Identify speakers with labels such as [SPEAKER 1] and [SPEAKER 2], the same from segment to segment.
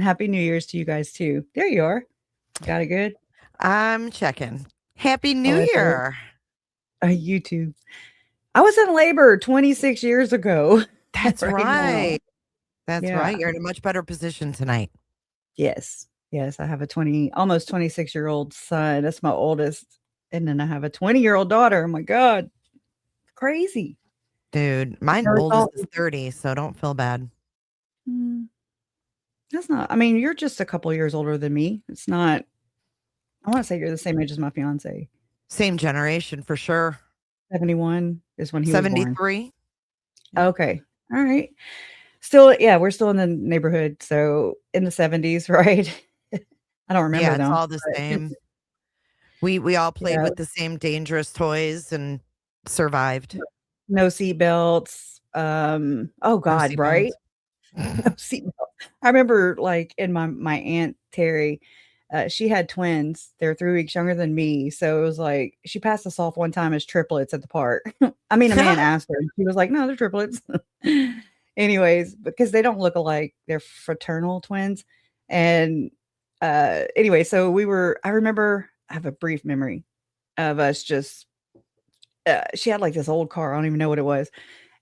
[SPEAKER 1] Happy New Year's to you guys too. There you are. Got it good.
[SPEAKER 2] I'm checking. Happy
[SPEAKER 1] Oh,
[SPEAKER 2] New
[SPEAKER 1] that's right.
[SPEAKER 2] Year.
[SPEAKER 1] You too. I was in labor 26 years ago.
[SPEAKER 2] That's
[SPEAKER 1] Right now.
[SPEAKER 2] right. That's
[SPEAKER 1] Yeah.
[SPEAKER 2] right. You're in a much better position tonight.
[SPEAKER 1] Yes. Yes. I have a almost 26-year-old son. That's my oldest. And then I have a 20-year-old daughter. Oh my God. Crazy.
[SPEAKER 2] Dude, mine
[SPEAKER 1] Never
[SPEAKER 2] oldest
[SPEAKER 1] thought.
[SPEAKER 2] is 30, so don't feel bad.
[SPEAKER 1] Mm, that's not, I mean, you're just a couple years older than me. It's not, I want to say you're the same age as my fiance.
[SPEAKER 2] Same generation for sure.
[SPEAKER 1] 71 is when he was born.
[SPEAKER 2] 73. Yeah.
[SPEAKER 1] Okay. All right. Still, yeah, we're still in the neighborhood. So in the 70s, right? I don't
[SPEAKER 2] Yeah,
[SPEAKER 1] remember
[SPEAKER 2] it's
[SPEAKER 1] them,
[SPEAKER 2] all the
[SPEAKER 1] but
[SPEAKER 2] same. We all played
[SPEAKER 1] yeah,
[SPEAKER 2] with the same dangerous toys and survived.
[SPEAKER 1] no seat belts. Oh
[SPEAKER 2] No
[SPEAKER 1] God, right?
[SPEAKER 2] seatbelts.
[SPEAKER 1] No seat belt. I remember like in my aunt Terry, she had twins. They're 3 weeks younger than me. So it was like she passed us off one time as triplets at the park. I mean, a man asked her, and she was like, no, they're triplets. Anyways, because they don't look alike, they're fraternal twins. And anyway, so I remember I have a brief memory of us just she had like this old car, I don't even know what it was,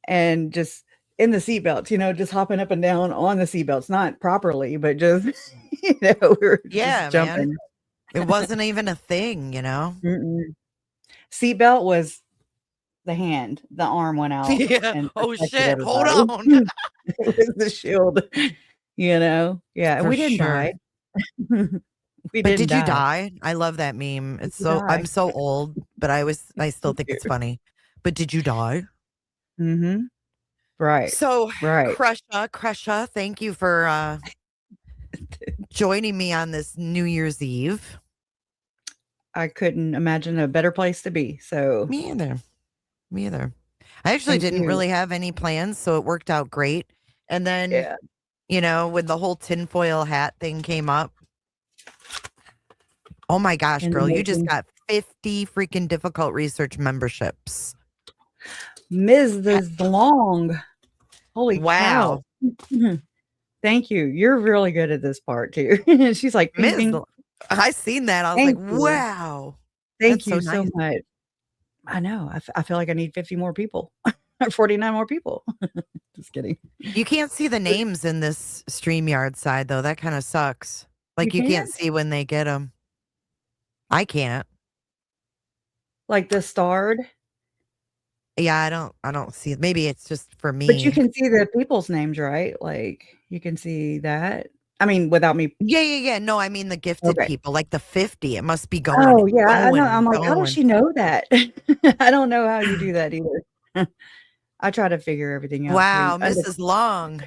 [SPEAKER 1] and just in the seatbelts, just hopping up and down on the seatbelts, not properly, but just we were just
[SPEAKER 2] Yeah, man.
[SPEAKER 1] jumping.
[SPEAKER 2] It wasn't even a thing, you know?
[SPEAKER 1] Mm-mm. Seatbelt was the arm went out
[SPEAKER 2] Yeah.
[SPEAKER 1] and
[SPEAKER 2] Oh
[SPEAKER 1] protected
[SPEAKER 2] shit. Hold
[SPEAKER 1] everybody.
[SPEAKER 2] on.
[SPEAKER 1] It was the shield, Yeah, and
[SPEAKER 2] For
[SPEAKER 1] we didn't
[SPEAKER 2] sure.
[SPEAKER 1] die. We
[SPEAKER 2] But
[SPEAKER 1] didn't
[SPEAKER 2] did you
[SPEAKER 1] die.
[SPEAKER 2] die? I love that meme.
[SPEAKER 1] Did
[SPEAKER 2] It's
[SPEAKER 1] you
[SPEAKER 2] so I'm
[SPEAKER 1] die?
[SPEAKER 2] so old, but I still
[SPEAKER 1] Thank
[SPEAKER 2] think
[SPEAKER 1] you.
[SPEAKER 2] it's funny. But did you die?
[SPEAKER 1] Mhm. Right.
[SPEAKER 2] So,
[SPEAKER 1] Right.
[SPEAKER 2] Crusha, thank you for joining me on this New Year's Eve.
[SPEAKER 1] I couldn't imagine a better place to be, so
[SPEAKER 2] Me either. Me either. I actually
[SPEAKER 1] thank
[SPEAKER 2] didn't
[SPEAKER 1] you.
[SPEAKER 2] really have any plans, so it worked out great. And then,
[SPEAKER 1] Yeah.
[SPEAKER 2] when the whole tinfoil hat thing came up, oh my gosh,
[SPEAKER 1] And
[SPEAKER 2] girl, you just
[SPEAKER 1] amazing.
[SPEAKER 2] got 50 freaking difficult research memberships.
[SPEAKER 1] Ms. the Long. Holy cow.
[SPEAKER 2] Wow.
[SPEAKER 1] Thank you. You're really good at this part too. She's like, "Ping,
[SPEAKER 2] Ms.
[SPEAKER 1] ping."
[SPEAKER 2] I seen that. I was like,
[SPEAKER 1] Thank you.
[SPEAKER 2] wow.
[SPEAKER 1] Thank
[SPEAKER 2] That's so
[SPEAKER 1] you so
[SPEAKER 2] nice.
[SPEAKER 1] much. I know. I feel like I need 50 more people. 49 more people. Just kidding.
[SPEAKER 2] You can't see the names in this StreamYard side, though. That kind of sucks.
[SPEAKER 1] You
[SPEAKER 2] Like, you can't
[SPEAKER 1] can't?
[SPEAKER 2] see when they get them. I can't.
[SPEAKER 1] Like the starred,
[SPEAKER 2] Yeah, I don't see. Maybe it's just for
[SPEAKER 1] but you
[SPEAKER 2] me.
[SPEAKER 1] can see the people's names, right? Like you can see that. I mean, without me.
[SPEAKER 2] Yeah. No, I mean the gifted
[SPEAKER 1] Okay.
[SPEAKER 2] people, like the 50. It must be going
[SPEAKER 1] Oh, yeah, I know.
[SPEAKER 2] going
[SPEAKER 1] I'm
[SPEAKER 2] and
[SPEAKER 1] like, "How does
[SPEAKER 2] going.
[SPEAKER 1] she know that?" I don't know how you do that either. I try to figure everything out
[SPEAKER 2] Wow,
[SPEAKER 1] pretty
[SPEAKER 2] Mrs. Long.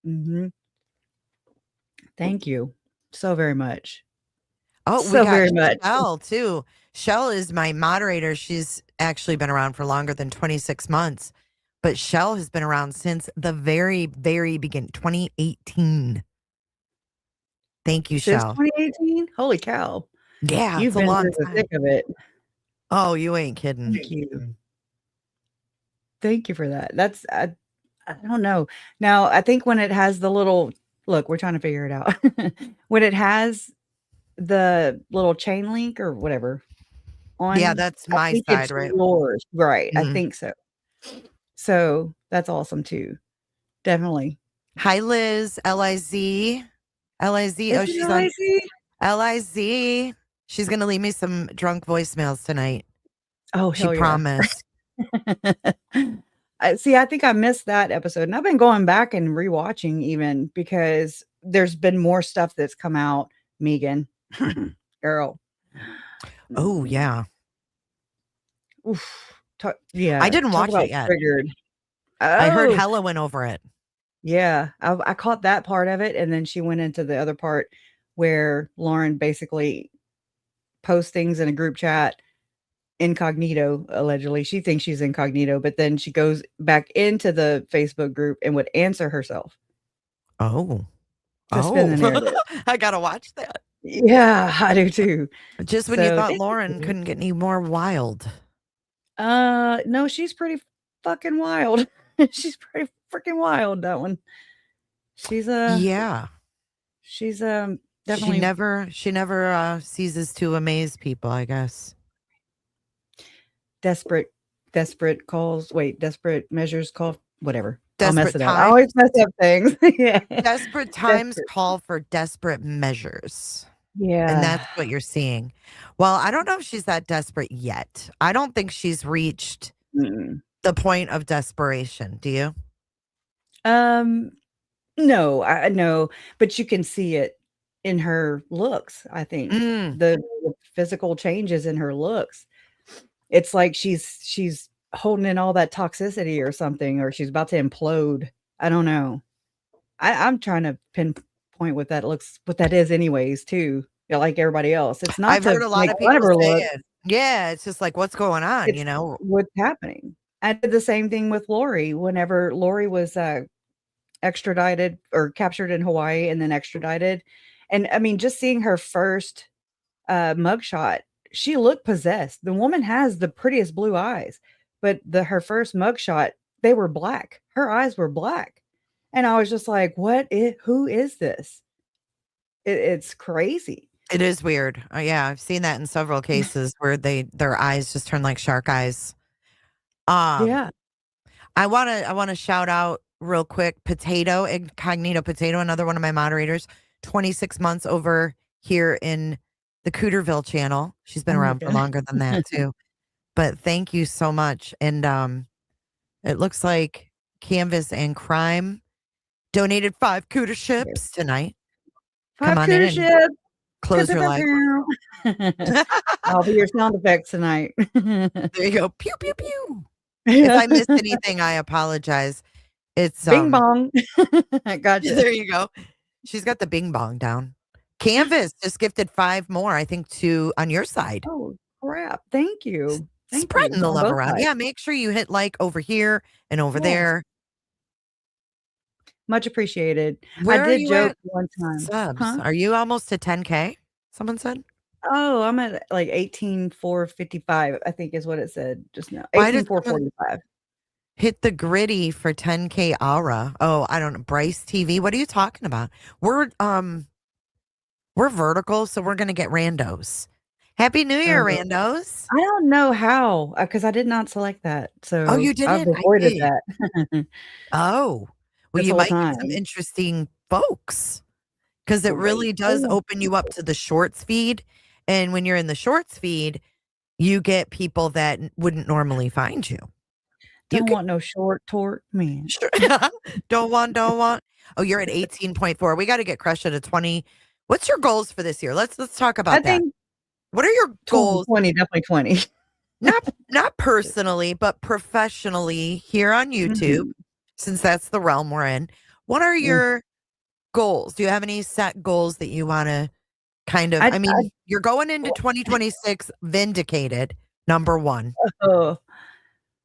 [SPEAKER 1] Mhm. Thank you so very much.
[SPEAKER 2] Oh, we
[SPEAKER 1] So
[SPEAKER 2] got
[SPEAKER 1] very much.
[SPEAKER 2] Shell too. Shell is my moderator. She's actually been around for longer than 26 months, but Shell has been around since the very, very beginning, 2018. Thank you,
[SPEAKER 1] Since
[SPEAKER 2] Shell.
[SPEAKER 1] 2018? Holy cow.
[SPEAKER 2] Yeah, it's
[SPEAKER 1] You've
[SPEAKER 2] a
[SPEAKER 1] been
[SPEAKER 2] long
[SPEAKER 1] through the thick
[SPEAKER 2] time.
[SPEAKER 1] of it.
[SPEAKER 2] Oh, you ain't kidding.
[SPEAKER 1] Thank you. Thank you for that. I don't know. Now, I think when it has the little look, we're trying to figure it out. When it has the little chain link or whatever
[SPEAKER 2] Yeah,
[SPEAKER 1] on,
[SPEAKER 2] that's
[SPEAKER 1] I
[SPEAKER 2] my
[SPEAKER 1] think
[SPEAKER 2] side,
[SPEAKER 1] it's
[SPEAKER 2] right?
[SPEAKER 1] yours. Right. I
[SPEAKER 2] Mhm.
[SPEAKER 1] think so. So, that's awesome too. Definitely.
[SPEAKER 2] Hi, Liz. Liz. Liz.
[SPEAKER 1] Is
[SPEAKER 2] Oh,
[SPEAKER 1] it
[SPEAKER 2] she's on
[SPEAKER 1] LAC?
[SPEAKER 2] Liz. She's gonna leave me some drunk voicemails tonight.
[SPEAKER 1] Oh,
[SPEAKER 2] She
[SPEAKER 1] hell yeah.
[SPEAKER 2] promised.
[SPEAKER 1] I see, I think I missed that episode, and I've been going back and rewatching even because there's been more stuff that's come out, Megan. Girl.
[SPEAKER 2] Oh
[SPEAKER 1] Mm,
[SPEAKER 2] yeah.
[SPEAKER 1] oof.
[SPEAKER 2] I
[SPEAKER 1] Yeah,
[SPEAKER 2] didn't
[SPEAKER 1] talk
[SPEAKER 2] watch it
[SPEAKER 1] about
[SPEAKER 2] yet.
[SPEAKER 1] triggered.
[SPEAKER 2] I heard
[SPEAKER 1] Oh,
[SPEAKER 2] Hella went over it.
[SPEAKER 1] yeah. I caught that part of it, and then she went into the other part where Lauren basically posts things in a group chat incognito, allegedly. She thinks she's incognito, but then she goes back into the Facebook group and would answer herself
[SPEAKER 2] Oh.
[SPEAKER 1] to spin
[SPEAKER 2] Oh.
[SPEAKER 1] the narrative.
[SPEAKER 2] I gotta watch that.
[SPEAKER 1] Yeah, I do too.
[SPEAKER 2] Just when you
[SPEAKER 1] So
[SPEAKER 2] thought
[SPEAKER 1] thank
[SPEAKER 2] Lauren
[SPEAKER 1] you.
[SPEAKER 2] couldn't get any more wild.
[SPEAKER 1] No, she's pretty fucking wild. She's pretty freaking wild, that one. She's
[SPEAKER 2] Yeah.
[SPEAKER 1] she's
[SPEAKER 2] She
[SPEAKER 1] definitely
[SPEAKER 2] never ceases to amaze people, I guess.
[SPEAKER 1] desperate desperate measures call whatever. I'll mess
[SPEAKER 2] Desperate
[SPEAKER 1] it up. I always
[SPEAKER 2] times.
[SPEAKER 1] mess up things. Yeah.
[SPEAKER 2] Desperate times
[SPEAKER 1] Desperate.
[SPEAKER 2] call for desperate measures. And
[SPEAKER 1] Yeah.
[SPEAKER 2] that's what you're seeing. Well, I don't know if she's that desperate yet. I don't think she's reached
[SPEAKER 1] Mm.
[SPEAKER 2] the point of desperation. Do you?
[SPEAKER 1] Um, no, I no, but you can see it in her looks, I think.
[SPEAKER 2] Mm.
[SPEAKER 1] The physical changes in her looks. It's like she's holding in all that toxicity or something, or she's about to implode. I don't know. I'm trying to pinpoint what that is anyways too, like everybody else. It's not
[SPEAKER 2] I've
[SPEAKER 1] to
[SPEAKER 2] heard a lot
[SPEAKER 1] make
[SPEAKER 2] of
[SPEAKER 1] fun of
[SPEAKER 2] people
[SPEAKER 1] her
[SPEAKER 2] say
[SPEAKER 1] look,
[SPEAKER 2] it. Yeah, it's just like, what's going on,
[SPEAKER 1] it's what's happening. I did the same thing with Lori whenever Lori was, extradited or captured in Hawaii and then extradited, and, I mean, just seeing her first, mugshot, she looked possessed. The woman has the prettiest blue eyes, but her first mugshot, they were black. Her eyes were black, and I was just like, who is this?" It's crazy.
[SPEAKER 2] It is weird. Yeah, I've seen that in several cases where their eyes just turn like shark eyes. Um,
[SPEAKER 1] Yeah.
[SPEAKER 2] I wanna shout out real quick Potato, Incognito Potato, another one of my moderators, 26 months over here in the Cooterville channel. She's been
[SPEAKER 1] Oh my
[SPEAKER 2] around for
[SPEAKER 1] god.
[SPEAKER 2] longer than that too. But thank you so much. And it looks like Canvas and Crime donated 5 cooter ships tonight. Come
[SPEAKER 1] 5
[SPEAKER 2] on in
[SPEAKER 1] cooter
[SPEAKER 2] and
[SPEAKER 1] ship. Pew,
[SPEAKER 2] close
[SPEAKER 1] pew,
[SPEAKER 2] your
[SPEAKER 1] pew,
[SPEAKER 2] lights.
[SPEAKER 1] pew. I'll be your sound effects tonight.
[SPEAKER 2] There you go. Pew pew pew. If I missed anything, I apologize. It's
[SPEAKER 1] Bing bong. Gotcha.
[SPEAKER 2] there you go. She's got the bing bong down. Canvas just gifted 5 more, I think, to on your side.
[SPEAKER 1] Oh, crap. Thank you. Thank you
[SPEAKER 2] Spreading the
[SPEAKER 1] on
[SPEAKER 2] love
[SPEAKER 1] both
[SPEAKER 2] around.
[SPEAKER 1] sides.
[SPEAKER 2] Yeah, make sure you hit like over here and over
[SPEAKER 1] Yes,
[SPEAKER 2] there.
[SPEAKER 1] much appreciated. I
[SPEAKER 2] Where are
[SPEAKER 1] did
[SPEAKER 2] you
[SPEAKER 1] joke
[SPEAKER 2] at
[SPEAKER 1] one time.
[SPEAKER 2] subs?
[SPEAKER 1] Huh?
[SPEAKER 2] Are you almost to 10K? Someone said.
[SPEAKER 1] Oh, I'm at, like, 18,455, I think is what it said just now.
[SPEAKER 2] Why did someone
[SPEAKER 1] 18,445.
[SPEAKER 2] hit the gritty for 10K aura? Oh, I don't know. Bryce TV. What are you talking about? We're vertical, so we're gonna get randos. Happy New Year,
[SPEAKER 1] Oh,
[SPEAKER 2] randos.
[SPEAKER 1] I don't know how, because I did not select that,
[SPEAKER 2] Oh,
[SPEAKER 1] so
[SPEAKER 2] you
[SPEAKER 1] I've
[SPEAKER 2] didn't? I
[SPEAKER 1] avoided
[SPEAKER 2] did.
[SPEAKER 1] that
[SPEAKER 2] Oh. Well,
[SPEAKER 1] this
[SPEAKER 2] you
[SPEAKER 1] whole
[SPEAKER 2] might get some
[SPEAKER 1] time.
[SPEAKER 2] interesting folks. 'Cause it
[SPEAKER 1] Great.
[SPEAKER 2] really
[SPEAKER 1] I
[SPEAKER 2] does
[SPEAKER 1] love
[SPEAKER 2] open you up
[SPEAKER 1] people.
[SPEAKER 2] to the shorts feed, and when you're in the shorts feed, you get people that wouldn't normally find you. You
[SPEAKER 1] Don't
[SPEAKER 2] could
[SPEAKER 1] want no short tort man.
[SPEAKER 2] sure don't want. Oh, you're at 18.4. We gotta get Crush at a 20. What's your goals for this year? Let's talk
[SPEAKER 1] I
[SPEAKER 2] about that.
[SPEAKER 1] think
[SPEAKER 2] What are your
[SPEAKER 1] 20,
[SPEAKER 2] goals?
[SPEAKER 1] 20, definitely 20.
[SPEAKER 2] Not personally, but professionally here on YouTube,
[SPEAKER 1] Mhm.
[SPEAKER 2] since that's the realm we're in. What are
[SPEAKER 1] Mm.
[SPEAKER 2] your goals? Do you have any set goals that you wanna kind of,
[SPEAKER 1] I
[SPEAKER 2] I
[SPEAKER 1] I
[SPEAKER 2] mean, you're going into 2026 vindicated, number 1.
[SPEAKER 1] oh,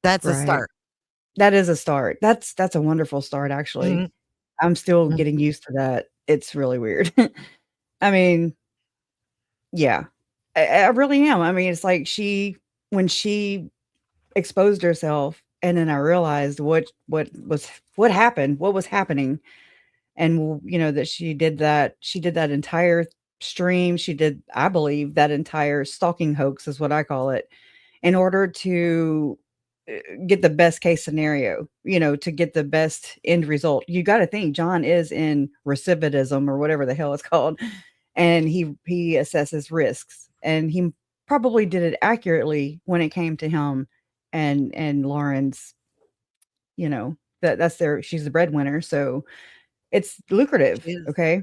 [SPEAKER 2] That's a
[SPEAKER 1] right.
[SPEAKER 2] start.
[SPEAKER 1] That is a start. That's a wonderful start, actually.
[SPEAKER 2] Mhm,
[SPEAKER 1] I'm still
[SPEAKER 2] mm.
[SPEAKER 1] getting used to that. It's really weird. I mean, yeah. I really am. I mean, it's like when she exposed herself, and then I realized what happened, what was happening, and, that she did that entire stream, she did, I believe, that entire stalking hoax is what I call it, in order to, get the best case scenario, to get the best end result. You gotta think John is in recidivism or whatever the hell it's called, and he assesses risks, and he probably did it accurately when it came to him and Lauren's, that's their she's the breadwinner, so it's lucrative,
[SPEAKER 2] She is.
[SPEAKER 1] okay?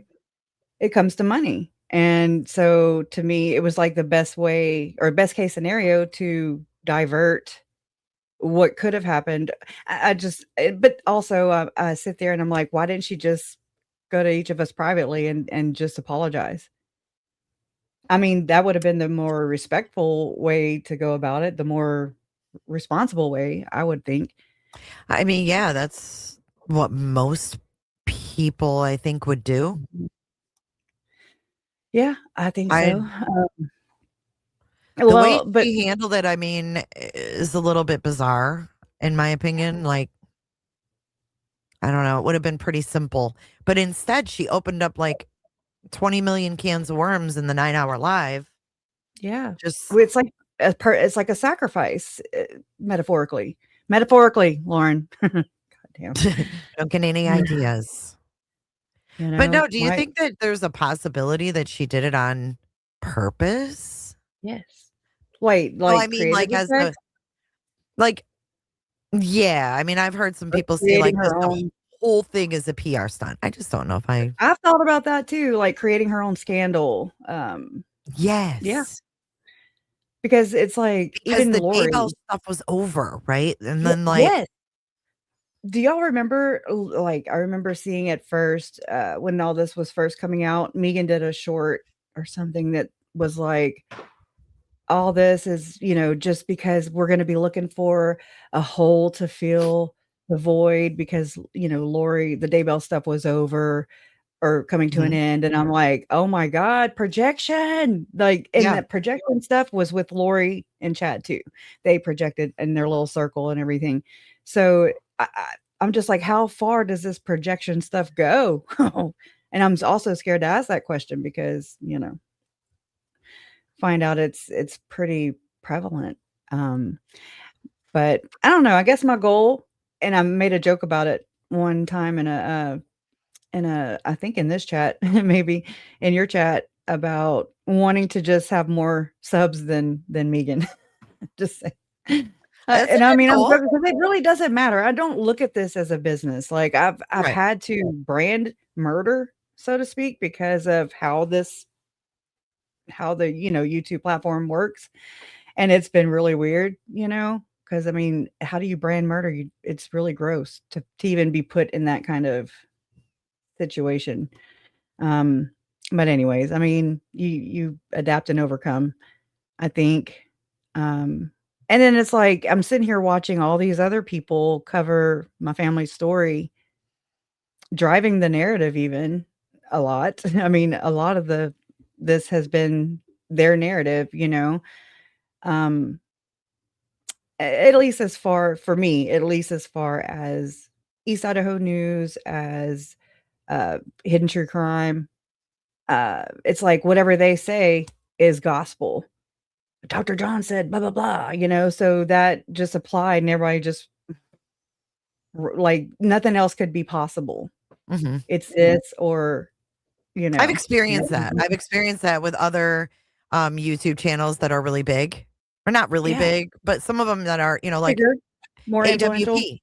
[SPEAKER 1] It comes to money, and so, to me, it was like the best way or best case scenario to divert what could have happened. I just but also, I sit there and I'm like, "Why didn't she just go to each of us privately and just apologize?" I mean, that would have been the more respectful way to go about it, the more responsible way, I would think.
[SPEAKER 2] I mean, yeah, that's what most people, I think, would do.
[SPEAKER 1] Mhm. Yeah, I think
[SPEAKER 2] I
[SPEAKER 1] so.
[SPEAKER 2] The way
[SPEAKER 1] Well, but
[SPEAKER 2] she handled it, I mean, is a little bit bizarre, in my opinion, like, I don't know. It would have been pretty simple. But instead, she opened up like 20 million cans of worms in the 9-hour live.
[SPEAKER 1] Yeah.
[SPEAKER 2] Just,
[SPEAKER 1] Well, it's like a sacrifice, metaphorically. Metaphorically, Lauren. God damn.
[SPEAKER 2] don't get any ideas.
[SPEAKER 1] You
[SPEAKER 2] But
[SPEAKER 1] know,
[SPEAKER 2] no, do you think that there's a possibility that she did it on purpose?
[SPEAKER 1] yes. Wait,
[SPEAKER 2] Well, I
[SPEAKER 1] like
[SPEAKER 2] mean,
[SPEAKER 1] creative
[SPEAKER 2] like, as
[SPEAKER 1] effects
[SPEAKER 2] the, like, yeah. I mean, I've heard some
[SPEAKER 1] or
[SPEAKER 2] people say,
[SPEAKER 1] creating
[SPEAKER 2] like, this
[SPEAKER 1] her
[SPEAKER 2] the
[SPEAKER 1] own?
[SPEAKER 2] whole thing is a PR stunt. I just don't know if I,
[SPEAKER 1] I've thought about that too, like creating her own scandal. Yeah,
[SPEAKER 2] yes.
[SPEAKER 1] because it's like
[SPEAKER 2] Because
[SPEAKER 1] even
[SPEAKER 2] the Daybell
[SPEAKER 1] Lori.
[SPEAKER 2] stuff was over, right? And then, like,
[SPEAKER 1] Yes. Do y'all remember, like, I remember seeing it first, when all this was first coming out, Megan did a short or something that was like, all this is, just because we're gonna be looking for a hole to fill the void because, Lori the Daybell stuff was over or coming to an
[SPEAKER 2] mhm,
[SPEAKER 1] end, and I'm like, "Oh my god, projection!" Like, and
[SPEAKER 2] yeah.
[SPEAKER 1] the projection stuff was with Lori and Chad too. They projected in their little circle and everything. So, I'm just like, "How far does this projection stuff go?" And I'm also scared to ask that question because, find out it's pretty prevalent. Um, but I don't know, I guess my goal, and I made a joke about it one time in a I think in this chat, maybe in your chat about wanting to just have more subs than Megan. Just saying.
[SPEAKER 2] That's a
[SPEAKER 1] And I
[SPEAKER 2] good
[SPEAKER 1] mean, I'm
[SPEAKER 2] goal.
[SPEAKER 1] joking because it really doesn't matter. I don't look at this as a business. Like I've
[SPEAKER 2] Right.
[SPEAKER 1] had to brand murder, so to speak, because of how the YouTube platform works. And it's been really weird, because I mean, how do you brand murder? It's really gross to even be put in that kind of situation. Um, but anyways, I mean, you adapt and overcome, I think. And then it's like I'm sitting here watching all these other people cover my family's story, driving the narrative even a lot. I mean, a lot of this has been their narrative. Um, at least as far for me, at least as far as East Idaho news, as hidden true crime, it's like whatever they say is gospel. Dr. John said blah blah blah, so that just applied and everybody just like nothing else could be possible.
[SPEAKER 2] Mhm.
[SPEAKER 1] It's this or,
[SPEAKER 2] I've
[SPEAKER 1] no.
[SPEAKER 2] experienced that. I've experienced that with other, YouTube channels that are really big, or not really
[SPEAKER 1] Yeah,
[SPEAKER 2] big, but some of them that are, like
[SPEAKER 1] bigger, more influential.
[SPEAKER 2] AWP.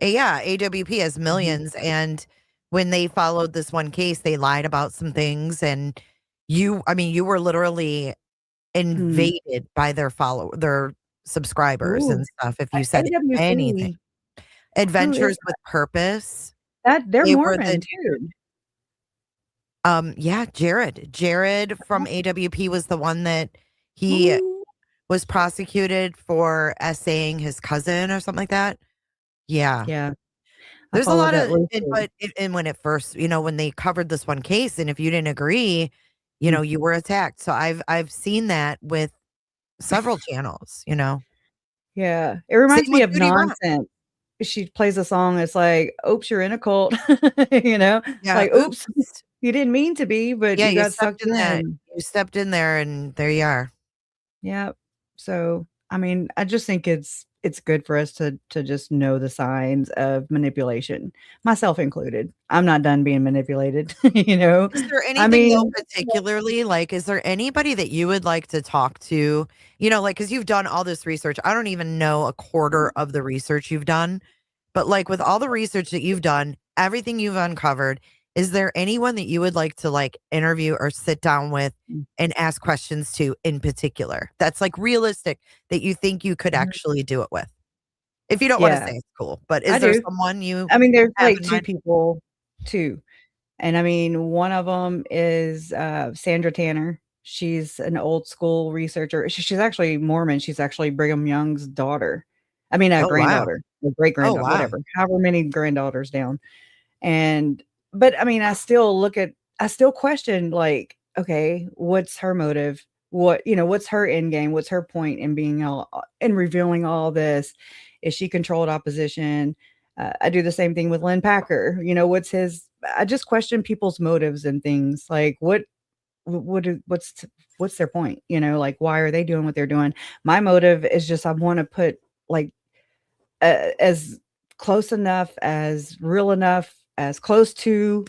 [SPEAKER 2] Yeah, AWP has
[SPEAKER 1] Mhm.
[SPEAKER 2] millions, and when they followed this one case, they lied about some things, and I mean, you were literally
[SPEAKER 1] Mm.
[SPEAKER 2] invaded by their subscribers
[SPEAKER 1] Ooh,
[SPEAKER 2] and stuff if you said anything.
[SPEAKER 1] AWP, who is
[SPEAKER 2] Adventures with Purpose,
[SPEAKER 1] that? They're
[SPEAKER 2] they were
[SPEAKER 1] Mormon
[SPEAKER 2] the
[SPEAKER 1] too.
[SPEAKER 2] yeah, Jared. Jared from AWP was the one that he
[SPEAKER 1] Ooh,
[SPEAKER 2] was prosecuted for essaying his cousin or something like that. Yeah.
[SPEAKER 1] yeah, I
[SPEAKER 2] There's a
[SPEAKER 1] followed
[SPEAKER 2] lot
[SPEAKER 1] that
[SPEAKER 2] of
[SPEAKER 1] loosely.
[SPEAKER 2] and when it first, when they covered this one case, and if you didn't agree,
[SPEAKER 1] Mm.
[SPEAKER 2] you were attacked. So I've seen that with several channels.
[SPEAKER 1] Yeah, it reminds
[SPEAKER 2] Same
[SPEAKER 1] me
[SPEAKER 2] with
[SPEAKER 1] of
[SPEAKER 2] Duty Rock.
[SPEAKER 1] Nonsense. She plays a song, it's like, "Oops, you're in a cult." You know?
[SPEAKER 2] Yeah,
[SPEAKER 1] Like, "Oops,
[SPEAKER 2] oops.
[SPEAKER 1] you didn't mean to be, but
[SPEAKER 2] Yeah,
[SPEAKER 1] you got sucked in."
[SPEAKER 2] you stepped in there and there you are.
[SPEAKER 1] Yep. So, I mean, I just think it's good for us to just know the signs of manipulation, myself included. I'm not done being manipulated, you know?
[SPEAKER 2] Is there
[SPEAKER 1] I
[SPEAKER 2] anything though
[SPEAKER 1] mean,
[SPEAKER 2] particularly, like, is there anybody that you would like to talk to? Like, because you've done all this research. I don't even know a quarter of the research you've done, but like with all the research that you've done, everything you've uncovered, is there anyone that you would like to like interview or sit down with and ask questions to in particular? That's like realistic that you think you could
[SPEAKER 1] Mhm.
[SPEAKER 2] actually do it with. If you don't want to
[SPEAKER 1] Yeah,
[SPEAKER 2] say it's cool, but
[SPEAKER 1] I
[SPEAKER 2] is there
[SPEAKER 1] do.
[SPEAKER 2] someone you
[SPEAKER 1] I mean, there's
[SPEAKER 2] have
[SPEAKER 1] like
[SPEAKER 2] in
[SPEAKER 1] 2
[SPEAKER 2] mind?
[SPEAKER 1] people, 2. And I mean, one of them is, Sandra Tanner. She's an old school researcher. She's actually Mormon. She's actually Brigham Young's daughter. I mean, a
[SPEAKER 2] Oh wow.
[SPEAKER 1] granddaughter, or great
[SPEAKER 2] Oh
[SPEAKER 1] granddaughter,
[SPEAKER 2] wow.
[SPEAKER 1] whatever, however many granddaughters down. And but I mean, I still question like, okay, what's her motive? What's her end game? What's her point in being all in revealing all this? Is she controlled opposition? I do the same thing with Lynn Packer. What's his? I just question people's motives and things like what's their point? Like why are they doing what they're doing? My motive is just I want to put like as close enough, as real enough, as close to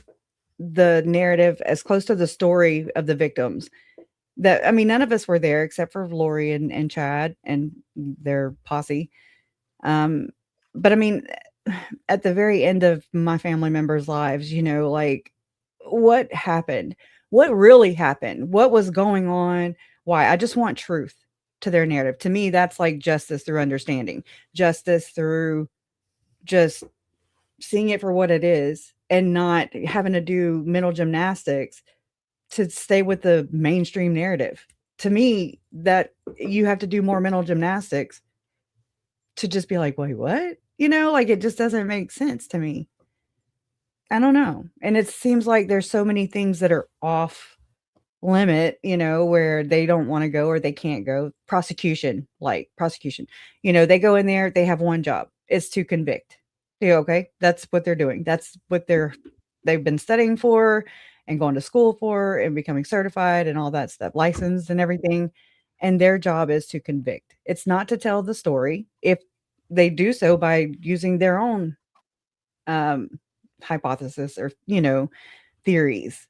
[SPEAKER 1] the narrative, as close to the story of the victims. That I mean, none of us were there except for Lori and Chad and their posse. Um, but I mean, at the very end of my family members' lives, like what happened? What really happened? What was going on? Why? I just want truth to their narrative. To me, that's like justice through understanding, justice through just seeing it for what it is and not having to do mental gymnastics to stay with the mainstream narrative. To me, that you have to do more mental gymnastics to just be like, wait, what? Like it just doesn't make sense to me. I don't know. And it seems like there's so many things that are off limit, where they don't want to go or they can't go. Prosecution. They go in there, they have one job. It's to convict. Yeah, okay. That's what they're doing. That's what they've been studying for and going to school for and becoming certified and all that stuff, licensed and everything. And their job is to convict. It's not to tell the story. If they do so by using their own um hypothesis or, theories,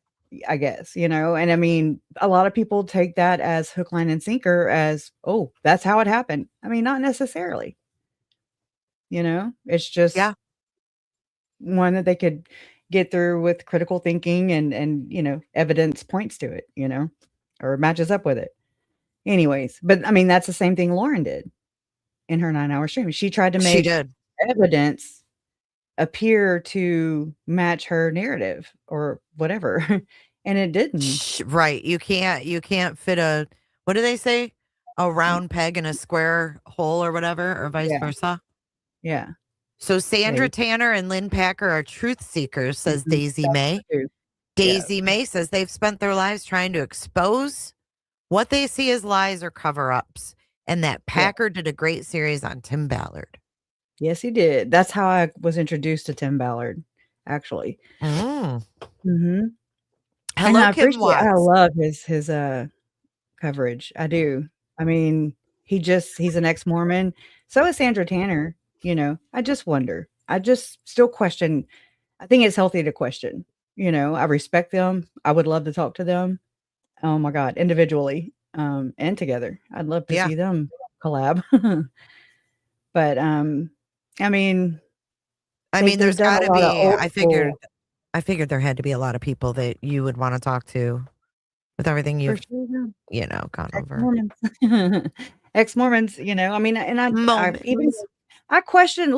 [SPEAKER 1] I guess, and I mean, a lot of people take that as hook, line, and sinker as, oh, that's how it happened. I mean, not necessarily, it's just
[SPEAKER 2] Yeah.
[SPEAKER 1] one that they could get through with critical thinking and, evidence points to it, or matches up with it. Anyways, but I mean, that's the same thing Lauren did in her 9-hour stream. She tried to
[SPEAKER 2] She
[SPEAKER 1] make
[SPEAKER 2] did.
[SPEAKER 1] evidence appear to match her narrative or whatever, and it didn't.
[SPEAKER 2] Right. You can't fit what do they say? A round peg in a square hole or whatever, or vice
[SPEAKER 1] Yeah,
[SPEAKER 2] versa.
[SPEAKER 1] yeah,
[SPEAKER 2] So
[SPEAKER 1] yeah.
[SPEAKER 2] Sandra Tanner and Lynn Packer are truth seekers, says
[SPEAKER 1] Mhm.
[SPEAKER 2] Daisy
[SPEAKER 1] That's
[SPEAKER 2] May.
[SPEAKER 1] true. Yeah.
[SPEAKER 2] Daisy May says they've spent their lives trying to expose what they see as lies or cover ups, and that
[SPEAKER 1] Yeah.
[SPEAKER 2] Packer did a great series on Tim Ballard.
[SPEAKER 1] Yes, he did. That's how I was introduced to Tim Ballard, actually.
[SPEAKER 2] Mm.
[SPEAKER 1] Mhm. And
[SPEAKER 2] Hello, Kim
[SPEAKER 1] I
[SPEAKER 2] Watts.
[SPEAKER 1] love his coverage. I do. I mean, he's an ex-Mormon. So is Sandra Tanner, I just wonder. I just still question. I think it's healthy to question, I respect them. I would love to talk to them. Oh my god, individually, and together. I'd love to
[SPEAKER 2] Yeah.
[SPEAKER 1] see them collab. But, I mean,
[SPEAKER 2] I mean,
[SPEAKER 1] they've
[SPEAKER 2] there's
[SPEAKER 1] done
[SPEAKER 2] got
[SPEAKER 1] a
[SPEAKER 2] to
[SPEAKER 1] lot of
[SPEAKER 2] be,
[SPEAKER 1] old school
[SPEAKER 2] I figured there had to be a lot of people that you would want to talk to with everything
[SPEAKER 1] for
[SPEAKER 2] you've,
[SPEAKER 1] sure, yeah.
[SPEAKER 2] gone over.
[SPEAKER 1] Ex-Mormons. Ex-Mormons, I mean, and I even
[SPEAKER 2] Moments.
[SPEAKER 1] I question,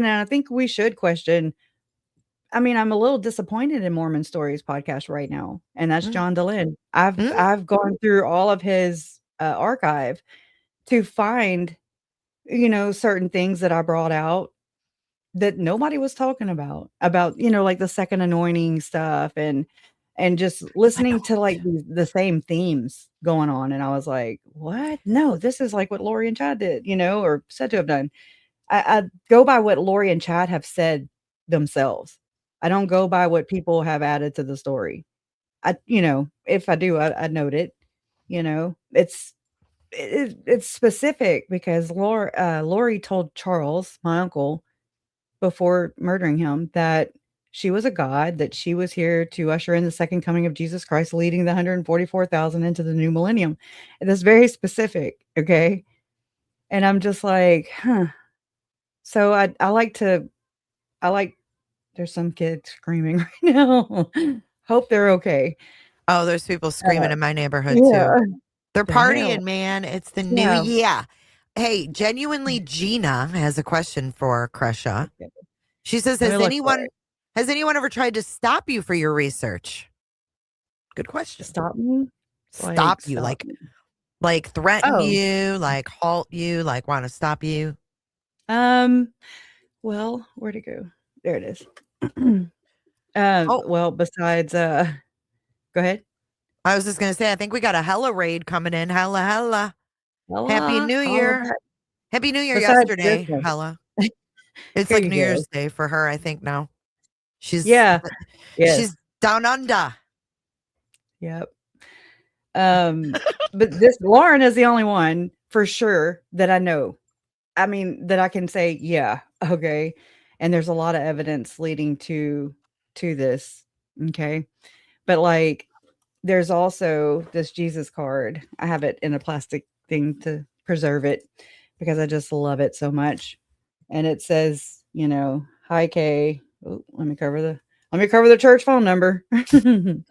[SPEAKER 1] and I think we should question. I mean, I'm a little disappointed in Mormon Stories podcast right now, and that's
[SPEAKER 2] Mm,
[SPEAKER 1] John Dehlin. I've
[SPEAKER 2] mm,
[SPEAKER 1] I've gone through all of his, archive to find, certain things that I brought out that nobody was talking about, like the second anointing stuff and just
[SPEAKER 2] I
[SPEAKER 1] listening to
[SPEAKER 2] don't.
[SPEAKER 1] like the same themes going on. And I was like, what? No, this is like what Lori and Chad did, or said to have done. I go by what Lori and Chad have said themselves. I don't go by what people have added to the story. If I do, I note it. It's specific because Lori told Charles, my uncle, before murdering him that she was a god, that she was here to usher in the second coming of Jesus Christ, leading the 144,000 into the new millennium. And that's very specific, okay? And I'm just like, huh. So I like there's some kids screaming right now. Hope they're okay.
[SPEAKER 2] Oh, there's people screaming
[SPEAKER 1] Uh,
[SPEAKER 2] in my neighborhood
[SPEAKER 1] yeah.
[SPEAKER 2] too. They're
[SPEAKER 1] The hell?
[SPEAKER 2] partying, man. It's the new
[SPEAKER 1] Yeah.
[SPEAKER 2] year. Hey, genuinely, Gina has a question for Kresha.
[SPEAKER 1] Okay.
[SPEAKER 2] She says,
[SPEAKER 1] Let me
[SPEAKER 2] "Has
[SPEAKER 1] look for
[SPEAKER 2] anyone
[SPEAKER 1] it.
[SPEAKER 2] has anyone ever tried to stop you for your research?" Good question.
[SPEAKER 1] Stop me?
[SPEAKER 2] Stop you,
[SPEAKER 1] Stop me.
[SPEAKER 2] like threaten
[SPEAKER 1] Oh,
[SPEAKER 2] you, like halt you, like want to stop you.
[SPEAKER 1] um, well, where'd it go? There it is.
[SPEAKER 2] Oh,
[SPEAKER 1] Well, besides, go ahead.
[SPEAKER 2] I was just gonna say, I think we got a hella raid coming in. Hella, hella. Happy
[SPEAKER 1] Holla,
[SPEAKER 2] New
[SPEAKER 1] holla
[SPEAKER 2] Year.
[SPEAKER 1] back.
[SPEAKER 2] Happy New Year
[SPEAKER 1] Besides this
[SPEAKER 2] yesterday.
[SPEAKER 1] one.
[SPEAKER 2] Hella. It's
[SPEAKER 1] Here
[SPEAKER 2] like
[SPEAKER 1] you
[SPEAKER 2] New
[SPEAKER 1] go.
[SPEAKER 2] Year's Day for her, I think now. She's
[SPEAKER 1] Yeah.
[SPEAKER 2] she's
[SPEAKER 1] Yes.
[SPEAKER 2] down under.
[SPEAKER 1] Yep. But this Lauren is the only one for sure that I know. I mean, that I can say, yeah, okay. And there's a lot of evidence leading to this. Okay. But like there's also this Jesus card. I have it in a plastic thing to preserve it because I just love it so much. And it says, hi Kay. Oh, let me cover the church phone number. God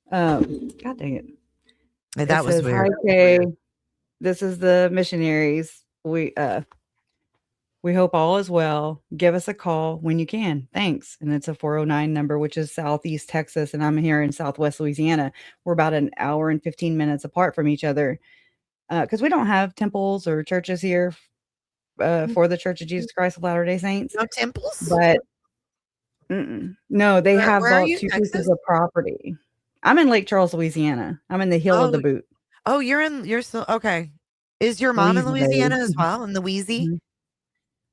[SPEAKER 1] dang it. It
[SPEAKER 2] That was
[SPEAKER 1] says, "Hi,
[SPEAKER 2] weird.
[SPEAKER 1] Kay. This is the missionaries. We hope all is well. Give us a call when you can. Thanks." And it's a 409 number, which is Southeast Texas, and I'm here in Southwest Louisiana. We're about an hour and 15 minutes apart from each other because we don't have temples or churches here for the Church of Jesus Christ of Latter-day Saints.
[SPEAKER 2] No temples?
[SPEAKER 1] But no, they have
[SPEAKER 2] Where are
[SPEAKER 1] bought
[SPEAKER 2] you,
[SPEAKER 1] 2 pieces
[SPEAKER 2] Texas?
[SPEAKER 1] of property. I'm in Lake Charles, Louisiana. I'm in the heel of
[SPEAKER 2] Oh,
[SPEAKER 1] the boot.
[SPEAKER 2] you're still okay. Is your mom in
[SPEAKER 1] Louise
[SPEAKER 2] Louisiana as well, in the Wheezy?
[SPEAKER 1] Mhm.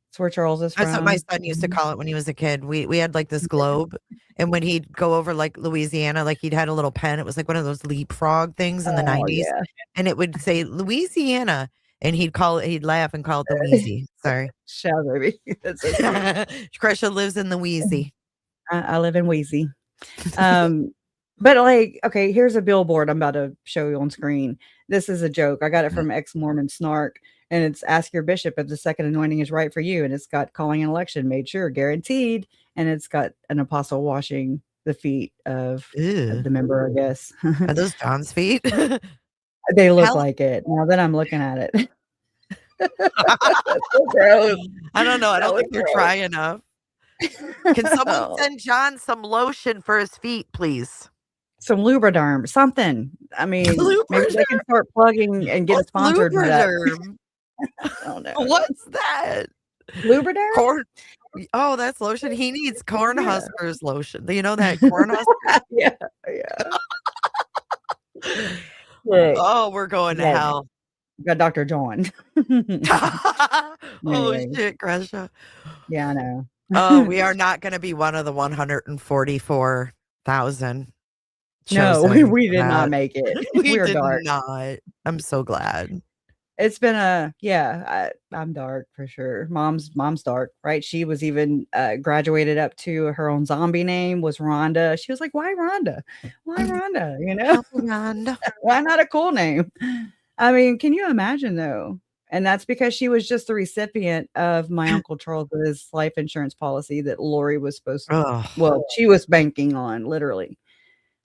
[SPEAKER 1] That's where Charles is
[SPEAKER 2] That's what my
[SPEAKER 1] from.
[SPEAKER 2] son used to
[SPEAKER 1] Mhm.
[SPEAKER 2] call it when he was a kid. We had like this globe, and when he'd go over like Louisiana, like he'd had a little pen. It was like one of those leapfrog things in the
[SPEAKER 1] Oh,
[SPEAKER 2] 90s,
[SPEAKER 1] yeah.
[SPEAKER 2] and it would say Louisiana, and he'd laugh and call it the Wheezy. Sorry.
[SPEAKER 1] Shout, baby. That's so cute.
[SPEAKER 2] Krisha lives in the Wheezy.
[SPEAKER 1] I live in Wheezy. Um, but, like, okay, here's a billboard I'm about to show you on screen. This is a joke. I got it from ex-Mormon Snark, and it's "Ask your bishop if the second anointing is right for you," and it's got "Calling an election made sure, guaranteed," and it's got an apostle washing the feet of
[SPEAKER 2] Ew.
[SPEAKER 1] the member, I guess.
[SPEAKER 2] Are those John's feet?
[SPEAKER 1] They look
[SPEAKER 2] Hell,
[SPEAKER 1] like it, now that I'm looking at it. That's so gross.
[SPEAKER 2] I don't know. I
[SPEAKER 1] That
[SPEAKER 2] don't
[SPEAKER 1] was
[SPEAKER 2] think you're dry enough. Can someone
[SPEAKER 1] gross.
[SPEAKER 2] send John some lotion for his feet, please?
[SPEAKER 1] Some Lubriderm, something. I mean, maybe they can
[SPEAKER 2] Lubriderm?
[SPEAKER 1] start plugging and getting
[SPEAKER 2] What's
[SPEAKER 1] sponsored by that.
[SPEAKER 2] Lubriderm?
[SPEAKER 1] I don't know.
[SPEAKER 2] What's that?
[SPEAKER 1] Lubriderm?
[SPEAKER 2] Corn. Oh, that's lotion. He needs
[SPEAKER 1] Yeah.
[SPEAKER 2] Cornhuskers lotion. Do you know that Cornhuskers?
[SPEAKER 1] Yeah, yeah. Look,
[SPEAKER 2] Oh, we're going to
[SPEAKER 1] yeah,
[SPEAKER 2] hell.
[SPEAKER 1] got Dr. John.
[SPEAKER 2] Oh
[SPEAKER 1] Anyway,
[SPEAKER 2] shit, Gresha.
[SPEAKER 1] yeah, I know.
[SPEAKER 2] Oh, we are not going to be one of the 144,000
[SPEAKER 1] No,
[SPEAKER 2] chosen
[SPEAKER 1] we
[SPEAKER 2] for
[SPEAKER 1] did not
[SPEAKER 2] that.
[SPEAKER 1] make it.
[SPEAKER 2] We
[SPEAKER 1] We are
[SPEAKER 2] did
[SPEAKER 1] dark.
[SPEAKER 2] not. I'm so glad.
[SPEAKER 1] It's been I'm dark for sure. Mom's dark, right? She was even graduated up to her own zombie name was Rhonda. She was like, "Why Rhonda? Why Rhonda?"
[SPEAKER 2] Hellbound.
[SPEAKER 1] Why not a cool name? I mean, can you imagine though? And that's because she was just the recipient of my Uncle Charles's life insurance policy that Lori was
[SPEAKER 2] Oh,
[SPEAKER 1] she was banking on literally.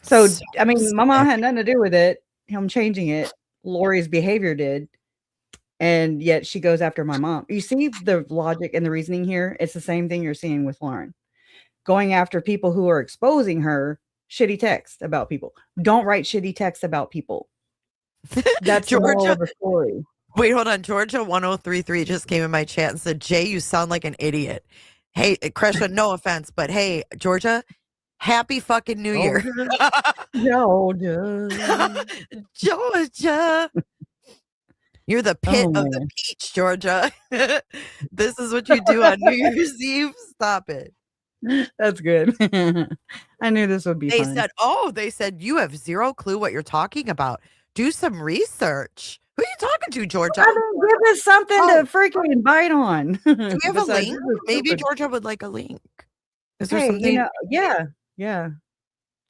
[SPEAKER 1] So,
[SPEAKER 2] so
[SPEAKER 1] I mean, my mom
[SPEAKER 2] sick.
[SPEAKER 1] had nothing to do with it, him changing it. Lori's behavior did. And yet she goes after my mom. You see the logic and the reasoning here? It's the same thing you're seeing with Lauren. Going after people who are exposing her shitty text about people. Don't write shitty text about people. That's the moral
[SPEAKER 2] Georgia,
[SPEAKER 1] of the story.
[SPEAKER 2] wait, hold on. Georgia 1033 just came in my chat and said, Jay, you sound like an idiot. Hey, Kresha, no offense, but hey, Georgia, happy fucking New Year.
[SPEAKER 1] Georgia.
[SPEAKER 2] Georgia. You're the pit
[SPEAKER 1] Oh,
[SPEAKER 2] of the
[SPEAKER 1] man.
[SPEAKER 2] peach, Georgia. This is what you do on New Year's Eve. Stop it.
[SPEAKER 1] That's good. I knew this would be
[SPEAKER 2] They
[SPEAKER 1] fun.
[SPEAKER 2] said, you have zero clue what you're talking about. Do some research. Who are you talking to, Georgia?
[SPEAKER 1] I mean, give us something to freaking bite on.
[SPEAKER 2] Do we have a
[SPEAKER 1] Besides,
[SPEAKER 2] link?
[SPEAKER 1] this is
[SPEAKER 2] Maybe
[SPEAKER 1] stupid.
[SPEAKER 2] Georgia would like a link. Is there
[SPEAKER 1] Hey,
[SPEAKER 2] something?
[SPEAKER 1] yeah.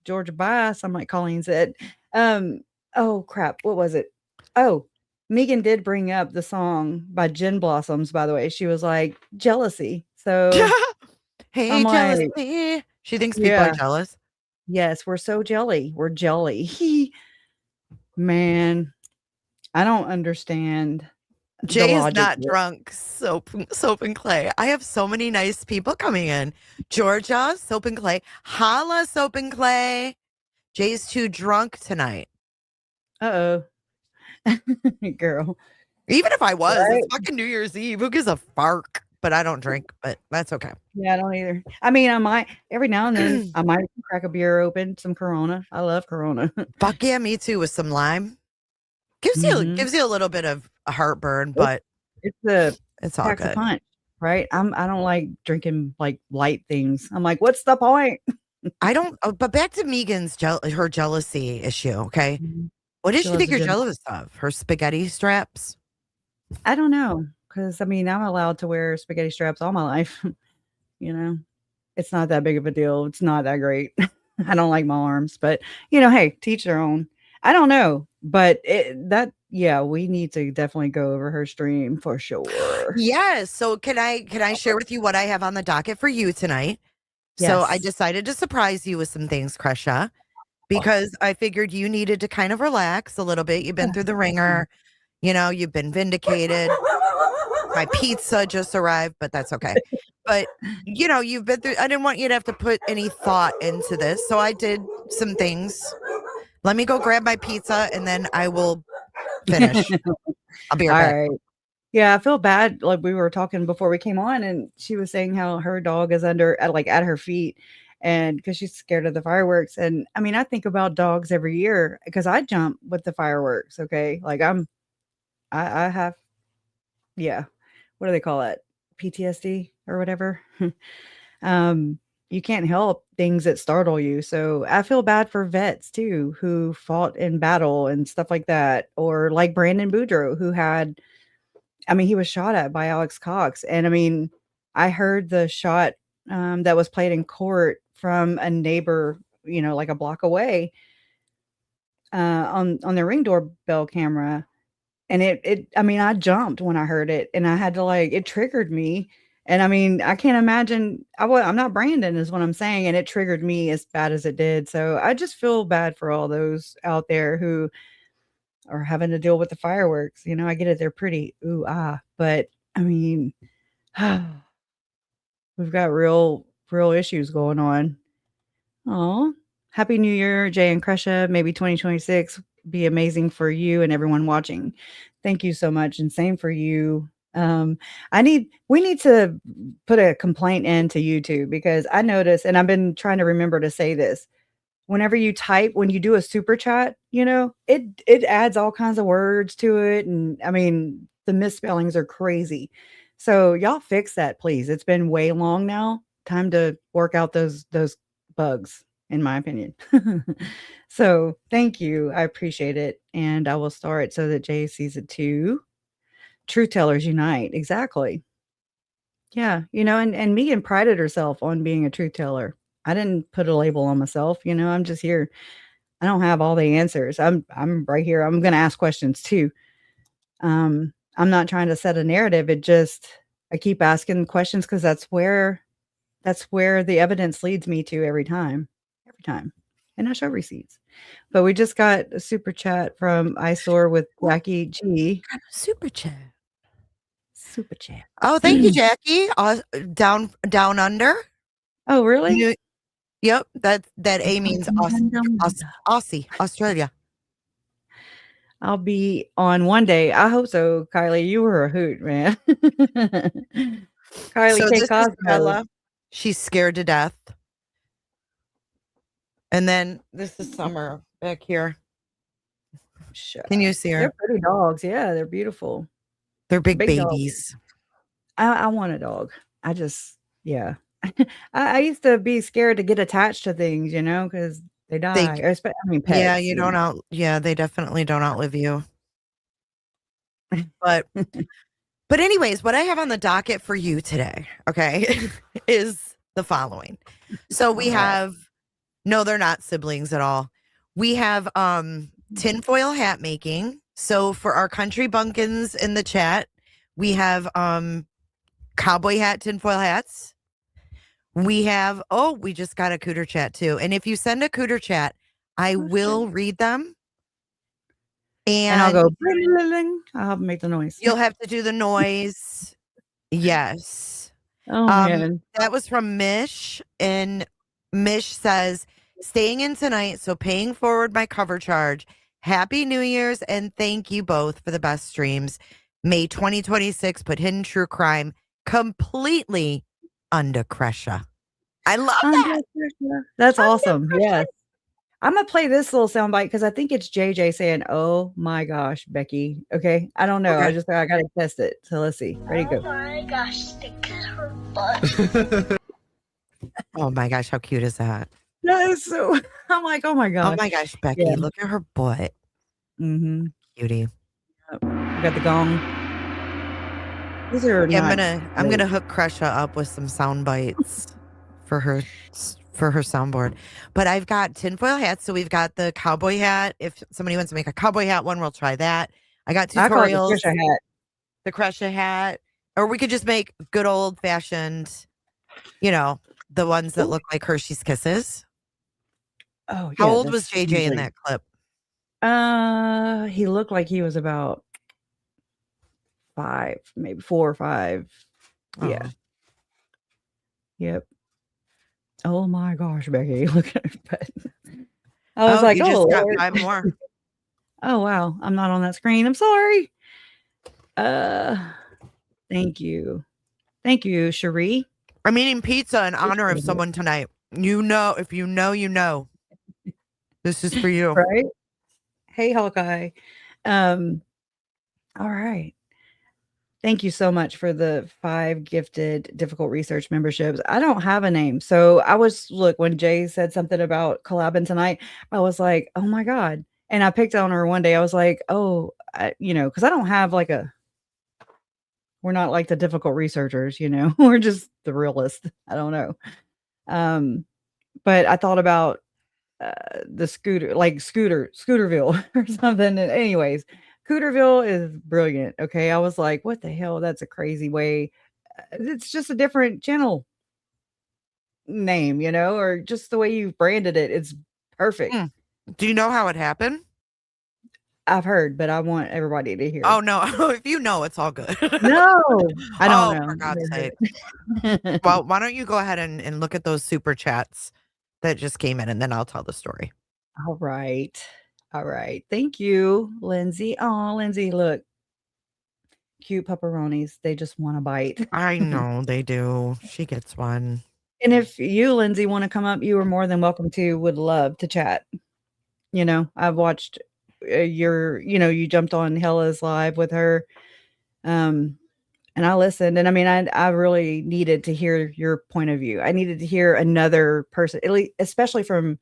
[SPEAKER 1] Georgia bias, I might Colleen said. Oh crap, what was it? Oh, Megan did bring up the song by Gin Blossoms, by the way. She was like, "Jealousy." So
[SPEAKER 2] Hey,
[SPEAKER 1] I'm like,
[SPEAKER 2] jealousy. She thinks people are
[SPEAKER 1] yeah,
[SPEAKER 2] jealous.
[SPEAKER 1] yes, we're so jelly. We're jelly. Man, I don't understand the
[SPEAKER 2] Jay is
[SPEAKER 1] logic
[SPEAKER 2] not
[SPEAKER 1] of it.
[SPEAKER 2] drunk. Soap and Clay. I have so many nice people coming in. Georgia, Soap and Clay. Holla, Soap and Clay. Jay's too drunk tonight.
[SPEAKER 1] Uh-oh. Girl.
[SPEAKER 2] Even if I was,
[SPEAKER 1] Right?
[SPEAKER 2] it's fucking New Year's Eve. Who gives a fark? But I don't drink, but that's okay.
[SPEAKER 1] Yeah, I don't either. I mean, I might every now and then I might crack a beer open, some Corona. I love Corona.
[SPEAKER 2] Fuck yeah, me too, with some lime. Gives
[SPEAKER 1] Mhm.
[SPEAKER 2] you a little bit of a heartburn, but
[SPEAKER 1] It's a
[SPEAKER 2] it's all
[SPEAKER 1] packs a
[SPEAKER 2] good.
[SPEAKER 1] punch. right? I don't like drinking, like, light things. I'm like, "What's the point?"
[SPEAKER 2] I don't but back to Megan's her jealousy issue, okay?
[SPEAKER 1] Mhm.
[SPEAKER 2] What does
[SPEAKER 1] She
[SPEAKER 2] she
[SPEAKER 1] loves
[SPEAKER 2] think
[SPEAKER 1] a
[SPEAKER 2] you're
[SPEAKER 1] gym.
[SPEAKER 2] jealous of? Her spaghetti straps?
[SPEAKER 1] I don't know, because I mean, I'm allowed to wear spaghetti straps all my life, you know? It's not that big of a deal. It's not that great. I don't like my arms, but, hey, teach their own. I don't know, but yeah, we need to definitely go over her stream for sure.
[SPEAKER 2] Yes. So can I share with you what I have on the docket for you tonight? So I
[SPEAKER 1] Yes.
[SPEAKER 2] decided to surprise you with some things, Kresha, because I figured you needed to kind of relax a little bit. You've been through the ringer, you've been vindicated. My pizza just arrived, but that's okay. But you've been through I didn't want you to have to put any thought into this. So I did some things. Let me go grab my pizza and then I will finish. I'll be right back.
[SPEAKER 1] Alright. Yeah, I feel bad, like, we were talking before we came on, and she was saying how her dog is at her feet, and because she's scared of the fireworks, and, I mean, I think about dogs every year because I jump with the fireworks, okay? Like, I have yeah, what do they call it? PTSD or whatever? Um, you can't help things that startle you, so I feel bad for vets too who fought in battle and stuff like that, or like Brandon Boudreaux who had I mean, he was shot at by Alex Cox, and I mean, I heard the shot, that was played in court from a neighbor, like a block away, on the Ring doorbell camera, and I mean, I jumped when I heard it, and I had to, like it triggered me, and I mean, I can't imagine I'm not Brandon is what I'm saying, and it triggered me as bad as it did, so I just feel bad for all those out there who are having to deal with the fireworks, I get it, they're pretty, ooh, ah, but, I mean, we've got real issues going on. Aw. Happy New Year, Jay and Kresha. Maybe 2026 be amazing for you and everyone watching. Thank you so much, and same for you. We need to put a complaint into YouTube because I notice, and I've been trying to remember to say this, whenever when you do a super chat, it adds all kinds of words to it, and, I mean, the misspellings are crazy. So, y'all fix that, please. It's been way long now. Time to work out those bugs, in my opinion. So, thank you. I appreciate it, and I will start so that Jay sees it too. Truth tellers unite. Exactly. Yeah, and Megan prided herself on being a truth teller. I didn't put a label on myself, I'm just here. I don't have all the answers. I'm right here. I'm gonna ask questions too. I'm not trying to set a narrative. I keep asking questions because that's where the evidence leads me to every time. Every time. And I show receipts. But we just got a super chat from Eyesore with
[SPEAKER 2] What
[SPEAKER 1] Jackie G.
[SPEAKER 2] kind of super chat?
[SPEAKER 1] Super chat.
[SPEAKER 2] Oh, thank you, Jackie. Down under.
[SPEAKER 1] Oh, really?
[SPEAKER 2] Yep. That A means Aussie, Australia.
[SPEAKER 1] I'll be on one day. I hope so, Kylie. You were a hoot, man. Kylie
[SPEAKER 2] So
[SPEAKER 1] K.
[SPEAKER 2] this is
[SPEAKER 1] Cosmo.
[SPEAKER 2] Bella. She's scared to death. And then this is Summer back here. Can you see
[SPEAKER 1] They're
[SPEAKER 2] her?
[SPEAKER 1] pretty dogs. Yeah, they're beautiful.
[SPEAKER 2] They're big
[SPEAKER 1] Big dogs.
[SPEAKER 2] babies.
[SPEAKER 1] I want a dog. Yeah. I used to be scared to get attached to things, because they
[SPEAKER 2] They
[SPEAKER 1] die. Or
[SPEAKER 2] Yeah,
[SPEAKER 1] pets.
[SPEAKER 2] they definitely don't outlive you. But anyways, what I have on the docket for you today, okay, is the following. So we have no, they're not siblings at all. We have tinfoil hat making. So for our country bumpkins in the chat, we have cowboy hat tinfoil hats. We have we just got a cooter chat too. And if you send a cooter chat, I will read them.
[SPEAKER 1] And I'll go, I'll make the noise.
[SPEAKER 2] You'll have to do the noise. Yes.
[SPEAKER 1] Oh, man.
[SPEAKER 2] That was from Mish. And Mish says, staying in tonight, so paying forward my cover charge. Happy New Year's and thank you both for the best streams. May 2026 put hidden true crime completely under Kresha. I love that.
[SPEAKER 1] That's awesome. Yes. I'm gonna play this little soundbite because I think it's JJ saying, "Oh my gosh, Becky." Okay, I don't know.
[SPEAKER 2] Okay.
[SPEAKER 1] I gotta test it. So let's see. Ready, go.
[SPEAKER 3] Oh my gosh, stick her butt.
[SPEAKER 2] Oh my gosh, how cute is that?
[SPEAKER 1] That is so. I'm like, oh my
[SPEAKER 2] Oh
[SPEAKER 1] gosh.
[SPEAKER 2] my gosh, Becky,
[SPEAKER 1] Yeah.
[SPEAKER 2] look at her butt.
[SPEAKER 1] Mm-hmm.
[SPEAKER 2] Cutie.
[SPEAKER 1] Yep. We got the gong. These are
[SPEAKER 2] Okay,
[SPEAKER 1] not.
[SPEAKER 2] I'm gonna hook Crusha up with some sound bites for her soundboard. But I've got tinfoil hats, so we've got the cowboy hat. If somebody wants to make a cowboy hat one, we'll try that. I got
[SPEAKER 1] I call it the
[SPEAKER 2] tutorials.
[SPEAKER 1] Trisha hat.
[SPEAKER 2] The Crusha hat, or we could just make good old fashioned, the ones that look like Hershey's Kisses.
[SPEAKER 1] Oh
[SPEAKER 2] How
[SPEAKER 1] yeah.
[SPEAKER 2] old was
[SPEAKER 1] That's
[SPEAKER 2] JJ in
[SPEAKER 1] usually.
[SPEAKER 2] that clip?
[SPEAKER 1] He looked like he was about 5, maybe 4 or 5. Yeah.
[SPEAKER 2] Oh.
[SPEAKER 1] Yep. Oh my gosh, Becky, look at her butt. I was like,
[SPEAKER 2] you
[SPEAKER 1] "Oh,
[SPEAKER 2] just got
[SPEAKER 1] Lord."
[SPEAKER 2] 5 more.
[SPEAKER 1] Oh, wow. I'm not on that screen. I'm sorry. Thank you. Thank you, Cherie.
[SPEAKER 2] I'm eating pizza in honor of someone tonight. If you know, you know. This is for you.
[SPEAKER 1] Right? Hey, Hawkeye. All right. Thank you so much for the 5 gifted difficult research memberships. I don't have a name. So look, when Jay said something about collabing tonight, I was like, oh my God. And I picked on her one day. I was like, oh, because I don't have we're not like the difficult researchers, we're just the realist. I don't know. But I thought about the Scooterville or something. And anyways, Cooterville is brilliant. Okay. I was like, what the hell? That's a crazy way. It's just a different channel name, or just the way you've branded it. It's perfect.
[SPEAKER 2] Do you know how it happened?
[SPEAKER 1] I've heard, but I want everybody to hear.
[SPEAKER 2] Oh, no. If you know, it's all good.
[SPEAKER 1] No, I don't know.
[SPEAKER 2] For God's sake. Well, why don't you go ahead and look at those super chats that just came in, and then I'll tell the story.
[SPEAKER 1] All right. All right. Thank you, Lindsay. Oh, Lindsay, look. Cute pepperonis. They just want a bite.
[SPEAKER 2] I know they do. She gets one.
[SPEAKER 1] And if you, Lindsay, want to come up, you are more than welcome to. Would love to chat. I've watched you jumped on Hella's live with her. And I listened, and I mean, I really needed to hear your point of view. I needed to hear another person, at least, especially from,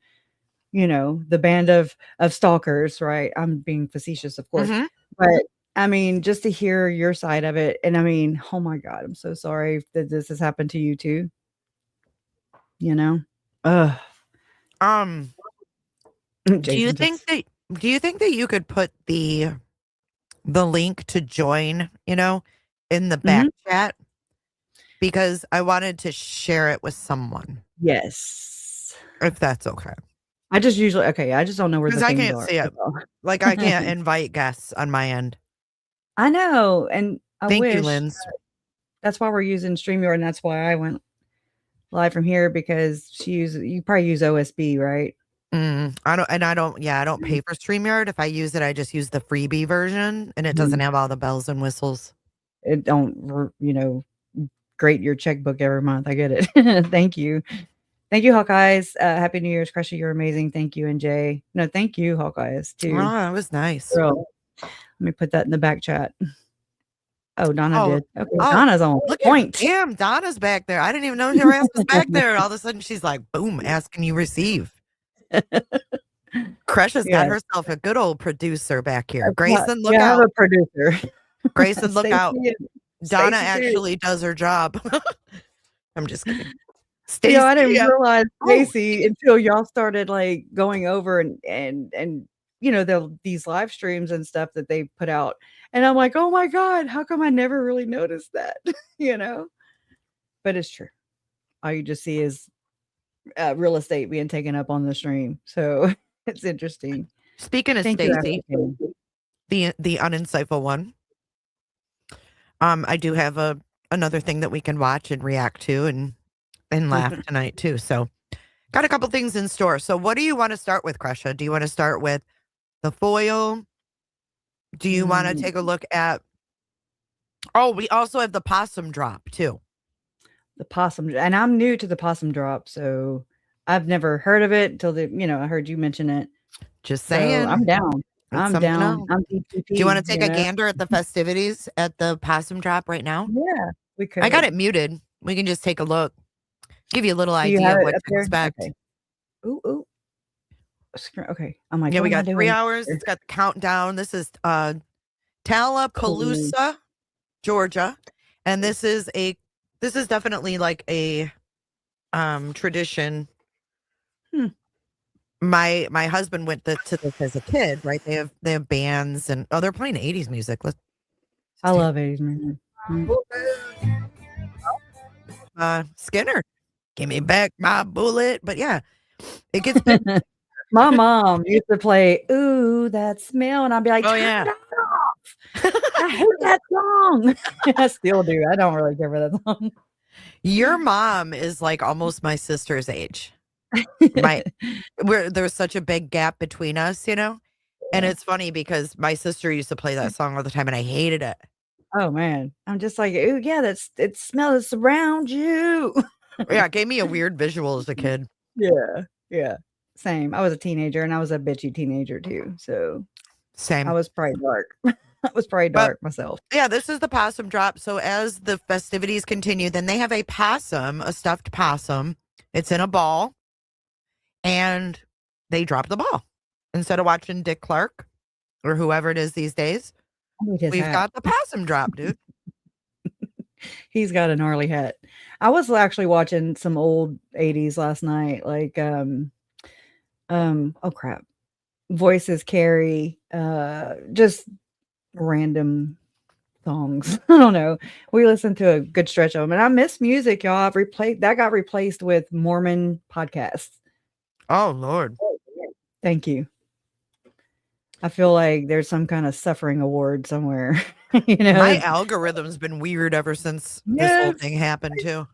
[SPEAKER 1] the band of stalkers, right? I'm being facetious, of course, but I mean, just to hear your side of it. And I mean, oh my God, I'm so sorry that this has happened to you too. Ugh.
[SPEAKER 2] Do you think that you could put the link to join, in the back chat? Because I wanted to share it with someone.
[SPEAKER 1] Yes.
[SPEAKER 2] If that's okay.
[SPEAKER 1] I just don't know where the things are.
[SPEAKER 2] Because I can't see it. Like, I can't invite guests on my end.
[SPEAKER 1] I know. And I
[SPEAKER 2] Thank
[SPEAKER 1] wish.
[SPEAKER 2] you, Linz.
[SPEAKER 1] That's why we're using StreamYard, and that's why I went live from here, because you probably use OSB, right?
[SPEAKER 2] I don't pay for StreamYard. If I use it, I just use the freebie version, and it doesn't have all the bells and whistles.
[SPEAKER 1] It don't, grate your checkbook every month. I get it. Thank you. Thank you, Hawkeyes. Happy New Year's, Crusher. You're amazing. Thank you, and Jay. No, thank you, Hawkeyes, too.
[SPEAKER 2] Oh, that was nice.
[SPEAKER 1] Girl. Let me put that in the back chat. Oh, Donna did. Okay, Donna's on point.
[SPEAKER 2] Damn, Donna's back there. I didn't even know her ass was back there. All of a sudden, she's like, boom, ask and you receive. Crusha's got herself a good old producer back here. Grayson, look out.
[SPEAKER 1] I have a producer.
[SPEAKER 2] Grayson, look out. Donna
[SPEAKER 1] Stacey
[SPEAKER 2] actually does her job. I'm just kidding.
[SPEAKER 1] Stacey, I didn't realize Stacey until y'all started like going over and these live streams and stuff that they put out. And I'm like, oh my God, how come I never really noticed that? But it's true. All you just see is real estate being taken up on the stream. So it's interesting.
[SPEAKER 2] Speaking of Stacey, the uninsightful one. I do have another thing that we can watch and react to and laugh tonight too. So got a couple things in store. So what do you want to start with, Crusha? Do you want to start with the foil? Do you want to take a look at... Oh, we also have the possum drop too.
[SPEAKER 1] The possum, and I'm new to the possum drop, so I've never heard of it until I heard you mention it.
[SPEAKER 2] Just
[SPEAKER 1] So
[SPEAKER 2] saying.
[SPEAKER 1] I'm down.
[SPEAKER 2] It's
[SPEAKER 1] I'm
[SPEAKER 2] something
[SPEAKER 1] down.
[SPEAKER 2] else.
[SPEAKER 1] I'm
[SPEAKER 2] Do you want to
[SPEAKER 1] PPP,
[SPEAKER 2] take a gander at the festivities at the Possum Drop right now?
[SPEAKER 1] Yeah, we could.
[SPEAKER 2] I got it muted. We can just take a look. Give you a little
[SPEAKER 1] Do you
[SPEAKER 2] idea
[SPEAKER 1] have
[SPEAKER 2] of
[SPEAKER 1] it
[SPEAKER 2] what
[SPEAKER 1] up
[SPEAKER 2] to
[SPEAKER 1] there?
[SPEAKER 2] expect.
[SPEAKER 1] Okay. Ooh. Okay. I'm like,
[SPEAKER 2] Yeah, we
[SPEAKER 1] what am I
[SPEAKER 2] got 3
[SPEAKER 1] doing
[SPEAKER 2] hours.
[SPEAKER 1] here?
[SPEAKER 2] It's got the countdown. This is
[SPEAKER 1] Cool.
[SPEAKER 2] Tallapoosa, Georgia. And this is definitely like a tradition. My husband went to this as a kid, right? They have bands and they're playing 80s music.
[SPEAKER 1] I love 80s music.
[SPEAKER 2] Skinner, give me back my bullet. But yeah, it gets
[SPEAKER 1] My mom used to play "Ooh, That Smell," and I'd be like,
[SPEAKER 2] Oh,
[SPEAKER 1] "Turn
[SPEAKER 2] yeah.
[SPEAKER 1] it off! I hate that song." I still do. I don't really care for that song.
[SPEAKER 2] Your mom is like almost my sister's age. There's such a big gap between us, And it's funny because my sister used to play that song all the time and I hated it.
[SPEAKER 1] Oh man. I'm just like, "Ooh, yeah, it smells around you."
[SPEAKER 2] Yeah, it gave me a weird visual as a kid.
[SPEAKER 1] Yeah. Same. I was a teenager and I was a bitchy teenager too. So
[SPEAKER 2] Same.
[SPEAKER 1] I was probably dark. I was probably dark myself.
[SPEAKER 2] Yeah, this is the Possum Drop. So as the festivities continue, then they have a possum, a stuffed possum. It's in a ball. And they drop the ball. Instead of watching Dick Clark or whoever it is these days, we've got the Possum Drop, dude.
[SPEAKER 1] He's got a gnarly hat. I was actually watching some old 80s last night, like oh crap. Voices Carry, just random songs. I don't know. We listened to a good stretch of them, and I miss music, y'all. That got replaced with Mormon podcasts.
[SPEAKER 2] Oh Lord.
[SPEAKER 1] Thank you. I feel like there's some kind of suffering award somewhere.
[SPEAKER 2] My algorithm's been weird ever since this whole
[SPEAKER 1] Yes.
[SPEAKER 2] thing happened too.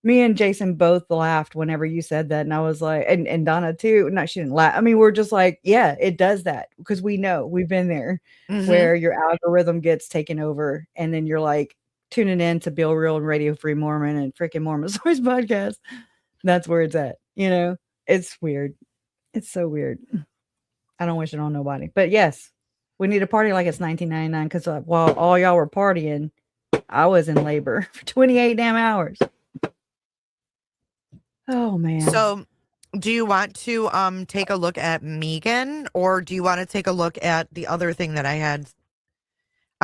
[SPEAKER 1] Me and Jason both laughed whenever you said that, and I was like, and Donna too. No, she didn't laugh. I mean, we're just like, yeah, it does that because we know we've been there where your algorithm gets taken over, and then you're like tuning in to Bill Real and Radio Free Mormon and freaking Mormon Stories podcast. That's where it's at. It's weird. It's so weird. I don't wish it on nobody, but yes, we need a party like it's 1999 because while all y'all were partying, I was in labor for 28 damn hours. Oh man.
[SPEAKER 2] So do you want to take a look at Megan or do you want to take a look at the other thing that I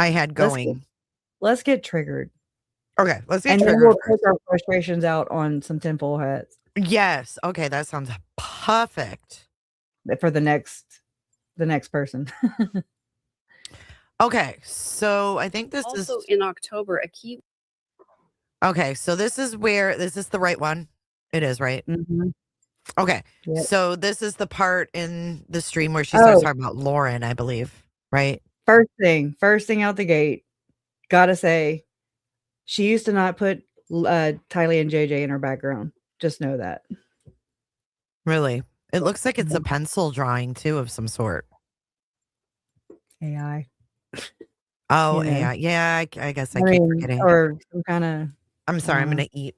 [SPEAKER 2] had going?
[SPEAKER 1] Let's get triggered.
[SPEAKER 2] Okay, let's get
[SPEAKER 1] and
[SPEAKER 2] triggered.
[SPEAKER 1] And we'll take our frustrations out on some tinfoil hats.
[SPEAKER 2] Yes. Okay, that sounds perfect.
[SPEAKER 1] For the next person.
[SPEAKER 2] Okay, so I think this is
[SPEAKER 4] also in October a key.
[SPEAKER 2] Okay, so this is the right one. It is, right?
[SPEAKER 1] Mm-hmm.
[SPEAKER 2] Okay.
[SPEAKER 1] Yep.
[SPEAKER 2] So this is the part in the stream where she starts talking about Lauren, I believe, right?
[SPEAKER 1] First thing out the gate, gotta say, she used to not put Tylee and JJ in her background. Just know that.
[SPEAKER 2] Really? It looks like it's a pencil drawing too of some sort.
[SPEAKER 1] AI.
[SPEAKER 2] Oh, AI. Yeah, I guess I keep forgetting.
[SPEAKER 1] Or some kind of.
[SPEAKER 2] I'm sorry, I'm gonna eat.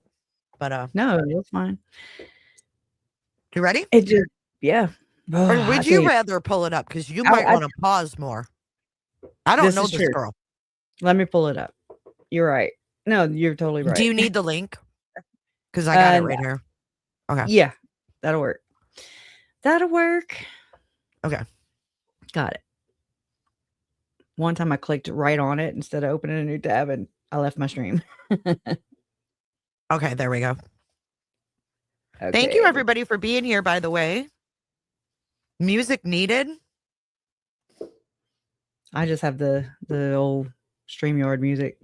[SPEAKER 2] But
[SPEAKER 1] no, it's fine.
[SPEAKER 2] You ready?
[SPEAKER 1] It just yeah.
[SPEAKER 2] Or would you rather pull it up? Because you might want to pause more. I don't know this girl.
[SPEAKER 1] Let me pull it up. You're right. No, you're totally right.
[SPEAKER 2] Do you need the link? Because I got it right here. Okay.
[SPEAKER 1] Yeah, that'll work.
[SPEAKER 2] Okay.
[SPEAKER 1] Got it. One time I clicked right on it instead of opening a new tab and I left my stream.
[SPEAKER 2] Okay, there we go.
[SPEAKER 1] Okay.
[SPEAKER 2] Thank you everybody for being here, by the way. Music needed.
[SPEAKER 1] I just have the old StreamYard music.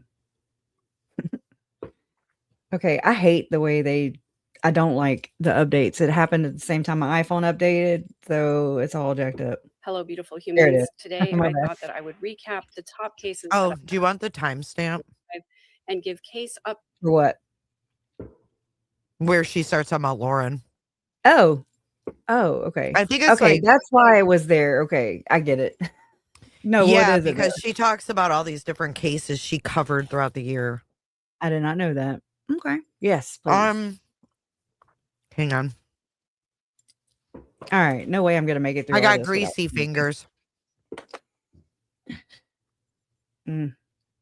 [SPEAKER 1] Okay, I hate the way I don't like the updates. It happened at the same time my iPhone updated, so it's all jacked up.
[SPEAKER 4] Hello, beautiful humans. Today,
[SPEAKER 1] My
[SPEAKER 4] I
[SPEAKER 1] bad.
[SPEAKER 4] thought that I would recap the top cases.
[SPEAKER 2] Oh, do you want the timestamp?
[SPEAKER 4] And give case up.
[SPEAKER 1] For what?
[SPEAKER 2] Where she starts talking about Lauren.
[SPEAKER 1] Oh, okay.
[SPEAKER 2] I think it's
[SPEAKER 1] okay. That's why I was there. Okay, I get it. No,
[SPEAKER 2] yeah,
[SPEAKER 1] what is
[SPEAKER 2] because
[SPEAKER 1] it?
[SPEAKER 2] She talks about all these different cases she covered throughout the year.
[SPEAKER 1] I did not know that. Okay. Yes. Please.
[SPEAKER 2] Hang on.
[SPEAKER 1] All right, no way I'm gonna make it through.
[SPEAKER 2] I
[SPEAKER 1] all
[SPEAKER 2] got
[SPEAKER 1] this without-
[SPEAKER 2] greasy fingers.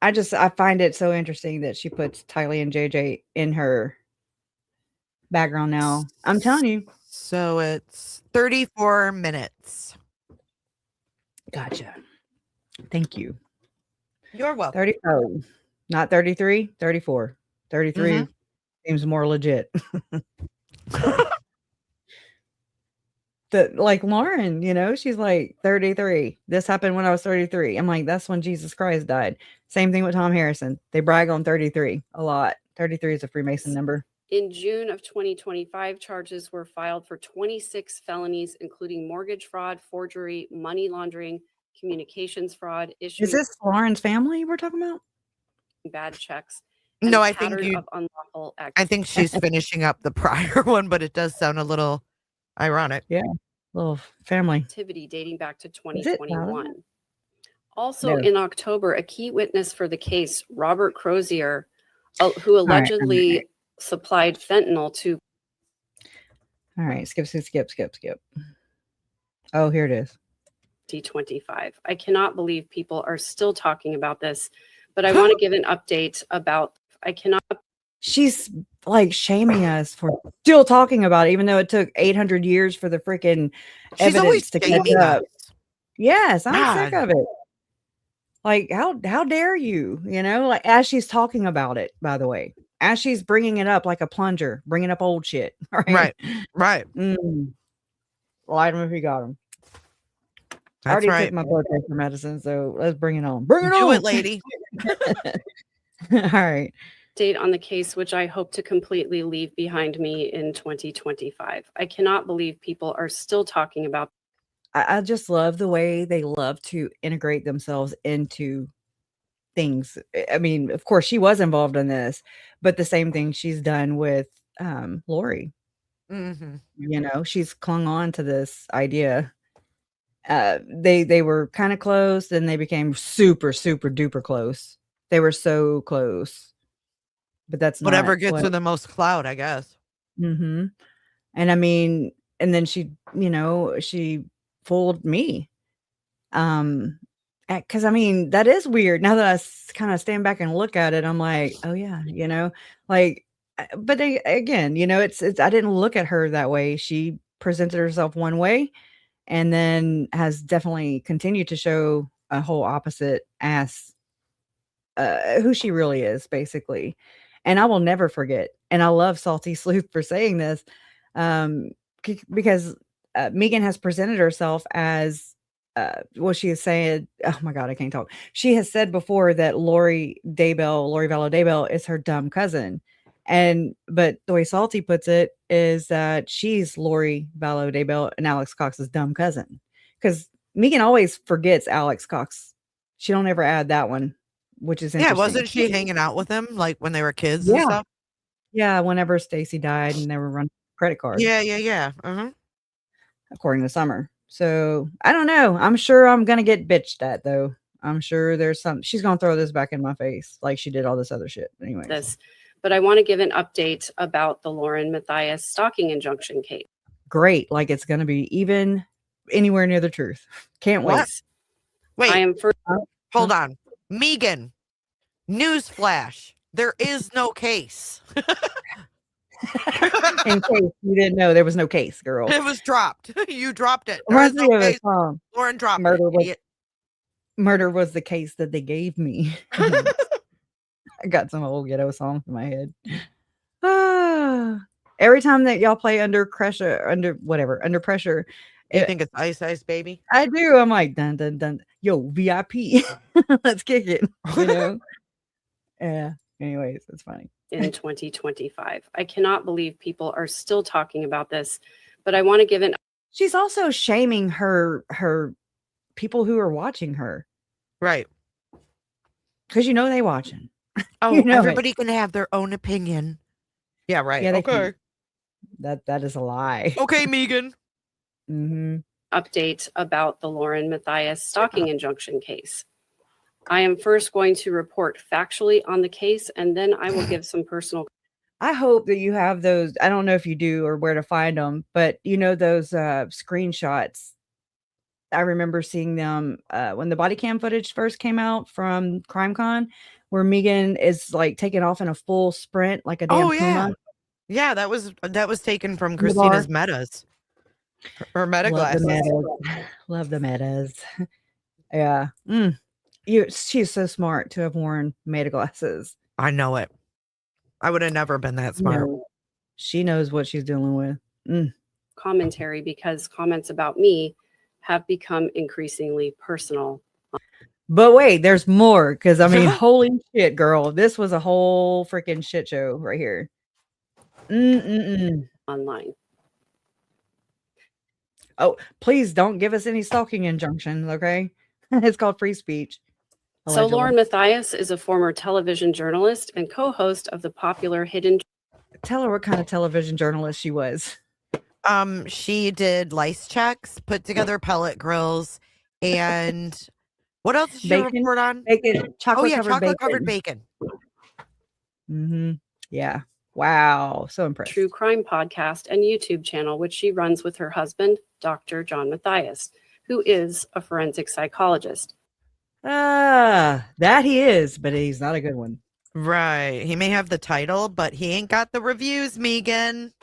[SPEAKER 1] I find it so interesting that she puts Tylee and JJ in her background now. I'm telling you.
[SPEAKER 2] So it's 34 minutes.
[SPEAKER 1] Gotcha. Thank you.
[SPEAKER 2] You're welcome.
[SPEAKER 1] 30. Oh, not 33, 34. 33 seems more legit. Like Lauren, she's like 33. This happened when I was 33. I'm like, that's when Jesus Christ died. Same thing with Tom Harrison. They brag on 33 a lot. 33 is a Freemason number.
[SPEAKER 4] In June of 2025, charges were filed for 26 felonies, including mortgage fraud, forgery, money laundering, communications fraud, issuing
[SPEAKER 1] Is this Lauren's family we're talking about?
[SPEAKER 4] bad checks.
[SPEAKER 2] No,
[SPEAKER 4] a
[SPEAKER 2] I think
[SPEAKER 4] pattern of unlawful
[SPEAKER 2] I think she's finishing up the prior one, but it does sound a little ironic.
[SPEAKER 1] Yeah, little family
[SPEAKER 4] activity dating back to
[SPEAKER 1] Is it Tyler?
[SPEAKER 4] 2021. Also
[SPEAKER 1] No.
[SPEAKER 4] in October, a key witness for the case, Robert Crozier, who allegedly supplied fentanyl to.
[SPEAKER 1] All right, skip. Oh, here it is.
[SPEAKER 4] D25. I cannot believe people are still talking about this, but I want to give an update about.
[SPEAKER 1] She's like shaming us for still talking about it, even though it took 800 years for the freaking evidence to catch up. Yes, I'm sick of it. Like, how dare you? Like as she's talking about it, by the way, as she's bringing it up like a plunger, bringing up old shit. Right. Well, I don't know if you got them. I already took my blood pressure medicine, so let's bring it on.
[SPEAKER 2] Do it, lady.
[SPEAKER 1] All right.
[SPEAKER 4] Date on the case, which I hope to completely leave behind me in 2025. I cannot believe people are still talking about.
[SPEAKER 1] I just love the way they love to integrate themselves into things. I mean, of course, she was involved in this, but the same thing she's done with Lori. She's clung on to this idea. They were kind of close, then they became super, super duper close. They were so close. But that's
[SPEAKER 2] whatever gets her the most clout, I guess.
[SPEAKER 1] And I mean, and then she fooled me. Because I mean, that is weird. Now that I kind of stand back and look at it, I'm like, oh yeah, like, but again, it's I didn't look at her that way. She presented herself one way, and then has definitely continued to show a whole opposite ass, who she really is, basically. And I will never forget. And I love Salty Sleuth for saying this, because Megan has presented herself as, she has said, oh my God, I can't talk. She has said before that Lori Vallow Daybell is her dumb cousin. But the way Salty puts it is that she's Lori Vallow Daybell and Alex Cox's dumb cousin. Because Megan always forgets Alex Cox. She don't ever add that one, which is interesting.
[SPEAKER 2] Yeah, wasn't she hanging out with him like when they were kids
[SPEAKER 1] and
[SPEAKER 2] stuff?
[SPEAKER 1] Yeah, whenever Stacy died and they were running credit cards.
[SPEAKER 2] Yeah.
[SPEAKER 1] According to Summer. So I don't know. I'm sure I'm gonna get bitched at though. I'm sure there's she's gonna throw this back in my face like she did all this other shit. Anyway.
[SPEAKER 4] But I want to give an update about the Lauren Matthias stalking injunction case.
[SPEAKER 1] Great. Like it's gonna be even anywhere near the truth. Can't wait.
[SPEAKER 2] Wait.
[SPEAKER 4] I am first.
[SPEAKER 2] Hold on. Megan. Newsflash. There is no case.
[SPEAKER 1] In case you didn't know, there was no case, girl.
[SPEAKER 2] It was dropped. You dropped it.
[SPEAKER 1] Lauren
[SPEAKER 2] dropped
[SPEAKER 1] it. Murder was the case that they gave me. I got some old ghetto songs in my head. Every time that y'all play Under Pressure,
[SPEAKER 2] you think it's Ice Ice Baby?
[SPEAKER 1] I do. I'm like, dun dun dun. Yo, VIP. Let's kick it. Yeah. Anyways, it's funny.
[SPEAKER 4] In 2025. I cannot believe people are still talking about this, but I want to give an.
[SPEAKER 1] She's also shaming her people who are watching her.
[SPEAKER 2] Right.
[SPEAKER 1] Because they watching.
[SPEAKER 2] Oh, everybody can have their own opinion. Yeah, right.
[SPEAKER 1] Yeah,
[SPEAKER 2] okay.
[SPEAKER 1] That is a lie.
[SPEAKER 2] Okay, Megan.
[SPEAKER 4] Update about the Lauren Matthias stalking injunction case. I am first going to report factually on the case, and then I will give some personal.
[SPEAKER 1] I hope that you have those. I don't know if you do or where to find them, but you know those screenshots. I remember seeing them when the body cam footage first came out from CrimeCon, where Megan is like taking off in a full sprint like a damn
[SPEAKER 2] Oh yeah.
[SPEAKER 1] puma
[SPEAKER 2] Yeah, that was taken from
[SPEAKER 1] in the bar.
[SPEAKER 2] Christina's metas. Her meta
[SPEAKER 1] Love the
[SPEAKER 2] glasses.
[SPEAKER 1] metas. Love the metas. Yeah. She's so smart to have worn meta glasses.
[SPEAKER 2] I know it. I would have never been that smart.
[SPEAKER 1] No, she knows what she's dealing with.
[SPEAKER 4] Commentary because comments about me have become increasingly personal
[SPEAKER 1] But wait, there's more because I mean, holy shit, girl, this was a whole freaking shit show right here.
[SPEAKER 4] online.
[SPEAKER 1] Oh, please don't give us any stalking injunctions, okay? It's called free speech.
[SPEAKER 4] So
[SPEAKER 1] Allegedly.
[SPEAKER 4] Lauren Matthias is a former television journalist and co-host of the popular Hidden.
[SPEAKER 1] Tell her what kind of television journalist she was.
[SPEAKER 2] She did lice checks, put together pellet grills, and what else did she report on?
[SPEAKER 1] Bacon, chocolate
[SPEAKER 2] covered bacon.
[SPEAKER 1] Yeah. Wow. So impressed.
[SPEAKER 4] True crime podcast and YouTube channel, which she runs with her husband, Dr. John Matthias, who is a forensic psychologist.
[SPEAKER 1] That he is, but he's not a good one.
[SPEAKER 2] Right. He may have the title, but he ain't got the reviews, Megan.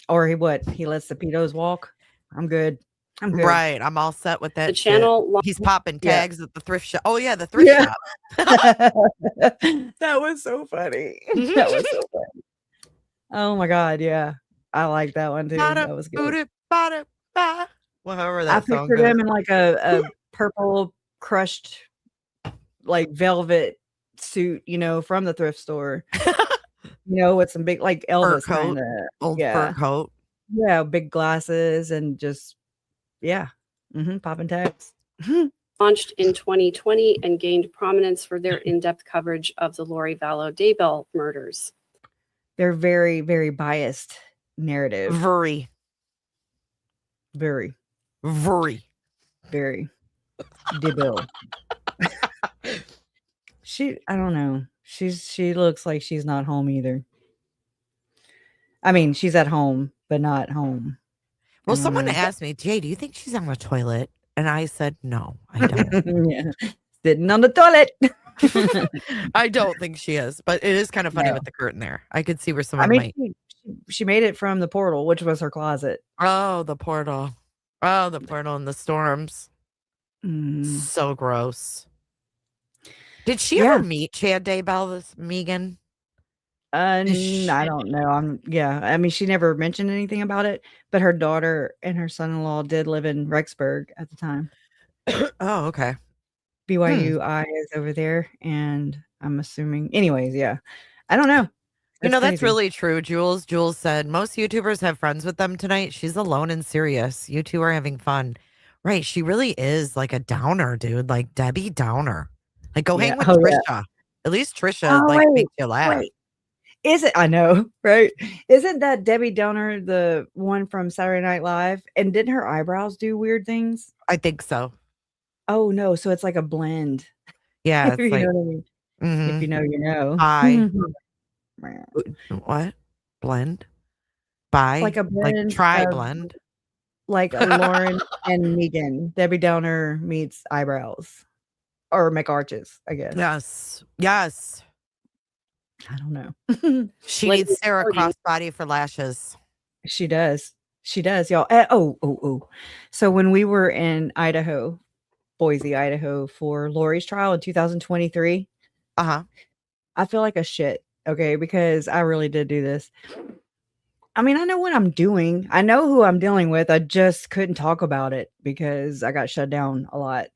[SPEAKER 1] Or he lets the pedos walk. I'm good.
[SPEAKER 2] Right. I'm all set with that.
[SPEAKER 4] The channel.
[SPEAKER 2] He's popping tags at the thrift shop. Oh yeah, the thrift shop.
[SPEAKER 1] That was so funny. That was so funny. Oh my god, yeah. I like that one too. That was good.
[SPEAKER 2] Well, however that
[SPEAKER 1] I
[SPEAKER 2] song
[SPEAKER 1] pictured
[SPEAKER 2] goes.
[SPEAKER 1] him in like a purple crushed like velvet suit, from the thrift store. With some big like Elvis kind of
[SPEAKER 2] old fur coat.
[SPEAKER 1] Yeah, big glasses and just popping tags.
[SPEAKER 4] Launched in 2020 and gained prominence for their in-depth coverage of the Lori Vallow Daybell murders.
[SPEAKER 1] They're very, very biased narrative.
[SPEAKER 2] Very.
[SPEAKER 1] Daybell. I don't know. She looks like she's not home either. I mean, she's at home, but not home.
[SPEAKER 2] Well, someone asked me, Jay, do you think she's on the toilet? And I said, no, I don't.
[SPEAKER 1] Yeah. Sitting on the toilet.
[SPEAKER 2] I don't think she is, but it is kind of funny with the curtain there. I could see where someone might.
[SPEAKER 1] She made it from the portal, which was her closet.
[SPEAKER 2] Oh, the portal. Oh, the portal and the storms. So gross. Did she ever meet Chad Daybell, this Megan?
[SPEAKER 1] I don't know. I mean, she never mentioned anything about it, but her daughter and her son-in-law did live in Rexburg at the time.
[SPEAKER 2] Oh, okay.
[SPEAKER 1] BYU-I is over there, and I'm assuming. Anyways, yeah. I don't know.
[SPEAKER 2] That's really true, Jules. Jules said, most YouTubers have friends with them tonight. She's alone and serious. You two are having fun. Right. She really is like a downer, dude. Like Debbie Downer. Like go hang with Trisha. Yeah. At least Trisha makes you laugh.
[SPEAKER 1] Wait. Is it? I know, right? Isn't that Debbie Downer the one from Saturday Night Live? And didn't her eyebrows do weird things?
[SPEAKER 2] I think so.
[SPEAKER 1] Oh no, so it's like a blend.
[SPEAKER 2] Yeah,
[SPEAKER 1] if you know what I mean. If you know, you know.
[SPEAKER 2] Hi. What? Blend? By?
[SPEAKER 1] Like a blend.
[SPEAKER 2] Like try blend.
[SPEAKER 1] Like a Lauren and Megan. Debbie Downer meets eyebrows. Or make arches, I guess.
[SPEAKER 2] Yes.
[SPEAKER 1] I don't know.
[SPEAKER 2] She needs Sarah Crossbody for lashes.
[SPEAKER 1] She does, y'all. So when we were in Idaho, Boise, Idaho, for Lori's trial in 2023, I feel like a shit. Okay, because I really did do this. I mean, I know what I'm doing. I know who I'm dealing with. I just couldn't talk about it because I got shut down a lot.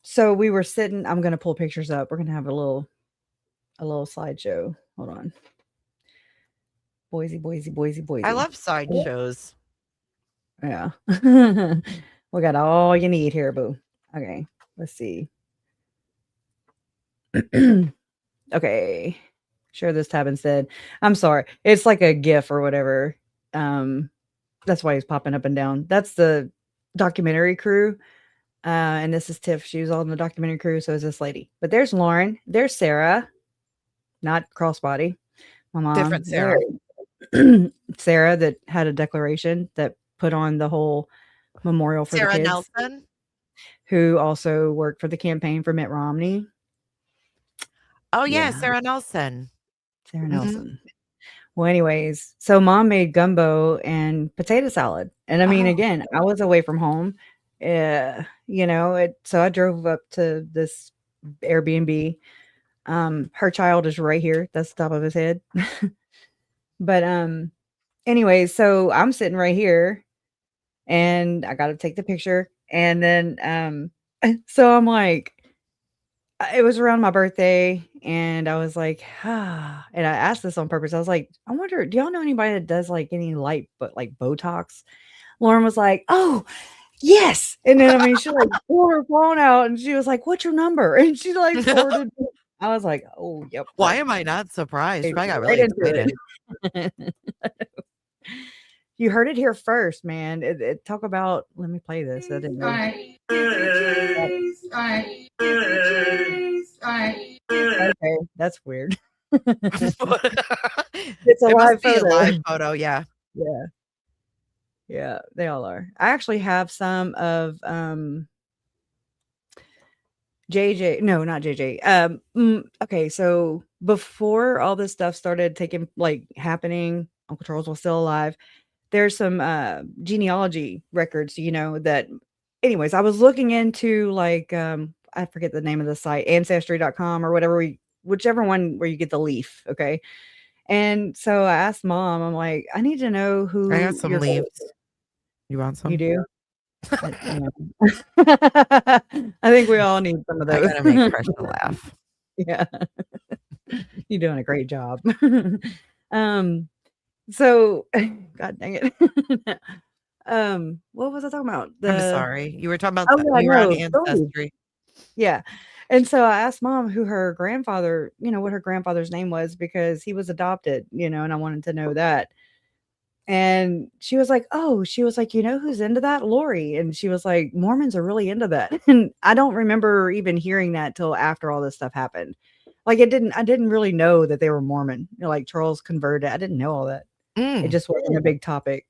[SPEAKER 1] So we were sitting. I'm gonna pull pictures up. We're gonna have a little slideshow. Hold on. Boise.
[SPEAKER 2] I love sideshows.
[SPEAKER 1] Yeah. We got all you need here, boo. Okay, let's see. Okay. Share this tab instead. I'm sorry. It's like a GIF or whatever. That's why he's popping up and down. That's the documentary crew. And this is Tiff. She was on the documentary crew. So is this lady. But there's Lauren. There's Sarah. Not crossbody. My mom.
[SPEAKER 2] Different Sarah.
[SPEAKER 1] Sarah that had a declaration that put on the whole memorial for
[SPEAKER 2] Sarah
[SPEAKER 1] the kids.
[SPEAKER 2] Nelson,
[SPEAKER 1] who also worked for the campaign for Mitt Romney.
[SPEAKER 2] Oh yeah, Sarah Nelson.
[SPEAKER 1] Sarah Nelson. Well, anyways, so mom made gumbo and potato salad. And I mean, again, I was away from home. So I drove up to this Airbnb. Her child is right here. That's the top of his head. But anyways, so I'm sitting right here and I got to take the picture. And then so I'm like, it was around my birthday and I was like, and I asked this on purpose. I was like, I wonder, do y'all know anybody that does like any light, but like Botox? Lauren was like, oh, yes. And then, I mean, she like pulled her phone out and she was like, what's your number? And she like forwarded. I was like, oh, yep.
[SPEAKER 2] Why am I not surprised? I got really excited.
[SPEAKER 1] You heard it here first, man. Talk about, let me play this. I didn't know. Okay, that's weird. It's a live photo.
[SPEAKER 2] Live photo, yeah.
[SPEAKER 1] Yeah. Yeah, they all are. I actually have some of JJ. No, not JJ. Okay, so before all this stuff started happening, Uncle Charles was still alive. There's some genealogy records, that anyways, I was looking into I forget the name of the site, ancestry.com or whichever one where you get the leaf. Okay. And so I asked mom, I'm like, I need to know who.
[SPEAKER 2] I got some leaves. You want some?
[SPEAKER 1] You do? I think we all need some of those.
[SPEAKER 2] I gotta make Pressure laugh.
[SPEAKER 1] Yeah. You're doing a great job. So God dang it. What was I talking about?
[SPEAKER 2] I'm sorry. You were talking about
[SPEAKER 1] you were
[SPEAKER 2] on Ancestry.
[SPEAKER 1] Yeah. And so I asked mom who her grandfather, what her grandfather's name was, because he was adopted, and I wanted to know that. And she was like, who's into that? Lori. And she was like, Mormons are really into that. And I don't remember even hearing that till after all this stuff happened. I didn't really know that they were Mormon. Like Charles converted. I didn't know all that. It just wasn't a big topic.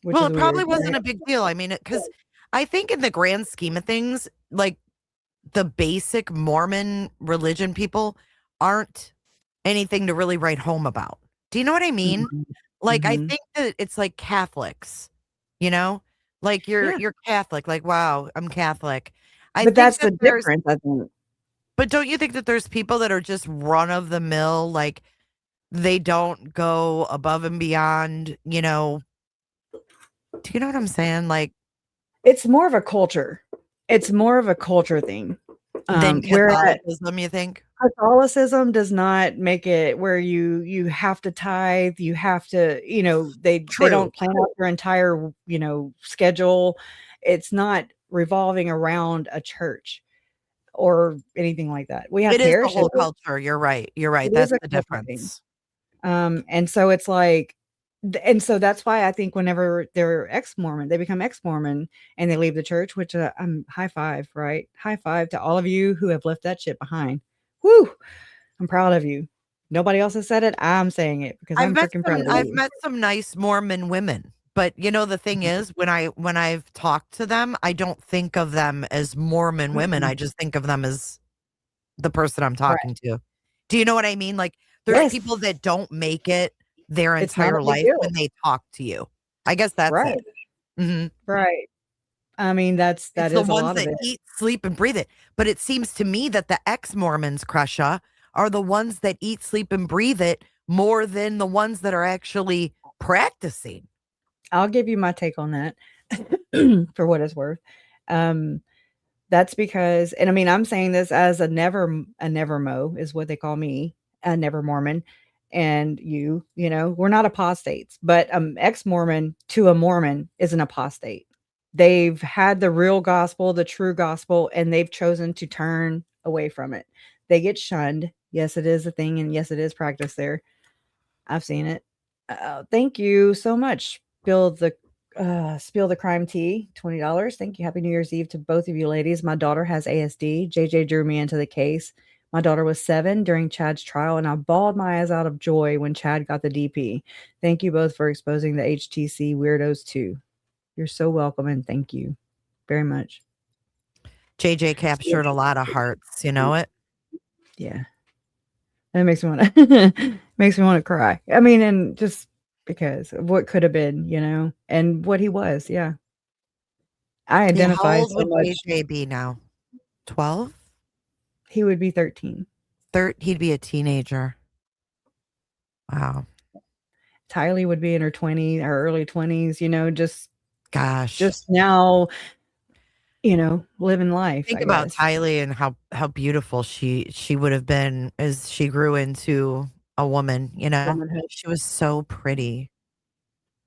[SPEAKER 2] Well, it probably wasn't a big deal. I mean, because I think in the grand scheme of things, like the basic Mormon religion people aren't anything to really write home about. Do you know what I mean?
[SPEAKER 1] Mm-hmm.
[SPEAKER 2] Like, I think that it's like Catholics, like you're Catholic, like, wow, I'm Catholic.
[SPEAKER 1] But that's the difference, I think.
[SPEAKER 2] But don't you think that there's people that are just run of the mill, like they don't go above and beyond, Do you know what I'm saying? Like,
[SPEAKER 1] it's more of a culture. It's more of a culture thing.
[SPEAKER 2] Than Catholicism, you think?
[SPEAKER 1] Catholicism does not make it where you have to tithe, you have to, they don't plan out their entire, schedule. It's not revolving around a church or anything like that. We have parishes.
[SPEAKER 2] The whole culture. You're right. That's the difference.
[SPEAKER 1] And so it's like, and so that's why I think whenever they're ex-Mormon, they become ex-Mormon and they leave the church, which I'm high five, right? High five to all of you who have left that shit behind. Woo! I'm proud of you. Nobody else has said it. I'm saying it because I'm freaking proud of you.
[SPEAKER 2] I've met some nice Mormon women, but the thing is, when I've talked to them, I don't think of them as Mormon women. I just think of them as the person I'm talking to. Do you know what I mean? Like, there's people that don't make it their entire life when they talk to you. I guess that's
[SPEAKER 1] right. Right. I mean, that is
[SPEAKER 2] the ones that eat, sleep, and breathe it. But it seems to me that the ex-Mormons, Crusha, are the ones that eat, sleep, and breathe it more than the ones that are actually practicing.
[SPEAKER 1] I'll give you my take on that for what it's worth. That's because, and I mean, I'm saying this as a never Mo is what they call me, a never Mormon. And we're not apostates, but ex-Mormon to a Mormon is an apostate. They've had the real gospel, the true gospel, and they've chosen to turn away from it. They get shunned. Yes, it is a thing. And yes, it is practice there. I've seen it. Thank you so much, Bill, the Spill the Crime Tea, $20. Thank you. Happy New Year's Eve to both of you ladies. My daughter has ASD. JJ drew me into the case. My daughter was 7 during Chad's trial, and I bawled my eyes out of joy when Chad got the DP. Thank you both for exposing the HTC weirdos too. You're so welcome, and thank you very much.
[SPEAKER 2] JJ captured a lot of hearts, you know it?
[SPEAKER 1] Yeah. That makes me want to makes me want to cry. I mean, and just because of what could have been, and what he was. Yeah. I
[SPEAKER 2] Yeah,
[SPEAKER 1] identify
[SPEAKER 2] how old
[SPEAKER 1] so
[SPEAKER 2] would
[SPEAKER 1] much.
[SPEAKER 2] JJ be now? 12?
[SPEAKER 1] He would be 13.
[SPEAKER 2] He'd be a teenager. Wow.
[SPEAKER 1] Tylee would be in her early 20s,
[SPEAKER 2] Gosh.
[SPEAKER 1] just now, living life.
[SPEAKER 2] Think
[SPEAKER 1] I
[SPEAKER 2] about
[SPEAKER 1] guess.
[SPEAKER 2] Tylee and how beautiful she would have been as she grew into a woman,
[SPEAKER 1] Womanhood.
[SPEAKER 2] She was so pretty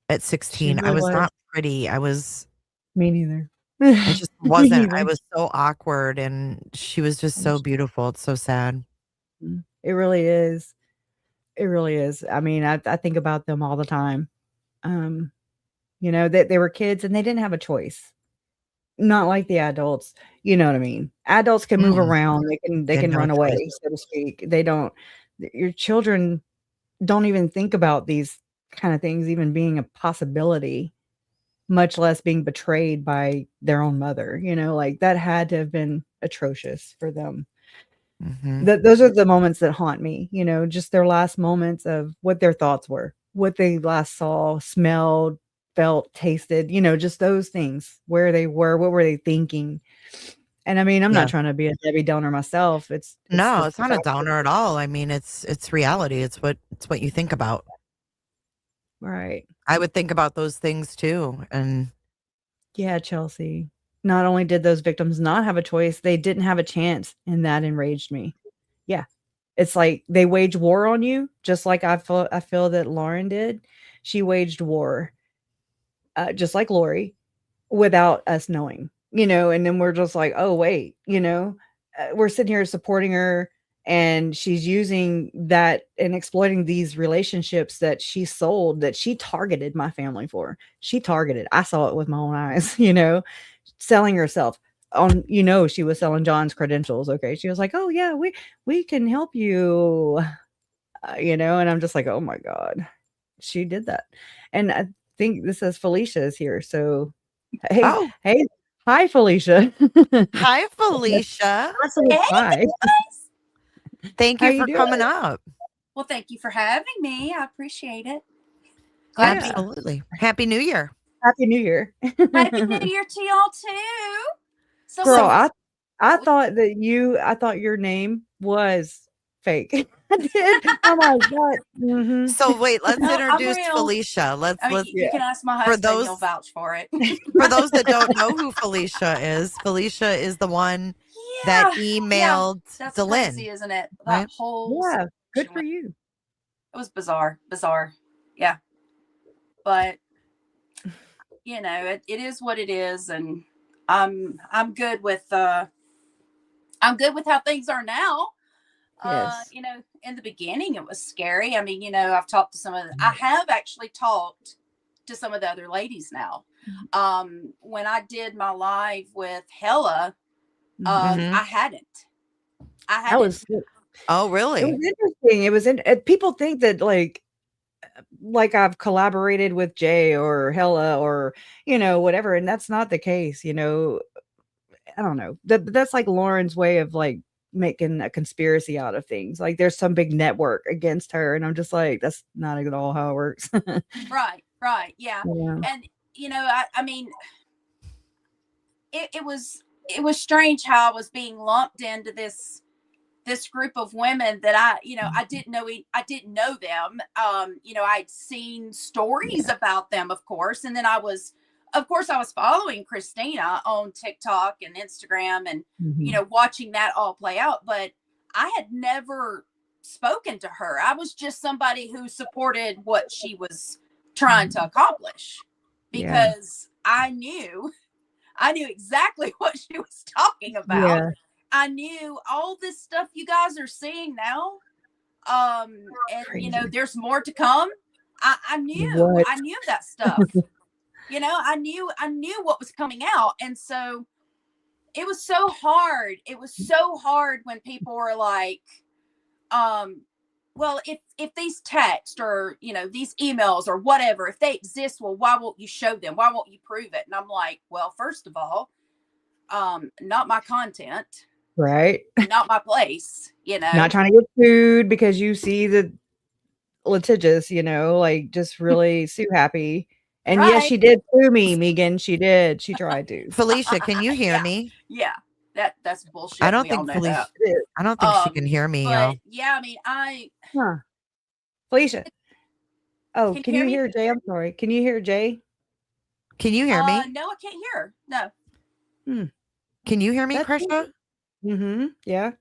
[SPEAKER 2] at
[SPEAKER 1] She
[SPEAKER 2] 16. I
[SPEAKER 1] really
[SPEAKER 2] was
[SPEAKER 1] was.
[SPEAKER 2] not pretty. I
[SPEAKER 1] Me neither.
[SPEAKER 2] just
[SPEAKER 1] Me
[SPEAKER 2] wasn't. I
[SPEAKER 1] neither.
[SPEAKER 2] was so awkward and she was just so beautiful. It's so sad.
[SPEAKER 1] It really is. It really is. I mean, I think about them all the time. They were kids and they didn't have a choice. Not like the adults, you know what I mean? Adults can move
[SPEAKER 2] Mm.
[SPEAKER 1] around, they
[SPEAKER 2] Had
[SPEAKER 1] can
[SPEAKER 2] no
[SPEAKER 1] run away,
[SPEAKER 2] choice.
[SPEAKER 1] so to speak. They don't Your children don't even think about these kind of things even being a possibility, much less being betrayed by their own mother, like, that had to have been atrocious for them.
[SPEAKER 2] Mhm.
[SPEAKER 1] Those are the moments that haunt me, just their last moments of what their thoughts were, what they last saw, smelled, felt, tasted, just those things, where they were, what were they thinking? And I mean, I'm
[SPEAKER 2] Yeah.
[SPEAKER 1] not trying to be a Debbie Downer myself. It's
[SPEAKER 2] No,
[SPEAKER 1] the
[SPEAKER 2] it's not a downer at all. I mean, it's reality. It's what you think about.
[SPEAKER 1] Right.
[SPEAKER 2] I would think about those things too. And
[SPEAKER 1] Yeah, Chelsea. Not only did those victims not have a choice, they didn't have a chance, and that enraged me. Yeah. It's like they wage war on you, just like I feel that Lauren did. She waged war, just like Lori, without us knowing, and then we're just like, "Oh, wait," we're sitting here supporting her, and she's using that and exploiting these relationships that she sold, that she targeted my family for. She targeted. I saw it with my own eyes, selling herself on, she was selling John's credentials. Okay. She was like, "Oh yeah, we can help you," and I'm just like, "Oh my God, she did that." And I think this says Felicia is here. So, hey,
[SPEAKER 2] oh,
[SPEAKER 1] hey, hi, Felicia.
[SPEAKER 2] hi Felicia.
[SPEAKER 1] Absolute hi.
[SPEAKER 2] Thank
[SPEAKER 1] How
[SPEAKER 2] you
[SPEAKER 1] you
[SPEAKER 2] for
[SPEAKER 1] doing?
[SPEAKER 2] coming up.
[SPEAKER 5] Well, thank you for having me. I appreciate it. Glad to be
[SPEAKER 2] Absolutely. Happy New Year.
[SPEAKER 1] Happy New Year.
[SPEAKER 5] Happy New Year to y'all too. So,
[SPEAKER 1] Girl,
[SPEAKER 5] what-
[SPEAKER 1] I thought your name was fake. I did. Oh my God. Mhm.
[SPEAKER 2] So wait, let's
[SPEAKER 5] No, I'm
[SPEAKER 2] introduce
[SPEAKER 5] real.
[SPEAKER 2] Felicia. Let's
[SPEAKER 5] I mean,
[SPEAKER 2] let's
[SPEAKER 5] you can ask my
[SPEAKER 2] for
[SPEAKER 5] husband;
[SPEAKER 2] those
[SPEAKER 5] he'll vouch for it.
[SPEAKER 2] for those that don't know who Felicia is the one that emailed
[SPEAKER 5] That's
[SPEAKER 2] Delyn.
[SPEAKER 5] crazy, isn't it? That
[SPEAKER 2] right?
[SPEAKER 5] whole
[SPEAKER 1] Yeah, good
[SPEAKER 5] situation
[SPEAKER 1] for you.
[SPEAKER 5] It was bizarre. Yeah, but it is what it is, and I'm good with how things are now.
[SPEAKER 1] Yes.
[SPEAKER 5] In the beginning it was scary. I mean, I've talked to I have actually talked to some of the other ladies now. When I did my live with Hella,
[SPEAKER 2] Mhm.
[SPEAKER 5] I hadn't.
[SPEAKER 1] That was
[SPEAKER 2] Oh,
[SPEAKER 1] it
[SPEAKER 2] really?
[SPEAKER 1] was interesting. It was people think that like I've collaborated with Jay or Hella or whatever, and that's not the case. I don't know. That's like Lauren's way of like making a conspiracy out of things. Like there's some big network against her, and I'm just like, that's not at all how it works.
[SPEAKER 5] Right, yeah.
[SPEAKER 1] Yeah.
[SPEAKER 5] And I mean, it was strange how I was being lumped into this group of women that I didn't know them. I'd seen stories about them, of course, and then I was following Christina on TikTok and Instagram, and watching that all play out. But I had never spoken to her. I was just somebody who supported what she was trying to accomplish, because I knew exactly what she was talking about.
[SPEAKER 1] Yeah.
[SPEAKER 5] I knew all this stuff you guys are seeing now. And
[SPEAKER 1] Crazy.
[SPEAKER 5] there's more to come. I knew
[SPEAKER 1] What?
[SPEAKER 5] that stuff. You know, I knew what was coming out. And so it was so hard. It was so hard when people were like, well, if these texts or, you know, these emails or whatever, if they exist, well, why won't you show them? Why won't you prove it? And I'm like, well, first of all, not my content,
[SPEAKER 1] Right.
[SPEAKER 5] not my place, you know.
[SPEAKER 1] Not trying to get sued because you see the litigious, you know, like just really sue happy. And yes,
[SPEAKER 5] Right.
[SPEAKER 1] she did sue me, Megan. She did. She tried to.
[SPEAKER 2] Felicia, can you hear
[SPEAKER 5] Yeah.
[SPEAKER 2] me?
[SPEAKER 5] Yeah, that's bullshit.
[SPEAKER 2] I don't
[SPEAKER 5] We all
[SPEAKER 2] think
[SPEAKER 5] know
[SPEAKER 2] Felicia.
[SPEAKER 5] that.
[SPEAKER 2] I don't think she can hear me, y'all.
[SPEAKER 5] But yeah, I mean,
[SPEAKER 1] Huh. Felicia. Oh,
[SPEAKER 5] Can
[SPEAKER 1] can
[SPEAKER 5] you
[SPEAKER 1] you
[SPEAKER 5] hear me?
[SPEAKER 1] hear Jay? I'm sorry. Can you hear Jay?
[SPEAKER 2] Can you hear me?
[SPEAKER 5] No, I can't hear her. No.
[SPEAKER 2] Can you hear me,
[SPEAKER 1] That's
[SPEAKER 2] Krisha?
[SPEAKER 1] Mm-hmm. Yeah.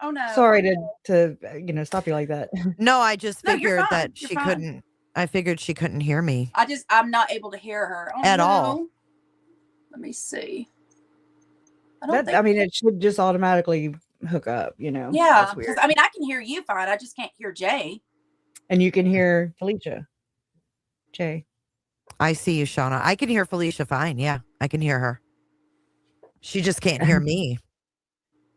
[SPEAKER 5] Oh no.
[SPEAKER 1] Sorry to you know, stop you like that.
[SPEAKER 2] No, I just
[SPEAKER 5] No, you're
[SPEAKER 2] figured
[SPEAKER 5] fine.
[SPEAKER 2] that
[SPEAKER 5] You're
[SPEAKER 2] she
[SPEAKER 5] fine.
[SPEAKER 2] couldn't. I figured she couldn't hear me.
[SPEAKER 5] I'm not able to hear her. Oh,
[SPEAKER 2] At
[SPEAKER 5] no.
[SPEAKER 2] all.
[SPEAKER 5] Let me see. I don't
[SPEAKER 1] That
[SPEAKER 5] think.
[SPEAKER 1] I mean, it should just automatically hook up, you know.
[SPEAKER 5] Yeah,
[SPEAKER 1] That's
[SPEAKER 5] because
[SPEAKER 1] weird.
[SPEAKER 5] I mean, I can hear you fine. I just can't hear Jay.
[SPEAKER 1] And you can hear Felicia. Jay.
[SPEAKER 2] I see you, Shauna. I can hear Felicia fine. Yeah, I can hear her. She just can't hear me.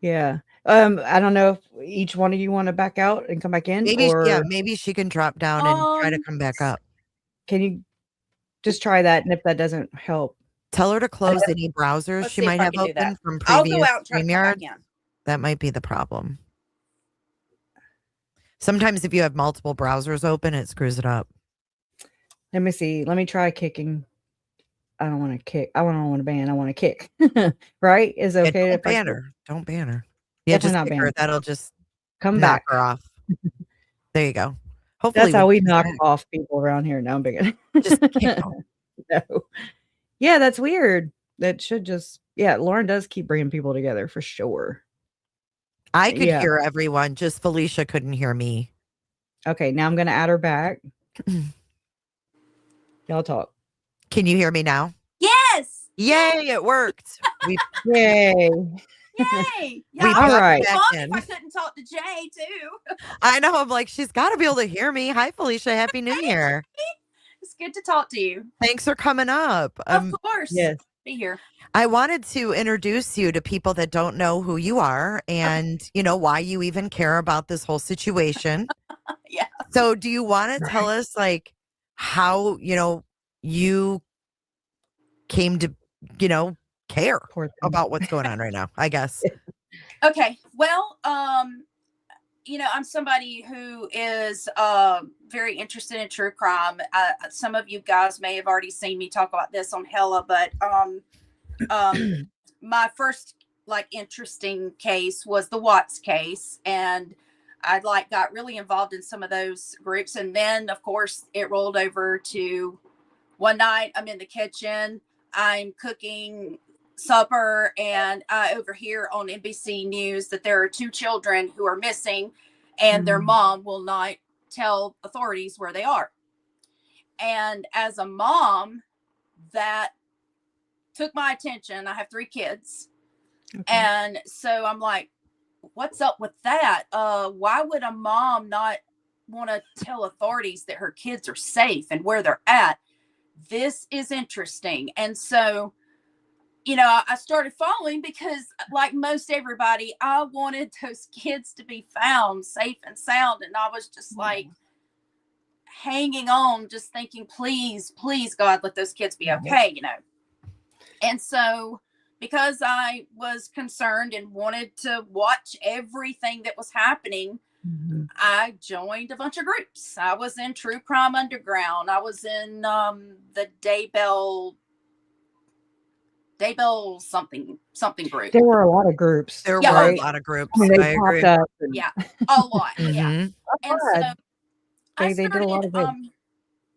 [SPEAKER 1] Yeah. I don't know if each one of you want to back out and come back in,
[SPEAKER 2] Maybe,
[SPEAKER 1] or
[SPEAKER 2] yeah, maybe she can drop down and try to come back up.
[SPEAKER 1] can you just try that? And if that doesn't help,
[SPEAKER 2] Tell her to close any browsers
[SPEAKER 5] Let's
[SPEAKER 2] she
[SPEAKER 5] see if
[SPEAKER 2] might
[SPEAKER 5] I
[SPEAKER 2] have
[SPEAKER 5] can do that.
[SPEAKER 2] open from
[SPEAKER 5] I'll
[SPEAKER 2] previous
[SPEAKER 5] go out and try to come back
[SPEAKER 2] StreamYards.
[SPEAKER 5] in.
[SPEAKER 2] That might be the problem. Sometimes if you have multiple browsers open, it screws it up.
[SPEAKER 1] let me see. Let me try kicking. I don't want to kick. I don't want to ban. I want to kick. Right? Is it okay
[SPEAKER 2] Yeah,
[SPEAKER 1] if I kick?
[SPEAKER 2] Don't ban her. Yeah,
[SPEAKER 1] Definitely
[SPEAKER 2] just
[SPEAKER 1] not
[SPEAKER 2] kick her.
[SPEAKER 1] ban.
[SPEAKER 2] That'll just
[SPEAKER 1] Come
[SPEAKER 2] knock
[SPEAKER 1] back.
[SPEAKER 2] her off. There you go. Hopefully
[SPEAKER 1] That's how
[SPEAKER 2] when
[SPEAKER 1] we
[SPEAKER 2] she's
[SPEAKER 1] knock
[SPEAKER 2] back,
[SPEAKER 1] off people around here. No, I'm big.
[SPEAKER 2] just kick them.
[SPEAKER 1] No. Yeah, that's weird. That should just, yeah, Lauren does keep bringing people together for sure.
[SPEAKER 2] I could
[SPEAKER 1] Yeah.
[SPEAKER 2] hear everyone, just Felicia couldn't hear me.
[SPEAKER 1] Okay, now I'm going to add her back. Y'all talk.
[SPEAKER 2] Can you hear me now?
[SPEAKER 5] Yes.
[SPEAKER 2] Yay, it worked.
[SPEAKER 1] Yay.
[SPEAKER 5] Yay. Yeah,
[SPEAKER 2] We
[SPEAKER 5] I
[SPEAKER 1] got
[SPEAKER 5] would
[SPEAKER 1] right.
[SPEAKER 5] be
[SPEAKER 2] back
[SPEAKER 5] bummed
[SPEAKER 2] in.
[SPEAKER 5] if I couldn't talk to Jay too.
[SPEAKER 2] I know. I'm like, she's got to be able to hear me. Hi, Felicia. Happy New Year.
[SPEAKER 5] It's good to talk to you.
[SPEAKER 2] Thanks for coming up.
[SPEAKER 5] Of course.
[SPEAKER 1] Yes.
[SPEAKER 5] Be here.
[SPEAKER 2] I wanted to introduce you to people that don't know who you are and, you know, why you even care about this whole situation.
[SPEAKER 5] Yeah.
[SPEAKER 2] So do you want to tell us like how, you know, you came to, you know, care
[SPEAKER 1] Poor thing.
[SPEAKER 2] about what's going on right now, I guess.
[SPEAKER 5] Okay. Well, you know, I'm somebody who is very interested in true crime. Some of you guys may have already seen me talk about this on Hella, but my first like interesting case was the Watts case, and I like got really involved in some of those groups, and then of course it rolled over to one night I'm in the kitchen, I'm cooking supper, and I overhear on NBC News that there are 2 children who are missing and their mom will not tell authorities where they are. And as a mom, that took my attention. I have 3 kids. Okay. And so I'm like, what's up with that? Why would a mom not want to tell authorities that her kids are safe and where they're at? This is interesting. And so, you know, I started following because like most everybody, I wanted those kids to be found safe and sound. And I was just like hanging on, just thinking, please, please, God, let those kids be okay, you know? And so because I was concerned and wanted to watch everything that was happening, I joined a bunch of groups. I was in True Crime Underground. I was in the Daybell something group.
[SPEAKER 1] There were a lot of groups.
[SPEAKER 2] There were a lot of groups.
[SPEAKER 1] I mean,
[SPEAKER 2] I agree.
[SPEAKER 1] up
[SPEAKER 5] yeah, a lot. Yeah. And so
[SPEAKER 1] they did a lot of good.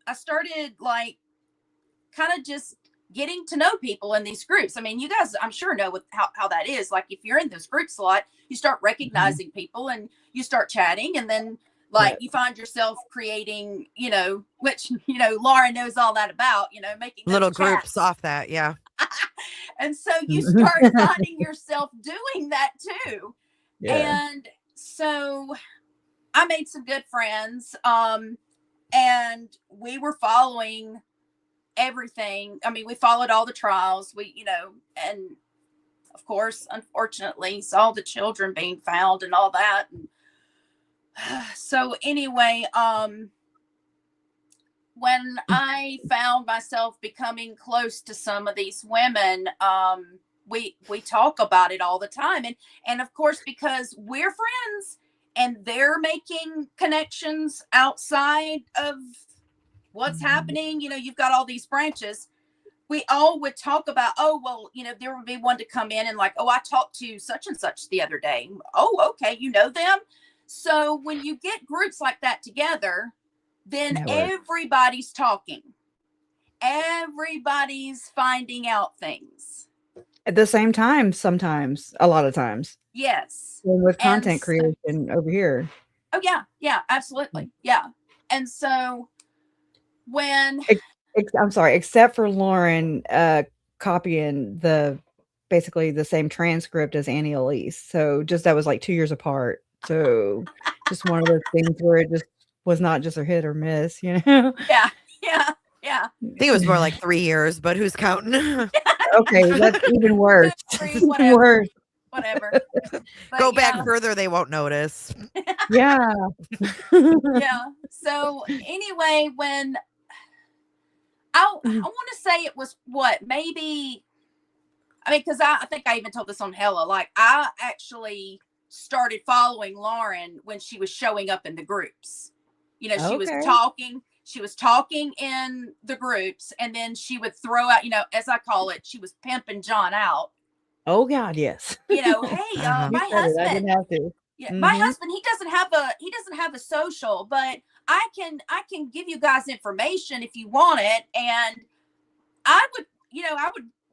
[SPEAKER 5] I started like kind of just getting to know people in these groups. I mean, you guys, I'm sure know how that is. Like if you're in those groups a lot, you start recognizing people and you start chatting, and then like you find yourself creating, you know, which, you know, Laura knows all that about, you know, making
[SPEAKER 2] little
[SPEAKER 5] chats.
[SPEAKER 2] groups off that. Yeah.
[SPEAKER 5] And so you start finding yourself doing that too. Yeah. And so I made some good friends. And we were following everything. I mean, we followed all the trials. And of course, unfortunately, saw the children being found and all that. And so anyway, when I found myself becoming close to some of these women, we talk about it all the time. And of course, because we're friends and they're making connections outside of what's happening, you've got all these branches. We all would talk about, oh, well, there would be one to come in and like, oh, I talked to such and such the other day. Oh, okay. You know them. So when you get groups like that together, then everybody's talking. Everybody's finding out things.
[SPEAKER 1] At the same time, sometimes, a lot of times.
[SPEAKER 5] Yes.
[SPEAKER 1] And with content creation over here.
[SPEAKER 5] Oh, yeah. Yeah, absolutely. Yeah. And so when...
[SPEAKER 1] I'm sorry, except for Lauren copying basically the same transcript as Annie Elise. So just that was like 2 years apart. So just one of those things where it just was not just a hit or miss,
[SPEAKER 5] Yeah.
[SPEAKER 2] I think it was more like 3 years, but who's counting?
[SPEAKER 1] Okay, that's even worse.
[SPEAKER 5] Whatever. Whatever.
[SPEAKER 2] Go back further, they won't notice.
[SPEAKER 1] Yeah.
[SPEAKER 5] Yeah. So anyway, when I want to say it was maybe, because I think I even told this on Hella, like I actually started following Lauren when she was showing up in the groups. She was talking in the groups, and then she would throw out, as I call it, she was pimping John out.
[SPEAKER 1] Oh God, yes.
[SPEAKER 5] Hey, my husband.
[SPEAKER 1] I didn't have to.
[SPEAKER 5] Yeah, my husband, he doesn't have a social, but I can give you guys information if you want it. And I would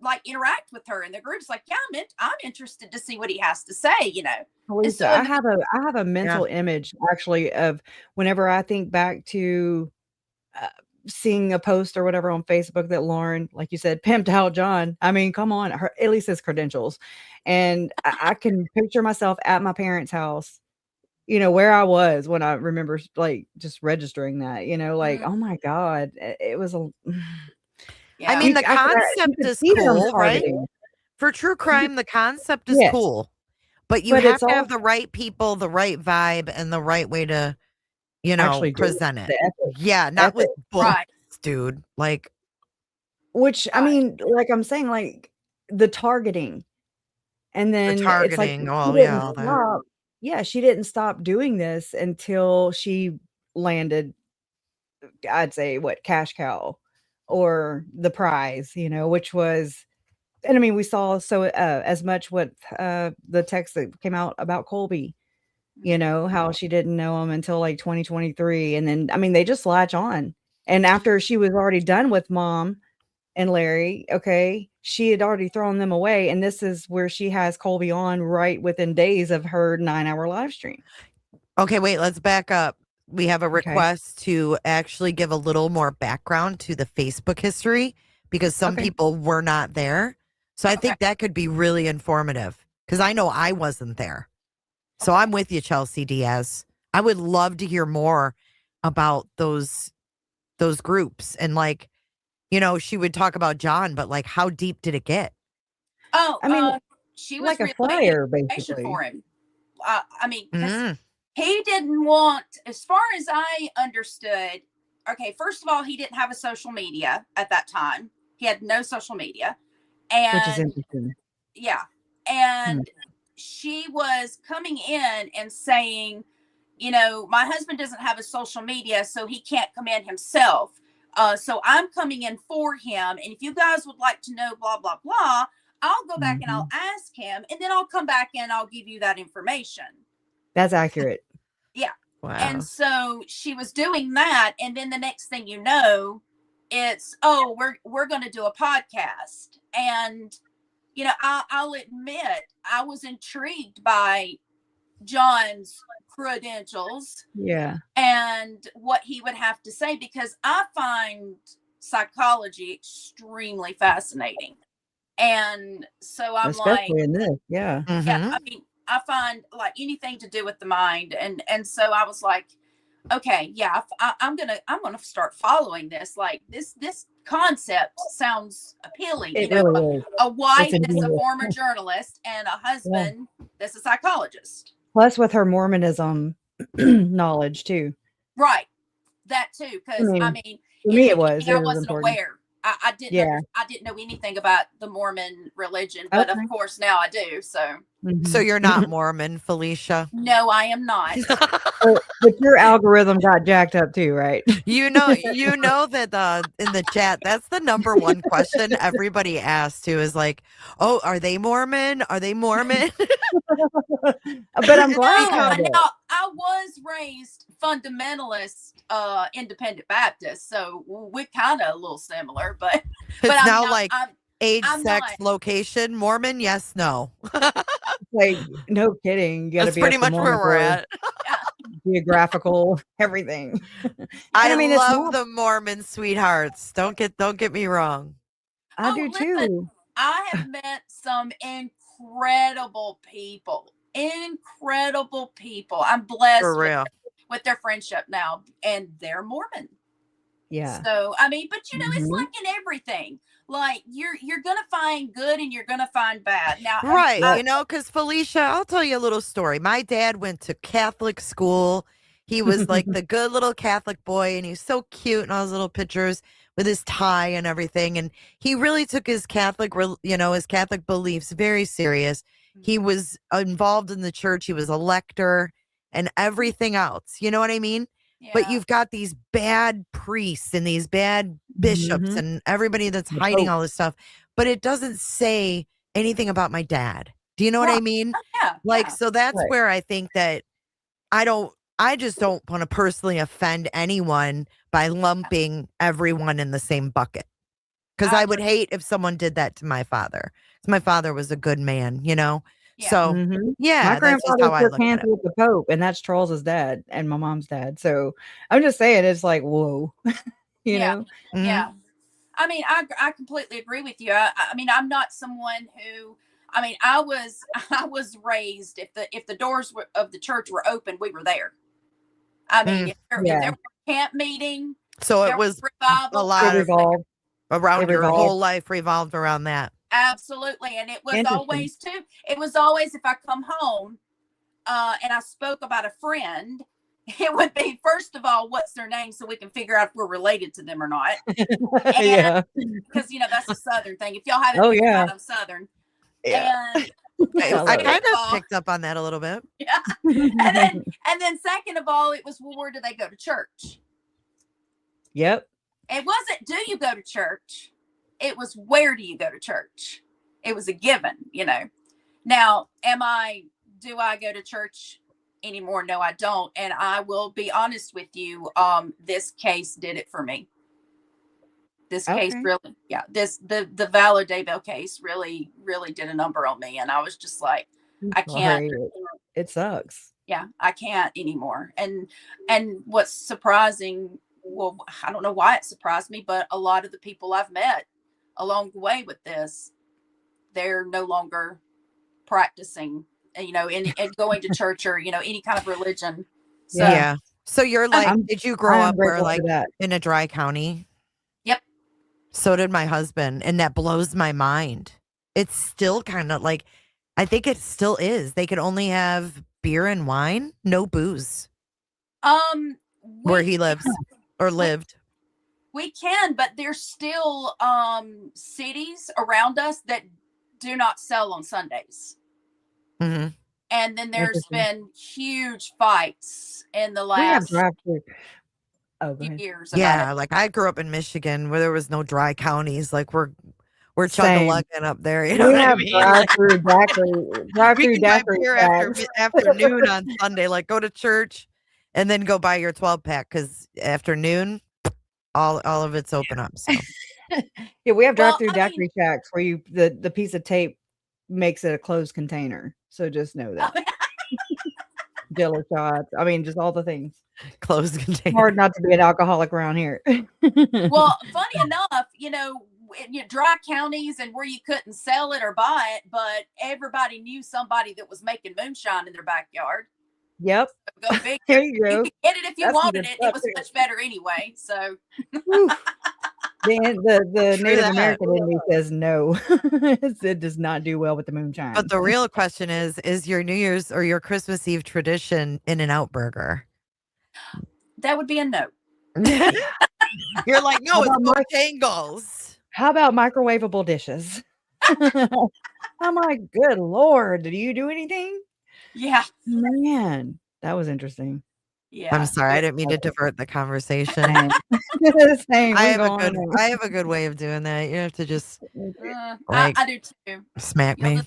[SPEAKER 5] like interact with her in the groups. Like, yeah, I'm interested to see what he has to say,
[SPEAKER 1] Lisa,
[SPEAKER 5] so,
[SPEAKER 1] I have a mental image actually of whenever I think back to seeing a post or whatever on Facebook that Lauren, like you said, pimped out John. I mean, come on, at least his credentials. And I can picture myself at my parents' house, where I was when I remember like just registering that, like, oh my God, it was a...
[SPEAKER 2] Yeah. I mean, the concept is cool, right? For true crime, the concept is cool, but you have to have the right people, the right vibe, and the right way to, present it. Yeah, not with books, dude. Like,
[SPEAKER 1] which I mean, like I'm saying, like the targeting, and then
[SPEAKER 2] the targeting.
[SPEAKER 1] She didn't stop doing this until she landed, I'd say, cash cow or the prize, which was, and I mean, we saw as much what the text that came out about Colby, how she didn't know him until like 2023. And then, I mean, they just latch on. And after she was already done with Mom and Larry, she had already thrown them away. And this is where she has Colby on right within days of her 9-hour live stream.
[SPEAKER 2] Okay, wait, let's back up. We have a request to actually give a little more background to the Facebook history because some people were not there. So I think that could be really informative because I know I wasn't there. So I'm with you, Chelsea Diaz. I would love to hear more about those groups. And like, she would talk about John, but like, how deep did it get?
[SPEAKER 5] Oh, I mean, she was
[SPEAKER 1] like a flyer, basically.
[SPEAKER 5] For him. I mean, he didn't want, as far as I understood, first of all, he didn't have a social media at that time. He had no social media. And,
[SPEAKER 1] which is interesting.
[SPEAKER 5] Yeah. And she was coming in and saying, my husband doesn't have a social media, so he can't come in himself. So I'm coming in for him. And if you guys would like to know, blah, blah, blah, I'll go back and I'll ask him. And then I'll come back and I'll give you that information.
[SPEAKER 1] That's accurate.
[SPEAKER 5] Yeah.
[SPEAKER 2] Wow.
[SPEAKER 5] And so she was doing that. And then the next thing you know, it's, we're going to do a podcast. And, I'll admit I was intrigued by John's credentials.
[SPEAKER 1] Yeah.
[SPEAKER 5] And what he would have to say, because I find psychology extremely fascinating. And so I'm
[SPEAKER 1] especially in this. Yeah.
[SPEAKER 5] Yeah. I mean, I find like anything to do with the mind. And so I was like, Okay, yeah, I'm gonna start following this. Like this concept sounds appealing.
[SPEAKER 1] It really is.
[SPEAKER 5] A wife
[SPEAKER 1] It's
[SPEAKER 5] that's a
[SPEAKER 1] ingenious.
[SPEAKER 5] former journalist and a husband that's a psychologist.
[SPEAKER 1] Plus with her Mormonism knowledge too.
[SPEAKER 5] Right, that too. Because I
[SPEAKER 1] I
[SPEAKER 5] mean,
[SPEAKER 1] mean,
[SPEAKER 5] in
[SPEAKER 1] for
[SPEAKER 5] the
[SPEAKER 1] me it
[SPEAKER 5] beginning, I
[SPEAKER 1] was
[SPEAKER 5] wasn't
[SPEAKER 1] important.
[SPEAKER 5] aware. I didn't
[SPEAKER 1] Yeah.
[SPEAKER 5] I didn't know anything about the Mormon religion, but
[SPEAKER 1] Okay.
[SPEAKER 5] of course now I do. So
[SPEAKER 2] So
[SPEAKER 1] Mhm.
[SPEAKER 2] you're not Mormon, Felicia?
[SPEAKER 5] no, I am not.
[SPEAKER 1] But your algorithm got jacked up too, right?
[SPEAKER 2] You know that in the chat, that's the number one question everybody asks too is like, oh, are they Mormon? Are they Mormon?
[SPEAKER 1] But I'm
[SPEAKER 2] It's
[SPEAKER 1] glad.
[SPEAKER 2] because-
[SPEAKER 5] Now I was raised fundamentalist, independent Baptist, so we're kind of a little similar. But
[SPEAKER 2] it's
[SPEAKER 5] I
[SPEAKER 2] now
[SPEAKER 5] mean,
[SPEAKER 2] like age,
[SPEAKER 5] I'm
[SPEAKER 2] sex,
[SPEAKER 5] not.
[SPEAKER 2] location, Mormon, yes, no.
[SPEAKER 1] Like, no kidding. You got to
[SPEAKER 2] That's
[SPEAKER 1] be
[SPEAKER 2] pretty
[SPEAKER 1] up the
[SPEAKER 2] much where
[SPEAKER 1] Mormon
[SPEAKER 2] we're
[SPEAKER 1] lore,
[SPEAKER 2] at.
[SPEAKER 1] geographical, everything.
[SPEAKER 2] I
[SPEAKER 1] mean, it's
[SPEAKER 2] love
[SPEAKER 1] not.
[SPEAKER 2] the Mormon sweethearts. Don't get me wrong.
[SPEAKER 1] I do
[SPEAKER 5] Listen,
[SPEAKER 1] too.
[SPEAKER 5] I have met some incredible people. Incredible people. I'm blessed
[SPEAKER 2] For real.
[SPEAKER 5] with their friendship now, and they're Mormon.
[SPEAKER 1] Yeah.
[SPEAKER 5] So I mean, but it's
[SPEAKER 1] Mhm.
[SPEAKER 5] like in everything. Like you're gonna find good and you're gonna find bad. Now,
[SPEAKER 2] Right.
[SPEAKER 1] Yep.
[SPEAKER 2] You know, because Felicia, I'll tell you a little story. My dad went to Catholic school. He was like the good little Catholic boy, and he's so cute in all his little pictures with his tie and everything. And he really took his his Catholic beliefs very serious. He was involved in the church. He was a lector and everything else. You know what I mean? But
[SPEAKER 5] yeah,
[SPEAKER 2] you've got these bad priests and these bad bishops
[SPEAKER 1] Mhm.
[SPEAKER 2] and everybody that's
[SPEAKER 1] The
[SPEAKER 2] hiding
[SPEAKER 1] Pope.
[SPEAKER 2] all this stuff. But it doesn't say anything about my dad. Do you know what I
[SPEAKER 5] right.
[SPEAKER 2] mean?
[SPEAKER 5] Yeah,
[SPEAKER 2] Like,
[SPEAKER 5] yeah.
[SPEAKER 2] so that's
[SPEAKER 1] Right.
[SPEAKER 2] where I think that I just don't want to personally offend anyone by lumping everyone in the same bucket. Because I would
[SPEAKER 5] agree.
[SPEAKER 2] hate if someone did that to my father. 'Cause my father was a good man, you know?
[SPEAKER 5] Yeah.
[SPEAKER 2] So,
[SPEAKER 1] Mhm. My
[SPEAKER 2] yeah, that's just
[SPEAKER 1] grandfather
[SPEAKER 2] how I
[SPEAKER 1] shook
[SPEAKER 2] look
[SPEAKER 1] hands
[SPEAKER 2] at it.
[SPEAKER 1] with the Pope, and that's Charles's dad and my mom's dad. So I'm just saying, it's like, whoa, you
[SPEAKER 5] Yeah,
[SPEAKER 1] know?
[SPEAKER 2] Mhm.
[SPEAKER 5] yeah. I mean, I completely agree with you. I mean, I'm not someone who. I mean, I was I was raised if the doors of the church were open, we were there. I mean,
[SPEAKER 2] Mm.
[SPEAKER 5] if
[SPEAKER 1] Yeah.
[SPEAKER 5] there was a camp meeting,
[SPEAKER 2] So it
[SPEAKER 5] there was
[SPEAKER 2] was a
[SPEAKER 5] revival, I
[SPEAKER 1] It
[SPEAKER 2] lot
[SPEAKER 5] was
[SPEAKER 2] of
[SPEAKER 5] there.
[SPEAKER 1] revolved. It
[SPEAKER 2] around your
[SPEAKER 1] revolved.
[SPEAKER 2] whole life revolved around that.
[SPEAKER 5] Absolutely, and it was
[SPEAKER 1] Interesting.
[SPEAKER 5] always too. It was always if I come home, and I spoke about a friend, it would be first of all, what's their name, so we can figure out if we're related to them or not. And
[SPEAKER 1] Yeah.
[SPEAKER 5] because that's a Southern thing. If y'all haven't
[SPEAKER 1] Oh,
[SPEAKER 5] figured
[SPEAKER 1] yeah.
[SPEAKER 5] out, I'm Southern.
[SPEAKER 1] Yeah.
[SPEAKER 5] And
[SPEAKER 2] I
[SPEAKER 1] love
[SPEAKER 2] I
[SPEAKER 1] it.
[SPEAKER 2] kind of picked up on that a little bit.
[SPEAKER 5] yeah, and then second of all, it was, well, where do they go to church?
[SPEAKER 1] Yep.
[SPEAKER 5] It wasn't, do you go to church? It was, where do you go to church? It was a given, Now, do I go to church anymore? No, I don't. And I will be honest with you. This case did it for me. This case
[SPEAKER 1] Okay.
[SPEAKER 5] really, the Valor Daybell case really, really did a number on me. And I was just like, I can't,
[SPEAKER 1] Sorry. It sucks.
[SPEAKER 5] I can't anymore. And what's surprising, well, I don't know why it surprised me, but a lot of the people I've met along the way with this, they're no longer practicing, and going to church or, any kind of religion. So,
[SPEAKER 1] Yeah.
[SPEAKER 2] Yeah. So you're like, did you
[SPEAKER 1] I
[SPEAKER 2] grow
[SPEAKER 1] am
[SPEAKER 2] up where
[SPEAKER 1] grateful
[SPEAKER 2] like
[SPEAKER 1] for that.
[SPEAKER 2] in a dry county?
[SPEAKER 5] yep.
[SPEAKER 2] So did my husband, and that blows my mind. It's still kind of like, I think it still is. They could only have beer and wine, no booze, where he lives or lived.
[SPEAKER 5] We can, but there's still cities around us that do not sell on Sundays.
[SPEAKER 2] hmm
[SPEAKER 5] And then there's
[SPEAKER 1] Interesting.
[SPEAKER 5] been huge fights in the
[SPEAKER 1] We have
[SPEAKER 5] last
[SPEAKER 1] drive-through. Oh, go
[SPEAKER 5] few
[SPEAKER 1] ahead.
[SPEAKER 5] years about
[SPEAKER 2] Yeah,
[SPEAKER 5] it.
[SPEAKER 2] like I grew up in Michigan where there was no dry counties. Like we're
[SPEAKER 1] Same.
[SPEAKER 2] chug-a-lugging up there. You know
[SPEAKER 1] We
[SPEAKER 2] what I
[SPEAKER 1] have
[SPEAKER 2] mean? Like, we
[SPEAKER 1] drive-through
[SPEAKER 2] can buy
[SPEAKER 1] daiquiri
[SPEAKER 2] beer
[SPEAKER 1] tracks.
[SPEAKER 2] afternoon on Sunday. Like go to church and then go buy your 12-pack because afternoon, all of it's open up. So
[SPEAKER 1] Yeah, we have
[SPEAKER 5] Well,
[SPEAKER 1] drive-through
[SPEAKER 5] I
[SPEAKER 1] daiquiri
[SPEAKER 5] mean,
[SPEAKER 1] tracks where the piece of tape makes it a closed container. So just know that. Jello shots. I mean, just all the things.
[SPEAKER 2] closed container.
[SPEAKER 1] Hard not to be an alcoholic around here.
[SPEAKER 5] well, funny enough, dry counties and where you couldn't sell it or buy it, but everybody knew somebody that was making moonshine in their backyard.
[SPEAKER 1] Yep.
[SPEAKER 5] Go figure.
[SPEAKER 1] There you go.
[SPEAKER 5] You could get it if you
[SPEAKER 1] That's some
[SPEAKER 5] wanted
[SPEAKER 1] good
[SPEAKER 5] it. It
[SPEAKER 1] stuff,
[SPEAKER 5] was
[SPEAKER 1] too.
[SPEAKER 5] much better anyway. So
[SPEAKER 1] Whew. The
[SPEAKER 2] True
[SPEAKER 1] Native
[SPEAKER 2] that.
[SPEAKER 1] American in me says no. It does not do well with the moonshine.
[SPEAKER 2] But the real question is your New Year's or your Christmas Eve tradition In-N-Out Burger?
[SPEAKER 5] that would be a no.
[SPEAKER 2] You're like, no,
[SPEAKER 1] How
[SPEAKER 2] it's
[SPEAKER 1] about
[SPEAKER 2] Bojangles.
[SPEAKER 1] How about microwavable dishes? I'm like, good Lord, do you do anything?
[SPEAKER 5] Yeah.
[SPEAKER 1] Man, that was interesting.
[SPEAKER 5] Yeah.
[SPEAKER 2] I'm sorry, I didn't mean to divert the conversation.
[SPEAKER 1] Same. Same.
[SPEAKER 2] I
[SPEAKER 1] We
[SPEAKER 2] have
[SPEAKER 1] go
[SPEAKER 2] a
[SPEAKER 1] on
[SPEAKER 2] good
[SPEAKER 1] and
[SPEAKER 2] I have a good way of doing that. You have to just
[SPEAKER 5] I
[SPEAKER 2] like
[SPEAKER 5] do too.
[SPEAKER 2] smack me.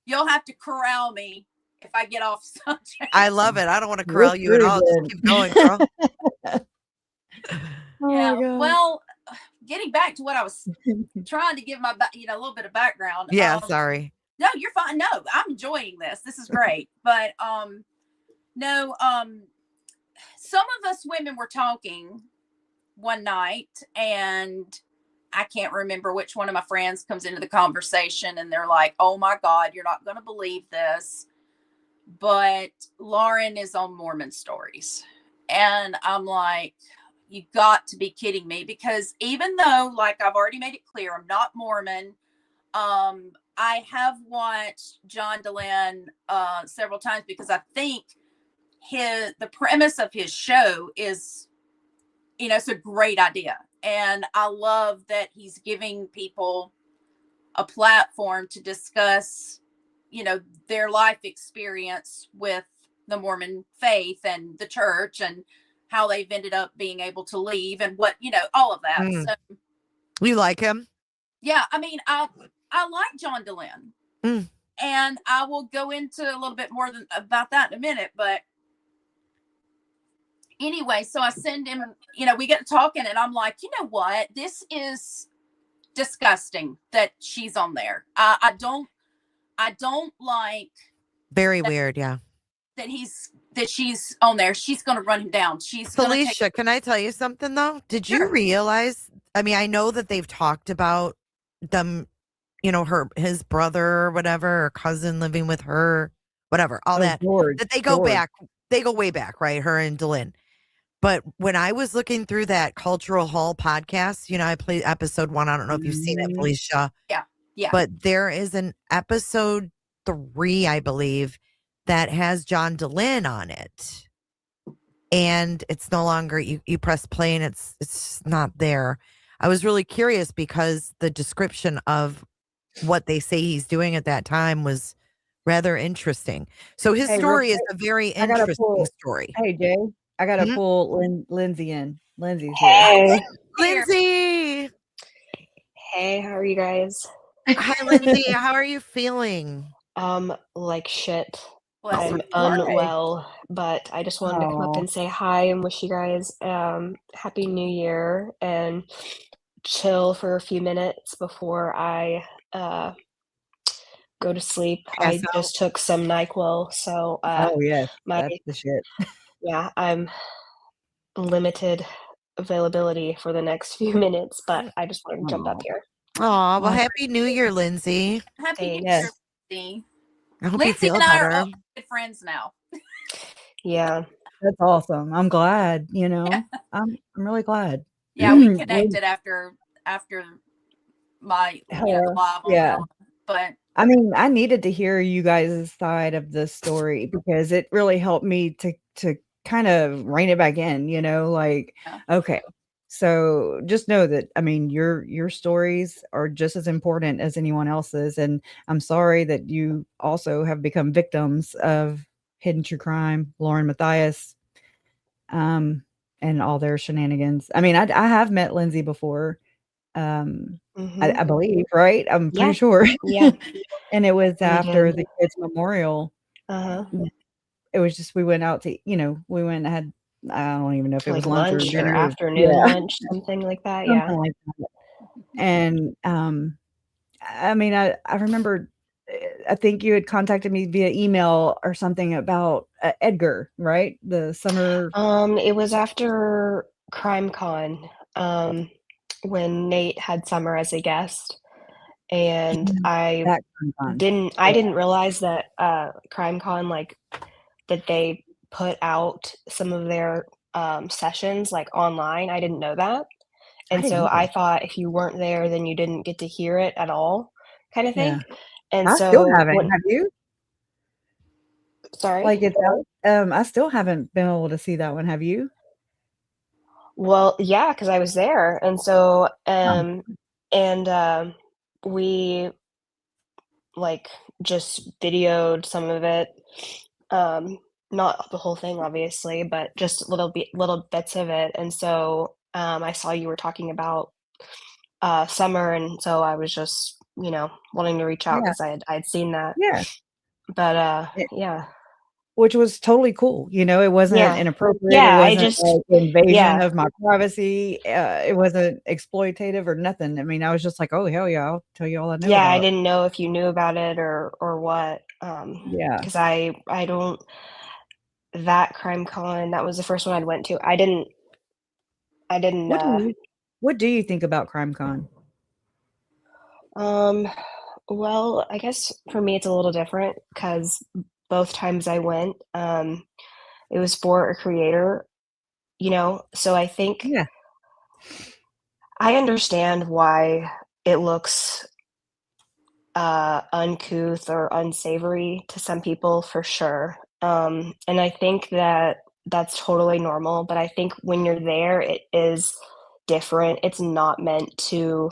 [SPEAKER 5] You'll have to corral me if I get off subject.
[SPEAKER 2] I love it. I don't want to
[SPEAKER 1] You're
[SPEAKER 2] corral you at
[SPEAKER 1] pretty
[SPEAKER 2] all. Just
[SPEAKER 1] good.
[SPEAKER 2] keep going, girl.
[SPEAKER 1] Oh
[SPEAKER 5] Yeah.
[SPEAKER 1] my God.
[SPEAKER 5] Well, getting back to what I was trying to give my a little bit of background.
[SPEAKER 2] Yeah, sorry.
[SPEAKER 5] No, you're fine. No, I'm enjoying this. This is great. But no, some of us women were talking one night, and I can't remember which one of my friends comes into the conversation, and they're like, "Oh my God, you're not going to believe this, but Lauren is on Mormon Stories," and I'm like, "You got to be kidding me!" Because even though, like I've already made it clear, I'm not Mormon. I have watched John Dehlin several times because I think the premise of his show is, it's a great idea. And I love that he's giving people a platform to discuss, their life experience with the Mormon faith and the church and how they've ended up being able to leave and what, all of that. So,
[SPEAKER 2] you like him?
[SPEAKER 5] Yeah. I mean, I like John Dehlin, and I will go into a little bit more about that in a minute. But anyway, so I send him, we get talking, and I'm like, you know what? This is disgusting that she's on there. I don't like.
[SPEAKER 2] Very weird, yeah.
[SPEAKER 5] That she's on there. She's going to run him down.
[SPEAKER 2] Felicia, can I tell you something though? Did you realize? I mean, I know that they've talked about them, his brother or whatever, or cousin living with her, whatever, all that.
[SPEAKER 1] George,
[SPEAKER 2] that they go back. They go way back, right? Her and Dehlin. But when I was looking through that Cultural Hall podcast, I played episode 1. I don't know if you've seen it, Felicia.
[SPEAKER 5] Yeah.
[SPEAKER 2] But there is an episode 3, I believe, that has John Dehlin on it. And it's no longer, you press play and it's not there. I was really curious because the description of what they say he's doing at that time was rather interesting. So his story is a very interesting story.
[SPEAKER 1] Hey, Jay, I got to pull Lindsay in. Lindsay's here.
[SPEAKER 6] Hey.
[SPEAKER 2] Lindsay.
[SPEAKER 6] Hey, how are you guys?
[SPEAKER 2] Hi, Lindsay. How are you feeling?
[SPEAKER 6] Like shit.
[SPEAKER 5] Well,
[SPEAKER 6] I'm unwell, but I just wanted to come up and say hi and wish you guys Happy New Year and chill for a few minutes before I go to sleep. I just took some NyQuil, so
[SPEAKER 1] oh yeah, that's the shit.
[SPEAKER 6] Yeah, I'm limited availability for the next few minutes, but I just wanted to jump up here.
[SPEAKER 2] Oh, well, Happy New Year, Lindsay.
[SPEAKER 5] Happy New Year, Lindsay.
[SPEAKER 2] I hope
[SPEAKER 5] Lindsay
[SPEAKER 2] you feel
[SPEAKER 5] and I
[SPEAKER 2] better.
[SPEAKER 5] are all good friends now.
[SPEAKER 6] Yeah,
[SPEAKER 1] that's awesome. I'm glad. I'm really glad.
[SPEAKER 5] Yeah, we connected after my live.
[SPEAKER 1] Yeah,
[SPEAKER 5] but
[SPEAKER 1] I mean, I needed to hear you guys' side of the story because it really helped me to kind of rein it back in. Okay. So just know that, I mean, your stories are just as important as anyone else's. And I'm sorry that you also have become victims of Hidden True Crime, Lauren Matthias, and all their shenanigans. I mean, I have met Lindsay before. I believe, right? I'm pretty sure.
[SPEAKER 6] Yeah.
[SPEAKER 1] And it was after the kids' memorial. It was just, we went out to, we went and had, I don't even know if it was lunch or
[SPEAKER 6] afternoon lunch, something like that.
[SPEAKER 1] Something like that. And I mean, I remember, I think you had contacted me via email or something about Edgar, right? The summer.
[SPEAKER 6] It was after CrimeCon, when Nate had Summer as a guest, and I didn't realize that CrimeCon, like, that they put out some of their sessions like online. I didn't know that.
[SPEAKER 1] I
[SPEAKER 6] And
[SPEAKER 1] didn't
[SPEAKER 6] so I
[SPEAKER 1] either.
[SPEAKER 6] thought if you weren't there, then you didn't get to hear it at all, kind of
[SPEAKER 1] Yeah.
[SPEAKER 6] thing. And
[SPEAKER 1] I still
[SPEAKER 6] so
[SPEAKER 1] haven't. Have you?
[SPEAKER 6] sorry.
[SPEAKER 1] Like, it's out I still haven't been able to see that one. Have you?
[SPEAKER 6] Well, yeah, because I was there. And so,
[SPEAKER 1] Oh,
[SPEAKER 6] we like just videoed some of it. Not the whole thing, obviously, but just little bits of it. And so, I saw you were talking about summer, and so I was just, wanting to reach out
[SPEAKER 1] yeah,
[SPEAKER 6] because I'd seen that.
[SPEAKER 1] yeah.
[SPEAKER 6] But
[SPEAKER 1] It
[SPEAKER 6] yeah.
[SPEAKER 1] which was totally cool, it wasn't
[SPEAKER 6] Yeah.
[SPEAKER 1] inappropriate, it
[SPEAKER 6] Yeah, I
[SPEAKER 1] wasn't,
[SPEAKER 6] just
[SPEAKER 1] like, invasion
[SPEAKER 6] yeah.
[SPEAKER 1] of my privacy, it wasn't exploitative or nothing. I mean, I was just like, "Oh, hell yeah, I'll tell you all I know
[SPEAKER 6] Yeah, I
[SPEAKER 1] about."
[SPEAKER 6] didn't know if you knew about it or what,
[SPEAKER 1] Yeah.
[SPEAKER 6] 'cause I don't that CrimeCon, that was the first one I'd went to. I didn't,
[SPEAKER 1] What do you what do you think about CrimeCon?
[SPEAKER 6] um well, I guess for me it's a little different because both times I went, it was for a creator, so I think
[SPEAKER 1] Yeah,
[SPEAKER 6] I understand why it looks, uncouth or unsavory to some people for sure, and I think that that's totally normal, but I think when you're there, it is different. It's not meant to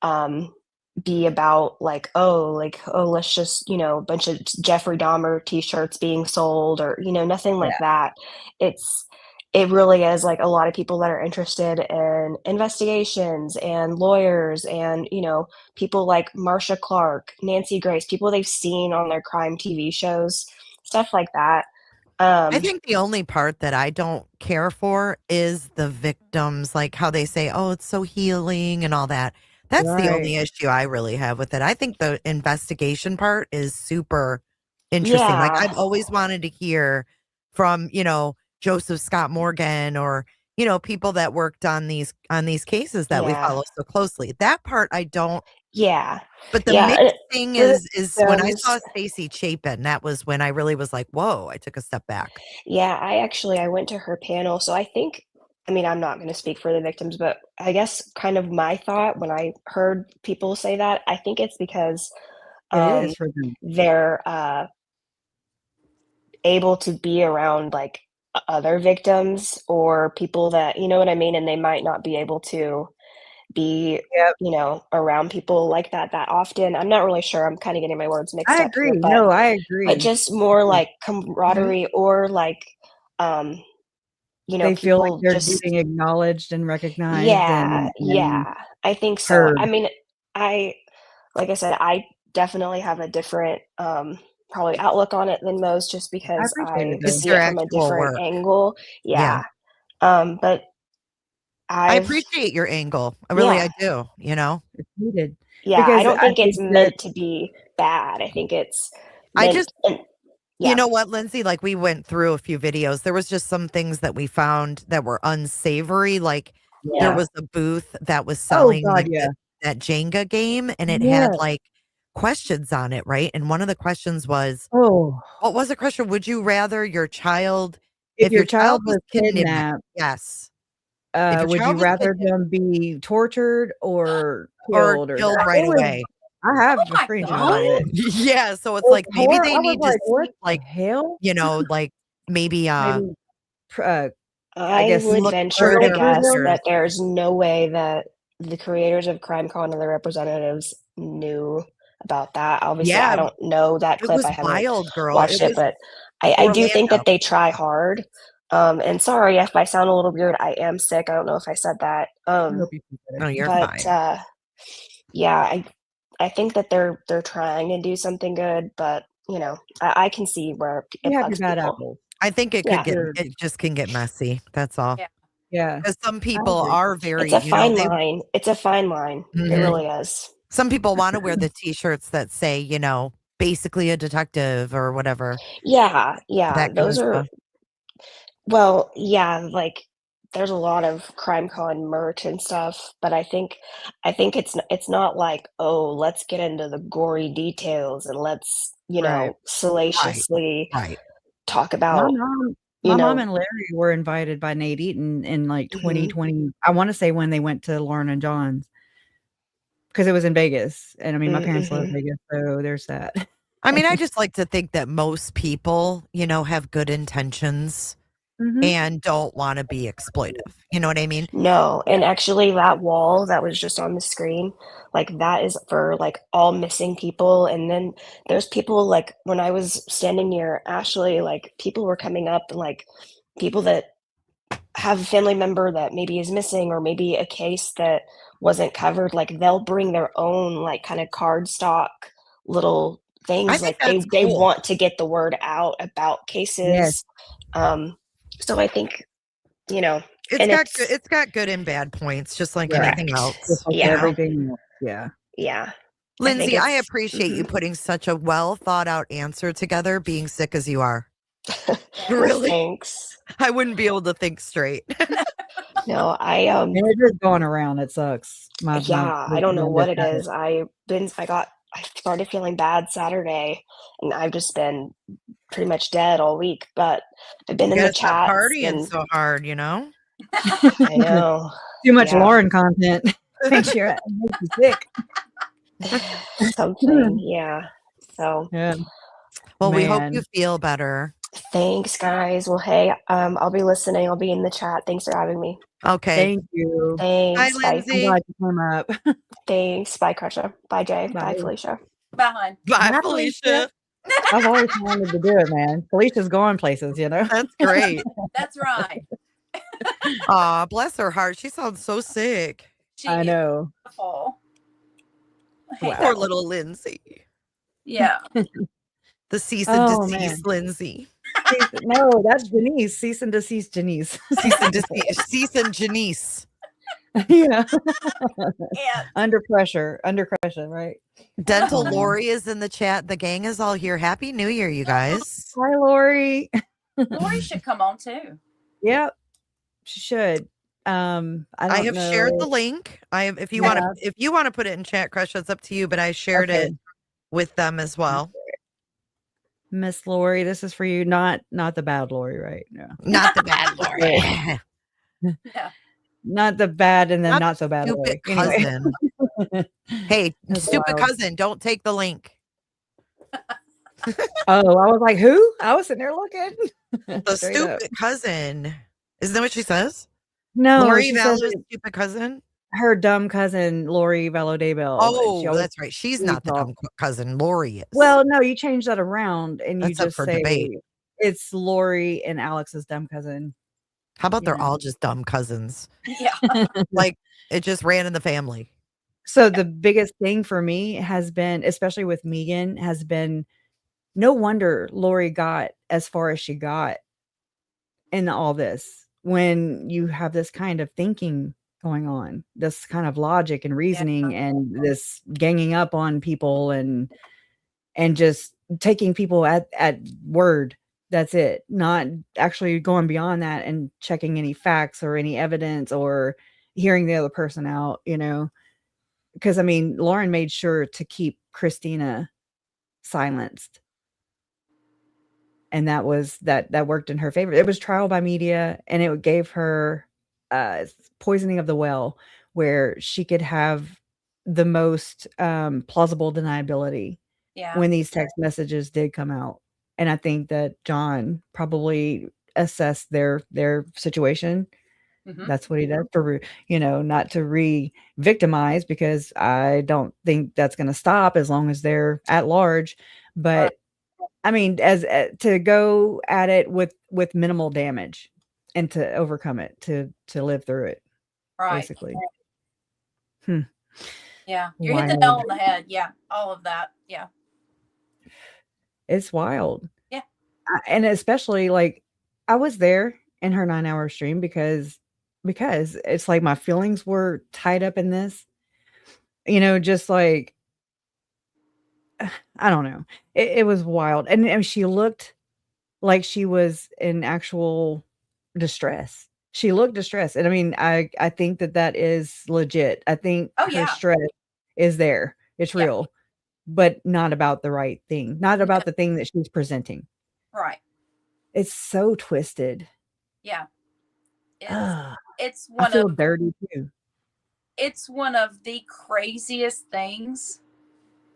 [SPEAKER 6] um, be about like, oh, let's just, a bunch of Jeffrey Dahmer t-shirts being sold or, nothing
[SPEAKER 1] yeah.
[SPEAKER 6] like that. It really is like a lot of people that are interested in investigations and lawyers and, people like Marsha Clark, Nancy Grace, people they've seen on their crime TV shows, stuff like that.
[SPEAKER 2] I
[SPEAKER 6] Um,
[SPEAKER 2] think the only part that I don't care for is the victims, like how they say, "Oh, it's so healing," and all that. That's the
[SPEAKER 1] Right.
[SPEAKER 2] only issue I really have with it. I think the investigation part is super interesting. Like,
[SPEAKER 6] yeah,
[SPEAKER 2] I've always wanted to hear from, Joseph Scott Morgan or, people that worked on these cases that we
[SPEAKER 6] yeah,
[SPEAKER 2] follow so closely. That part I don't.
[SPEAKER 6] yeah,
[SPEAKER 2] But the
[SPEAKER 6] yeah. And
[SPEAKER 2] mixed thing
[SPEAKER 6] for the
[SPEAKER 2] is when I
[SPEAKER 6] victims,
[SPEAKER 2] saw Stacy Chapin, that was when I really was like, "Whoa," I took a step back.
[SPEAKER 6] yeah, I went to her panel, so I mean, I'm not gonna speak for the victims, but I guess kind of my thought when I heard people say that, I think it's because,
[SPEAKER 1] It
[SPEAKER 6] um,
[SPEAKER 1] is for them.
[SPEAKER 6] they're, able to be around, like, other victims or people that you know what I mean? And they might not be able to be,
[SPEAKER 1] Yep.
[SPEAKER 6] around people like that often. I'm not really sure, I'm kinda getting my words mixed
[SPEAKER 1] I
[SPEAKER 6] up here,
[SPEAKER 1] agree.
[SPEAKER 6] but
[SPEAKER 1] No, I
[SPEAKER 6] but
[SPEAKER 1] agree.
[SPEAKER 6] just more
[SPEAKER 1] Yeah.
[SPEAKER 6] like
[SPEAKER 1] Mhm.
[SPEAKER 6] camaraderie or like, um
[SPEAKER 1] They feel like
[SPEAKER 6] people
[SPEAKER 1] they're
[SPEAKER 6] just
[SPEAKER 1] getting acknowledged and recognized
[SPEAKER 6] yeah,
[SPEAKER 1] and
[SPEAKER 6] yeah, I think so. I
[SPEAKER 1] heard.
[SPEAKER 6] mean, I like I said, I definitely have a different, probably outlook on it than most just
[SPEAKER 1] I
[SPEAKER 6] because
[SPEAKER 1] appreciate it
[SPEAKER 6] I
[SPEAKER 1] though.
[SPEAKER 2] It's
[SPEAKER 6] see
[SPEAKER 2] their
[SPEAKER 6] it from a
[SPEAKER 2] actual
[SPEAKER 6] different
[SPEAKER 2] work.
[SPEAKER 6] angle.
[SPEAKER 2] Yeah.
[SPEAKER 6] Yeah, but
[SPEAKER 2] I
[SPEAKER 6] I've
[SPEAKER 2] appreciate your angle. I
[SPEAKER 6] yeah,
[SPEAKER 2] do, you know?
[SPEAKER 1] It's needed
[SPEAKER 6] yeah, I
[SPEAKER 1] because
[SPEAKER 6] don't
[SPEAKER 1] I
[SPEAKER 6] think it's
[SPEAKER 1] think that
[SPEAKER 6] meant to be bad. I think it's
[SPEAKER 2] I
[SPEAKER 6] meant
[SPEAKER 2] just
[SPEAKER 6] and
[SPEAKER 2] You
[SPEAKER 6] yeah,
[SPEAKER 2] know what, Lindsay? Like, we went through a few videos. There was just some things that we found that were unsavory. Like, there
[SPEAKER 1] yeah.
[SPEAKER 2] was a booth that was
[SPEAKER 1] Oh
[SPEAKER 2] selling,
[SPEAKER 1] god,
[SPEAKER 2] like,
[SPEAKER 1] yeah.
[SPEAKER 2] that Jenga game, and it had,
[SPEAKER 1] Yes.
[SPEAKER 2] like, questions on it, right? And one of the questions was,
[SPEAKER 1] Oh,
[SPEAKER 2] what was the question? Would you rather
[SPEAKER 1] if
[SPEAKER 2] if
[SPEAKER 1] your
[SPEAKER 2] your
[SPEAKER 1] child
[SPEAKER 2] child was
[SPEAKER 1] was
[SPEAKER 2] kidnapped?
[SPEAKER 1] kidnapped,
[SPEAKER 2] Yes. If your
[SPEAKER 1] would you
[SPEAKER 2] child was
[SPEAKER 1] rather
[SPEAKER 2] kidnapped
[SPEAKER 1] them be tortured or
[SPEAKER 2] or
[SPEAKER 1] killed or
[SPEAKER 2] killed right
[SPEAKER 1] it was
[SPEAKER 2] away.
[SPEAKER 1] I
[SPEAKER 5] Oh
[SPEAKER 1] have a
[SPEAKER 5] my
[SPEAKER 1] screenshot of
[SPEAKER 5] God.
[SPEAKER 1] it.
[SPEAKER 2] Yeah, so it's
[SPEAKER 1] It's
[SPEAKER 2] like maybe
[SPEAKER 1] hor
[SPEAKER 2] they
[SPEAKER 1] I was
[SPEAKER 2] need to
[SPEAKER 1] like, "What
[SPEAKER 2] see,
[SPEAKER 1] the
[SPEAKER 2] like,
[SPEAKER 1] hell?"
[SPEAKER 2] like, maybe,
[SPEAKER 1] Maybe, pr I
[SPEAKER 6] I
[SPEAKER 1] guess,
[SPEAKER 6] would
[SPEAKER 2] look
[SPEAKER 6] venture to
[SPEAKER 2] further
[SPEAKER 1] torture
[SPEAKER 6] guess
[SPEAKER 1] them?
[SPEAKER 6] that
[SPEAKER 2] after.
[SPEAKER 6] there's no way that the creators of CrimeCon and the representatives knew about that. Obviously, I
[SPEAKER 2] Yeah,
[SPEAKER 6] don't know that
[SPEAKER 2] it
[SPEAKER 6] clip.
[SPEAKER 2] was
[SPEAKER 6] I haven't
[SPEAKER 2] wild, girl.
[SPEAKER 6] watched
[SPEAKER 2] It
[SPEAKER 6] it,
[SPEAKER 2] was
[SPEAKER 6] but I do think
[SPEAKER 2] Orlando.
[SPEAKER 6] that they try hard. And sorry if I sound a little weird. I am sick. I don't know if I said that.
[SPEAKER 1] I hope you feel
[SPEAKER 2] No,
[SPEAKER 1] better.
[SPEAKER 2] you're
[SPEAKER 6] But
[SPEAKER 2] fine.
[SPEAKER 6] yeah, I think that they're trying to do something good, but I can see where it
[SPEAKER 1] You have your
[SPEAKER 6] bugs
[SPEAKER 1] bad
[SPEAKER 6] people.
[SPEAKER 1] apples.
[SPEAKER 2] I think
[SPEAKER 6] Yeah,
[SPEAKER 1] You're
[SPEAKER 2] it just can get messy, that's all.
[SPEAKER 4] Yeah.
[SPEAKER 1] yeah,
[SPEAKER 2] Because some
[SPEAKER 1] I
[SPEAKER 2] people
[SPEAKER 1] agree.
[SPEAKER 2] are
[SPEAKER 6] it's
[SPEAKER 2] very,
[SPEAKER 6] a fine line. It's a fine line. It
[SPEAKER 2] Mhm.
[SPEAKER 6] really is.
[SPEAKER 2] Some people wanna wear the T-shirts that say, "Basically a detective," or whatever,
[SPEAKER 6] Yeah, yeah,
[SPEAKER 2] that kind
[SPEAKER 6] those
[SPEAKER 2] of
[SPEAKER 6] are
[SPEAKER 2] stuff.
[SPEAKER 6] well, yeah, like there's a lot of CrimeCon merch and stuff, but I think it's not like, "Oh, let's get into the gory details and let's,
[SPEAKER 1] Right.
[SPEAKER 2] Right,
[SPEAKER 6] salaciously
[SPEAKER 2] right.
[SPEAKER 6] talk
[SPEAKER 1] My
[SPEAKER 6] about"
[SPEAKER 1] mom
[SPEAKER 6] you
[SPEAKER 1] My mom
[SPEAKER 6] know.
[SPEAKER 1] and Larry were invited by Nate Eaton in like
[SPEAKER 6] Mhm.
[SPEAKER 1] 2020. I want to say when they went to Lauren and John's because it was in Vegas. And I mean, my parents live in
[SPEAKER 6] Mhm.
[SPEAKER 1] Vegas, so there's that.
[SPEAKER 2] I mean, I just like to think that most people, have good intentions
[SPEAKER 1] Mhm.
[SPEAKER 2] and don't want to be exploitive. You know what I mean?
[SPEAKER 6] No,
[SPEAKER 1] Yeah.
[SPEAKER 6] and actually that wall that was just on the screen, like, that is for, like, all missing people, and then there's people, like, when I was standing near Ashley, like, people were coming up, and, like, people that have a family member that maybe is missing or maybe a case that wasn't covered, like, they'll bring their own, like, kinda cardstock little
[SPEAKER 2] I
[SPEAKER 6] things,
[SPEAKER 2] think
[SPEAKER 6] like,
[SPEAKER 2] that's
[SPEAKER 6] they
[SPEAKER 2] cool.
[SPEAKER 6] want to get the word out about
[SPEAKER 1] Yes.
[SPEAKER 6] cases, so I think, you know,
[SPEAKER 2] It's
[SPEAKER 6] and
[SPEAKER 2] got good,
[SPEAKER 6] it's
[SPEAKER 2] it's got good and bad points, just like
[SPEAKER 1] Yeah.
[SPEAKER 2] anything
[SPEAKER 6] correct.
[SPEAKER 2] else.
[SPEAKER 1] Just like
[SPEAKER 6] Yeah,
[SPEAKER 1] everything else. Yeah.
[SPEAKER 6] yeah. I think
[SPEAKER 2] Lindsay, I
[SPEAKER 6] it's
[SPEAKER 2] appreciate you
[SPEAKER 6] mhm.
[SPEAKER 2] putting such a well thought out answer together, being sick as you are. Really,
[SPEAKER 6] Thanks.
[SPEAKER 2] I wouldn't be able to think straight.
[SPEAKER 6] No,
[SPEAKER 1] And it is going around. It sucks. My
[SPEAKER 6] yeah, I
[SPEAKER 1] best
[SPEAKER 6] don't know
[SPEAKER 1] friend
[SPEAKER 6] what
[SPEAKER 1] just
[SPEAKER 6] it
[SPEAKER 1] had it.
[SPEAKER 6] is. I started feeling bad Saturday, and I've just been pretty much dead all week, but I've been
[SPEAKER 2] You
[SPEAKER 6] in the
[SPEAKER 2] gotta stop
[SPEAKER 6] chats
[SPEAKER 2] partying
[SPEAKER 6] and
[SPEAKER 2] so hard,
[SPEAKER 6] I know.
[SPEAKER 1] Too much
[SPEAKER 6] Yeah.
[SPEAKER 1] Lauren content makes you sick.
[SPEAKER 6] Something, yeah. So,
[SPEAKER 1] Yeah,
[SPEAKER 2] Well, we hope you
[SPEAKER 1] man.
[SPEAKER 2] feel better.
[SPEAKER 6] thanks, guys. Well, hey, I'll be listening. I'll be in the chat. Thanks for having me.
[SPEAKER 2] Okay.
[SPEAKER 1] Thank you.
[SPEAKER 2] Bye,
[SPEAKER 6] Thanks. Bye.
[SPEAKER 1] I'm
[SPEAKER 2] Lindsay.
[SPEAKER 1] glad you came up.
[SPEAKER 6] Thanks. Bye, Crusher. Bye, Jay. Bye,
[SPEAKER 1] Bye.
[SPEAKER 6] Felicia.
[SPEAKER 5] Bye, hon.
[SPEAKER 2] Bye,
[SPEAKER 1] Bye,
[SPEAKER 2] Felicia.
[SPEAKER 1] Felicia. I've always wanted to do it, man. Felicia's going places,
[SPEAKER 2] That's great.
[SPEAKER 5] That's right.
[SPEAKER 2] Aw, bless her heart. She sounds so sick.
[SPEAKER 5] She
[SPEAKER 1] I
[SPEAKER 5] is
[SPEAKER 1] know.
[SPEAKER 5] beautiful. I hate
[SPEAKER 1] Wow.
[SPEAKER 2] Poor
[SPEAKER 5] that.
[SPEAKER 2] little Lindsay.
[SPEAKER 5] Yeah.
[SPEAKER 2] The cease and
[SPEAKER 1] Oh,
[SPEAKER 2] desist
[SPEAKER 1] man.
[SPEAKER 2] Lindsay.
[SPEAKER 1] No, that's Janice. Cease and desist Janice.
[SPEAKER 2] Cease and Janice.
[SPEAKER 1] Yeah.
[SPEAKER 5] Yeah.
[SPEAKER 1] Under pressure, right?
[SPEAKER 2] Dental
[SPEAKER 1] Oh, man.
[SPEAKER 2] Lori is in the chat. The gang is all here. Happy New Year, you guys.
[SPEAKER 1] Hi, Lori.
[SPEAKER 5] Lori should come on too.
[SPEAKER 1] Yep, she should. I
[SPEAKER 2] I
[SPEAKER 1] don't
[SPEAKER 2] have shared the
[SPEAKER 1] know.
[SPEAKER 2] link. If you
[SPEAKER 1] Yeah.
[SPEAKER 2] want to put it in chat, Crush, that's up to you, but I shared
[SPEAKER 1] Okay.
[SPEAKER 2] it with them as well.
[SPEAKER 1] Miss Lori, this is for you. Not the bad Lori, right? No.
[SPEAKER 2] Not the bad Lori.
[SPEAKER 5] Yeah.
[SPEAKER 1] Not the bad and then
[SPEAKER 2] Not
[SPEAKER 1] not so bad
[SPEAKER 2] stupid
[SPEAKER 1] Lori. Anyway.
[SPEAKER 2] cousin. Hey,
[SPEAKER 1] That's
[SPEAKER 2] stupid
[SPEAKER 1] wild.
[SPEAKER 2] cousin, don't take the link.
[SPEAKER 1] Oh, I was like, who? I was sitting there looking.
[SPEAKER 2] The
[SPEAKER 1] Straight up.
[SPEAKER 2] stupid cousin. Isn't that what she says?
[SPEAKER 1] No,
[SPEAKER 2] Lori
[SPEAKER 1] she says
[SPEAKER 2] Vallow's stupid cousin?
[SPEAKER 1] her dumb cousin, Lori Vallow-Daybell. And she
[SPEAKER 2] Oh,
[SPEAKER 1] always
[SPEAKER 2] that's right. She's not the
[SPEAKER 1] talk.
[SPEAKER 2] dumb cousin. Lori is.
[SPEAKER 1] Well, no, you change that around and you
[SPEAKER 2] That's up
[SPEAKER 1] just
[SPEAKER 2] for
[SPEAKER 1] say
[SPEAKER 2] debate.
[SPEAKER 1] it's Lori and Alex's dumb cousin.
[SPEAKER 2] How about
[SPEAKER 1] you
[SPEAKER 2] they're
[SPEAKER 1] know.
[SPEAKER 2] all just dumb cousins?
[SPEAKER 5] Yeah.
[SPEAKER 2] Like it just ran in the family.
[SPEAKER 1] So the biggest thing for me has been, especially with Megan, has been no wonder Lori got as far as she got in all this when you have this kind of thinking going on, this kind of logic and reasoning and this ganging up on people and just taking people at word. That's it. Not actually going beyond that and checking any facts or any evidence or hearing the other person out, because I mean, Lauren made sure to keep Christina silenced. And that worked in her favor. It was trial by media, and it gave her poisoning of the well, where she could have the most plausible deniability when these text messages did come out. And I think that John probably assessed their situation. That's what he does for, not to re-victimize, because I don't think that's going to stop as long as they're at large. But I mean, as to go at it with minimal damage and to overcome it, to live through it,
[SPEAKER 5] Right.
[SPEAKER 1] basically.
[SPEAKER 5] Yeah. You hit the nail on the head. Yeah. All of that. Yeah.
[SPEAKER 1] It's wild.
[SPEAKER 5] Yeah.
[SPEAKER 1] And especially like I was there in her 9-hour stream because it's like my feelings were tied up in this, just like, I don't know. It was wild. And she looked like she was in actual distress. She looked distressed. And I mean, I think that is legit. I think her stress is there. It's real, but not about the right thing. Not about the thing that she's presenting.
[SPEAKER 5] Right.
[SPEAKER 1] It's so twisted.
[SPEAKER 5] Yeah. It's
[SPEAKER 1] Ugh,
[SPEAKER 5] it's
[SPEAKER 1] I
[SPEAKER 5] one
[SPEAKER 1] feel
[SPEAKER 5] of
[SPEAKER 1] dirty too.
[SPEAKER 5] it's one of the craziest things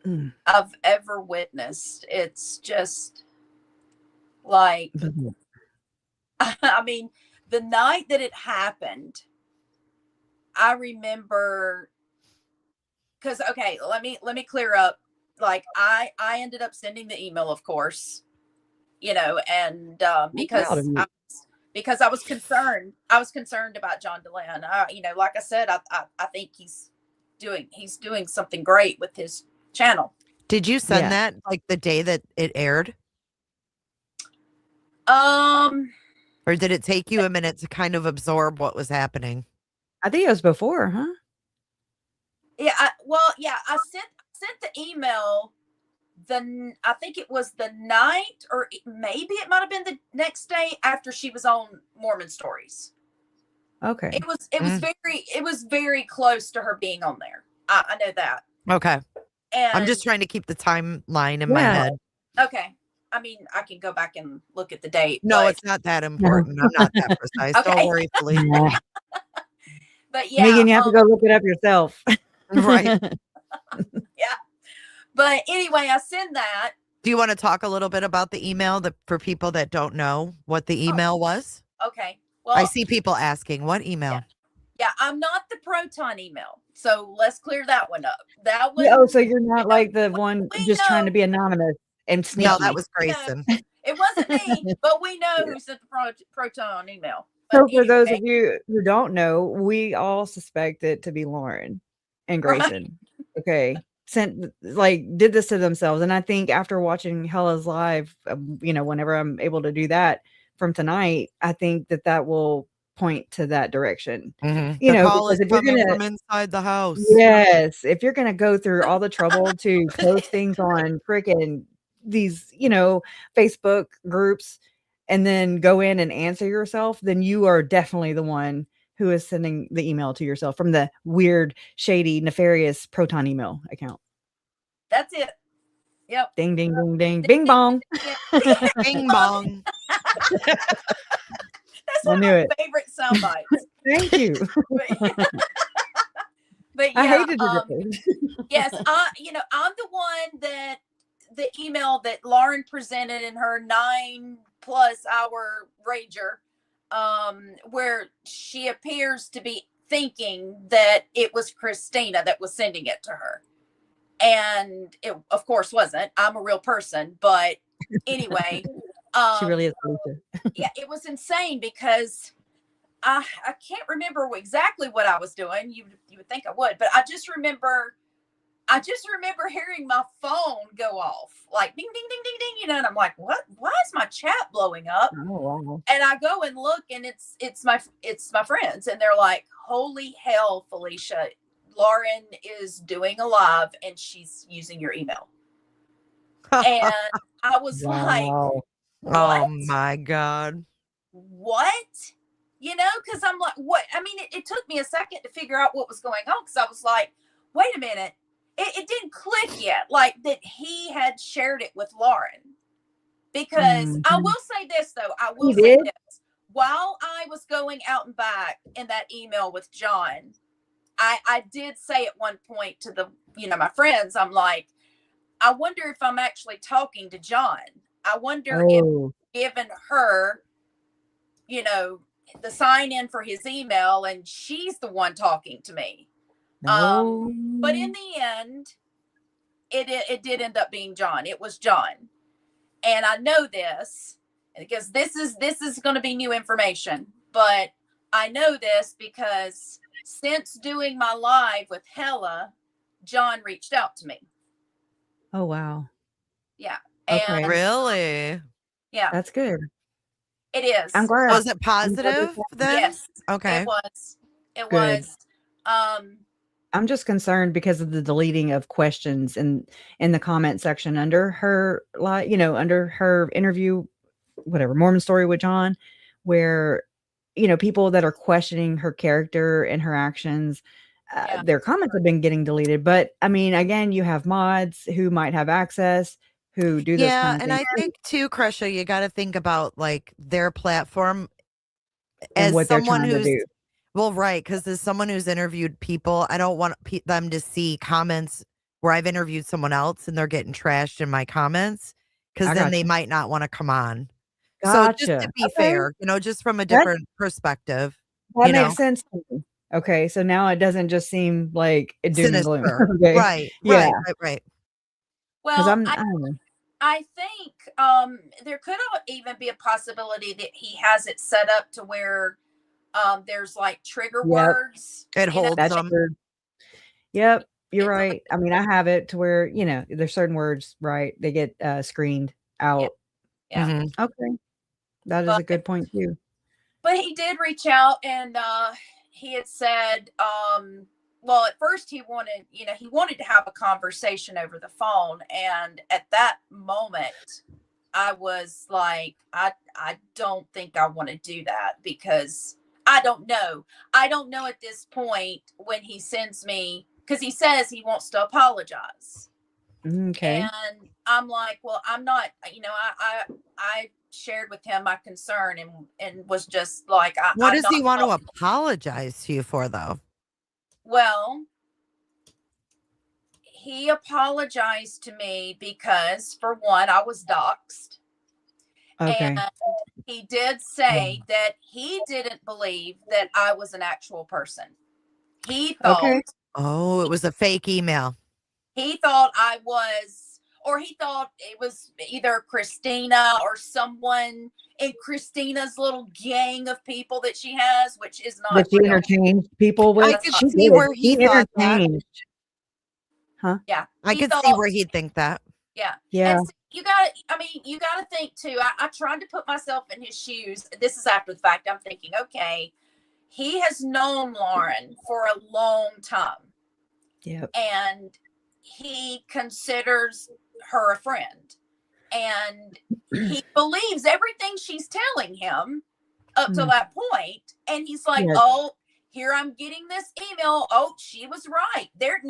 [SPEAKER 1] Mm.
[SPEAKER 5] I've ever witnessed. It's just like
[SPEAKER 1] Mhm.
[SPEAKER 5] I mean, the night that it happened, I remember because okay, let me clear up. Like I ended up sending the email, of course, and
[SPEAKER 1] I'm proud of you.
[SPEAKER 5] because I was concerned. I was concerned about John Delan. Like I said, I think he's doing something great with his channel.
[SPEAKER 2] Did you send
[SPEAKER 1] Yeah.
[SPEAKER 2] that like the day that it aired?
[SPEAKER 5] Or
[SPEAKER 2] did it take you a minute to kind of absorb what was happening?
[SPEAKER 1] I think it was before, huh?
[SPEAKER 5] Yeah, I sent the email. I think it was the night, or maybe it might have been the next day after she was on Mormon Stories.
[SPEAKER 1] Okay.
[SPEAKER 5] It was very close to her being on there. I know that.
[SPEAKER 2] Okay.
[SPEAKER 5] And
[SPEAKER 2] I'm just trying to keep the timeline in my head.
[SPEAKER 5] Okay. I mean, I can go back and look at the date.
[SPEAKER 2] No,
[SPEAKER 5] but,
[SPEAKER 2] it's not that important. I'm not that precise.
[SPEAKER 5] Okay.
[SPEAKER 2] Don't worry, Felicia.
[SPEAKER 1] Yeah.
[SPEAKER 5] But yeah,
[SPEAKER 1] Megan, you have to go look it up yourself.
[SPEAKER 2] Right.
[SPEAKER 5] Yeah. But anyway, I send that.
[SPEAKER 2] Do you want to talk a little bit about the email for people that don't know what the email was?
[SPEAKER 5] Okay. Well,
[SPEAKER 2] I see people asking, what email?
[SPEAKER 5] Yeah, I'm not the Proton email. So let's clear that one up. That one.
[SPEAKER 1] Oh, so you're not like the one just trying to
[SPEAKER 5] know-
[SPEAKER 1] be anonymous and sneaky.
[SPEAKER 2] No, that was Grayson.
[SPEAKER 5] It wasn't me, but we know who sent the Proton email.
[SPEAKER 1] So
[SPEAKER 5] But
[SPEAKER 1] for those of
[SPEAKER 5] anyway,
[SPEAKER 1] you who don't know, we all suspect it to be Lauren and Grayson. Okay. Did this to themselves. And I think after watching Hella's live, whenever I'm able to do that from tonight, I think that will point to that direction.
[SPEAKER 2] Mm-hmm.
[SPEAKER 1] You
[SPEAKER 2] the
[SPEAKER 1] know,
[SPEAKER 2] call
[SPEAKER 1] because
[SPEAKER 2] is
[SPEAKER 1] if you're
[SPEAKER 2] coming
[SPEAKER 1] gonna
[SPEAKER 2] from inside the house.
[SPEAKER 1] Yes, if you're gonna go through all the trouble to post things on freaking these, Facebook groups and then go in and answer yourself, then you are definitely the one who is sending the email to yourself from the weird, shady, nefarious Proton email account.
[SPEAKER 5] that's it. Yep.
[SPEAKER 1] Ding, ding, ding, ding, bing bong.
[SPEAKER 2] Bing bong.
[SPEAKER 5] That's one of my favorite sound bites.
[SPEAKER 1] Thank you.
[SPEAKER 5] But yeah,
[SPEAKER 1] I hated it.
[SPEAKER 5] Yes, I'm the one that the email that Lauren presented in her 9+ hour rager, where she appears to be thinking that it was Christina that was sending it to her. And it, of course, wasn't. I'm a real person. But anyway.
[SPEAKER 1] She really is. Lisa.
[SPEAKER 5] Yeah, it was insane because I can't remember exactly what I was doing. You would think I would, but I just remember hearing my phone go off, like ding ding ding ding ding, and I'm like, what? Why is my chat blowing up?
[SPEAKER 1] Oh wow.
[SPEAKER 5] And I go and look, and it's my friends, and they're like, holy hell, Felicia, Lauren is doing a live and she's using your email. And I was like,
[SPEAKER 1] Wow.
[SPEAKER 5] what?
[SPEAKER 2] Oh my God.
[SPEAKER 5] What? Because I'm like, what? I mean, it took me a second to figure out what was going on, because I was like, wait a minute. It didn't click yet, like that he had shared it with Lauren. Because I will say this, though. I will say this. While I was going out and back in that email with John, I did say at one point to my friends, I'm like, I wonder if I'm actually talking to John. I wonder if given her, the sign in for his email, and she's the one talking to me. But in the end, it did end up being John. It was John. And I know this because this is going to be new information, but I know this because since doing my live with Hella, John reached out to me.
[SPEAKER 1] Oh wow.
[SPEAKER 5] Yeah.
[SPEAKER 1] Okay.
[SPEAKER 5] And
[SPEAKER 2] Really?
[SPEAKER 5] yeah.
[SPEAKER 1] That's good.
[SPEAKER 5] It is.
[SPEAKER 1] I'm glad.
[SPEAKER 2] Was it positive then?
[SPEAKER 5] Yes.
[SPEAKER 2] Okay.
[SPEAKER 5] It was. It
[SPEAKER 1] Good.
[SPEAKER 5] was.
[SPEAKER 1] I'm just concerned because of the deleting of questions in the comment section under her, under her interview, whatever, Mormon Story with John, where, people that are questioning her character and her actions, their comments have been getting deleted. But I mean, again, you have mods who might have access who do those
[SPEAKER 2] Yeah,
[SPEAKER 1] kind of
[SPEAKER 2] and
[SPEAKER 1] things
[SPEAKER 2] I think too, Crusha, you got to think about like their platform
[SPEAKER 1] and
[SPEAKER 2] as
[SPEAKER 1] what they're
[SPEAKER 2] someone
[SPEAKER 1] trying to
[SPEAKER 2] who's
[SPEAKER 1] do.
[SPEAKER 2] well, right, because as someone who's interviewed people, I don't want them to see comments where I've interviewed someone else and they're getting trashed in my comments because
[SPEAKER 1] I
[SPEAKER 2] then they
[SPEAKER 1] gotcha.
[SPEAKER 2] might not want to come on. So just to
[SPEAKER 1] Gotcha.
[SPEAKER 2] be
[SPEAKER 1] Okay.
[SPEAKER 2] fair, just from a
[SPEAKER 1] That
[SPEAKER 2] different perspective,
[SPEAKER 1] that makes sense to me. Okay, so now it doesn't just seem like a doom and gloom.
[SPEAKER 2] sinister.
[SPEAKER 1] Okay.
[SPEAKER 2] Right,
[SPEAKER 1] Yeah,
[SPEAKER 2] right, right, right.
[SPEAKER 1] because
[SPEAKER 5] Well,
[SPEAKER 1] I don't know.
[SPEAKER 5] I think there could even be a possibility that he has it set up to where there's like trigger
[SPEAKER 1] Yep,
[SPEAKER 5] words.
[SPEAKER 2] It holds
[SPEAKER 1] that's
[SPEAKER 2] them.
[SPEAKER 1] true. Yep, you're
[SPEAKER 5] It's
[SPEAKER 1] right. I mean, I have it to where, there's certain words, right? They get screened
[SPEAKER 5] yeah,
[SPEAKER 1] out.
[SPEAKER 5] yeah.
[SPEAKER 2] Mhm.
[SPEAKER 1] Okay, that is
[SPEAKER 5] But
[SPEAKER 1] a good point too.
[SPEAKER 5] he did reach out and he had said, well, at first he wanted to have a conversation over the phone, and at that moment, I was like, I don't think I want to do that because I don't know. I don't know at this point when he sends me, because he says he wants to apologize.
[SPEAKER 1] Okay.
[SPEAKER 5] And I'm like, well, I'm not, I shared with him my concern and was just like,
[SPEAKER 2] What
[SPEAKER 5] I'm
[SPEAKER 2] does he
[SPEAKER 5] not,
[SPEAKER 2] want to apologize to you for, though?
[SPEAKER 5] well, he apologized to me because, for one, I was doxxed.
[SPEAKER 1] Okay.
[SPEAKER 5] And he did say that he didn't believe that I was an actual person. He thought
[SPEAKER 1] Okay.
[SPEAKER 2] Oh, it was a fake email.
[SPEAKER 5] I was, or he thought it was either Christina or someone in Christina's little gang of people that she has, which is not
[SPEAKER 1] That you
[SPEAKER 5] real.
[SPEAKER 1] interchange people with?
[SPEAKER 2] I
[SPEAKER 5] That's
[SPEAKER 2] could
[SPEAKER 5] not,
[SPEAKER 2] see where he thought that.
[SPEAKER 1] interchanged. Huh?
[SPEAKER 5] yeah.
[SPEAKER 2] I
[SPEAKER 5] He
[SPEAKER 2] could see
[SPEAKER 5] thought,
[SPEAKER 2] where he'd think that.
[SPEAKER 5] yeah.
[SPEAKER 1] Yeah.
[SPEAKER 5] And so you got to think too. I tried to put myself in his shoes. This is after the fact. I'm thinking, okay, he has known Lauren for a long time.
[SPEAKER 1] Yep.
[SPEAKER 5] And he considers her a friend. And he believes everything she's telling him up to that point. And he's like,
[SPEAKER 1] Yeah.
[SPEAKER 5] oh, here I'm getting this email. Oh, she was right. They're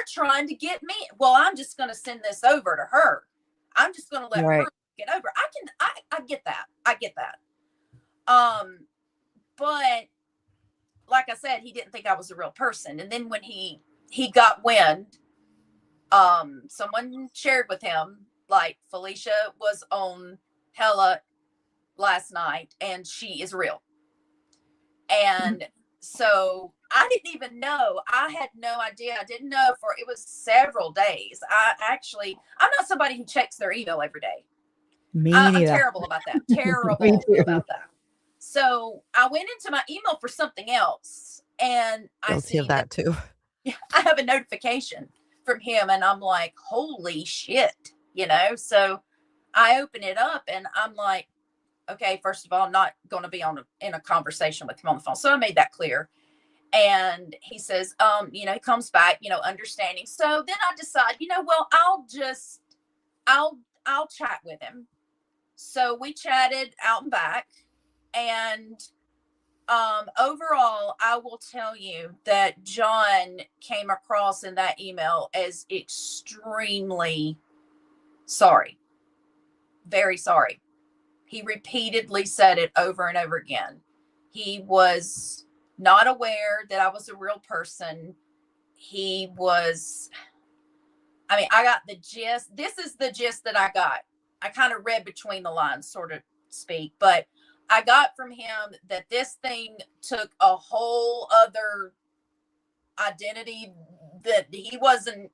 [SPEAKER 5] trying to get me. Well, I'm just going to send this over to her. I'm just going to let her get over. I get that. I get that. But like I said, he didn't think I was a real person. And then when he got wind, someone shared with him, like, Felicia was on Hella last night and she is real. And so I didn't even know. I had no idea. I didn't know it was several days. I'm not somebody who checks their email every day.
[SPEAKER 1] Me
[SPEAKER 5] I'm
[SPEAKER 1] neither.
[SPEAKER 5] terrible about that. Terrible
[SPEAKER 1] Me too.
[SPEAKER 5] about that. So I went into my email for something else, and I
[SPEAKER 2] Guilty
[SPEAKER 5] see
[SPEAKER 2] of that too.
[SPEAKER 5] I have a notification from him, and I'm like, holy shit, So I open it up, and I'm like, okay, first of all, I'm not going to be in a conversation with him on the phone. So I made that clear. And he says, he comes back, understanding. So then I decide, well, I'll chat with him. So we chatted out and back. And overall, I will tell you that John came across in that email as extremely sorry. Very sorry. He repeatedly said it over and over again. He was not aware that I was a real person. I got the gist. This is the gist that I got. I kind of read between the lines, sort of speak, but I got from him that this thing took a whole other identity that he wasn't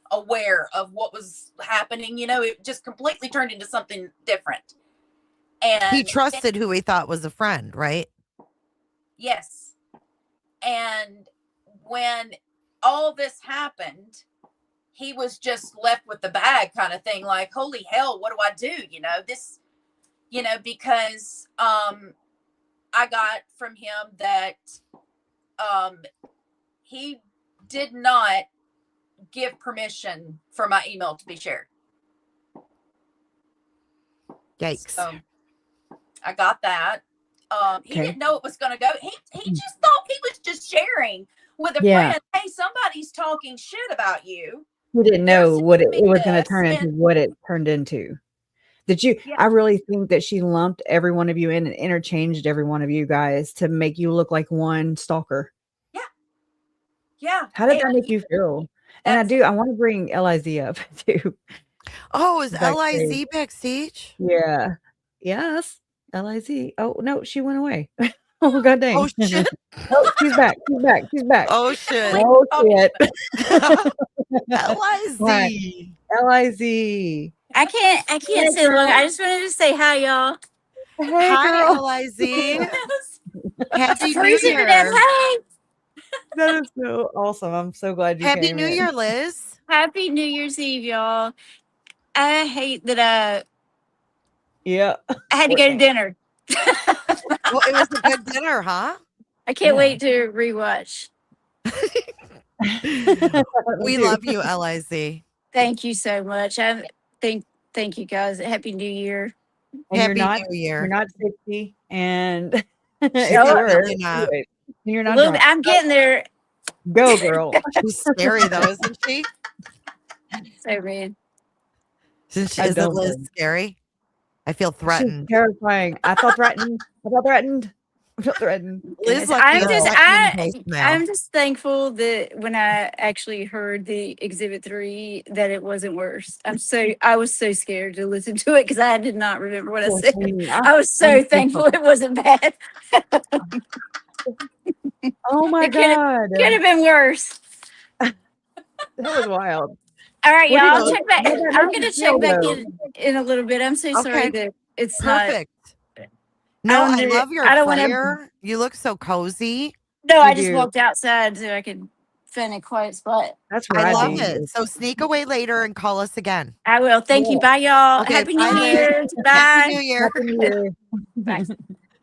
[SPEAKER 5] aware of what was happening. It just completely turned into something different. And
[SPEAKER 2] he trusted who he thought was a friend, right?
[SPEAKER 5] Yes. And when all this happened, he was just left with the bag kind of thing, like, holy hell, what do I do? Because I got from him that he did not give permission for my email to be shared.
[SPEAKER 2] Yikes.
[SPEAKER 5] So I got that. He didn't know it was going to go. He just thought he was just sharing with a friend. Hey, somebody's talking shit about you.
[SPEAKER 1] You didn't
[SPEAKER 5] There
[SPEAKER 1] know
[SPEAKER 5] seems
[SPEAKER 1] what
[SPEAKER 5] to
[SPEAKER 1] it
[SPEAKER 5] be
[SPEAKER 1] was gonna
[SPEAKER 5] this,
[SPEAKER 1] turn into,
[SPEAKER 5] and
[SPEAKER 1] what it turned into.
[SPEAKER 5] yeah,
[SPEAKER 1] I really think that she lumped every one of you in and interchanged every one of you guys to make you look like one stalker.
[SPEAKER 5] yeah, yeah.
[SPEAKER 1] How did that make you feel? And
[SPEAKER 5] That's
[SPEAKER 1] I wanna bring Liz up too
[SPEAKER 2] Oh, is
[SPEAKER 1] backstage.
[SPEAKER 2] LIZ backstage?
[SPEAKER 1] Yeah. Yes, Liz. Oh, no, she went away. Oh, god
[SPEAKER 2] Oh
[SPEAKER 1] dang.
[SPEAKER 2] shit.
[SPEAKER 1] Oh, she's back, she's back, she's back.
[SPEAKER 2] Oh shit.
[SPEAKER 5] Wait,
[SPEAKER 1] Oh,
[SPEAKER 5] okay.
[SPEAKER 1] shit. Right.
[SPEAKER 2] LIZ.
[SPEAKER 1] LIZ.
[SPEAKER 7] I can't
[SPEAKER 1] Hey,
[SPEAKER 7] say long.
[SPEAKER 1] girl.
[SPEAKER 7] I just wanted to say hi, y'all.
[SPEAKER 1] Hey,
[SPEAKER 2] Hi,
[SPEAKER 1] girl.
[SPEAKER 2] LIZ. Happy New
[SPEAKER 7] Freezing to death.
[SPEAKER 2] Year.
[SPEAKER 7] Hey,
[SPEAKER 1] That is so awesome. I'm so glad you
[SPEAKER 2] Happy
[SPEAKER 1] came
[SPEAKER 2] New
[SPEAKER 1] in.
[SPEAKER 2] Year, Liz.
[SPEAKER 7] happy New Year's Eve, y'all. I hate that
[SPEAKER 1] Yeah.
[SPEAKER 7] I had to go to dinner.
[SPEAKER 2] Well, it was a good dinner, huh?
[SPEAKER 7] I can't
[SPEAKER 1] Yeah.
[SPEAKER 7] wait to rewatch.
[SPEAKER 2] We
[SPEAKER 1] too.
[SPEAKER 2] love you, LIZ.
[SPEAKER 7] Thank you so much. Thank you guys. Happy New Year.
[SPEAKER 1] And
[SPEAKER 2] Happy
[SPEAKER 1] you're
[SPEAKER 2] New Year.
[SPEAKER 1] not 60, and
[SPEAKER 2] She's
[SPEAKER 1] if you were,
[SPEAKER 2] definitely not.
[SPEAKER 1] do it. And you're
[SPEAKER 7] A
[SPEAKER 1] not
[SPEAKER 7] little,
[SPEAKER 1] drunk.
[SPEAKER 7] I'm getting there.
[SPEAKER 1] Go, girl.
[SPEAKER 2] She's scary though, isn't she?
[SPEAKER 7] So man,
[SPEAKER 2] Since
[SPEAKER 1] I
[SPEAKER 2] isn't
[SPEAKER 1] don't
[SPEAKER 2] Liz
[SPEAKER 1] think.
[SPEAKER 2] scary? I feel
[SPEAKER 1] She's
[SPEAKER 2] threatened.
[SPEAKER 1] terrifying. I felt threatened. I felt threatened. I felt threatened.
[SPEAKER 2] Liz left
[SPEAKER 7] I'm
[SPEAKER 2] me a
[SPEAKER 7] just
[SPEAKER 2] threatening voicemail.
[SPEAKER 7] I'm just thankful that when I actually heard the Exhibit 3 that it wasn't worse. I was so scared to listen to it because I did not remember what I
[SPEAKER 1] Poor
[SPEAKER 7] said.
[SPEAKER 1] thing.
[SPEAKER 7] I was so thankful it wasn't bad.
[SPEAKER 1] Oh my
[SPEAKER 7] It could
[SPEAKER 1] God.
[SPEAKER 7] have been worse.
[SPEAKER 1] That was wild.
[SPEAKER 7] All right,
[SPEAKER 1] What
[SPEAKER 7] y'all.
[SPEAKER 1] did
[SPEAKER 7] I'll check back.
[SPEAKER 1] how did that
[SPEAKER 7] I'm
[SPEAKER 1] make
[SPEAKER 7] gonna
[SPEAKER 1] you
[SPEAKER 7] check
[SPEAKER 1] feel,
[SPEAKER 7] back
[SPEAKER 1] though?
[SPEAKER 7] in a little bit. I'm so sorry
[SPEAKER 2] Okay.
[SPEAKER 7] that it's not.
[SPEAKER 2] Perfect. No, I
[SPEAKER 7] under-
[SPEAKER 2] love your
[SPEAKER 7] I don't wanna-
[SPEAKER 2] fire. You look so cozy.
[SPEAKER 7] No, I
[SPEAKER 1] You
[SPEAKER 7] just
[SPEAKER 1] do.
[SPEAKER 7] walked outside so I could find a quiet spot.
[SPEAKER 1] That's where
[SPEAKER 2] I
[SPEAKER 1] I'd
[SPEAKER 2] love
[SPEAKER 1] be.
[SPEAKER 2] it. So sneak away later and call us again.
[SPEAKER 7] I will. Thank you.
[SPEAKER 1] Yeah.
[SPEAKER 7] Bye, y'all.
[SPEAKER 2] Okay,
[SPEAKER 7] Happy
[SPEAKER 2] bye,
[SPEAKER 7] New
[SPEAKER 2] Liz.
[SPEAKER 7] Year. Bye.
[SPEAKER 2] Happy New Year.
[SPEAKER 1] Happy New Year.
[SPEAKER 7] Bye.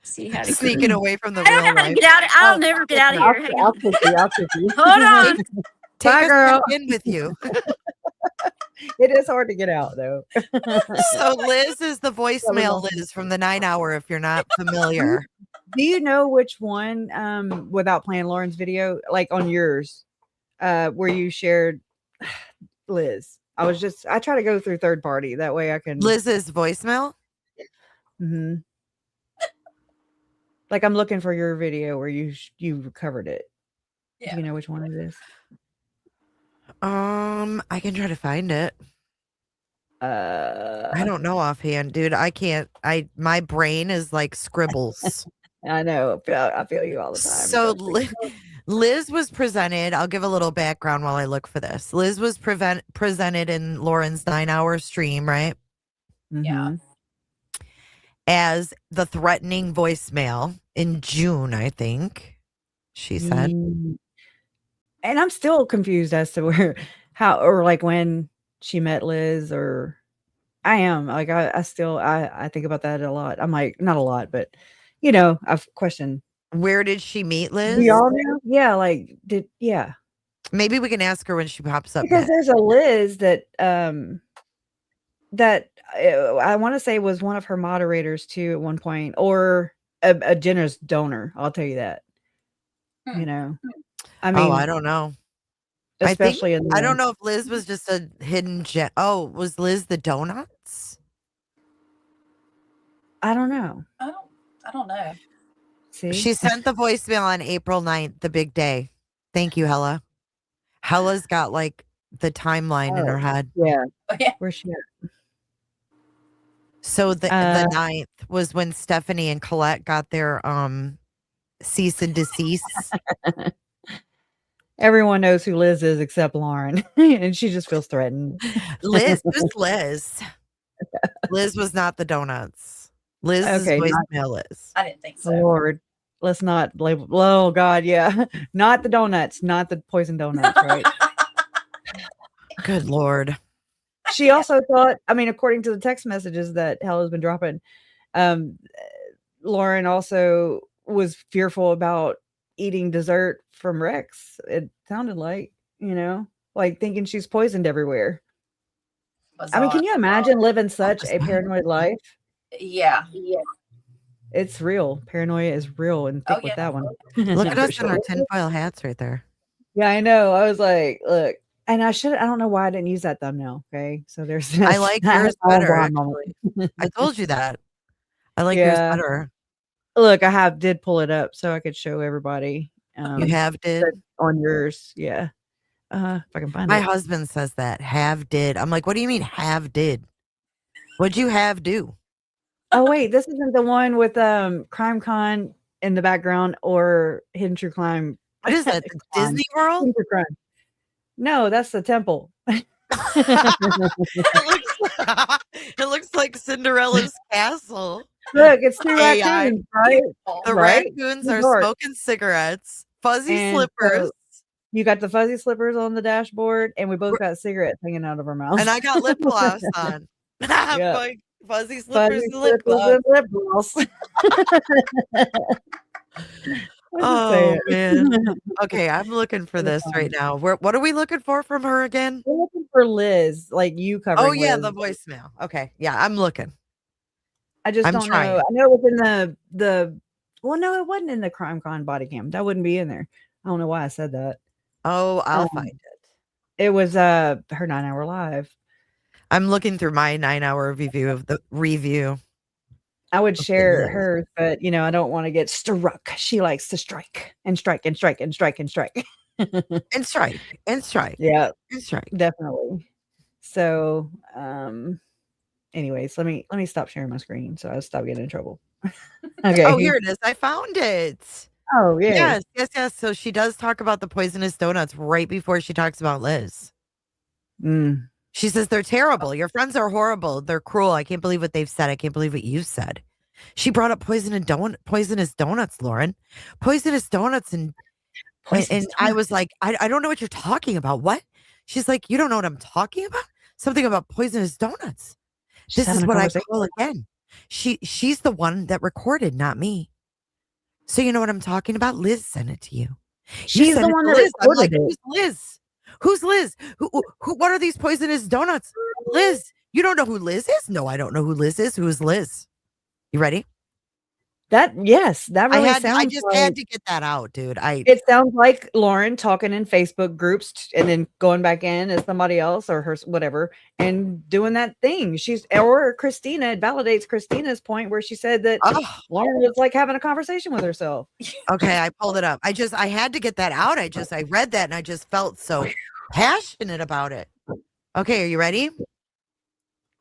[SPEAKER 7] See how to
[SPEAKER 2] Sneaking away from the
[SPEAKER 7] I don't
[SPEAKER 2] real
[SPEAKER 7] know how to
[SPEAKER 2] life.
[SPEAKER 7] get out. I'll
[SPEAKER 2] Oh,
[SPEAKER 7] never get out of
[SPEAKER 1] I'll
[SPEAKER 7] here. Hang on.
[SPEAKER 1] kiss you. I'll kiss you.
[SPEAKER 7] Hold on.
[SPEAKER 2] Take
[SPEAKER 1] Bye,
[SPEAKER 2] us
[SPEAKER 1] girl.
[SPEAKER 2] back in with you.
[SPEAKER 1] It is hard to get out, though.
[SPEAKER 2] So Liz is the voicemail Liz from the 9 Hour if you're not familiar.
[SPEAKER 1] Do you know which one, without playing Lauren's video, like on yours, where you shared Liz? I try to go through third party. That way I can.
[SPEAKER 2] Liz's voicemail?
[SPEAKER 1] hmm Like I'm looking for your video where you covered it.
[SPEAKER 5] Yeah.
[SPEAKER 1] Do you know which one it is?
[SPEAKER 2] I can try to find it. I don't know offhand, dude. I can't. My brain is like scribbles.
[SPEAKER 1] I know. I feel you all the time.
[SPEAKER 2] So Liz was presented. I'll give a little background while I look for this. Liz was presented in Lauren's 9 Hour stream, right?
[SPEAKER 5] Yeah.
[SPEAKER 2] As the threatening voicemail in June, I think she said.
[SPEAKER 1] And I'm still confused as to when she met Liz, or I am like, I still think about that a lot. I'm like, not a lot, but I've questioned.
[SPEAKER 2] Where did she meet Liz?
[SPEAKER 1] We all know? Yeah.
[SPEAKER 2] Maybe we can ask her when she pops up.
[SPEAKER 1] Because there's a Liz that, I want to say was one of her moderators too at one point, or a generous donor. I'll tell you that. I mean,
[SPEAKER 2] I don't know.
[SPEAKER 1] especially
[SPEAKER 2] I don't know if Liz was just a hidden gem. Oh, was Liz the donuts?
[SPEAKER 1] I don't know.
[SPEAKER 5] I don't know.
[SPEAKER 1] See,
[SPEAKER 2] She sent the voicemail on April 9th, the big day. Thank you, Hella. Hella's got like the timeline in her head.
[SPEAKER 1] Yeah.
[SPEAKER 5] Oh, yeah.
[SPEAKER 1] Where's she at?
[SPEAKER 2] So the 9th was when Stephanie and Colette got their cease and desist.
[SPEAKER 1] Everyone knows who Liz is except Lauren, and she just feels threatened.
[SPEAKER 2] Liz, just Liz. Liz was not the donuts. Liz's voicemail is.
[SPEAKER 5] I didn't think so.
[SPEAKER 1] Lord, let's not label. Oh God, yeah, not the donuts, not the poison donuts, right?
[SPEAKER 2] Good Lord.
[SPEAKER 1] She also thought, according to the text messages that Hella's been dropping, Lauren also was fearful about eating dessert from Rex. It sounded like, like thinking she's poisoned everywhere. Can you imagine living such a paranoid life?
[SPEAKER 5] Yeah.
[SPEAKER 1] It's real. Paranoia is real and with that one.
[SPEAKER 2] Look at
[SPEAKER 1] For
[SPEAKER 2] us in
[SPEAKER 1] sure.
[SPEAKER 2] our tinfoil hats right there.
[SPEAKER 1] Yeah, I know. I was like, look, And I don't know why I didn't use that thumbnail. Okay. So there's
[SPEAKER 2] I
[SPEAKER 1] this.
[SPEAKER 2] like
[SPEAKER 1] I had
[SPEAKER 2] yours
[SPEAKER 1] my own
[SPEAKER 2] better,
[SPEAKER 1] blind moment.
[SPEAKER 2] actually. I told you that. I like yours
[SPEAKER 1] Yeah.
[SPEAKER 2] better.
[SPEAKER 1] Look, I did pull it up so I could show everybody.
[SPEAKER 2] You have did?
[SPEAKER 1] On yours. Yeah. If I can find
[SPEAKER 2] My
[SPEAKER 1] it.
[SPEAKER 2] husband says that. Have did. I'm like, what do you mean have did? What'd you have do?
[SPEAKER 1] Oh wait, this isn't the one with Crime Con in the background or Hidden True Crime.
[SPEAKER 2] What is that? The Disney World?
[SPEAKER 1] Hidden True Crime. No, that's the temple.
[SPEAKER 2] It looks like Cinderella's castle.
[SPEAKER 1] Look, it's 2
[SPEAKER 2] AI.
[SPEAKER 1] raccoons, right?
[SPEAKER 2] The
[SPEAKER 1] Right?
[SPEAKER 2] raccoons
[SPEAKER 1] The
[SPEAKER 2] are
[SPEAKER 1] dark.
[SPEAKER 2] smoking cigarettes, fuzzy
[SPEAKER 1] And
[SPEAKER 2] slippers.
[SPEAKER 1] so you got the fuzzy slippers on the dashboard, and we both got cigarettes hanging out of our mouths.
[SPEAKER 2] And I got lip gloss on. I'm
[SPEAKER 1] Yeah.
[SPEAKER 2] going fuzzy slippers
[SPEAKER 1] Fuzzy
[SPEAKER 2] and lip
[SPEAKER 1] slippers
[SPEAKER 2] gloss.
[SPEAKER 1] and lip gloss.
[SPEAKER 2] Oh man. Okay, I'm looking for this right now. What are we looking for from her again?
[SPEAKER 1] We're looking for Liz, like you covering.
[SPEAKER 2] Oh yeah,
[SPEAKER 1] Liz.
[SPEAKER 2] the voicemail. Okay, yeah, I'm looking.
[SPEAKER 1] I just
[SPEAKER 2] I'm
[SPEAKER 1] don't
[SPEAKER 2] trying.
[SPEAKER 1] know. I know it was in the. Well, no, it wasn't in the Crime Con body cam. That wouldn't be in there. I don't know why I said that.
[SPEAKER 2] Oh, I'll find it.
[SPEAKER 1] It was her 9-hour live.
[SPEAKER 2] I'm looking through my 9-hour review of the review.
[SPEAKER 1] I would share hers, but you know, I don't want to get struck. She likes to strike and strike and strike and strike and strike.
[SPEAKER 2] And strike and strike.
[SPEAKER 1] Yeah,
[SPEAKER 2] and strike.
[SPEAKER 1] Definitely. So, anyways, let me stop sharing my screen so I'll stop getting in trouble. Okay.
[SPEAKER 2] Oh, here it is. I found it.
[SPEAKER 1] Oh, yeah.
[SPEAKER 2] Yes. So she does talk about the poisonous donuts right before she talks about Liz. She says they're terrible. Your friends are horrible. They're cruel. I can't believe what they've said. I can't believe what you said. She brought up poisonous donuts, Lauren. Poisonous donuts and I was like, I don't know what you're talking about. What? She's like, you don't know what I'm talking about? Something about poisonous donuts. This is what I call again. She's the one that recorded, not me. So you know what I'm talking about? Liz sent it to you.
[SPEAKER 1] She's the one that
[SPEAKER 2] Liz. I'm like,
[SPEAKER 1] recorded it.
[SPEAKER 2] who's Liz? Who's Liz? Who? What are these poisonous donuts? Liz. You don't know who Liz is? No, I don't know who Liz is. Who is Liz? You ready?
[SPEAKER 1] Yes, that really sounds.
[SPEAKER 2] I just had to get that out, dude.
[SPEAKER 1] It sounds like Lauren talking in Facebook groups and then going back in as somebody else or her whatever and doing that thing. Or Christina. It validates Christina's point where she said that Lauren was like having a conversation with herself.
[SPEAKER 2] Okay, I pulled it up. I had to get that out. I read that and I just felt so passionate about it. Okay, are you ready?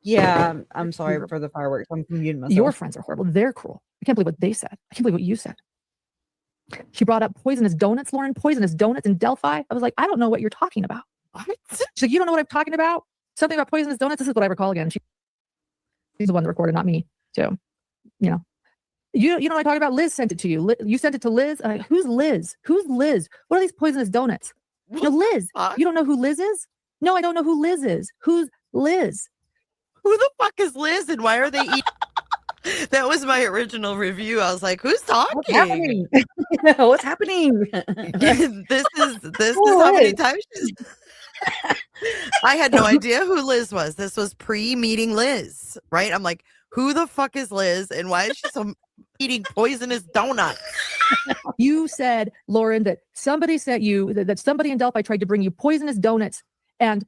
[SPEAKER 1] Yeah, I'm sorry for the fireworks. I'm muting myself.
[SPEAKER 8] Your friends are horrible. They're cruel. I can't believe what they said. I can't believe what you said. She brought up poisonous donuts, Lauren, poisonous donuts in Delphi. I was like, I don't know what you're talking about. What? She's like, you don't know what I'm talking about? Something about poisonous donuts? This is what I recall again. She's the one that recorded, not me. So, you know. You know what I'm talking about? Liz sent it to you. You sent it to Liz? Who's Liz? Who's Liz? What are these poisonous donuts? No, Liz. You don't know who Liz is? No, I don't know who Liz is. Who's Liz?
[SPEAKER 2] Who the fuck is Liz and why are they eating? That was my original review. I was like, who's talking?
[SPEAKER 1] What's happening? What's happening?
[SPEAKER 2] This is how many times I had no idea who Liz was. This was pre-meeting Liz, right? I'm like, who the fuck is Liz and why is she so eating poisonous donuts?
[SPEAKER 8] You said, Lauren, that somebody sent you, that somebody in Delphi tried to bring you poisonous donuts and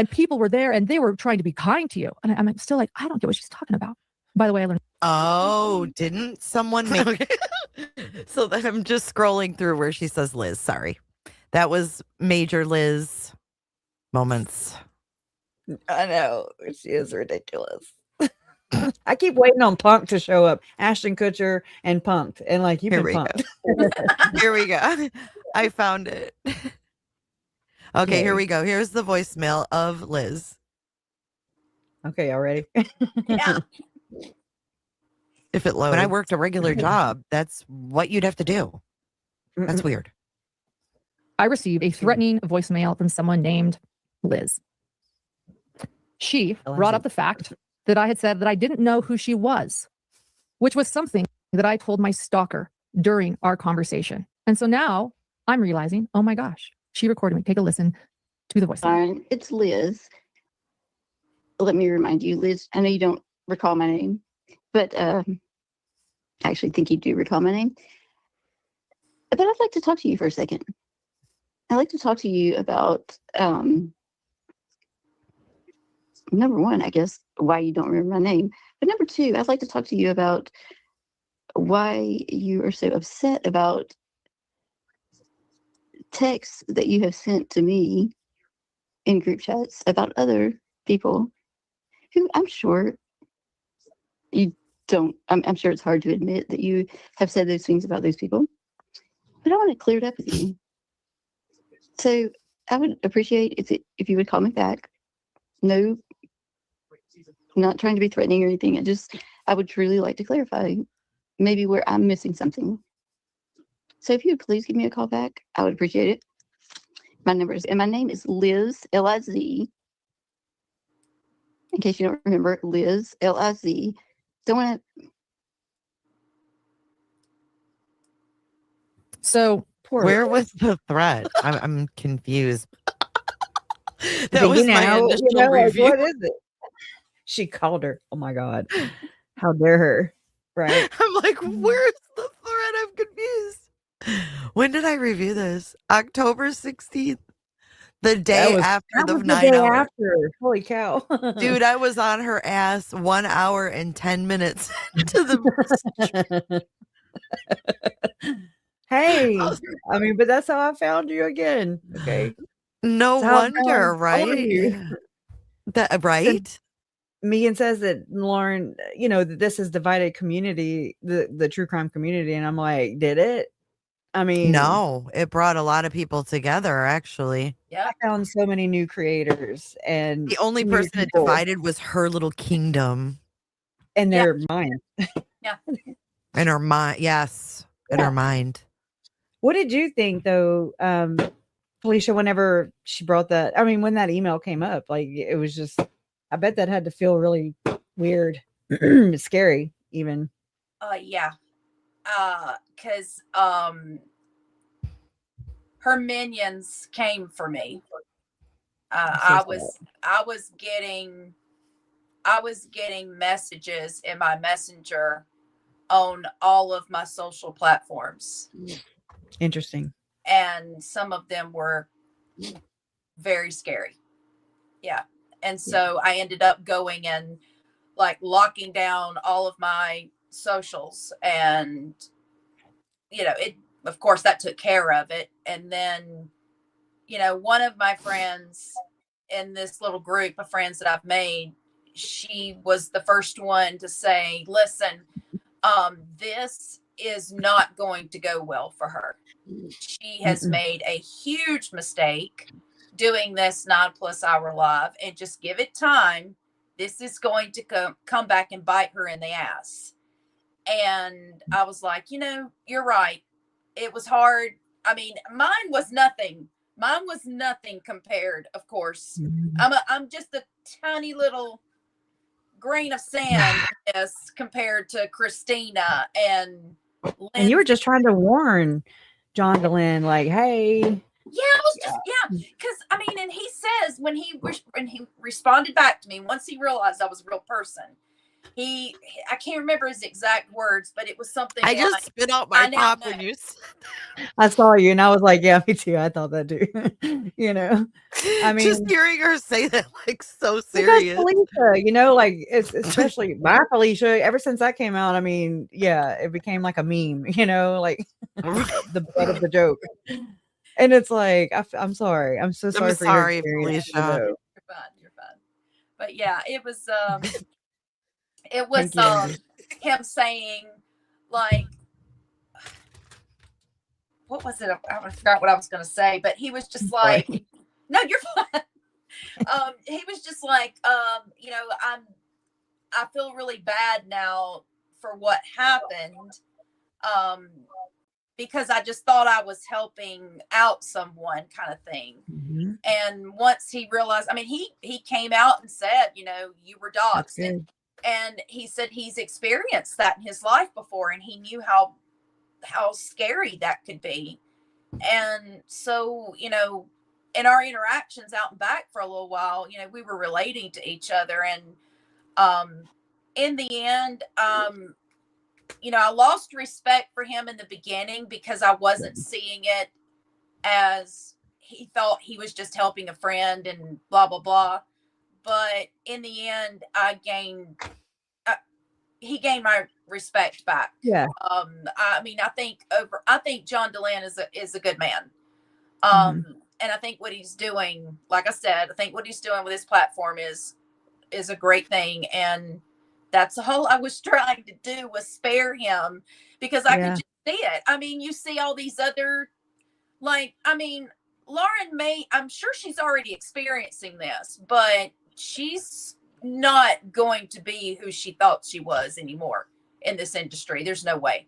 [SPEAKER 8] people were there and they were trying to be kind to you. And I'm still like, I don't get what she's talking about. By the way, I learned.
[SPEAKER 2] Oh, didn't someone make So then I'm just scrolling through where she says Liz. Sorry. That was major Liz moments.
[SPEAKER 1] I know. She is ridiculous. I keep waiting on Punk to show up. Ashton Kutcher and Punked. And like, you've been punked.
[SPEAKER 2] Here we go. I found it. Okay, here we go. Here's the voicemail of Liz.
[SPEAKER 1] Okay, y'all ready?
[SPEAKER 5] Yeah.
[SPEAKER 2] If it loads. When I worked a regular job, that's what you'd have to do. That's weird.
[SPEAKER 8] I received a threatening voicemail from someone named Liz. She brought up the fact that I had said that I didn't know who she was, which was something that I told my stalker during our conversation. And so now I'm realizing, oh my gosh, she recorded me. Take a listen to the voicemail.
[SPEAKER 9] It's Liz. Let me remind you, Liz, I know you don't recall my name, but I actually think you do recall my name. But I'd like to talk to you for a second. I'd like to talk to you about number one, I guess, why you don't remember my name. But number two, I'd like to talk to you about why you are so upset about texts that you have sent to me in group chats about other people who I'm sure you don't. I'm sure it's hard to admit that you have said those things about those people, but I want to clear it up with you. So I would appreciate if you would call me back. No, not trying to be threatening or anything. I would truly like to clarify maybe where I'm missing something. So if you would please give me a call back, I would appreciate it. My name is Liz, Liz. In case you don't remember, Liz, Liz. Don't want to.
[SPEAKER 8] So
[SPEAKER 1] Poor
[SPEAKER 2] Where
[SPEAKER 1] Liz.
[SPEAKER 2] was the threat? I'm confused. That
[SPEAKER 1] Thinking
[SPEAKER 2] was my
[SPEAKER 1] now,
[SPEAKER 2] initial
[SPEAKER 1] like,
[SPEAKER 2] review.
[SPEAKER 1] what is it? She called her. Oh my God. How dare her? Right?
[SPEAKER 2] I'm like, where's the threat? I'm confused. When did I review this? October 16th. The day after
[SPEAKER 1] that
[SPEAKER 2] the
[SPEAKER 1] was the
[SPEAKER 2] 9
[SPEAKER 1] day
[SPEAKER 2] hour.
[SPEAKER 1] after. Holy cow.
[SPEAKER 2] Dude, I was on her ass 1 hour and 10 minutes into the
[SPEAKER 1] Hey, I mean, but that's how I found you again. Okay.
[SPEAKER 2] No
[SPEAKER 1] That's how I
[SPEAKER 2] wonder,
[SPEAKER 1] found all of
[SPEAKER 2] right?
[SPEAKER 1] you.
[SPEAKER 2] That right?
[SPEAKER 1] Megan says that Lauren, that this is divided community, the true crime community. And I'm like, did it? I mean,
[SPEAKER 2] No, it brought a lot of people together, actually.
[SPEAKER 1] I found so many new creators and
[SPEAKER 2] The only
[SPEAKER 1] new
[SPEAKER 2] person it
[SPEAKER 1] people
[SPEAKER 2] divided was her little kingdom.
[SPEAKER 1] in their mind.
[SPEAKER 2] In her mind. Yes. In her mind.
[SPEAKER 1] What did you think though, Felicia, whenever she brought that, I mean, when that email came up, like it was just, I bet that had to feel really weird, scary even.
[SPEAKER 5] Yeah. Cause her minions came for me. I was getting messages in my messenger on all of my social platforms.
[SPEAKER 1] Interesting.
[SPEAKER 5] And some of them were very scary. Yeah. And so I ended up going and like locking down all of my socials, and it, of course, that took care of it. And then one of my friends in this little group of friends that I've made, she was the first one to say, listen, this is not going to go well for her. She has made a huge mistake doing this 9+ hour live, and just give it time. This is going to come back and bite her in the ass. And I was like, you're right. It was hard. I mean, mine was nothing compared, of course. I'm just a tiny little grain of sand compared to Christina and Lindsay.
[SPEAKER 1] And you were just trying to warn John DeLynn, like, hey.
[SPEAKER 5] Yeah, it was just, because I mean, and he says when he responded back to me, once he realized I was a real person, I can't remember his exact words, but it was something.
[SPEAKER 2] I just spit out my pop when you said that.
[SPEAKER 1] I saw you and I was like, yeah, me too. I thought that too. I mean,
[SPEAKER 2] just hearing her say that, like, so serious.
[SPEAKER 1] Felicia, like, it's especially my Felicia, ever since that came out, I mean, yeah, it became like a meme, like the butt of the joke. And it's like, I'm sorry. I'm so sorry for your experience.
[SPEAKER 2] Felicia.
[SPEAKER 5] You're fine. But yeah, it was him saying, like, what was it? I forgot what I was going to say, but he was just like, no, you're fine. He was just like, I feel really bad now for what happened. Because I just thought I was helping out someone, kind of thing. Mm-hmm. And once he realized, I mean, he came out and said, you were doxxed. And he said he's experienced that in his life before, and he knew how scary that could be. And so, in our interactions out and back for a little while, we were relating to each other. And in the end, I lost respect for him in the beginning because I wasn't seeing it as he thought he was just helping a friend and blah, blah, blah. but in the end, he gained my respect back.
[SPEAKER 1] Yeah.
[SPEAKER 5] I mean, I think John Dehlin is a good man. And I think what he's doing, like I said, I think what he's doing with his platform is a great thing. And that's the whole I was trying to do, was spare him, because I could just see it. I mean, you see all these other, like, I mean, Lauren May, I'm sure she's already experiencing this, but she's not going to be who she thought she was anymore in this industry. There's no way.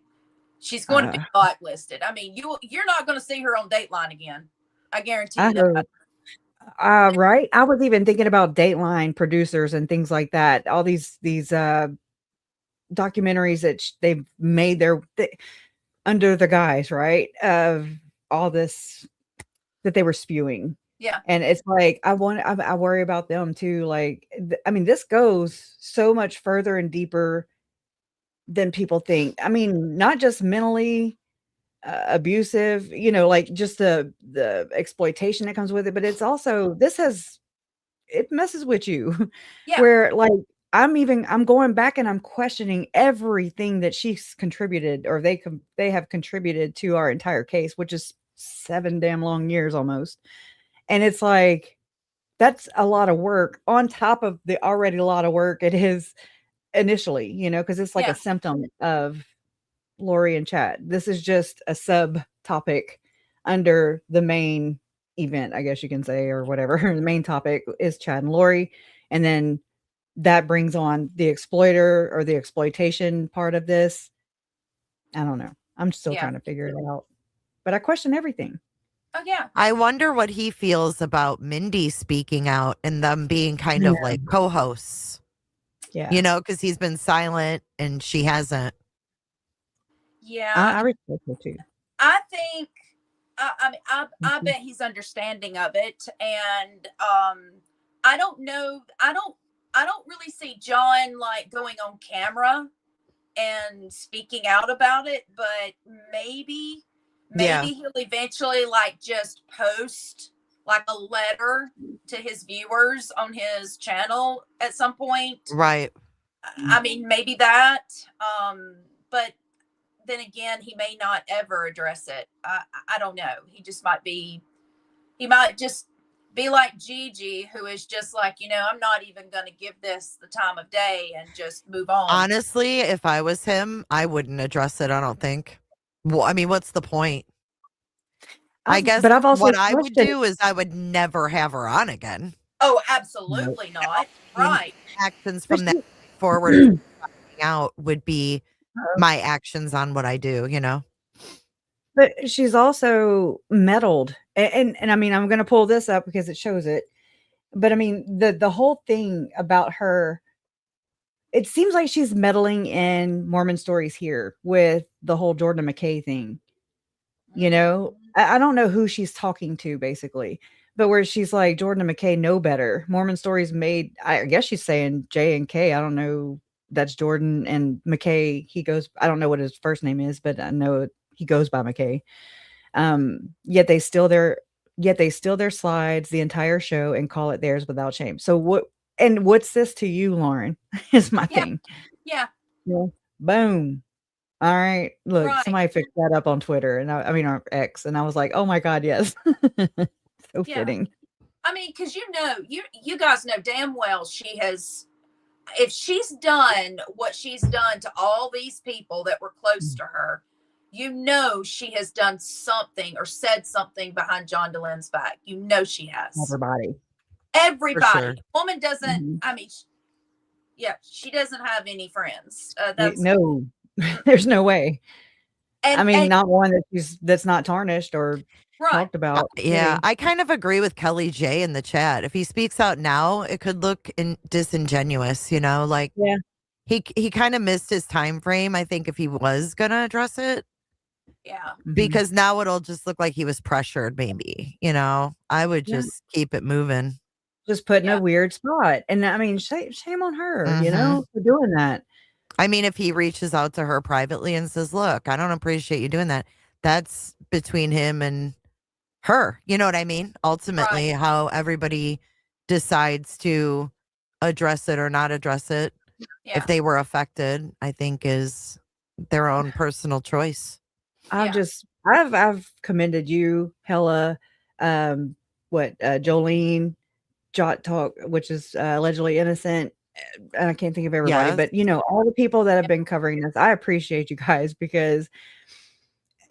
[SPEAKER 5] She's going to be blacklisted. I mean, you're not going to see her on Dateline again. I guarantee you that.
[SPEAKER 1] Right. I was even thinking about Dateline producers and things like that. All these documentaries that they've made under the guise, right, of all this that they were spewing.
[SPEAKER 5] Yeah.
[SPEAKER 1] And it's like, I worry about them too. Like, I mean, this goes so much further and deeper than people think. I mean, not just mentally abusive, like just the exploitation that comes with it, but it's also, it messes with you.
[SPEAKER 5] Yeah.
[SPEAKER 1] Where, like, I'm going back and I'm questioning everything that she's contributed, or they have contributed to our entire case, which is 7 damn long years almost. And it's like, that's a lot of work on top of the already a lot of work it is initially, because it's like a symptom of Lori and Chad. This is just a subtopic under the main event, I guess you can say, or whatever. The main topic is Chad and Lori. And then that brings on the exploiter or the exploitation part of this. I don't know. I'm still trying to figure it out. But I question everything.
[SPEAKER 5] Oh, yeah.
[SPEAKER 2] I wonder what he feels about Mindy speaking out and them being kind of like co-hosts.
[SPEAKER 1] Yeah.
[SPEAKER 2] Because he's been silent and she hasn't.
[SPEAKER 5] Yeah.
[SPEAKER 1] I respect it too.
[SPEAKER 5] I think, I bet he's understanding of it. And I don't know. I don't really see John like going on camera and speaking out about it, but maybe he'll eventually like just post like a letter to his viewers on his channel at some point.
[SPEAKER 2] Right.
[SPEAKER 5] I mean, maybe that. But then again, he may not ever address it. I don't know. He might just be like Gigi, who is just like, I'm not even going to give this the time of day and just move on.
[SPEAKER 2] Honestly, if I was him, I wouldn't address it, I don't think. Well, I mean, what's the point? I guess
[SPEAKER 1] but I've also
[SPEAKER 2] what I would do is I would never have her on again.
[SPEAKER 5] Oh, absolutely not. Right.
[SPEAKER 2] Actions from that forward out would be my actions on what I do,
[SPEAKER 1] But she's also meddled. And I mean, I'm going to pull this up because it shows it. But I mean, the whole thing about her, it seems like she's meddling in Mormon Stories here with the whole Jordan McKay thing. I don't know who she's talking to, basically, but where she's like, Jordan and McKay know better. Mormon Stories made, I guess she's saying J and K. I don't know. That's Jordan, and McKay, I don't know what his first name is, but I know he goes by McKay. Yet they steal their slides, the entire show, and call it theirs without shame. So what's this to you, Lauren? Is my thing.
[SPEAKER 5] Yeah.
[SPEAKER 1] Boom. All right. Look, somebody fixed that up on Twitter, and I mean, our X, and I was like, oh my God, yes. So fitting.
[SPEAKER 5] I mean, because you guys know damn well if she's done what she's done to all these people that were close to her, she has done something or said something behind John Dehlin's back. She has. Everybody. Sure. Woman doesn't, I mean, she doesn't have any friends.
[SPEAKER 1] No. There's no way. Not one that's not tarnished or talked about.
[SPEAKER 2] Yeah, I kind of agree with Kelly J in the chat. If he speaks out now, it could look disingenuous, like he kind of missed his time frame, I think, if he was gonna address it.
[SPEAKER 5] Yeah.
[SPEAKER 2] Because now it'll just look like he was pressured, maybe. I would just keep it moving.
[SPEAKER 1] Just put in a weird spot. And I mean, shame on her, for doing that.
[SPEAKER 2] I mean, if he reaches out to her privately and says, look, I don't appreciate you doing that, that's between him and her. You know what I mean? Ultimately, how everybody decides to address it or not address it
[SPEAKER 5] Yeah.
[SPEAKER 2] if they were affected, I think is their own personal choice.
[SPEAKER 1] I've commended you, Hella, Jolene, Jot Talk, which is allegedly innocent. And I can't think of everybody,
[SPEAKER 2] Yes.
[SPEAKER 1] but all the people that have been covering this, I appreciate you guys, because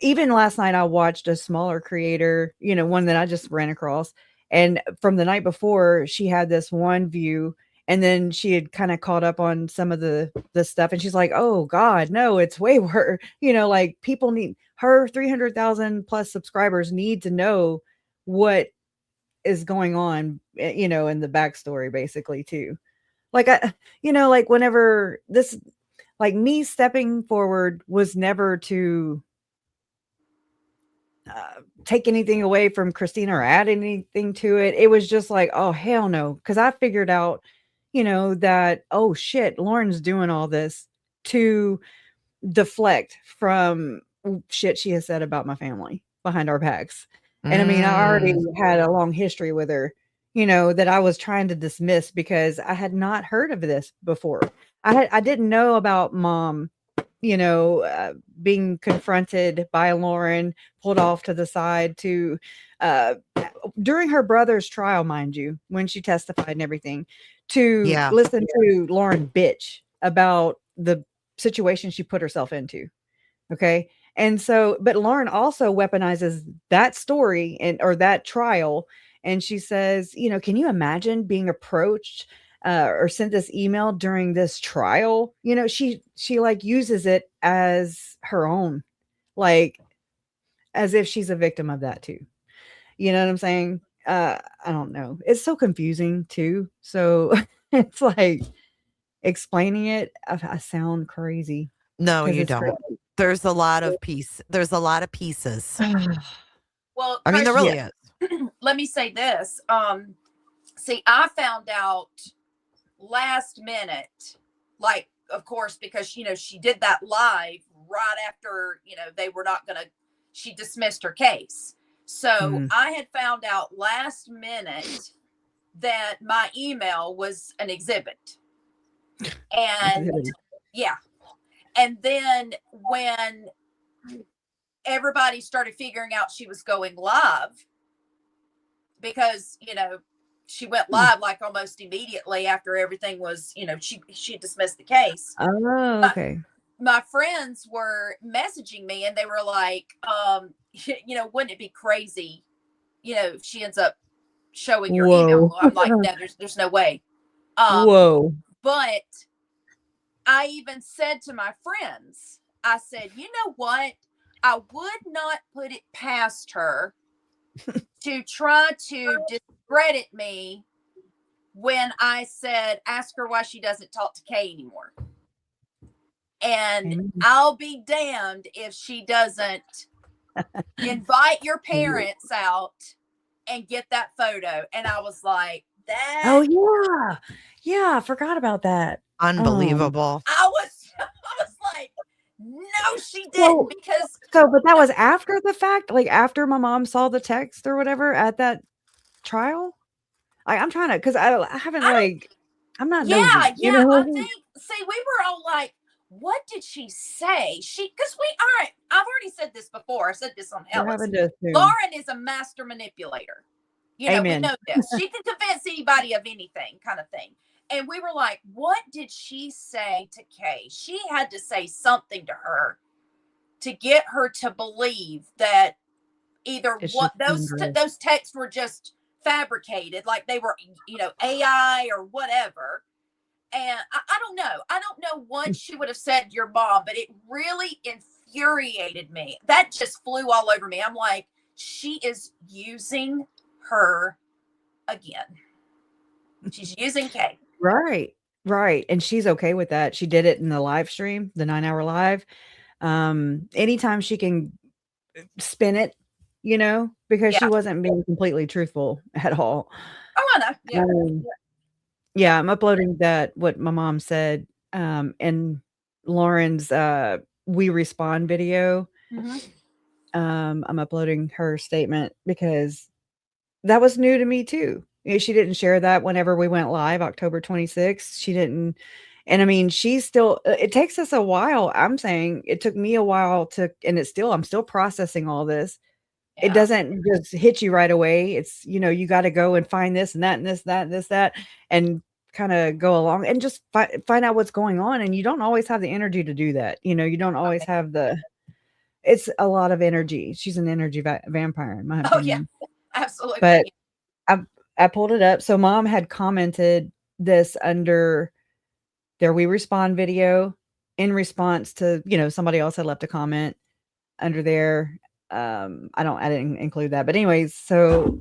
[SPEAKER 1] even last night I watched a smaller creator, one that I just ran across. And from the night before, she had this one view, and then she had kind of caught up on some of the stuff, and she's like, "Oh God, no, it's way worse." Like, people need her 300,000 plus subscribers need to know what is going on, in the backstory, basically, too. Like, like whenever this, like, me stepping forward was never to take anything away from Christina or add anything to it. It was just like, oh, hell no. Cause I figured out, that, oh shit, Lauren's doing all this to deflect from shit she has said about my family behind our backs. And I mean, I already had a long history with her, that I was trying to dismiss because I had not heard of this before. I didn't know about Mom, being confronted by Lauren, pulled off to the side to, during her brother's trial, mind you, when she testified and everything, to listen to Lauren bitch about the situation she put herself into. Okay. And so, but Lauren also weaponizes that story or that trial. And she says, can you imagine being approached or sent this email during this trial? She like uses it as her own, like, as if she's a victim of that too. You know what I'm saying? I don't know. It's so confusing too. So it's like explaining it. I sound crazy.
[SPEAKER 2] No, you don't.
[SPEAKER 1] Crazy.
[SPEAKER 2] There's a lot of There's a lot of pieces.
[SPEAKER 5] Well,
[SPEAKER 2] I mean, there really is.
[SPEAKER 5] Let me say this. See, I found out last minute, like, of course, because, she did that live right after, they were not going to, she dismissed her case. So I had found out last minute that my email was an exhibit. And yeah. And then when everybody started figuring out she was going live, because, she went live like almost immediately after everything was, she dismissed the case.
[SPEAKER 1] Oh, okay.
[SPEAKER 5] My friends were messaging me and they were like, wouldn't it be crazy, if she ends up showing your email? I'm like, no, there's no way.
[SPEAKER 1] Whoa.
[SPEAKER 5] But I even said to my friends, I said, you know what? I would not put it past her to try to discredit me when I said, ask her why she doesn't talk to Kay anymore. And I'll be damned if she doesn't invite your parents out and get that photo. And I was like, that.
[SPEAKER 1] Oh, yeah. Yeah, I forgot about that.
[SPEAKER 2] Unbelievable.
[SPEAKER 5] I was like, no, she didn't, because
[SPEAKER 1] but that was after the fact, like after my mom saw the text or whatever at that trial. I'm trying to, because I haven't I'm not nosy,
[SPEAKER 5] I think, see, we were all like, what did she say? Because I've already said this before. I said this on Ellis. Lauren is a master manipulator.
[SPEAKER 1] Amen.
[SPEAKER 5] We know this. She can convince anybody of anything, kind of thing. And we were like, what did she say to Kay? She had to say something to her to get her to believe that either those texts were just fabricated, like they were, AI or whatever. And I don't know. I don't know what she would have said to your mom, but it really infuriated me. That just flew all over me. I'm like, she is using her again. She's using Kay.
[SPEAKER 1] Right. And she's okay with that. She did it in the live stream, the 9-hour live. Anytime she can spin it, because she wasn't being completely truthful at all.
[SPEAKER 5] Oh, I know.
[SPEAKER 1] Yeah. I'm uploading what my mom said, and Lauren's We Respond video. I'm uploading her statement because that was new to me too. She didn't share that whenever we went live, October 26th. She didn't. And I mean, she's still, it takes us a while. I'm saying it took me a while and I'm still processing all this. It doesn't just hit you right away. It's, you got to go and find this and that and this, that, and this, that, and kind of go along and just find out what's going on. And you don't always have the energy to do that. You don't always have it's a lot of energy. She's an energy vampire, in my opinion.
[SPEAKER 5] Oh, yeah, absolutely.
[SPEAKER 1] But I pulled it up. So mom had commented this under their We Respond video in response to, somebody else had left a comment under there. I didn't include that, but anyways, so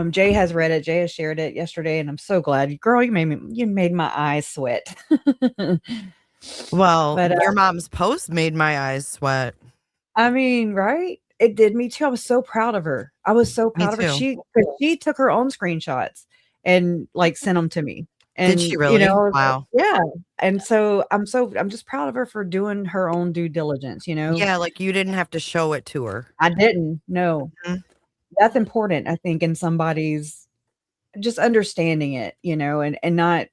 [SPEAKER 1] Jay has read it. Jay has shared it yesterday, and I'm so glad, girl. You made my eyes sweat.
[SPEAKER 2] Well,
[SPEAKER 1] But,
[SPEAKER 2] your mom's post made my eyes sweat.
[SPEAKER 1] I mean, right? It did me too. I was so proud of her. I was so proud of her.
[SPEAKER 2] too.
[SPEAKER 1] She took her own screenshots and sent them to me. And,
[SPEAKER 2] Did she really? Wow.
[SPEAKER 1] Yeah. And so I'm just proud of her for doing her own due diligence,
[SPEAKER 2] Yeah, like you didn't have to show it to her.
[SPEAKER 1] I didn't. No.
[SPEAKER 2] Mhm.
[SPEAKER 1] That's important, I think, in somebody's just understanding it, and not.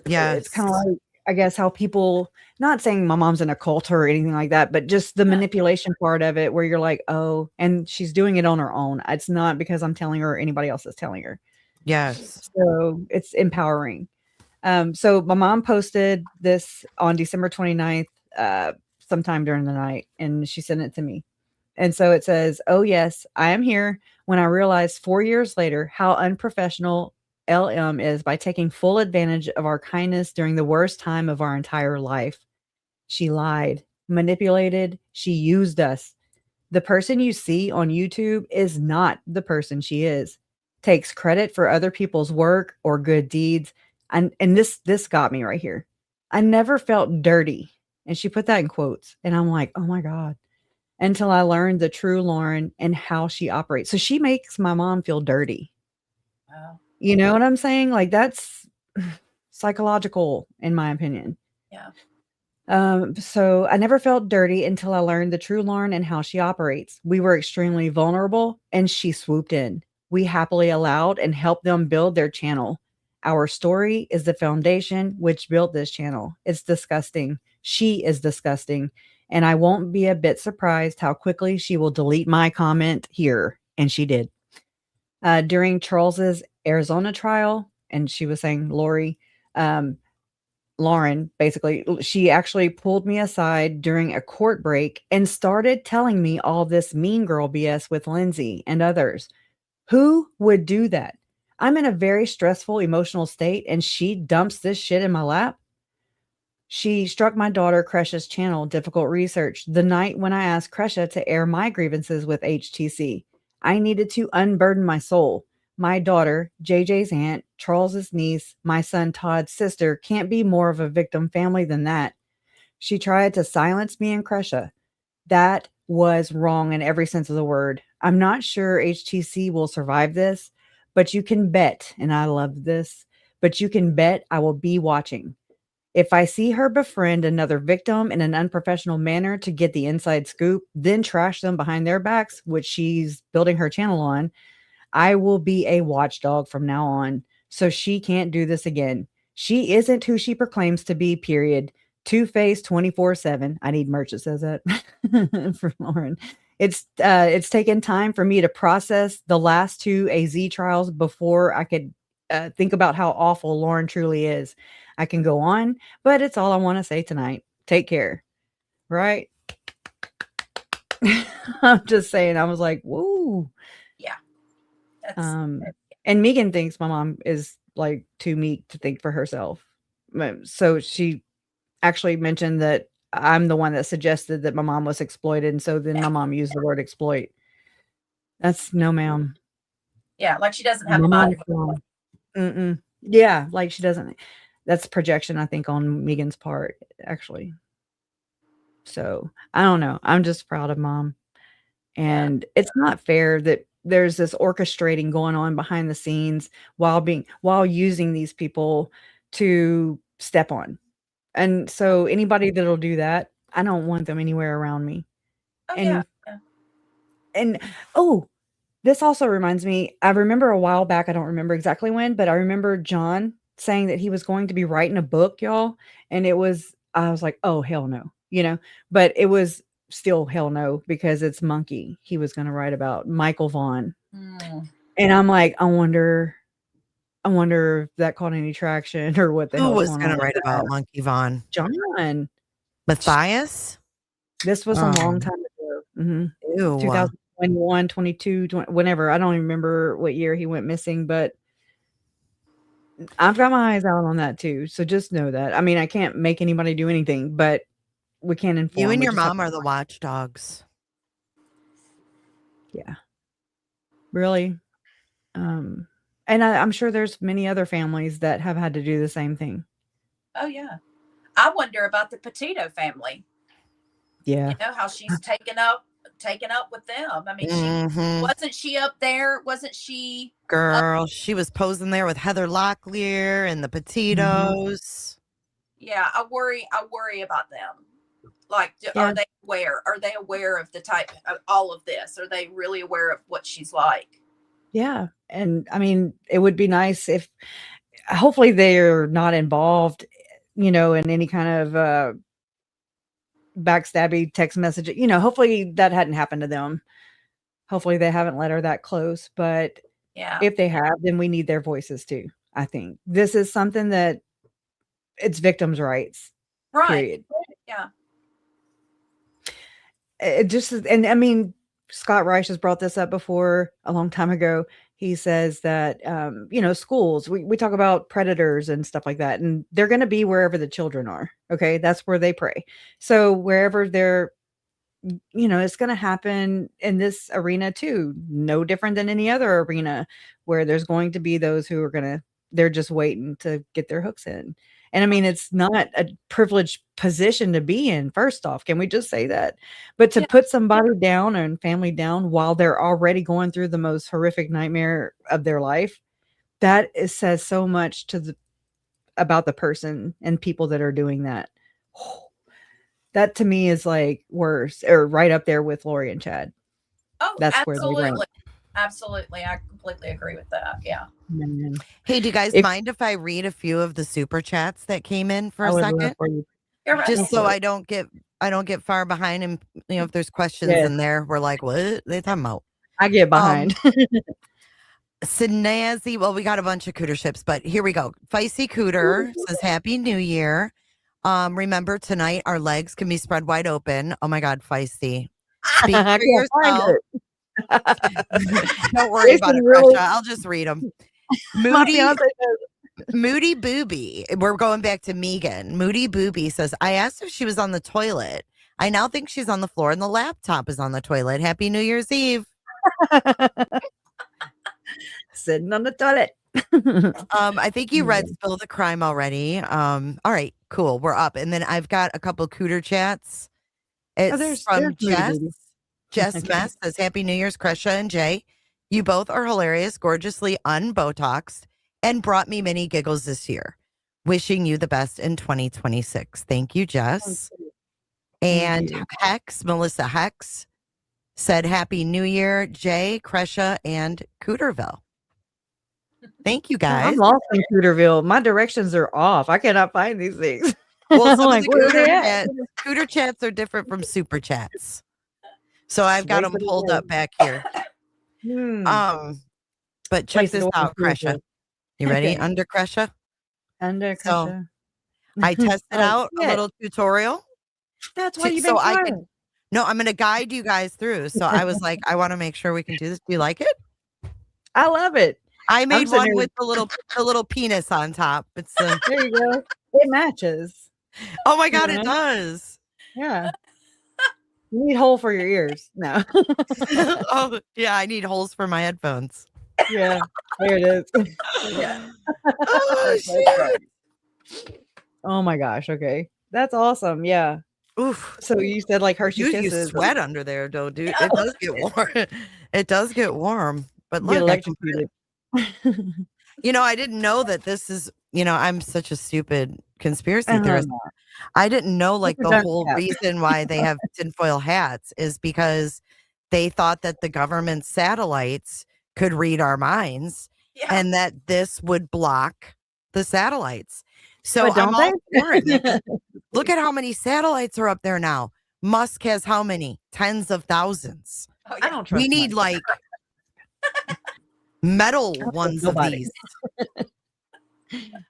[SPEAKER 2] Yeah.
[SPEAKER 1] It's kind of like, I guess, how people, not saying my mom's in a cult or anything like that, but just the manipulation part of it where you're like, oh, and she's doing it on her own. It's not because I'm telling her or anybody else is telling her.
[SPEAKER 2] Yes.
[SPEAKER 1] So it's empowering. So my mom posted this on December 29th, sometime during the night, and she sent it to me. And so it says, "Oh yes, I am here when I realized 4 years later how unprofessional LM is by taking full advantage of our kindness during the worst time of our entire life. She lied, manipulated, she used us. The person you see on YouTube is not the person she is. Takes credit for other people's work or good deeds." And this got me right here. "I never felt dirty." And she put that in quotes. And I'm like, oh my God. "Until I learned the true Lauren and how she operates." So she makes my mom feel dirty.
[SPEAKER 5] Wow.
[SPEAKER 1] You know what I'm saying? Like, that's psychological, in my opinion.
[SPEAKER 5] Yeah.
[SPEAKER 1] So I never felt dirty until I learned the true Lauren and how she operates. We were extremely vulnerable and she swooped in. We happily allowed and helped them build their channel. Our story is the foundation which built this channel. It's disgusting. She is disgusting. And I won't be a bit surprised how quickly she will delete my comment here. And she did. During Charles's Arizona trial, and she was saying Lauren, basically, she actually pulled me aside during a court break and started telling me all this mean girl BS with Lindsay and others. Who would do that? I'm in a very stressful emotional state and she dumps this shit in my lap. She struck my daughter Kresha's channel, Difficult Research, the night when I asked Kresha to air my grievances with HTC. I needed to unburden my soul. My daughter, JJ's aunt, Charles's niece, my son Todd's sister can't be more of a victim family than that. She tried to silence me and Kresha. That was wrong in every sense of the word. I'm not sure HTC will survive this, but you can bet, and I love this, but you can bet I will be watching. If I see her befriend another victim in an unprofessional manner to get the inside scoop, then trash them behind their backs, which she's building her channel on, I will be a watchdog from now on. So she can't do this again. She isn't who she proclaims to be, period. Two-faced 24/7. I need merch that says that for Lauren. It's taken time for me to process the last 2 AZ trials before I could think about how awful Lauren truly is. I can go on, but it's all I want to say tonight. Take care. Right? I'm just saying, I was like, whoa.
[SPEAKER 5] Yeah.
[SPEAKER 1] And Megan thinks my mom is like too meek to think for herself. So she actually mentioned that I'm the one that suggested that my mom was exploited. And so then my mom used the word exploit. That's no, ma'am.
[SPEAKER 5] Yeah. Like she doesn't have a mind.
[SPEAKER 1] Yeah. Like she doesn't. That's projection, I think, on Megan's part, actually. So I don't know. I'm just proud of mom. And it's not fair that there's this orchestrating going on behind the scenes while using these people to step on. And so anybody that'll do that, I don't want them anywhere around me.
[SPEAKER 5] Oh, yeah.
[SPEAKER 1] And oh, This also reminds me, I remember a while back, I don't remember exactly when, but I remember John saying that he was going to be writing a book, y'all. And I was like, oh, hell no, but it was still hell no because it's Monkey. He was going to write about Michael Vaughn. And I'm like, I wonder if that caught any traction or what the
[SPEAKER 2] Who
[SPEAKER 1] hell's
[SPEAKER 2] was
[SPEAKER 1] going
[SPEAKER 2] going
[SPEAKER 1] on.
[SPEAKER 2] to write about Monkey Vaughn?
[SPEAKER 1] John.
[SPEAKER 2] Matthias?
[SPEAKER 1] This was a long time ago.
[SPEAKER 2] Ew.
[SPEAKER 1] 2021, 22, 20, whenever. I don't even remember what year he went missing, but I've got my eyes out on that too. So just know that. I mean, I can't make anybody do anything, but we can't inform.
[SPEAKER 2] You and
[SPEAKER 1] We
[SPEAKER 2] your
[SPEAKER 1] just have
[SPEAKER 2] mom are the watchdogs.
[SPEAKER 1] Yeah. Really. And I'm sure there's many other families that have had to do the same thing.
[SPEAKER 5] Oh yeah. I wonder about the Petito family.
[SPEAKER 1] Yeah.
[SPEAKER 5] You know how she's taken up with them. I mean, wasn't she up there? Wasn't she?
[SPEAKER 2] Girl, she was posing there with Heather Locklear and the Petitos.
[SPEAKER 5] Yeah, I worry about them. Like, are they aware? Are they aware of the type of all of this? Are they really aware of what she's like?
[SPEAKER 1] Yeah. And I mean, it would be nice if hopefully they're not involved, in any kind of backstabby text message. Hopefully that hadn't happened to them. Hopefully they haven't let her that close. But if they have, then we need their voices too. I think this is something that it's victims' rights.
[SPEAKER 5] Right.
[SPEAKER 1] Period.
[SPEAKER 5] Yeah.
[SPEAKER 1] It just is, and I mean, Scott Reich has brought this up before a long time ago. He says that, schools, we talk about predators and stuff like that, and they're going to be wherever the children are. Okay. That's where they prey. So wherever they're, it's going to happen in this arena too. No different than any other arena where there's going to be those who are they're just waiting to get their hooks in. And I mean, it's not a privileged position to be in, first off. Can we just say that? But to put somebody down and family down while they're already going through the most horrific nightmare of their life, says so much about the person and people that are doing that. That to me is like worse, or right up there with Lori and Chad.
[SPEAKER 5] Oh,
[SPEAKER 1] that's
[SPEAKER 5] absolutely.
[SPEAKER 1] Where they rank.
[SPEAKER 5] Absolutely. I completely agree with that. Yeah.
[SPEAKER 2] Hey, do you guys mind if I read a few of the super chats that came in for a second? Just so I don't get far behind, and if there's questions in there, we're like, what they talking about?
[SPEAKER 1] I get behind.
[SPEAKER 2] Snazzy, well, we got a bunch of Cooter ships, but here we go. Feisty Cooter says Happy New Year. Remember tonight our legs can be spread wide open. Oh my God, Feisty. Speak for yourself. Don't worry about it, Pressure. I'll just read them. Moody Booby. We're going back to Megan. Moody Booby says, I asked if she was on the toilet. I now think she's on the floor and the laptop is on the toilet. Happy New Year's Eve.
[SPEAKER 1] Sitting on the toilet.
[SPEAKER 2] I think you read Spill the Crime already. All right, cool. We're up. And then I've got a couple Cooter chats. It's from Jess. Jess Mess says, Happy New Year's, Kresha and Jay. You both are hilarious, gorgeously unbotoxed, and brought me many giggles this year. Wishing you the best in 2026. Thank you, Jess. And Melissa Hex said, Happy New Year, Jay, Kresha, and Cooterville. Thank you, guys.
[SPEAKER 1] I'm lost in Cooterville. My directions are off. I cannot find these things.
[SPEAKER 2] Well, some of the Cooter chats are different from super chats. So I've got them pulled up back here. But check this out, Kresha. You ready? Under Kresha?
[SPEAKER 1] Under Kresha.
[SPEAKER 2] So I tested out a little tutorial.
[SPEAKER 1] That's why you've been trying.
[SPEAKER 2] No, I'm going to guide you guys through. So I was like, I want to make sure we can do this. Do you like it?
[SPEAKER 1] I love it.
[SPEAKER 2] I made one with the little penis on top. It's
[SPEAKER 1] there you go. It matches.
[SPEAKER 2] Oh my God, it does.
[SPEAKER 1] Yeah. You need hole for your ears. No.
[SPEAKER 2] Oh yeah, I need holes for my headphones.
[SPEAKER 1] Yeah, there it is.
[SPEAKER 2] Yeah. Oh shit.
[SPEAKER 1] Oh my gosh. Okay, that's awesome. Yeah.
[SPEAKER 2] Oof.
[SPEAKER 1] So you said like Hershey Kisses.
[SPEAKER 2] You sweat under there, though, dude. It does get warm. It does get warm. But look,
[SPEAKER 1] electrocuted.
[SPEAKER 2] I didn't know that this is. I'm such a stupid conspiracy theorist. I didn't know the whole reason why they have tinfoil hats is because they thought that the government satellites could read our minds and that this would block the satellites. So
[SPEAKER 1] But don't
[SPEAKER 2] I'm all
[SPEAKER 1] they?
[SPEAKER 2] for it. Like, look at how many satellites are up there now. Musk has how many? Tens of thousands.
[SPEAKER 5] Oh,
[SPEAKER 1] I
[SPEAKER 5] yeah.
[SPEAKER 1] don't trust
[SPEAKER 2] We need
[SPEAKER 1] Musk.
[SPEAKER 2] like metal
[SPEAKER 1] trust
[SPEAKER 2] ones of
[SPEAKER 1] nobody.
[SPEAKER 2] these.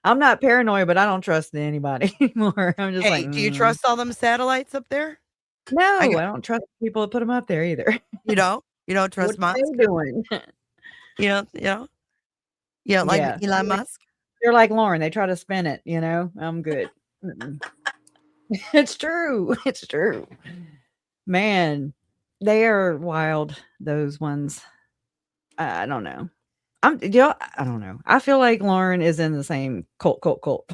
[SPEAKER 1] I'm not paranoid, but I don't trust anybody anymore. I'm just
[SPEAKER 2] Hey,
[SPEAKER 1] like,
[SPEAKER 2] do you trust all them satellites up there?
[SPEAKER 1] No, I
[SPEAKER 2] got-
[SPEAKER 1] don't trust people that put them up there either.
[SPEAKER 2] You don't? You don't trust
[SPEAKER 1] What
[SPEAKER 2] Musk?
[SPEAKER 1] they doing?
[SPEAKER 2] You don't like
[SPEAKER 1] Yeah.
[SPEAKER 2] Elon Musk?
[SPEAKER 1] They're like Lauren. They try to spin it, I'm good. It's true. It's true. Man, they are wild, those ones. I don't know. I don't know. I feel like Lauren is in the same cult.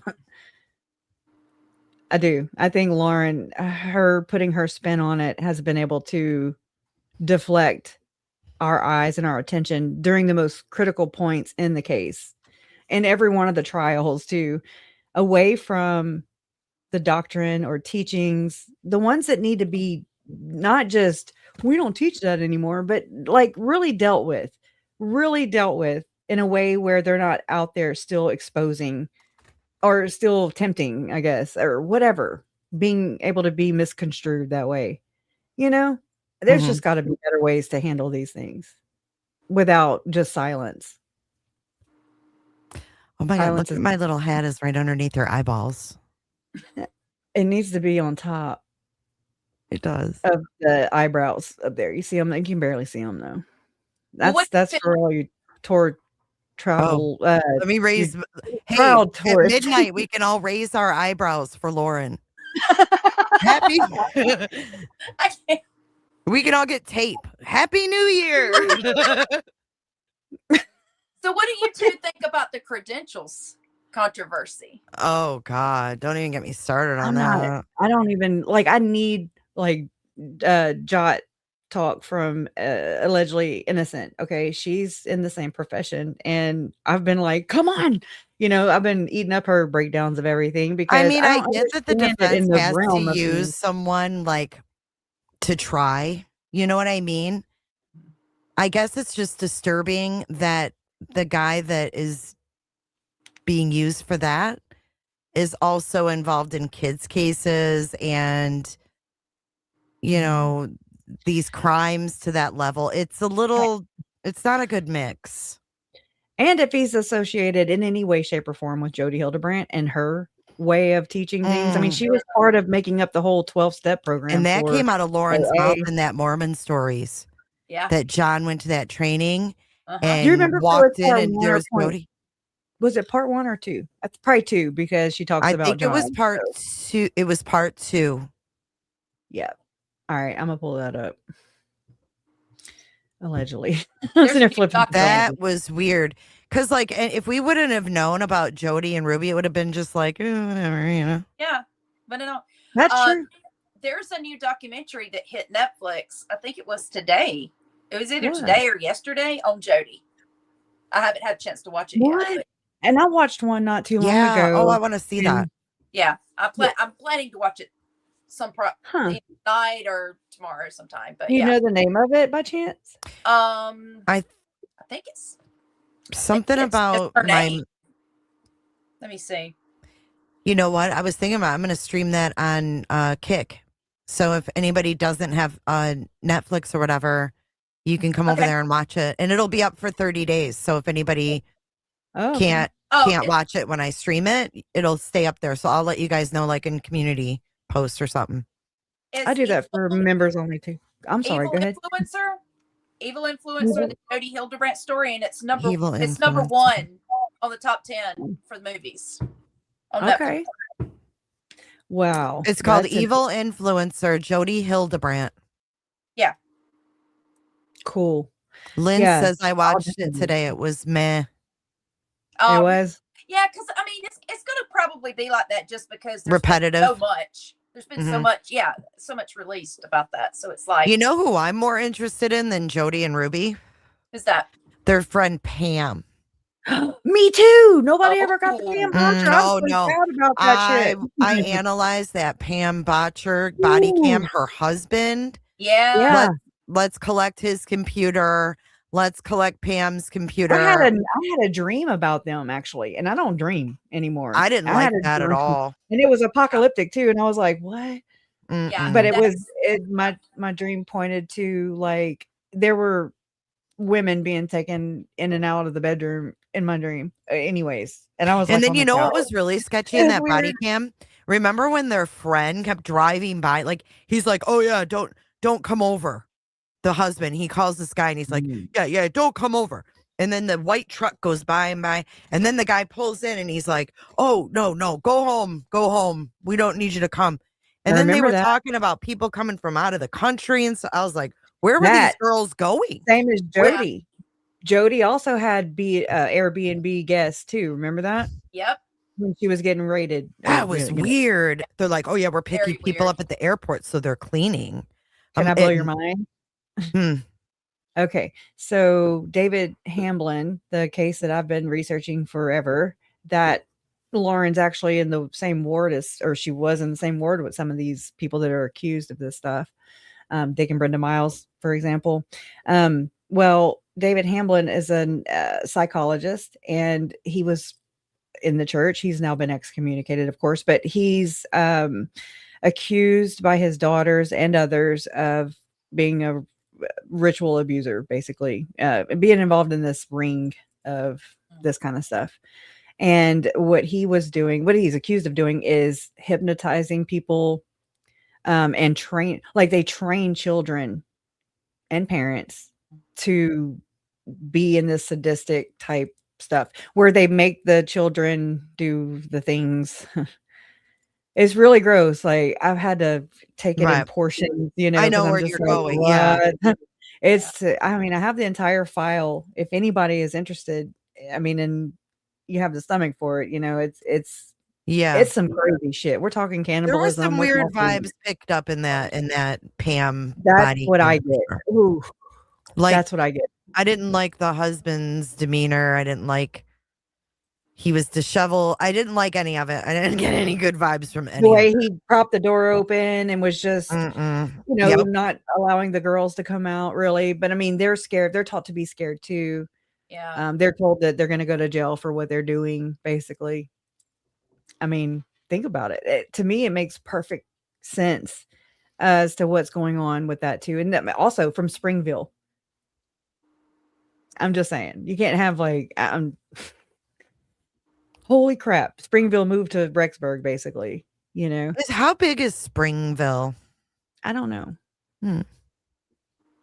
[SPEAKER 1] I do. I think Lauren, her putting her spin on it has been able to deflect our eyes and our attention during the most critical points in the case. And every one of the trials too, away from the doctrine or teachings, the ones that need to be not just, we don't teach that anymore, but like really dealt with in a way where they're not out there still exposing or still tempting, I guess, or whatever, being able to be misconstrued that way. There's just got to be better ways to handle these things without just silence.
[SPEAKER 2] Oh my God,
[SPEAKER 1] Silence
[SPEAKER 2] look
[SPEAKER 1] is-
[SPEAKER 2] at my little hat is right underneath your eyeballs.
[SPEAKER 1] It needs to be on top
[SPEAKER 2] It does.
[SPEAKER 1] of the eyebrows up there. You see them? You can barely see them though.
[SPEAKER 5] Well,
[SPEAKER 1] That's for all you travel.
[SPEAKER 2] Let me raise. Hey,
[SPEAKER 1] trial
[SPEAKER 2] at
[SPEAKER 1] tourists.
[SPEAKER 2] midnight, we can all raise our eyebrows for Lauren. Happy.
[SPEAKER 5] I can't.
[SPEAKER 2] We can all get tape. Happy New Year.
[SPEAKER 5] So, what do you two think about the credentials controversy?
[SPEAKER 2] Oh God, don't even get me started on
[SPEAKER 1] I'm
[SPEAKER 2] that.
[SPEAKER 1] not. I don't even like. I need like Jot talk from allegedly innocent. Okay, she's in the same profession, and I've been like, come on, I've been eating up her breakdowns of everything because
[SPEAKER 2] I mean, I
[SPEAKER 1] don't
[SPEAKER 2] get that the
[SPEAKER 1] understand it in
[SPEAKER 2] defense
[SPEAKER 1] the
[SPEAKER 2] has
[SPEAKER 1] realm
[SPEAKER 2] to
[SPEAKER 1] of
[SPEAKER 2] use
[SPEAKER 1] things.
[SPEAKER 2] someone like to try. You know what I mean? I guess it's just disturbing that the guy that is being used for that is also involved in kids' cases and, these crimes to that level. It's not a good mix.
[SPEAKER 1] And if he's associated in any way, shape, or form with Jodi Hildebrandt and her way of teaching things, I mean, she was part of making up the whole 12-step program.
[SPEAKER 2] And that came out of Lauren's mouth
[SPEAKER 1] AA.
[SPEAKER 2] in that Mormon stories.
[SPEAKER 5] Yeah.
[SPEAKER 2] That John went to that training and
[SPEAKER 1] Do you remember if it
[SPEAKER 2] walked
[SPEAKER 1] was
[SPEAKER 2] in
[SPEAKER 1] part
[SPEAKER 2] and
[SPEAKER 1] one
[SPEAKER 2] there
[SPEAKER 1] or
[SPEAKER 2] was
[SPEAKER 1] part-
[SPEAKER 2] Jody.
[SPEAKER 1] Was it part 1 or 2? That's probably 2 because she talks
[SPEAKER 2] I
[SPEAKER 1] about
[SPEAKER 2] think it was
[SPEAKER 1] John,
[SPEAKER 2] part
[SPEAKER 1] so-
[SPEAKER 2] 2. It was part 2.
[SPEAKER 1] Yeah. All right, I'm gonna pull that up. Allegedly.
[SPEAKER 5] There's
[SPEAKER 1] Sitting there
[SPEAKER 5] a
[SPEAKER 1] flipping
[SPEAKER 5] doc-
[SPEAKER 1] through
[SPEAKER 2] That
[SPEAKER 1] it.
[SPEAKER 2] was weird. Because, like, if we wouldn't have known about Jody and Ruby, it would have been just like, whatever.
[SPEAKER 5] Yeah, but no.
[SPEAKER 1] That's true.
[SPEAKER 5] There's a new documentary that hit Netflix. I think it was today. It was either
[SPEAKER 1] What?
[SPEAKER 5] today or yesterday on Jody. I haven't had a chance to watch it
[SPEAKER 1] What?
[SPEAKER 5] yet. But
[SPEAKER 1] And I watched one not too long
[SPEAKER 2] Yeah.
[SPEAKER 1] ago.
[SPEAKER 2] Oh, I want to see that.
[SPEAKER 5] yeah, I'm planning to watch it
[SPEAKER 1] Huh.
[SPEAKER 5] either tonight or tomorrow sometime. But
[SPEAKER 1] Do you
[SPEAKER 5] yeah,
[SPEAKER 1] know the name of it by chance?
[SPEAKER 5] I think it's
[SPEAKER 2] Something
[SPEAKER 5] it's
[SPEAKER 2] about
[SPEAKER 5] her
[SPEAKER 2] my.
[SPEAKER 5] name. Let me see.
[SPEAKER 2] You know what? I was thinking about I'm going to stream that on Kick. So if anybody doesn't have Netflix or whatever, you can come over
[SPEAKER 5] Okay.
[SPEAKER 2] there and watch it. And it'll be up for 30 days. So if anybody
[SPEAKER 1] Oh, okay.
[SPEAKER 2] can't
[SPEAKER 5] Oh,
[SPEAKER 2] watch it when I stream it, it'll stay up there. So I'll let you guys know, like in community posts or something.
[SPEAKER 1] I do that for members only too. I'm sorry.
[SPEAKER 5] Evil
[SPEAKER 1] Go ahead.
[SPEAKER 5] Evil Influencer, the Jodi Hildebrandt story, and it's number
[SPEAKER 2] Evil
[SPEAKER 5] number
[SPEAKER 2] Influencer.
[SPEAKER 5] 1 on the top 10 for the movies. On Netflix.
[SPEAKER 1] Okay. Wow.
[SPEAKER 2] It's called
[SPEAKER 1] That's
[SPEAKER 2] Evil Influencer, Jodi Hildebrandt.
[SPEAKER 5] Yeah.
[SPEAKER 1] Cool.
[SPEAKER 2] Lynn
[SPEAKER 1] Yeah,
[SPEAKER 2] says I watched
[SPEAKER 1] just
[SPEAKER 2] it
[SPEAKER 1] a
[SPEAKER 2] today. It was meh.
[SPEAKER 1] It was.
[SPEAKER 5] Yeah, because I mean, it's going to probably be like that just because there's
[SPEAKER 2] Repetitive.
[SPEAKER 5] been so much. There's been so
[SPEAKER 2] Mhm.
[SPEAKER 5] much, so much released about that. So it's like,
[SPEAKER 2] You know who I'm more interested in than Jody and Ruby?
[SPEAKER 5] is that?
[SPEAKER 2] Their friend Pam.
[SPEAKER 1] Me too. Nobody ever got the
[SPEAKER 5] Oh.
[SPEAKER 1] damn Botcher.
[SPEAKER 2] No,
[SPEAKER 1] I'm so
[SPEAKER 2] no.
[SPEAKER 1] proud about that shit.
[SPEAKER 2] I analyzed that Pam Botcher body cam, her husband.
[SPEAKER 5] Yeah.
[SPEAKER 1] Yeah.
[SPEAKER 2] let's collect his computer. Let's collect Pam's computer.
[SPEAKER 1] I had a dream about them actually, and I don't dream anymore.
[SPEAKER 2] I didn't
[SPEAKER 1] I
[SPEAKER 2] like
[SPEAKER 1] had a
[SPEAKER 2] that at
[SPEAKER 1] dream,
[SPEAKER 2] all.
[SPEAKER 1] and it was apocalyptic too. And I was like, "What?"
[SPEAKER 5] Yeah,
[SPEAKER 1] But it
[SPEAKER 2] Mm-mm.
[SPEAKER 1] was my dream pointed to like there were women being taken in and out of the bedroom in my dream, anyways. And I was
[SPEAKER 2] And
[SPEAKER 1] like
[SPEAKER 2] then
[SPEAKER 1] on
[SPEAKER 2] you
[SPEAKER 1] the
[SPEAKER 2] know what
[SPEAKER 1] couch.
[SPEAKER 2] was really sketchy
[SPEAKER 1] It
[SPEAKER 2] in
[SPEAKER 1] was
[SPEAKER 2] that body
[SPEAKER 1] weird.
[SPEAKER 2] cam? Remember when their friend kept driving by? Like he's like, "Oh yeah, don't come over." The husband, he calls this guy and he's like, yeah, don't come over. And then the white truck goes by and by, and then the guy pulls in and he's like, "Oh no, go home. We don't need you to come."
[SPEAKER 1] I
[SPEAKER 2] And then they
[SPEAKER 1] remember
[SPEAKER 2] were
[SPEAKER 1] that.
[SPEAKER 2] talking about people coming from out of the country, and so I was like, "Where were these
[SPEAKER 1] That
[SPEAKER 2] girls going?"
[SPEAKER 1] same as
[SPEAKER 5] Where-
[SPEAKER 1] Jody. Jody also had Airbnb guests too. Remember that
[SPEAKER 5] Yep.
[SPEAKER 1] when she was getting raided?
[SPEAKER 2] That was weird. They're like, "Oh yeah, we're picking
[SPEAKER 5] Very
[SPEAKER 2] people
[SPEAKER 5] weird.
[SPEAKER 2] up at the airport, so they're cleaning."
[SPEAKER 1] Can I blow your mind?
[SPEAKER 2] Hmm.
[SPEAKER 1] Okay, so David Hamblin, the case that I've been researching forever, that Lauren's actually in the same ward or she was in the same ward with some of these people that are accused of this stuff. Dick and Brenda Miles, for example. Well, David Hamblin is a psychologist, and he was in the church. He's now been excommunicated, of course, but he's accused by his daughters and others of being a ritual abuser, basically, being involved in this ring of this kind of stuff. And what he's accused of doing is hypnotizing people, and they train children and parents to be in this sadistic type stuff where they make the children do the things. It's really gross. Like I've had to take it in
[SPEAKER 2] Right.
[SPEAKER 1] portions,
[SPEAKER 2] I
[SPEAKER 1] because
[SPEAKER 2] know
[SPEAKER 1] I'm
[SPEAKER 2] where
[SPEAKER 1] just
[SPEAKER 2] you're
[SPEAKER 1] like,
[SPEAKER 2] going. Yeah.
[SPEAKER 1] what? It's, I mean, I have the entire file. If anybody is interested, I mean, and you have the stomach for it,
[SPEAKER 2] Yeah.
[SPEAKER 1] it's some crazy shit. We're talking
[SPEAKER 2] There were
[SPEAKER 1] cannibalism.
[SPEAKER 2] some
[SPEAKER 1] We're
[SPEAKER 2] weird
[SPEAKER 1] talking,
[SPEAKER 2] vibes picked up in that Pam
[SPEAKER 1] that's
[SPEAKER 2] body
[SPEAKER 1] what I
[SPEAKER 2] cam.
[SPEAKER 1] get. Ooh,
[SPEAKER 2] Like
[SPEAKER 1] that's what I get.
[SPEAKER 2] I didn't like the husband's demeanor. I didn't like he was disheveled. I didn't like any of it. I didn't get any good vibes from
[SPEAKER 1] The
[SPEAKER 2] any of
[SPEAKER 1] way
[SPEAKER 2] it.
[SPEAKER 1] he propped the door open and was just,
[SPEAKER 2] Yep.
[SPEAKER 1] not allowing the girls to come out really. But I mean, they're scared. They're taught to be scared too.
[SPEAKER 5] Yeah.
[SPEAKER 1] They're told that they're going to go to jail for what they're doing, basically. I mean, think about it. To me, it makes perfect sense as to what's going on with that too. And that also from Springville. I'm just saying, you can't have holy crap. Springville moved to Rexburg, basically,
[SPEAKER 2] How big is Springville?
[SPEAKER 1] I don't know.
[SPEAKER 2] Hmm.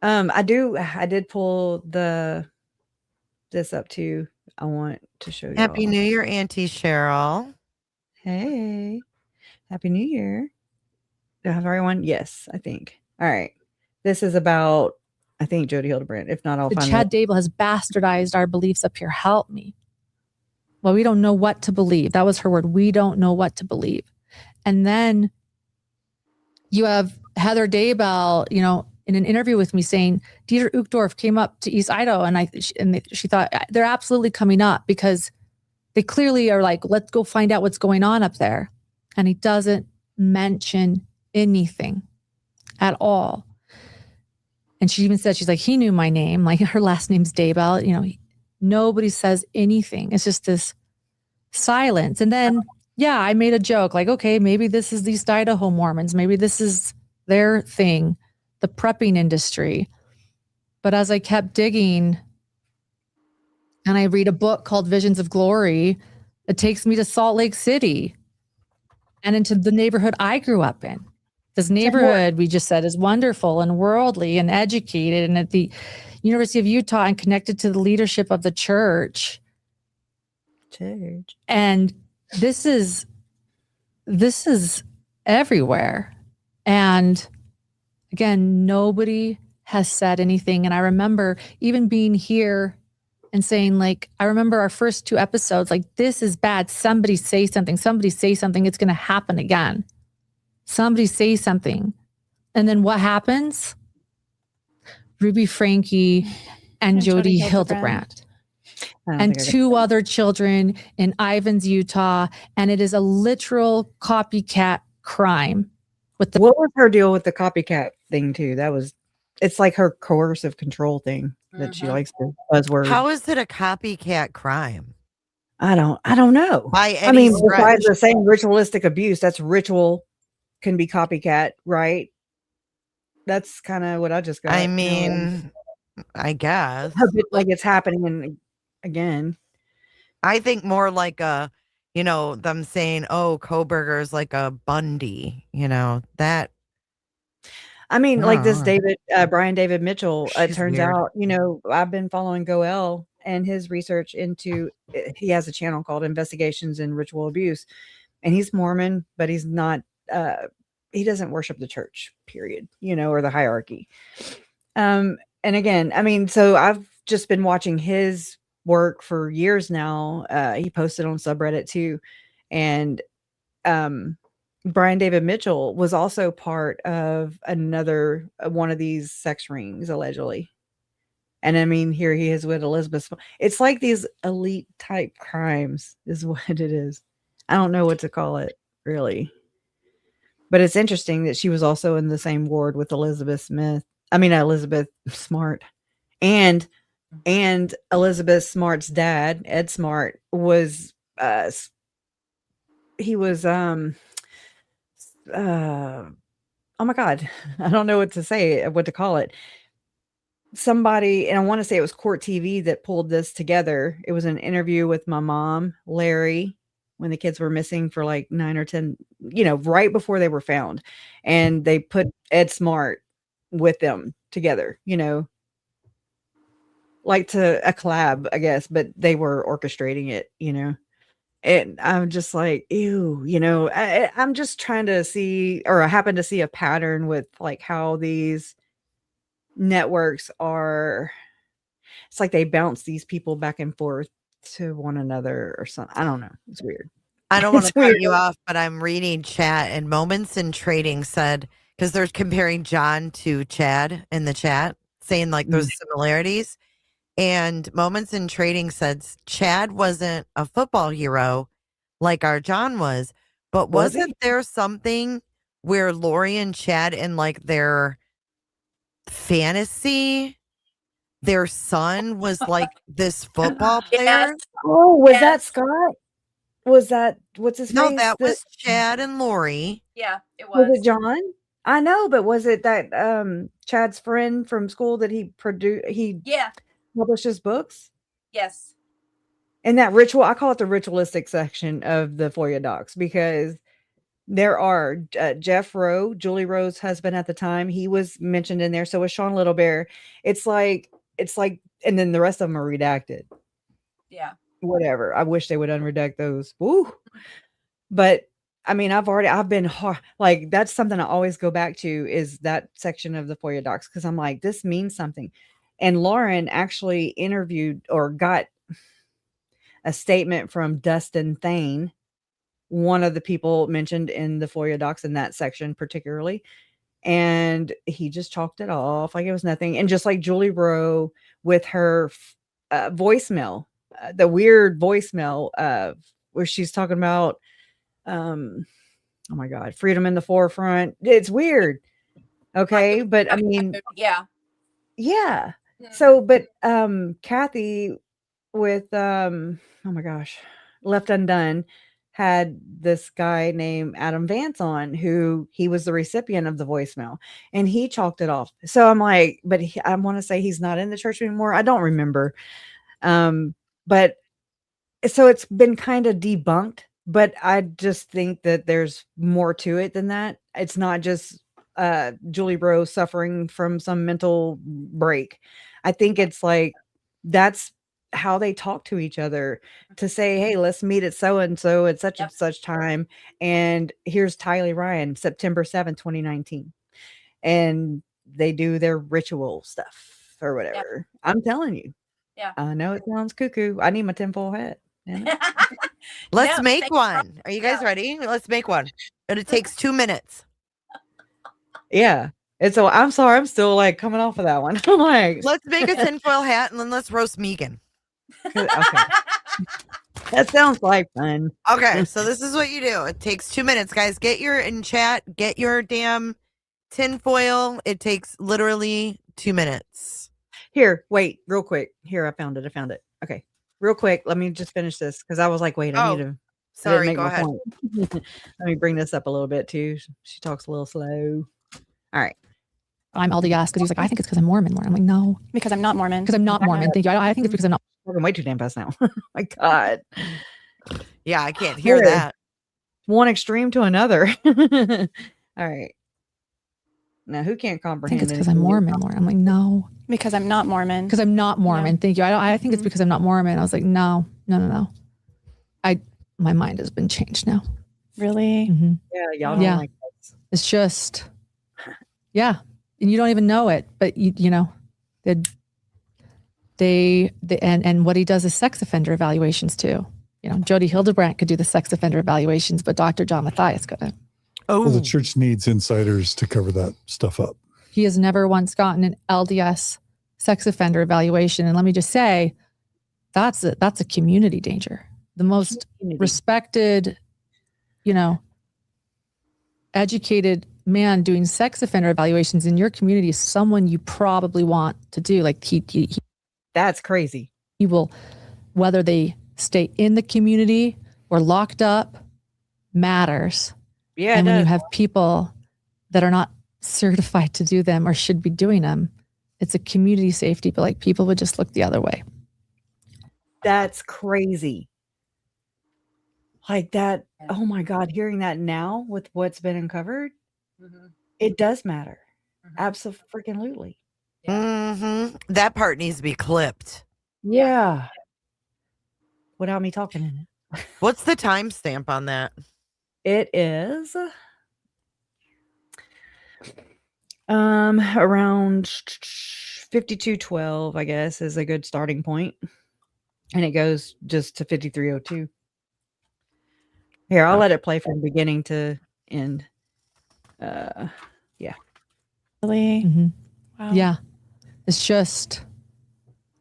[SPEAKER 1] I did pull this up too. I want to show you.
[SPEAKER 2] Happy New Year, Auntie Cheryl.
[SPEAKER 1] Hey, Happy New Year. Do I have the right one? Yes, I think. All right. This is about, I think, Jody Hildebrandt. If not, I'll find
[SPEAKER 8] Chad
[SPEAKER 1] it.
[SPEAKER 8] Dable has bastardized our beliefs up here. Help me. Well, we don't know what to believe. That was her word. We don't know what to believe. And then you have Heather Daybell, in an interview with me saying Dieter Uchtdorf came up to East Idaho, and she thought they're absolutely coming up because they clearly are like, let's go find out what's going on up there. And he doesn't mention anything at all. And she even said, she's like, he knew my name. Like her last name's Daybell. Nobody says anything. It's just this silence. And then, yeah, I made a joke like, okay, maybe this is these Idaho Mormons. Maybe this is their thing, the prepping industry. But as I kept digging and I read a book called Visions of Glory, it takes me to Salt Lake City and into the neighborhood I grew up in. This neighborhood, we just said, is wonderful and worldly and educated, and at the University of Utah and connected to the leadership of the church. And this is everywhere. And again, nobody has said anything. And I remember even being here and saying, like, I remember our first 2 episodes, like, this is bad. Somebody say something. Somebody say something. It's going to happen again. Somebody say something. And then what happens? Ruby Franke and Jody Hildebrandt. And 2 other children in Ivins, Utah. And it is a literal copycat crime.
[SPEAKER 1] What was her deal with the copycat thing too? That was it's like her coercive control thing that she likes to buzzword.
[SPEAKER 2] How is it a copycat crime?
[SPEAKER 1] I don't know.
[SPEAKER 2] By
[SPEAKER 1] I
[SPEAKER 2] any
[SPEAKER 1] mean, besides
[SPEAKER 2] stretch.
[SPEAKER 1] the same ritualistic abuse, that's ritual can be copycat, right? That's kind of what I just got.
[SPEAKER 2] I
[SPEAKER 1] you know,
[SPEAKER 2] mean, I guess.
[SPEAKER 1] a bit like it's happening again.
[SPEAKER 2] I think more like them saying, "Oh, Koberger's like a Bundy," that.
[SPEAKER 1] I mean, like this
[SPEAKER 2] Oh,
[SPEAKER 1] Brian David Mitchell, it
[SPEAKER 2] she's
[SPEAKER 1] turns
[SPEAKER 2] weird.
[SPEAKER 1] out, I've been following Goel and his research into, he has a channel called Investigations in Ritual Abuse, and he's Mormon, but he's not, he doesn't worship the church, period, or the hierarchy. And again, I mean, so I've just been watching his work for years now. He posted on subreddit too. And, Brian David Mitchell was also part of another one of these sex rings, allegedly. And I mean, here he is with Elizabeth. It's like these elite type crimes is what it is. I don't know what to call it, really. But it's interesting that she was also in the same ward with Elizabeth Smart. And Elizabeth Smart's dad, Ed Smart, was he was oh my God, I don't know what to call it. Somebody, and I want to say it was Court TV that pulled this together. It was an interview with my mom, Larry, when the kids were missing for like 9 or 10, right before they were found. And they put Ed Smart with them together, like to a collab, I guess, but they were orchestrating it, And I'm just like, ew, I'm just trying to see, or I happen to see a pattern with like how these networks are. It's like they bounce these people back and forth to one another or something. I don't know. It's weird.
[SPEAKER 2] I don't want to
[SPEAKER 1] It's weird.
[SPEAKER 2] cut you off, but I'm reading chat, and Moments in Trading said, because they're comparing John to Chad in the chat, saying like there's similarities. And Moments in Trading says Chad wasn't a football hero like our John was, but wasn't there something where Lori and Chad in like their fantasy, their son was like this football player?
[SPEAKER 5] Yes.
[SPEAKER 1] Oh, was that Scott? Was that what's his
[SPEAKER 2] No,
[SPEAKER 1] face?
[SPEAKER 2] that was Chad and Lori.
[SPEAKER 5] Yeah, it
[SPEAKER 1] Was
[SPEAKER 5] was.
[SPEAKER 1] it John? I know, but was it that Chad's friend from school that he published his books?
[SPEAKER 5] Yes.
[SPEAKER 1] And that ritual, I call it the ritualistic section of the FOIA docs, because there are Jeff Rowe, Julie Rowe's husband at the time. He was mentioned in there. So was Sean Little Bear. It's like, and then the rest of them are redacted.
[SPEAKER 5] Yeah.
[SPEAKER 1] Whatever. I wish they would unredact those. Woo. But I mean, I've been hard. Like, that's something I always go back to, is that section of the FOIA docs. Cause I'm like, this means something. And Lauren actually interviewed or got a statement from Dustin Thane, one of the people mentioned in the FOIA docs in that section particularly. And he just chalked it off like it was nothing. And just like Julie Rowe with her voicemail, the weird voicemail where she's talking about, oh my God, freedom in the forefront. It's weird. Okay. But I mean,
[SPEAKER 5] yeah.
[SPEAKER 1] So, but Kathy with, oh my gosh, Left Undone had this guy named Adam Vance on, who he was the recipient of the voicemail, and he chalked it off. So I'm like, but I want to say he's not in the church anymore. I don't remember. But so it's been kind of debunked, but I just think that there's more to it than that. It's not just Julie Rowe suffering from some mental break. I think it's like, that's how they talk to each other, to say, hey, let's meet at so-and-so at such and such time. And here's Tylee Ryan, September 7th, 2019. And they do their ritual stuff or whatever. I'm telling you.
[SPEAKER 5] Yeah.
[SPEAKER 1] I know it sounds cuckoo. I need my tinfoil hat.
[SPEAKER 2] Let's make one. Are you guys ready? Let's make one. And it takes 2 minutes.
[SPEAKER 1] Yeah. And so I'm sorry, I'm still like coming off of that one. I'm like,
[SPEAKER 2] let's make a tinfoil hat and then let's roast Megan.
[SPEAKER 1] Okay. That sounds like fun.
[SPEAKER 2] Okay, so this is what you do. It takes 2 minutes, guys. Get your damn tinfoil. It takes literally 2 minutes.
[SPEAKER 1] Here, wait, real quick. Here, I found it. Okay. Real quick. Let me just finish this because I was like, wait, I need to. I didn't
[SPEAKER 2] Sorry,
[SPEAKER 1] make
[SPEAKER 2] go
[SPEAKER 1] my
[SPEAKER 2] ahead.
[SPEAKER 1] point. Let me bring this up a little bit too. She talks a little slow. All right.
[SPEAKER 8] I'm LDS because he's like, I think it's because I'm Mormon. I'm like, no,
[SPEAKER 7] Because I'm not Mormon.
[SPEAKER 8] because I'm not Mormon. Thank you. I think it's because I'm not.
[SPEAKER 1] Talking way too damn fast now. My God.
[SPEAKER 2] Yeah, I can't hear
[SPEAKER 1] Here.
[SPEAKER 2] that.
[SPEAKER 1] One extreme to another. All right. Now, who can't
[SPEAKER 8] I
[SPEAKER 1] comprehend?
[SPEAKER 8] think it's because I'm Mormon. I'm like, no,
[SPEAKER 7] Because I'm not Mormon.
[SPEAKER 8] because I'm not Mormon. Thank you. I think it's because I'm not Mormon. I was like, no. My mind has been changed now.
[SPEAKER 7] Really?
[SPEAKER 8] Mm-hmm.
[SPEAKER 1] Yeah, y'all don't
[SPEAKER 8] Yeah.
[SPEAKER 1] like this.
[SPEAKER 8] It's just, yeah, and you don't even know it, but you know, and what he does is sex offender evaluations too. You know, Jody Hildebrandt could do the sex offender evaluations, but Dr. John Matthias couldn't.
[SPEAKER 10] Well, the church needs insiders to cover that stuff up.
[SPEAKER 8] He has never once gotten an LDS sex offender evaluation, and let me just say, that's a community danger. The most respected, you know, educated man doing sex offender evaluations in your community is someone you probably want to do. Like he
[SPEAKER 1] That's crazy.
[SPEAKER 8] He will, whether they stay in the community or locked up, matters.
[SPEAKER 1] Yeah.
[SPEAKER 8] And when you have people that are not certified to do them or should be doing them, it's a community safety, but like people would just look the other way.
[SPEAKER 1] That's crazy. Like that. Oh my God. Hearing that now with what's been uncovered, it does matter. Absolutely.
[SPEAKER 2] That part needs to be clipped.
[SPEAKER 1] Yeah. Without me talking in it.
[SPEAKER 2] What's the timestamp on that?
[SPEAKER 1] It is around 52:12, I guess, is a good starting point. And it goes just to 53:02. Here, I'll let it play from beginning to end. Yeah.
[SPEAKER 7] Really?
[SPEAKER 8] Mm-hmm.
[SPEAKER 7] Wow.
[SPEAKER 8] Yeah. It's just,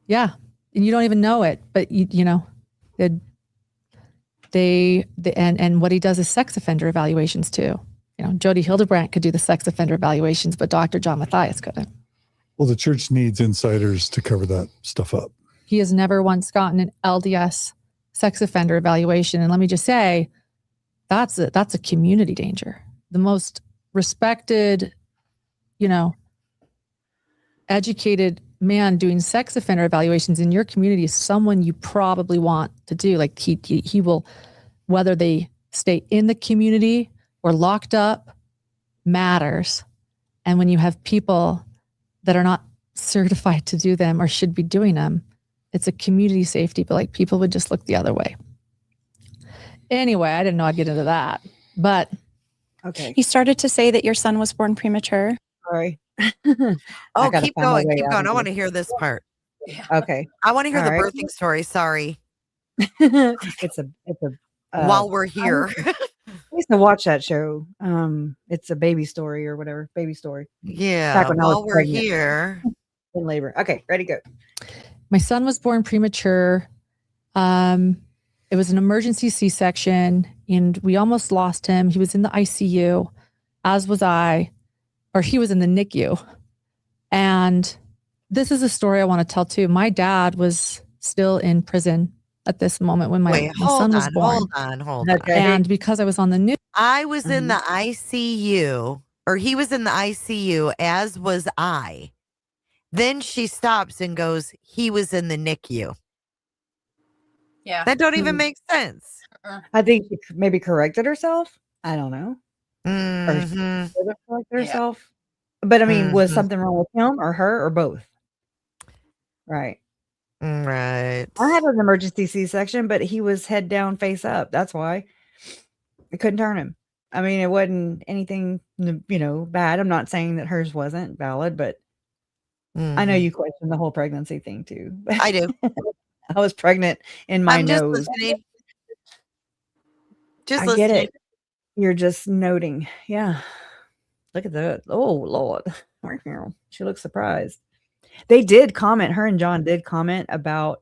[SPEAKER 8] yeah. And you don't even know it, but you know, and what he does is sex offender evaluations too. You know, Jody Hildebrandt could do the sex offender evaluations, but Dr. John Matthias couldn't.
[SPEAKER 10] Well, the church needs insiders to cover that stuff up.
[SPEAKER 8] He has never once gotten an LDS sex offender evaluation. And let me just say, that's a community danger. The most respected, you know, educated man doing sex offender evaluations in your community is someone you probably want to do. Like he will, whether they stay in the community or locked up, matters. And when you have people that are not certified to do them or should be doing them, it's a community safety, but like people would just look the other way. Anyway, I didn't know I'd get into that, but
[SPEAKER 1] okay.
[SPEAKER 7] You started to say that your son was born premature.
[SPEAKER 1] Sorry.
[SPEAKER 2] Oh, keep going. Keep going. I want to hear this part.
[SPEAKER 1] Okay.
[SPEAKER 2] I want to hear
[SPEAKER 1] All
[SPEAKER 2] the
[SPEAKER 1] right.
[SPEAKER 2] birthing story. Sorry.
[SPEAKER 1] It's a
[SPEAKER 2] While we're here.
[SPEAKER 1] I used to watch that show. It's a baby story or whatever. Baby story.
[SPEAKER 2] Yeah.
[SPEAKER 1] Back when I was
[SPEAKER 2] While we're
[SPEAKER 1] pregnant.
[SPEAKER 2] here.
[SPEAKER 1] In labor. Okay, ready, go.
[SPEAKER 8] my son was born premature. It was an emergency C-section and we almost lost him. He was in the ICU, as was I, or he was in the NICU. And this is a story I want to tell too. My dad was still in prison at this moment when my son was born.
[SPEAKER 2] Hold on.
[SPEAKER 8] And because I was on the news.
[SPEAKER 2] I was in the ICU, or he was in the ICU, as was I. Then she stops and goes, he was in the NICU.
[SPEAKER 5] Yeah.
[SPEAKER 2] That don't even make sense.
[SPEAKER 1] I think she maybe corrected herself. I don't know. Or she
[SPEAKER 2] Mhm.
[SPEAKER 1] could have corrected herself. But I mean, was
[SPEAKER 2] Mhm.
[SPEAKER 1] something wrong with him or her or both? Right.
[SPEAKER 2] Right.
[SPEAKER 1] I had an emergency C-section, but he was head down, face up. That's why I couldn't turn him. I mean, it wasn't anything, bad. I'm not saying that hers wasn't valid, but I know
[SPEAKER 2] Mhm.
[SPEAKER 1] you question the whole pregnancy thing too.
[SPEAKER 2] I do.
[SPEAKER 1] I was pregnant in my
[SPEAKER 2] I'm just
[SPEAKER 1] nose.
[SPEAKER 2] listening. Just
[SPEAKER 1] I
[SPEAKER 2] listening.
[SPEAKER 1] get it. You're just noting. Yeah. Look at that. Oh, Lord. She looks surprised. They did comment, her and John did comment about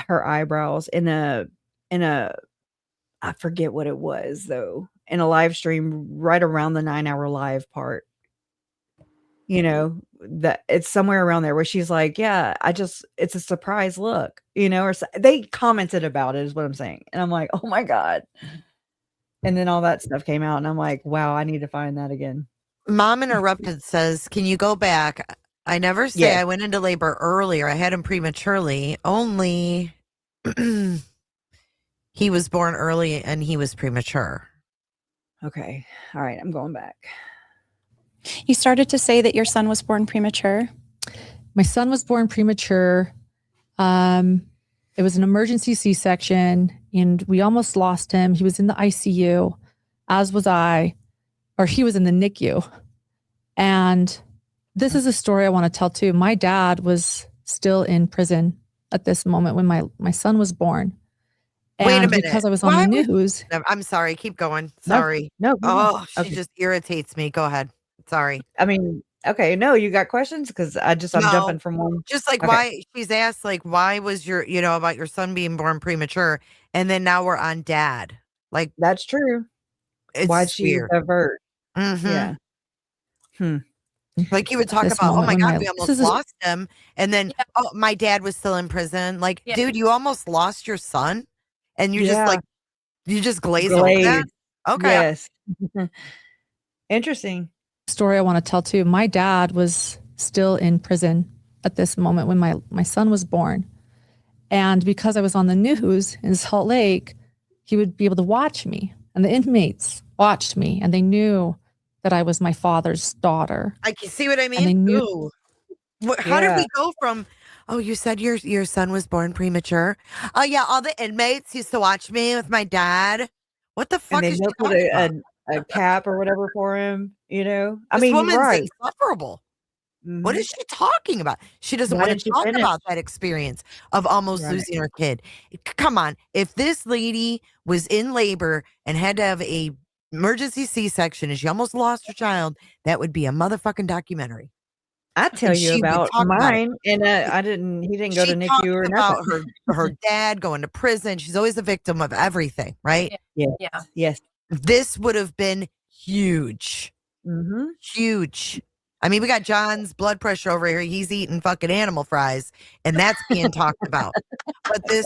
[SPEAKER 1] her eyebrows in a, I forget what it was though, in a live stream right around the 9-hour live part. you know, that it's somewhere around there where she's like, yeah, it's a surprise look, you know, they commented about it is what I'm saying. And I'm like, oh my God. And then all that stuff came out and I'm like, wow, I need to find that again.
[SPEAKER 2] Mom Interrupted says, can you go back? I never say
[SPEAKER 1] Yes.
[SPEAKER 2] I went into labor earlier. I had him prematurely. Only he was born early and he was premature.
[SPEAKER 1] Okay. All right. I'm going back.
[SPEAKER 11] You started to say that your son was born premature.
[SPEAKER 8] My son was born premature. It was an emergency C-section and we almost lost him. He was in the ICU, as was I, or he was in the NICU. And this is a story I want to tell too. My dad was still in prison at this moment when my son was born. And
[SPEAKER 2] Wait a minute.
[SPEAKER 8] because I was on the news.
[SPEAKER 2] I'm sorry. Keep going. Sorry.
[SPEAKER 1] No.
[SPEAKER 2] Oh, she
[SPEAKER 1] Okay.
[SPEAKER 2] just irritates me. Go ahead. Sorry.
[SPEAKER 1] I mean, okay. No, you got questions? Because I'm jumping from one.
[SPEAKER 2] Just like
[SPEAKER 1] Okay.
[SPEAKER 2] why she's asked, like, why was your, about your son being born premature? And then now we're on dad. Like,
[SPEAKER 1] that's true.
[SPEAKER 2] It's
[SPEAKER 1] Why'd she
[SPEAKER 2] weird.
[SPEAKER 1] divert?
[SPEAKER 2] Mm-hmm.
[SPEAKER 1] Yeah.
[SPEAKER 2] Like you would talk
[SPEAKER 8] This
[SPEAKER 2] about, oh
[SPEAKER 8] moment
[SPEAKER 2] my
[SPEAKER 8] when
[SPEAKER 2] God,
[SPEAKER 8] my-
[SPEAKER 2] we
[SPEAKER 8] this
[SPEAKER 2] almost
[SPEAKER 8] is a-
[SPEAKER 2] lost him. And then, oh, my dad was still in prison. Like,
[SPEAKER 5] Yeah.
[SPEAKER 2] dude, you almost lost your son. And you just
[SPEAKER 1] Yeah.
[SPEAKER 2] like, you just glaze over that. Okay.
[SPEAKER 1] Yes. Interesting.
[SPEAKER 8] Story I want to tell too. My dad was still in prison at this moment when my son was born. And because I was on the news in Salt Lake, he would be able to watch me. And the inmates watched me and they knew that I was my father's daughter.
[SPEAKER 2] I can see what I
[SPEAKER 8] And
[SPEAKER 2] mean.
[SPEAKER 8] they knew.
[SPEAKER 2] Ooh. How did
[SPEAKER 1] Yeah.
[SPEAKER 2] we go from, oh, you said your son was born premature? Oh, yeah, all the inmates used to watch me with my dad. What the fuck
[SPEAKER 1] And they
[SPEAKER 2] is she
[SPEAKER 1] put
[SPEAKER 2] talking about?
[SPEAKER 1] a cap or whatever for him, you know? I
[SPEAKER 2] This
[SPEAKER 1] mean,
[SPEAKER 2] woman's
[SPEAKER 1] right.
[SPEAKER 2] insufferable. What
[SPEAKER 1] Mhm.
[SPEAKER 2] is she talking about? She doesn't
[SPEAKER 1] Why
[SPEAKER 2] want
[SPEAKER 1] didn't
[SPEAKER 2] to
[SPEAKER 1] you
[SPEAKER 2] talk
[SPEAKER 1] finish?
[SPEAKER 2] about that experience of almost
[SPEAKER 1] Right.
[SPEAKER 2] losing her kid. Come on. If this lady was in labor and had to have a emergency C-section and she almost lost her child, that would be a motherfucking documentary.
[SPEAKER 1] I tell
[SPEAKER 2] And
[SPEAKER 1] you
[SPEAKER 2] she would
[SPEAKER 1] about
[SPEAKER 2] talk about it.
[SPEAKER 1] mine, and he didn't go
[SPEAKER 2] She
[SPEAKER 1] to
[SPEAKER 2] talks
[SPEAKER 1] NICU or
[SPEAKER 2] about
[SPEAKER 1] nothing.
[SPEAKER 2] her dad going to prison. She's always a victim of everything, right?
[SPEAKER 1] Yes.
[SPEAKER 5] Yeah.
[SPEAKER 1] Yes.
[SPEAKER 2] This would have been huge.
[SPEAKER 1] Mm-hmm.
[SPEAKER 2] Huge. I mean, we got John's blood pressure over here. He's eating fucking animal fries, and that's being talked about. But this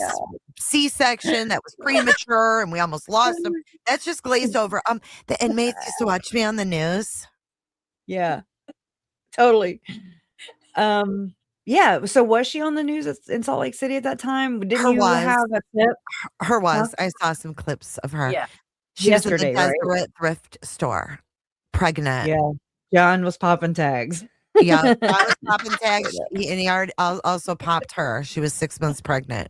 [SPEAKER 2] C-section that was premature and we almost lost him, that's just glazed over. The inmates used to watch me on the news.
[SPEAKER 1] Yeah. Totally. Yeah. So was she on the news in Salt Lake City at that time? Didn't
[SPEAKER 2] Her
[SPEAKER 1] you
[SPEAKER 2] was.
[SPEAKER 1] have a clip?
[SPEAKER 2] Her was. I saw some clips of her.
[SPEAKER 5] Yeah.
[SPEAKER 2] She
[SPEAKER 1] Yesterday,
[SPEAKER 2] was in
[SPEAKER 1] right?
[SPEAKER 2] the Deseret thrift store, pregnant.
[SPEAKER 1] Yeah. John was popping tags.
[SPEAKER 2] Yeah, John was popping tags, and he already also popped her. She was 6 months pregnant.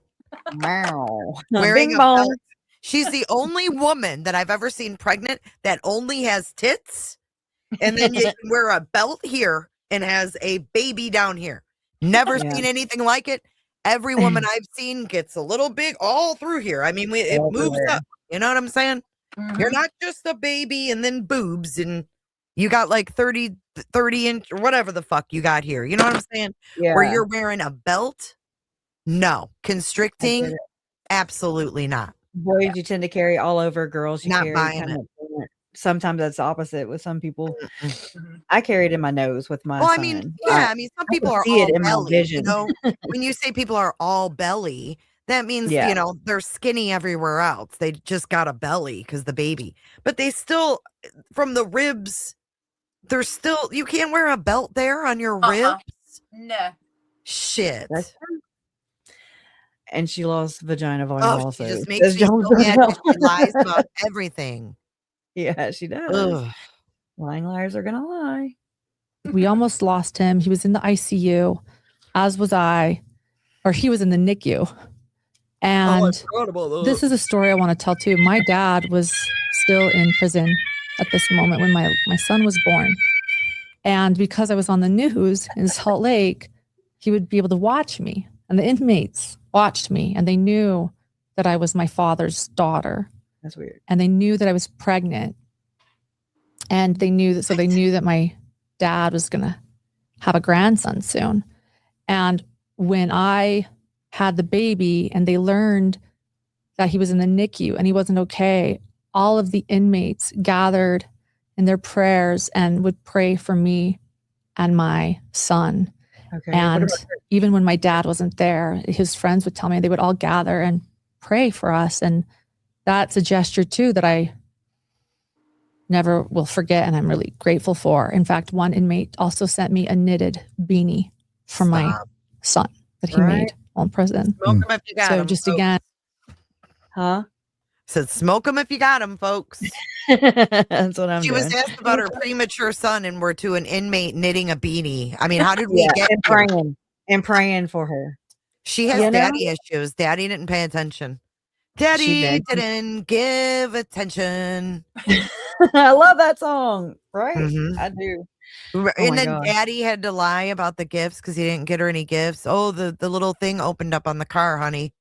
[SPEAKER 1] Wow.
[SPEAKER 2] Wearing
[SPEAKER 1] Bing
[SPEAKER 2] a
[SPEAKER 1] bong.
[SPEAKER 2] belt. She's the only woman that I've ever seen pregnant that only has tits, and then you can wear a belt here and has a baby down here. Never
[SPEAKER 1] Yeah.
[SPEAKER 2] seen anything like it. Every woman I've seen gets a little big all through here. I mean, it moves
[SPEAKER 1] Everywhere.
[SPEAKER 2] up. You know what I'm saying? You're not just a baby and then boobs and you got like 30 inch or whatever the fuck you got here. You know what I'm saying?
[SPEAKER 1] Yeah.
[SPEAKER 2] Where you're wearing a belt? No.
[SPEAKER 1] I get
[SPEAKER 2] Constricting?
[SPEAKER 1] it.
[SPEAKER 2] Absolutely not.
[SPEAKER 1] Boys you tend to carry all over, girls you
[SPEAKER 2] Not
[SPEAKER 1] carry
[SPEAKER 2] buying
[SPEAKER 1] kind
[SPEAKER 2] it.
[SPEAKER 1] of sometimes that's opposite with some people. I carry it in my nose with my
[SPEAKER 2] Well, I
[SPEAKER 1] son.
[SPEAKER 2] mean, yeah, I mean, some
[SPEAKER 1] I
[SPEAKER 2] people
[SPEAKER 1] can
[SPEAKER 2] are
[SPEAKER 1] see
[SPEAKER 2] all
[SPEAKER 1] it in my
[SPEAKER 2] belly.
[SPEAKER 1] vision.
[SPEAKER 2] You know, when you say people are all belly, that means,
[SPEAKER 1] Yeah.
[SPEAKER 2] you know, they're skinny everywhere else. They just got a belly because the baby, but they still, from the ribs, they're still, you can't wear a belt there on your ribs.
[SPEAKER 5] No.
[SPEAKER 2] Shit.
[SPEAKER 1] That's true. And she lost vagina volume
[SPEAKER 2] Oh,
[SPEAKER 1] also.
[SPEAKER 2] she just makes
[SPEAKER 1] says
[SPEAKER 2] me so
[SPEAKER 1] Jones
[SPEAKER 2] mad
[SPEAKER 1] Bell.
[SPEAKER 2] 'cause she lies about everything.
[SPEAKER 1] Yeah, she does.
[SPEAKER 2] Ugh.
[SPEAKER 1] Lying liars are gonna lie.
[SPEAKER 8] We almost lost him. He was in the ICU, as was I, or he was in the NICU. And this is a story I want to tell too. My dad was still in prison at this moment when my son was born. And because I was on the news in Salt Lake, he would be able to watch me. And the inmates watched me and they knew that I was my father's daughter.
[SPEAKER 1] That's weird.
[SPEAKER 8] And they knew that I was pregnant. And they knew that my dad was going to have a grandson soon. And when I had the baby and they learned that he was in the NICU and he wasn't okay, all of the inmates gathered in their prayers and would pray for me and my son.
[SPEAKER 1] Okay.
[SPEAKER 8] And
[SPEAKER 1] What about
[SPEAKER 8] even when my dad wasn't there, his friends would tell me they would all gather and pray for us. And that's a gesture too that I never will forget, and I'm really grateful for. In fact, one inmate also sent me a knitted beanie from my son that he made while in prison.
[SPEAKER 2] Smoke them if you got
[SPEAKER 8] So
[SPEAKER 2] them.
[SPEAKER 8] just again,
[SPEAKER 1] Huh?
[SPEAKER 2] Said smoke them if you got them, folks.
[SPEAKER 1] That's what I'm
[SPEAKER 2] She
[SPEAKER 1] doing.
[SPEAKER 2] was asked about her premature son, and we're to an inmate knitting a beanie. I mean, how did we get
[SPEAKER 1] and
[SPEAKER 2] here?
[SPEAKER 1] praying for her.
[SPEAKER 2] She has
[SPEAKER 1] You know?
[SPEAKER 2] daddy issues. Daddy didn't pay attention. Daddy
[SPEAKER 1] did.
[SPEAKER 2] didn't give attention.
[SPEAKER 1] I love that song. Right?
[SPEAKER 2] Mhm.
[SPEAKER 1] I do.
[SPEAKER 2] And
[SPEAKER 1] Oh my
[SPEAKER 2] then
[SPEAKER 1] gosh.
[SPEAKER 2] daddy had to lie about the gifts because he didn't get her any gifts. Oh, the little thing opened up on the car, honey.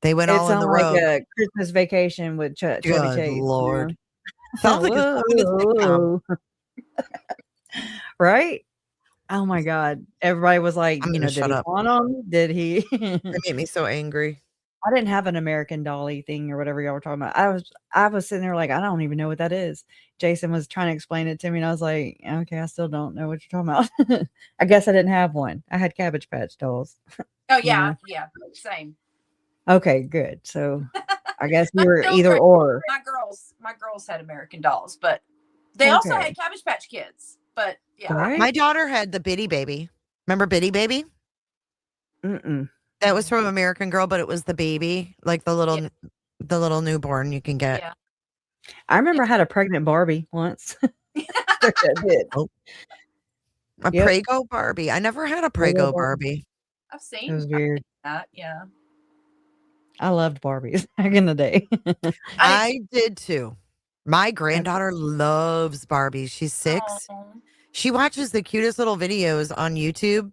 [SPEAKER 2] They went
[SPEAKER 1] It
[SPEAKER 2] all in the
[SPEAKER 1] sounds like
[SPEAKER 2] road.
[SPEAKER 1] a Christmas Vacation with Chevy
[SPEAKER 2] Good
[SPEAKER 1] Chase.
[SPEAKER 2] Lord.
[SPEAKER 1] You
[SPEAKER 2] Sounds like a sitcom.
[SPEAKER 1] know? Right? Oh my God. Everybody was like,
[SPEAKER 2] I'm
[SPEAKER 1] you
[SPEAKER 2] gonna
[SPEAKER 1] know, did
[SPEAKER 2] shut
[SPEAKER 1] he
[SPEAKER 2] up.
[SPEAKER 1] want them? Did he?
[SPEAKER 2] That made me so angry.
[SPEAKER 1] I didn't have an American Dolly thing or whatever y'all were talking about. I was sitting there like, I don't even know what that is. Jason was trying to explain it to me, and I was like, okay, I still don't know what you're talking about. I guess I didn't have one. I had Cabbage Patch dolls.
[SPEAKER 5] Oh
[SPEAKER 1] You
[SPEAKER 5] yeah,
[SPEAKER 1] know?
[SPEAKER 5] yeah, same.
[SPEAKER 1] Okay, good. So I guess you
[SPEAKER 5] My
[SPEAKER 1] were either
[SPEAKER 5] children-
[SPEAKER 1] or.
[SPEAKER 5] My girls had American Dolls, but they also
[SPEAKER 1] Okay.
[SPEAKER 5] had Cabbage Patch Kids. But yeah,
[SPEAKER 1] Right?
[SPEAKER 2] My daughter had the Bitty Baby. Remember Bitty Baby?
[SPEAKER 1] Mm-mm.
[SPEAKER 2] That was from American Girl, but it was the baby, like the little newborn you can get.
[SPEAKER 5] yeah.
[SPEAKER 1] I remember I had a pregnant Barbie once. I did.
[SPEAKER 2] Oh. A
[SPEAKER 1] Yep.
[SPEAKER 2] Prego Barbie. I never had a
[SPEAKER 1] Prego
[SPEAKER 2] Prego
[SPEAKER 1] Barbie.
[SPEAKER 2] Barbie.
[SPEAKER 5] I've seen
[SPEAKER 1] It was weird.
[SPEAKER 5] that. Yeah.
[SPEAKER 1] I loved Barbies back in the day.
[SPEAKER 2] I did too. My granddaughter loves Barbies. She's 6.
[SPEAKER 5] Aw.
[SPEAKER 2] She watches the cutest little videos on YouTube.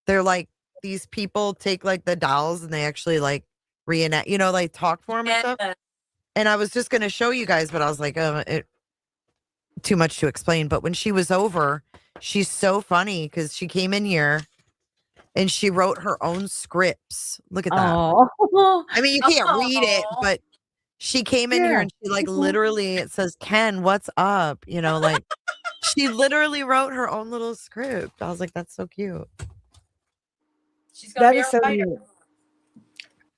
[SPEAKER 2] They're like these people take like the dolls and they actually like reenact, like talk for them and stuff.
[SPEAKER 5] Yeah.
[SPEAKER 2] And I was just going to show you guys, but I was like, too much to explain. But when she was over, she's so funny because she came in here and she wrote her own scripts. Look at that.
[SPEAKER 1] Oh,
[SPEAKER 2] I mean, you can't read it,
[SPEAKER 5] Aw.
[SPEAKER 2] but she came in here
[SPEAKER 1] Yeah.
[SPEAKER 2] and she like literally, it says, Ken, what's up? Like she literally wrote her own little script. I was like, that's so cute.
[SPEAKER 5] She's gonna
[SPEAKER 1] that
[SPEAKER 5] be
[SPEAKER 1] is
[SPEAKER 5] a
[SPEAKER 1] so
[SPEAKER 5] writer.
[SPEAKER 1] weird.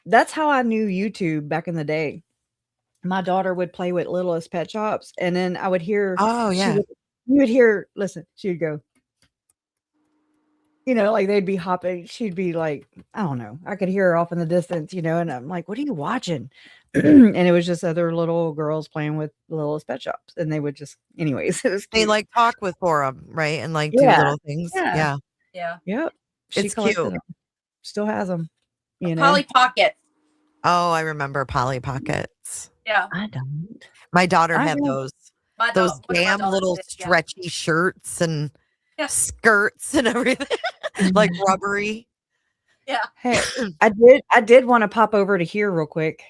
[SPEAKER 1] That's how I knew YouTube back in the day. My daughter would play with Littlest Pet Shops, and then I would hear.
[SPEAKER 2] Oh, yeah.
[SPEAKER 1] You would hear. Listen, she would go. Like they'd be hopping. She'd be like, I don't know. I could hear her off in the distance, and I'm like, what are you watching? And it was just other little girls playing with Littlest Pet Shops, and they would just, anyways. It was
[SPEAKER 2] They
[SPEAKER 1] cute.
[SPEAKER 2] like talk with Forum, right? And like do
[SPEAKER 1] Yeah.
[SPEAKER 2] little things.
[SPEAKER 1] Yeah.
[SPEAKER 5] Yeah.
[SPEAKER 1] Yep. She
[SPEAKER 2] It's
[SPEAKER 1] collected
[SPEAKER 2] cute.
[SPEAKER 1] them. Still has them.
[SPEAKER 5] Polly Pocket.
[SPEAKER 2] Oh, I remember Polly Pockets.
[SPEAKER 5] Yeah.
[SPEAKER 1] I don't.
[SPEAKER 2] My daughter
[SPEAKER 1] I
[SPEAKER 2] had
[SPEAKER 1] don't.
[SPEAKER 2] those
[SPEAKER 5] One of my
[SPEAKER 2] damn
[SPEAKER 5] daughters
[SPEAKER 2] little
[SPEAKER 5] did, yeah.
[SPEAKER 2] stretchy shirts and
[SPEAKER 5] Yeah.
[SPEAKER 2] skirts and everything, like rubbery.
[SPEAKER 5] Yeah.
[SPEAKER 1] Hey, I did want to pop over to here real quick,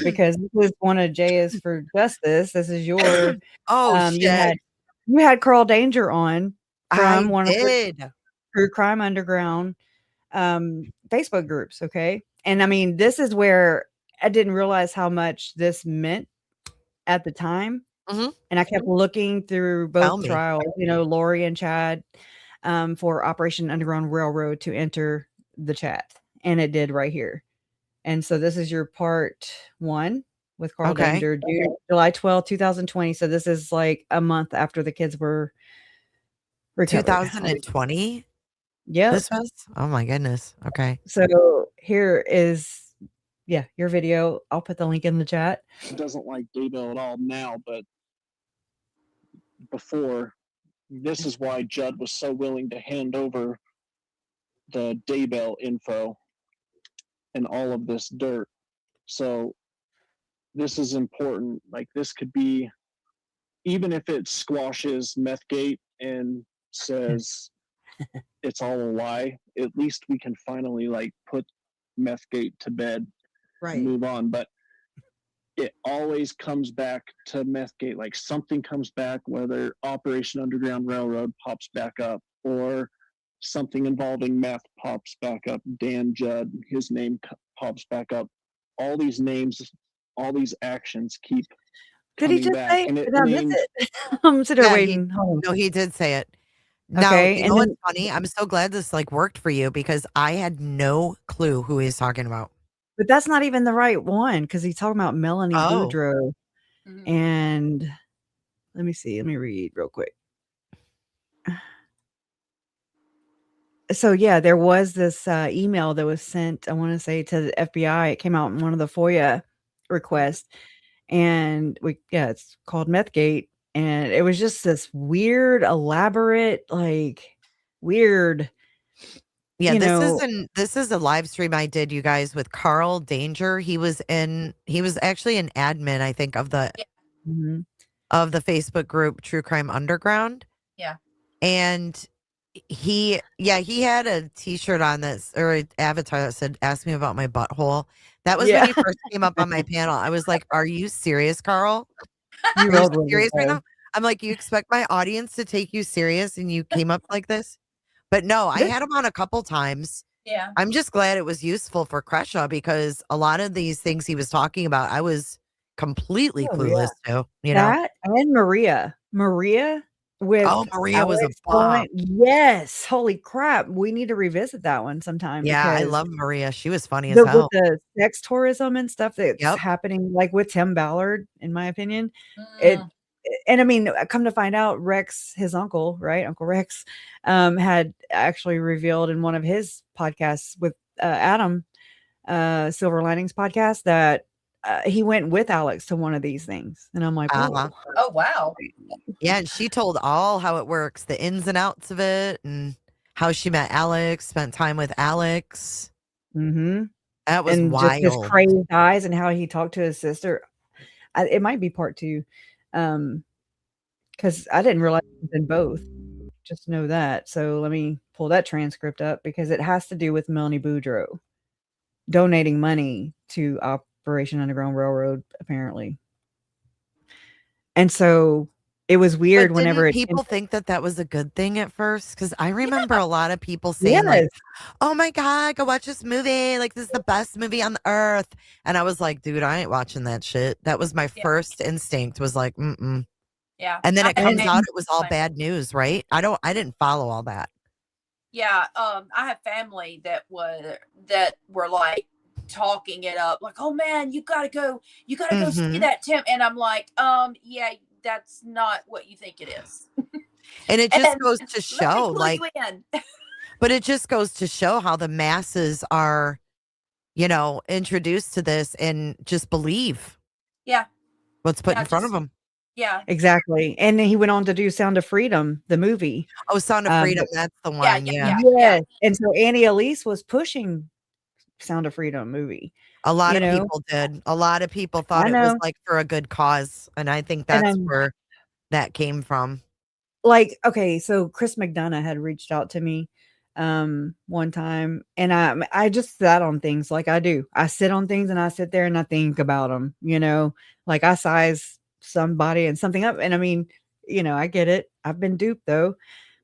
[SPEAKER 1] because this was one of Jaya's for Justice. This is your.
[SPEAKER 2] Oh shit!
[SPEAKER 1] You had Carl Danger on from
[SPEAKER 2] I
[SPEAKER 1] one of
[SPEAKER 2] did.
[SPEAKER 1] her True Crime Underground Facebook groups. Okay, and I mean, this is where I didn't realize how much this meant at the time.
[SPEAKER 2] Mhm.
[SPEAKER 1] And I kept looking through
[SPEAKER 2] Tell
[SPEAKER 1] both
[SPEAKER 2] me.
[SPEAKER 1] trials, Lori and Chad, for Operation Underground Railroad to enter the chat. And it did right here. And so this is your part 1 with Carl
[SPEAKER 2] Okay.
[SPEAKER 1] Danger, due July 12th, 2020. So this is like a month after the kids were recovered.
[SPEAKER 2] 2020.
[SPEAKER 1] Yeah.
[SPEAKER 2] This was. Oh my goodness. Okay.
[SPEAKER 1] So here is, your video. I'll put the link in the chat.
[SPEAKER 12] Doesn't like Daybell at all now, but before, this is why Judd was so willing to hand over the Daybell info and all of this dirt. So this is important. Like, this could be, even if it squashes Methgate and says it's all a lie, at least we can finally like put Methgate to bed.
[SPEAKER 2] Right.
[SPEAKER 12] Move on. But it always comes back to Methgate. Like, something comes back, whether Operation Underground Railroad pops back up or something involving meth pops back up. Dan Judd, his name pops back up. All these names, all these actions keep
[SPEAKER 1] Did he
[SPEAKER 12] coming
[SPEAKER 1] just
[SPEAKER 12] back.
[SPEAKER 1] say?
[SPEAKER 12] And it
[SPEAKER 1] Did I miss
[SPEAKER 12] named,
[SPEAKER 1] it? I'm sitting there
[SPEAKER 2] Yeah,
[SPEAKER 1] waiting. Hold on.
[SPEAKER 2] No, he did say it. Now,
[SPEAKER 1] Okay.
[SPEAKER 2] you
[SPEAKER 1] And
[SPEAKER 2] know what's
[SPEAKER 1] then,
[SPEAKER 2] funny? I'm so glad this like worked for you because I had no clue who he's talking about.
[SPEAKER 1] but that's not even the right one because he's talking about Melanie
[SPEAKER 2] Oh,
[SPEAKER 1] Boudreaux.
[SPEAKER 5] Mhm.
[SPEAKER 1] And let me see. Let me read real quick. So yeah, there was this email that was sent, I want to say, to the FBI. It came out in one of the FOIA requests, and it's called Methgate, and it was just this weird, elaborate, like weird,
[SPEAKER 2] yeah.
[SPEAKER 1] you know.
[SPEAKER 2] This is a live stream I did, you guys, with Carl Danger. He was actually an admin, I think,
[SPEAKER 1] Mhm.
[SPEAKER 2] of the Facebook group True Crime Underground.
[SPEAKER 5] Yeah.
[SPEAKER 2] And he had a t-shirt on this or an avatar that said, "Ask me about my butthole." That was when
[SPEAKER 1] Yeah,
[SPEAKER 2] he first came up on my panel. I was like, "Are you serious, Carl?
[SPEAKER 1] you
[SPEAKER 2] Are you
[SPEAKER 1] rolled with it
[SPEAKER 2] serious right
[SPEAKER 1] though.
[SPEAKER 2] now?" I'm like, "You expect my audience to take you serious and you came up like this?" But no, I
[SPEAKER 1] This-
[SPEAKER 2] had him on a couple times.
[SPEAKER 5] Yeah.
[SPEAKER 2] I'm just glad it was useful for Kresha because a lot of these things he was talking about, I was completely
[SPEAKER 1] oh yeah,
[SPEAKER 2] clueless to, you know?
[SPEAKER 1] that and Maria with
[SPEAKER 2] Oh, Maria was a
[SPEAKER 1] Alex
[SPEAKER 2] bomb.
[SPEAKER 1] going. Yes, holy crap, we need to revisit that one sometime
[SPEAKER 2] Yeah, I
[SPEAKER 1] because
[SPEAKER 2] love Maria. She was funny as
[SPEAKER 1] with
[SPEAKER 2] hell.
[SPEAKER 1] the sex tourism and stuff that's
[SPEAKER 2] Yep.
[SPEAKER 1] happening, like with Tim Ballard, in my opinion, it
[SPEAKER 5] Mm.
[SPEAKER 1] and I mean, come to find out, Rex, his uncle, right, Uncle Rex, had actually revealed in one of his podcasts with Adam, Silver Linings podcast, that he went with Alex to one of these things, and I'm like,
[SPEAKER 2] Uh-huh.
[SPEAKER 1] whoa,
[SPEAKER 5] Oh wow.
[SPEAKER 2] Yeah, and she told all how it works, the ins and outs of it, and how she met Alex, spent time with Alex.
[SPEAKER 1] mm-hmm.
[SPEAKER 2] That was
[SPEAKER 1] And just his
[SPEAKER 2] wild.
[SPEAKER 1] crazed eyes and how he talked to his sister. It might be part two, because I didn't realize it was in both. Just know that. So let me pull that transcript up because it has to do with Melanie Boudreaux donating money to Operation Underground Railroad, apparently. And so it was weird
[SPEAKER 2] But
[SPEAKER 1] whenever
[SPEAKER 2] didn't
[SPEAKER 1] it
[SPEAKER 2] people think that that was a good thing at first? Because I remember a lot of people saying like,
[SPEAKER 1] yes,
[SPEAKER 2] "Oh my god, go watch this movie! Like this is the best movie on the earth." And I was like, "Dude, I ain't watching that shit." That was my
[SPEAKER 5] Yeah.
[SPEAKER 2] first instinct. Was like, "Mm-mm."
[SPEAKER 5] Yeah.
[SPEAKER 2] And then
[SPEAKER 5] I
[SPEAKER 2] it
[SPEAKER 5] have
[SPEAKER 2] comes
[SPEAKER 1] and
[SPEAKER 2] out
[SPEAKER 5] family.
[SPEAKER 2] it was all bad news, right? I didn't follow all that.
[SPEAKER 5] Yeah. I have family that were like talking it up, like, "Oh man, you gotta go see
[SPEAKER 2] Hmm.
[SPEAKER 5] that Tim." And I'm like, yeah, that's not what you think it is.
[SPEAKER 2] And it just
[SPEAKER 5] And
[SPEAKER 2] goes to
[SPEAKER 5] let me
[SPEAKER 2] show,
[SPEAKER 5] clue
[SPEAKER 2] like,
[SPEAKER 5] you in.
[SPEAKER 2] but it just goes to show how the masses are, introduced to this and just believe
[SPEAKER 5] Yeah.
[SPEAKER 2] what's put
[SPEAKER 5] Yeah.
[SPEAKER 2] in front of
[SPEAKER 5] Just
[SPEAKER 2] them.
[SPEAKER 5] yeah.
[SPEAKER 1] exactly. And then he went on to do Sound of Freedom, the movie.
[SPEAKER 2] Oh, Sound of Freedom,
[SPEAKER 1] But
[SPEAKER 2] that's the
[SPEAKER 5] Yeah.
[SPEAKER 2] one.
[SPEAKER 5] Yeah.
[SPEAKER 2] Yeah.
[SPEAKER 5] Yeah. Yeah.
[SPEAKER 1] yes, and so Annie Elise was pushing Sound of Freedom movie,
[SPEAKER 2] A lot
[SPEAKER 1] you
[SPEAKER 2] of
[SPEAKER 1] know?
[SPEAKER 2] people did. A lot of people thought
[SPEAKER 1] I
[SPEAKER 2] it was
[SPEAKER 1] know.
[SPEAKER 2] like for a good cause. And I think
[SPEAKER 1] And
[SPEAKER 2] that's
[SPEAKER 1] I'm
[SPEAKER 2] where that came from.
[SPEAKER 1] like, okay, so Chris McDonough had reached out to me one time, and I just sat on things like I do. I sit on things and I sit there and I think about them, like I size somebody and something up. And I mean, I get it. I've been duped though.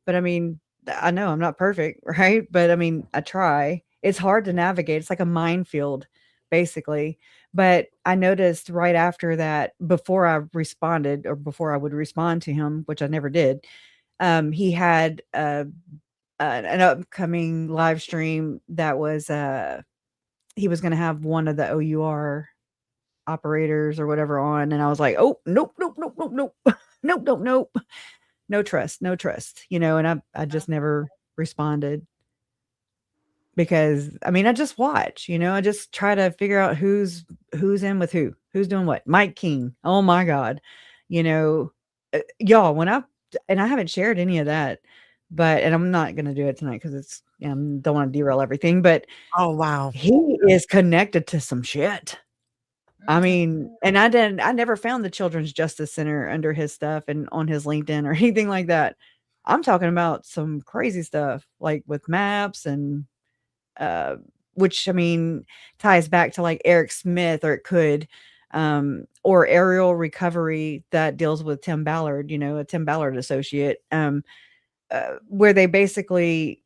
[SPEAKER 1] But I mean, I know I'm not perfect, right? But I mean, I try. It's hard to navigate. It's like a minefield, basically. But I noticed right after that, before I responded or before I would respond to him, which I never did, he had an upcoming live stream that was he was going to have one of the OUR operators or whatever on, and I was like, oh nope, nope, nope, nope, nope, nope, nope, nope, no trust, no trust, and I just never responded because I mean I just watch, I just try to figure out who's in with who's doing what. Mike King, oh my god, y'all, and I haven't shared any of that, but and I'm not gonna do it tonight because it's don't want to derail everything, but
[SPEAKER 2] Oh, wow.
[SPEAKER 1] he is connected to some shit. I mean, and I never found the Children's Justice Center under his stuff and on his LinkedIn or anything like that. I'm talking about some crazy stuff like with maps and uh which I mean ties back to like Eric Smith, or it could or aerial recovery that deals with Tim Ballard, a Tim Ballard associate, where they basically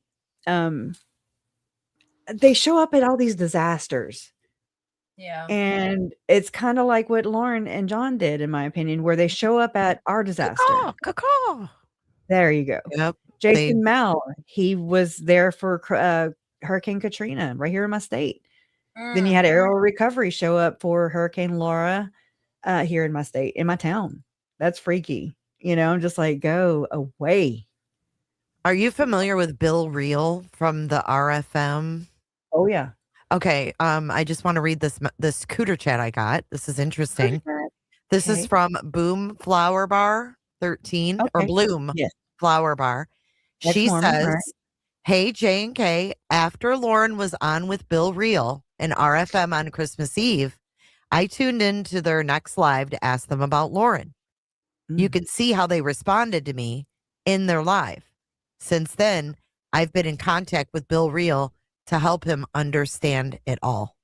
[SPEAKER 1] they show up at all these disasters.
[SPEAKER 5] Yeah.
[SPEAKER 1] And it's kind of like what Lauren and John did, in my opinion, where they show up at our disaster.
[SPEAKER 2] Caw, caw.
[SPEAKER 1] There you go.
[SPEAKER 2] Yep.
[SPEAKER 1] Jason Mao, he was there for Hurricane Katrina right here in my state. Then you had Aerial Recovery show up for Hurricane Laura here in my state, in my town. That's freaky. I'm just like, go away.
[SPEAKER 2] Are you familiar with Bill Reel from the RFM?
[SPEAKER 1] Oh, yeah.
[SPEAKER 2] Okay. I just want to read this Cooter chat I got. This is interesting. This is from Boom Flower Bar 13 or Bloom Flower Bar. She says, "Hey J&K, after Lauren was on with Bill Reel and RFM on Christmas Eve, I tuned into their next live to ask them about Lauren. You can see how they responded to me in their live. Since then, I've been in contact with Bill Reel to help him understand it all."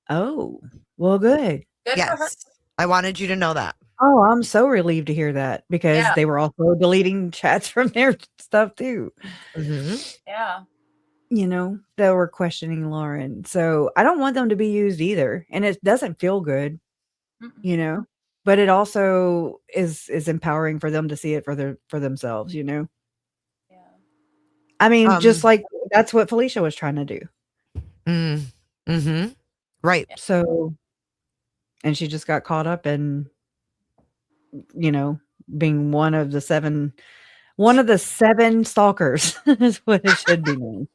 [SPEAKER 1] Oh, well, good.
[SPEAKER 2] Yes. I wanted you to know that.
[SPEAKER 1] Oh, I'm so relieved to hear that because they were also deleting chats from their stuff too.
[SPEAKER 5] Yeah.
[SPEAKER 1] They were questioning Lauren. So I don't want them to be used either. And it doesn't feel good, but it also is empowering for them to see it for themselves, Yeah. I mean, just like that's what Felicia was trying to do.
[SPEAKER 2] Right.
[SPEAKER 1] So, and she just got caught up in, being one of the seven stalkers is what it should be named.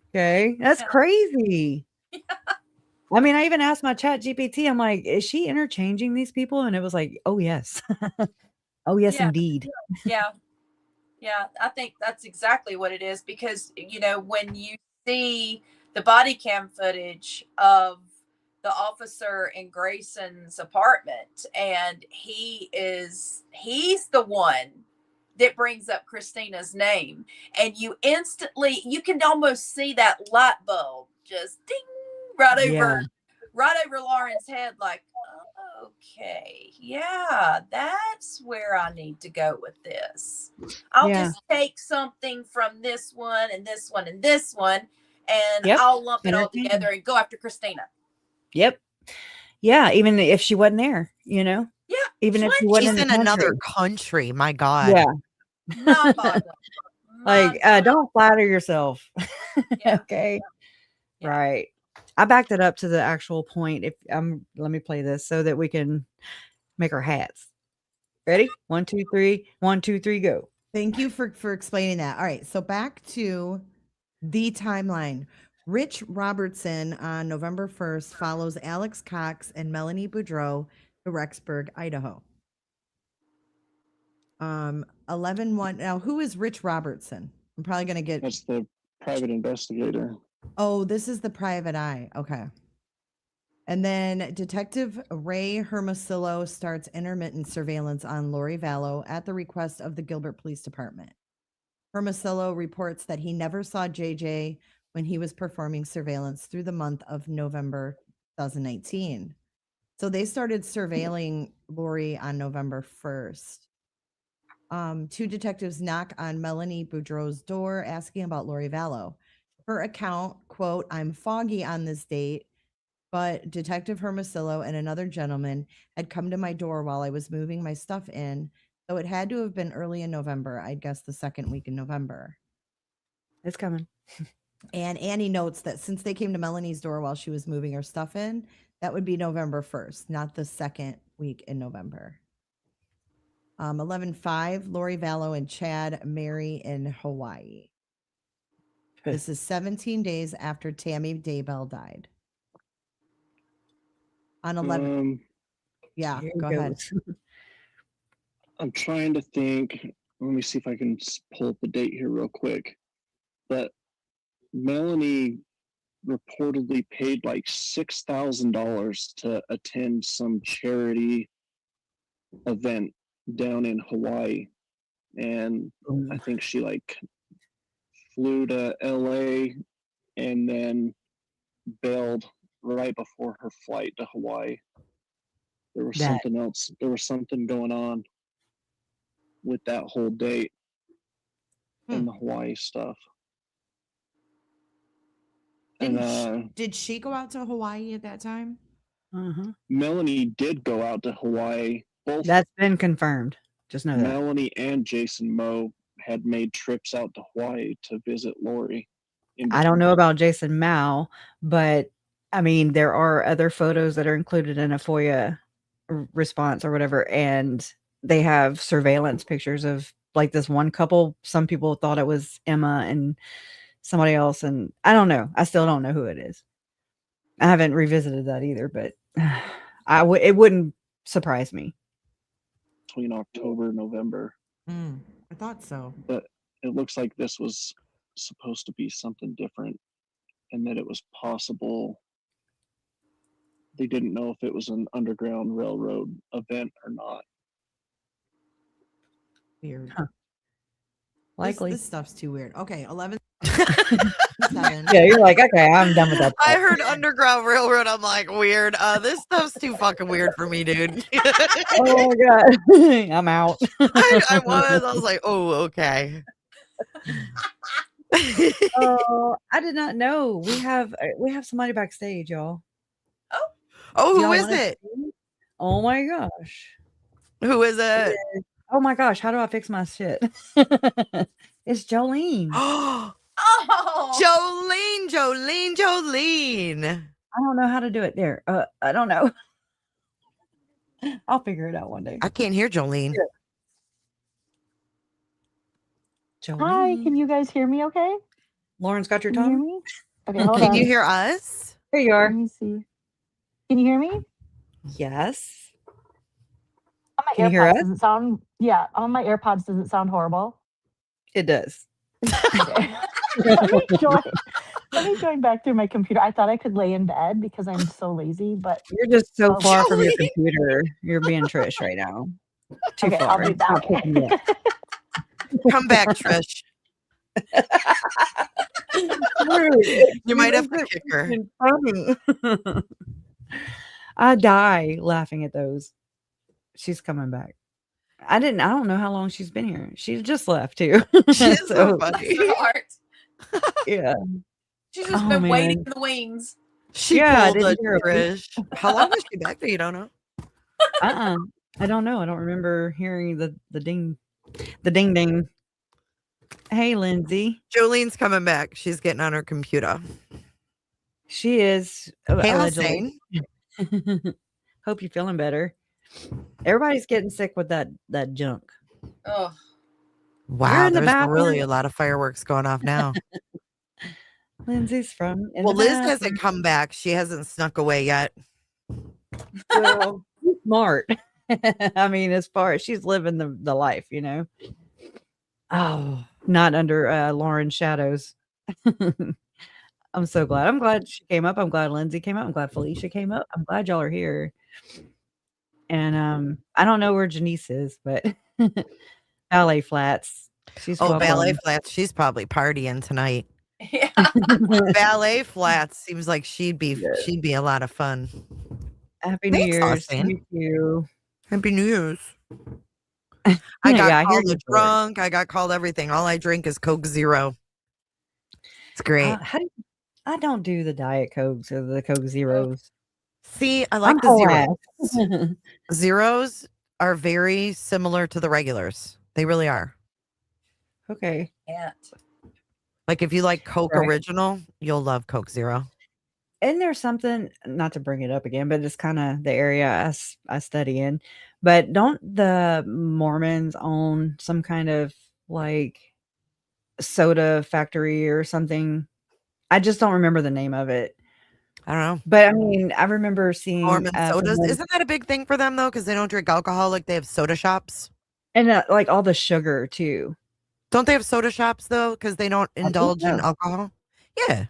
[SPEAKER 1] Okay. That's crazy. I mean, I even asked my chat GPT, I'm like, is she interchanging these people? And it was like, oh, yes. Oh, yes, indeed.
[SPEAKER 5] Yeah. Yeah. I think that's exactly what it is because, when you see the body cam footage of the officer in Grayson's apartment and he's the one that brings up Christina's name. And you can almost see that light bulb just ding right over Lauren's head. Like, okay, yeah, that's where I need to go with this. I'll just take something from this one and this one and this one, and I'll lump it all together and go after Christina.
[SPEAKER 1] Yep. Yeah, even if she wasn't there, Yeah. Even if she wasn't
[SPEAKER 2] in another country, my God.
[SPEAKER 1] Yeah. Like, don't flatter yourself. Okay. Yeah. Right. I backed it up to the actual point. Let me play this so that we can make our hats. Ready? 1, 2, 3. 1, 2, 3, go.
[SPEAKER 13] Thank you for explaining that. All right. So back to the timeline. Rich Robertson on November 1st follows Alex Cox and Melanie Boudreau to Rexburg, Idaho. 11-1. Now, who is Rich Robertson? I'm probably going to get...
[SPEAKER 12] That's the private investigator.
[SPEAKER 13] Oh, this is the private eye. Okay. And then Detective Ray Hermosillo starts intermittent surveillance on Lori Vallow at the request of the Gilbert Police Department. Hermosillo reports that he never saw JJ when he was performing surveillance through the month of November 2019. So they started surveilling Lori on November 1st. 2 detectives knock on Melanie Boudreau's door asking about Lori Vallow. Her account, quote, "I'm foggy on this date, but Detective Hermosillo and another gentleman had come to my door while I was moving my stuff in, so it had to have been early in November, I'd guess the second week in November."
[SPEAKER 1] It's coming.
[SPEAKER 13] And Annie notes that since they came to Melanie's door while she was moving her stuff in, that would be November 1st, not the second week in November. 11-5, Lori Vallow and Chad marry in Hawaii. This is 17 days after Tammy Daybell died. On 11. Yeah, go ahead.
[SPEAKER 12] I'm trying to think. Let me see if I can pull up the date here real quick. But Melanie reportedly paid like $6,000 to attend some charity event down in Hawaii. And I think she like flew to LA and then bailed right before her flight to Hawaii. There was something else. There was something going on with that whole date and the Hawaii stuff.
[SPEAKER 13] Did she go out to Hawaii at that time?
[SPEAKER 12] Melanie did go out to Hawaii. Both
[SPEAKER 1] that's been confirmed. Just know that
[SPEAKER 12] Melanie and Jason Moe had made trips out to Hawaii to visit Lori.
[SPEAKER 1] I don't know about Jason Mao, but I mean, there are other photos that are included in a FOIA response or whatever, and they have surveillance pictures of like this one couple. Some people thought it was Emma and somebody else, and I don't know. I still don't know who it is. I haven't revisited that either, but it wouldn't surprise me.
[SPEAKER 12] Between October and November.
[SPEAKER 13] I thought so.
[SPEAKER 12] But it looks like this was supposed to be something different, and that it was possible. They didn't know if it was an Underground Railroad event or not.
[SPEAKER 13] Weird.
[SPEAKER 1] Huh. Likely.
[SPEAKER 13] This stuff's too weird. Okay, 11.
[SPEAKER 1] Yeah, you're like, okay, I'm done with that.
[SPEAKER 2] I heard Underground Railroad. I'm like, weird. This stuff's too fucking weird for me, dude.
[SPEAKER 1] Oh my god, I'm out.
[SPEAKER 2] I was like, oh, okay.
[SPEAKER 1] Oh, I did not know. We have somebody backstage, y'all.
[SPEAKER 2] Oh, who
[SPEAKER 1] Y'all
[SPEAKER 2] is
[SPEAKER 1] wanna
[SPEAKER 2] it?
[SPEAKER 1] see? Oh my gosh.
[SPEAKER 2] Who is it?
[SPEAKER 1] Oh my gosh, how do I fix my shit? It's Jolene.
[SPEAKER 5] Oh,
[SPEAKER 2] Jolene.
[SPEAKER 1] I don't know how to do it there. I don't know. I'll figure it out one day.
[SPEAKER 2] I can't hear Jolene.
[SPEAKER 1] Jolene.
[SPEAKER 14] Hi, can you guys hear me okay?
[SPEAKER 1] Lauren's got your
[SPEAKER 14] Can you hear
[SPEAKER 1] tongue?
[SPEAKER 14] me? Okay, hold
[SPEAKER 2] Can
[SPEAKER 14] on.
[SPEAKER 2] you hear us?
[SPEAKER 1] Here you are.
[SPEAKER 14] Let me see. Can you hear me?
[SPEAKER 1] Yes.
[SPEAKER 14] On my
[SPEAKER 1] Can you hear
[SPEAKER 14] AirPods,
[SPEAKER 1] us?
[SPEAKER 14] does it sound on my AirPods, does it sound horrible?
[SPEAKER 1] It does.
[SPEAKER 14] Okay. Let me join back through my computer. I thought I could lay in bed because I'm so lazy, but
[SPEAKER 1] You're just so
[SPEAKER 14] Oh,
[SPEAKER 1] far from your
[SPEAKER 2] Jolene.
[SPEAKER 1] computer. You're being Trish right now. Too
[SPEAKER 14] okay,
[SPEAKER 1] far.
[SPEAKER 14] I'll be
[SPEAKER 1] It's not
[SPEAKER 14] back.
[SPEAKER 1] picking you up.
[SPEAKER 2] Come back, Trish.
[SPEAKER 1] Rude.
[SPEAKER 2] You might have to
[SPEAKER 1] wasn't
[SPEAKER 2] kick her.
[SPEAKER 1] even funny. I die laughing at those. She's coming back. I don't know how long she's been here. She just left too.
[SPEAKER 2] She's so funny.
[SPEAKER 1] Yeah.
[SPEAKER 5] She's just
[SPEAKER 1] Oh,
[SPEAKER 5] been waiting
[SPEAKER 1] man.
[SPEAKER 5] in the wings.
[SPEAKER 2] She
[SPEAKER 1] Yeah, I
[SPEAKER 2] pulled a
[SPEAKER 1] didn't hear a beep.
[SPEAKER 2] Trish. How long was she back there? You don't know?
[SPEAKER 1] I don't know. I don't remember hearing the ding ding. Hey, Lindsay.
[SPEAKER 2] Jolene's coming back. She's getting on her computer.
[SPEAKER 1] She is
[SPEAKER 2] Hey,
[SPEAKER 1] allegedly. Hope you're feeling better. Everybody's getting sick with that junk.
[SPEAKER 5] Oh,
[SPEAKER 2] Wow,
[SPEAKER 1] in the
[SPEAKER 2] there's
[SPEAKER 1] bathroom.
[SPEAKER 2] really a lot of fireworks going off now.
[SPEAKER 1] Lindsay's from.
[SPEAKER 2] Well, Liz hasn't come back. She hasn't snuck away yet.
[SPEAKER 1] Well, she's smart. I mean, as far as she's living the life, you know. Oh, not under Lauren's shadows. I'm so glad. I'm glad she came up. I'm glad Lindsay came up. I'm glad Felicia came up. I'm glad y'all are here. And I don't know where Janice is, but Ballet Flats. She's
[SPEAKER 2] Ballet
[SPEAKER 1] welcome.
[SPEAKER 2] Flats. She's probably partying tonight.
[SPEAKER 5] yeah.
[SPEAKER 2] Ballet Flats seems like she'd be a lot of fun.
[SPEAKER 1] Happy New
[SPEAKER 2] Thanks,
[SPEAKER 1] Year's.
[SPEAKER 2] Austin.
[SPEAKER 1] Thank you.
[SPEAKER 2] Happy New Year's. I got
[SPEAKER 1] I hear
[SPEAKER 2] called
[SPEAKER 1] you
[SPEAKER 2] a drunk. I got called everything. All I drink is Coke Zero. It's great.
[SPEAKER 1] I don't do the Diet Cokes or the Coke Zeros.
[SPEAKER 2] See, I like the zeros. Zeros are very similar to the regulars. They really are.
[SPEAKER 1] Okay.
[SPEAKER 5] Can't.
[SPEAKER 2] Like if you like Coke
[SPEAKER 1] Right.
[SPEAKER 2] Original, you'll love Coke Zero.
[SPEAKER 1] And there's something, not to bring it up again, but it's kind of the area I study in. But don't the Mormons own some kind of like soda factory or something? I just don't remember the name of it.
[SPEAKER 2] I don't know.
[SPEAKER 1] But I mean, I remember seeing
[SPEAKER 2] Mormon
[SPEAKER 1] from
[SPEAKER 2] sodas.
[SPEAKER 1] them-
[SPEAKER 2] Isn't that a big thing for them though? Because they don't drink alcohol. Like they have soda shops.
[SPEAKER 1] and like all the sugar too.
[SPEAKER 2] Don't they have soda shops though? Because they don't indulge in
[SPEAKER 1] know.
[SPEAKER 2] alcohol. Yeah.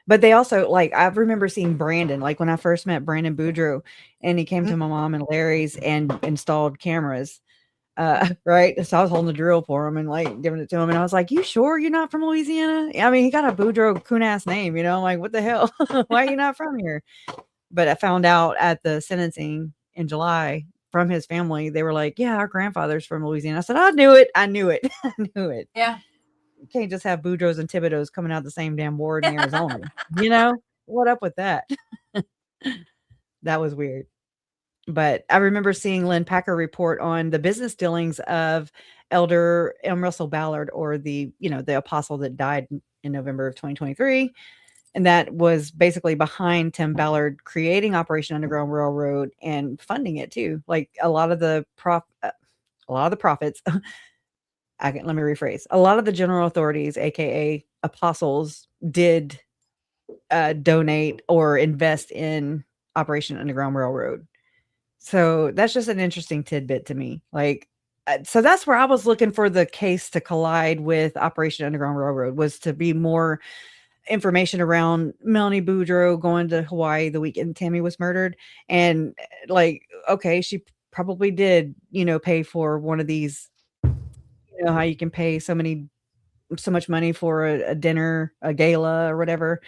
[SPEAKER 1] But they also like I remember seeing Brandon, like when I first met Brandon Boudreaux, and he came to my mom and Larry's and installed cameras. Right. So I was holding the drill for him and like giving it to him. And I was like, you sure you're not from Louisiana? I mean, he got a Boudreaux coon ass name, you know, I'm like, what the hell? Why are you not from here? But I found out at the sentencing in July from his family, they were like, yeah, our grandfather's from Louisiana. I said, I knew it. I knew it.
[SPEAKER 5] Yeah.
[SPEAKER 1] You can't just have Boudreaux's and Thibodeau's coming out the same damn ward in Arizona. You know, what up with that? That was weird. But I remember seeing Lynn Packer report on the business dealings of Elder M. Russell Ballard, or the apostle that died in November of 2023. And that was basically behind Tim Ballard creating Operation Underground Railroad and funding it too. Like a lot of the prophets, let me rephrase. A lot of the general authorities, aka apostles, did donate or invest in Operation Underground Railroad. So that's just an interesting tidbit to me. Like, so that's where I was looking for the case to collide with Operation Underground Railroad, was to be more information around Melanie Boudreaux going to Hawaii the weekend Tammy was murdered. And like, okay, she probably did, pay for one of these, how you can pay so much money for a dinner, a gala or whatever.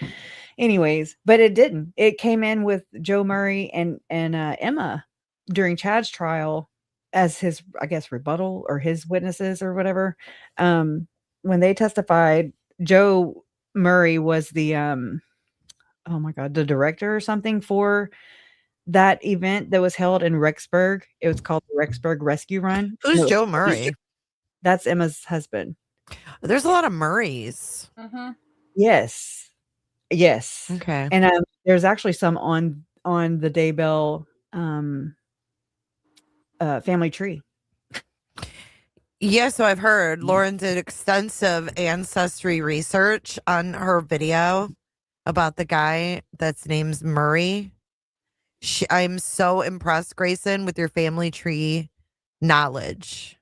[SPEAKER 1] Anyways, but it didn't. It came in with Joe Murray and Emma during Chad's trial as his, I guess, rebuttal or his witnesses or whatever. When they testified, Joe Murray was the oh my god, the director or something for that event that was held in Rexburg. It was called the Rexburg Rescue Run.
[SPEAKER 2] Who's Joe Murray?
[SPEAKER 1] That's Emma's husband.
[SPEAKER 2] There's a lot of Murrays.
[SPEAKER 5] Mm-hmm.
[SPEAKER 1] Yes.
[SPEAKER 2] Okay.
[SPEAKER 1] And there's actually some on the Daybell family tree.
[SPEAKER 2] Yeah, so I've heard Lauren did extensive ancestry research on her video about the guy that's named Murray. I'm so impressed, Grayson, with your family tree knowledge.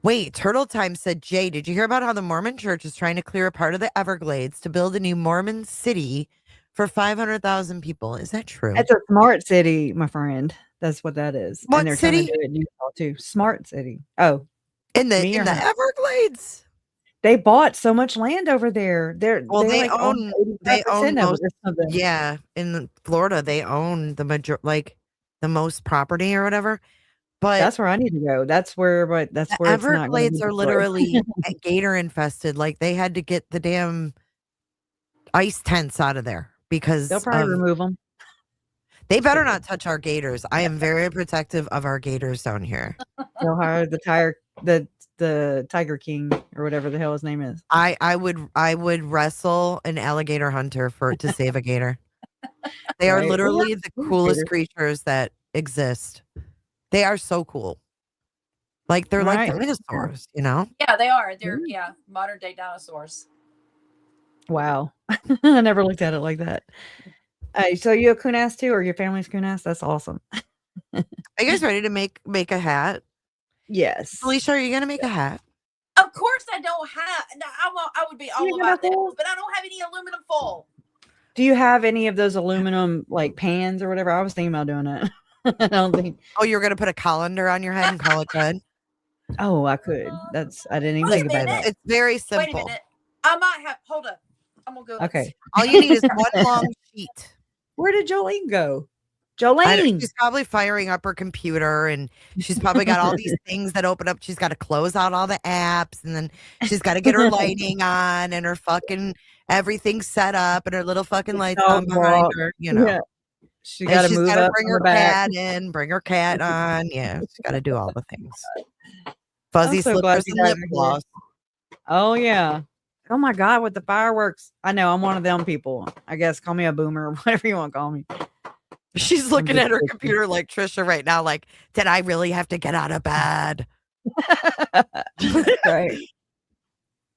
[SPEAKER 2] Wait, Turtle Time said, Jay, did you hear about how the Mormon Church is trying to clear a part of the Everglades to build a new Mormon city for 500,000 people? Is that true?
[SPEAKER 1] It's a smart city, my friend. That's what that is.
[SPEAKER 2] What
[SPEAKER 1] and they're
[SPEAKER 2] city?
[SPEAKER 1] trying to do it in Utah too. Smart city. Oh,
[SPEAKER 2] in the Everglades.
[SPEAKER 1] They bought so much land over there. They
[SPEAKER 2] own
[SPEAKER 1] most.
[SPEAKER 2] Yeah, in Florida, they own the most property or whatever. But
[SPEAKER 1] that's where I need to go. That's where
[SPEAKER 2] Everglades are literally gator infested. Like they had to get the damn ice tents out of there because
[SPEAKER 1] they'll probably remove them.
[SPEAKER 2] They better not touch our gators. I am very protective of our gators down here.
[SPEAKER 1] They'll hire the Tiger King or whatever the hell his name is.
[SPEAKER 2] I would wrestle an alligator hunter to save a gator. They are literally the coolest creatures that exist. They are so cool. Like they're like dinosaurs,
[SPEAKER 5] Yeah, they are. They're modern day dinosaurs.
[SPEAKER 1] Wow. I never looked at it like that. So you a Kunas too, or your family's Kunas? That's awesome.
[SPEAKER 2] Are you guys ready to make a hat?
[SPEAKER 1] Yes.
[SPEAKER 2] Alicia, are you gonna make a hat?
[SPEAKER 5] Of course I don't have. No, I would be all about that, but I don't have any aluminum foil.
[SPEAKER 1] Do you have any of those aluminum like pans or whatever? I was thinking about doing it. I don't think.
[SPEAKER 2] Oh, you're gonna put a colander on your head and call it good?
[SPEAKER 1] Oh, I could. I didn't even think about that.
[SPEAKER 2] It's very simple.
[SPEAKER 5] Wait a minute. I might have. Hold up. I'm gonna go.
[SPEAKER 1] Okay.
[SPEAKER 2] All you need is one long sheet.
[SPEAKER 1] Where did Jolene go? Jolene.
[SPEAKER 2] She's probably firing up her computer, and she's probably got all these things that open up. She's got to close out all the apps, and then she's got to get her lighting on and her fucking everything set up and her little fucking lights on behind her.
[SPEAKER 1] Yeah. She's got to
[SPEAKER 2] bring her cat in, bring her cat on. Yeah, she's got to do all the things. Fuzzy slippers and lip gloss.
[SPEAKER 1] Oh yeah. Oh my God, with the fireworks. I know I'm one of them people. I guess call me a boomer or whatever you want to call me.
[SPEAKER 2] She's looking at her computer like Trisha right now, like, did I really have to get out of bed?
[SPEAKER 1] Right.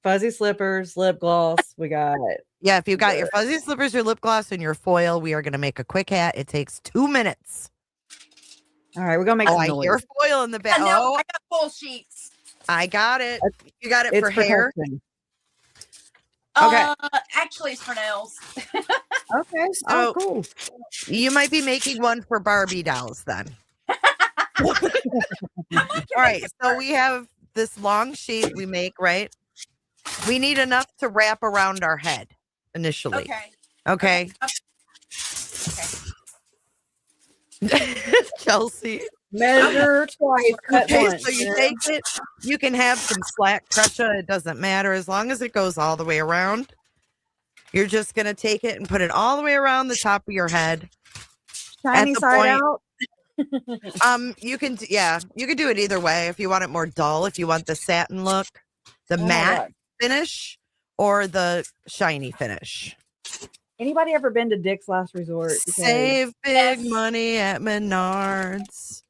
[SPEAKER 1] Fuzzy slippers, lip gloss. We got it.
[SPEAKER 2] Yeah, if you got your fuzzy slippers, your lip gloss, and your foil, we are going to make a quick hat. It takes 2 minutes.
[SPEAKER 1] All right, we're going to make some noise.
[SPEAKER 2] I hear foil in the back.
[SPEAKER 5] I got full sheets.
[SPEAKER 2] I got it. You got it for hair?
[SPEAKER 5] Okay. Actually, it's for nails.
[SPEAKER 1] Okay.
[SPEAKER 2] So
[SPEAKER 1] cool.
[SPEAKER 2] You might be making one for Barbie dolls then. All right. So we have this long sheet we make, right? We need enough to wrap around our head initially. Okay. Chelsea.
[SPEAKER 1] Measure twice.
[SPEAKER 2] Okay, so you take it. You can have some slack pressure. It doesn't matter as long as it goes all the way around. You're just going to take it and put it all the way around the top of your head.
[SPEAKER 1] Shiny
[SPEAKER 2] the
[SPEAKER 1] side
[SPEAKER 2] point.
[SPEAKER 1] out.
[SPEAKER 2] You can do it either way. If you want it more dull, if you want the satin look, the
[SPEAKER 1] Oh my
[SPEAKER 2] matte
[SPEAKER 1] God.
[SPEAKER 2] finish, or the shiny finish.
[SPEAKER 1] Anybody ever been to Dick's Last Resort? Because
[SPEAKER 2] Save big money at Menards.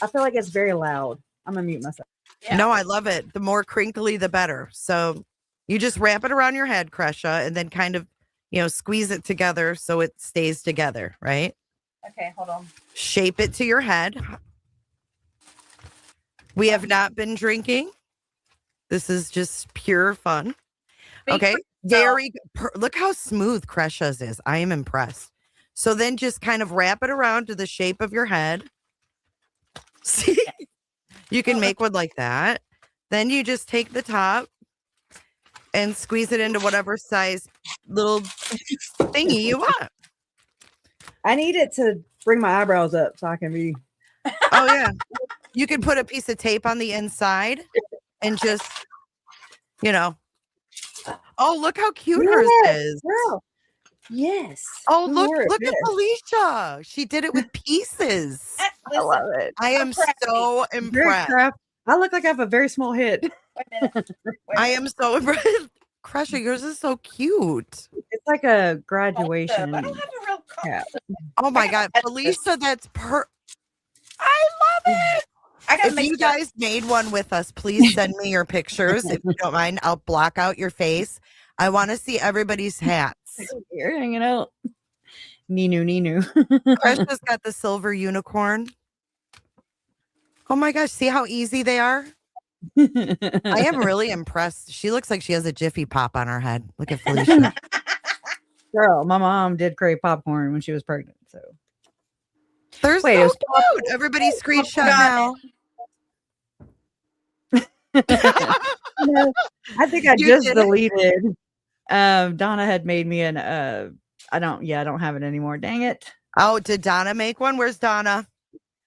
[SPEAKER 1] I feel like it's very loud. I'm gonna mute myself.
[SPEAKER 2] No, I love it. The more crinkly, the better. So you just wrap it around your head, Kresha, and then kind of, squeeze it together so it stays together, right?
[SPEAKER 5] Okay, hold on.
[SPEAKER 2] Shape it to your head. We have not been drinking. This is just pure fun. Okay. Very look how smooth Kresha's is. I am impressed. So then just kind of wrap it around to the shape of your head. See? You can make one like that. Then you just take the top and squeeze it into whatever size little thingy you want.
[SPEAKER 1] I need it to bring my eyebrows up so I can be.
[SPEAKER 2] Oh, yeah. You can put a piece of tape on the inside and just, Oh, look how cute hers is.
[SPEAKER 1] Girl. Yes.
[SPEAKER 2] Oh, look at Felicia. She did it with pieces.
[SPEAKER 1] I love it.
[SPEAKER 2] I am so impressed.
[SPEAKER 1] I look like I have a very small head.
[SPEAKER 2] I am so impressed. Kresha, yours is so cute.
[SPEAKER 1] It's like a graduation.
[SPEAKER 5] I don't have a real
[SPEAKER 1] cap.
[SPEAKER 2] Oh my God, Felicia, that's I love it. If you guys made one with us, please send me your pictures. If you don't mind, I'll block out your face. I want to see everybody's hats.
[SPEAKER 1] You're hanging out. Ninu.
[SPEAKER 2] Kresha's got the silver unicorn. Oh my gosh, see how easy they are? I am really impressed. She looks like she has a Jiffy Pop on her head. Look at Felicia.
[SPEAKER 1] Girl, my mom did crave popcorn when she was pregnant. So
[SPEAKER 2] they're so cute. Everybody screenshot now.
[SPEAKER 1] I think I just deleted. Donna had made me an I don't have it anymore. Dang it.
[SPEAKER 2] Oh, did Donna make one? Where's Donna?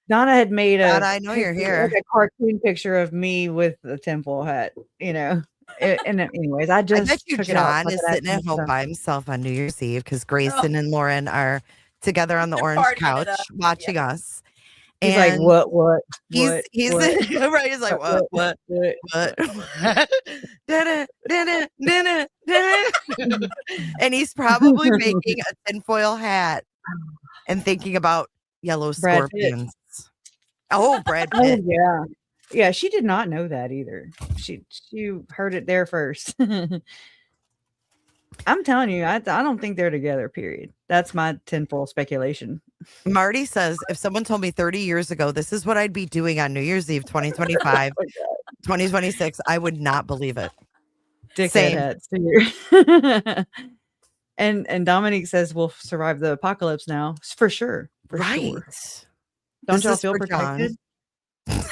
[SPEAKER 1] Donna had made
[SPEAKER 2] Donna, I know you're here.
[SPEAKER 1] Like a cartoon picture of me with the tinfoil hat, And anyways, I
[SPEAKER 2] bet you
[SPEAKER 1] took
[SPEAKER 2] John
[SPEAKER 1] it
[SPEAKER 2] is
[SPEAKER 1] out,
[SPEAKER 2] sitting at home by himself on New Year's Eve because Grayson and Lauren are together on the orange couch watching us.
[SPEAKER 1] He's like, what?
[SPEAKER 2] He's
[SPEAKER 1] what?
[SPEAKER 2] right. He's like, what? And he's probably making a tinfoil hat and thinking about yellow scorpions. Oh, Brad Pitt.
[SPEAKER 1] Oh, yeah. She did not know that either. She heard it there first. I'm telling you, I don't think they're together, period. That's my tinfoil speculation.
[SPEAKER 2] Marty says, if someone told me 30 years ago, this is what I'd be doing on New Year's Eve 2025, 2026, I would not believe it.
[SPEAKER 1] Dickhead hats too. And Dominique says we'll survive the apocalypse now. For sure. For sure. Don't y'all feel protected? Does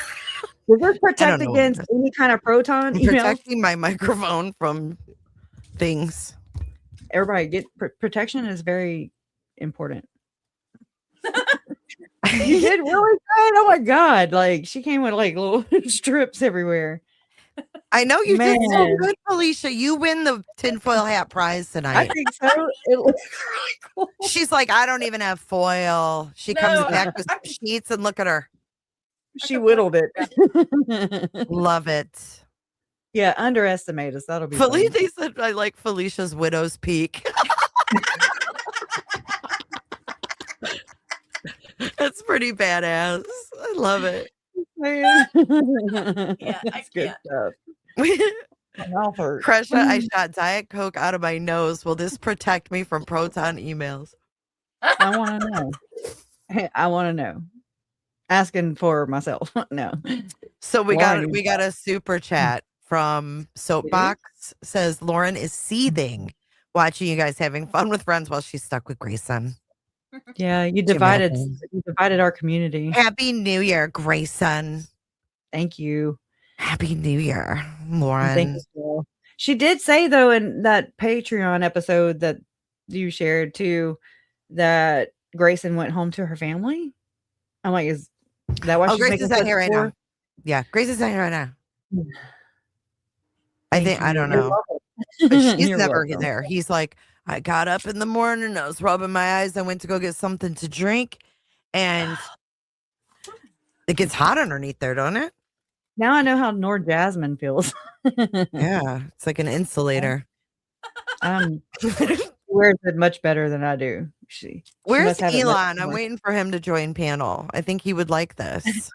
[SPEAKER 1] this protect against any kind of proton?
[SPEAKER 2] Protecting my microphone from things.
[SPEAKER 1] Everybody get protection is very important. You did really good. Oh my God. Like she came with like little strips everywhere.
[SPEAKER 2] I know you did so good, Felicia. You win the tinfoil hat prize tonight.
[SPEAKER 1] I think so. It looks really cool.
[SPEAKER 2] She's like, I don't even have foil. She comes back with some sheets and look at her.
[SPEAKER 1] She whittled it.
[SPEAKER 2] Love it.
[SPEAKER 1] Yeah, underestimate us. That'll be
[SPEAKER 2] They said I like Felicia's widow's peak. That's pretty badass. I love it.
[SPEAKER 1] That's good stuff.
[SPEAKER 2] Kresha, I shot Diet Coke out of my nose. Will this protect me from proton emails?
[SPEAKER 1] I want to know. I want to know. Asking for myself. No.
[SPEAKER 2] So we got a super chat from Soapbox. Says Lauren is seething watching you guys having fun with friends while she's stuck with Grayson.
[SPEAKER 1] Yeah, you divided our community.
[SPEAKER 2] Happy New Year, Grayson.
[SPEAKER 1] Thank you.
[SPEAKER 2] Happy New Year, Lauren.
[SPEAKER 1] Thank you. She did say though in that Patreon episode that you shared too that Grayson went home to her family. I'm like, is that why she's
[SPEAKER 2] Grayson's not here right now? Yeah, Grayson's not here right now. I don't know. But she's never there. He's like, I got up in the morning, I was rubbing my eyes, I went to go get something to drink, and it gets hot underneath there, don't it?
[SPEAKER 1] Now I know how Nord Jasmine feels.
[SPEAKER 2] Yeah, it's like an insulator.
[SPEAKER 1] She wears it much better than I do. She
[SPEAKER 2] Where's
[SPEAKER 1] must have it much
[SPEAKER 2] Elon? I'm
[SPEAKER 1] more.
[SPEAKER 2] waiting for him to join panel. I think he would like this.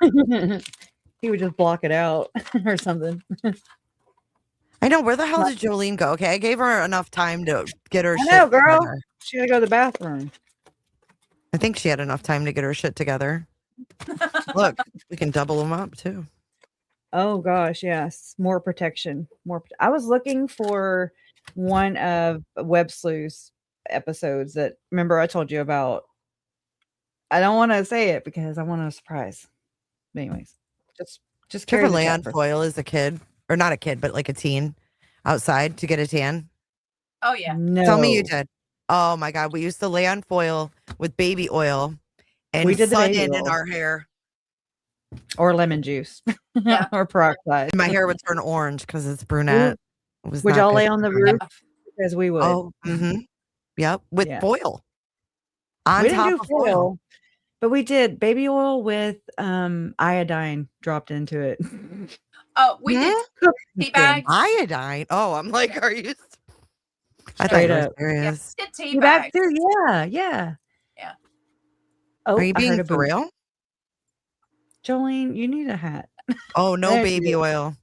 [SPEAKER 1] He would just block it out or something.
[SPEAKER 2] I know. Where the hell did Jolene go? Okay, I gave her enough time to get her
[SPEAKER 1] I
[SPEAKER 2] shit
[SPEAKER 1] know, girl.
[SPEAKER 2] together.
[SPEAKER 1] She had to go to the bathroom.
[SPEAKER 2] I think she had enough time to get her shit together. Look, we can double them up too.
[SPEAKER 1] Oh gosh, yes. More protection. I was looking for one of Web Sleuth's episodes that remember I told you about. I don't want to say it because I want a surprise. But anyways, just carry
[SPEAKER 2] Ever
[SPEAKER 1] the
[SPEAKER 2] lay
[SPEAKER 1] chat
[SPEAKER 2] on
[SPEAKER 1] for-
[SPEAKER 2] foil as a kid, or not a kid, but like a teen, outside to get a tan?
[SPEAKER 5] Oh yeah.
[SPEAKER 1] No.
[SPEAKER 2] Tell me you did. Oh my god, we used to lay on foil with baby oil and
[SPEAKER 1] We did the
[SPEAKER 2] sun
[SPEAKER 1] baby
[SPEAKER 2] in
[SPEAKER 1] oil.
[SPEAKER 2] our hair.
[SPEAKER 1] Or lemon juice.
[SPEAKER 5] Yeah.
[SPEAKER 1] Or peroxide.
[SPEAKER 2] My hair would turn orange because it's brunette. It was
[SPEAKER 1] Would
[SPEAKER 2] not
[SPEAKER 1] y'all
[SPEAKER 2] good
[SPEAKER 1] lay
[SPEAKER 2] for
[SPEAKER 1] on the
[SPEAKER 2] her.
[SPEAKER 1] roof? Because we would.
[SPEAKER 2] Oh, yep, with
[SPEAKER 1] Yeah.
[SPEAKER 2] foil on
[SPEAKER 1] We didn't
[SPEAKER 2] top
[SPEAKER 1] do
[SPEAKER 2] of foil.
[SPEAKER 1] foil, but we did baby oil with iodine dropped into it.
[SPEAKER 5] Oh, we did tea bags.
[SPEAKER 2] Iodine. Oh, I'm like, are you? I thought
[SPEAKER 1] Straight
[SPEAKER 2] you were
[SPEAKER 1] up.
[SPEAKER 2] serious.
[SPEAKER 5] Did tea
[SPEAKER 1] Tea bags
[SPEAKER 5] bags.
[SPEAKER 1] too. Yeah.
[SPEAKER 5] Yeah.
[SPEAKER 1] Oh,
[SPEAKER 2] Are you
[SPEAKER 1] I heard
[SPEAKER 2] being
[SPEAKER 1] a
[SPEAKER 2] for
[SPEAKER 1] boot.
[SPEAKER 2] real?
[SPEAKER 1] Jolene, you need a hat.
[SPEAKER 2] Oh, no
[SPEAKER 1] There she
[SPEAKER 2] baby
[SPEAKER 1] is.
[SPEAKER 2] oil.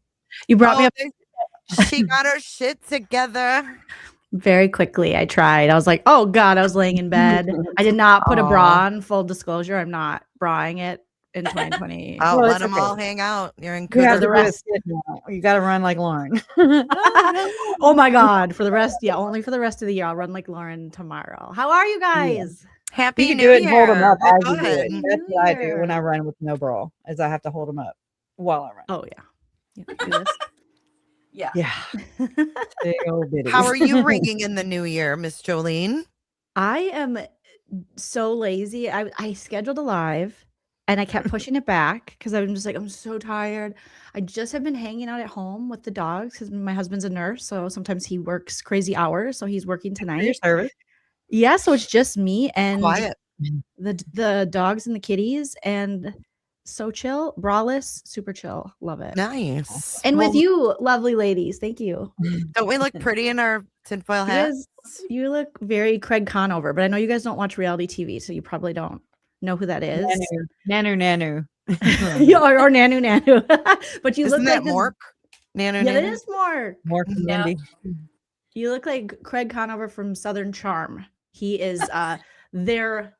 [SPEAKER 15] You brought me up
[SPEAKER 2] She got her shit together.
[SPEAKER 15] very quickly. I tried. I was like, oh God, I was laying in bed. I did not put a bra
[SPEAKER 2] Aw.
[SPEAKER 15] on. Full disclosure, I'm not braing it in 2020.
[SPEAKER 2] Oh,
[SPEAKER 1] Well,
[SPEAKER 2] let
[SPEAKER 1] it's
[SPEAKER 2] them
[SPEAKER 1] okay.
[SPEAKER 2] all hang out. You're in
[SPEAKER 1] You have
[SPEAKER 15] For the
[SPEAKER 1] to do a
[SPEAKER 15] rest-
[SPEAKER 1] skit now. You got to run like Lauren.
[SPEAKER 15] Oh my God. For the rest, yeah, only for the rest of the year. I'll run like Lauren tomorrow. How are you guys?
[SPEAKER 2] Happy
[SPEAKER 1] You can
[SPEAKER 2] New
[SPEAKER 1] do it and hold them
[SPEAKER 2] Year.
[SPEAKER 1] up
[SPEAKER 2] We're
[SPEAKER 1] as you do it.
[SPEAKER 2] good.
[SPEAKER 1] That's what I do when I run with no bra, is I have to hold them up while I run.
[SPEAKER 15] Oh yeah. Do this.
[SPEAKER 5] Yeah.
[SPEAKER 1] Yeah. Big old bitties.
[SPEAKER 2] How are you ringing in the new year, Miss Jolene?
[SPEAKER 15] I am so lazy. I scheduled a live and I kept pushing it back because I'm just like, I'm so tired. I just have been hanging out at home with the dogs because my husband's a nurse. So sometimes he works crazy hours. So he's working
[SPEAKER 1] For your
[SPEAKER 15] tonight.
[SPEAKER 1] service.
[SPEAKER 15] Yeah. So it's just me and
[SPEAKER 2] Quiet.
[SPEAKER 15] the dogs and the kitties, and so chill, braless, super chill. Love it.
[SPEAKER 2] Nice.
[SPEAKER 15] And with
[SPEAKER 2] Well,
[SPEAKER 15] you, lovely ladies. Thank you.
[SPEAKER 2] don't we look pretty in our tinfoil
[SPEAKER 15] You
[SPEAKER 2] hats?
[SPEAKER 15] guys, you look very Craig Conover, but I know you guys don't watch reality TV, so you probably don't know who that is.
[SPEAKER 1] Nanu.
[SPEAKER 15] Yeah, or Nanu Nanu. But you
[SPEAKER 2] Isn't
[SPEAKER 15] look
[SPEAKER 2] that
[SPEAKER 15] like this.
[SPEAKER 2] Mork? Nanu,
[SPEAKER 15] Yeah, that
[SPEAKER 2] nanu?
[SPEAKER 15] is Mark.
[SPEAKER 1] More from
[SPEAKER 5] Yeah.
[SPEAKER 1] Mindy.
[SPEAKER 15] You look like Craig Conover from Southern Charm. He is their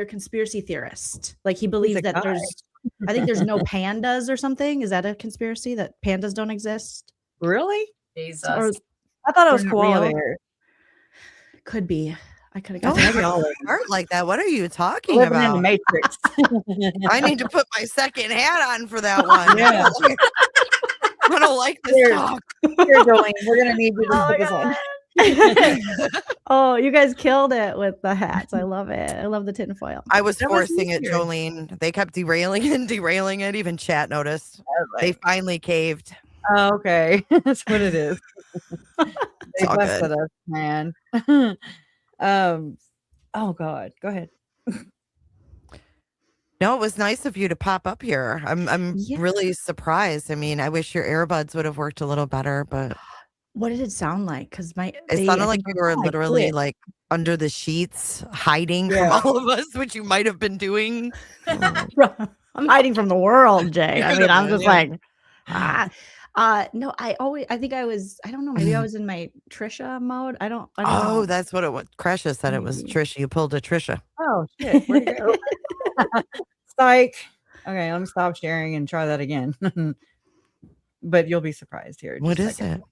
[SPEAKER 15] conspiracy theorist. Like he believes
[SPEAKER 1] a
[SPEAKER 15] that
[SPEAKER 1] guy.
[SPEAKER 15] I think there's no pandas or something. Is that a conspiracy that pandas don't exist?
[SPEAKER 1] Really?
[SPEAKER 5] Jesus.
[SPEAKER 15] Or
[SPEAKER 1] I thought it
[SPEAKER 15] They're
[SPEAKER 1] was
[SPEAKER 15] not
[SPEAKER 1] koala
[SPEAKER 15] real?
[SPEAKER 1] bear.
[SPEAKER 15] could be. I could have
[SPEAKER 2] Don't
[SPEAKER 15] got
[SPEAKER 1] Maybe
[SPEAKER 15] that.
[SPEAKER 1] all of
[SPEAKER 2] Art like that. What are you talking
[SPEAKER 1] living in the
[SPEAKER 2] about?
[SPEAKER 1] Matrix.
[SPEAKER 2] I need to put my second hat on for that one.
[SPEAKER 1] Yeah.
[SPEAKER 2] I don't like this
[SPEAKER 1] Here.
[SPEAKER 2] talk.
[SPEAKER 1] Here, Jolene, we're gonna need you to
[SPEAKER 15] Oh
[SPEAKER 1] put
[SPEAKER 15] my
[SPEAKER 1] this on.
[SPEAKER 15] Oh, you guys killed it with the hats. I love it. I love the tinfoil.
[SPEAKER 2] I was
[SPEAKER 1] That was
[SPEAKER 2] forcing it,
[SPEAKER 1] weird.
[SPEAKER 2] Jolene. They kept derailing and derailing it. Even chat noticed. They finally caved.
[SPEAKER 1] Oh, okay. That's what it is. They
[SPEAKER 2] all
[SPEAKER 1] busted
[SPEAKER 2] good.
[SPEAKER 1] us, man. Oh God. Go ahead.
[SPEAKER 2] No, it was nice of you to pop up here. I'm
[SPEAKER 15] Yeah.
[SPEAKER 2] really surprised. I mean, I wish your earbuds would have worked a little better, but
[SPEAKER 15] What did it sound like? Because
[SPEAKER 2] it sounded like you were literally like under the sheets, hiding from
[SPEAKER 1] Yeah.
[SPEAKER 2] all of us, which you might have been doing.
[SPEAKER 15] I'm hiding from the world, Jay. I
[SPEAKER 2] You're
[SPEAKER 15] mean,
[SPEAKER 2] the
[SPEAKER 15] I'm just
[SPEAKER 2] man.
[SPEAKER 15] like, no, I think I was, I don't know, maybe I was in my Trisha mode. I don't
[SPEAKER 2] Oh,
[SPEAKER 15] know.
[SPEAKER 2] that's what it was. Kresha said it was
[SPEAKER 15] Maybe.
[SPEAKER 2] Trisha. You pulled a Trisha.
[SPEAKER 1] Oh shit. Where'd it go? Psych. Okay, let me stop sharing and try that again. But you'll be surprised here. in
[SPEAKER 2] What
[SPEAKER 1] just a
[SPEAKER 2] is
[SPEAKER 1] second.
[SPEAKER 2] it?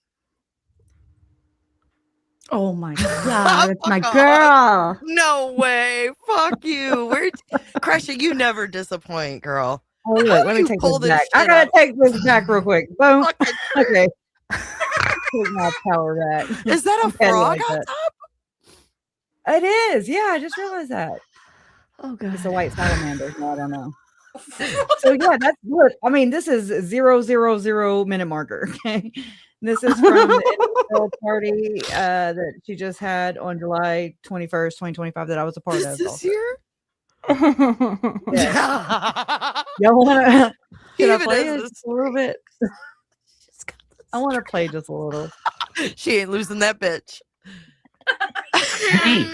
[SPEAKER 15] Oh my God, it's my
[SPEAKER 2] Fuck off.
[SPEAKER 15] girl.
[SPEAKER 2] No way. Fuck you. Kresha, you never disappoint, girl.
[SPEAKER 1] Oh, look,
[SPEAKER 2] How
[SPEAKER 1] let
[SPEAKER 2] do
[SPEAKER 1] me
[SPEAKER 2] you
[SPEAKER 1] take
[SPEAKER 2] pull
[SPEAKER 1] this
[SPEAKER 2] this
[SPEAKER 1] back. I
[SPEAKER 2] shit
[SPEAKER 1] gotta
[SPEAKER 2] up?
[SPEAKER 1] take this back real quick. Boom.
[SPEAKER 2] Fucking-
[SPEAKER 1] Okay. Take my power back.
[SPEAKER 2] Is that a
[SPEAKER 1] I'm petty
[SPEAKER 2] frog
[SPEAKER 1] like
[SPEAKER 2] on
[SPEAKER 1] that.
[SPEAKER 2] top?
[SPEAKER 1] It is. Yeah, I just realized that.
[SPEAKER 15] Oh God.
[SPEAKER 1] It's a white salamander. No, I don't know. So yeah, that's good. I mean, this is 000 minute marker. Okay. This is from the NFL party that she just had on July 21st, 2025 that I was a part of.
[SPEAKER 2] This
[SPEAKER 1] also.
[SPEAKER 2] year?
[SPEAKER 1] Yeah. Y'all wanna can I
[SPEAKER 2] Even
[SPEAKER 1] play
[SPEAKER 2] is
[SPEAKER 1] it just a little bit? I want to play just a little.
[SPEAKER 2] She ain't losing that bitch.
[SPEAKER 16] Hey,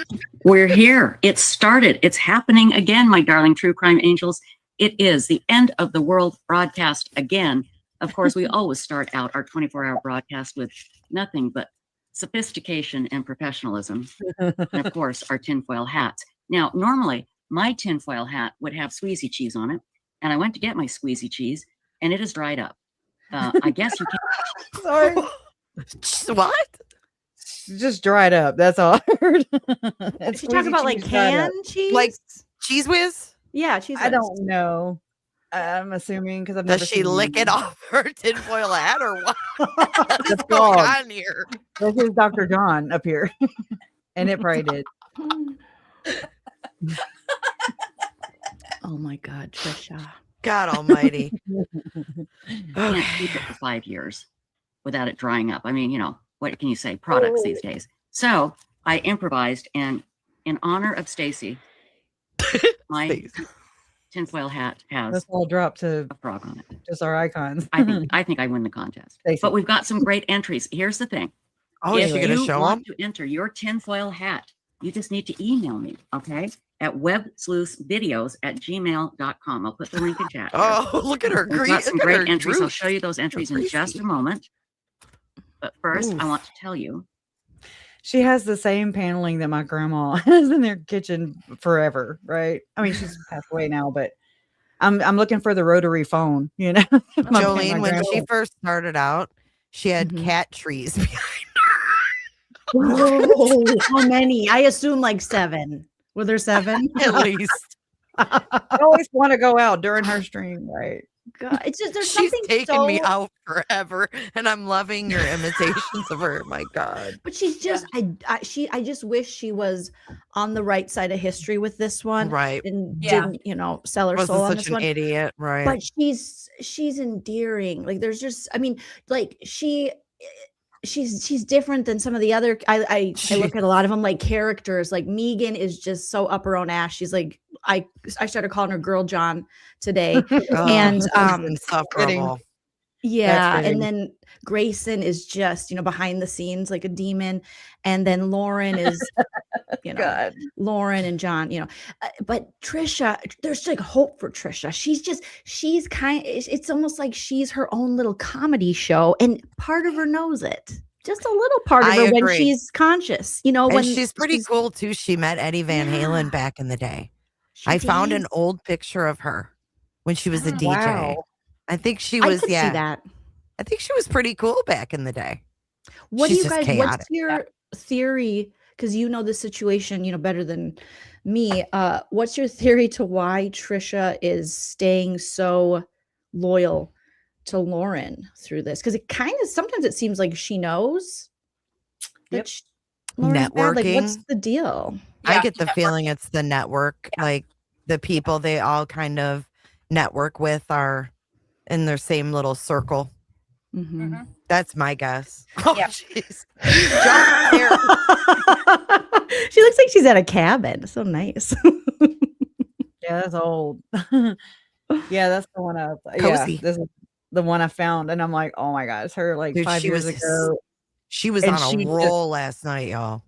[SPEAKER 16] we're here. It started. It's happening again, my darling true crime angels. It is the end of the world broadcast again. Of course, we always start out our 24-hour broadcast with nothing but sophistication and professionalism. And of course, our tinfoil hats. Now, normally, my tinfoil hat would have squeezy cheese on it. And I went to get my squeezy cheese, and it is dried up. I guess you can't.
[SPEAKER 1] Sorry.
[SPEAKER 2] What?
[SPEAKER 1] Just dried up. That's all I heard.
[SPEAKER 15] Is she talking about like canned cheese?
[SPEAKER 2] Like Cheese Whiz?
[SPEAKER 15] Yeah, cheese.
[SPEAKER 1] I don't know. I'm assuming because I've never
[SPEAKER 2] Does she
[SPEAKER 1] seen
[SPEAKER 2] lick it
[SPEAKER 1] one.
[SPEAKER 2] off her tinfoil hat or what? What is
[SPEAKER 1] The
[SPEAKER 2] going
[SPEAKER 1] frog.
[SPEAKER 2] on here?
[SPEAKER 1] This is Dr. John up here. And it probably did.
[SPEAKER 15] Oh my God, Trisha.
[SPEAKER 2] God almighty.
[SPEAKER 16] Can't keep it for 5 years without it drying up. I mean, you know, what can you say? Products these days. So I improvised, and in honor of Stacy, my tinfoil hat has
[SPEAKER 1] Let's all drop to
[SPEAKER 16] a frog on it.
[SPEAKER 1] just our icons.
[SPEAKER 16] I think I win the contest.
[SPEAKER 1] Stacey.
[SPEAKER 16] But we've got some great entries. Here's the thing.
[SPEAKER 2] Oh, is
[SPEAKER 16] if
[SPEAKER 2] she gonna
[SPEAKER 16] you
[SPEAKER 2] show
[SPEAKER 16] want
[SPEAKER 2] them?
[SPEAKER 16] to enter your tinfoil hat, you just need to email me, okay? At websleuthvideos@gmail.com. I'll put the link in chat.
[SPEAKER 2] Oh, look at her.
[SPEAKER 16] We've got some
[SPEAKER 2] Look at her
[SPEAKER 16] great entries. I'll
[SPEAKER 2] droop.
[SPEAKER 16] show you those entries in just a moment. But first, I want to tell you.
[SPEAKER 1] She has the same paneling that my grandma has in their kitchen forever, right? I mean, she's passed away now, but I'm looking for the rotary phone, you know. My
[SPEAKER 2] Jolene, when she
[SPEAKER 1] grandma.
[SPEAKER 2] first started out, she had cat trees behind
[SPEAKER 15] Whoa, how many? I assume like 7. Were there 7?
[SPEAKER 2] her, at least.
[SPEAKER 1] I always want to go out during her stream, right?
[SPEAKER 15] God, it's just there's
[SPEAKER 2] She's
[SPEAKER 15] something
[SPEAKER 2] taken me
[SPEAKER 15] so-
[SPEAKER 2] out forever, and I'm loving your imitations of her. My God.
[SPEAKER 15] But she's just I just wish she was on the right side of history with this one.
[SPEAKER 2] Right.
[SPEAKER 15] And
[SPEAKER 5] Yeah.
[SPEAKER 15] didn't, sell her soul
[SPEAKER 2] Wasn't
[SPEAKER 15] on
[SPEAKER 2] such
[SPEAKER 15] this
[SPEAKER 2] an
[SPEAKER 15] one.
[SPEAKER 2] idiot, right?
[SPEAKER 15] But she's endearing. Like there's just like she's different than some of the other I look at a lot of them like characters. Like Megan is just so up her own ass. She's like I started calling her Girl John today. And
[SPEAKER 2] that's insufferable.
[SPEAKER 15] yeah,
[SPEAKER 1] fitting.
[SPEAKER 15] and then Grayson is just, behind the scenes like a demon. And then Lauren is,
[SPEAKER 1] God.
[SPEAKER 15] Lauren and John, but Trisha, there's like hope for Trisha. She's it's almost like she's her own little comedy show. And part of her knows it. Just a little part of
[SPEAKER 2] I
[SPEAKER 15] her when
[SPEAKER 2] agree.
[SPEAKER 15] she's conscious, when
[SPEAKER 2] And she's pretty cool too. She met Eddie Van Halen back in the day. I found an old picture of her when she was a DJ.
[SPEAKER 1] Wow.
[SPEAKER 2] I think she
[SPEAKER 15] I
[SPEAKER 2] was,
[SPEAKER 15] could see
[SPEAKER 2] yeah.
[SPEAKER 15] that.
[SPEAKER 2] I think she was pretty cool back in the day.
[SPEAKER 15] What
[SPEAKER 2] She's
[SPEAKER 15] do you
[SPEAKER 2] just
[SPEAKER 15] guys, what's
[SPEAKER 2] chaotic.
[SPEAKER 15] your theory? Because you know the situation, better than me. What's your theory to why Trisha is staying so loyal to Lauren through this? Because it kind of, sometimes it seems like she knows that Lauren's bad. Like, what's
[SPEAKER 2] Networking.
[SPEAKER 15] the deal?
[SPEAKER 2] I get the feeling it's the network. Like the people they all kind of network with are in their same little circle.
[SPEAKER 15] Mm-hmm.
[SPEAKER 2] That's my guess.
[SPEAKER 5] Yeah.
[SPEAKER 2] Jeez. John here.
[SPEAKER 15] She looks like she's at a cabin. So nice.
[SPEAKER 1] Yeah, that's old. Yeah, that's the one
[SPEAKER 2] Cozy.
[SPEAKER 1] this is the one I found, and I'm like, oh my god, it's her like
[SPEAKER 2] Dude,
[SPEAKER 1] 5
[SPEAKER 2] she
[SPEAKER 1] years
[SPEAKER 2] was
[SPEAKER 1] ago.
[SPEAKER 2] She was
[SPEAKER 1] And
[SPEAKER 2] on
[SPEAKER 1] she
[SPEAKER 2] a
[SPEAKER 1] just-
[SPEAKER 2] roll last night, y'all.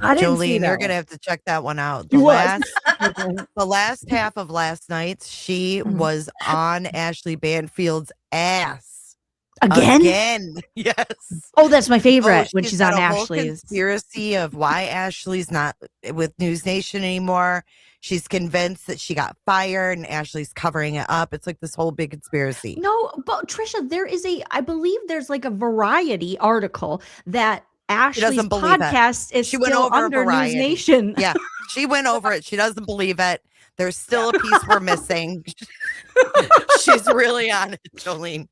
[SPEAKER 1] I didn't see
[SPEAKER 2] Jolene,
[SPEAKER 1] that
[SPEAKER 2] you're
[SPEAKER 1] one.
[SPEAKER 2] gonna have to check that one out.
[SPEAKER 15] You
[SPEAKER 2] The
[SPEAKER 15] was.
[SPEAKER 2] last half of last night, she was on Ashley Banfield's ass
[SPEAKER 15] Again?
[SPEAKER 2] Yes.
[SPEAKER 15] Oh, that's my favorite when
[SPEAKER 2] she's
[SPEAKER 15] she's
[SPEAKER 2] got
[SPEAKER 15] on
[SPEAKER 2] a whole
[SPEAKER 15] Ashley's.
[SPEAKER 2] conspiracy of why Ashley's not with News Nation anymore. She's convinced that she got fired and Ashley's covering it up. It's like this whole big conspiracy.
[SPEAKER 15] No, but Trisha, I believe there's like a Variety article that Ashley's
[SPEAKER 2] doesn't believe it.
[SPEAKER 15] podcast is
[SPEAKER 2] She went
[SPEAKER 15] still
[SPEAKER 2] over
[SPEAKER 15] under News
[SPEAKER 2] Variety.
[SPEAKER 15] Nation.
[SPEAKER 2] Yeah, she went over it. She doesn't believe it. There's still a piece we're missing. She's really on it, Jolene.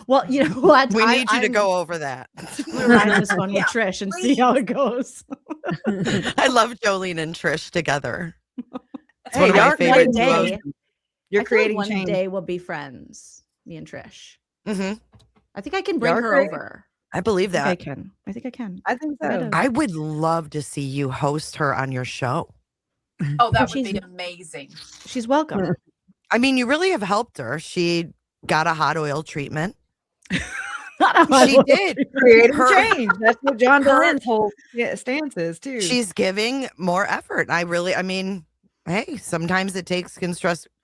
[SPEAKER 15] Well, you know what?
[SPEAKER 2] We need you to go over that.
[SPEAKER 15] We're riding this one with Trish and see how it goes.
[SPEAKER 2] I love Jolene and Trish together. It's
[SPEAKER 1] Hey,
[SPEAKER 2] one of
[SPEAKER 1] y'all
[SPEAKER 2] my
[SPEAKER 1] are
[SPEAKER 2] favorite
[SPEAKER 15] creating
[SPEAKER 2] duos.
[SPEAKER 15] day.
[SPEAKER 1] You're
[SPEAKER 15] I feel like
[SPEAKER 1] creating
[SPEAKER 15] one
[SPEAKER 1] change.
[SPEAKER 15] day we'll be friends, me and Trish.
[SPEAKER 2] Mm-hmm.
[SPEAKER 15] I think I can bring
[SPEAKER 1] Y'all are
[SPEAKER 15] her
[SPEAKER 1] creating-
[SPEAKER 15] over.
[SPEAKER 2] I believe
[SPEAKER 15] I
[SPEAKER 2] that.
[SPEAKER 15] think I can. I think I can.
[SPEAKER 1] I think so.
[SPEAKER 15] Gotta-
[SPEAKER 2] I would love to see you host her on your show.
[SPEAKER 5] Oh, that would
[SPEAKER 15] she's
[SPEAKER 5] be amazing.
[SPEAKER 15] she's welcome.
[SPEAKER 2] I mean, you really have helped her. She got a hot oil treatment.
[SPEAKER 1] She did. Creative change. That's what John
[SPEAKER 2] her-
[SPEAKER 1] Delen's whole stance is, too.
[SPEAKER 2] She's giving more effort. I mean, hey, sometimes it takes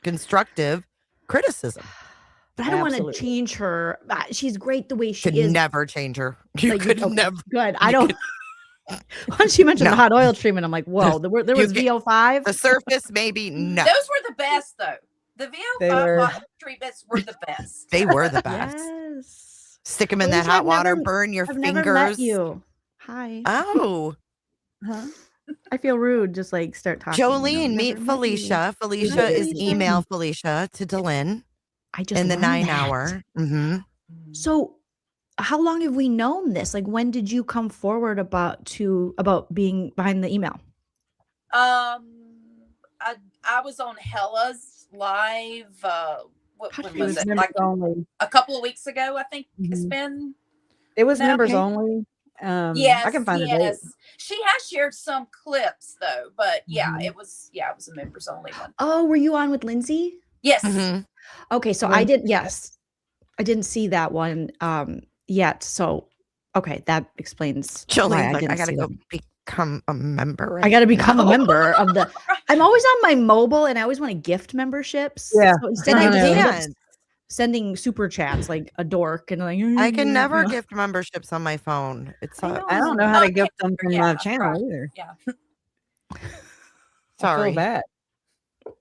[SPEAKER 2] constructive criticism.
[SPEAKER 15] But I don't want to
[SPEAKER 1] Absolutely.
[SPEAKER 15] change her. She's great the way she
[SPEAKER 2] Could
[SPEAKER 15] is.
[SPEAKER 2] never change her. You
[SPEAKER 15] Like,
[SPEAKER 2] could
[SPEAKER 15] okay,
[SPEAKER 2] never.
[SPEAKER 15] Good. I don't. Once she mentioned
[SPEAKER 2] No.
[SPEAKER 15] the hot oil treatment, I'm like, whoa, there
[SPEAKER 2] You
[SPEAKER 15] was
[SPEAKER 2] get-
[SPEAKER 15] VO5.
[SPEAKER 2] The surface, maybe no.
[SPEAKER 5] Those were the best, though. The
[SPEAKER 1] They
[SPEAKER 5] VO5
[SPEAKER 1] were.
[SPEAKER 5] hot treatments were the best.
[SPEAKER 2] They were the best.
[SPEAKER 15] Yes.
[SPEAKER 2] Stick them in that
[SPEAKER 15] Felicia,
[SPEAKER 2] hot
[SPEAKER 15] I've
[SPEAKER 2] water,
[SPEAKER 15] never-
[SPEAKER 2] burn your
[SPEAKER 15] I've
[SPEAKER 2] fingers.
[SPEAKER 15] never met you. Hi.
[SPEAKER 2] Oh,
[SPEAKER 15] Huh? I feel rude. Just like start talking.
[SPEAKER 2] Jolene, meet
[SPEAKER 15] Never met you.
[SPEAKER 2] Felicia. Felicia
[SPEAKER 15] Hi,
[SPEAKER 2] is
[SPEAKER 15] Felicia.
[SPEAKER 2] email Felicia to Delyn
[SPEAKER 15] I just
[SPEAKER 2] in the
[SPEAKER 15] learned
[SPEAKER 2] 9
[SPEAKER 15] that.
[SPEAKER 2] hour. Mm-hmm.
[SPEAKER 15] So, how long have we known this? Like, when did you come forward about being behind the email?
[SPEAKER 5] I was on Hella's live. When
[SPEAKER 1] It
[SPEAKER 5] was
[SPEAKER 1] was
[SPEAKER 5] it?
[SPEAKER 1] members
[SPEAKER 5] Like
[SPEAKER 1] only.
[SPEAKER 5] a couple of weeks ago, I think it's
[SPEAKER 1] Mhm.
[SPEAKER 5] been.
[SPEAKER 1] It was
[SPEAKER 5] No,
[SPEAKER 1] members
[SPEAKER 5] okay.
[SPEAKER 1] only.
[SPEAKER 5] Yes,
[SPEAKER 1] I can find the date.
[SPEAKER 5] yes. She has shared some clips though, but yeah,
[SPEAKER 1] Mhm.
[SPEAKER 5] it was a members only one.
[SPEAKER 15] Oh, were you on with Lindsay?
[SPEAKER 5] Yes.
[SPEAKER 2] Mm-hmm.
[SPEAKER 15] Okay, so I didn't. Yes, I didn't see that one yet. So, okay, that explains why
[SPEAKER 2] Jolene's like,
[SPEAKER 15] didn't
[SPEAKER 2] I gotta
[SPEAKER 15] see
[SPEAKER 2] go
[SPEAKER 15] them.
[SPEAKER 2] become a member.
[SPEAKER 15] I got to become
[SPEAKER 2] now."
[SPEAKER 15] a member of the. I'm always on my mobile, and I always want to gift memberships.
[SPEAKER 1] Yeah.
[SPEAKER 15] So instead,
[SPEAKER 2] I
[SPEAKER 15] I just end up
[SPEAKER 2] can't.
[SPEAKER 15] sending super chats like a dork, and like
[SPEAKER 2] I can never gift memberships on my phone. It's
[SPEAKER 15] I know.
[SPEAKER 1] I don't know how to
[SPEAKER 5] Not
[SPEAKER 1] gift them from
[SPEAKER 5] yeah,
[SPEAKER 1] my
[SPEAKER 5] right.
[SPEAKER 1] channel either.
[SPEAKER 5] Yeah.
[SPEAKER 1] I
[SPEAKER 2] sorry.
[SPEAKER 1] feel bad.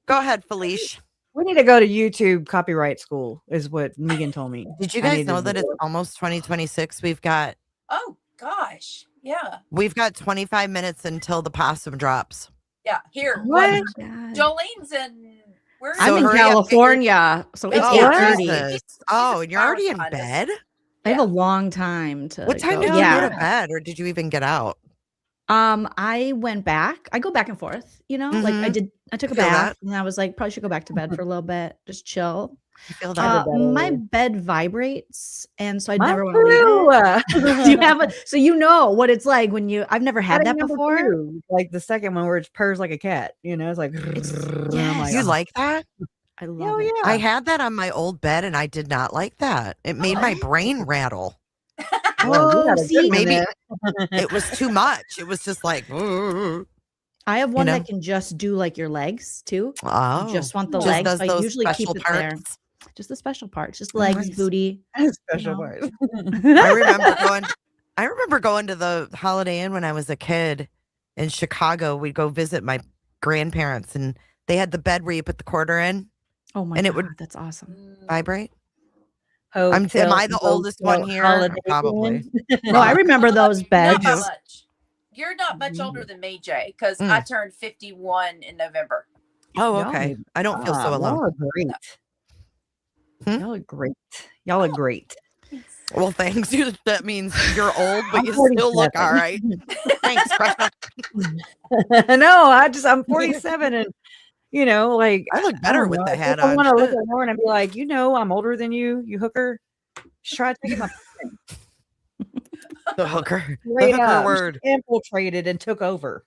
[SPEAKER 2] Go ahead, Felicia.
[SPEAKER 1] We need to go to YouTube copyright school, is what Megan told me.
[SPEAKER 2] Did you
[SPEAKER 1] I
[SPEAKER 2] guys
[SPEAKER 1] need to
[SPEAKER 2] know that
[SPEAKER 1] do
[SPEAKER 2] it's
[SPEAKER 1] it.
[SPEAKER 2] almost 2026? We've got
[SPEAKER 5] Oh gosh. Yeah.
[SPEAKER 2] 25 minutes until the Possum drops.
[SPEAKER 5] Yeah. Here.
[SPEAKER 1] What?
[SPEAKER 5] Jolene's in. Where is
[SPEAKER 2] So
[SPEAKER 15] I'm in
[SPEAKER 2] hurry up, get your-
[SPEAKER 15] California, so it's
[SPEAKER 5] Oh,
[SPEAKER 2] Oh,
[SPEAKER 15] 8:30.
[SPEAKER 2] Jesus. Oh, and you're already in
[SPEAKER 5] Marathon is-
[SPEAKER 2] bed?
[SPEAKER 15] I have a long time to.
[SPEAKER 2] What time
[SPEAKER 15] go.
[SPEAKER 2] did you
[SPEAKER 15] Yeah.
[SPEAKER 2] go to bed, or did you even get out?
[SPEAKER 15] I went back. I go back and forth, like I
[SPEAKER 2] Mhm.
[SPEAKER 15] did. I took a
[SPEAKER 2] Feel
[SPEAKER 15] bath
[SPEAKER 2] that.
[SPEAKER 15] and I was like, probably should go back to bed for a little bit, just chill.
[SPEAKER 2] I feel that.
[SPEAKER 15] My bed vibrates, and so I
[SPEAKER 1] Mine
[SPEAKER 15] never want to leave
[SPEAKER 1] too.
[SPEAKER 15] it. Do you have so you know what it's like when I've never had that
[SPEAKER 1] Number
[SPEAKER 15] before.
[SPEAKER 1] two, like the second one where it purrs like a cat. It's like.
[SPEAKER 15] yes.
[SPEAKER 2] You like that?
[SPEAKER 15] I love
[SPEAKER 1] Hell
[SPEAKER 15] it.
[SPEAKER 1] yeah.
[SPEAKER 2] I had that on my old bed, and I did not like that. It made my brain rattle.
[SPEAKER 1] Well, you
[SPEAKER 15] Oh,
[SPEAKER 1] got a good
[SPEAKER 15] see,
[SPEAKER 1] one
[SPEAKER 2] Maybe
[SPEAKER 1] there.
[SPEAKER 2] it was too much. It was just like,
[SPEAKER 15] I have one
[SPEAKER 2] know?
[SPEAKER 15] that can just do like your legs too.
[SPEAKER 2] oh,
[SPEAKER 15] You just want the
[SPEAKER 2] just
[SPEAKER 15] legs.
[SPEAKER 2] does
[SPEAKER 15] So I
[SPEAKER 2] those
[SPEAKER 15] usually keep
[SPEAKER 2] special
[SPEAKER 15] it there.
[SPEAKER 2] parts.
[SPEAKER 15] Just the special parts, just legs,
[SPEAKER 2] Nice.
[SPEAKER 15] booty.
[SPEAKER 1] Special
[SPEAKER 15] know.
[SPEAKER 1] parts.
[SPEAKER 2] I remember going to the Holiday Inn when I was a kid in Chicago. We'd go visit my grandparents, and they had the bed where you put the quarter in,
[SPEAKER 15] Oh my
[SPEAKER 2] and
[SPEAKER 15] god,
[SPEAKER 2] it would
[SPEAKER 15] that's awesome.
[SPEAKER 2] vibrate.
[SPEAKER 1] Hotel,
[SPEAKER 2] Am I the oldest one
[SPEAKER 1] hotel,
[SPEAKER 2] here?
[SPEAKER 1] Holiday
[SPEAKER 2] Probably.
[SPEAKER 1] Inn.
[SPEAKER 15] No, I remember those
[SPEAKER 5] Not
[SPEAKER 15] beds.
[SPEAKER 5] by much. You're not much older than me, Jay, because I turned 51 in November.
[SPEAKER 2] Oh,
[SPEAKER 1] Y'all
[SPEAKER 2] okay.
[SPEAKER 1] need-
[SPEAKER 2] I don't feel so
[SPEAKER 1] Y'all
[SPEAKER 2] alone.
[SPEAKER 1] are great. Y'all are great. Y'all are great.
[SPEAKER 2] Well, thanks. That means you're old, but
[SPEAKER 1] I'm
[SPEAKER 2] you still look
[SPEAKER 1] 47.
[SPEAKER 2] all right. Thanks, Precious.
[SPEAKER 1] No, I'm 47 and like
[SPEAKER 2] I look better
[SPEAKER 1] don't
[SPEAKER 2] with
[SPEAKER 1] know,
[SPEAKER 2] the
[SPEAKER 1] if
[SPEAKER 2] hat
[SPEAKER 1] I
[SPEAKER 2] on.
[SPEAKER 1] want to look
[SPEAKER 2] Shit.
[SPEAKER 1] at Lauren and be like, I'm older than you, you hooker. Just try taking my
[SPEAKER 2] The hooker. The
[SPEAKER 1] straight
[SPEAKER 2] hooker
[SPEAKER 1] up.
[SPEAKER 2] word.
[SPEAKER 1] She infiltrated and took over.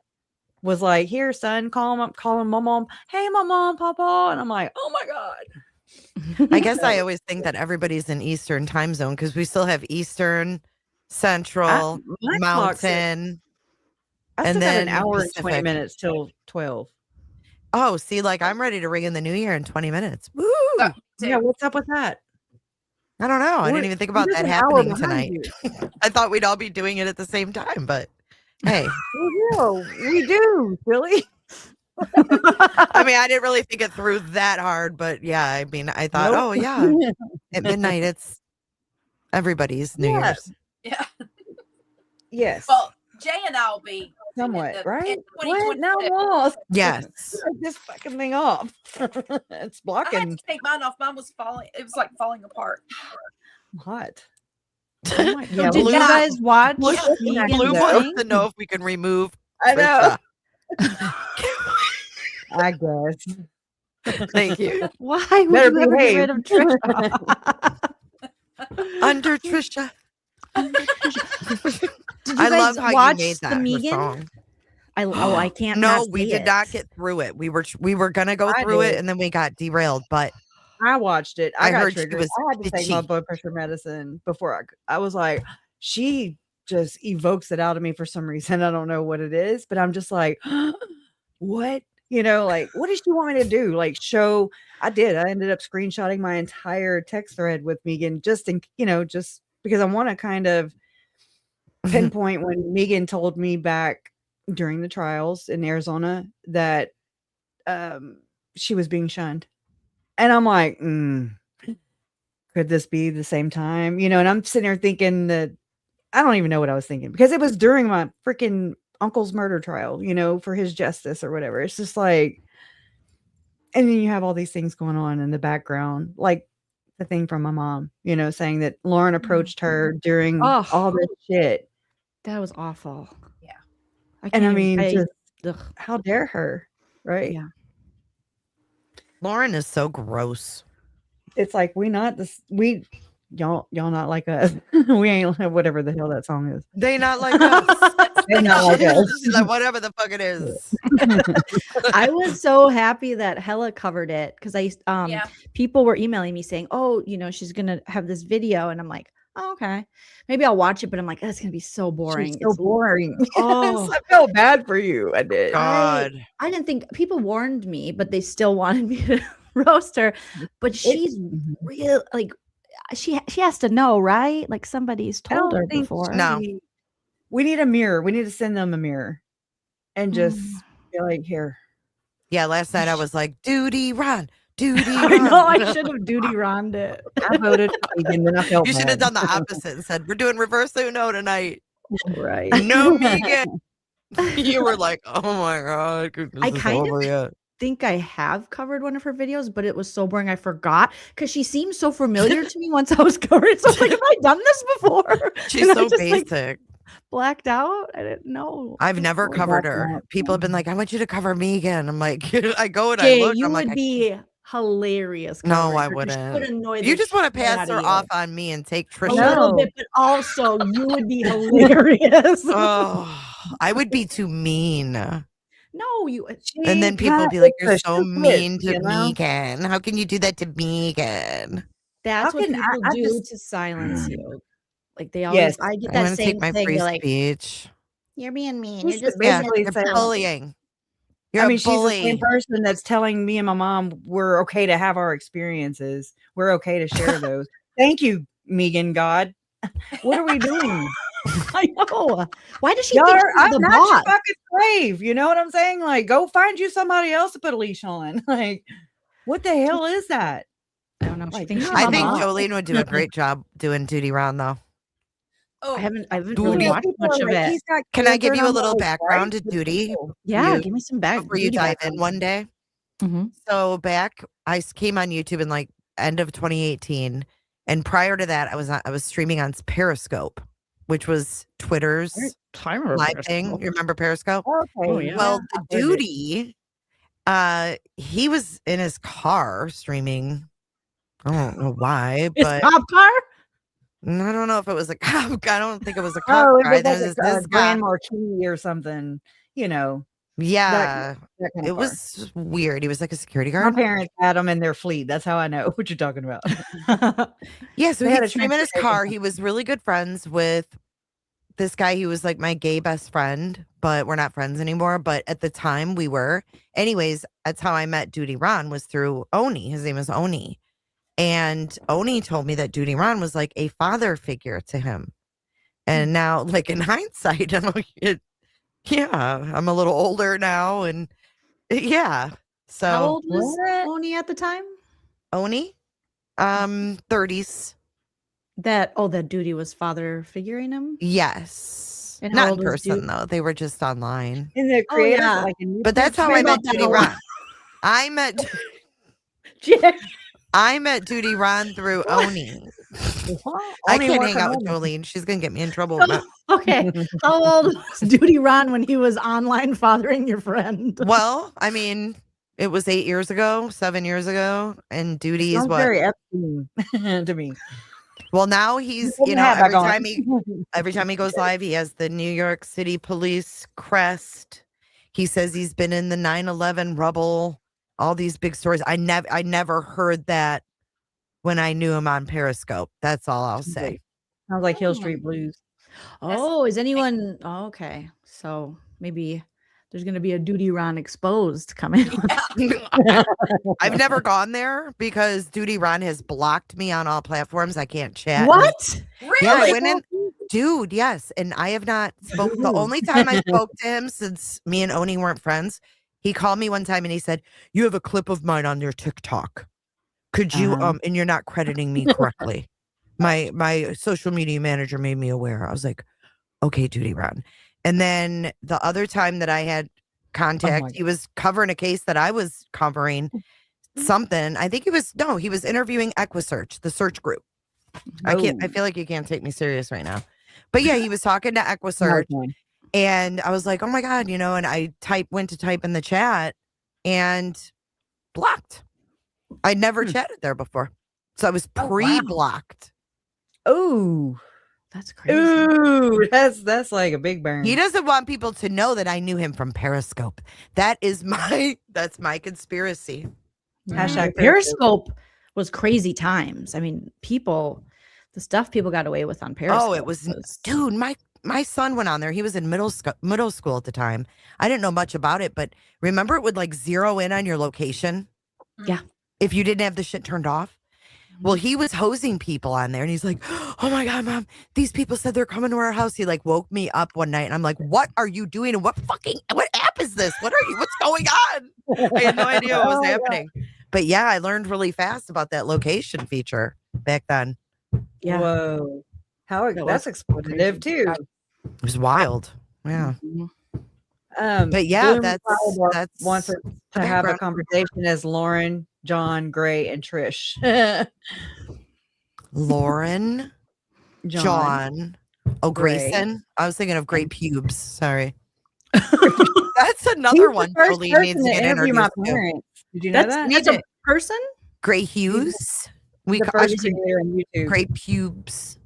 [SPEAKER 1] Was like, here, son, call him my mom. Hey, my mom, papa. And I'm like, oh my God.
[SPEAKER 2] I guess I always think that everybody's in Eastern time zone because we still have Eastern, Central,
[SPEAKER 1] my clock said-
[SPEAKER 2] Mountain.
[SPEAKER 1] I
[SPEAKER 2] And
[SPEAKER 1] still got an
[SPEAKER 2] then
[SPEAKER 1] hour and 20
[SPEAKER 2] Pacific.
[SPEAKER 1] minutes till 12.
[SPEAKER 2] Oh, see, like I'm ready to ring in the new year in 20 minutes. Woo!
[SPEAKER 1] Yeah, what's up with that?
[SPEAKER 2] I don't know. I
[SPEAKER 1] We're-
[SPEAKER 2] didn't even think
[SPEAKER 1] we're
[SPEAKER 2] about
[SPEAKER 1] just
[SPEAKER 2] that
[SPEAKER 1] an hour
[SPEAKER 2] happening
[SPEAKER 1] behind
[SPEAKER 2] tonight. I thought we'd all be doing it at the same time, but hey.
[SPEAKER 1] We do, Billy.
[SPEAKER 2] I mean, I didn't really think it through that hard, but yeah, I mean, I thought,
[SPEAKER 1] Nope.
[SPEAKER 2] oh yeah, at midnight it's everybody's New
[SPEAKER 1] Yeah.
[SPEAKER 2] Year's.
[SPEAKER 5] Yeah.
[SPEAKER 1] Yes.
[SPEAKER 5] Well, Jay and I'll be
[SPEAKER 1] Somewhat,
[SPEAKER 5] in
[SPEAKER 1] right?
[SPEAKER 5] in
[SPEAKER 1] What? No,
[SPEAKER 5] 2026.
[SPEAKER 1] lost.
[SPEAKER 2] Yes.
[SPEAKER 1] Take this fucking thing off. It's
[SPEAKER 5] I had
[SPEAKER 1] blocking.
[SPEAKER 5] to take mine off. Mine was falling. It was like falling apart.
[SPEAKER 1] Hot.
[SPEAKER 15] Oh my-
[SPEAKER 1] Yeah,
[SPEAKER 15] Did
[SPEAKER 2] Blue-
[SPEAKER 15] you guys watch
[SPEAKER 1] Blue-
[SPEAKER 15] Megan's
[SPEAKER 2] Blue
[SPEAKER 1] No.
[SPEAKER 2] wants
[SPEAKER 15] thing?
[SPEAKER 2] to know if we can remove.
[SPEAKER 1] I know.
[SPEAKER 2] Trisha.
[SPEAKER 1] I guess.
[SPEAKER 2] Thank you.
[SPEAKER 15] Why would
[SPEAKER 1] Better
[SPEAKER 15] you ever get
[SPEAKER 1] behave.
[SPEAKER 15] rid of Trisha?
[SPEAKER 2] Under Trisha.
[SPEAKER 15] Did you
[SPEAKER 2] I
[SPEAKER 15] guys
[SPEAKER 2] love how you
[SPEAKER 15] watch
[SPEAKER 2] made
[SPEAKER 15] the
[SPEAKER 2] that her
[SPEAKER 15] Megan?
[SPEAKER 2] song.
[SPEAKER 15] I can't.
[SPEAKER 2] No,
[SPEAKER 15] not
[SPEAKER 2] we
[SPEAKER 15] see
[SPEAKER 2] did
[SPEAKER 15] it.
[SPEAKER 2] not get through it. We were gonna go
[SPEAKER 1] I
[SPEAKER 2] through it,
[SPEAKER 1] did.
[SPEAKER 2] and then we got derailed. But
[SPEAKER 1] I watched it. I
[SPEAKER 2] I
[SPEAKER 1] got
[SPEAKER 2] heard she
[SPEAKER 1] triggered.
[SPEAKER 2] was
[SPEAKER 1] I had to take my
[SPEAKER 2] bitchy.
[SPEAKER 1] blood pressure medicine before I was like, she just evokes it out of me for some reason. I don't know what it is, but I'm just like, what? You know, like, what does she want me to do? Like, show. I did. I ended up screenshotting my entire text thread with Megan just because I want to kind of pinpoint when Megan told me back during the trials in Arizona that she was being shunned. And I'm like, could this be the same time? You know, and I'm sitting there thinking that I don't even know what I was thinking because it was during my freaking uncle's murder trial, you know, for his justice or whatever. It's just like, and then you have all these things going on in the background, like the thing from my mom, you know, saying that Lauren approached her during all this shit.
[SPEAKER 15] That was awful.
[SPEAKER 1] Yeah.
[SPEAKER 15] And
[SPEAKER 1] I mean, how dare her, right?
[SPEAKER 15] Yeah.
[SPEAKER 2] Lauren is so gross.
[SPEAKER 1] It's like y'all not like us. We ain't whatever the hell that song is.
[SPEAKER 2] They not like us.
[SPEAKER 1] They not like us.
[SPEAKER 2] Like, whatever the fuck it is.
[SPEAKER 15] I was so happy that Hella covered it because people were emailing me saying, "Oh, you know, she's gonna have this video," and I'm like, "Oh, okay, maybe I'll watch it." But I'm like, "That's gonna be so boring."
[SPEAKER 1] She's so boring.
[SPEAKER 15] Oh,
[SPEAKER 1] I felt bad for you. I did.
[SPEAKER 2] God,
[SPEAKER 15] I didn't think people warned me, but they still wanted me to roast her. But she's real, like she has to know, right? Like somebody's told her before.
[SPEAKER 2] No,
[SPEAKER 1] we need a mirror. We need to send them a mirror and just be like, here.
[SPEAKER 2] Yeah, last night I was like, duty run, duty
[SPEAKER 15] I
[SPEAKER 2] run.
[SPEAKER 15] know I should have duty run it.
[SPEAKER 1] I voted and then I felt
[SPEAKER 2] You should have
[SPEAKER 1] bad.
[SPEAKER 2] done the opposite and said, we're doing reverse Uno tonight.
[SPEAKER 1] Right.
[SPEAKER 2] No, Megan. You were like, oh my God.
[SPEAKER 15] I kind of think I have covered one of her videos, but it was so boring I forgot because she seemed so familiar to me once I was covering. So I was like, have I done this before?
[SPEAKER 2] She's
[SPEAKER 15] And I
[SPEAKER 2] so
[SPEAKER 15] just,
[SPEAKER 2] basic.
[SPEAKER 15] Blacked out. I didn't know.
[SPEAKER 2] I've never covered her. People have been like, I want you to cover Megan. I'm like, I go and I
[SPEAKER 15] Jay,
[SPEAKER 2] look.
[SPEAKER 15] you
[SPEAKER 2] I'm
[SPEAKER 15] would
[SPEAKER 2] like,
[SPEAKER 15] be hilarious.
[SPEAKER 2] No,
[SPEAKER 15] covering
[SPEAKER 2] I
[SPEAKER 15] her 'cause she would
[SPEAKER 2] wouldn't.
[SPEAKER 15] annoy
[SPEAKER 2] You
[SPEAKER 15] the
[SPEAKER 2] just want to
[SPEAKER 15] shit
[SPEAKER 2] pass
[SPEAKER 15] out
[SPEAKER 2] her
[SPEAKER 15] of
[SPEAKER 2] off
[SPEAKER 15] you.
[SPEAKER 2] on me and take
[SPEAKER 15] A
[SPEAKER 2] Trisha.
[SPEAKER 15] little bit, but also you would be hilarious.
[SPEAKER 2] Oh, I would be too mean.
[SPEAKER 15] No, you.
[SPEAKER 2] And then people would be like, you're so mean to Megan. How can you do that to Megan?
[SPEAKER 15] That's what people do to silence you. Like they always. I get that
[SPEAKER 2] want to
[SPEAKER 15] same
[SPEAKER 2] take my
[SPEAKER 15] thing.
[SPEAKER 2] free
[SPEAKER 15] They're like,
[SPEAKER 2] speech.
[SPEAKER 15] you're being mean.
[SPEAKER 1] Just
[SPEAKER 15] You're just
[SPEAKER 1] basically
[SPEAKER 2] You're
[SPEAKER 1] saying-
[SPEAKER 2] bullying. You're
[SPEAKER 1] I mean,
[SPEAKER 2] a
[SPEAKER 1] she's the
[SPEAKER 2] bully.
[SPEAKER 1] same person that's telling me and my mom we're okay to have our experiences. We're okay to share those. Thank you, Megan God. What are we doing?
[SPEAKER 15] I know. Why does she
[SPEAKER 1] Y'all
[SPEAKER 15] think
[SPEAKER 1] are-
[SPEAKER 15] she's
[SPEAKER 1] I'm
[SPEAKER 15] the
[SPEAKER 1] not your
[SPEAKER 15] boss?
[SPEAKER 1] fucking slave. You know what I'm saying? Like, go find you somebody else to put a leash on. Like, what the hell is that?
[SPEAKER 15] I don't know.
[SPEAKER 1] Like,
[SPEAKER 2] I think Jolene would do a great job doing duty round though.
[SPEAKER 15] I haven't really
[SPEAKER 2] Duty.
[SPEAKER 15] watched much of it.
[SPEAKER 2] Can I give you a little background to duty?
[SPEAKER 15] Yeah,
[SPEAKER 2] You-
[SPEAKER 15] give me some back
[SPEAKER 2] before you
[SPEAKER 15] duty
[SPEAKER 2] dive
[SPEAKER 15] background.
[SPEAKER 2] in one day. So I came on YouTube in like end of 2018, and prior to that, I was streaming on Periscope, which was Twitter's live thing. You remember Periscope?
[SPEAKER 1] Okay.
[SPEAKER 15] Oh, yeah.
[SPEAKER 2] Well, the duty, he was in his car streaming. I don't know why,
[SPEAKER 15] His
[SPEAKER 2] but
[SPEAKER 15] cop car?
[SPEAKER 2] I don't know if it was a cop. I don't think it was a cop.
[SPEAKER 1] Oh, it
[SPEAKER 2] car.
[SPEAKER 1] was
[SPEAKER 2] There's
[SPEAKER 1] like
[SPEAKER 2] this
[SPEAKER 1] a
[SPEAKER 2] guy.
[SPEAKER 1] Grand Marquis or something. You know.
[SPEAKER 2] Yeah,
[SPEAKER 1] that kind of
[SPEAKER 2] it
[SPEAKER 1] car.
[SPEAKER 2] was weird. He was like a security
[SPEAKER 1] My
[SPEAKER 2] guard.
[SPEAKER 1] parents had them in their fleet. That's how I know what you're talking about.
[SPEAKER 2] Yeah, so
[SPEAKER 1] They had
[SPEAKER 2] he
[SPEAKER 1] a
[SPEAKER 2] streamed in his
[SPEAKER 1] transportation
[SPEAKER 2] car. He was really good friends with this guy. He was like my gay best friend, but we're not friends anymore. But at the time we were. Anyways, that's how I met Duty Ron, was through Oni. His name is Oni. And Oni told me that Duty Ron was like a father figure to him. And now, like in hindsight, I'm like, yeah, I'm a little older now. And yeah. So
[SPEAKER 15] How old was Oni at the time?
[SPEAKER 2] Oni? 30s.
[SPEAKER 15] That duty was father figuring him?
[SPEAKER 2] Yes.
[SPEAKER 15] And how
[SPEAKER 2] Not in
[SPEAKER 15] old was
[SPEAKER 2] person
[SPEAKER 15] Duty?
[SPEAKER 2] though. They were just online.
[SPEAKER 1] In the
[SPEAKER 15] Oh,
[SPEAKER 1] creators,
[SPEAKER 15] yeah.
[SPEAKER 1] like in
[SPEAKER 2] But that's
[SPEAKER 1] YouTube
[SPEAKER 2] how I
[SPEAKER 1] stream?
[SPEAKER 2] met Duty Ron. I met Duty Ron through Oni. I
[SPEAKER 1] Oni
[SPEAKER 2] can't
[SPEAKER 1] work
[SPEAKER 2] hang out
[SPEAKER 1] on
[SPEAKER 2] with
[SPEAKER 1] Oni.
[SPEAKER 2] Jolene. She's gonna get me in trouble.
[SPEAKER 15] Okay. How old was Duty Ron when he was online fathering your friend?
[SPEAKER 2] Well, I mean, it was 8 years ago, 7 years ago, and Duty is
[SPEAKER 1] Sounds
[SPEAKER 2] what?
[SPEAKER 1] very Epstein to me.
[SPEAKER 2] Well, now he's,
[SPEAKER 1] Put
[SPEAKER 2] you
[SPEAKER 1] my
[SPEAKER 2] know,
[SPEAKER 1] hat back on.
[SPEAKER 2] every time he goes live, he has the New York City Police crest. He says he's been in the 9/11 rubble, all these big stories. I never heard that when I knew him on Periscope. That's all I'll say.
[SPEAKER 1] Sounds like Hill Street Blues.
[SPEAKER 15] Oh, is anyone? Oh, okay, so maybe there's going to be a Duty Ron exposed coming.
[SPEAKER 2] I've never gone there because Duty Ron has blocked me on all platforms. I can't chat.
[SPEAKER 15] What?
[SPEAKER 2] Really? Yeah, I went in, dude. Yes, and I have not spoke. The only time I spoke to him since me and Oni weren't friends, he called me one time and he said, "You have a clip of mine on your TikTok. Could you and you're not crediting me correctly." My social media manager made me aware. I was like, "Okay, Duty Ron." And then the other time that I had contact, he was covering a case that I was covering something. I think he was interviewing EquiSearch, the search group. I feel like you can't take me serious right now. But yeah, he was talking to EquiSearch and I was like, oh my God, and I went to type in the chat and blocked. I never chatted there before. So I was pre-blocked.
[SPEAKER 1] Oh,
[SPEAKER 15] that's crazy.
[SPEAKER 1] Ooh, that's like a big burn.
[SPEAKER 2] He doesn't want people to know that I knew him from Periscope. That's my conspiracy.
[SPEAKER 15] Hashtag Periscope was crazy times. I mean, the stuff people got away with on Periscope.
[SPEAKER 2] Oh, it was dude. My son went on there. He was in middle school at the time. I didn't know much about it, but remember it would like zero in on your location.
[SPEAKER 15] Yeah.
[SPEAKER 2] If you didn't have the shit turned off. Well, he was hosing people on there and he's like, oh my God, Mom, these people said they're coming to our house. He like woke me up one night and I'm like, what are you doing? And what app is this? What's going on? I had no idea what was happening. But yeah, I learned really fast about that location feature back then.
[SPEAKER 15] Yeah.
[SPEAKER 1] Whoa. That's exploitative too.
[SPEAKER 2] It was wild. Yeah.
[SPEAKER 1] But
[SPEAKER 2] yeah,
[SPEAKER 1] Bloom
[SPEAKER 2] that's
[SPEAKER 1] wants us to have a conversation as Lauren, John, Gray, and Trish.
[SPEAKER 2] Lauren, John, Grayson. I was thinking of Great Pubes. Sorry. That's another one totally needs to get introduced to.
[SPEAKER 1] Did you know that?
[SPEAKER 15] Needs a person?
[SPEAKER 2] Gray Hughes. We call
[SPEAKER 1] on YouTube.
[SPEAKER 2] Great Pubes.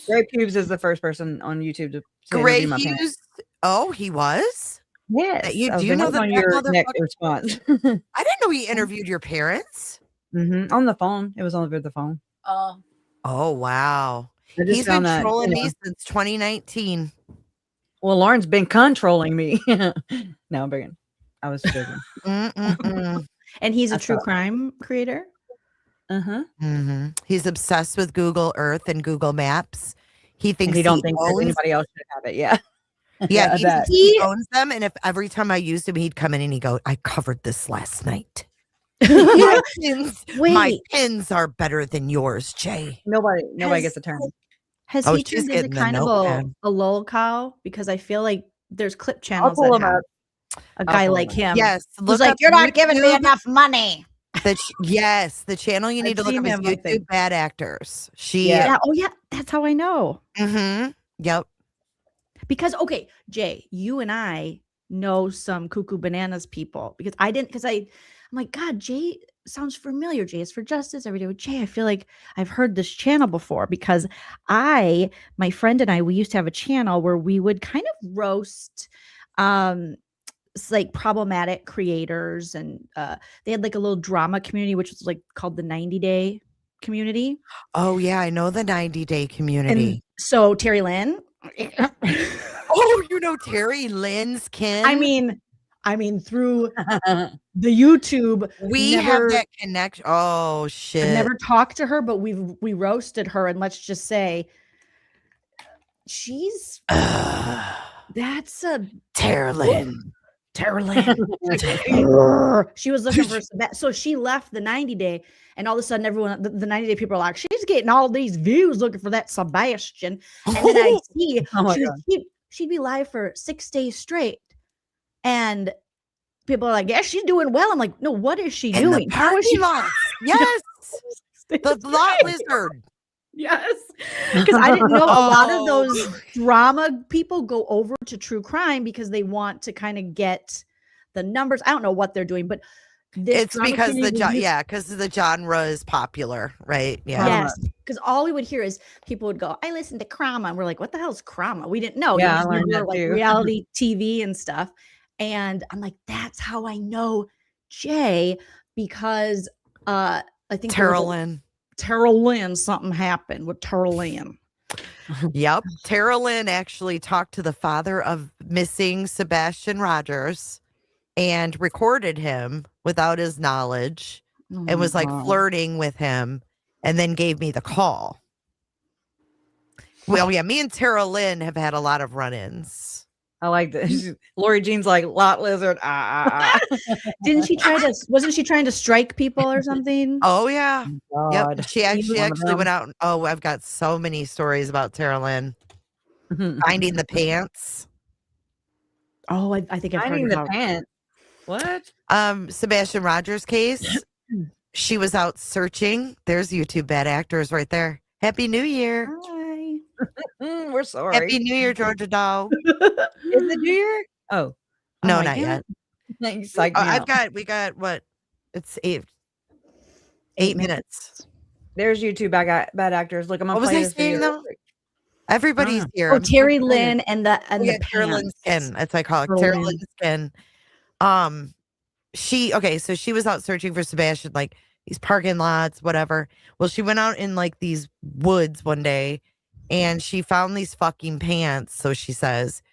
[SPEAKER 1] Gray Pubes is the first person on YouTube to
[SPEAKER 2] Gray
[SPEAKER 1] interview my parents.
[SPEAKER 2] Hughes. Oh, he was?
[SPEAKER 1] Yes.
[SPEAKER 2] You do know that
[SPEAKER 1] on your next response.
[SPEAKER 2] I didn't know he interviewed your parents.
[SPEAKER 1] On the phone. It was on the phone.
[SPEAKER 2] Oh, wow.
[SPEAKER 1] I just
[SPEAKER 2] He's been
[SPEAKER 1] found that,
[SPEAKER 2] trolling me since 2019.
[SPEAKER 1] Well, Lauren's been controlling me. No, I'm begging. I was joking.
[SPEAKER 15] And he's a true crime creator.
[SPEAKER 2] He's obsessed with Google Earth and Google Maps. He thinks
[SPEAKER 1] he don't think anybody else should have it. Yeah.
[SPEAKER 2] Yeah, he owns them. And if every time I used him, he'd come in and he'd go, I covered this last night. My pins are better than yours, Jay.
[SPEAKER 1] Nobody gets a turn.
[SPEAKER 15] Has he turned into kind of a lol cow? Because I feel like there's clip channels that have a guy like him.
[SPEAKER 2] Yes.
[SPEAKER 15] Who's like, you're not giving me enough money.
[SPEAKER 2] Yes, the channel you need to look up is YouTube Bad Actors.
[SPEAKER 15] Oh yeah, that's how I know.
[SPEAKER 2] Yep.
[SPEAKER 15] Because Jay, you and I know some cuckoo bananas people because I'm like, God, Jay sounds familiar. Jay is for Justice every day with Jay. I feel like I've heard this channel before because my friend and I, we used to have a channel where we would kind of roast like problematic creators, and they had like a little drama community which was like called the 90-day community.
[SPEAKER 2] Oh yeah, I know the 90-day community.
[SPEAKER 15] And so Terry Lynn.
[SPEAKER 2] Oh, you know Terry Lynn's kin.
[SPEAKER 15] I mean through the YouTube
[SPEAKER 2] we have that connection. Oh shit.
[SPEAKER 15] I've never talked to her, but we roasted her, and let's just say she's that's a
[SPEAKER 2] Terry Lynn.
[SPEAKER 15] She was looking for some, so she left the 90-day, and all of a sudden everyone, the 90-day people are like, she's getting all these views looking for that Sebastian. And then I see she'd be live for 6 days straight, and people are like, yeah, she's doing well. I'm like, no, what is she doing?
[SPEAKER 2] How is she? Yes. The lot lizard.
[SPEAKER 15] Yes, because I didn't know a lot of those drama people go over to true crime because they want to kind of get the numbers. I don't know what they're doing, but
[SPEAKER 2] it's because the genre is popular, right? Yeah.
[SPEAKER 15] Yes, because all we would hear is people would go, I listen to Krama, and we're like, what the hell is Krama? We didn't know.
[SPEAKER 1] Yeah, I learned that
[SPEAKER 15] like
[SPEAKER 1] too.
[SPEAKER 15] Reality TV and stuff. And I'm like, that's how I know Jay, because I think
[SPEAKER 2] Tara Lynn.
[SPEAKER 15] Tara Lynn, something happened with Tara Lynn.
[SPEAKER 2] Yep. Tara Lynn actually talked to the father of missing Sebastian Rogers and recorded him without his knowledge and was like flirting with him and then gave me the call. Well, yeah, me and Tara Lynn have had a lot of run-ins.
[SPEAKER 1] I like this. Lori Jean's like lot lizard.
[SPEAKER 15] Didn't she wasn't she trying to strike people or something?
[SPEAKER 2] Oh yeah.
[SPEAKER 1] God.
[SPEAKER 2] Yep. She actually went out. Oh, I've got so many stories about Tara Lynn. Finding the pants.
[SPEAKER 15] Oh, I think I've
[SPEAKER 1] Finding
[SPEAKER 15] heard
[SPEAKER 1] the
[SPEAKER 15] about
[SPEAKER 1] pants. What?
[SPEAKER 2] Sebastian Rogers case. She was out searching. There's YouTube bad actors right there. Happy New Year.
[SPEAKER 15] Hi.
[SPEAKER 1] We're sorry.
[SPEAKER 2] Happy New Year, Georgia dog.
[SPEAKER 1] Is it New Year? Oh.
[SPEAKER 2] No, not yet. We got what? It's eight minutes.
[SPEAKER 1] There's YouTube bad actors. Look, I'm gonna
[SPEAKER 2] What was
[SPEAKER 1] play
[SPEAKER 2] I
[SPEAKER 1] this
[SPEAKER 2] saying
[SPEAKER 1] video.
[SPEAKER 2] though? Everybody's here.
[SPEAKER 15] Oh, Terry Lynn and the
[SPEAKER 2] Tara Lynn Skin. That's I call it.
[SPEAKER 15] Tara
[SPEAKER 2] Tara
[SPEAKER 15] Lynn.
[SPEAKER 2] Lynn Skin. So she was out searching for Sebastian, like these parking lots, whatever. Well, she went out in like these woods one day and she found these fucking pants, so she says.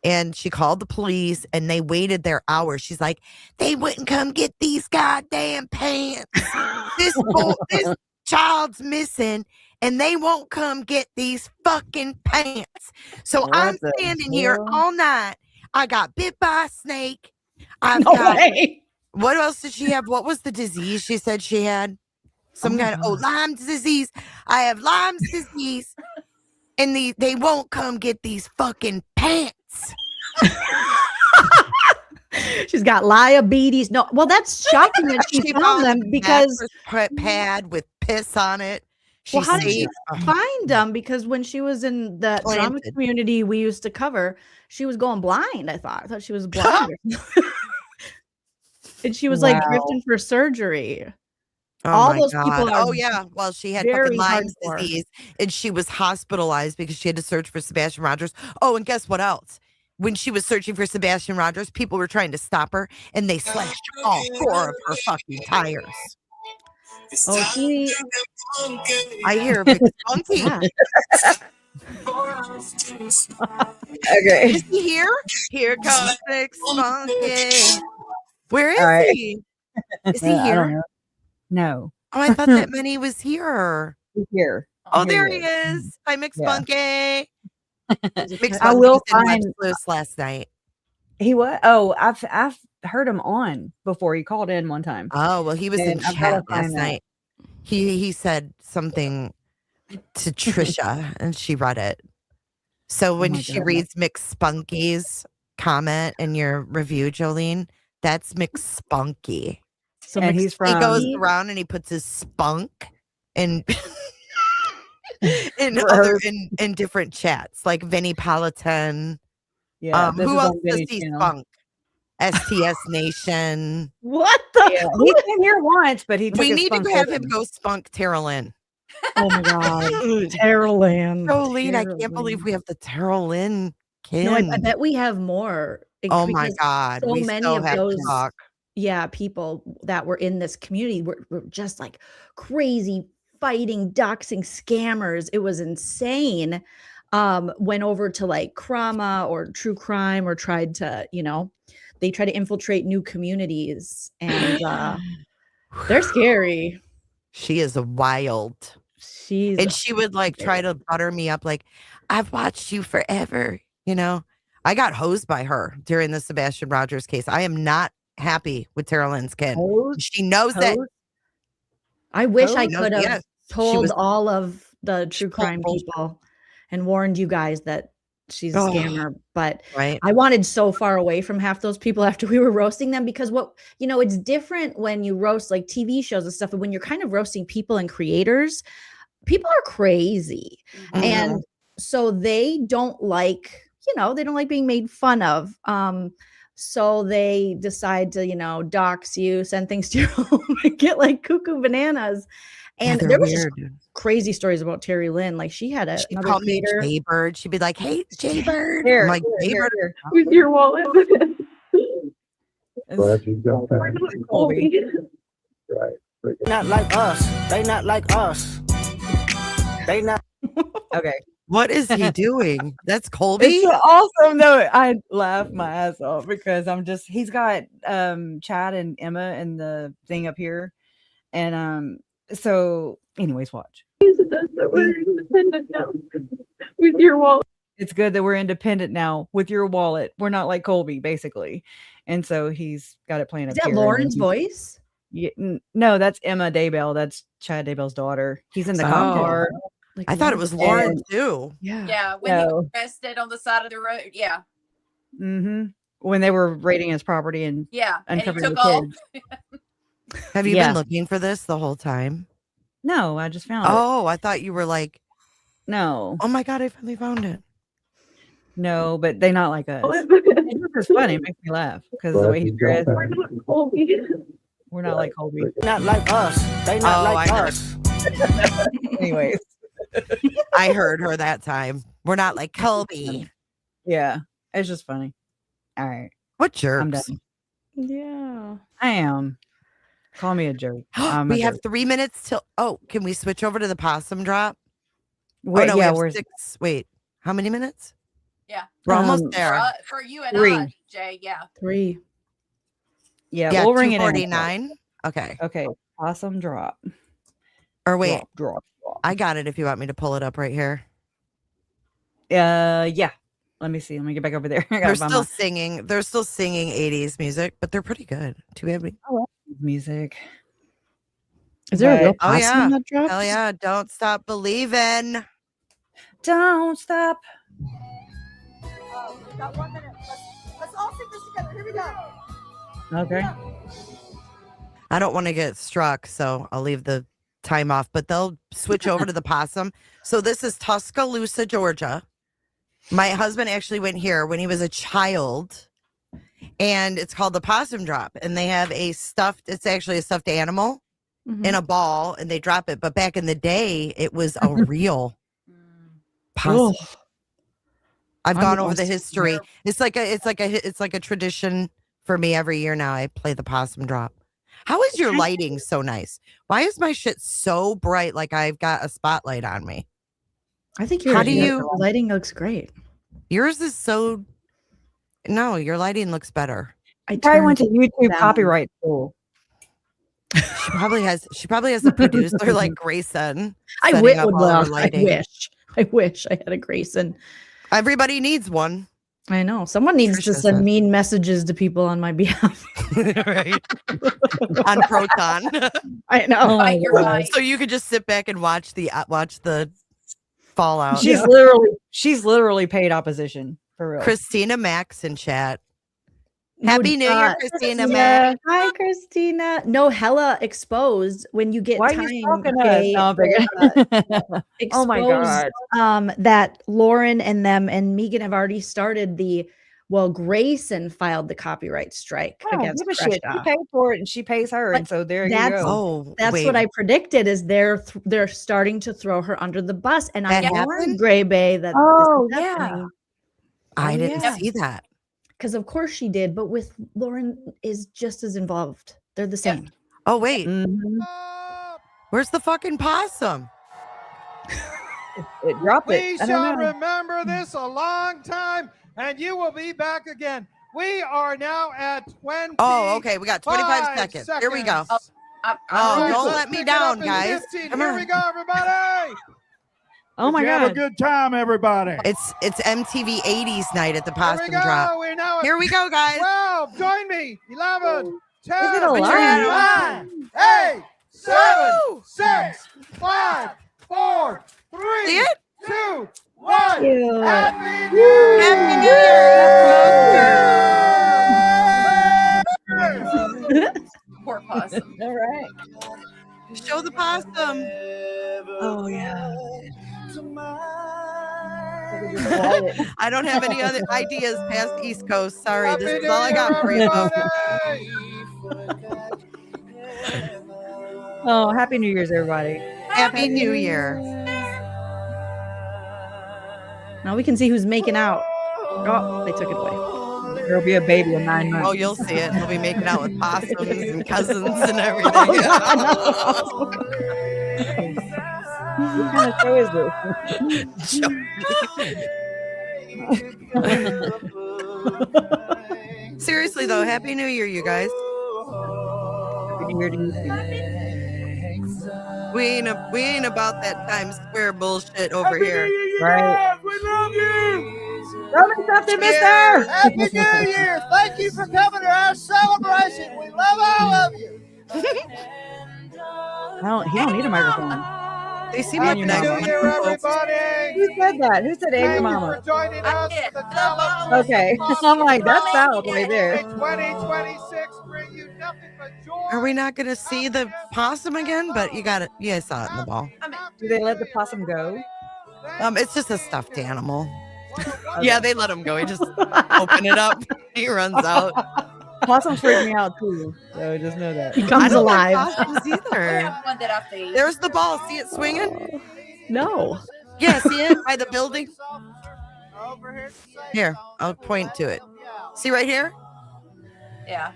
[SPEAKER 2] And she called the police and they waited there hours. She's like, they wouldn't come get these goddamn pants. This child's missing and they won't come get these fucking pants. So I'm standing here all night. I got bit by a snake. What else did she have? What was the disease she said she had? Some kind of Lyme's disease. I have Lyme's disease. And they won't come get these fucking pants.
[SPEAKER 15] She's got diabetes. No, well, that's shocking that she found them because
[SPEAKER 2] pad with piss on it.
[SPEAKER 15] Well, how did she find them? Because when she was in the drama community we used to cover, she was going blind. I thought she was blind. And she was like drifting for surgery.
[SPEAKER 2] Oh
[SPEAKER 15] all
[SPEAKER 2] my
[SPEAKER 15] those
[SPEAKER 2] God.
[SPEAKER 15] people are
[SPEAKER 2] yeah. Well, she had
[SPEAKER 15] very
[SPEAKER 2] fucking Lyme's
[SPEAKER 15] hardcore.
[SPEAKER 2] disease and she was hospitalized because she had to search for Sebastian Rogers. Oh, and guess what else? When she was searching for Sebastian Rogers, people were trying to stop her and they slashed all 4 of her fucking tires.
[SPEAKER 15] Oh,
[SPEAKER 2] I hear a big funky.
[SPEAKER 1] Okay.
[SPEAKER 2] Is he here? Here comes Big Spunky. Where is he? Is he
[SPEAKER 1] I don't
[SPEAKER 2] here?
[SPEAKER 1] know. No.
[SPEAKER 2] Oh, I thought that meant he was here.
[SPEAKER 1] He's here.
[SPEAKER 2] Oh, there he is. Hi, Mick Spunky.
[SPEAKER 1] I will find
[SPEAKER 2] Loose last night.
[SPEAKER 1] He was. Oh, I've heard him on before. He called in one time.
[SPEAKER 2] Oh, well, he was in
[SPEAKER 1] And I've gotta
[SPEAKER 2] chat last
[SPEAKER 1] find that.
[SPEAKER 2] night. He said something to Trisha and she read it. So when
[SPEAKER 1] my
[SPEAKER 2] she
[SPEAKER 1] God.
[SPEAKER 2] reads Mick Spunky's comment in your review, Jolene, that's Mick Spunky.
[SPEAKER 15] So
[SPEAKER 1] And he's from.
[SPEAKER 2] He goes around and he puts his spunk in in different chats, like Vinnie Politan.
[SPEAKER 1] Yeah. this
[SPEAKER 2] Who
[SPEAKER 1] is
[SPEAKER 2] else
[SPEAKER 1] on
[SPEAKER 2] does
[SPEAKER 1] Vinny's
[SPEAKER 2] he
[SPEAKER 1] channel.
[SPEAKER 2] spunk? STS Nation.
[SPEAKER 15] What the?
[SPEAKER 1] Yeah, he's been here once, but he took
[SPEAKER 2] We
[SPEAKER 1] his
[SPEAKER 2] need to
[SPEAKER 1] spunk
[SPEAKER 2] have
[SPEAKER 1] with
[SPEAKER 2] him go spunk Tara Lynn.
[SPEAKER 15] Oh my God. Tara Lynn.
[SPEAKER 2] Jolene, I can't believe we have the Tara Lynn kid.
[SPEAKER 15] No, I bet we have more.
[SPEAKER 2] Oh my
[SPEAKER 15] because
[SPEAKER 2] God.
[SPEAKER 15] So
[SPEAKER 2] we
[SPEAKER 15] many
[SPEAKER 2] still
[SPEAKER 15] of
[SPEAKER 2] have
[SPEAKER 15] those
[SPEAKER 2] to talk.
[SPEAKER 15] people that were in this community were just like crazy fighting, doxing scammers. It was insane. Went over to like Krama or true crime or tried to, they try to infiltrate new communities and they're scary.
[SPEAKER 2] She is wild. And she would like try to butter me up like, I've watched you forever. I got hosed by her during the Sebastian Rogers case. I am not happy with Tara Lynn's kid. She knows that.
[SPEAKER 15] I wish I could have
[SPEAKER 2] Yes. She
[SPEAKER 15] told
[SPEAKER 2] was-
[SPEAKER 15] all of the true crime people and warned you guys that she's a scammer, but I wanted so far away from half those people after we were roasting them because it's different when you roast like TV shows and stuff, and when you're kind of roasting people and creators, people are crazy.
[SPEAKER 2] Mm-hmm.
[SPEAKER 15] And so they don't like, they don't like being made fun of. So they decide to, dox you, send things to your home and get like cuckoo bananas. And
[SPEAKER 2] they're
[SPEAKER 15] there was just
[SPEAKER 2] weird.
[SPEAKER 15] crazy stories about Terry Lynn. Like she had
[SPEAKER 2] She
[SPEAKER 15] another
[SPEAKER 2] called me
[SPEAKER 15] creator.
[SPEAKER 2] Jaybird. She'd be like, hey, Jaybird.
[SPEAKER 1] Here,
[SPEAKER 2] I'm like,
[SPEAKER 1] here,
[SPEAKER 2] Jaybird.
[SPEAKER 1] here.
[SPEAKER 17] With your wallet.
[SPEAKER 10] Glad you got that.
[SPEAKER 1] Colby.
[SPEAKER 10] Right.
[SPEAKER 17] Not like us. They not like us. They not.
[SPEAKER 1] Okay.
[SPEAKER 2] What is he doing? That's Colby?
[SPEAKER 1] It's awesome though. I laugh my ass off because he's got Chad and Emma in the thing up here. And so anyways, watch.
[SPEAKER 18] We're independent now with your wallet.
[SPEAKER 1] It's good that we're independent now with your wallet. We're not like Colby, basically. And so he's got it playing up
[SPEAKER 15] Is that
[SPEAKER 1] here. and then
[SPEAKER 15] Lauren's
[SPEAKER 1] he's-
[SPEAKER 15] voice?
[SPEAKER 1] Yeah, no, that's Emma Daybell. That's Chad Daybell's daughter. He's in the cop
[SPEAKER 15] Oh.
[SPEAKER 1] car.
[SPEAKER 2] I thought it was Lauren
[SPEAKER 1] And-
[SPEAKER 2] too.
[SPEAKER 5] Yeah, when he was arrested on the side of the road. Yeah.
[SPEAKER 1] Mm-hmm. When they were raiding his property and
[SPEAKER 5] Yeah. And he
[SPEAKER 1] uncovering
[SPEAKER 5] took
[SPEAKER 1] the
[SPEAKER 5] off.
[SPEAKER 1] kids.
[SPEAKER 2] Have you
[SPEAKER 1] Yeah.
[SPEAKER 2] been looking for this the whole time?
[SPEAKER 1] No, I just found it.
[SPEAKER 2] Oh, I thought you were like,
[SPEAKER 1] No.
[SPEAKER 2] oh my God, I finally found it.
[SPEAKER 1] No, but they not like us. It's funny. It makes me laugh because the way he's dressed. We're not like Colby.
[SPEAKER 17] Not like us. They not
[SPEAKER 2] Oh,
[SPEAKER 17] like
[SPEAKER 2] I know.
[SPEAKER 17] us.
[SPEAKER 1] Anyways.
[SPEAKER 2] I heard her that time. We're not like Colby.
[SPEAKER 1] Yeah. It's just funny. All right.
[SPEAKER 2] What jerks?
[SPEAKER 1] I'm done.
[SPEAKER 15] Yeah.
[SPEAKER 1] I am. Call me a jerk. I'm a
[SPEAKER 2] We have
[SPEAKER 1] jerk.
[SPEAKER 2] 3 minutes till. Oh, can we switch over to the possum drop?
[SPEAKER 1] Wait,
[SPEAKER 2] oh, no, we
[SPEAKER 1] yeah,
[SPEAKER 2] have
[SPEAKER 1] where's
[SPEAKER 2] 6. Wait, how many minutes?
[SPEAKER 5] Yeah.
[SPEAKER 2] We're almost
[SPEAKER 1] Um,
[SPEAKER 2] there.
[SPEAKER 5] For you and
[SPEAKER 1] 3.
[SPEAKER 5] I, Jay. Yeah.
[SPEAKER 15] 3.
[SPEAKER 1] Yeah,
[SPEAKER 2] Yeah,
[SPEAKER 1] we'll ring it in.
[SPEAKER 2] 249. Okay.
[SPEAKER 1] Okay. Possum drop.
[SPEAKER 2] Or wait,
[SPEAKER 1] Drop.
[SPEAKER 2] I got it if you want me to pull it up right here.
[SPEAKER 1] Yeah. Let me see. Let me get back over there. I
[SPEAKER 2] They're
[SPEAKER 1] gotta find
[SPEAKER 2] still
[SPEAKER 1] my
[SPEAKER 2] singing. They're still singing 80s music, but they're pretty good. Too bad we.
[SPEAKER 1] music.
[SPEAKER 15] Is there a real
[SPEAKER 1] But-
[SPEAKER 2] Oh
[SPEAKER 15] possum
[SPEAKER 2] yeah.
[SPEAKER 15] that drops?
[SPEAKER 2] Hell yeah. Don't stop believing.
[SPEAKER 1] Don't stop.
[SPEAKER 19] We've got 1 minute. Let's all sing this together. Here we go.
[SPEAKER 1] Okay.
[SPEAKER 2] I don't want to get struck, so I'll leave the time off, but they'll switch over to the possum. So this is Tuscaloosa, Georgia. My husband actually went here when he was a child, and it's called the possum drop. And they have it's actually a stuffed animal in a ball, and they drop it. But back in the day, it was a real possum. I've
[SPEAKER 1] I'm
[SPEAKER 2] gone over the
[SPEAKER 1] lost.
[SPEAKER 2] history. It's like a tradition for me every year now. I play the possum drop. How is your lighting so nice? Why is my shit so bright like I've got a spotlight on me?
[SPEAKER 15] I think
[SPEAKER 2] How do you-
[SPEAKER 15] your lighting looks great.
[SPEAKER 2] Yours is so. No, your lighting looks better.
[SPEAKER 15] I
[SPEAKER 1] Probably went to
[SPEAKER 15] turned
[SPEAKER 1] YouTube
[SPEAKER 15] down.
[SPEAKER 1] copyright school.
[SPEAKER 2] She probably has a producer like Grayson.
[SPEAKER 15] I
[SPEAKER 2] setting
[SPEAKER 15] wish.
[SPEAKER 2] up all her lighting.
[SPEAKER 15] I wish I had a Grayson.
[SPEAKER 2] Everybody needs one.
[SPEAKER 15] I know. Someone needs to
[SPEAKER 2] Trisha
[SPEAKER 15] send
[SPEAKER 2] said.
[SPEAKER 15] mean messages to people on my behalf.
[SPEAKER 2] Right. On Proton.
[SPEAKER 15] I know.
[SPEAKER 1] Oh my
[SPEAKER 5] You're
[SPEAKER 1] God.
[SPEAKER 5] right.
[SPEAKER 2] So you could just sit back and watch the fallout.
[SPEAKER 1] She's literally paid opposition for real.
[SPEAKER 2] Christina Max in chat.
[SPEAKER 15] No,
[SPEAKER 2] Happy New Year,
[SPEAKER 15] not.
[SPEAKER 2] Christina
[SPEAKER 15] Yeah.
[SPEAKER 2] Max.
[SPEAKER 15] Hi, Christina. No, hella exposed when you get
[SPEAKER 1] Why are
[SPEAKER 15] time.
[SPEAKER 1] you stalking us?
[SPEAKER 15] they,
[SPEAKER 1] No, I'm picking- Oh my
[SPEAKER 15] exposed,
[SPEAKER 1] God.
[SPEAKER 15] that Lauren and them and Megan have already started Grayson filed the copyright strike
[SPEAKER 1] Oh,
[SPEAKER 15] against
[SPEAKER 1] give a shit. She
[SPEAKER 15] Trisha.
[SPEAKER 1] paid for it and she pays her. And so there you
[SPEAKER 15] That's-
[SPEAKER 1] go.
[SPEAKER 2] Oh,
[SPEAKER 15] That's
[SPEAKER 2] wait.
[SPEAKER 15] what I predicted is they're starting to throw her under the bus. And I
[SPEAKER 2] That
[SPEAKER 15] warned
[SPEAKER 2] happened?
[SPEAKER 15] Gray Bay that
[SPEAKER 1] Oh,
[SPEAKER 15] this is
[SPEAKER 1] yeah.
[SPEAKER 15] happening.
[SPEAKER 2] I
[SPEAKER 15] Oh,
[SPEAKER 2] didn't
[SPEAKER 15] yeah.
[SPEAKER 2] see that.
[SPEAKER 15] Because of course she did, but with Lauren is just as involved. They're the same.
[SPEAKER 2] Oh, wait.
[SPEAKER 1] Mhm.
[SPEAKER 2] Where's the fucking possum?
[SPEAKER 1] It dropped
[SPEAKER 20] We
[SPEAKER 1] it. I
[SPEAKER 20] shall
[SPEAKER 1] don't know.
[SPEAKER 20] remember this a long time, and you will be back again. We are now at 20.
[SPEAKER 2] Oh, okay. We got 25 seconds. Here we go. Oh, don't
[SPEAKER 20] let's
[SPEAKER 2] let me
[SPEAKER 20] pick it up
[SPEAKER 2] down,
[SPEAKER 20] in
[SPEAKER 2] guys.
[SPEAKER 20] 15.
[SPEAKER 2] Come
[SPEAKER 20] Here
[SPEAKER 2] on.
[SPEAKER 20] we go, everybody.
[SPEAKER 1] Oh my
[SPEAKER 20] Did you have a
[SPEAKER 1] God.
[SPEAKER 20] good time, everybody.
[SPEAKER 2] It's MTV 80s night at the
[SPEAKER 20] Here we
[SPEAKER 2] possum
[SPEAKER 20] go.
[SPEAKER 2] drop.
[SPEAKER 20] We're now at
[SPEAKER 2] Here we go, guys.
[SPEAKER 20] 12. Join me. 11, 10,
[SPEAKER 1] it alive?
[SPEAKER 20] 9, 8, 7,
[SPEAKER 2] Woo!
[SPEAKER 20] 6, 5, 4, 3,
[SPEAKER 2] See it?
[SPEAKER 20] 2, 1.
[SPEAKER 15] Ew.
[SPEAKER 20] Happy New Year.
[SPEAKER 2] Happy New Year.
[SPEAKER 5] Poor possum.
[SPEAKER 1] All right.
[SPEAKER 2] Show the possum.
[SPEAKER 1] Oh yeah.
[SPEAKER 2] I don't have any other ideas past East Coast. Sorry,
[SPEAKER 20] Happy
[SPEAKER 2] this is
[SPEAKER 20] New
[SPEAKER 2] all I got for
[SPEAKER 20] Year,
[SPEAKER 2] you.
[SPEAKER 20] everybody.
[SPEAKER 1] Oh, happy New Year's, everybody.
[SPEAKER 2] Happy New Year.
[SPEAKER 15] Now we can see who's making out. Oh, they took it away.
[SPEAKER 1] There'll be a baby in 9 months.
[SPEAKER 2] Oh, you'll see it. They'll be making out with possums and cousins and everything.
[SPEAKER 1] Oh, God, no. What kind of show is this?
[SPEAKER 2] Seriously though, Happy New Year, you guys.
[SPEAKER 1] Happy New Year to you too.
[SPEAKER 2] We ain't about that Times Square bullshit over here.
[SPEAKER 1] Right.
[SPEAKER 20] We love you.
[SPEAKER 1] Roman something, mister.
[SPEAKER 20] Happy New Year. Thank you for coming to our celebration. We love all of you.
[SPEAKER 1] He don't need a microphone.
[SPEAKER 2] They seem
[SPEAKER 1] Happy
[SPEAKER 2] like
[SPEAKER 1] New
[SPEAKER 2] nice
[SPEAKER 1] Year,
[SPEAKER 2] folks.
[SPEAKER 20] everybody.
[SPEAKER 1] Who said that? Who said Angry
[SPEAKER 20] Thank you
[SPEAKER 1] Mama?
[SPEAKER 20] for joining us for the Talent
[SPEAKER 1] Okay. I'm like, that's South right there.
[SPEAKER 20] 2026 bring you nothing but joy.
[SPEAKER 2] Are we not gonna see the possum again? But you got it. Yeah, I saw it in the ball.
[SPEAKER 1] Do they let the possum go?
[SPEAKER 2] It's just a stuffed animal. Yeah, they let him go. He just open it up. He runs out.
[SPEAKER 1] Possums freak me out too. So just know that.
[SPEAKER 15] He comes
[SPEAKER 2] I don't
[SPEAKER 15] alive.
[SPEAKER 2] like possums either.
[SPEAKER 5] One that I think.
[SPEAKER 2] There's the ball. See it swinging?
[SPEAKER 15] No.
[SPEAKER 2] Yeah, see it by the building? Here, I'll point to it. See right here?
[SPEAKER 5] Yeah.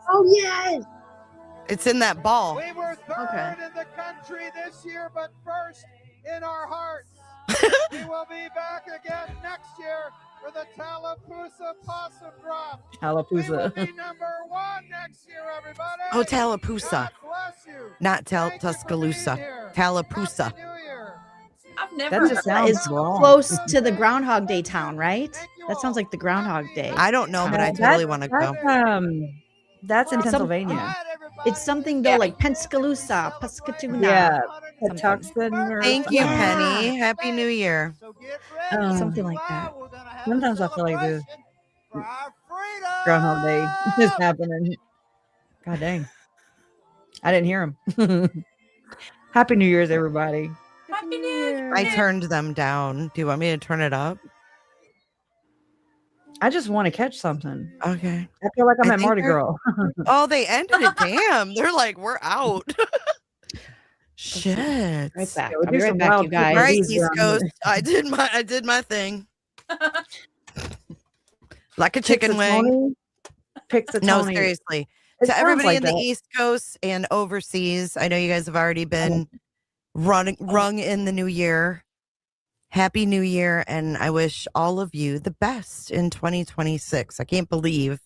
[SPEAKER 15] Oh yes.
[SPEAKER 2] It's in that ball.
[SPEAKER 20] We were third in the country this year, but first in our hearts. We will be back again next year for the Tallapoosa Possum Drop.
[SPEAKER 1] Tallapoosa.
[SPEAKER 20] We will be number 1 next year, everybody.
[SPEAKER 2] Oh, Tallapoosa.
[SPEAKER 20] God bless you.
[SPEAKER 2] Not Tuscaloosa. Tallapoosa.
[SPEAKER 5] I've never.
[SPEAKER 1] That just
[SPEAKER 15] That
[SPEAKER 1] sounds
[SPEAKER 15] is
[SPEAKER 1] wrong.
[SPEAKER 15] close to the Groundhog Day town, right? That sounds like the Groundhog Day.
[SPEAKER 2] I don't know, but I totally want to go.
[SPEAKER 1] That's in Pennsylvania.
[SPEAKER 15] It's something though, like Pensacola, Pascagoula.
[SPEAKER 1] Yeah,
[SPEAKER 15] something.
[SPEAKER 1] Patuxent.
[SPEAKER 2] Thank you, Penny. Happy New Year.
[SPEAKER 15] Something like that.
[SPEAKER 1] Sometimes I feel like the Groundhog Day is happening. God dang. I didn't hear him. Happy New Year's, everybody.
[SPEAKER 5] Happy New Year.
[SPEAKER 2] I turned them down. Do you want me to turn it up?
[SPEAKER 1] I just want to catch something.
[SPEAKER 2] Okay.
[SPEAKER 1] I feel like I'm
[SPEAKER 2] I
[SPEAKER 1] at
[SPEAKER 2] think
[SPEAKER 1] Mardi
[SPEAKER 2] they're-
[SPEAKER 1] Gras.
[SPEAKER 2] Oh, they ended it. Damn. They're like, we're out. Shit.
[SPEAKER 15] Right back.
[SPEAKER 1] Yeah, we'll
[SPEAKER 15] I'll be
[SPEAKER 1] do
[SPEAKER 15] right
[SPEAKER 1] some
[SPEAKER 15] back,
[SPEAKER 1] wild
[SPEAKER 15] you guys.
[SPEAKER 2] All right,
[SPEAKER 1] These
[SPEAKER 2] East
[SPEAKER 1] around
[SPEAKER 2] Coast.
[SPEAKER 1] here.
[SPEAKER 2] I did my thing. Like a
[SPEAKER 1] Pixie
[SPEAKER 2] chicken wing.
[SPEAKER 1] Tony. Pixie
[SPEAKER 2] No,
[SPEAKER 1] Tony.
[SPEAKER 2] seriously.
[SPEAKER 1] It
[SPEAKER 2] To
[SPEAKER 1] sounds
[SPEAKER 2] everybody
[SPEAKER 1] like
[SPEAKER 2] in the
[SPEAKER 1] that.
[SPEAKER 2] East Coast and overseas, I know you guys have already been rung in the new year. Happy New Year, and I wish all of you the best in 2026. I can't believe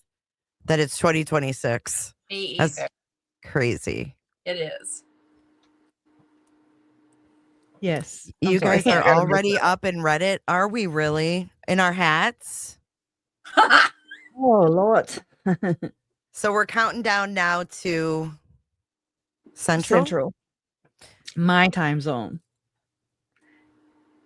[SPEAKER 2] that it's 2026.
[SPEAKER 5] Me
[SPEAKER 2] That's
[SPEAKER 5] either.
[SPEAKER 2] crazy.
[SPEAKER 5] It is.
[SPEAKER 1] Yes.
[SPEAKER 2] You guys are already up in Reddit. Are we really? In our hats?
[SPEAKER 1] Oh, Lord.
[SPEAKER 2] So we're counting down now to Central.
[SPEAKER 1] My time zone.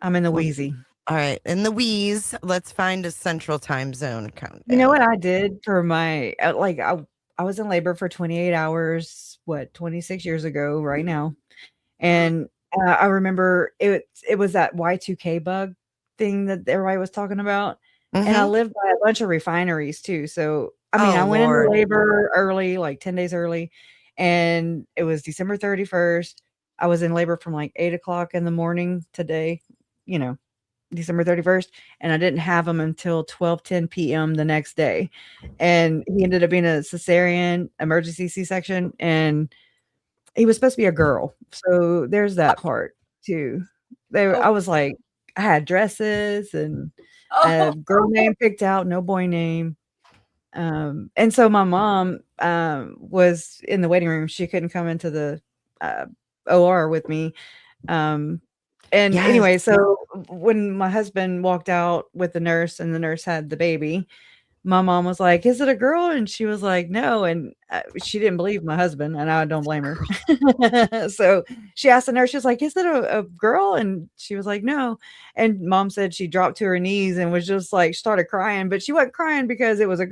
[SPEAKER 1] I'm in the Wheezy.
[SPEAKER 2] All right. In the wheeze, let's find a Central time zone countdown.
[SPEAKER 1] You know what I did for my I was in labor for 28 hours, 26 years ago right now. And I remember it was that Y2K bug thing that everybody was talking about. And I lived by a bunch of refineries too. So I mean, I went into labor early, like 10 days early, and it was December 31st. I was in labor from like 8 o'clock in the morning today, December 31st, and I didn't have him until 12:10 p.m. the next day. And he ended up being a cesarean emergency C-section, and he was supposed to be a girl. So there's that part too. I was like, I had dresses and a girl name picked out, no boy name. And so my mom was in the waiting room. She couldn't come into the OR with me. Anyway, so when my husband walked out with the nurse and the nurse had the baby, my mom was like, "Is it a girl?" And she was like, "No." And she didn't believe my husband, and I don't blame her. So she asked the nurse, she was like, "Is it a girl?" And she was like, "No." And mom said she dropped to her knees and was just like, started crying, but she wasn't crying because it was a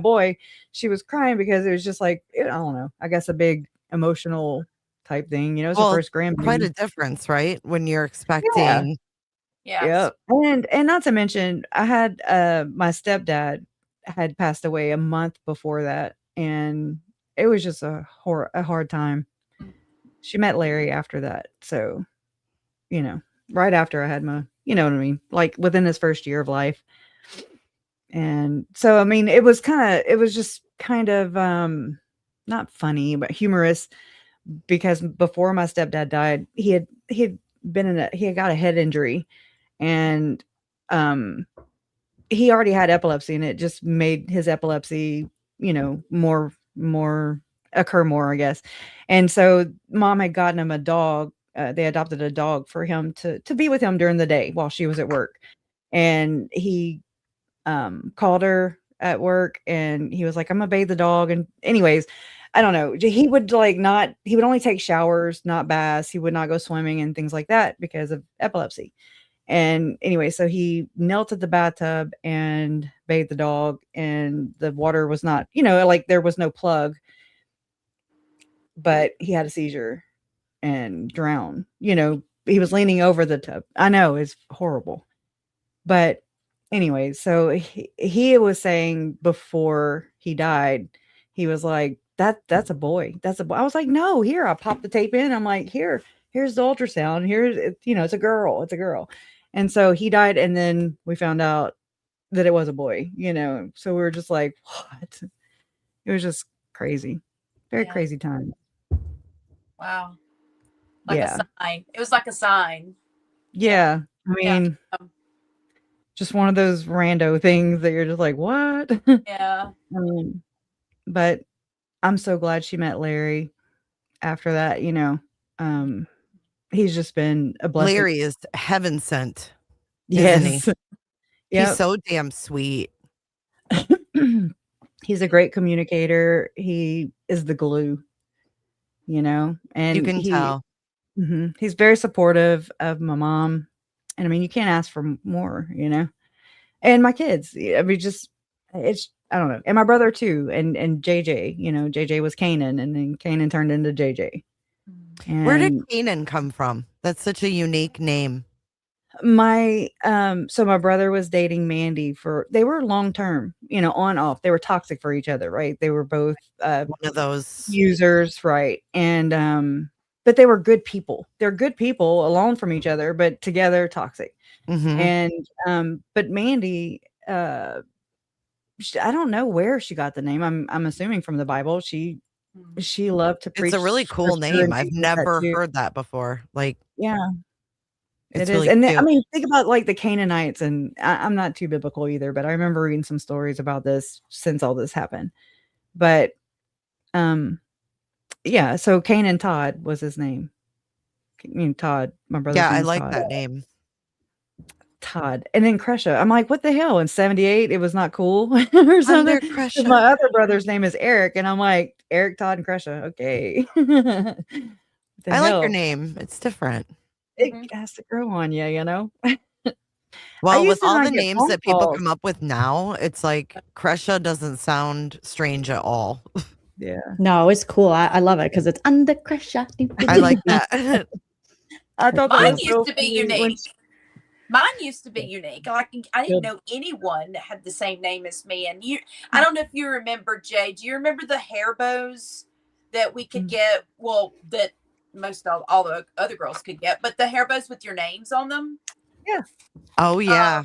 [SPEAKER 1] boy. She was crying because it was just like, I don't know, I guess a big emotional type thing. It's her first grandbaby.
[SPEAKER 2] Quite a difference, right? When you're expecting.
[SPEAKER 5] Yeah.
[SPEAKER 1] And not to mention, I had my stepdad had passed away a month before that, and it was just a hard time. She met Larry after that, so right after I had my, you know what I mean, like within his first year of life. And so, I mean, it was just kind of not funny, but humorous, because before my stepdad died, he had he had got a head injury, and he already had epilepsy, and it just made his epilepsy, more occur more, I guess. And so mom had gotten him a dog. They adopted a dog for him to be with him during the day while she was at work. And he called her at work, and he was like, "I'm gonna bathe the dog." And anyways, I don't know. He would he would only take showers, not baths. He would not go swimming and things like that because of epilepsy. And anyway, so he knelt at the bathtub and bathed the dog, and the water was not, like there was no plug, but he had a seizure and drowned. He was leaning over the tub. I know, it's horrible. But anyway, so he was saying before he died, he was like, that's a boy. That's a boy. I was like, no, here, I popped the tape in. I'm like, here's the ultrasound. Here's, it's a girl. It's a girl. And so he died, and then we found out that it was a boy, so we were just like, what? It was just crazy. Very crazy time.
[SPEAKER 5] Wow. Like
[SPEAKER 1] Yeah.
[SPEAKER 5] a sign. It was like a sign.
[SPEAKER 1] Yeah. I mean, just one of those rando things that you're just like, what?
[SPEAKER 5] Yeah.
[SPEAKER 1] But I'm so glad she met Larry after that, he's just been a blessing.
[SPEAKER 2] Larry is heaven sent.
[SPEAKER 1] Yes.
[SPEAKER 2] Isn't he?
[SPEAKER 1] Yep.
[SPEAKER 2] He's so damn sweet.
[SPEAKER 1] He's a great communicator. He is the glue, and
[SPEAKER 2] You can tell.
[SPEAKER 1] He's very supportive of my mom. And I mean, you can't ask for more, and my kids. I mean, I don't know. And my brother too. And JJ, JJ was Kanan, and then Kanan turned into JJ.
[SPEAKER 2] Where did Kanan come from? That's such a unique name.
[SPEAKER 1] So my brother was dating Mandy they were long term, on off. They were toxic for each other, right? They were both
[SPEAKER 2] one of those
[SPEAKER 1] users, right? And but they were good people. They're good people alone from each other, but together toxic. And but Mandy, I don't know where she got the name. I'm assuming from the Bible. She loved to preach.
[SPEAKER 2] It's a really cool name. I've never heard that before.
[SPEAKER 1] Yeah.
[SPEAKER 2] It's
[SPEAKER 1] It
[SPEAKER 2] really
[SPEAKER 1] is. And
[SPEAKER 2] cute.
[SPEAKER 1] I mean, think about the Canaanites, and I'm not too biblical either, but I remember reading some stories about this since all this happened. But yeah, so Canaan Todd was his name. Todd, my brother.
[SPEAKER 2] Yeah, I like that name.
[SPEAKER 1] Todd. And then Cresha. I'm like, what the hell? In 78, it was not cool or something. My other brother's name is Eric, and I'm like, Eric, Todd, and Cresha. Okay.
[SPEAKER 2] I like your name. It's different.
[SPEAKER 1] It has to grow on you,
[SPEAKER 2] Well, with all the names that people come up with now, it's like Cresha doesn't sound strange at all.
[SPEAKER 1] Yeah.
[SPEAKER 15] No, it's cool. I love it because it's under Cresha.
[SPEAKER 2] I like that.
[SPEAKER 1] I thought
[SPEAKER 5] Mine used to be unique. Mine used to be unique. Like I didn't know anyone that had the same name as me. And I don't know if you remember, Jay. Do you remember the hair bows that we could get? Well, that most all the other girls could get, but the hair bows with your names on them.
[SPEAKER 1] Yeah.
[SPEAKER 2] Oh yeah.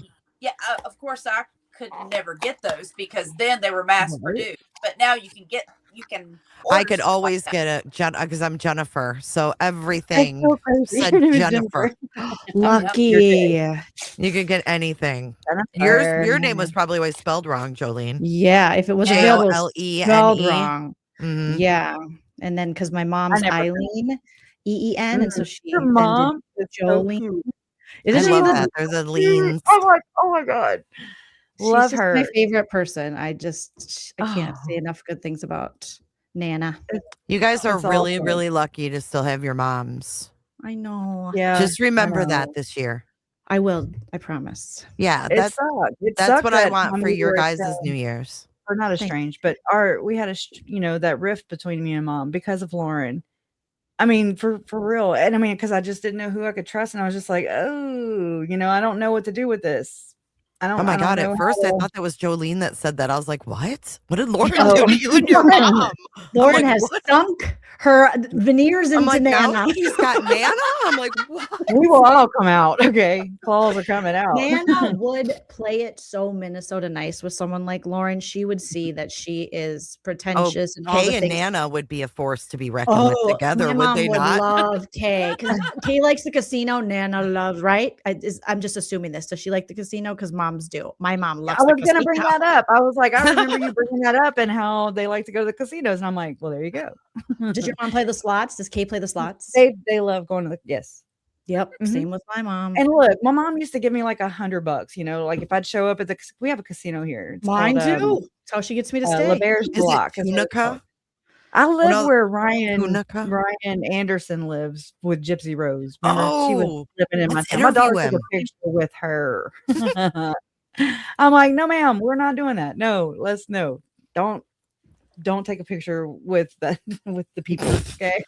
[SPEAKER 5] Of course, I could never get those because then they were mass produced. But now you can.
[SPEAKER 2] I could always get because I'm Jennifer, so everything said Jennifer.
[SPEAKER 15] Lucky.
[SPEAKER 2] You could get anything. Your name was probably always spelled wrong, Jolene.
[SPEAKER 15] Yeah, if it was
[SPEAKER 2] J-O-L-E-N-E.
[SPEAKER 15] spelled wrong.
[SPEAKER 2] Mm-hmm.
[SPEAKER 15] Yeah, and then because my mom's Eileen, E-E-N, and so she
[SPEAKER 1] your mom
[SPEAKER 15] is Jolene.
[SPEAKER 1] So
[SPEAKER 15] Isn't
[SPEAKER 2] I
[SPEAKER 15] she
[SPEAKER 2] love that. There's a lean.
[SPEAKER 1] Oh my god. Love
[SPEAKER 15] She's
[SPEAKER 1] her.
[SPEAKER 15] My favorite person. I can't say enough good things about Nana.
[SPEAKER 2] You guys are really, really lucky to still have your moms.
[SPEAKER 15] I know.
[SPEAKER 1] Yeah.
[SPEAKER 2] Just remember that this year.
[SPEAKER 15] I will. I promise.
[SPEAKER 2] Yeah,
[SPEAKER 1] that's
[SPEAKER 2] what I want for your guys' New Year's.
[SPEAKER 1] Or not estranged, but we had that rift between me and mom because of Lauren. I mean, for real. And I mean, because I just didn't know who I could trust. And I was just like, oh, I don't know what to do with this.
[SPEAKER 2] Oh my
[SPEAKER 1] I don't
[SPEAKER 2] God.
[SPEAKER 1] know
[SPEAKER 2] At
[SPEAKER 1] how
[SPEAKER 2] first, I
[SPEAKER 1] to.
[SPEAKER 2] thought that was Jolene that said that. I was like, what? What did Lauren
[SPEAKER 15] Oh,
[SPEAKER 2] do to you and your mom? I'm
[SPEAKER 15] Lauren
[SPEAKER 2] like,
[SPEAKER 15] has
[SPEAKER 2] what?
[SPEAKER 15] sunk her veneers
[SPEAKER 2] I'm
[SPEAKER 15] into
[SPEAKER 2] like, now
[SPEAKER 15] Nana.
[SPEAKER 2] she's got Nana? I'm like, what?
[SPEAKER 1] We will all come out. Okay. Claws are coming out.
[SPEAKER 15] Nana would play it so Minnesota nice with someone like Lauren. She would see that she is
[SPEAKER 2] Oh,
[SPEAKER 15] pretentious and all the
[SPEAKER 2] Kay and
[SPEAKER 15] things.
[SPEAKER 2] Nana would be a force to be reckoned with
[SPEAKER 15] Oh,
[SPEAKER 2] together,
[SPEAKER 15] my
[SPEAKER 2] would
[SPEAKER 15] mom
[SPEAKER 2] they
[SPEAKER 15] would
[SPEAKER 2] not?
[SPEAKER 15] love Kay because Kay likes the casino. Nana loves, right? I'm just assuming this. Does she like the casino? Because moms do. My mom
[SPEAKER 1] I
[SPEAKER 15] loves the
[SPEAKER 1] was gonna bring
[SPEAKER 15] casino.
[SPEAKER 1] that up. I was like, I remember you bringing that up and how they like to go to the casinos, and I'm like, well, there you go.
[SPEAKER 15] Does your mom play the slots? Does Kay play the slots?
[SPEAKER 1] They love going to the yes.
[SPEAKER 15] Yep.
[SPEAKER 1] Mhm.
[SPEAKER 15] Same with my mom.
[SPEAKER 1] And look, my mom used to give me like $100, you know, like if I'd show up at we have a casino here. It's
[SPEAKER 15] Mine
[SPEAKER 1] called
[SPEAKER 15] too. That's how she gets me to stay.
[SPEAKER 1] LeBear's
[SPEAKER 2] Is it
[SPEAKER 1] Block. Is what it's called.
[SPEAKER 2] Tunica?
[SPEAKER 1] I live
[SPEAKER 2] no,
[SPEAKER 1] where Ryan
[SPEAKER 2] Tunica?
[SPEAKER 1] Anderson lives with Gypsy Rose. Remember, she was
[SPEAKER 2] Oh,
[SPEAKER 1] living in my
[SPEAKER 2] let's
[SPEAKER 1] town. My daughter
[SPEAKER 2] interview
[SPEAKER 1] took a
[SPEAKER 2] him.
[SPEAKER 1] picture with her. I'm like, no, ma'am, we're not doing that. No, don't take a picture with the with the people. Okay.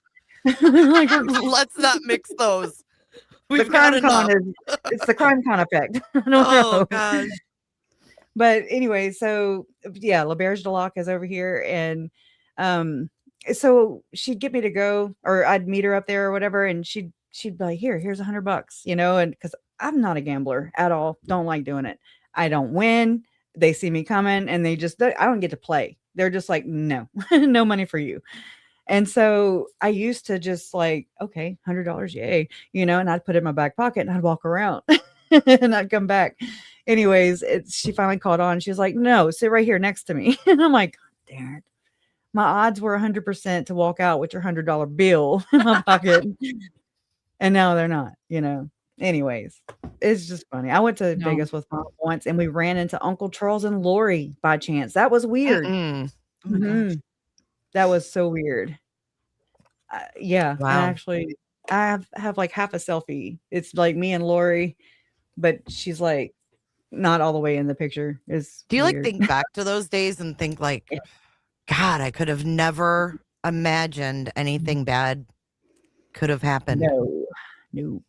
[SPEAKER 1] Like,
[SPEAKER 2] Let's not mix those.
[SPEAKER 1] the
[SPEAKER 2] We've got
[SPEAKER 1] crime con
[SPEAKER 2] enough.
[SPEAKER 1] it's the crime con effect. I don't
[SPEAKER 2] Oh
[SPEAKER 1] know.
[SPEAKER 2] gosh.
[SPEAKER 1] But anyway, so yeah, LeBear's de Lac is over here, and so she'd get me to go, or I'd meet her up there or whatever, and she'd be like, here's $100, you know, and because I'm not a gambler at all, don't like doing it. I don't win. They see me coming, and I don't get to play. They're just like, no, no money for you. And so I used to just like, okay, $100, yay, you know, and I'd put it in my back pocket and I'd walk around and I'd come back. Anyways, she finally caught on. She was like, no, sit right here next to me. And I'm like, darn it. My odds were 100% to walk out with your $100 bill in my pocket. And now they're not, you know. Anyways, it's just funny. I went to Vegas with Mom once and we ran into Uncle Charles and Lori by chance. That was weird.
[SPEAKER 2] Mm-mm.
[SPEAKER 15] Oh my gosh.
[SPEAKER 1] That was so weird. Yeah.
[SPEAKER 2] Wow.
[SPEAKER 1] And actually, I have like half a selfie. It's like me and Lori, but she's like not all the way in the picture. It's
[SPEAKER 2] Do you
[SPEAKER 1] weird.
[SPEAKER 2] like think back to those days and think like, God, I could have never imagined anything bad could have happened?
[SPEAKER 1] No.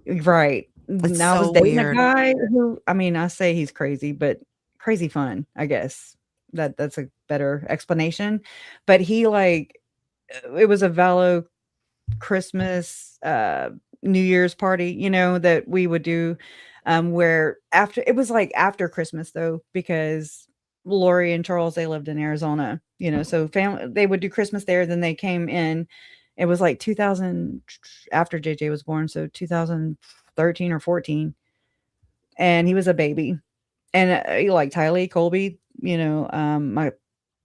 [SPEAKER 1] Right.
[SPEAKER 2] It's
[SPEAKER 1] Now I was
[SPEAKER 2] so
[SPEAKER 1] dating
[SPEAKER 2] weird.
[SPEAKER 1] a guy who, I mean, I say he's crazy, but crazy fun, I guess. That's a better explanation. But he like, it was a Valo Christmas, New Year's party, you know, that we would do, where it was like after Christmas though, because Lori and Charles, they lived in Arizona, you know, so they would do Christmas there. Then they came in. It was like 2000 after JJ was born, so 2013 or 14, and he was a baby. And like Tylee, Colby, you know,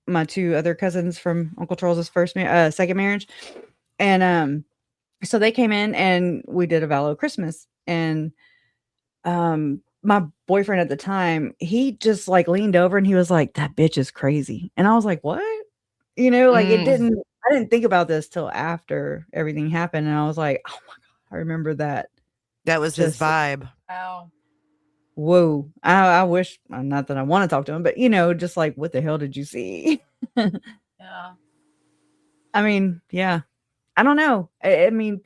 [SPEAKER 1] my two other cousins from Uncle Charles's second marriage, and so they came in and we did a Valo Christmas, and my boyfriend at the time, he just like leaned over and he was like, "That bitch is crazy," and I was like, "What?" You know, like I didn't think about this till after everything happened, and I was like, "Oh my god, I remember that."
[SPEAKER 2] That was his vibe.
[SPEAKER 5] Oh.
[SPEAKER 1] Whoa. I wish, not that I want to talk to him, but you know, just like, what the hell did you see?
[SPEAKER 5] Yeah.
[SPEAKER 1] I mean, yeah. I don't know. I mean,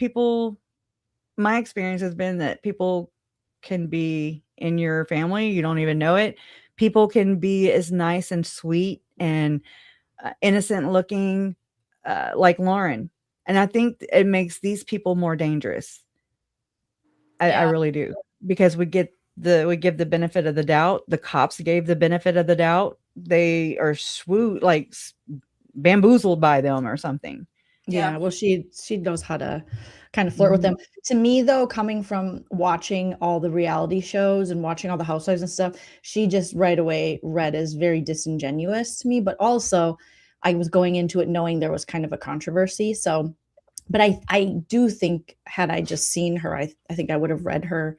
[SPEAKER 1] my experience has been that people can be in your family, you don't even know it. People can be as nice and sweet and innocent looking, like Lauren. And I think it makes these people more dangerous. I really do, because we give the benefit of the doubt. The cops gave the benefit of the doubt. They are bamboozled by them or something.
[SPEAKER 15] Yeah, well, she knows how to kind of flirt with them. To me, though, coming from watching all the reality shows and watching all the housewives and stuff, she just right away read as very disingenuous to me. But also, I was going into it knowing there was kind of a controversy. So, but I do think had I just seen her, I think I would have read her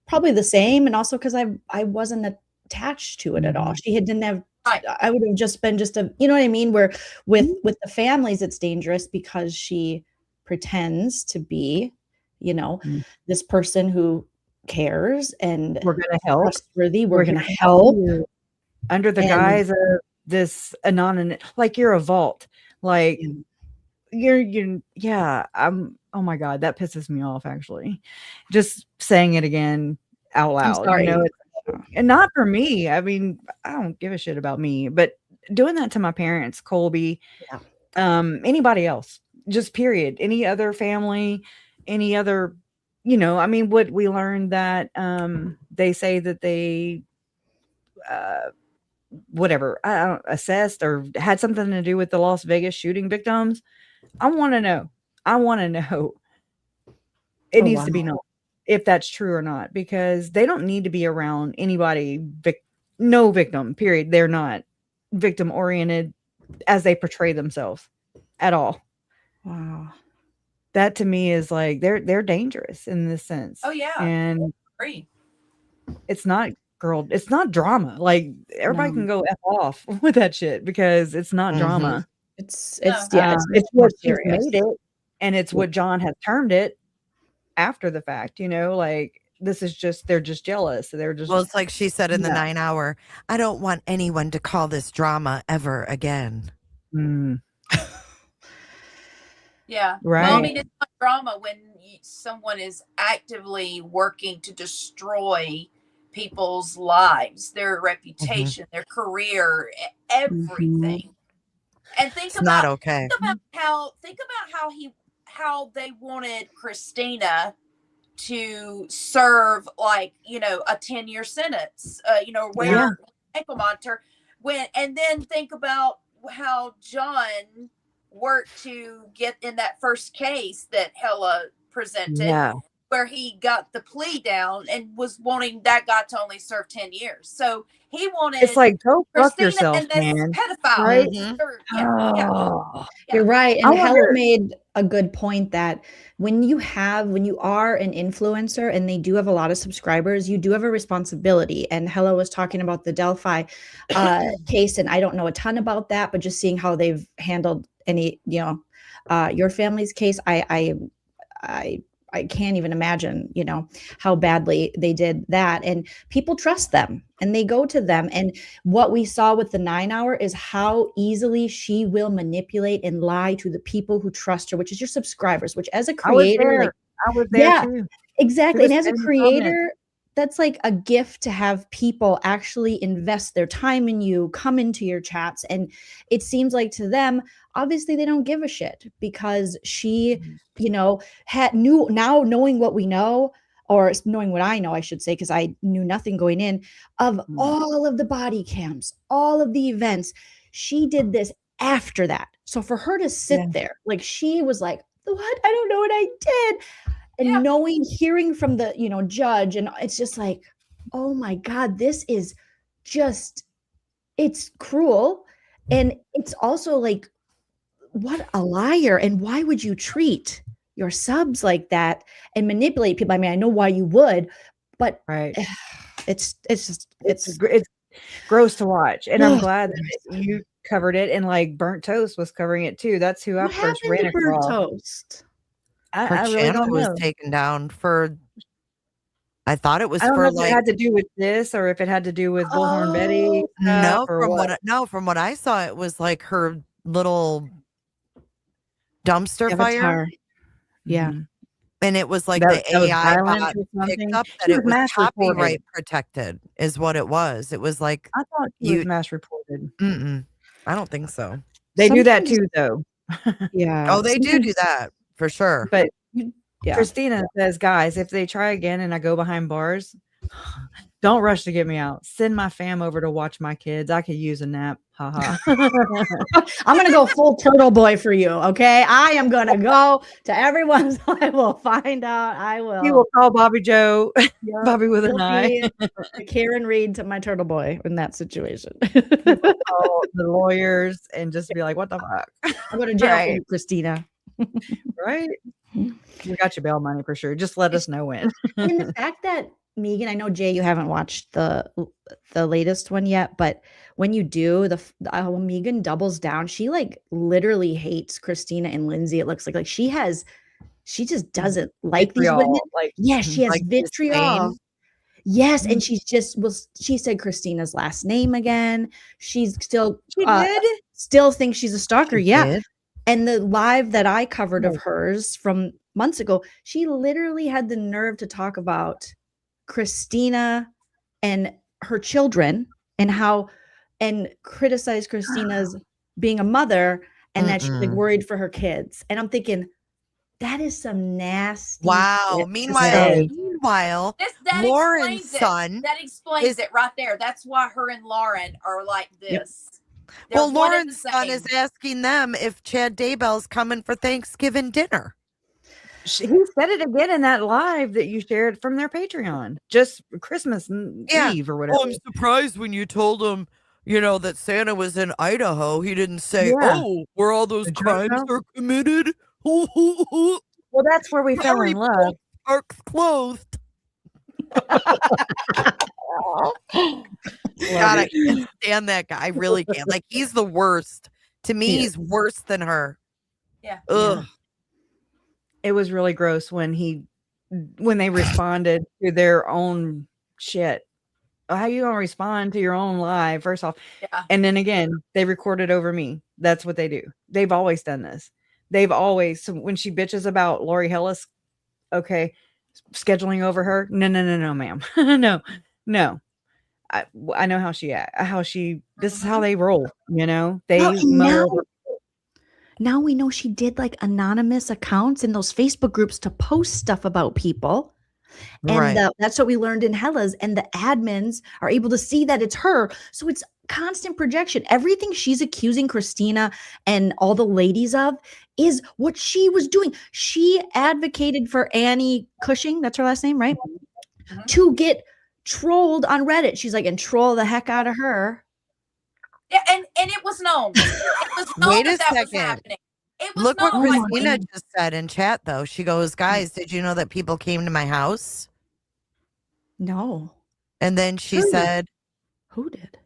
[SPEAKER 15] probably the same. And also because I wasn't attached to it at all. She didn't have. I would have just been you know what I mean? Where with the families, it's dangerous because she pretends to be, you know, this person who cares and
[SPEAKER 1] we're going to help.
[SPEAKER 15] Trustworthy. We're going to help
[SPEAKER 1] under the guise of this anonymous, like you're a vault, like yeah. Oh my God, that pisses me off actually. Just saying it again out loud.
[SPEAKER 15] I'm sorry.
[SPEAKER 1] You know, And not for me. I mean, I don't give a shit about me, but doing that to my parents, Colby, anybody else, just period. Any other family, any other, I mean, what we learned that they say that they whatever, I don't assessed or had something to do with the Las Vegas shooting victims. I want to know. I want to know. It
[SPEAKER 15] Oh,
[SPEAKER 1] needs to be
[SPEAKER 15] wow.
[SPEAKER 1] known if that's true or not, because they don't need to be around anybody, no victim, period. They're not victim oriented as they portray themselves at all.
[SPEAKER 15] Wow.
[SPEAKER 1] That to me is like they're dangerous in this sense.
[SPEAKER 5] Oh yeah.
[SPEAKER 1] And
[SPEAKER 5] Agree.
[SPEAKER 1] it's not it's not drama. Like everybody
[SPEAKER 15] No.
[SPEAKER 1] can go F off with that shit because it's not drama.
[SPEAKER 15] It's
[SPEAKER 1] It's
[SPEAKER 15] much more
[SPEAKER 1] what she's
[SPEAKER 15] serious.
[SPEAKER 1] made it, and it's what John has termed it after the fact, like this is just they're just jealous. They're just
[SPEAKER 2] Well, it's like she said in the
[SPEAKER 1] Yeah.
[SPEAKER 2] 9 hour, I don't want anyone to call this drama ever again.
[SPEAKER 5] Yeah.
[SPEAKER 1] Right.
[SPEAKER 5] Well, I mean, it's not drama when someone is actively working to destroy people's lives, their reputation, their career, everything. And think
[SPEAKER 2] It's
[SPEAKER 5] about
[SPEAKER 2] not okay.
[SPEAKER 5] think about how they wanted Christina to serve like, a 10-year sentence, where ankle monitor and then think about how John worked to get in that first case that Hella presented,
[SPEAKER 1] Yeah.
[SPEAKER 5] where he got the plea down and was wanting that guy to only serve 10 years. So he wanted
[SPEAKER 1] It's like, go fuck
[SPEAKER 5] Christina
[SPEAKER 1] yourself,
[SPEAKER 5] and this
[SPEAKER 1] man.
[SPEAKER 5] pedophile.
[SPEAKER 1] Right?
[SPEAKER 5] Yeah.
[SPEAKER 15] You're right.
[SPEAKER 1] I
[SPEAKER 15] And Hella
[SPEAKER 1] wonder-
[SPEAKER 15] made a good point that when you are an influencer and they do have a lot of subscribers, you do have a responsibility. And Hella was talking about the Delphi case, and I don't know a ton about that, but just seeing how they've handled any, your family's case, I can't even imagine, how badly they did that. And people trust them and they go to them. And what we saw with the 9 hour is how easily she will manipulate and lie to the people who trust her, which is your subscribers, which as a creator,
[SPEAKER 1] I was there too.
[SPEAKER 15] exactly. And as a
[SPEAKER 1] Any
[SPEAKER 15] creator, that's like a gift to have people actually invest their time in you, come into your chats. And it seems like to them, obviously they don't give a shit because she, knowing what we know, or knowing what I know, I should say, because I knew nothing going in, of all of the body cams, all of the events, she did this after that. So for her to sit there, like she was like, what? I don't know what I did. And hearing from the, judge, and it's just like, oh my God, this is just, it's cruel. And it's also like, what a liar. And why would you treat your subs like that and manipulate people? I mean, I know why you would, but it's
[SPEAKER 1] gross to watch. And I'm glad that you covered it, and like Burnt Toast was covering it too. That's who I first ran across.
[SPEAKER 15] Toast?
[SPEAKER 2] Her
[SPEAKER 1] I really
[SPEAKER 2] channel
[SPEAKER 1] don't
[SPEAKER 2] was
[SPEAKER 1] know.
[SPEAKER 2] taken down for, I thought it was
[SPEAKER 1] I don't know
[SPEAKER 2] for
[SPEAKER 1] if
[SPEAKER 2] like,
[SPEAKER 1] it had to do with this or if it had to do with Bullhorn Betty
[SPEAKER 2] no,
[SPEAKER 1] stuff or
[SPEAKER 2] from
[SPEAKER 1] what.
[SPEAKER 2] from what I saw, it was like her little dumpster fire.
[SPEAKER 15] Avatar. Yeah.
[SPEAKER 2] And it was like
[SPEAKER 1] That
[SPEAKER 2] the
[SPEAKER 1] was
[SPEAKER 2] AI
[SPEAKER 1] violent
[SPEAKER 2] bot
[SPEAKER 1] or something?
[SPEAKER 2] picked up that
[SPEAKER 1] She
[SPEAKER 2] it
[SPEAKER 1] was
[SPEAKER 2] was
[SPEAKER 1] mass reported.
[SPEAKER 2] copyright protected, is what it was. It was like,
[SPEAKER 1] I thought she was mass reported.
[SPEAKER 2] I don't think so.
[SPEAKER 1] They do that too, though.
[SPEAKER 15] Yeah.
[SPEAKER 2] Oh, they do that for sure.
[SPEAKER 1] But
[SPEAKER 15] Yeah.
[SPEAKER 1] Christina says, guys, if they try again and I go behind bars, don't rush to get me out. Send my fam over to watch my kids. I could use a nap. Haha.
[SPEAKER 15] I'm going to go full turtle boy for you. Okay. I am going to go to everyone's. I will find out. I will.
[SPEAKER 1] He will call Bobby Joe,
[SPEAKER 15] Yep,
[SPEAKER 1] Bobby with an
[SPEAKER 15] he'll
[SPEAKER 1] eye.
[SPEAKER 15] be the Karen Reed to my turtle boy in that situation.
[SPEAKER 1] Call the lawyers and just be like, what the fuck?
[SPEAKER 15] I'll go to jail for
[SPEAKER 1] Right.
[SPEAKER 15] you, Christina.
[SPEAKER 1] Right? We got your bail money for sure. Just let us know when.
[SPEAKER 15] And the fact that Megan, I know Jay, you haven't watched the latest one yet, but when you do, Megan doubles down. She like literally hates Christina and Lindsay. It looks like she just doesn't like these women. She has
[SPEAKER 2] like
[SPEAKER 15] vitriol.
[SPEAKER 2] disdain.
[SPEAKER 15] Yes, and she's she said Christina's last name again. She's still still thinks she's a stalker.
[SPEAKER 2] did?
[SPEAKER 15] And the live that I covered of hers from months ago, she literally had the nerve to talk about Christina and her children and criticize Christina's being a mother and that she's like worried for her kids. And I'm thinking, that is some nasty.
[SPEAKER 2] Wow. Meanwhile, Lauren's son.
[SPEAKER 5] That explains it right there. That's why her and Lauren are like this. They're
[SPEAKER 2] Well,
[SPEAKER 5] one and
[SPEAKER 2] Lauren's
[SPEAKER 5] the
[SPEAKER 2] son
[SPEAKER 5] same.
[SPEAKER 2] is asking them if Chad Daybell's coming for Thanksgiving dinner.
[SPEAKER 1] He said it again in that live that you shared from their Patreon, just Christmas Eve or whatever.
[SPEAKER 2] Oh, I'm surprised when you told him, that Santa was in Idaho. He didn't say,
[SPEAKER 1] Yeah.
[SPEAKER 2] where all those
[SPEAKER 1] Did you
[SPEAKER 2] crimes
[SPEAKER 1] know?
[SPEAKER 2] are committed.
[SPEAKER 1] Well, that's where we fell in love.
[SPEAKER 2] Park's closed. God, I can't stand that guy. I really can't. Like, he's the worst. To me, he's worse than her.
[SPEAKER 5] Yeah.
[SPEAKER 2] Ugh.
[SPEAKER 1] It was really gross when they responded to their own shit. How you gonna respond to your own live, first off?
[SPEAKER 5] Yeah.
[SPEAKER 1] And then again, they recorded over me. That's what they do. They've always done this. So when she bitches about Lori Hillis, okay, scheduling over her. No, ma'am. no. I know how this is how they roll,
[SPEAKER 15] Now we know she did like anonymous accounts in those Facebook groups to post stuff about people. And that's what we learned in Hella's, and the admins are able to see that it's her. So it's constant projection. Everything she's accusing Christina and all the ladies of is what she was doing. She advocated for Annie Cushing, that's her last name, right? To get trolled on Reddit. She's like, and troll the heck out of her.
[SPEAKER 5] Yeah, and it was known. It was known
[SPEAKER 2] Wait a
[SPEAKER 5] that was
[SPEAKER 2] second.
[SPEAKER 5] happening. It was
[SPEAKER 2] Look what
[SPEAKER 5] known.
[SPEAKER 2] Christina just said in chat, though. She goes, guys, did you know that people came to my house?
[SPEAKER 15] No.
[SPEAKER 2] And then she said,
[SPEAKER 15] who did?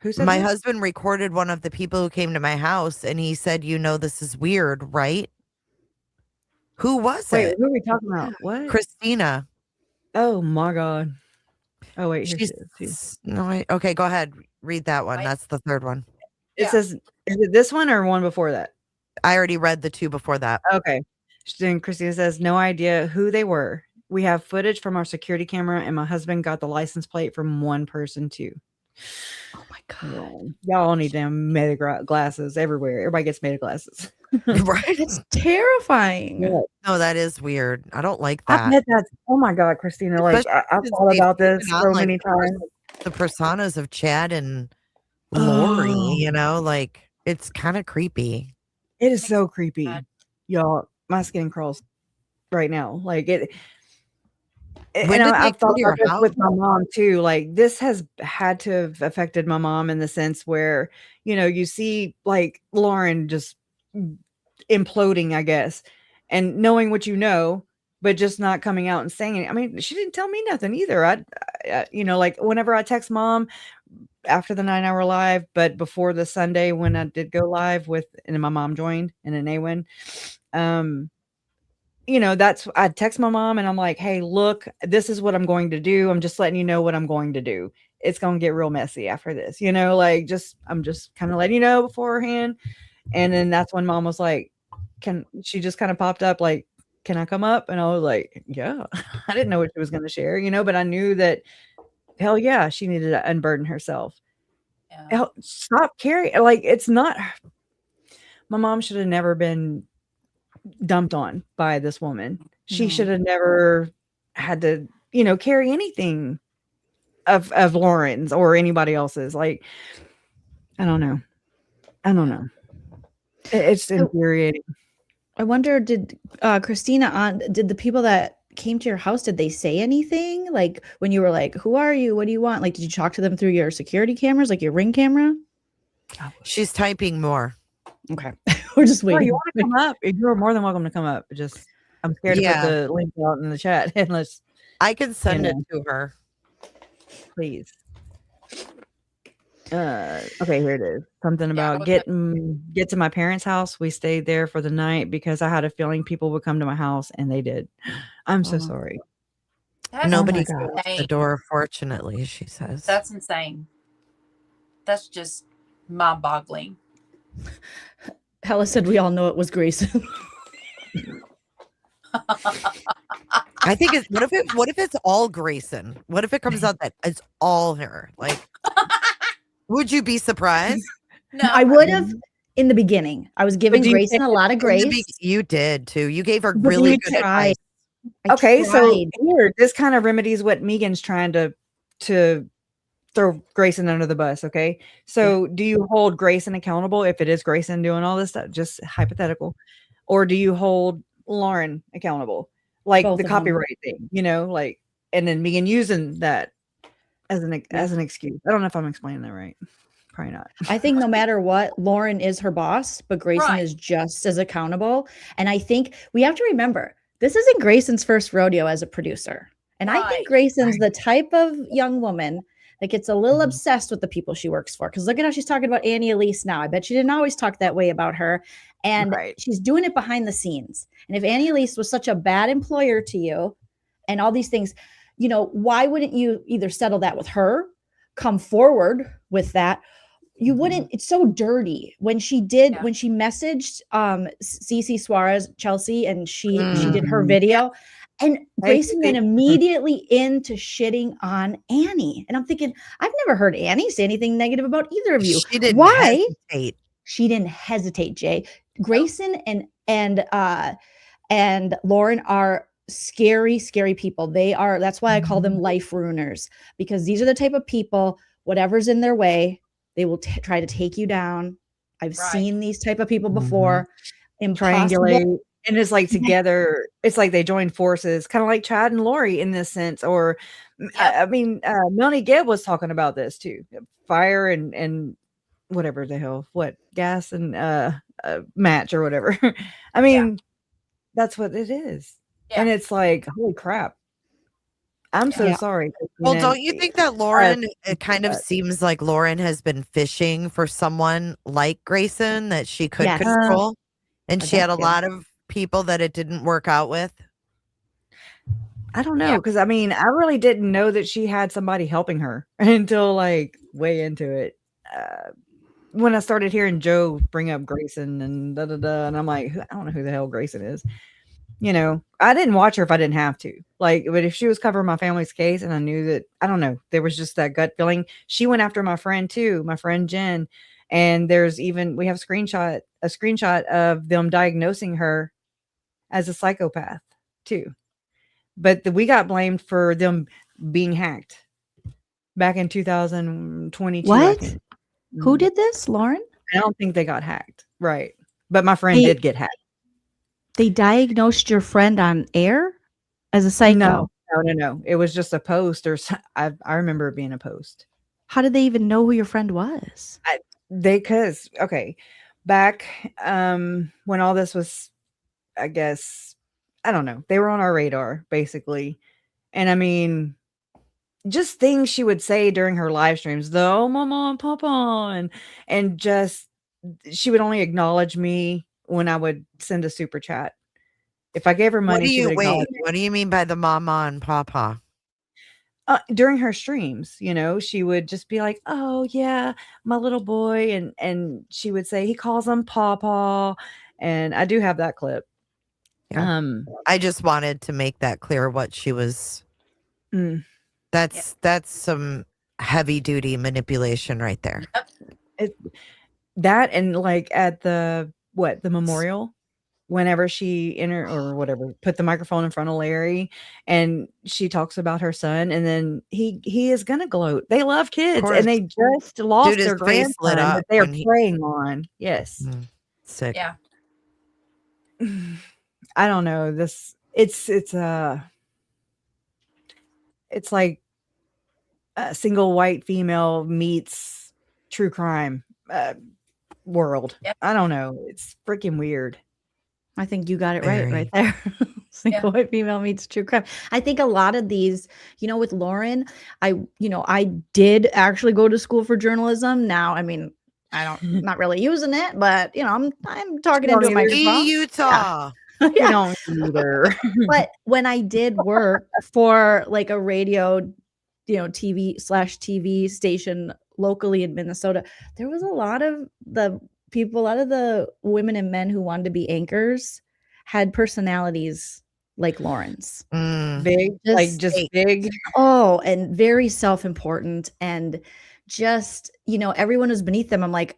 [SPEAKER 1] Who said
[SPEAKER 2] my
[SPEAKER 1] that?
[SPEAKER 2] husband recorded one of the people who came to my house, and he said, this is weird, right? Who was
[SPEAKER 1] Wait,
[SPEAKER 2] it?
[SPEAKER 1] who are we talking about? What?
[SPEAKER 2] Christina.
[SPEAKER 1] Oh my God. Oh wait, here she is.
[SPEAKER 2] Okay, go ahead. Read that one. That's the third one.
[SPEAKER 1] It says, is it this one or one before that?
[SPEAKER 2] I already read the two before that.
[SPEAKER 1] Okay. Then Christina says, no idea who they were. We have footage from our security camera, and my husband got the license plate from one person too.
[SPEAKER 15] Oh my God.
[SPEAKER 1] Y'all need them meta glasses everywhere. Everybody gets meta glasses.
[SPEAKER 2] Right?
[SPEAKER 15] It's terrifying.
[SPEAKER 1] Yeah.
[SPEAKER 2] No, that is weird. I don't like
[SPEAKER 1] I
[SPEAKER 2] that.
[SPEAKER 1] bet that's, oh my God, Christina, like I've thought about this so many times.
[SPEAKER 2] The personas of Chad and Lori, like it's kind of creepy.
[SPEAKER 1] It is so creepy. Y'all, my skin crawls right now. Like it.
[SPEAKER 2] When
[SPEAKER 1] And
[SPEAKER 2] did they
[SPEAKER 1] I've thought
[SPEAKER 2] come to your
[SPEAKER 1] about this
[SPEAKER 2] house?
[SPEAKER 1] with my mom too. Like this has had to have affected my mom in the sense where, you see like Lauren just imploding, I guess, and knowing what but just not coming out and saying it. I mean, she didn't tell me nothing either. I like whenever I text mom after the 9-hour live, but before the Sunday when I did go live and then my mom joined and then Awen, that's I'd text my mom and I'm like, hey, look, this is what I'm going to do. I'm just letting you know what I'm going to do. It's going to get real messy after this, I'm just kind of letting you know beforehand. And then that's when mom was like, she just kind of popped up like, can I come up? And I was like, yeah. I didn't know what she was going to share, but I knew that hell yeah, she needed to unburden herself. Yeah. Stop carrying, like, it's not, my mom should have never been dumped on by this woman. She should have never had to, carry anything of Lauren's or anybody else's. Like, I don't know. It's infuriating.
[SPEAKER 15] I wonder, did Christina did the people that came to your house, did they say anything? Like when you were like, who are you? What do you want? Like, did you talk to them through your security cameras, like your Ring camera?
[SPEAKER 2] She's typing more.
[SPEAKER 15] Okay. We're just waiting.
[SPEAKER 1] You want to come up? You're more than welcome to come up. I'm scared to put the link out in the chat unless
[SPEAKER 2] I can send it to her.
[SPEAKER 1] Please. Okay, here it is. Something about get to my parents' house. We stayed there for the night because I had a feeling people would come to my house, and they did. I'm so sorry.
[SPEAKER 2] Nobody came to the door, fortunately, she says.
[SPEAKER 5] That's insane. That's just mind-boggling.
[SPEAKER 15] Hella said we all know it was Grayson.
[SPEAKER 2] I think it's what if it's all Grayson? What if it comes out that it's all her? Like, would you be surprised?
[SPEAKER 5] No,
[SPEAKER 15] I would have in the beginning. I was giving
[SPEAKER 1] do you
[SPEAKER 15] Grayson
[SPEAKER 1] think
[SPEAKER 15] a lot of grace.
[SPEAKER 2] You did too. You gave her
[SPEAKER 15] But
[SPEAKER 2] really
[SPEAKER 15] you
[SPEAKER 2] good
[SPEAKER 15] tried.
[SPEAKER 2] advice.
[SPEAKER 15] I
[SPEAKER 1] Okay, so
[SPEAKER 15] tried.
[SPEAKER 1] here, this kind of remedies what Megan's trying to throw Grayson under the bus. Okay, so do you hold Grayson accountable if it is Grayson doing all this stuff? Just hypothetical, or do you hold Lauren accountable, like
[SPEAKER 15] Both
[SPEAKER 1] the
[SPEAKER 15] of 'em.
[SPEAKER 1] copyright thing? You know, like, and then Megan using that as an excuse. I don't know if I'm explaining that right. Probably not.
[SPEAKER 15] I think no matter what, Lauren is her boss, but Grayson is just as accountable. And I think we have to remember this isn't Grayson's first rodeo as a producer. And I think Grayson's the type of young woman that gets a little obsessed with the people she works for. Because look at how she's talking about Annie Elise now. I bet she didn't always talk that way about her. And she's doing it behind the scenes. And if Annie Elise was such a bad employer to you and all these things, you know, why wouldn't you either settle that with her, come forward with that? You wouldn't, it's so dirty. When she messaged Cece Suarez, Chelsea, and she did her video, and Grayson then immediately into shitting on Annie. And I'm thinking, I've never heard Annie say anything negative about either of you.
[SPEAKER 2] She didn't
[SPEAKER 15] Why?
[SPEAKER 2] hesitate.
[SPEAKER 15] She didn't hesitate, Jay. Grayson and Lauren are scary people. That's why I call them life ruiners, because these are the type of people, whatever's in their way, they will try to take you down. I've seen these type of people before.
[SPEAKER 1] Triangulate, and it's like together. It's like they join forces, kind of like Chad and Lori in this sense. Or, I mean, Melanie Gibb was talking about this too. Fire and whatever the hell, gas and match or whatever. I mean, that's what it is, and it's like, holy crap. I'm so sorry.
[SPEAKER 2] Well, don't you think that Lauren, it kind of seems like Lauren has been fishing for someone like Grayson that she could control? And she had a lot of people that it didn't work out with?
[SPEAKER 1] I don't know. Because I mean, I really didn't know that she had somebody helping her until like way into it. When I started hearing Joe bring up Grayson and and I'm like, I don't know who the hell Grayson is. You know, I didn't watch her if I didn't have to. Like, but if she was covering my family's case and I knew that, I don't know, there was just that gut feeling. She went after my friend too, my friend Jen. And we have a screenshot of them diagnosing her as a psychopath too. But we got blamed for them being hacked back in 2022.
[SPEAKER 15] What? Who did this, Lauren?
[SPEAKER 1] I don't think they got hacked. Right. But my friend did get hacked.
[SPEAKER 15] They diagnosed your friend on air as a psycho?
[SPEAKER 1] No. It was just a post, or I remember it being a post.
[SPEAKER 15] How did they even know who your friend was?
[SPEAKER 1] Back when all this was, I guess, I don't know, they were on our radar basically. And I mean, just things she would say during her live streams, though, mama and papa, and just, she would only acknowledge me when I would send a super chat. If I gave her money,
[SPEAKER 2] what do you mean by the mama and papa?
[SPEAKER 1] During her streams, you know, she would just be like, "Oh yeah, my little boy," and she would say he calls him papa, and I do have that clip.
[SPEAKER 2] Yeah. I just wanted to make that clear what she was. That's some heavy duty manipulation right there.
[SPEAKER 1] That and like at the memorial, whenever she put the microphone in front of Larry and she talks about her son, and then he is gonna gloat. They love kids, and they just lost their grandson that they are preying on. Yes.
[SPEAKER 2] Sick.
[SPEAKER 5] Yeah.
[SPEAKER 1] I don't know. It's like a single white female meets true crime world. I don't know. It's freaking weird.
[SPEAKER 15] I think you got it right there. Single white female meets true crime. I think a lot of these, you know, with Lauren, I did actually go to school for journalism. Now, I mean, not really using it, but you know, I'm talking into a microphone.
[SPEAKER 2] Utah.
[SPEAKER 15] Yeah.
[SPEAKER 1] You don't either.
[SPEAKER 15] But when I did work for like a radio, you know, TV station locally in Minnesota, there was a lot of the women and men who wanted to be anchors had personalities like Lauren's.
[SPEAKER 1] Big, like just big.
[SPEAKER 15] Oh, and very self-important, and just, everyone is beneath them. I'm like,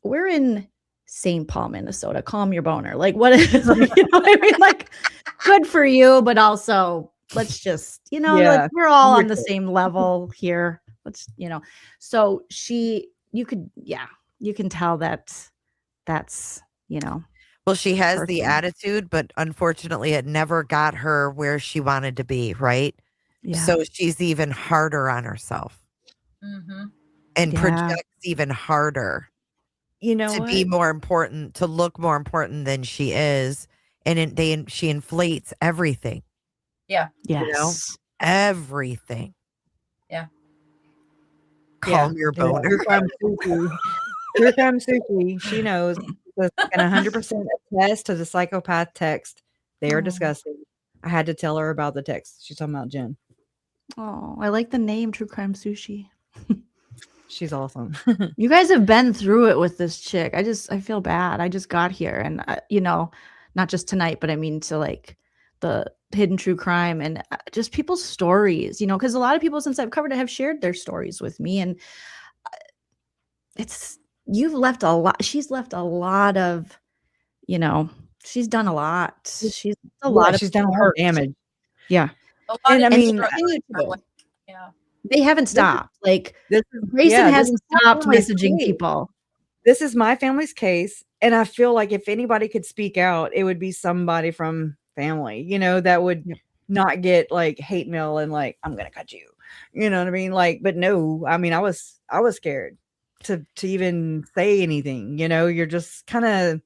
[SPEAKER 15] we're in St. Paul, Minnesota. Calm your boner. Like, what is, you know what I mean? Like, good for you, but also let's just, like, we're all on the same level here. Let's, so you can tell that that's,
[SPEAKER 2] Well, she has the
[SPEAKER 15] person.
[SPEAKER 2] attitude, but unfortunately, it never got her where she wanted to be, right?
[SPEAKER 15] Yeah.
[SPEAKER 2] So she's even harder on herself and
[SPEAKER 15] Yeah.
[SPEAKER 2] projects even harder
[SPEAKER 1] You know
[SPEAKER 2] to
[SPEAKER 1] what?
[SPEAKER 2] be more important, to look more important than she is. And she inflates everything,
[SPEAKER 5] Yeah.
[SPEAKER 15] Yes.
[SPEAKER 2] everything.
[SPEAKER 5] Yeah.
[SPEAKER 2] Calm your boner.
[SPEAKER 1] Here comes Suki. Here comes Suki. She knows. And 100% attest to the psychopath text. They are
[SPEAKER 15] Oh.
[SPEAKER 1] disgusting. I had to tell her about the text. She's talking about Jen.
[SPEAKER 15] Oh, I like the name True Crime Sushi.
[SPEAKER 1] She's awesome.
[SPEAKER 15] You guys have been through it with this chick. I feel bad. I just got here, and not just tonight, but I mean to like the hidden true crime and just people's stories, because a lot of people since I've covered it have shared their stories with me, and you've left a lot. She's left a lot of, she's done a lot. She's a lot of
[SPEAKER 1] she's done a lot of damage.
[SPEAKER 15] Yeah.
[SPEAKER 1] And I mean,
[SPEAKER 5] yeah.
[SPEAKER 15] They haven't stopped.
[SPEAKER 1] Grayson
[SPEAKER 15] hasn't stopped messaging people.
[SPEAKER 1] This is my family's case. And I feel like if anybody could speak out, it would be somebody from family, that would not get like hate mail and like, I'm going to cut you. You know what I mean? Like, but no, I mean, I was scared to even say anything, you're just kind of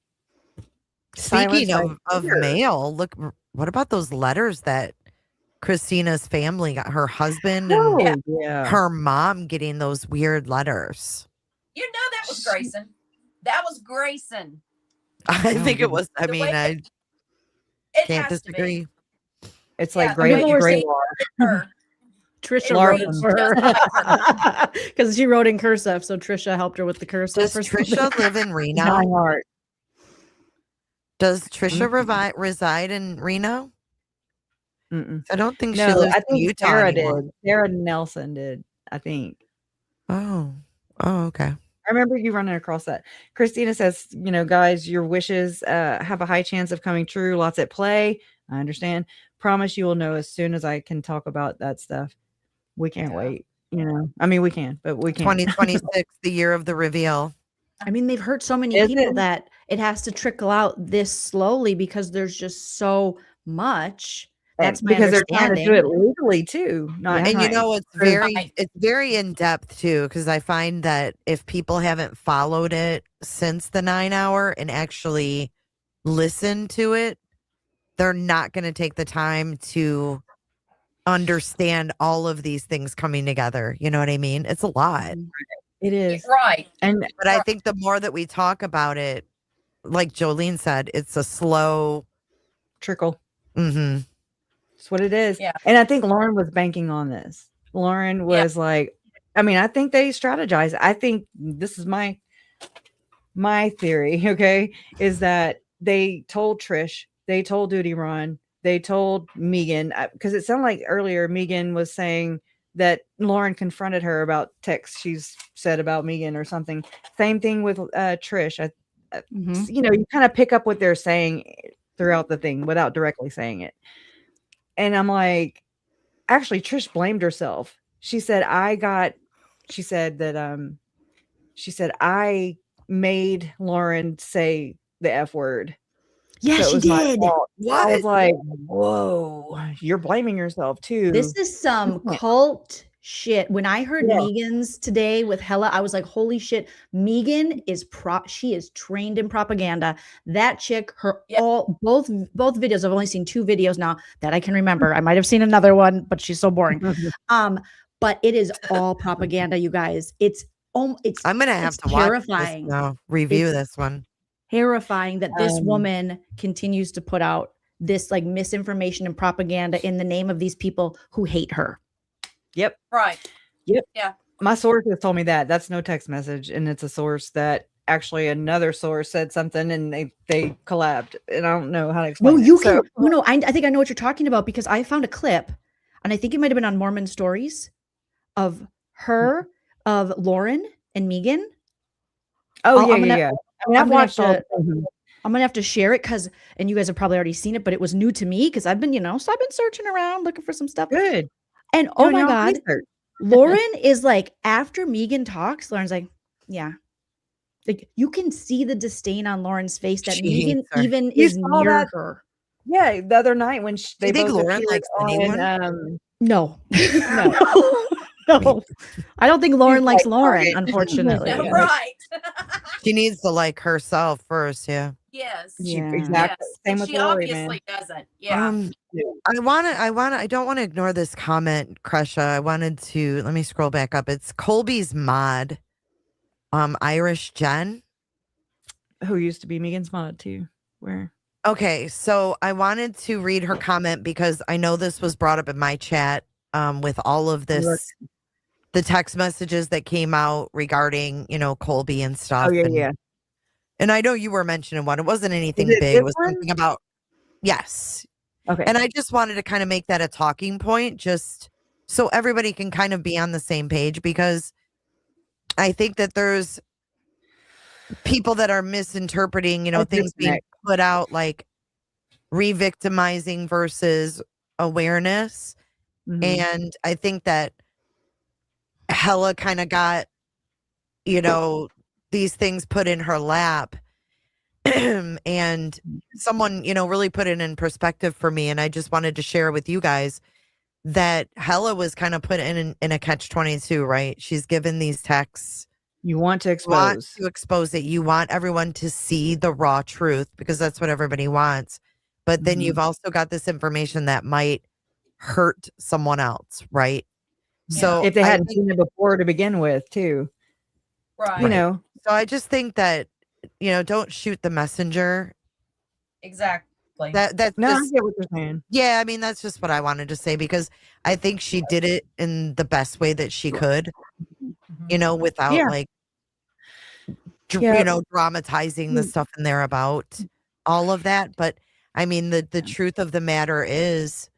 [SPEAKER 2] Speaking of mail, look, what about those letters that Christina's family got? Her husband and her mom getting those weird letters.
[SPEAKER 5] That was Grayson. That was Grayson.
[SPEAKER 2] I think it was. I mean, I can't disagree.
[SPEAKER 1] It's like great.
[SPEAKER 15] Trisha wrote it for her because she wrote in cursive, so Trisha helped her with the cursive.
[SPEAKER 2] Does Trisha live in Reno? Does Trisha reside in Reno? I don't think she lives in Utah anymore.
[SPEAKER 1] Sarah Nelson did, I think.
[SPEAKER 2] Oh, okay.
[SPEAKER 1] I remember you running across that. Christina says, guys, your wishes have a high chance of coming true. Lots at play. I understand. Promise you will know as soon as I can talk about that stuff. We can't wait. I mean, we can, but we can't.
[SPEAKER 2] 2026, the year of the reveal.
[SPEAKER 15] I mean, they've hurt so many people that it has to trickle out this slowly because there's just so much. That's
[SPEAKER 1] because they're trying to do it legally too.
[SPEAKER 2] It's very in depth too, because I find that if people haven't followed it since the 9 hour and actually listen to it, they're not going to take the time to understand all of these things coming together. You know what I mean? It's a lot.
[SPEAKER 1] It is.
[SPEAKER 5] Right.
[SPEAKER 2] But I think the more that we talk about it, like Jolene said, it's a slow
[SPEAKER 1] trickle.
[SPEAKER 2] Mm-hmm.
[SPEAKER 1] That's what it is.
[SPEAKER 5] Yeah.
[SPEAKER 1] And I think Lauren was banking on this. Lauren was like, I mean, I think they strategized. I think this is my theory, okay, is that they told Trish, they told Duty Ron, they told Megan, because it sounded like earlier Megan was saying that Lauren confronted her about texts she's said about Megan or something. Same thing with Trish. You kind of pick up what they're saying throughout the thing without directly saying it. And I'm like, actually, Trish blamed herself. She said, I made Lauren say the F word.
[SPEAKER 15] Yeah, she did.
[SPEAKER 1] What? I was like, whoa, you're blaming yourself too.
[SPEAKER 15] This is some cult shit. When I heard Megan's today with Hella, I was like, holy shit. Megan is she is trained in propaganda. That chick, both videos. I've only seen 2 videos now that I can remember. I might have seen another one, but she's so boring. But it is all propaganda, you guys. I'm
[SPEAKER 2] gonna have to watch this now. Review this one.
[SPEAKER 15] Terrifying that this woman continues to put out this like misinformation and propaganda in the name of these people who hate her.
[SPEAKER 1] Yep.
[SPEAKER 5] Right.
[SPEAKER 1] Yep.
[SPEAKER 5] Yeah.
[SPEAKER 1] My source has told me that. That's no text message, and it's a source that actually another source said something and they collabed, and I don't know how to
[SPEAKER 15] No,
[SPEAKER 1] explain
[SPEAKER 15] you
[SPEAKER 1] it.
[SPEAKER 15] can.
[SPEAKER 1] So
[SPEAKER 15] No, I think I know what you're talking about because I found a clip, and I think it might have been on Mormon Stories of her, of Lauren and Megan.
[SPEAKER 1] oh
[SPEAKER 15] I'm
[SPEAKER 1] yeah,
[SPEAKER 15] gonna,
[SPEAKER 1] yeah. I mean,
[SPEAKER 15] I'm
[SPEAKER 1] I've
[SPEAKER 15] gonna have
[SPEAKER 1] watched all.
[SPEAKER 15] to, I'm gonna have to share it because, and you guys have probably already seen it, but it was new to me because I've been, so I've been searching around looking for some stuff.
[SPEAKER 1] Good.
[SPEAKER 15] And oh
[SPEAKER 1] Doing
[SPEAKER 15] my
[SPEAKER 1] your own
[SPEAKER 15] God,
[SPEAKER 1] research.
[SPEAKER 15] Lauren is like, after Megan talks, Lauren's like, yeah. Like you can see the disdain on Lauren's face that
[SPEAKER 2] She
[SPEAKER 15] Megan
[SPEAKER 2] hates her.
[SPEAKER 15] even
[SPEAKER 1] You
[SPEAKER 15] is
[SPEAKER 1] saw
[SPEAKER 15] near
[SPEAKER 1] that?
[SPEAKER 15] her.
[SPEAKER 1] Yeah, the other night when
[SPEAKER 2] Do
[SPEAKER 1] they
[SPEAKER 2] you think
[SPEAKER 1] both
[SPEAKER 2] Lauren
[SPEAKER 1] appeared
[SPEAKER 2] likes
[SPEAKER 1] on.
[SPEAKER 2] anyone?
[SPEAKER 15] No.
[SPEAKER 1] No.
[SPEAKER 15] No. I don't think Lauren
[SPEAKER 1] She's
[SPEAKER 15] likes
[SPEAKER 1] like
[SPEAKER 15] Lauren,
[SPEAKER 1] Target.
[SPEAKER 15] unfortunately.
[SPEAKER 1] Yeah.
[SPEAKER 5] Right.
[SPEAKER 2] She needs to like herself first, yeah.
[SPEAKER 5] Yes.
[SPEAKER 15] Yeah.
[SPEAKER 1] Exactly.
[SPEAKER 5] Yes.
[SPEAKER 1] Same
[SPEAKER 5] And
[SPEAKER 1] with
[SPEAKER 5] she
[SPEAKER 1] Lori,
[SPEAKER 5] obviously
[SPEAKER 1] man.
[SPEAKER 5] doesn't. Yeah.
[SPEAKER 2] I don't want to ignore this comment, Kresha. I wanted to, let me scroll back up. It's Colby's mod, Irish Jen.
[SPEAKER 1] Who used to be Megan's mod too. Where?
[SPEAKER 2] Okay, so I wanted to read her comment because I know this was brought up in my chat with all of this, the text messages that came out regarding, Colby and stuff.
[SPEAKER 1] Oh yeah.
[SPEAKER 2] And I know you were mentioning one. It wasn't anything
[SPEAKER 1] it
[SPEAKER 2] big.
[SPEAKER 1] this
[SPEAKER 2] It was
[SPEAKER 1] one?
[SPEAKER 2] something about, yes.
[SPEAKER 1] Okay.
[SPEAKER 2] And I just wanted to kind of make that a talking point just so everybody can kind of be on the same page because I think that there's people that are misinterpreting,
[SPEAKER 1] A
[SPEAKER 2] things being
[SPEAKER 1] disconnect.
[SPEAKER 2] put out like re-victimizing versus awareness.
[SPEAKER 1] Mhm.
[SPEAKER 2] And I think that Hella kind of got, these things put in her lap. And someone, really put it in perspective for me. And I just wanted to share with you guys that Hella was kind of put in a catch-22, right? She's given these texts.
[SPEAKER 1] You want to
[SPEAKER 2] You want
[SPEAKER 1] expose.
[SPEAKER 2] to expose it. You want everyone to see the raw truth because that's what everybody wants. But then you've also got this information that might hurt someone else, right? So
[SPEAKER 1] if they
[SPEAKER 2] I
[SPEAKER 1] hadn't
[SPEAKER 2] think,
[SPEAKER 1] seen it before to begin with, too.
[SPEAKER 5] Right.
[SPEAKER 1] You know.
[SPEAKER 2] So I just think that, don't shoot the messenger.
[SPEAKER 5] Exactly.
[SPEAKER 2] That's
[SPEAKER 1] No, I
[SPEAKER 2] just,
[SPEAKER 1] get what you're saying.
[SPEAKER 2] yeah, I mean, that's just what I wanted to say because I think she did it in the best way that she could, without
[SPEAKER 1] Yeah.
[SPEAKER 2] like,
[SPEAKER 1] Yeah.
[SPEAKER 2] dramatizing the stuff in there about all of that. But I mean, the truth of the matter is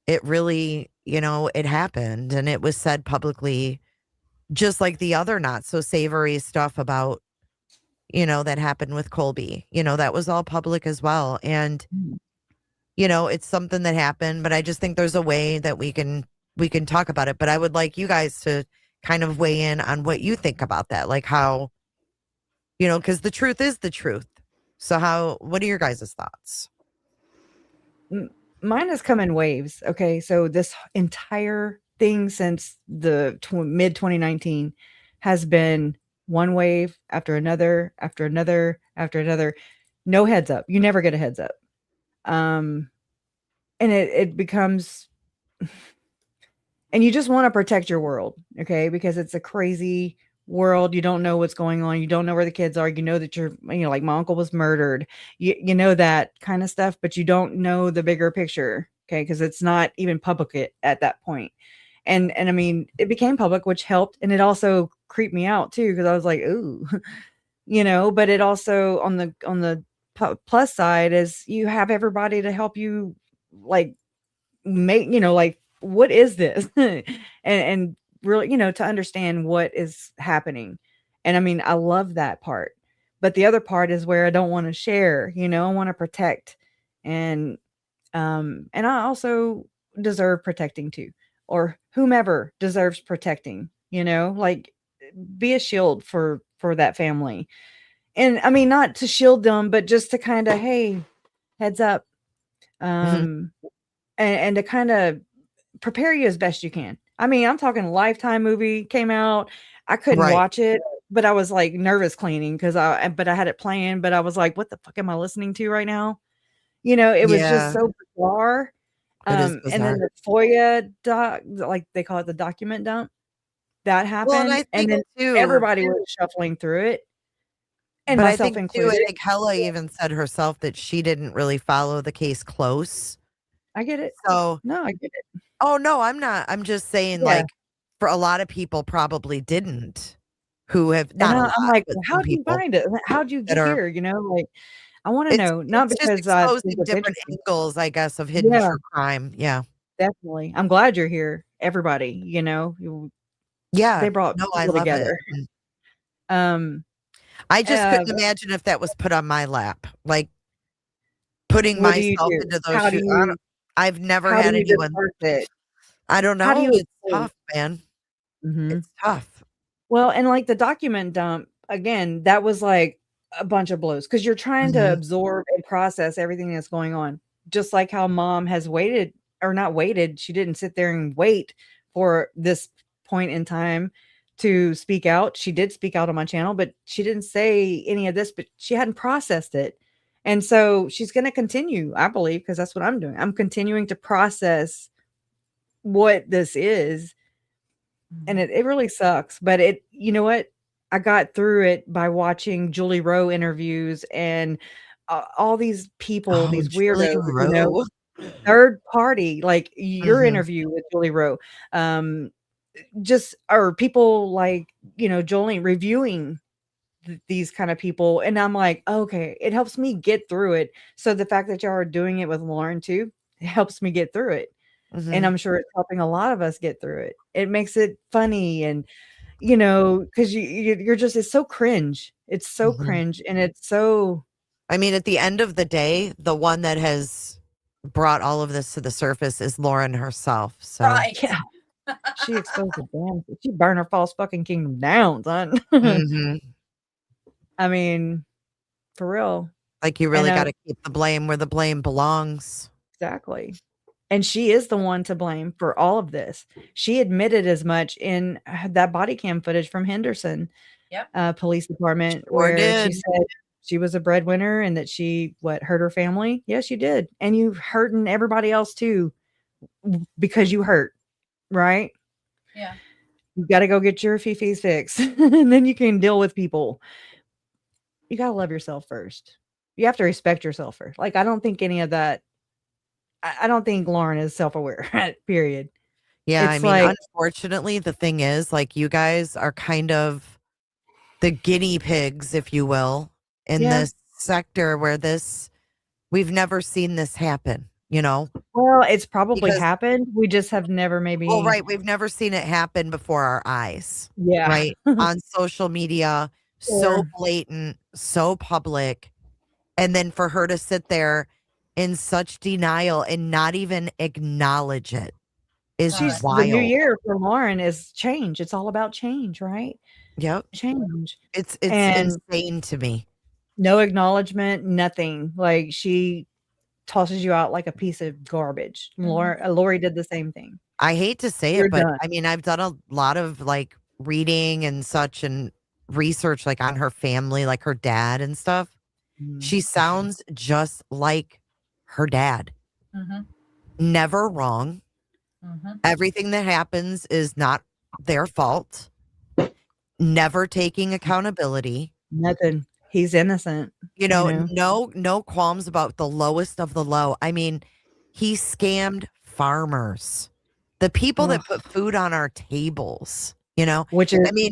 [SPEAKER 2] it really, it happened and it was said publicly, just like the other not so savory stuff about, that happened with Colby, that was all public as well. And, it's something that happened, but I just think there's a way that we can talk about it. But I would like you guys to kind of weigh in on what you think about that. Like how, because the truth is the truth. So what are your guys' thoughts?
[SPEAKER 1] Mine has come in waves. Okay. So this entire thing since the mid 2019 has been one wave after another, after another, after another. No heads up. You never get a heads up. And it becomes, and you just want to protect your world. Okay. Because it's a crazy world. You don't know what's going on. You don't know where the kids are. You know that like my uncle was murdered. You know that kind of stuff, but you don't know the bigger picture. Okay. Because it's not even public at that point. And I mean, it became public, which helped. And it also creeped me out too. Cause I was like, ooh, but it also on the plus side is you have everybody to help you like make, like, what is this? and really, to understand what is happening. And I mean, I love that part. But the other part is where I don't want to share, I want to protect. And I also deserve protecting too, or whomever deserves protecting, like be a shield for that family. And I mean, not to shield them, but just to kind of, hey, heads up. And to kind of prepare you as best you can. I mean, I'm talking Lifetime movie came out. I couldn't watch it, but I was like nervous cleaning but I had it playing, but I was like, what the fuck am I listening to right now? It was just so bizarre.
[SPEAKER 2] It is
[SPEAKER 1] And then
[SPEAKER 2] bizarre.
[SPEAKER 1] the FOIA like they call it the document dump, that happened. And then everybody was shuffling through it. And
[SPEAKER 2] but
[SPEAKER 1] myself
[SPEAKER 2] I
[SPEAKER 1] included.
[SPEAKER 2] think Hella even said herself that she didn't really follow the case close.
[SPEAKER 1] I get it.
[SPEAKER 2] So
[SPEAKER 1] no, I get it.
[SPEAKER 2] Oh no, I'm not. I'm just saying, like, for a lot of people probably didn't, who have not a lot,
[SPEAKER 1] I'm like,
[SPEAKER 2] but
[SPEAKER 1] well,
[SPEAKER 2] some
[SPEAKER 1] how'd you
[SPEAKER 2] people
[SPEAKER 1] find it? How'd you
[SPEAKER 2] that
[SPEAKER 1] get
[SPEAKER 2] are
[SPEAKER 1] here? Like, I want to know, not
[SPEAKER 2] it's just
[SPEAKER 1] because I think
[SPEAKER 2] exposing
[SPEAKER 1] it's
[SPEAKER 2] different
[SPEAKER 1] interesting.
[SPEAKER 2] angles, I guess, of hidden
[SPEAKER 1] Yeah,
[SPEAKER 2] true crime. Yeah.
[SPEAKER 1] definitely. I'm glad you're here, everybody. They
[SPEAKER 2] Yeah.
[SPEAKER 1] brought
[SPEAKER 2] No, I
[SPEAKER 1] people
[SPEAKER 2] love it.
[SPEAKER 1] together. Um,
[SPEAKER 2] I just
[SPEAKER 1] uh,
[SPEAKER 2] couldn't imagine if that was put on my lap. Like putting
[SPEAKER 1] what do you
[SPEAKER 2] myself
[SPEAKER 1] do?
[SPEAKER 2] into those shoes. I've never
[SPEAKER 1] How do
[SPEAKER 2] had
[SPEAKER 1] you
[SPEAKER 2] anyone.
[SPEAKER 1] disperse it?
[SPEAKER 2] I don't
[SPEAKER 1] How do
[SPEAKER 2] know.
[SPEAKER 1] you
[SPEAKER 2] It's
[SPEAKER 1] escape?
[SPEAKER 2] tough, man.
[SPEAKER 1] Mhm.
[SPEAKER 2] It's tough.
[SPEAKER 1] Well, and like the document dump, again, that was like a bunch of blows because you're trying to
[SPEAKER 2] Mhm.
[SPEAKER 1] absorb and process everything that's going on. Just like how mom has waited or not waited, she didn't sit there and wait for this point in time to speak out. She did speak out on my channel, but she didn't say any of this, but she hadn't processed it. And so she's going to continue, I believe, because that's what I'm doing. I'm continuing to process what this is. And it really sucks, but you know what? I got through it by watching Julie Rowe interviews and all these people,
[SPEAKER 2] Oh,
[SPEAKER 1] these
[SPEAKER 2] Julie
[SPEAKER 1] weirdos,
[SPEAKER 2] Rowe.
[SPEAKER 1] third party, like your
[SPEAKER 2] Mhm.
[SPEAKER 1] interview with Julie Rowe, just or people like, Jolene reviewing these kind of people. And I'm like, okay, it helps me get through it. So the fact that y'all are doing it with Lauren too, it helps me get through it. And
[SPEAKER 2] Mhm.
[SPEAKER 1] I'm sure it's helping a lot of us get through it. It makes it funny and, because you're just, it's so cringe. It's so
[SPEAKER 2] Mhm.
[SPEAKER 1] cringe. And it's so,
[SPEAKER 2] I mean, at the end of the day, the one that has brought all of this to the surface is Lauren herself. So
[SPEAKER 5] Right.
[SPEAKER 1] yeah, she exposed the damn, she burned her false fucking kingdom down, son.
[SPEAKER 2] Mhm.
[SPEAKER 1] I mean, for real.
[SPEAKER 2] Like you
[SPEAKER 1] And
[SPEAKER 2] really got to keep the blame where the blame belongs.
[SPEAKER 1] exactly. And she is the one to blame for all of this. She admitted as much in that body cam footage from Henderson Police Department,
[SPEAKER 2] Sure
[SPEAKER 1] where she
[SPEAKER 2] did.
[SPEAKER 1] said she was a breadwinner and that she hurt her family. Yes, you did. And you hurting everybody else too because you hurt, right?
[SPEAKER 5] Yeah.
[SPEAKER 1] You got to go get your fifis fixed and then you can deal with people. You got to love yourself first. You have to respect yourself first. Like, I don't think any of that. I don't think Lauren is self-aware, period.
[SPEAKER 2] Yeah, I
[SPEAKER 1] It's
[SPEAKER 2] mean,
[SPEAKER 1] like,
[SPEAKER 2] unfortunately, the thing is, like, you guys are kind of the guinea pigs, if you will, in
[SPEAKER 1] yeah.
[SPEAKER 2] this sector where we've never seen this happen,
[SPEAKER 1] Well, it's probably
[SPEAKER 2] because,
[SPEAKER 1] happened. We just have never
[SPEAKER 2] well,
[SPEAKER 1] maybe.
[SPEAKER 2] right, we've never seen it happen before our eyes,
[SPEAKER 1] Yeah.
[SPEAKER 2] right? On social media, so
[SPEAKER 1] Sure.
[SPEAKER 2] blatant, so public. And then for her to sit there in such denial and not even acknowledge it is
[SPEAKER 1] The new
[SPEAKER 2] wild.
[SPEAKER 1] year for Lauren is change. It's all about change, right?
[SPEAKER 2] Yep.
[SPEAKER 1] Change.
[SPEAKER 2] It's
[SPEAKER 1] And
[SPEAKER 2] insane to me.
[SPEAKER 1] no acknowledgement, nothing. Like she tosses you out like a piece of garbage. Lori did the same thing.
[SPEAKER 2] I hate to say
[SPEAKER 1] You're
[SPEAKER 2] it, but
[SPEAKER 1] done.
[SPEAKER 2] I mean, I've done a lot of like reading and such and research like on her family, like her dad and stuff. She sounds just like her dad. Never wrong. Everything that happens is not their fault. Never taking accountability.
[SPEAKER 1] Nothing. He's innocent.
[SPEAKER 2] No qualms about the lowest of the low. I mean, he scammed farmers, the people that put food on our tables,
[SPEAKER 1] Which is,
[SPEAKER 2] I mean,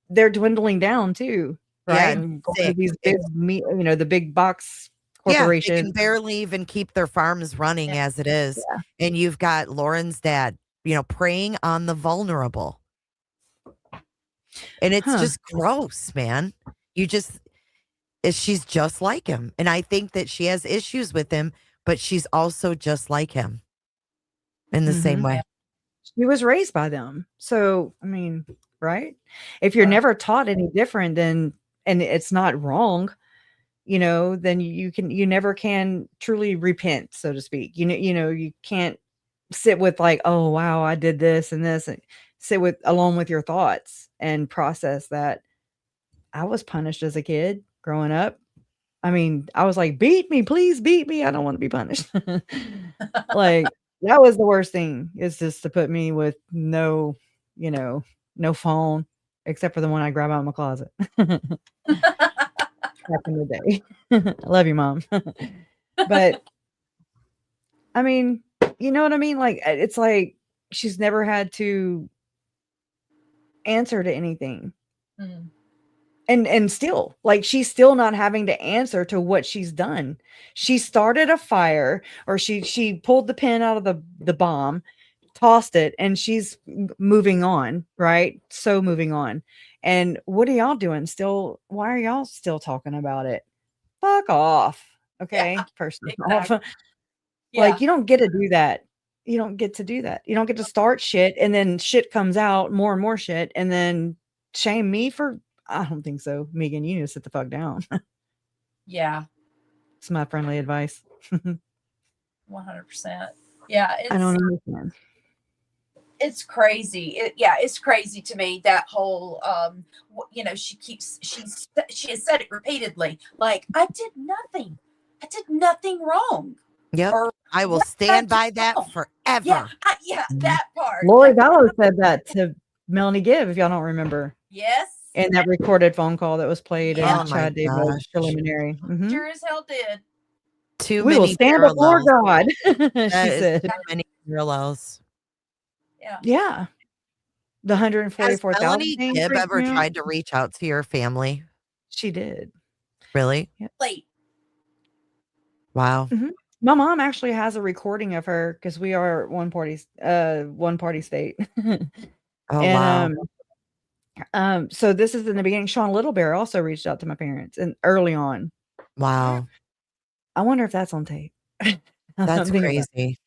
[SPEAKER 1] they're dwindling down too, right?
[SPEAKER 2] yeah,
[SPEAKER 1] And going to these big meat, the big box
[SPEAKER 2] yeah, they
[SPEAKER 1] corporations.
[SPEAKER 2] can barely even keep their farms running as it is.
[SPEAKER 1] Yeah.
[SPEAKER 2] And you've got Lauren's dad, preying on the vulnerable. And it's just gross, man. She's just like him. And I think that she has issues with him, but she's also just like him in the same way.
[SPEAKER 1] She was raised by them. So, I mean, right? If you're never taught any different, and it's not wrong, then you never can truly repent, so to speak. You can't sit with like, oh wow, I did this and this, and sit alone with your thoughts and process that. I was punished as a kid growing up. I mean, I was like, beat me, please beat me. I don't want to be punished. Like, that was the worst thing, is just to put me with no phone, except for the one I grab out of my closet. Back in the day. I love you, Mom. But I mean, you know what I mean? Like, it's like she's never had to answer to anything.
[SPEAKER 5] Mm.
[SPEAKER 1] And still, like, she's still not having to answer to what she's done. She started a fire, or she pulled the pin out of the bomb, tossed it, and she's moving on, right? So moving on. And what are y'all doing still? Why are y'all still talking about it? Fuck off. Okay.
[SPEAKER 5] Yeah,
[SPEAKER 1] First off.
[SPEAKER 5] exactly.
[SPEAKER 1] Like,
[SPEAKER 5] Yeah.
[SPEAKER 1] you don't get to do that. You don't get to do that. You don't get to start shit and then shit comes out, more and more shit, and then shame me for, I don't think so. Megan, you need to sit the fuck down.
[SPEAKER 5] Yeah.
[SPEAKER 1] It's my friendly advice.
[SPEAKER 5] 100%. Yeah.
[SPEAKER 1] I don't understand.
[SPEAKER 5] It's crazy. It's crazy to me, that whole you know, she has said it repeatedly, like, I did nothing wrong.
[SPEAKER 2] Yep.
[SPEAKER 5] Or
[SPEAKER 2] I will
[SPEAKER 5] what
[SPEAKER 2] stand
[SPEAKER 5] did I
[SPEAKER 2] by
[SPEAKER 5] do
[SPEAKER 2] that
[SPEAKER 5] wrong?
[SPEAKER 2] forever.
[SPEAKER 5] Yeah, that part.
[SPEAKER 1] Lori Vallow said that to Melanie Gibb, if y'all don't remember.
[SPEAKER 5] Yes.
[SPEAKER 1] In that recorded phone call that was played in
[SPEAKER 2] Oh my
[SPEAKER 1] Chad Daybell's
[SPEAKER 2] gosh.
[SPEAKER 1] preliminary. Mhm.
[SPEAKER 5] Sure as hell did.
[SPEAKER 2] Too
[SPEAKER 1] We will
[SPEAKER 2] many
[SPEAKER 1] stand before
[SPEAKER 2] parallels.
[SPEAKER 1] God,
[SPEAKER 2] That
[SPEAKER 1] she
[SPEAKER 2] is
[SPEAKER 1] said.
[SPEAKER 2] too many parallels.
[SPEAKER 5] Yeah.
[SPEAKER 1] Yeah. The
[SPEAKER 2] Has
[SPEAKER 1] 144,000
[SPEAKER 2] Melanie
[SPEAKER 1] thing
[SPEAKER 2] Gibb
[SPEAKER 1] freaked
[SPEAKER 2] ever
[SPEAKER 1] me out.
[SPEAKER 2] tried to reach out to your family?
[SPEAKER 1] She did.
[SPEAKER 2] Really?
[SPEAKER 5] Late.
[SPEAKER 2] Wow.
[SPEAKER 1] Mhm. My mom actually has a recording of her, because we are one party state.
[SPEAKER 2] Oh,
[SPEAKER 1] And
[SPEAKER 2] wow.
[SPEAKER 1] so this is in the beginning. Sean Little Bear also reached out to my parents and early on.
[SPEAKER 2] Wow.
[SPEAKER 1] I wonder if that's on tape.
[SPEAKER 2] That's
[SPEAKER 1] I'm thinking about
[SPEAKER 2] crazy.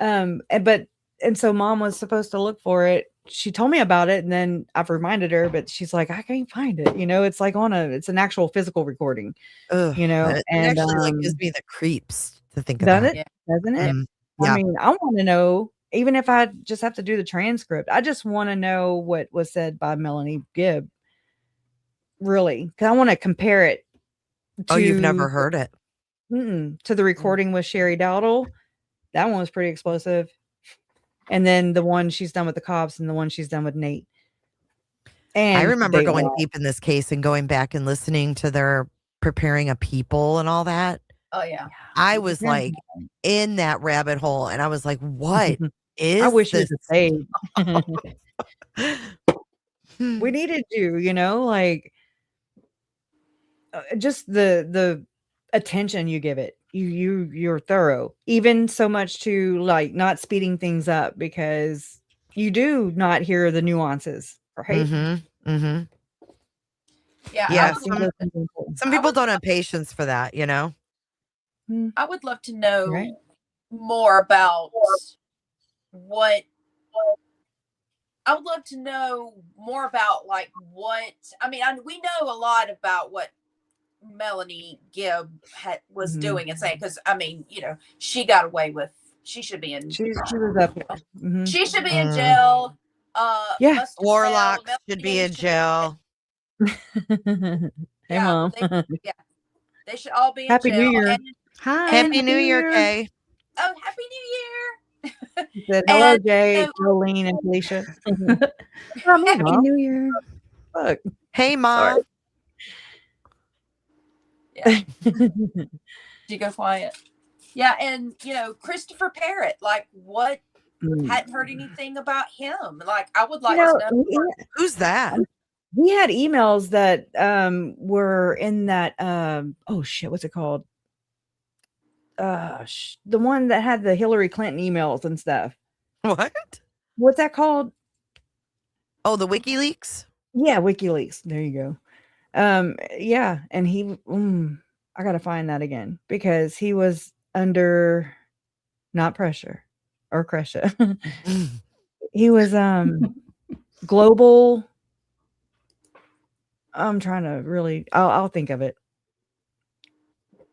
[SPEAKER 1] it. And so mom was supposed to look for it. She told me about it, and then I've reminded her, but she's like, I can't find it. It's like it's an actual physical recording,
[SPEAKER 2] Ugh, it
[SPEAKER 1] and
[SPEAKER 2] actually like gives me the creeps to think of
[SPEAKER 1] does
[SPEAKER 2] that.
[SPEAKER 1] it? Doesn't it?
[SPEAKER 2] Mm,
[SPEAKER 1] I
[SPEAKER 2] yeah.
[SPEAKER 1] mean, I want to know, even if I just have to do the transcript, I just want to know what was said by Melanie Gibb. Really, because I want to compare it
[SPEAKER 2] Oh, you've
[SPEAKER 1] to
[SPEAKER 2] never heard it?
[SPEAKER 1] to the recording with Sherry Dowdle. That one was pretty explosive. And then the one she's done with the cops, and the one she's done with Nate. And
[SPEAKER 2] I remember going
[SPEAKER 1] Dayton.
[SPEAKER 2] deep in this case and going back and listening to their preparing a people and all that.
[SPEAKER 5] Oh yeah.
[SPEAKER 2] I was like in that rabbit hole, and I was like, what is
[SPEAKER 1] I wish
[SPEAKER 2] this?
[SPEAKER 1] you could say. We needed you, like just the attention you give it. You're thorough, even so much to like not speeding things up, because you do not hear the nuances, right?
[SPEAKER 2] Mm-hmm. Mm-hmm.
[SPEAKER 5] Yeah.
[SPEAKER 2] Some people don't have patience for that,
[SPEAKER 5] I would love to know
[SPEAKER 1] Right.
[SPEAKER 5] more about what I would love to know more about, like, what I mean, we know a lot about what Melanie Gibb was doing and saying, because I mean, she got away with, she should be in
[SPEAKER 1] She was up there. Mhm.
[SPEAKER 5] she should be in jail.
[SPEAKER 1] Yeah.
[SPEAKER 5] Mustard
[SPEAKER 2] Warlocks
[SPEAKER 5] Bell,
[SPEAKER 2] should be
[SPEAKER 5] Melanie
[SPEAKER 2] in jail.
[SPEAKER 1] Hey, Mom.
[SPEAKER 5] They should all be in
[SPEAKER 1] Happy
[SPEAKER 5] jail.
[SPEAKER 1] New Year.
[SPEAKER 5] And,
[SPEAKER 15] Hi.
[SPEAKER 2] Happy New Year, Kay.
[SPEAKER 5] oh, Happy New Year.
[SPEAKER 1] She said, hello,
[SPEAKER 5] And,
[SPEAKER 1] Jay, Jolene, and Felicia.
[SPEAKER 15] Happy New Year.
[SPEAKER 1] Fuck.
[SPEAKER 2] Hey, Mom.
[SPEAKER 5] Yeah. Did you go quiet? Yeah, and Christopher Parrott, like, what? Hadn't heard anything about him. Like, I would like to know.
[SPEAKER 2] Who's that?
[SPEAKER 1] We had emails that were in that oh shit, what's it called? The one that had the Hillary Clinton emails and stuff.
[SPEAKER 2] What?
[SPEAKER 1] What's that called?
[SPEAKER 2] Oh, the WikiLeaks?
[SPEAKER 1] Yeah, WikiLeaks. There you go. Yeah, and he I gotta find that again, because he was under not pressure or Crescia. He was global. I'm trying to really I'll think of it.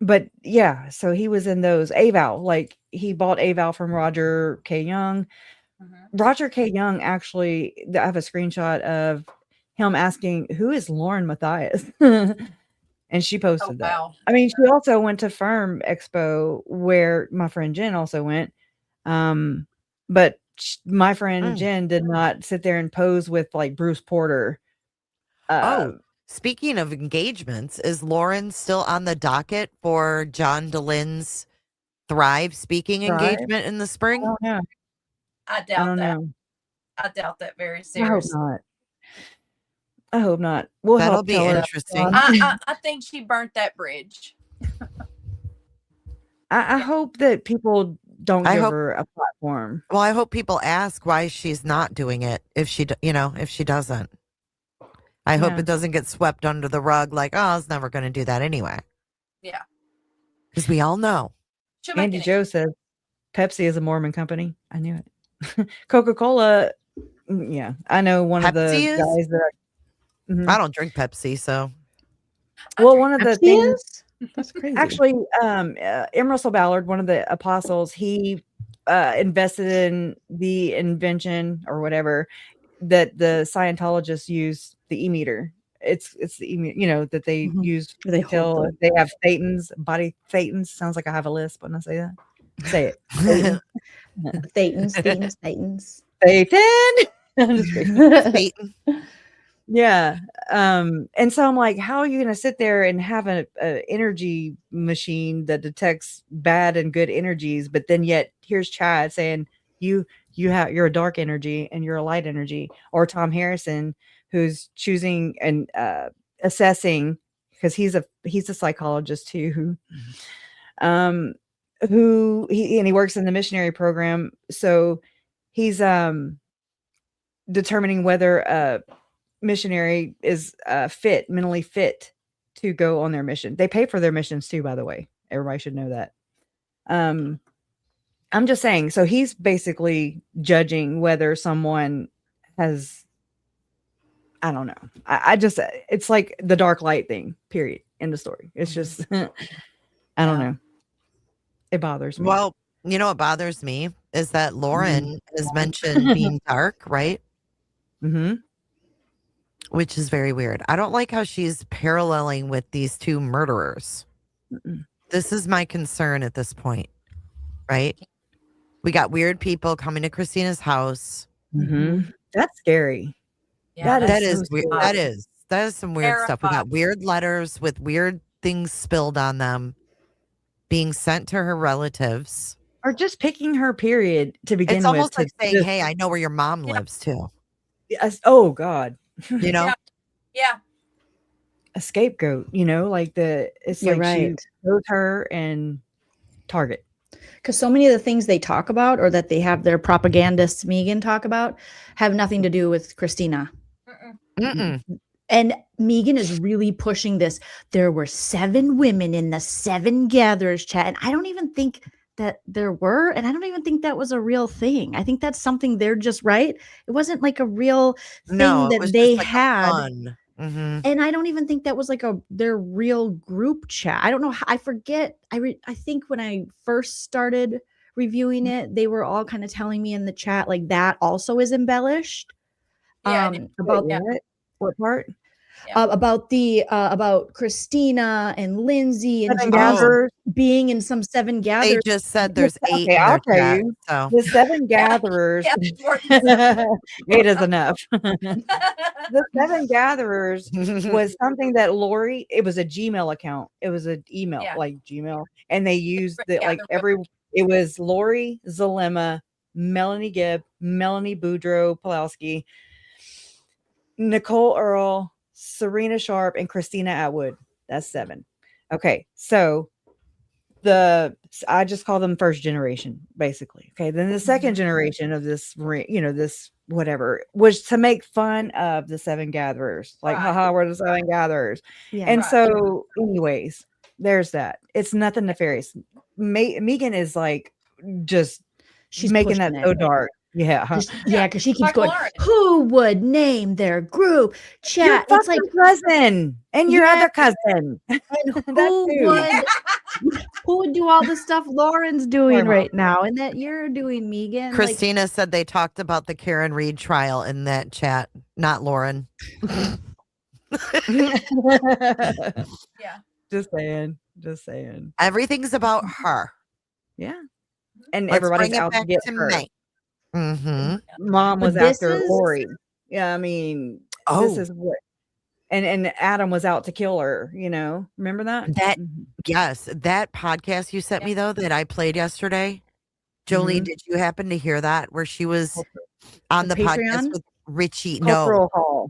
[SPEAKER 1] But yeah, so he was in those AVAL, like he bought AVAL from Roger K. Young. Roger K. Young, actually, I have a screenshot of him asking, who is Lauren Matthias? And she posted that.
[SPEAKER 5] Wow.
[SPEAKER 1] I mean, she also went to Firm Expo, where my friend Jen also went. But my friend Jen did not sit there and pose with like Bruce Porter.
[SPEAKER 2] Speaking of engagements, is Lauren still on the docket for John DeLynne's Thrive speaking engagement in the spring?
[SPEAKER 1] Oh, yeah.
[SPEAKER 5] I doubt that.
[SPEAKER 1] Know.
[SPEAKER 5] I doubt that very
[SPEAKER 1] I hope
[SPEAKER 5] seriously.
[SPEAKER 1] not. I hope not. We'll
[SPEAKER 2] That'll
[SPEAKER 1] help
[SPEAKER 2] be
[SPEAKER 1] tell her.
[SPEAKER 2] interesting.
[SPEAKER 5] I think she burnt that bridge.
[SPEAKER 1] I hope that people don't
[SPEAKER 2] I
[SPEAKER 1] give
[SPEAKER 2] hope-
[SPEAKER 1] her a platform.
[SPEAKER 2] Well, I hope people ask why she's not doing it if she, if she doesn't. I hope
[SPEAKER 1] Yeah.
[SPEAKER 2] it doesn't get swept under the rug like, oh, I was never going to do that anyway.
[SPEAKER 5] Yeah.
[SPEAKER 2] Because we all know.
[SPEAKER 5] She'll make
[SPEAKER 1] Andy
[SPEAKER 5] it.
[SPEAKER 1] Joe says Pepsi is a Mormon company. I knew it. Coca-Cola, yeah. I know one of the
[SPEAKER 2] Pepsi is?
[SPEAKER 1] guys that Mhm.
[SPEAKER 2] I don't drink Pepsi, so.
[SPEAKER 1] Well, one of the
[SPEAKER 15] Pepsi
[SPEAKER 1] things
[SPEAKER 15] is? That's crazy.
[SPEAKER 1] actually, M. Russell Ballard, one of the apostles, he invested in the invention or whatever that the Scientologists use, the e-meter. It's the e-meter, that they use
[SPEAKER 15] They
[SPEAKER 1] till
[SPEAKER 15] hold
[SPEAKER 1] they have thetans, body thetans. Sounds like I have a lisp when I say that. Say it. Thetan.
[SPEAKER 15] Thetans.
[SPEAKER 1] Thetan. I'm just kidding.
[SPEAKER 2] Satan.
[SPEAKER 1] Yeah. And so I'm like, how are you going to sit there and have a energy machine that detects bad and good energies, but then yet here's Chad saying you're a dark energy and you're a light energy, or Tom Harrison, who's choosing and assessing, because he's a psychologist too, who he works in the missionary program, so he's determining whether a missionary is mentally fit to go on their mission. They pay for their missions too, by the way. Everybody should know that. I'm just saying, so he's basically judging whether someone has, I don't know. I just, it's like the dark light thing, period. End of story. It's just, I don't know. It bothers me.
[SPEAKER 2] Well, you know what bothers me is that Lauren has mentioned being dark, right?
[SPEAKER 1] Mm-hmm.
[SPEAKER 2] Which is very weird. I don't like how she's paralleling with these two murderers. This is my concern at this point, right? We got weird people coming to Christina's house.
[SPEAKER 1] Mm-hmm. That's scary.
[SPEAKER 5] Yeah,
[SPEAKER 2] That
[SPEAKER 1] so
[SPEAKER 2] is weird.
[SPEAKER 1] scary.
[SPEAKER 2] That is some weird stuff. We got weird letters with weird things spilled on them being sent to her relatives.
[SPEAKER 1] Or just picking her period to begin with.
[SPEAKER 2] It's almost like saying,
[SPEAKER 1] just,
[SPEAKER 2] hey, I know where your mom lives too.
[SPEAKER 1] yes, oh God.
[SPEAKER 2] You know?
[SPEAKER 5] Yeah.
[SPEAKER 1] A scapegoat, it's
[SPEAKER 15] You're
[SPEAKER 1] like
[SPEAKER 15] right.
[SPEAKER 1] she chose her and target.
[SPEAKER 15] Because so many of the things they talk about, or that they have their propagandists Megan talk about, have nothing to do with Christina.
[SPEAKER 2] Mm-mm.
[SPEAKER 15] And Megan is really pushing this. There were 7 women in the 7 gatherers chat. And I don't even think that there were. And I don't even think that was a real thing. I think that's something they're just right. It wasn't like a real thing
[SPEAKER 2] it
[SPEAKER 15] that
[SPEAKER 2] was
[SPEAKER 15] they
[SPEAKER 2] just like a
[SPEAKER 15] had.
[SPEAKER 2] fun. Mm-hmm.
[SPEAKER 15] And I don't even think that was like their real group chat. I don't know. I forget. I think when I first started reviewing it, they were all kind of telling me in the chat, like, that also is embellished.
[SPEAKER 5] Yeah,
[SPEAKER 15] About
[SPEAKER 1] what part?
[SPEAKER 15] About Christina and Lindsay and
[SPEAKER 1] Seven
[SPEAKER 15] Janice
[SPEAKER 1] gatherers.
[SPEAKER 15] being in some 7
[SPEAKER 2] They
[SPEAKER 15] gatherers.
[SPEAKER 2] just said there's 8
[SPEAKER 1] Okay,
[SPEAKER 2] in
[SPEAKER 1] I'll
[SPEAKER 2] their
[SPEAKER 1] tell
[SPEAKER 2] chat.
[SPEAKER 1] you.
[SPEAKER 2] So
[SPEAKER 1] The 7 gatherers. 8 is enough. The 7 gatherers was something that Lori, it was a Gmail account. It was an email, like Gmail. And they used it was Lori Zalema, Melanie Gibb, Melanie Boudreaux Pulowski, Nicole Earl, Serena Sharp, and Christina Atwood. That's 7. Okay, so I just call them first generation, basically. Okay, then the second generation of this, this whatever, was to make fun of the 7 gatherers. Like, haha, we're the 7 gatherers.
[SPEAKER 15] Yeah.
[SPEAKER 1] And so, anyways, there's that. It's nothing nefarious. Megan is like just
[SPEAKER 15] She's
[SPEAKER 1] making that
[SPEAKER 15] pushing
[SPEAKER 1] so
[SPEAKER 15] it.
[SPEAKER 1] dark. Yeah.
[SPEAKER 15] Because she keeps
[SPEAKER 5] Like
[SPEAKER 15] going,
[SPEAKER 5] Lauren.
[SPEAKER 15] who would name their group chat?
[SPEAKER 1] Your
[SPEAKER 15] It's like,
[SPEAKER 1] fucking cousin and your other cousin.
[SPEAKER 15] and
[SPEAKER 1] That too.
[SPEAKER 15] who would do all the stuff Lauren's doing
[SPEAKER 1] Mom.
[SPEAKER 15] right now and that you're doing, Megan? Like,
[SPEAKER 2] Christina said they talked about the Karen Reed trial in that chat, not Lauren.
[SPEAKER 5] Yeah.
[SPEAKER 1] Just saying.
[SPEAKER 2] Everything's about her.
[SPEAKER 1] Yeah. And
[SPEAKER 2] Let's
[SPEAKER 1] everybody's
[SPEAKER 2] bring it
[SPEAKER 1] out to
[SPEAKER 2] back
[SPEAKER 1] get
[SPEAKER 2] to
[SPEAKER 1] her.
[SPEAKER 2] me. Mm-hmm.
[SPEAKER 1] Mom was
[SPEAKER 15] But this
[SPEAKER 1] after
[SPEAKER 15] is-
[SPEAKER 1] Lori. Yeah, I mean, this is what, and Adam was out to kill her. Remember that?
[SPEAKER 2] Yes, that podcast you sent me though that I played yesterday. Jolie, did you happen to hear that where she was on the podcast
[SPEAKER 15] Patreon?
[SPEAKER 2] with Richie.
[SPEAKER 1] Cultural Hall.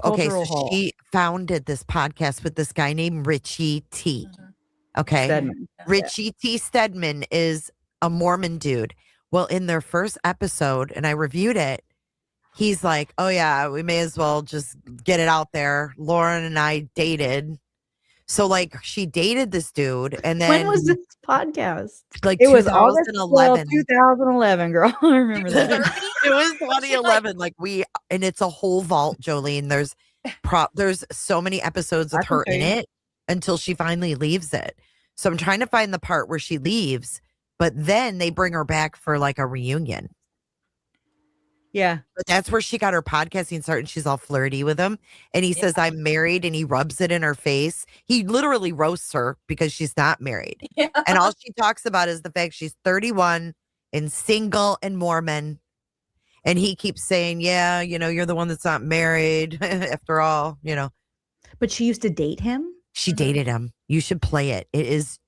[SPEAKER 2] Okay, so
[SPEAKER 1] Cultural Hall.
[SPEAKER 2] she founded this podcast with this guy named Richie T. Okay.
[SPEAKER 1] Stedman.
[SPEAKER 2] Richie T. Stedman is a Mormon dude. Well, in their first episode, and I reviewed it, he's like, oh, yeah, we may as well just get it out there. Lauren and I dated. So, like, she dated this dude, and then
[SPEAKER 15] When was this podcast?
[SPEAKER 2] like
[SPEAKER 1] It was August 12,
[SPEAKER 2] 2011.
[SPEAKER 1] 2011, girl. I remember that.
[SPEAKER 2] It was 2011. Like and it's a whole vault, Jolene. There's so many episodes with her in it until she finally leaves it. So I'm trying to find the part where she leaves, but then they bring her back for like a reunion.
[SPEAKER 1] Yeah.
[SPEAKER 2] But that's where she got her podcasting start, and she's all flirty with him. And he says, I'm married, and he rubs it in her face. He literally roasts her because she's not married.
[SPEAKER 5] Yeah.
[SPEAKER 2] And all she talks about is the fact she's 31 and single and Mormon. And he keeps saying, yeah, you're the one that's not married after all,
[SPEAKER 15] But she used to date him?
[SPEAKER 2] She dated him. You should play it. It's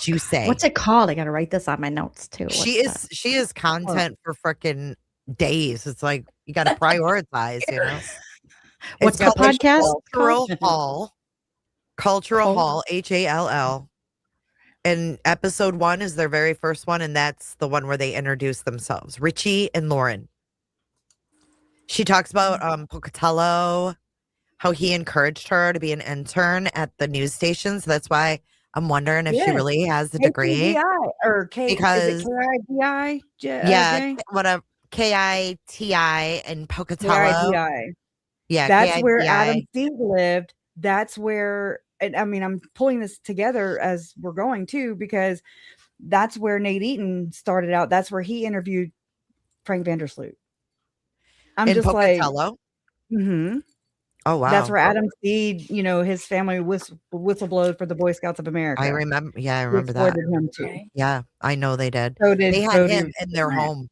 [SPEAKER 2] juicy.
[SPEAKER 15] What's it called? I got to write this on my notes too.
[SPEAKER 2] She is content for freaking days. It's like you got to prioritize,
[SPEAKER 15] What's the podcast?
[SPEAKER 2] Cultural Hall, HALL. And episode 1 is their very first one, and that's the one where they introduce themselves, Richie and Lauren. She talks about Pocatello, how he encouraged her to be an intern at the news station. So that's why I'm wondering if she really has the degree.
[SPEAKER 1] KTVI, or
[SPEAKER 2] because
[SPEAKER 1] is it KIDI?
[SPEAKER 2] yeah, whatever. KITI and Pocatello.
[SPEAKER 1] KIDI.
[SPEAKER 2] Yeah,
[SPEAKER 1] that's where
[SPEAKER 2] KITI.
[SPEAKER 1] Adam Seed lived. That's where, and I mean, I'm pulling this together as we're going too, because that's where Nate Eaton started out. That's where he interviewed Frank Vandersloot. I'm
[SPEAKER 2] in
[SPEAKER 1] just
[SPEAKER 2] Pocatello?
[SPEAKER 1] like, mm-hmm.
[SPEAKER 2] Oh wow,
[SPEAKER 1] That's where Adam Seed, his family whistleblowed for the Boy Scouts of America.
[SPEAKER 2] I remember. Yeah, I
[SPEAKER 1] They
[SPEAKER 2] remember that.
[SPEAKER 1] exploited him too.
[SPEAKER 2] Yeah, I know they did.
[SPEAKER 1] They
[SPEAKER 2] had him in their home.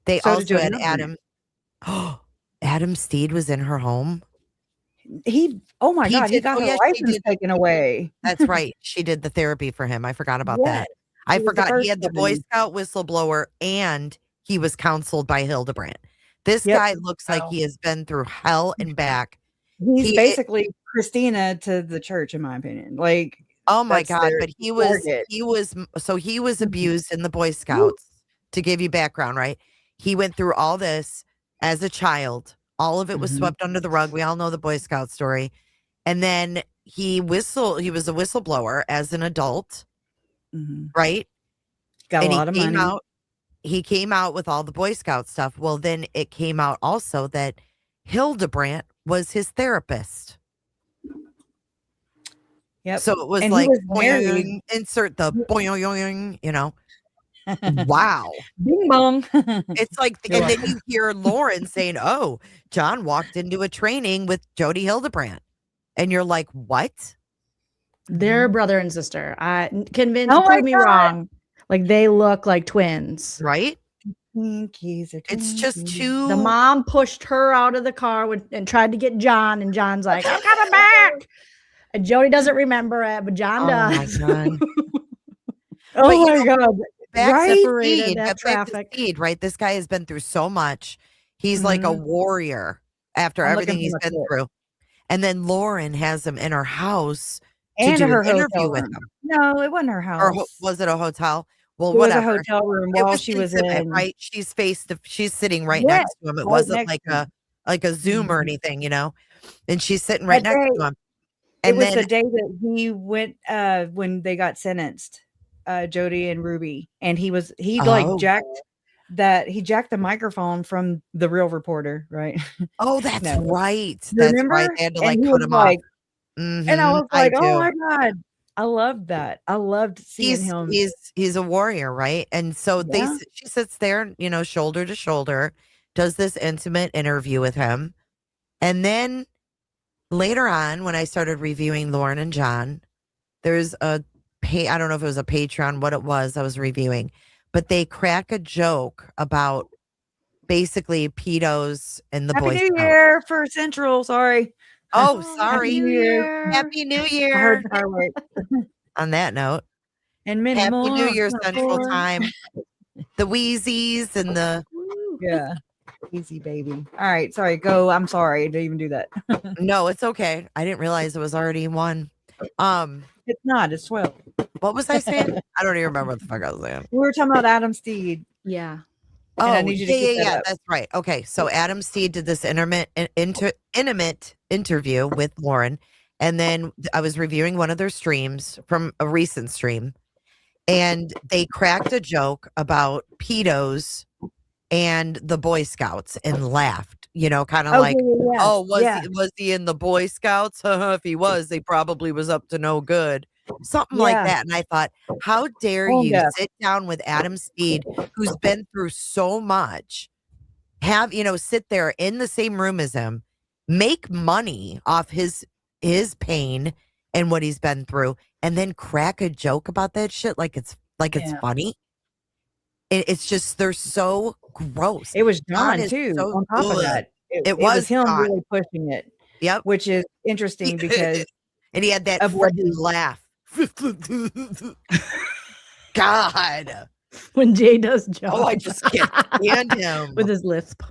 [SPEAKER 2] They
[SPEAKER 1] So did
[SPEAKER 2] also had
[SPEAKER 1] Jody
[SPEAKER 2] Adam. Oh, Adam Steed was in her home.
[SPEAKER 1] Oh my God, he
[SPEAKER 2] did-
[SPEAKER 1] got
[SPEAKER 2] oh,
[SPEAKER 1] her
[SPEAKER 2] yeah, she
[SPEAKER 1] license
[SPEAKER 2] did.
[SPEAKER 1] taken away.
[SPEAKER 2] That's right. She did the therapy for him. I forgot about
[SPEAKER 1] Yeah,
[SPEAKER 2] that. I
[SPEAKER 1] he was the
[SPEAKER 2] forgot he
[SPEAKER 1] first
[SPEAKER 2] had the
[SPEAKER 1] one.
[SPEAKER 2] Boy Scout whistleblower and he was counseled by Hildebrandt. This
[SPEAKER 1] Yep.
[SPEAKER 2] guy looks like he has been through hell and back.
[SPEAKER 1] He's basically Christina to the church, in my opinion. Like,
[SPEAKER 2] Oh my
[SPEAKER 1] that's
[SPEAKER 2] God.
[SPEAKER 1] their
[SPEAKER 2] But he was
[SPEAKER 1] target.
[SPEAKER 2] abused in the Boy Scouts. To give you background, right? He went through all this as a child. All of it was swept under the rug. We all know the Boy Scout story. And then he was a whistleblower as an adult, right?
[SPEAKER 1] Got
[SPEAKER 2] And
[SPEAKER 1] a lot of money.
[SPEAKER 2] He came out with all the Boy Scout stuff. Well, then it came out also that Hildebrandt was his therapist.
[SPEAKER 1] Yep.
[SPEAKER 2] So it was
[SPEAKER 1] And he
[SPEAKER 2] like
[SPEAKER 1] was married.
[SPEAKER 2] boing, insert the boing, Wow.
[SPEAKER 1] Bing bong.
[SPEAKER 2] It's like, and then you hear Lauren saying, oh, John walked into a training with Jody Hildebrandt. And you're like, what?
[SPEAKER 15] They're brother and sister. Convince
[SPEAKER 1] Oh my
[SPEAKER 15] prove me
[SPEAKER 1] God.
[SPEAKER 15] wrong. Like they look like twins.
[SPEAKER 2] Right?
[SPEAKER 1] Twinkies are
[SPEAKER 2] It's just
[SPEAKER 1] Twinkies.
[SPEAKER 2] too.
[SPEAKER 15] The mom pushed her out of the car and tried to get John, and John's like, I'm coming back. And Jody doesn't remember it, but John does.
[SPEAKER 2] Oh my God.
[SPEAKER 1] Oh
[SPEAKER 2] But,
[SPEAKER 1] my God.
[SPEAKER 2] Back
[SPEAKER 1] Right?
[SPEAKER 2] to
[SPEAKER 15] Separated
[SPEAKER 2] Steed,
[SPEAKER 15] that
[SPEAKER 2] back to
[SPEAKER 15] traffic.
[SPEAKER 2] Steed, right? This guy has been through so much. He's like a warrior after
[SPEAKER 1] I'm
[SPEAKER 2] everything
[SPEAKER 1] looking
[SPEAKER 2] he's
[SPEAKER 1] for my
[SPEAKER 2] been
[SPEAKER 1] clip.
[SPEAKER 2] through. And then Lauren has him in her house to
[SPEAKER 1] And
[SPEAKER 2] do
[SPEAKER 1] her
[SPEAKER 2] an interview
[SPEAKER 1] hotel
[SPEAKER 2] with
[SPEAKER 1] room.
[SPEAKER 2] him.
[SPEAKER 1] No, it wasn't her
[SPEAKER 2] Or
[SPEAKER 1] house.
[SPEAKER 2] was it a hotel? Well,
[SPEAKER 1] It was a
[SPEAKER 2] whatever.
[SPEAKER 1] hotel room
[SPEAKER 2] It
[SPEAKER 1] while
[SPEAKER 2] was
[SPEAKER 1] she was
[SPEAKER 2] intimate,
[SPEAKER 1] in.
[SPEAKER 2] right? She's sitting right
[SPEAKER 1] Yeah,
[SPEAKER 2] next to him. It
[SPEAKER 1] right
[SPEAKER 2] wasn't
[SPEAKER 1] next
[SPEAKER 2] like
[SPEAKER 1] to him.
[SPEAKER 2] a Zoom or anything, And she's sitting right
[SPEAKER 1] That
[SPEAKER 2] next
[SPEAKER 1] day,
[SPEAKER 2] to him.
[SPEAKER 1] it
[SPEAKER 2] And
[SPEAKER 1] was
[SPEAKER 2] then
[SPEAKER 1] the day that he went when they got sentenced, Jody and Ruby, and he
[SPEAKER 2] Oh.
[SPEAKER 1] jacked the microphone from the Real Reporter, right?
[SPEAKER 2] Oh, that's
[SPEAKER 1] No.
[SPEAKER 2] right.
[SPEAKER 1] You
[SPEAKER 2] That's
[SPEAKER 1] remember?
[SPEAKER 2] right. They had to
[SPEAKER 1] And
[SPEAKER 2] like
[SPEAKER 1] he
[SPEAKER 2] cut
[SPEAKER 1] was
[SPEAKER 2] him
[SPEAKER 1] like,
[SPEAKER 2] off.
[SPEAKER 1] and I was
[SPEAKER 2] I
[SPEAKER 1] like, oh
[SPEAKER 2] do.
[SPEAKER 1] my God, I loved that. I loved seeing him.
[SPEAKER 2] He's a warrior, right? And so
[SPEAKER 1] Yeah.
[SPEAKER 2] she sits there, shoulder to shoulder, does this intimate interview with him. And then later on, when I started reviewing Lauren and John, there's I don't know if it was a Patreon, what it was I was reviewing, but they crack a joke about basically pedos and the
[SPEAKER 1] Happy
[SPEAKER 2] Boy
[SPEAKER 1] New
[SPEAKER 2] Scouts.
[SPEAKER 1] Year for Central. Sorry.
[SPEAKER 2] Oh, sorry.
[SPEAKER 1] Happy New Year.
[SPEAKER 2] Happy New
[SPEAKER 1] I
[SPEAKER 2] Year.
[SPEAKER 1] heard the fireworks.
[SPEAKER 2] On that note,
[SPEAKER 1] And many
[SPEAKER 2] Happy
[SPEAKER 1] more.
[SPEAKER 2] New Year Central
[SPEAKER 1] More.
[SPEAKER 2] Time. The Wheezies and the
[SPEAKER 1] Yeah. Easy, baby. All right. Sorry. Go. I'm sorry. I didn't even do that.
[SPEAKER 2] No, it's okay. I didn't realize it was already 1.
[SPEAKER 1] It's not. It's 12.
[SPEAKER 2] What was I saying? I don't even remember what the fuck I was saying.
[SPEAKER 1] We were talking about Adam Steed.
[SPEAKER 15] Yeah.
[SPEAKER 1] And I
[SPEAKER 2] Oh,
[SPEAKER 1] need you to keep that up.
[SPEAKER 2] that's right. Okay, so Adam Steed did this intimate interview with Lauren, and then I was reviewing one of their streams from a recent stream, and they cracked a joke about pedos and the Boy Scouts and laughed, kind of like, oh, was he in the Boy Scouts? If he was, he probably was up to no good. Something like that. And I thought, how dare you sit down with Adam Steed, who's been through so much, sit there in the same room as him, make money off his pain and what he's been through, and then crack a joke about that shit like it's funny. It's just, they're so gross.
[SPEAKER 1] It was John too.
[SPEAKER 2] So
[SPEAKER 1] on top of that, it was him really pushing it.
[SPEAKER 2] Yep,
[SPEAKER 1] which is interesting because
[SPEAKER 2] and he had that laugh. God,
[SPEAKER 15] when Jay does John.
[SPEAKER 2] Oh, I just can't stand him
[SPEAKER 15] with his lisp.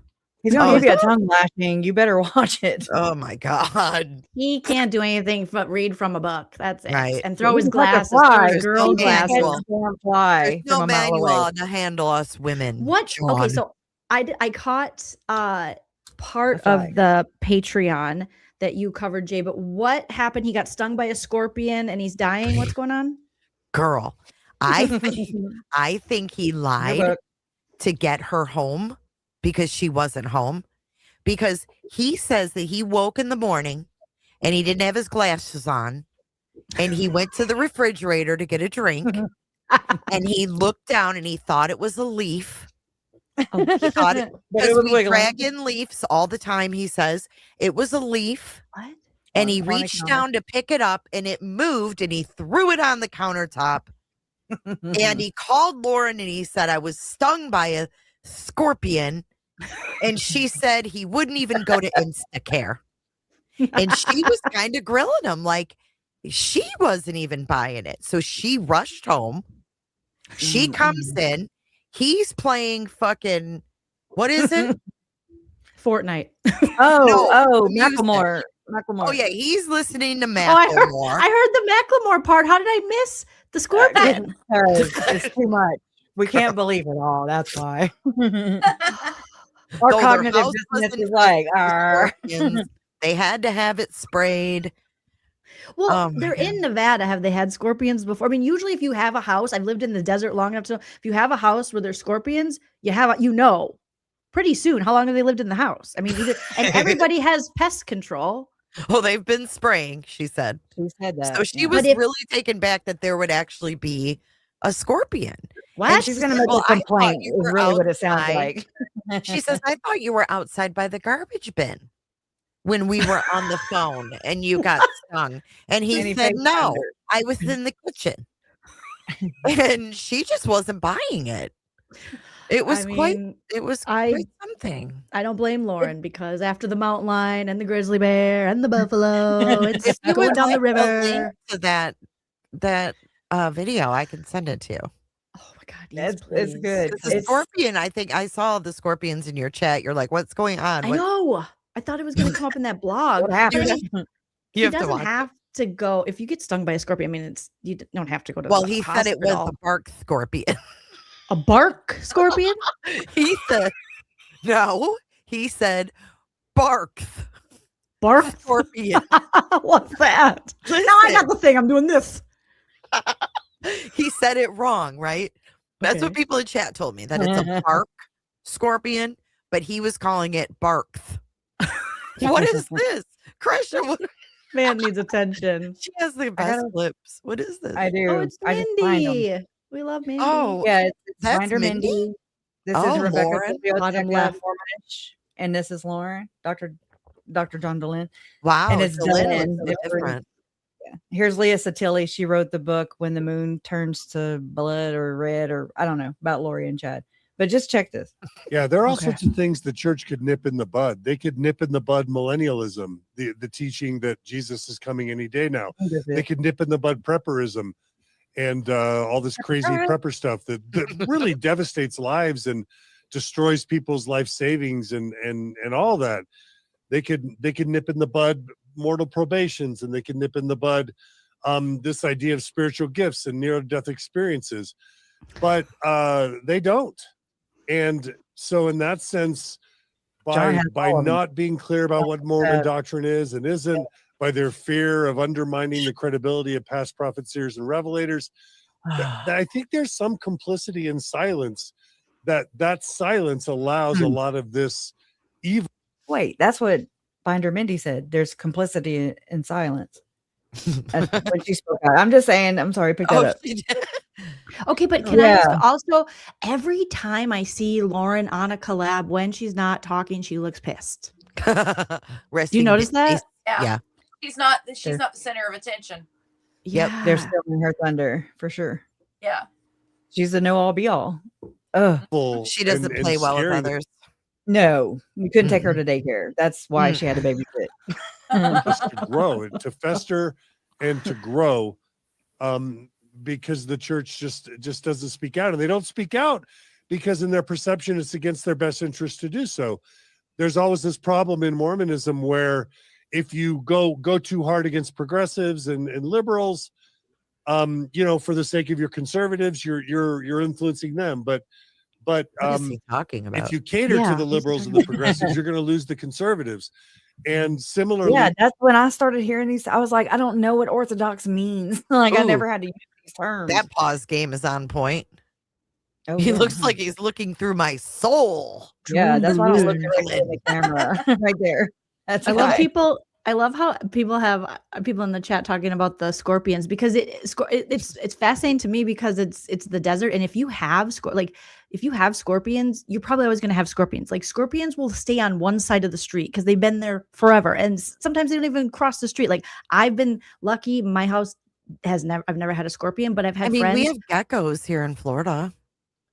[SPEAKER 1] He's gonna give you a tongue lashing. You better watch it.
[SPEAKER 2] Oh my God.
[SPEAKER 15] He can't do anything but read from a book. That's it.
[SPEAKER 2] Right.
[SPEAKER 15] And throw his glasses.
[SPEAKER 2] There's
[SPEAKER 15] Girl
[SPEAKER 2] no
[SPEAKER 15] glasses.
[SPEAKER 1] Fly
[SPEAKER 2] There's no
[SPEAKER 1] from a mile
[SPEAKER 2] manual
[SPEAKER 1] away.
[SPEAKER 2] to handle us women.
[SPEAKER 15] What?
[SPEAKER 2] John.
[SPEAKER 15] Okay, so I caught part of the Patreon that you covered, Jay, but what happened? He got stung by a scorpion and he's dying. What's going on?
[SPEAKER 2] Girl, I think he lied to get her home because she wasn't home, because he says that he woke in the morning and he didn't have his glasses on and he went to the refrigerator to get a drink and he looked down and he thought it was a leaf. He thought it, because we drag in leaves all the time. He says it was a leaf.
[SPEAKER 15] What?
[SPEAKER 2] And he reached down to pick it up and it moved and he threw it on the countertop. And he called Lauren and he said, I was stung by a scorpion. And she said he wouldn't even go to Instacare. And she was kind of grilling him like she wasn't even buying it. So she rushed home. She comes in. He's playing fucking, what is it?
[SPEAKER 15] Fortnite.
[SPEAKER 1] Macklemore.
[SPEAKER 2] Oh yeah, he's listening to Macklemore.
[SPEAKER 15] I heard the Macklemore part. How did I miss the scorpion?
[SPEAKER 1] It's too much. We can't believe it all. That's why. Our cognitive dissonance is like,
[SPEAKER 2] they had to have it sprayed.
[SPEAKER 15] Well, they're in Nevada. Have they had scorpions before? I mean, usually if you have a house, I've lived in the desert long enough to know, if you have a house where there's scorpions, pretty soon how long have they lived in the house? I mean, and everybody has pest control.
[SPEAKER 2] Well, they've been spraying, she said.
[SPEAKER 1] She said that.
[SPEAKER 2] So she was really taken back that there would actually be a scorpion.
[SPEAKER 15] What?
[SPEAKER 1] And she's going to make a complaint. Is really what it sounds like.
[SPEAKER 2] She says, I thought you were outside by the garbage bin when we were on the phone and you got stung. And he said, no, I was in the kitchen. And she just wasn't buying it. It was quite something.
[SPEAKER 15] I don't blame Lauren because after the mountain lion and the grizzly bear and the buffalo, it's going down the river.
[SPEAKER 2] To that video, I can send it to you.
[SPEAKER 15] Oh my God.
[SPEAKER 1] It's good.
[SPEAKER 2] The scorpion, I think I saw the scorpions in your chat. You're like, what's going on?
[SPEAKER 15] I know. I thought it was going to come up in that blog.
[SPEAKER 1] What happened?
[SPEAKER 15] He doesn't have to go. If you get stung by a scorpion, I mean, you don't have to go to the
[SPEAKER 2] he
[SPEAKER 15] hospital.
[SPEAKER 2] said it was a bark scorpion.
[SPEAKER 15] A bark scorpion?
[SPEAKER 2] He said, no, he said bark.
[SPEAKER 15] Bark
[SPEAKER 2] scorpion.
[SPEAKER 15] What's that? Now I got the thing. I'm doing this.
[SPEAKER 2] He said it wrong, right? That's what people in chat told me, that it's a bark scorpion, but he was calling it barks. What is this? Krisha, what?
[SPEAKER 15] Man needs attention.
[SPEAKER 2] She has the best lips. What is this?
[SPEAKER 1] I do.
[SPEAKER 15] Oh, it's Mindy. We love Mindy.
[SPEAKER 2] Oh,
[SPEAKER 1] yeah, it's
[SPEAKER 2] that's
[SPEAKER 1] Finder Mindy. This is Rebecca
[SPEAKER 2] Lauren.
[SPEAKER 1] And this is Lauren, Dr. John DeLynn.
[SPEAKER 2] Wow.
[SPEAKER 1] And it's
[SPEAKER 2] Dylan. Different.
[SPEAKER 1] Yeah. Here's Leah Satilli. She wrote the book When the Moon Turns to Blood or Red, or I don't know, about Lori and Chad. But just check this.
[SPEAKER 10] Yeah, there are all sorts of things the church could nip in the bud. They could nip in the bud millennialism, the teaching that Jesus is coming any day now. They could nip in the bud prepperism and all this crazy prepper stuff that really devastates lives and destroys people's life savings and all that. They could nip in the bud mortal probations, and they can nip in the bud this idea of spiritual gifts and near-death experiences, but they don't. And so in that sense, by not being clear about what Mormon doctrine is and isn't, by their fear of undermining the credibility of past prophets, seers, and revelators, I think there's some complicity in silence. That silence allows a lot of this evil.
[SPEAKER 1] Wait, that's what Binder Mindy said. There's complicity in silence. That's what she spoke out. I'm just saying. I'm sorry. Pick that up.
[SPEAKER 15] Okay, but can I ask also, every time I see Lauren on a collab, when she's not talking, she looks pissed. Do you notice that?
[SPEAKER 2] Yeah.
[SPEAKER 5] She's not the center of attention.
[SPEAKER 1] Yep, they're still in her thunder for sure.
[SPEAKER 5] Yeah.
[SPEAKER 1] She's the know all be all. Ugh.
[SPEAKER 2] She doesn't play well with others.
[SPEAKER 1] No, you couldn't take her to daycare. That's why she had to babysit.
[SPEAKER 10] Just to grow, to fester and to grow, because the church just doesn't speak out, and they don't speak out because in their perception it's against their best interest to do so. There's always this problem in Mormonism where if you go too hard against progressives and liberals, you know, for the sake of your conservatives, you're influencing them. But
[SPEAKER 2] what is he talking about?
[SPEAKER 10] if you cater to the liberals and the progressives, you're going to lose the conservatives. And similarly,
[SPEAKER 1] yeah, that's when I started hearing these. I was like, I don't know what Orthodox means. Like, I never had to use these terms.
[SPEAKER 2] That pause game is on point.
[SPEAKER 1] Oh,
[SPEAKER 2] he
[SPEAKER 1] yeah.
[SPEAKER 2] looks like he's looking through my soul.
[SPEAKER 1] Yeah, that's why I was looking right at the camera right there. That's
[SPEAKER 15] I love
[SPEAKER 1] why.
[SPEAKER 15] people. I love how people have people in the chat talking about the scorpions, because it's fascinating to me, because it's the desert, and if you have scorpions, you're probably always going to have scorpions. Like, scorpions will stay on one side of the street because they've been there forever, and sometimes they don't even cross the street. Like, I've been lucky; my house I've never had a scorpion, but I've had friends.
[SPEAKER 2] We have geckos here in Florida.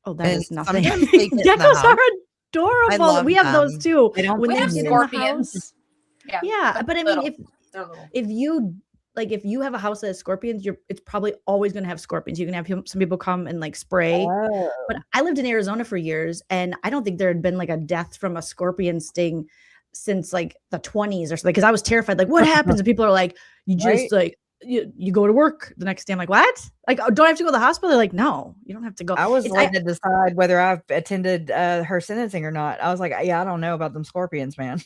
[SPEAKER 15] Oh, that is nothing.
[SPEAKER 2] Geckos
[SPEAKER 15] are adorable. We have those too.
[SPEAKER 5] We have scorpions.
[SPEAKER 15] Yeah, but I mean, if you have a house that has scorpions, it's probably always going to have scorpions. You can have some people come and like spray.
[SPEAKER 1] Oh.
[SPEAKER 15] But I lived in Arizona for years, and I don't think there had been like a death from a scorpion sting since like the 20s or something. Because I was terrified. Like, what happens? And people are like, you just like you go to work the next day. I'm like, what? Like, oh, don't I have to go to the hospital? They're like, no, you don't have to go.
[SPEAKER 1] I was trying to decide whether I've attended her sentencing or not. I was like, yeah, I don't know about them scorpions, man.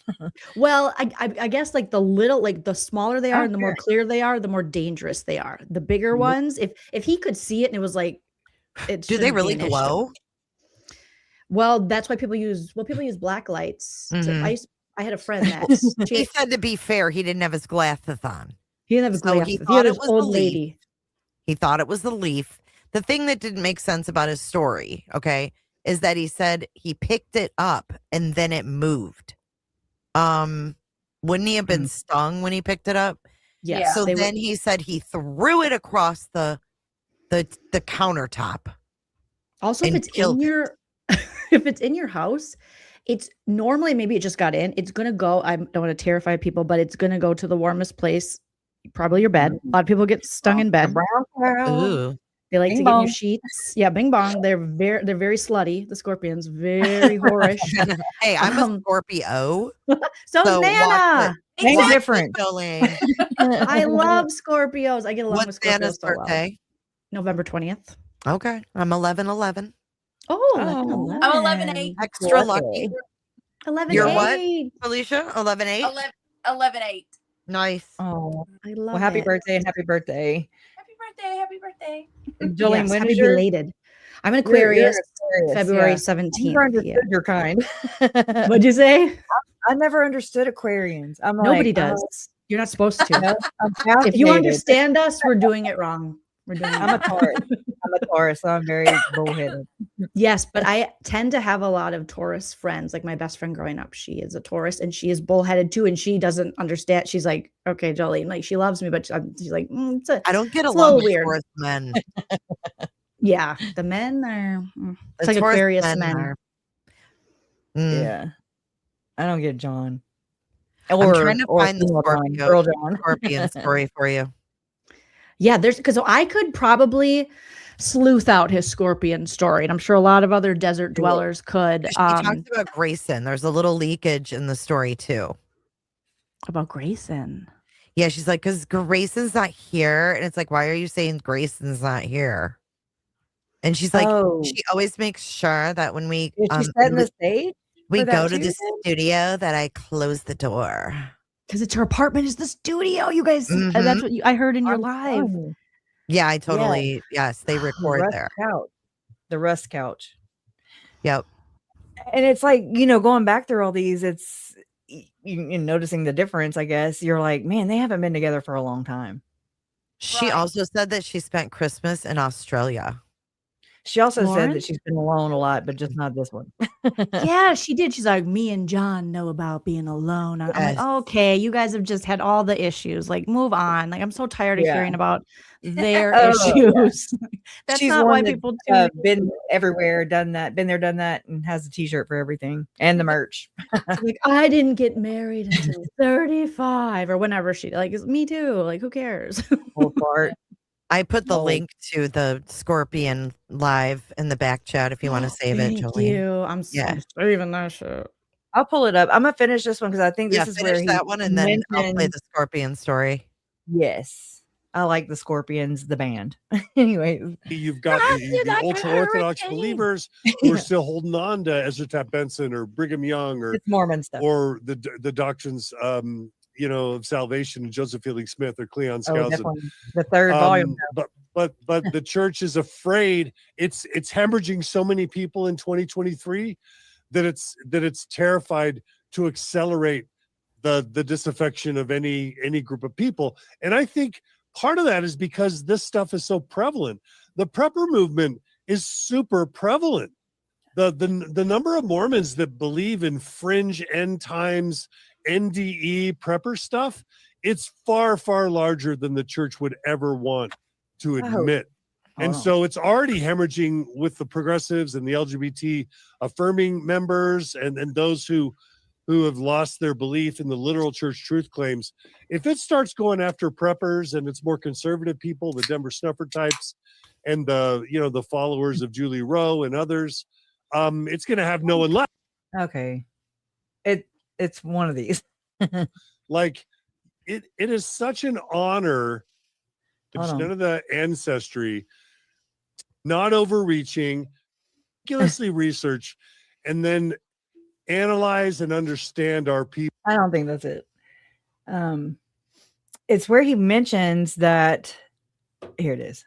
[SPEAKER 15] Well, I guess like the smaller they are and the more clear they are, the more dangerous they are. The bigger ones, if he could see it and it was like,
[SPEAKER 2] do they really glow?
[SPEAKER 15] Well, that's why people use black lights. I had a friend that
[SPEAKER 2] he said, to be fair, he didn't have his glasses on.
[SPEAKER 15] He didn't have his glasses.
[SPEAKER 2] He
[SPEAKER 15] He
[SPEAKER 2] thought
[SPEAKER 15] had
[SPEAKER 2] it
[SPEAKER 15] his
[SPEAKER 2] was
[SPEAKER 15] old
[SPEAKER 2] the
[SPEAKER 15] lady.
[SPEAKER 2] leaf. He thought it was the leaf. The thing that didn't make sense about his story, okay, is that he said he picked it up and then it moved. Wouldn't he have been stung when he picked it up?
[SPEAKER 15] Yeah.
[SPEAKER 2] So then he said he threw it across the countertop.
[SPEAKER 15] Also, if it's in your if it's in your house, it's normally, maybe it just got in. It's gonna go. I don't want to terrify people, but it's gonna go to the warmest place, probably your bed. A lot of people get stung in bed.
[SPEAKER 2] Ooh.
[SPEAKER 15] They like
[SPEAKER 1] Bing
[SPEAKER 15] to get in
[SPEAKER 1] bong.
[SPEAKER 15] your sheets. Yeah, bing bong. They're very slutty. The scorpions, very whorish.
[SPEAKER 2] Hey, I'm a Scorpio.
[SPEAKER 15] So
[SPEAKER 2] watch
[SPEAKER 15] Nana.
[SPEAKER 2] it.
[SPEAKER 1] Same
[SPEAKER 2] Watch it,
[SPEAKER 1] difference.
[SPEAKER 2] Jolene.
[SPEAKER 15] I love Scorpios. I get along with
[SPEAKER 2] What's
[SPEAKER 15] Scorpios
[SPEAKER 2] Nana's
[SPEAKER 15] so well.
[SPEAKER 2] birthday?
[SPEAKER 15] November 20th.
[SPEAKER 2] Okay, I'm 11/11.
[SPEAKER 15] Oh,
[SPEAKER 5] I'm 11/8.
[SPEAKER 2] Extra lucky.
[SPEAKER 15] 11.
[SPEAKER 2] You're what, Felicia? 11/8.
[SPEAKER 5] 11/8.
[SPEAKER 2] Nice.
[SPEAKER 1] Oh,
[SPEAKER 15] I love
[SPEAKER 1] well, happy
[SPEAKER 15] it.
[SPEAKER 1] birthday and happy birthday.
[SPEAKER 5] Happy birthday.
[SPEAKER 1] Jolene,
[SPEAKER 15] Yes,
[SPEAKER 1] when
[SPEAKER 15] happy
[SPEAKER 1] is your
[SPEAKER 15] belated. I'm an
[SPEAKER 1] You're
[SPEAKER 15] Aquarius,
[SPEAKER 1] Aquarius,
[SPEAKER 15] February
[SPEAKER 1] yeah.
[SPEAKER 15] 17th.
[SPEAKER 1] I never understood
[SPEAKER 15] Yeah.
[SPEAKER 1] your kind.
[SPEAKER 15] What'd you say?
[SPEAKER 1] I never understood Aquarians. I'm
[SPEAKER 15] Nobody
[SPEAKER 1] like,
[SPEAKER 15] does. You're not supposed to.
[SPEAKER 1] I'm
[SPEAKER 15] If you
[SPEAKER 1] fascinated.
[SPEAKER 15] understand us, we're doing it wrong. We're doing it
[SPEAKER 1] I'm a
[SPEAKER 15] wrong.
[SPEAKER 1] Taurus. I'm a Taurus, so I'm very bullheaded.
[SPEAKER 15] Yes, but I tend to have a lot of Taurus friends. Like my best friend growing up, she is a Taurus and she is bullheaded too. And she doesn't understand. She's like, okay, Jolene, like she loves me, but she's like,
[SPEAKER 2] I don't get
[SPEAKER 15] it's a
[SPEAKER 2] along
[SPEAKER 15] little
[SPEAKER 2] with
[SPEAKER 15] weird.
[SPEAKER 2] Taurus men.
[SPEAKER 15] Yeah, the men are. It's
[SPEAKER 2] The
[SPEAKER 15] like
[SPEAKER 2] Taurus
[SPEAKER 15] Aquarius
[SPEAKER 2] men
[SPEAKER 15] men.
[SPEAKER 2] are-
[SPEAKER 1] Yeah. I don't get John.
[SPEAKER 2] I'm trying to find the
[SPEAKER 1] female John,
[SPEAKER 2] Scorpio,
[SPEAKER 1] girl John.
[SPEAKER 2] Scorpion story for you.
[SPEAKER 15] Yeah, there's because I could probably sleuth out his scorpion story, and I'm sure a lot of other desert dwellers could.
[SPEAKER 2] She talks about Grayson. There's a little leakage in the story too.
[SPEAKER 15] About Grayson.
[SPEAKER 2] Yeah, she's like, because Grayson's not here. And it's like, why are you saying Grayson's not here? And she's like, she always makes sure that when we
[SPEAKER 1] Is she setting the stage?
[SPEAKER 2] we
[SPEAKER 1] for that
[SPEAKER 2] go to
[SPEAKER 1] too
[SPEAKER 2] the
[SPEAKER 1] then?
[SPEAKER 2] studio, that I close the door.
[SPEAKER 15] Because it's her apartment is the studio. You guys,
[SPEAKER 2] Mhm.
[SPEAKER 15] that's what I heard in your
[SPEAKER 1] I'm
[SPEAKER 15] live.
[SPEAKER 1] telling you.
[SPEAKER 2] Yeah, I
[SPEAKER 1] Yeah.
[SPEAKER 2] totally, yes, they
[SPEAKER 1] The
[SPEAKER 2] record
[SPEAKER 1] rust
[SPEAKER 2] there.
[SPEAKER 1] couch. The rust couch.
[SPEAKER 2] Yep.
[SPEAKER 1] And it's like, you know, going back through all these, it's you noticing the difference, I guess. You're like, man, they haven't been together for a long time.
[SPEAKER 2] She also said that she spent Christmas in Australia.
[SPEAKER 1] She also said
[SPEAKER 15] Lauren?
[SPEAKER 1] that she's been alone a lot, but just not this one.
[SPEAKER 15] Yeah, she did. She's like, me and John know about being alone. I'm like,
[SPEAKER 2] Yes.
[SPEAKER 15] okay, you guys have just had all the issues. Like, move on. Like, I'm so tired of
[SPEAKER 1] Yeah.
[SPEAKER 15] hearing about their
[SPEAKER 1] Oh,
[SPEAKER 15] issues. That's
[SPEAKER 1] She's
[SPEAKER 15] not
[SPEAKER 1] one
[SPEAKER 15] why
[SPEAKER 1] that,
[SPEAKER 15] people tune
[SPEAKER 1] been everywhere, done that, been there, done that, and has a t-shirt for everything and the merch.
[SPEAKER 15] like, I didn't get married until 35 or whenever she like me too. Like, who cares?
[SPEAKER 1] Old fart.
[SPEAKER 2] I put the
[SPEAKER 1] Oh.
[SPEAKER 2] link to the Scorpion live in the back chat if you want to save it,
[SPEAKER 15] Thank
[SPEAKER 2] Jolene.
[SPEAKER 15] you. I'm saving that shit.
[SPEAKER 1] I'll pull it up. I'm gonna finish this one because I think
[SPEAKER 2] Yeah,
[SPEAKER 1] this is where
[SPEAKER 2] finish
[SPEAKER 1] he
[SPEAKER 2] that one and then I'll play
[SPEAKER 1] mentioned.
[SPEAKER 2] the Scorpion story.
[SPEAKER 1] Yes, I like the Scorpions, the band. Anyway,
[SPEAKER 10] You've got the ultra-Orthodox believers who are still holding on to Ezra Taft Benson or Brigham Young or
[SPEAKER 1] it's Mormon stuff.
[SPEAKER 10] or the doctrines you know, of salvation, Joseph Fielding Smith or Cleon
[SPEAKER 1] Oh,
[SPEAKER 10] Skousen.
[SPEAKER 1] definitely the third volume.
[SPEAKER 10] But the church is afraid. It's hemorrhaging so many people in 2023 that it's terrified to accelerate the disaffection of any group of people. And I think part of that is because this stuff is so prevalent. The prepper movement is super prevalent. The number of Mormons that believe in fringe end times NDE prepper stuff, it's far, far larger than the church would ever want to admit. And so it's already hemorrhaging with the progressives and the LGBT affirming members and those who have lost their belief in the literal church truth claims. If it starts going after preppers and it's more conservative people, the Denver snuffer types and the followers of Julie Rowe and others, it's going to have no one left.
[SPEAKER 1] Okay, it's one of these.
[SPEAKER 10] Like it is such an honor. There's none of the ancestry, not overreaching, meticulously research, and then analyze and understand our people.
[SPEAKER 1] I don't think that's it. It's where he mentions that. Here it is.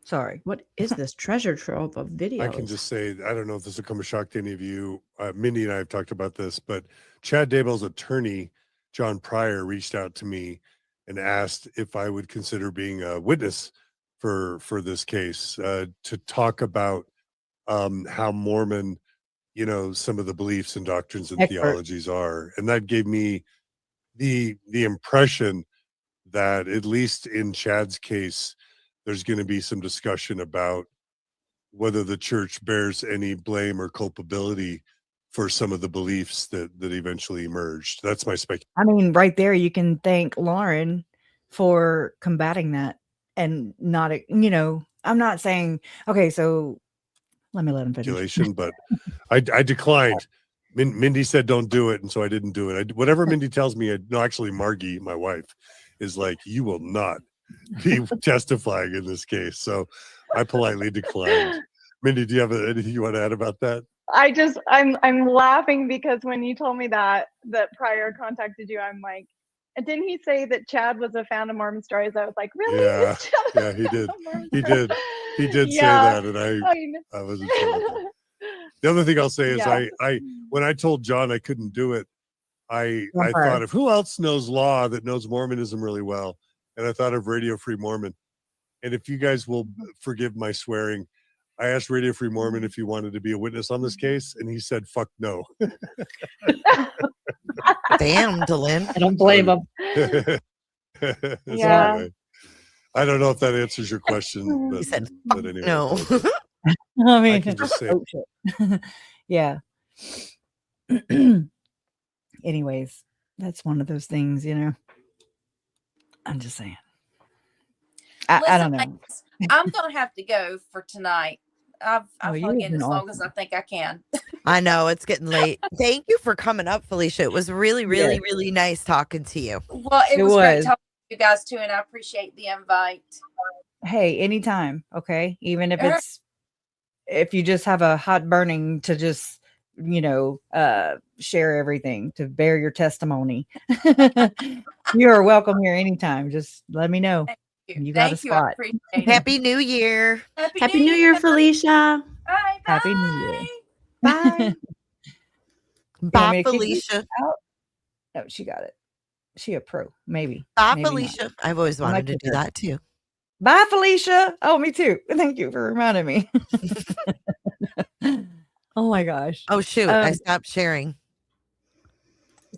[SPEAKER 1] Sorry.
[SPEAKER 15] What is this treasure trove of videos?
[SPEAKER 10] I can just say, I don't know if this will come a shock to any of you. Mindy and I have talked about this, but Chad Daybell's attorney, John Pryor, reached out to me and asked if I would consider being a witness for this case to talk about how Mormon, some of the beliefs and doctrines and theologies are. And that gave me the impression that at least in Chad's case, there's going to be some discussion about whether the church bears any blame or culpability for some of the beliefs that eventually emerged. That's my speculation.
[SPEAKER 1] I mean, right there, you can thank Lauren for combating that and not, I'm not saying, okay, so let me let him finish.
[SPEAKER 10] But I declined. Mindy said, don't do it. And so I didn't do it. Whatever Mindy tells me, actually, Margie, my wife, is like, you will not be testifying in this case. So I politely declined. Mindy, do you have anything you want to add about that?
[SPEAKER 21] I'm laughing because when you told me that Pryor contacted you, I'm like, and didn't he say that Chad was a fan of Mormon stories? I was like, really?
[SPEAKER 10] Yeah, he did. He did say that, and I wasn't sure about that. The other thing I'll say is I when I told John I couldn't do it, I thought of who else knows law that knows Mormonism really well, and I thought of Radio Free Mormon. And if you guys will forgive my swearing, I asked Radio Free Mormon if he wanted to be a witness on this case, and he said, "Fuck no."
[SPEAKER 2] Damn, Dylan.
[SPEAKER 1] I don't blame him.
[SPEAKER 21] Yeah.
[SPEAKER 10] Anyway, I don't know if that answers your question, but, anyway,
[SPEAKER 2] no.
[SPEAKER 1] I mean,
[SPEAKER 10] I can just say,
[SPEAKER 1] yeah. Anyways, that's one of those things, I'm just saying. I don't
[SPEAKER 5] Listen,
[SPEAKER 1] know.
[SPEAKER 5] ladies, I'm gonna have to go for tonight. I've
[SPEAKER 1] Oh,
[SPEAKER 5] hung
[SPEAKER 1] you've
[SPEAKER 5] in
[SPEAKER 1] been
[SPEAKER 5] as long as I
[SPEAKER 1] awesome.
[SPEAKER 5] think I can.
[SPEAKER 2] I know it's getting late. Thank you for coming up, Felicia. It was really, really,
[SPEAKER 1] Yes,
[SPEAKER 2] really nice talking to you.
[SPEAKER 5] Well, it
[SPEAKER 1] it
[SPEAKER 5] was great
[SPEAKER 1] was.
[SPEAKER 5] talking to you guys too, and I appreciate the invite.
[SPEAKER 1] Hey, anytime, okay? Even if
[SPEAKER 5] All right.
[SPEAKER 1] if you just have a hot burning to just, share everything, to bear your testimony. You are welcome here anytime. Just let me know. You got a
[SPEAKER 5] Thank you. I
[SPEAKER 1] spot.
[SPEAKER 5] appreciate it.
[SPEAKER 2] Happy New Year.
[SPEAKER 15] Happy New Year, Felicia.
[SPEAKER 5] Bye.
[SPEAKER 1] Happy New Year.
[SPEAKER 2] Bye.
[SPEAKER 1] You want
[SPEAKER 2] Bye,
[SPEAKER 1] me to kick this
[SPEAKER 2] Felicia.
[SPEAKER 1] out? No, she got it. She a pro. Maybe.
[SPEAKER 2] Bye,
[SPEAKER 1] Maybe not.
[SPEAKER 2] Felicia. I've always
[SPEAKER 1] I might
[SPEAKER 2] wanted to
[SPEAKER 1] kick
[SPEAKER 2] do
[SPEAKER 1] her.
[SPEAKER 2] that too.
[SPEAKER 1] Bye, Felicia. Oh, me too. Thank you for reminding me. Oh my gosh.
[SPEAKER 2] Oh, shoot. I stopped sharing.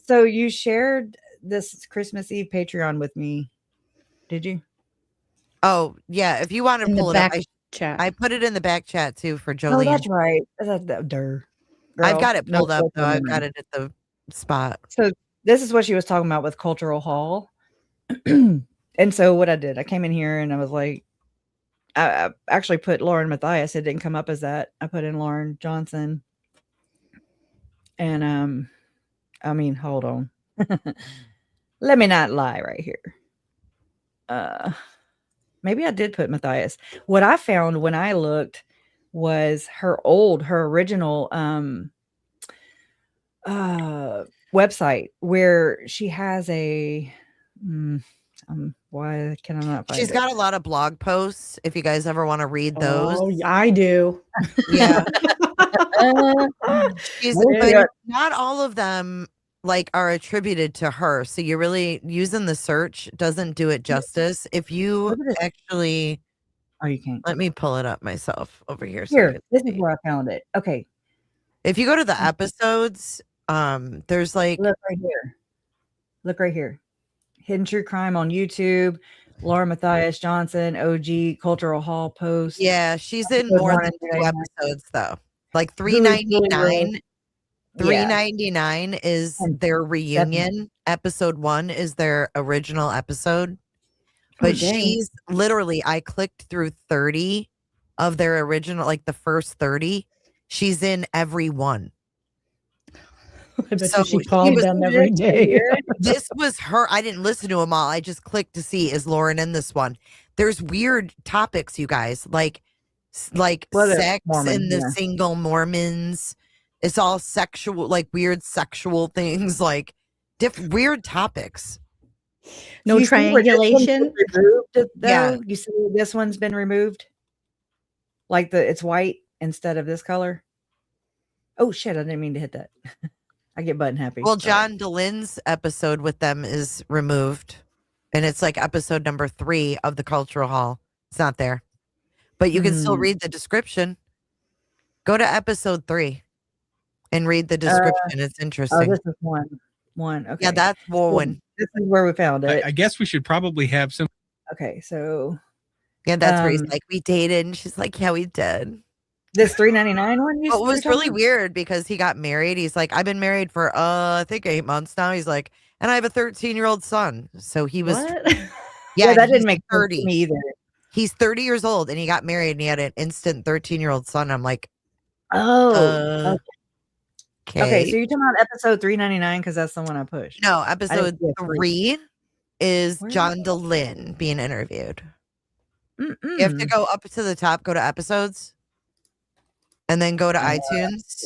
[SPEAKER 1] So you shared this Christmas Eve Patreon with me. Did you?
[SPEAKER 2] Oh, yeah. If you want to
[SPEAKER 15] In the
[SPEAKER 2] pull it up,
[SPEAKER 15] back chat.
[SPEAKER 2] I put it in the back chat too for
[SPEAKER 1] Oh,
[SPEAKER 2] Jolie.
[SPEAKER 1] that's right. Girl,
[SPEAKER 2] I've got it
[SPEAKER 1] no
[SPEAKER 2] pulled up though.
[SPEAKER 1] filter
[SPEAKER 2] I've got
[SPEAKER 1] memory.
[SPEAKER 2] it at the spot.
[SPEAKER 1] So this is what she was talking about with Cultural Hall. And so what I did, I came in here and I was like, I actually put Lauren Matthias. It didn't come up as that. I put in Lauren Johnson. And I mean, hold on. Let me not lie right here. Maybe I did put Matthias. What I found when I looked was her original website where she has a why can I not find
[SPEAKER 2] She's
[SPEAKER 1] it?
[SPEAKER 2] got a lot of blog posts. If you guys ever want to read those.
[SPEAKER 15] Oh, I do.
[SPEAKER 2] Yeah.
[SPEAKER 1] Maybe
[SPEAKER 2] But not all of them are attributed to her. So you're really using the search doesn't do it justice. If you actually,
[SPEAKER 1] oh, you can't.
[SPEAKER 2] Let me pull it up myself over here.
[SPEAKER 1] Here, this is where I found it. Okay.
[SPEAKER 2] If you go to the episodes, there's
[SPEAKER 1] look right here. Look right here. Hidden True Crime on YouTube. Laura Matthias Johnson, OG Cultural Hall post.
[SPEAKER 2] Yeah, she's in more than 2 episodes though. Like $3.99. $3.99 is their reunion. Episode 1 is their original episode. But she's literally, I clicked through 30 of their original, like the first 30. She's in every one.
[SPEAKER 15] I bet you she called them every day.
[SPEAKER 2] This was her. I didn't listen to them all. I just clicked to see, is Lauren in this one? There's weird topics, you guys, like sex and the single Mormons. It's all sexual, like weird sexual things, like weird topics.
[SPEAKER 15] No triangulation.
[SPEAKER 1] Yeah, you see this one's been removed. Like it's white instead of this color. Oh shit! I didn't mean to hit that. I get button happy.
[SPEAKER 2] Well, John DeLynne's episode with them is removed, and it's like episode number 3 of the Cultural Hall. It's not there, but you can still read the description. Go to episode 3 and read the description. It's interesting.
[SPEAKER 1] Oh, this is one. Okay.
[SPEAKER 2] Yeah, that's Woven.
[SPEAKER 1] This is where we found it.
[SPEAKER 3] I guess we should probably have some.
[SPEAKER 1] Okay, so
[SPEAKER 2] yeah, that's where he's like, we dated, and she's like, yeah, we did.
[SPEAKER 1] This $3.99 one.
[SPEAKER 2] It was really weird because he got married. He's like, I've been married for I think 8 months now. He's like, and I have a 13-year-old son. So he was,
[SPEAKER 1] yeah, that didn't make 30 sense to me either.
[SPEAKER 2] He's 30 years old and he got married and he had an instant 13-year-old son. I'm like,
[SPEAKER 1] oh, okay. So you're talking about episode 399 because that's the one I pushed.
[SPEAKER 2] No, episode 3 is John DeLynne being interviewed. You have to go up to the top, go to episodes. And then go to iTunes.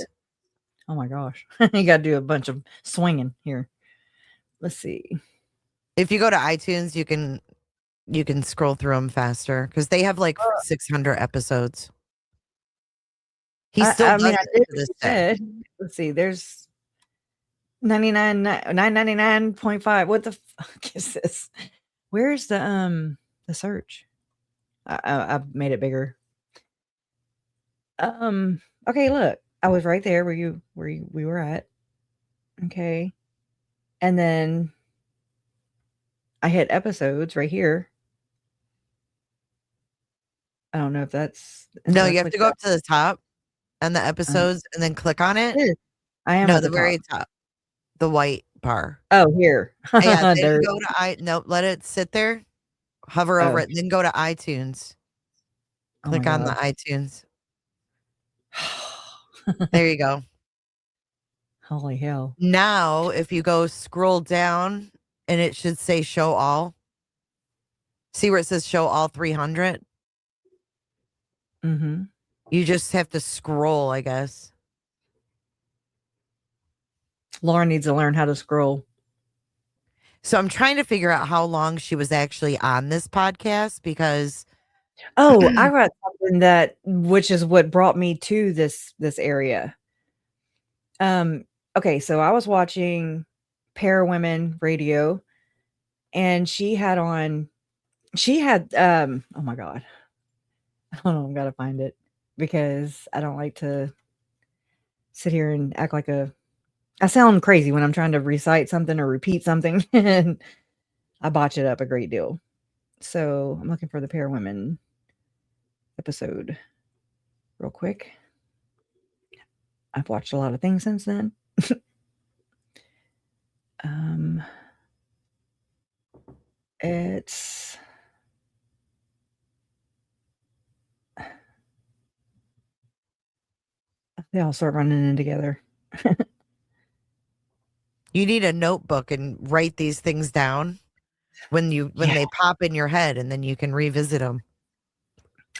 [SPEAKER 1] Oh my gosh. You got to do a bunch of swinging here. Let's see.
[SPEAKER 2] If you go to iTunes, you can scroll through them faster because they have like 600 episodes. He's still
[SPEAKER 1] I
[SPEAKER 2] did to this day.
[SPEAKER 1] Let's see. There's 999.5. What the fuck is this? Where's the search? I made it bigger. Okay, look, I was right there where we were at. Okay. And then I hit episodes right here. I don't know if that's
[SPEAKER 2] no, you have to go up to the top and the episodes and then click on it.
[SPEAKER 1] I am
[SPEAKER 2] no,
[SPEAKER 1] at
[SPEAKER 2] the very top. The white bar.
[SPEAKER 1] Oh, here.
[SPEAKER 2] Yeah, then go to nope, let it sit there. Hover over
[SPEAKER 1] Oh.
[SPEAKER 2] it and then go to iTunes.
[SPEAKER 1] Oh my
[SPEAKER 2] Click on the
[SPEAKER 1] God.
[SPEAKER 2] iTunes. There you go.
[SPEAKER 1] Holy hell.
[SPEAKER 2] Now, if you go scroll down and it should say show all. See where it says show all 300?
[SPEAKER 1] Mm-hmm.
[SPEAKER 2] You just have to scroll, I guess.
[SPEAKER 1] Lauren needs to learn how to scroll.
[SPEAKER 2] So I'm trying to figure out how long she was actually on this podcast because
[SPEAKER 1] Oh, I got something which is what brought me to this area. Okay, so I was watching Pair Women Radio, and she had oh my God. Hold on, I gotta find it because I don't like to sit here and act like I sound crazy when I'm trying to recite something or repeat something, and I botch it up a great deal. So I'm looking for the Pair Women episode real quick. I've watched a lot of things since then. It's they all start running in together.
[SPEAKER 2] you need a notebook and write these things down when they pop in your head, and then you can revisit them.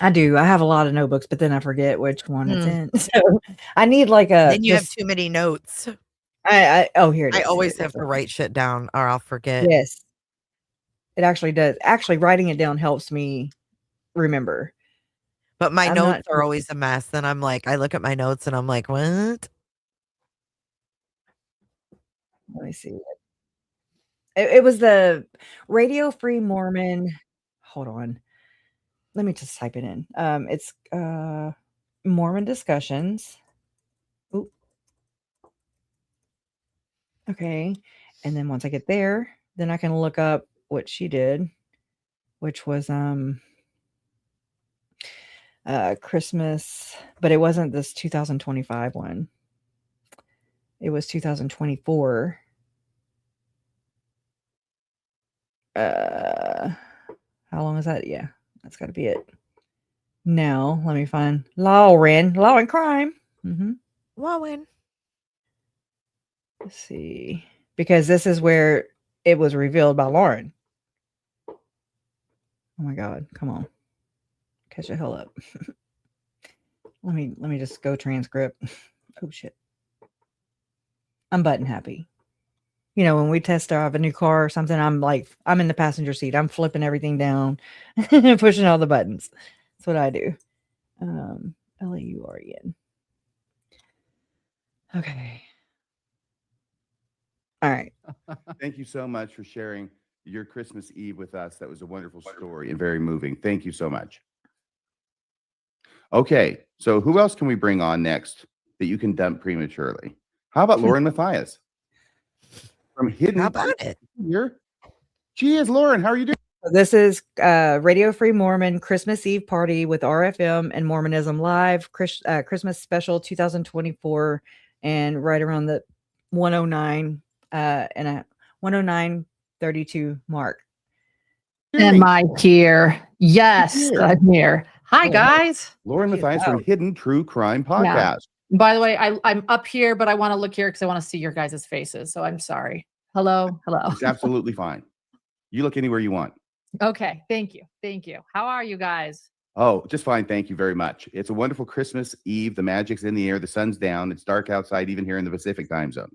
[SPEAKER 1] I do. I have a lot of notebooks, but then I forget which one it's in. So I need like a.
[SPEAKER 2] Then you have too many notes.
[SPEAKER 1] Here it is.
[SPEAKER 2] I always have to write shit down or I'll forget.
[SPEAKER 1] Yes. It actually does. Actually, writing it down helps me remember.
[SPEAKER 2] But my notes are always a mess. Then I'm like, I look at my notes and I'm like, what?
[SPEAKER 1] Let me see. It was the Radio Free Mormon. Hold on. Let me just type it in. It's Mormon Discussions. Oop. Okay. And then once I get there, then I can look up what she did, which was Christmas, but it wasn't this 2025 one. It was 2024. How long is that? Yeah, that's got to be it. Now, let me find Law and Crime.
[SPEAKER 2] Lauren.
[SPEAKER 1] Let's see. Because this is where it was revealed by Lauren. Oh my God. Come on. Catch the hell up. Let me just go transcript. Oh shit. I'm button happy. You know, when we test drive a new car or something, I'm in the passenger seat. I'm flipping everything down, pushing all the buttons. That's what I do. Lauren. Okay. All right.
[SPEAKER 4] Thank you so much for sharing your Christmas Eve with us. That was a wonderful story and very moving. Thank you so much. Okay, so who else can we bring on next that you can dump prematurely? How about Lauren Matthias? From Hidden.
[SPEAKER 2] How about it?
[SPEAKER 4] Geez, Lauren, how are you doing?
[SPEAKER 1] This is Radio Free Mormon Christmas Eve Party with RFM and Mormonism Live Christmas Special 2024, and right around the 109 and a 109:32 mark.
[SPEAKER 8] Am I here? Yes, I'm here. Hi, guys.
[SPEAKER 4] Lauren Matthias from Hidden True Crime Podcast.
[SPEAKER 8] By the way, I'm up here, but I want to look here because I want to see your guys' faces. So I'm sorry. Hello.
[SPEAKER 4] It's absolutely fine. You look anywhere you want.
[SPEAKER 8] Okay. Thank you. How are you guys?
[SPEAKER 4] Oh, just fine. Thank you very much. It's a wonderful Christmas Eve. The magic's in the air. The sun's down. It's dark outside, even here in the Pacific time zone.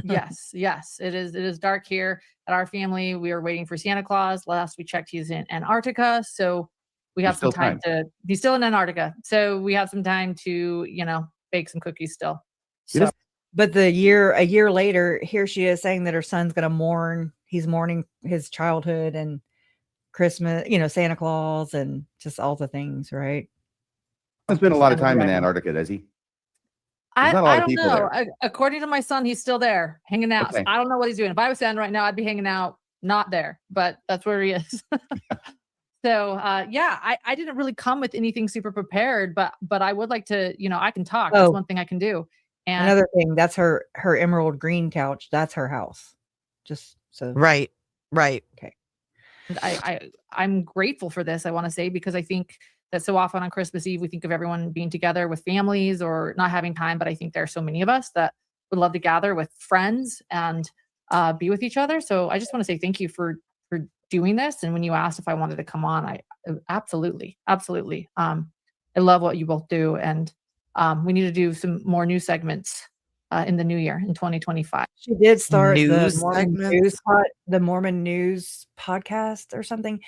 [SPEAKER 8] Yes. It is dark here at our family. We are waiting for Santa Claus. Last we checked, he's in Antarctica. So we have some time he's still in Antarctica. So we have some time to, bake some cookies still. So.
[SPEAKER 1] But a year later, here she is saying that her son's going to mourn. He's mourning his childhood and Christmas, Santa Claus and just all the things, right?
[SPEAKER 4] He spent a lot of time in Antarctica, does he?
[SPEAKER 8] I don't know. According to my son, he's still there hanging out.
[SPEAKER 4] Okay.
[SPEAKER 8] So I don't know what he's doing. If I was standing right now, I'd be hanging out, not there, but that's where he is. So I didn't really come with anything super prepared, but I would like to, I can talk. That's one thing I can do. And
[SPEAKER 1] another thing, that's her emerald green couch. That's her house. Just so
[SPEAKER 2] right.
[SPEAKER 1] Okay.
[SPEAKER 8] I'm grateful for this, I want to say, because I think that so often on Christmas Eve, we think of everyone being together with families or not having time. But I think there are so many of us that would love to gather with friends and be with each other. So I just want to say thank you for doing this. And when you asked if I wanted to come on, I absolutely. I love what you both do. And we need to do some more new segments in the new year in 2025.
[SPEAKER 1] She did start
[SPEAKER 2] News segments?
[SPEAKER 1] the Mormon News podcast or something.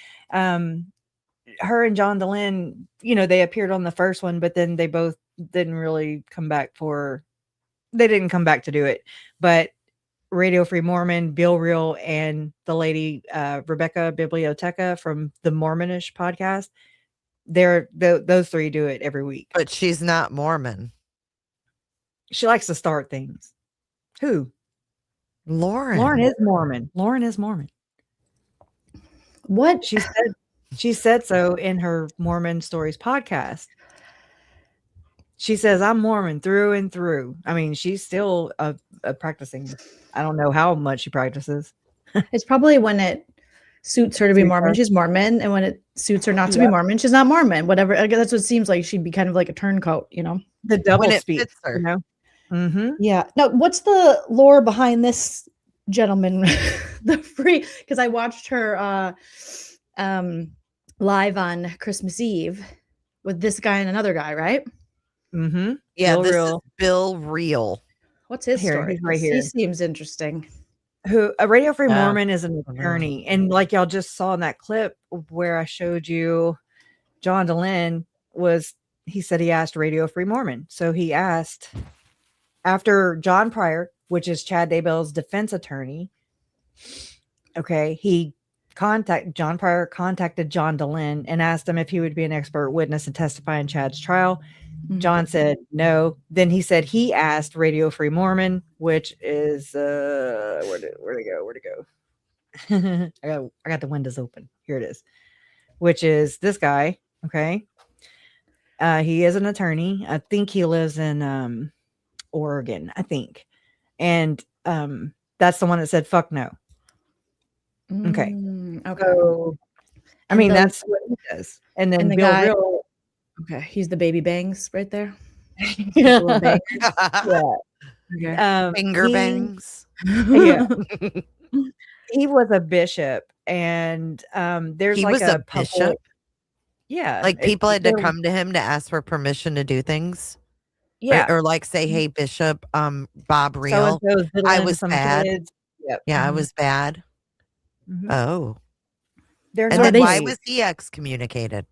[SPEAKER 1] Her and John DeLynn, they appeared on the first one, but then they both didn't really come back they didn't come back to do it. But Radio Free Mormon, Bill Reel, and the lady Rebecca Biblioteca from the Mormonish podcast, those three do it every week.
[SPEAKER 2] But she's not Mormon.
[SPEAKER 1] She likes to start things. Who?
[SPEAKER 2] Lauren.
[SPEAKER 1] Lauren is Mormon. Lauren is Mormon.
[SPEAKER 15] What?
[SPEAKER 1] She said so in her Mormon Stories podcast. She says, I'm Mormon through and through. I mean, she's still a practicing. I don't know how much she practices.
[SPEAKER 15] It's probably when it suits her to be Mormon, she's Mormon. And when it suits her not to be Mormon, she's not Mormon. Whatever. I guess that's what it seems like. She'd be kind of like a turncoat,
[SPEAKER 1] The double
[SPEAKER 2] When it
[SPEAKER 1] speak,
[SPEAKER 2] fits her.
[SPEAKER 1] Mm-hmm.
[SPEAKER 15] Yeah. Now, what's the lore behind this gentleman? Because I watched her live on Christmas Eve with this guy and another guy, right?
[SPEAKER 1] Mm-hmm.
[SPEAKER 2] Yeah,
[SPEAKER 1] Bill
[SPEAKER 2] this
[SPEAKER 1] Reel.
[SPEAKER 2] is Bill Reel.
[SPEAKER 15] What's his story?
[SPEAKER 1] He's right
[SPEAKER 15] He
[SPEAKER 1] here.
[SPEAKER 15] seems interesting.
[SPEAKER 1] Who a Radio Free
[SPEAKER 2] Oh.
[SPEAKER 1] Mormon is an attorney, and like y'all just saw in that clip where I showed you, John DeLynn he said he asked Radio Free Mormon. So he asked after John Pryor, which is Chad Daybell's defense attorney. Okay, John Pryor contacted John DeLynn and asked him if he would be an expert witness and testify in Chad's trial. John said no. Then he said he asked Radio Free Mormon, which is where'd it go? I got the windows open. Here it is. Which is this guy. Okay. He is an attorney. I think he lives in Oregon, I think. And that's the one that said fuck no. Okay.
[SPEAKER 15] Okay.
[SPEAKER 1] So I mean that's what he does. And then
[SPEAKER 15] the
[SPEAKER 1] Bill
[SPEAKER 15] guy,
[SPEAKER 1] Reel.
[SPEAKER 15] okay, he's the baby bangs right there.
[SPEAKER 1] Yeah.
[SPEAKER 15] Little bangs.
[SPEAKER 1] Yeah.
[SPEAKER 2] Finger bangs.
[SPEAKER 1] Yeah. He was a bishop, and there's
[SPEAKER 2] He
[SPEAKER 1] like
[SPEAKER 2] was a
[SPEAKER 1] public,
[SPEAKER 2] bishop?
[SPEAKER 1] yeah,
[SPEAKER 2] Like people had to
[SPEAKER 1] there-
[SPEAKER 2] come to him to ask for permission to do things.
[SPEAKER 1] yeah.
[SPEAKER 2] Or like say, hey, Bishop, Bob Reel,
[SPEAKER 1] So-and-so's
[SPEAKER 2] I
[SPEAKER 1] diddling
[SPEAKER 2] was
[SPEAKER 1] some
[SPEAKER 2] bad.
[SPEAKER 1] kids. Yep.
[SPEAKER 2] Yeah, I was bad.
[SPEAKER 1] Mhm.
[SPEAKER 2] Oh.
[SPEAKER 1] They're
[SPEAKER 2] And
[SPEAKER 1] not
[SPEAKER 2] then why
[SPEAKER 1] great
[SPEAKER 2] was he excommunicated?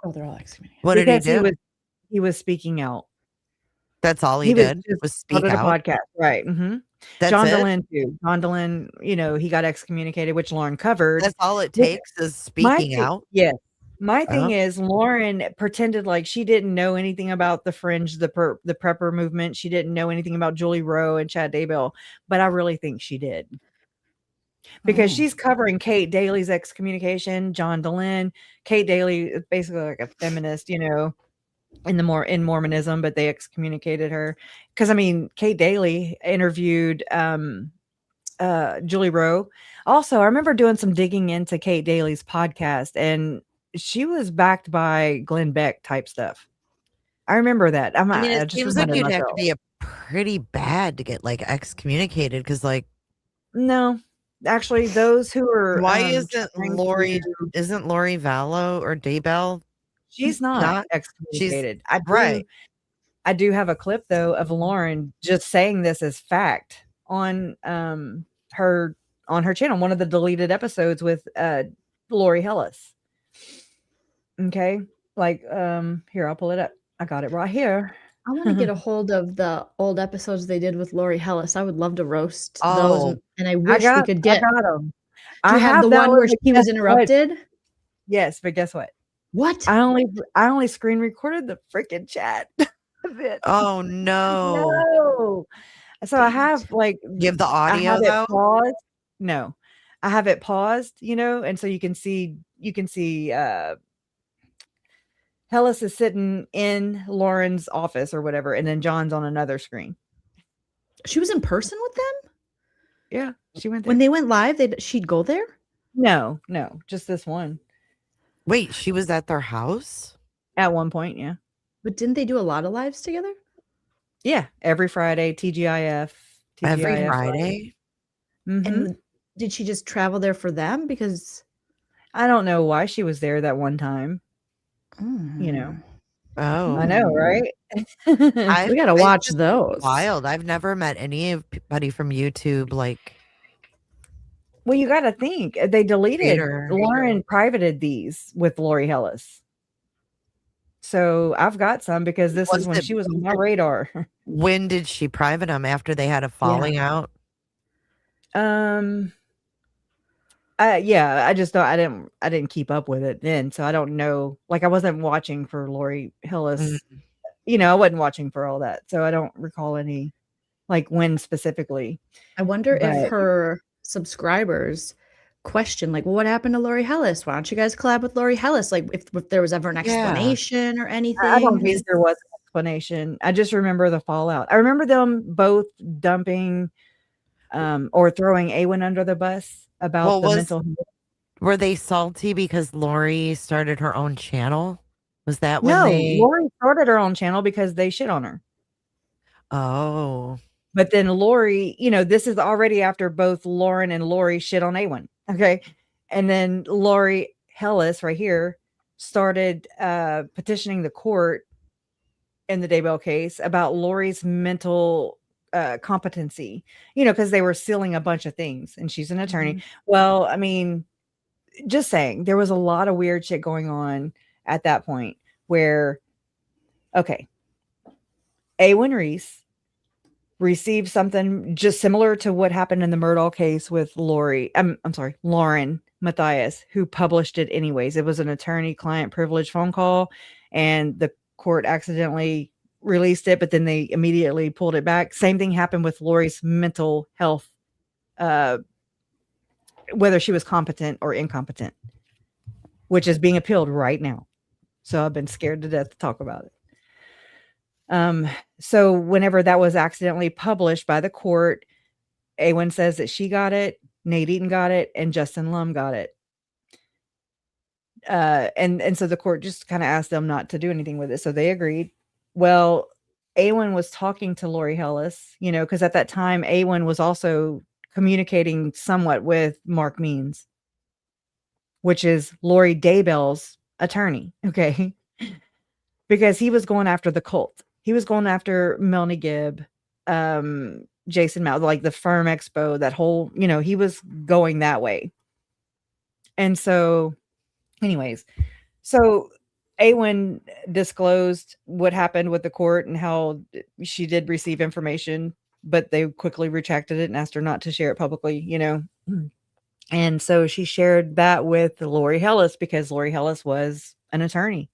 [SPEAKER 15] Oh, they're all excommunicated.
[SPEAKER 2] What did he
[SPEAKER 1] because
[SPEAKER 2] do?
[SPEAKER 1] he was speaking out.
[SPEAKER 2] That's all he
[SPEAKER 1] was
[SPEAKER 2] did
[SPEAKER 1] just
[SPEAKER 2] was speak
[SPEAKER 1] started a
[SPEAKER 2] out.
[SPEAKER 1] podcast, right? Mm-hmm.
[SPEAKER 2] That's
[SPEAKER 1] John
[SPEAKER 2] it?
[SPEAKER 1] DeLynn too. John DeLynn, he got excommunicated, which Lauren covered.
[SPEAKER 2] That's all it
[SPEAKER 1] Which-
[SPEAKER 2] takes is
[SPEAKER 1] My
[SPEAKER 2] speaking
[SPEAKER 1] thi-
[SPEAKER 2] out.
[SPEAKER 1] Yes. My thing
[SPEAKER 2] Oh.
[SPEAKER 1] is Lauren pretended like she didn't know anything about the fringe, the prepper movement. She didn't know anything about Julie Rowe and Chad Daybell, but I really think she did. Because
[SPEAKER 15] Oh.
[SPEAKER 1] she's covering Kate Daly's excommunication, John DeLynn. Kate Daly is basically like a feminist, in Mormonism, but they excommunicated her. Because I mean, Kate Daly interviewed Julie Rowe. Also, I remember doing some digging into Kate Daly's podcast, and she was backed by Glenn Beck type stuff. I remember that.
[SPEAKER 2] I mean,
[SPEAKER 1] I
[SPEAKER 2] it
[SPEAKER 1] just
[SPEAKER 2] seems like
[SPEAKER 1] reminded
[SPEAKER 2] you'd have to
[SPEAKER 1] myself.
[SPEAKER 2] be a pretty bad to get like excommunicated because like
[SPEAKER 1] No, actually, those who are
[SPEAKER 2] why
[SPEAKER 1] trying to-
[SPEAKER 2] isn't Lori Vallow or Daybell?
[SPEAKER 1] she's not excommunicated.
[SPEAKER 2] right.
[SPEAKER 1] I do have a clip though of Lauren just saying this as fact on her channel, one of the deleted episodes with Lori Hellis. Okay, like here, I'll pull it up. I got it right here.
[SPEAKER 15] I want to get a hold of the old episodes they did with Lori Hellis. I would love to roast
[SPEAKER 2] Oh,
[SPEAKER 15] those, and I wish we could get.
[SPEAKER 1] I got them.
[SPEAKER 15] Do you have the
[SPEAKER 1] that
[SPEAKER 15] one where
[SPEAKER 1] but
[SPEAKER 15] she was
[SPEAKER 1] guess what?
[SPEAKER 15] interrupted?
[SPEAKER 1] Yes, but guess what?
[SPEAKER 15] What?
[SPEAKER 1] I only screen recorded the freaking chat of it.
[SPEAKER 2] Oh no.
[SPEAKER 1] No. So I have like
[SPEAKER 2] Give the
[SPEAKER 1] I
[SPEAKER 2] audio
[SPEAKER 1] have it
[SPEAKER 2] though.
[SPEAKER 1] paused. No, I have it paused, and so you can see Hellis is sitting in Lauren's office or whatever, and then John's on another screen.
[SPEAKER 15] She was in person with them
[SPEAKER 1] Yeah, she went there.
[SPEAKER 15] when they went live. She'd go there.
[SPEAKER 1] No, just this one.
[SPEAKER 2] Wait, she was at their house?
[SPEAKER 1] At one point, yeah.
[SPEAKER 15] But didn't they do a lot of lives together?
[SPEAKER 1] Yeah, every Friday, TGIF.
[SPEAKER 2] Every
[SPEAKER 1] TGIF.
[SPEAKER 2] Friday?
[SPEAKER 1] Mm-hmm.
[SPEAKER 15] And did she just travel there for them? Because
[SPEAKER 1] I don't know why she was there that one time. You know.
[SPEAKER 2] Oh.
[SPEAKER 1] I know, right?
[SPEAKER 15] We gotta
[SPEAKER 2] it's
[SPEAKER 15] watch
[SPEAKER 2] just
[SPEAKER 15] those.
[SPEAKER 2] Wild. I've never met anybody from YouTube like.
[SPEAKER 1] Well, you got to think they deleted.
[SPEAKER 2] Creator.
[SPEAKER 1] Lauren privated these with Lori Hellis. So I've got some because this is when she was on my radar.
[SPEAKER 2] When did she private them? After they had a falling out?
[SPEAKER 1] Yeah, I just don't. I didn't keep up with it then, so I don't know. Like I wasn't watching for Lori Hillis. You know, I wasn't watching for all that, so I don't recall any like when specifically.
[SPEAKER 15] I wonder if
[SPEAKER 1] But-
[SPEAKER 15] her subscribers question, like, well, what happened to Lori Hellis? Why don't you guys collab with Lori Hellis? Like, if there was ever an explanation or anything.
[SPEAKER 1] I don't think there was an explanation. I just remember the fallout. I remember them both dumping or throwing Awen under the bus about the mental health.
[SPEAKER 2] Were they salty because Lori started her own channel? Was that when
[SPEAKER 1] No,
[SPEAKER 2] they?
[SPEAKER 1] Lori started her own channel because they shit on her.
[SPEAKER 2] Oh.
[SPEAKER 1] But then Lori, you know, this is already after both Lauren and Lori shit on Awen. Okay. And then Lori Hellis right here started petitioning the court in the Daybell case about Lori's mental competency, you know, because they were sealing a bunch of things and she's an attorney. Well, I mean, just saying there was a lot of weird shit going on at that point where, okay, Awen Reese received something just similar to what happened in the Murdaugh case with Lori. I'm sorry, Lauren Matthias, who published it anyways. It was an attorney-client privilege phone call, and the court accidentally released it, but then they immediately pulled it back. Same thing happened with Lori's mental health, whether she was competent or incompetent, which is being appealed right now. So I've been scared to death to talk about it. So whenever that was accidentally published by the court, Awen says that she got it, Nate Eaton got it, and Justin Lum got it. And so the court just kind of asked them not to do anything with it. So they agreed. Well, Awen was talking to Lori Hellis, you know, because at that time, Awen was also communicating somewhat with Mark Means, which is Lori Daybell's attorney. Okay. Because he was going after the cult. He was going after Melanie Gibb, Jason Mount, like the Firm Expo, that whole, you know, he was going that way. And so, anyways, so Awen disclosed what happened with the court and how she did receive information, but they quickly retracted it and asked her not to share it publicly, you know. And so she shared that with Lori Hellis because Lori Hellis was an attorney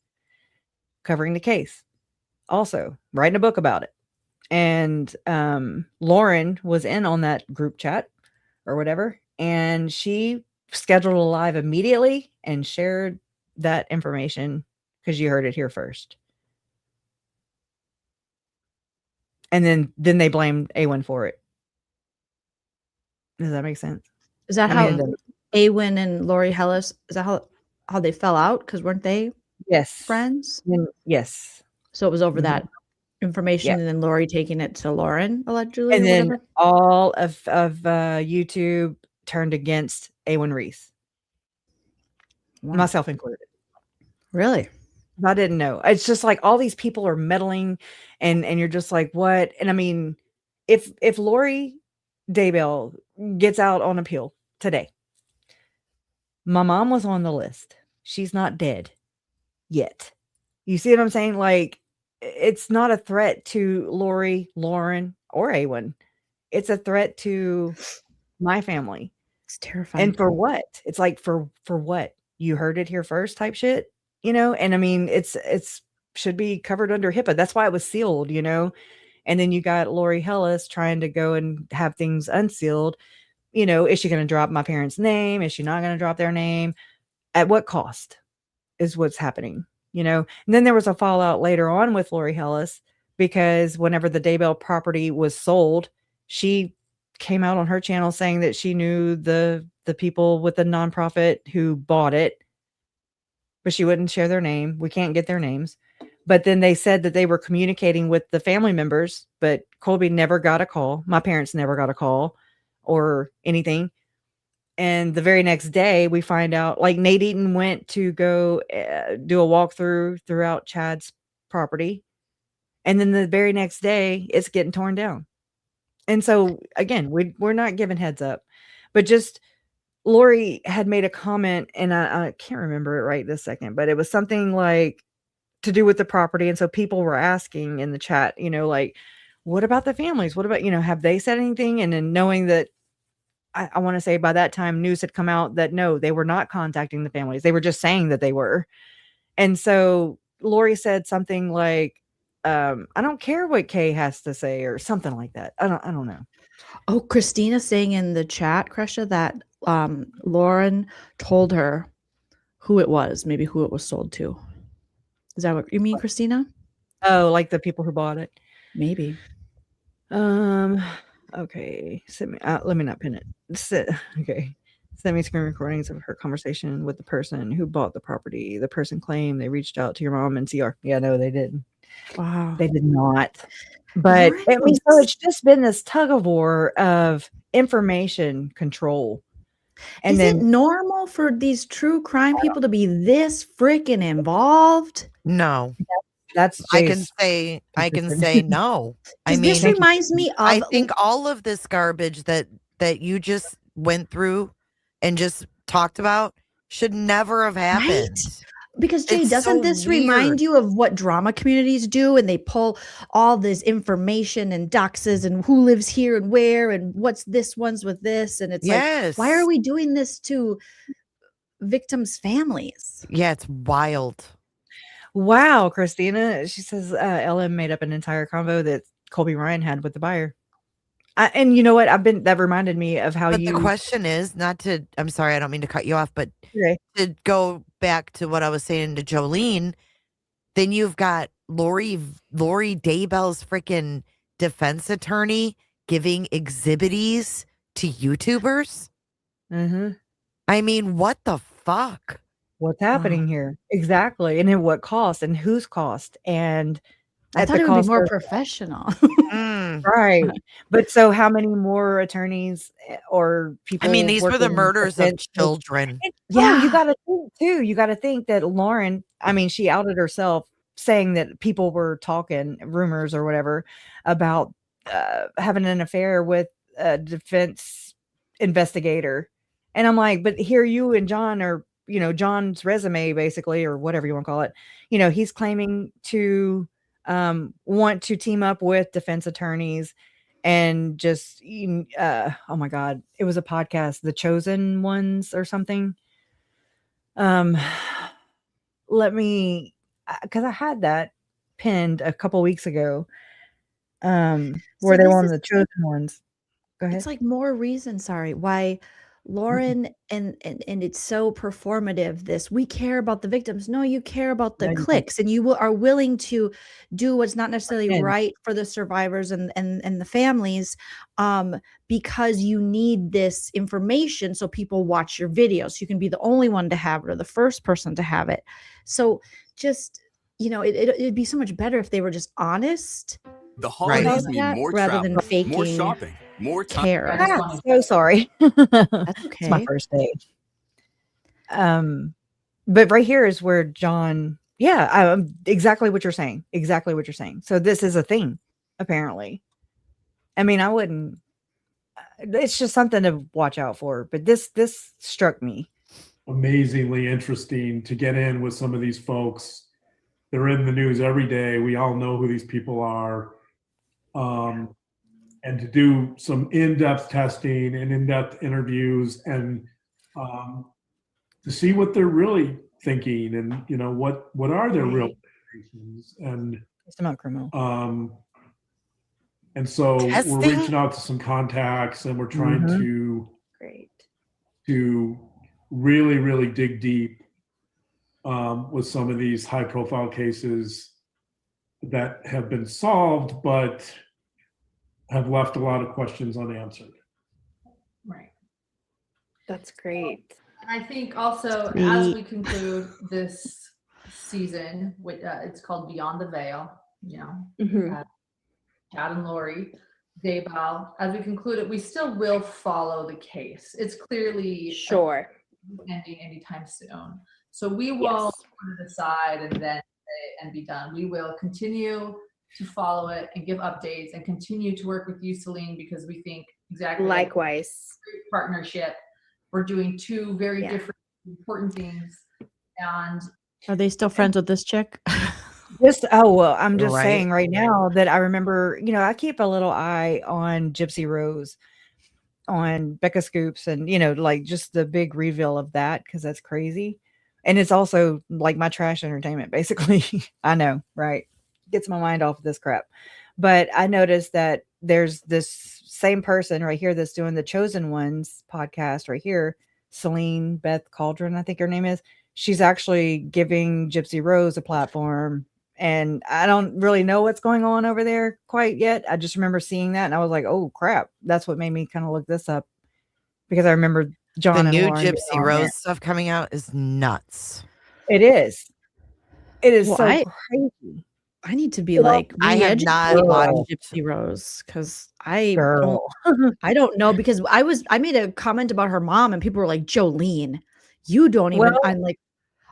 [SPEAKER 1] covering the case, also writing a book about it. And Lauren was in on that group chat or whatever, and she scheduled a live immediately and shared that information because you heard it here first. And then they blamed Awen for it. Does that make sense?
[SPEAKER 15] Is that how Awen and Lori Hellis, is that how they fell out? Because weren't they friends?
[SPEAKER 1] Yes.
[SPEAKER 15] So it was over that information, and then Lori taking it to Lauren, allegedly.
[SPEAKER 1] And
[SPEAKER 15] or
[SPEAKER 1] then
[SPEAKER 15] whatever?
[SPEAKER 1] all of YouTube turned against Awen Reese. Myself included.
[SPEAKER 15] Really?
[SPEAKER 1] I didn't know. It's just like all these people are meddling and you're just like, what? And I mean, if Lori Daybell gets out on appeal today, my mom was on the list. She's not dead yet. You see what I'm saying? Like, it's not a threat to Lori, Lauren, or Awen. It's a threat to my family.
[SPEAKER 15] It's terrifying.
[SPEAKER 1] And for what? It's like, for what? You heard it here first type shit, you know? And I mean, it's should be covered under HIPAA. That's why it was sealed, you know? And then you got Lori Hellis trying to go and have things unsealed. You know, is she going to drop my parents' name? Is she not going to drop their name? At what cost is what's happening, you know? And then there was a fallout later on with Lori Hellis because whenever the Daybell property was sold, she came out on her channel saying that she knew the people with the nonprofit who bought it, but she wouldn't share their name. We can't get their names. But then they said that they were communicating with the family members, but Colby never got a call. My parents never got a call or anything. And the very next day we find out, like, Nate Eaton went to go do a walkthrough throughout Chad's property. And then the very next day it's getting torn down. And so again, we're not giving heads up, but just Lori had made a comment, and I can't remember it right this second, but it was something like to do with the property. And so people were asking in the chat, like, what about the families? What about, have they said anything? And then knowing that I want to say by that time news had come out that no, they were not contacting the families. They were just saying that they were. And so Lori said something like, I don't care what Kay has to say, or something like that. I don't know.
[SPEAKER 15] Oh, Christina saying in the chat, Kresha, that Lauren told her who it was, maybe who it was sold to. Is that what you mean, Christina?
[SPEAKER 1] Oh, like the people who bought it?
[SPEAKER 15] Maybe.
[SPEAKER 1] Okay. Send me, let me not pin it. Okay. Send me screen recordings of her conversation with the person who bought the property. The person claimed they reached out to your mom and CR. Yeah, no, they didn't.
[SPEAKER 15] Wow.
[SPEAKER 1] They did not. But I mean, so it's just been this tug of war of information control. And
[SPEAKER 15] Is
[SPEAKER 1] then
[SPEAKER 15] it normal for these true crime people to be this freaking involved?
[SPEAKER 2] No.
[SPEAKER 1] That's
[SPEAKER 2] I can say no. I mean,
[SPEAKER 15] this reminds me of
[SPEAKER 2] I think all of this garbage that you just went through and just talked about should never have happened.
[SPEAKER 15] Right? Because Jay,
[SPEAKER 2] It's
[SPEAKER 15] doesn't
[SPEAKER 2] so
[SPEAKER 15] this
[SPEAKER 2] weird.
[SPEAKER 15] remind you of what drama communities do? And they pull all this information and doxes and who lives here and where and what's this one's with this. And it's like, why are we doing this to victims' families?
[SPEAKER 2] Yeah, it's wild.
[SPEAKER 1] Wow, Christina. She says LM made up an entire convo that Colby Ryan had with the buyer. And you know what? That reminded me of how
[SPEAKER 2] But the question is I'm sorry, I don't mean to cut you off, but
[SPEAKER 1] okay,
[SPEAKER 2] to go back to what I was saying to Jolene, then you've got Lori Daybell's freaking defense attorney giving exhibitees to YouTubers.
[SPEAKER 1] Mm-hmm.
[SPEAKER 2] I mean, what the fuck?
[SPEAKER 1] What's happening here? Exactly. And at what cost and whose cost? And
[SPEAKER 15] I
[SPEAKER 1] at
[SPEAKER 15] thought
[SPEAKER 1] the
[SPEAKER 15] it would be
[SPEAKER 1] cost
[SPEAKER 15] more
[SPEAKER 1] of-
[SPEAKER 15] professional.
[SPEAKER 1] Right. But so how many more attorneys or people?
[SPEAKER 2] I mean, these were the
[SPEAKER 1] working
[SPEAKER 2] murders of
[SPEAKER 1] against-
[SPEAKER 2] children.
[SPEAKER 1] Yeah, you got to think too. You got to think that Lauren, I mean, she outed herself saying that people were talking rumors or whatever about having an affair with a defense investigator. And I'm like, but here you and John are, John's resume basically, or whatever you want to call it. He's claiming to want to team up with defense attorneys and just, oh my God, it was a podcast, The Chosen Ones or something. Let me, because I had that pinned a couple weeks ago, where they were on The Chosen Ones. Go ahead.
[SPEAKER 15] It's like more reason, why Lauren and it's so performative. We care about the victims. No, you care about the clicks, and you are willing to do what's not necessarily right for the survivors and the families, because you need this information so people watch your videos. You can be the only one to have it or the first person to have it. So just, it'd be so much better if they were just honest.
[SPEAKER 6] The holidays mean more
[SPEAKER 15] rather
[SPEAKER 6] travel,
[SPEAKER 15] than faking
[SPEAKER 6] more shopping, more time.
[SPEAKER 15] care.
[SPEAKER 1] I'm so sorry.
[SPEAKER 15] That's okay.
[SPEAKER 1] It's my first day. But right here is where John, exactly what you're saying. Exactly what you're saying. So this is a thing, apparently. I mean, I wouldn't, it's just something to watch out for, but this struck me.
[SPEAKER 22] Amazingly interesting to get in with some of these folks. They're in the news every day. We all know who these people are. And to do some in-depth testing and in-depth interviews and to see what they're really thinking and what are their real motivations and
[SPEAKER 1] it's not criminal.
[SPEAKER 22] And so
[SPEAKER 2] Testing?
[SPEAKER 22] we're reaching out to some contacts and we're trying to really, really dig deep with some of these high-profile cases that have been solved, but have left a lot of questions unanswered.
[SPEAKER 21] That's great.
[SPEAKER 8] And I think also as we conclude this season, with it's called Beyond the Veil, Chad and Lori, Daybell, as we conclude it, we still will follow the case. It's clearly ending anytime soon. So we won't put it aside and be done. We will continue to follow it and give updates and continue to work with you, Celine, because we think exactly
[SPEAKER 21] likewise.
[SPEAKER 8] Great partnership. We're doing two very different important things. And
[SPEAKER 15] are they still friends with this chick?
[SPEAKER 1] I'm just saying right now that I remember, I keep a little eye on Gypsy Rose, on Becca Scoops, and like just the big reveal of that, because that's crazy. And it's also like my trash entertainment, basically. I know, right? Gets my mind off of this crap. But I noticed that there's this same person right here that's doing the Chosen Ones podcast right here, Celine Beth Cauldron, I think her name is. She's actually giving Gypsy Rose a platform. And I don't really know what's going on over there quite yet. I just remember seeing that and I was like, oh crap. That's what made me kind of look this up, because I remember John
[SPEAKER 2] the
[SPEAKER 1] and
[SPEAKER 2] new
[SPEAKER 1] Lauren
[SPEAKER 2] Gypsy Rose stuff coming out is nuts.
[SPEAKER 1] It is. It is
[SPEAKER 15] Well,
[SPEAKER 1] so crazy.
[SPEAKER 15] I need to be like,
[SPEAKER 2] I have not watched
[SPEAKER 15] Gypsy Rose because I don't know, because I made a comment about her mom and people were like, Jolene, you don't even. I'm like,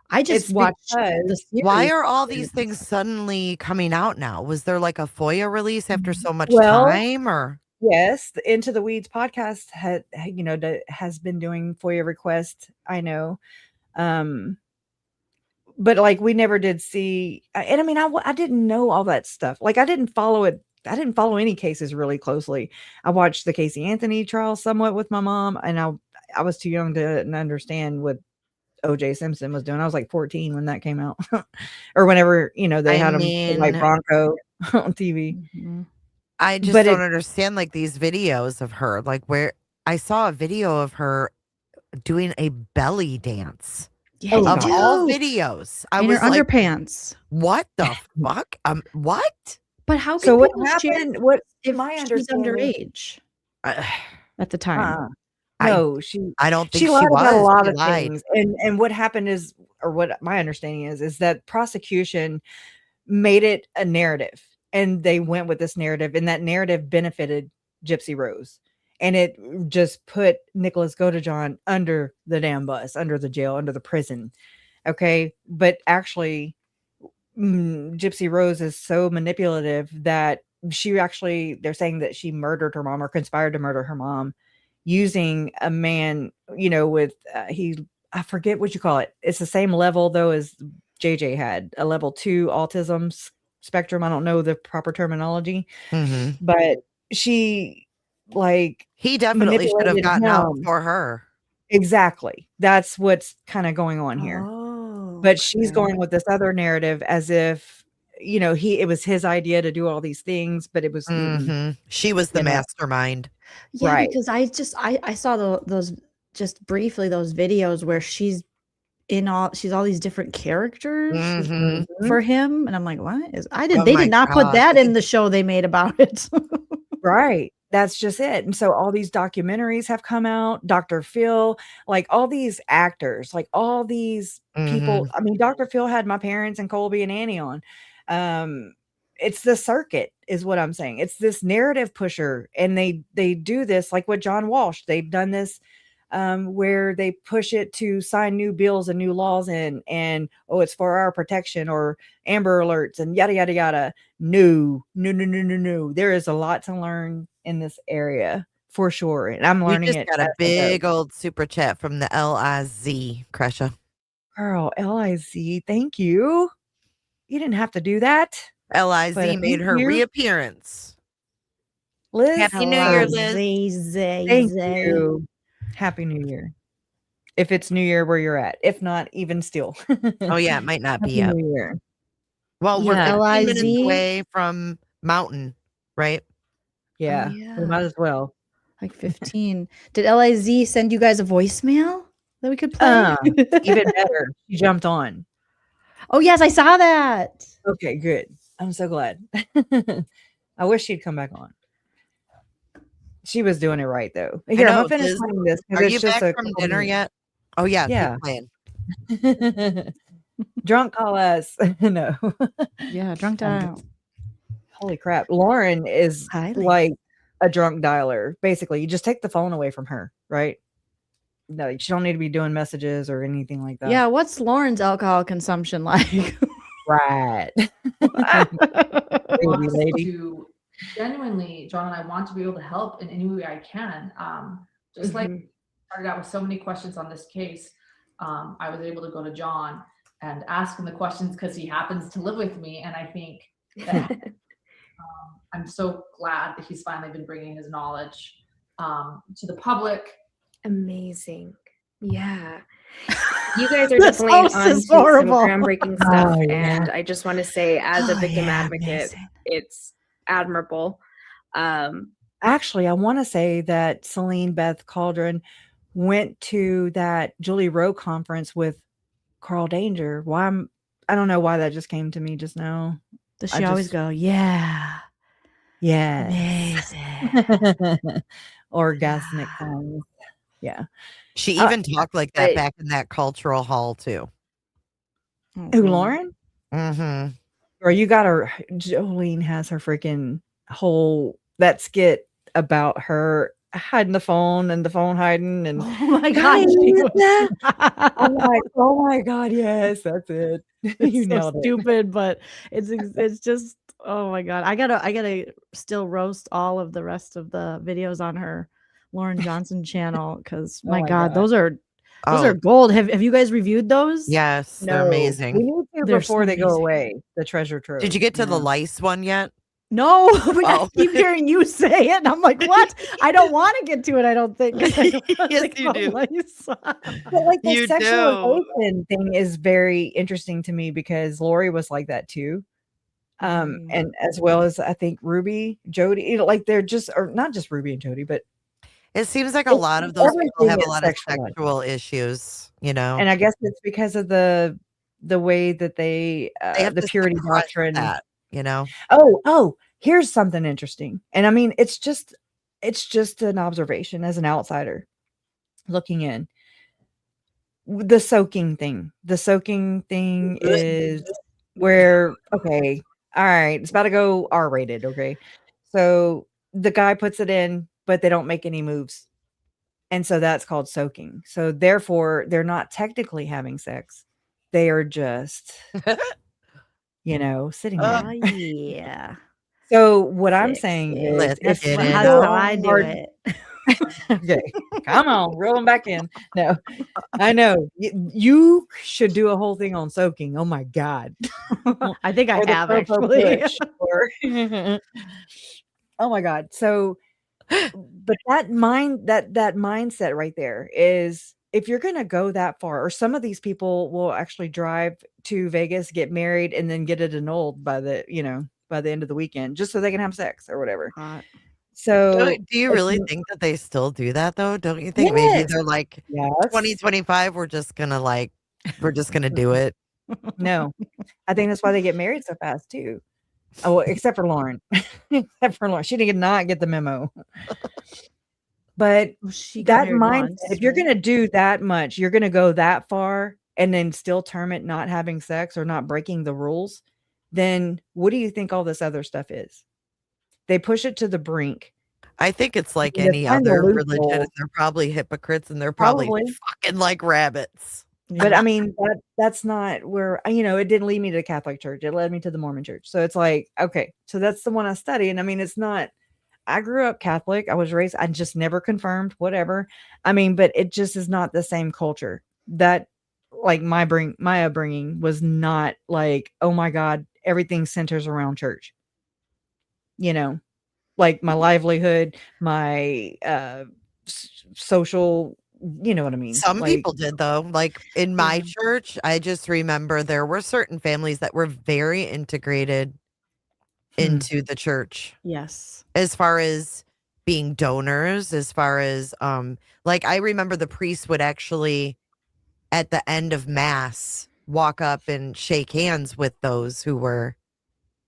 [SPEAKER 15] I just watched the series.
[SPEAKER 2] Why are all these things suddenly coming out now? Was there like a FOIA release after so much time, or?
[SPEAKER 1] Yes, the Into the Weeds podcast has been doing FOIA requests. I know. But like we never did see, and I mean, I didn't know all that stuff. Like I didn't follow it. I didn't follow any cases really closely. I watched the Casey Anthony trial somewhat with my mom, and I was too young to understand what OJ Simpson was doing. I was like 14 when that came out, or whenever they had him like Bronco on TV.
[SPEAKER 2] I just don't understand like these videos of her, like where I saw a video of her doing a belly dance.
[SPEAKER 15] Yeah,
[SPEAKER 2] of all videos, I was
[SPEAKER 15] her
[SPEAKER 2] like,
[SPEAKER 15] underpants.
[SPEAKER 2] What the fuck? What?
[SPEAKER 15] But how?
[SPEAKER 1] So what happened? What if my
[SPEAKER 15] she's underage at the time?
[SPEAKER 1] No,
[SPEAKER 2] I don't think
[SPEAKER 1] she lied about a lot
[SPEAKER 2] She
[SPEAKER 1] of
[SPEAKER 2] lied.
[SPEAKER 1] things. And what happened is, or what my understanding is that prosecution made it a narrative, and they went with this narrative, and that narrative benefited Gypsy Rose. And it just put Nicholas Godejohn under the damn bus, under the jail, under the prison. Okay. But actually, Gypsy Rose is so manipulative that they're saying that she murdered her mom or conspired to murder her mom using a man, with, I forget what you call it. It's the same level though as JJ had, a level 2 autism spectrum. I don't know the proper terminology, but he
[SPEAKER 2] definitely should have gotten out for her.
[SPEAKER 1] Exactly. That's what's kind of going on here. But she's going with this other narrative as if, it was his idea to do all these things, but it was
[SPEAKER 2] she was the mastermind.
[SPEAKER 15] Yeah,
[SPEAKER 1] right.
[SPEAKER 15] because I saw those just briefly, those videos where she's all these different characters for him, and I'm like, what is? They did not put that in the show they made about it.
[SPEAKER 1] Right. That's just it. And so all these documentaries have come out, Dr. Phil, like all these actors, like all these people. I mean, Dr. Phil had my parents and Colby and Annie on. It's the circuit is what I'm saying. It's this narrative pusher. And they do this like with John Walsh. They've done this where they push it to sign new bills and new laws in, and it's for our protection, or Amber Alerts and yada yada yada. No. There is a lot to learn in this area for sure, and I'm learning it.
[SPEAKER 2] Got a big old super chat from the LIZ, Kresha.
[SPEAKER 1] Girl, LIZ, thank you. You didn't have to do that.
[SPEAKER 2] LIZ made her reappearance.
[SPEAKER 1] Liz,
[SPEAKER 2] Happy New Year, Liz.
[SPEAKER 1] Thank you. Happy New Year. If it's New Year where you're at. If not, even still.
[SPEAKER 2] Oh, yeah, it might not be
[SPEAKER 1] Happy
[SPEAKER 2] yet.
[SPEAKER 1] New Year.
[SPEAKER 2] Well, we're 15 minutes away from Mountain, right?
[SPEAKER 1] Yeah, we might as well.
[SPEAKER 15] Like 15. Did LIZ send you guys a voicemail that we could play?
[SPEAKER 1] Even better. She jumped on.
[SPEAKER 15] Oh, yes, I saw that.
[SPEAKER 1] Okay, good. I'm so glad. I wish she'd come back on. She was doing it right though.
[SPEAKER 2] I
[SPEAKER 1] Here, I'm
[SPEAKER 2] know,
[SPEAKER 1] gonna finish
[SPEAKER 2] Liz,
[SPEAKER 1] playing this
[SPEAKER 2] are
[SPEAKER 1] because
[SPEAKER 2] you
[SPEAKER 1] it's just
[SPEAKER 2] back
[SPEAKER 1] a
[SPEAKER 2] from
[SPEAKER 1] couple
[SPEAKER 2] dinner
[SPEAKER 1] minutes.
[SPEAKER 2] yet? Oh yeah, keep
[SPEAKER 1] Yeah.
[SPEAKER 2] playing.
[SPEAKER 1] Drunk call us. No.
[SPEAKER 15] Yeah, drunk dial.
[SPEAKER 1] Holy crap. Lauren is
[SPEAKER 15] Hi, lady.
[SPEAKER 1] like a drunk dialer. Basically, you just take the phone away from her, right? No, she don't need to be doing messages or anything like that.
[SPEAKER 15] Yeah, what's Lauren's alcohol consumption like?
[SPEAKER 1] Right.
[SPEAKER 7] Want
[SPEAKER 1] Baby lady.
[SPEAKER 7] to genuinely, John and I want to be able to help in any way I can. Just like started out with so many questions on this case, I was able to go to John and ask him the questions because he happens to live with me, and I think that I'm so glad that he's finally been bringing his knowledge to the public.
[SPEAKER 9] Amazing. Yeah. You guys are
[SPEAKER 15] This
[SPEAKER 9] definitely
[SPEAKER 15] house
[SPEAKER 9] on
[SPEAKER 15] is
[SPEAKER 9] some
[SPEAKER 15] horrible.
[SPEAKER 9] groundbreaking stuff.
[SPEAKER 1] Oh, yeah.
[SPEAKER 9] And I just want to say, as a
[SPEAKER 1] Oh,
[SPEAKER 9] victim
[SPEAKER 1] yeah,
[SPEAKER 9] advocate,
[SPEAKER 1] amazing.
[SPEAKER 9] it's admirable.
[SPEAKER 1] Actually, I want to say that Celine Beth Cauldron went to that Julie Rowe conference with Carl Danger. I don't know why that just came to me just now.
[SPEAKER 15] Does
[SPEAKER 1] I
[SPEAKER 15] she always
[SPEAKER 1] just-
[SPEAKER 15] go, yeah,
[SPEAKER 1] Yeah.
[SPEAKER 15] amazing.
[SPEAKER 1] Orgasmic times. Yeah.
[SPEAKER 2] She even talked like that
[SPEAKER 1] but-
[SPEAKER 2] back in that cultural hall too.
[SPEAKER 1] Who, Lauren?
[SPEAKER 2] Mm-hmm.
[SPEAKER 1] Or you got her. Jolene has her freaking whole that skit about her hiding the phone and the phone hiding and
[SPEAKER 15] Oh my
[SPEAKER 1] God,
[SPEAKER 15] god, she was-
[SPEAKER 1] that? I'm like, oh my god, yes, that's it. You
[SPEAKER 15] It's
[SPEAKER 1] nailed
[SPEAKER 15] so
[SPEAKER 1] it.
[SPEAKER 15] stupid, but it's just oh my god. I gotta still roast all of the rest of the videos on her Lauren Johnson channel because
[SPEAKER 1] Oh
[SPEAKER 15] my
[SPEAKER 1] my
[SPEAKER 15] god,
[SPEAKER 1] God.
[SPEAKER 15] those are
[SPEAKER 2] Oh.
[SPEAKER 15] gold. Have you guys reviewed those?
[SPEAKER 2] Yes, they're
[SPEAKER 1] No,
[SPEAKER 2] amazing.
[SPEAKER 1] We need to
[SPEAKER 15] They're
[SPEAKER 1] before
[SPEAKER 15] so
[SPEAKER 1] they go
[SPEAKER 15] amazing.
[SPEAKER 1] away. The treasure trove.
[SPEAKER 2] Did you get to the
[SPEAKER 1] Yeah.
[SPEAKER 2] lice one yet?
[SPEAKER 15] No, but I
[SPEAKER 2] Oh.
[SPEAKER 15] keep hearing you say it, and I'm like, what? I don't want to get to it. I don't think. 'cause I don't wanna
[SPEAKER 2] Yes,
[SPEAKER 15] think
[SPEAKER 2] you
[SPEAKER 15] about
[SPEAKER 2] do.
[SPEAKER 15] lice.
[SPEAKER 1] But like the
[SPEAKER 2] You do.
[SPEAKER 1] sexualization thing is very interesting to me because Lori was like that too. And as well as I think Ruby, Jody, like they're just or not just Ruby and Jody, but
[SPEAKER 2] It seems like a
[SPEAKER 1] It's-
[SPEAKER 2] lot of those people
[SPEAKER 1] everything
[SPEAKER 2] have a
[SPEAKER 1] is
[SPEAKER 2] lot of
[SPEAKER 1] sexualized.
[SPEAKER 2] sexual issues, you know.
[SPEAKER 1] and I guess it's because of the way that they
[SPEAKER 2] have
[SPEAKER 1] the
[SPEAKER 2] to
[SPEAKER 1] purity
[SPEAKER 2] suppress
[SPEAKER 1] doctrine.
[SPEAKER 2] that, you know.
[SPEAKER 1] Oh, here's something interesting. And I mean, it's just an observation as an outsider looking in. The soaking thing. The soaking thing is where, okay, all right, it's about to go R-rated, okay? So the guy puts it in, but they don't make any moves. And so that's called soaking. So therefore, they're not technically having sex. They are just, sitting there.
[SPEAKER 15] Oh yeah.
[SPEAKER 1] So what I'm saying is,
[SPEAKER 2] Let's
[SPEAKER 1] if
[SPEAKER 2] get
[SPEAKER 1] you
[SPEAKER 2] it
[SPEAKER 15] That's
[SPEAKER 1] go
[SPEAKER 15] how I do
[SPEAKER 1] hard-
[SPEAKER 15] it.
[SPEAKER 1] Okay, come on, reel them back in. No, I know you should do a whole thing on soaking. Oh my god,
[SPEAKER 15] I think I
[SPEAKER 1] Or the
[SPEAKER 15] have
[SPEAKER 1] Popo
[SPEAKER 15] actually.
[SPEAKER 1] push, or- oh my god. So, but that mindset right there is, if you're gonna go that far, or some of these people will actually drive to Vegas, get married, and then get it annulled by the end of the weekend, just so they can have sex or whatever.
[SPEAKER 15] Hot.
[SPEAKER 1] So,
[SPEAKER 2] Do you
[SPEAKER 1] if
[SPEAKER 2] really
[SPEAKER 1] you-
[SPEAKER 2] think that they still do that though? Don't you think maybe
[SPEAKER 1] Yes.
[SPEAKER 2] they're like
[SPEAKER 1] Yes.
[SPEAKER 2] 2025, we're just gonna do it?
[SPEAKER 1] No, I think that's why they get married so fast too. Oh, well, except for Lauren. Except for Lauren, she did not get the memo. But
[SPEAKER 15] Well, she got
[SPEAKER 1] that
[SPEAKER 15] married
[SPEAKER 1] mindset,
[SPEAKER 15] once,
[SPEAKER 1] if you're
[SPEAKER 15] right?
[SPEAKER 1] gonna do that much, you're gonna go that far, and then still term it not having sex or not breaking the rules, then what do you think all this other stuff is? They push it to the brink.
[SPEAKER 2] I think it's like
[SPEAKER 1] They
[SPEAKER 2] any
[SPEAKER 1] find the
[SPEAKER 2] other religion,
[SPEAKER 1] loophole.
[SPEAKER 2] and they're probably hypocrites, and they're probably fucking like rabbits.
[SPEAKER 1] But I mean, that's not where, it didn't lead me to the Catholic Church. It led me to the Mormon Church. So it's like, okay, so that's the one I study. And I mean, it's not, I grew up Catholic. I was raised, I just never confirmed, whatever. I mean, but it just is not the same culture. That, like, my upbringing was not like, oh my God, everything centers around church. Like my livelihood, my social, you know what I mean?
[SPEAKER 2] Some
[SPEAKER 1] Like,
[SPEAKER 2] people did though. Like in my church, I just remember there were certain families that were very integrated into the church.
[SPEAKER 15] Yes.
[SPEAKER 2] As far as being donors, as far as like I remember the priest would actually at the end of mass walk up and shake hands with those who were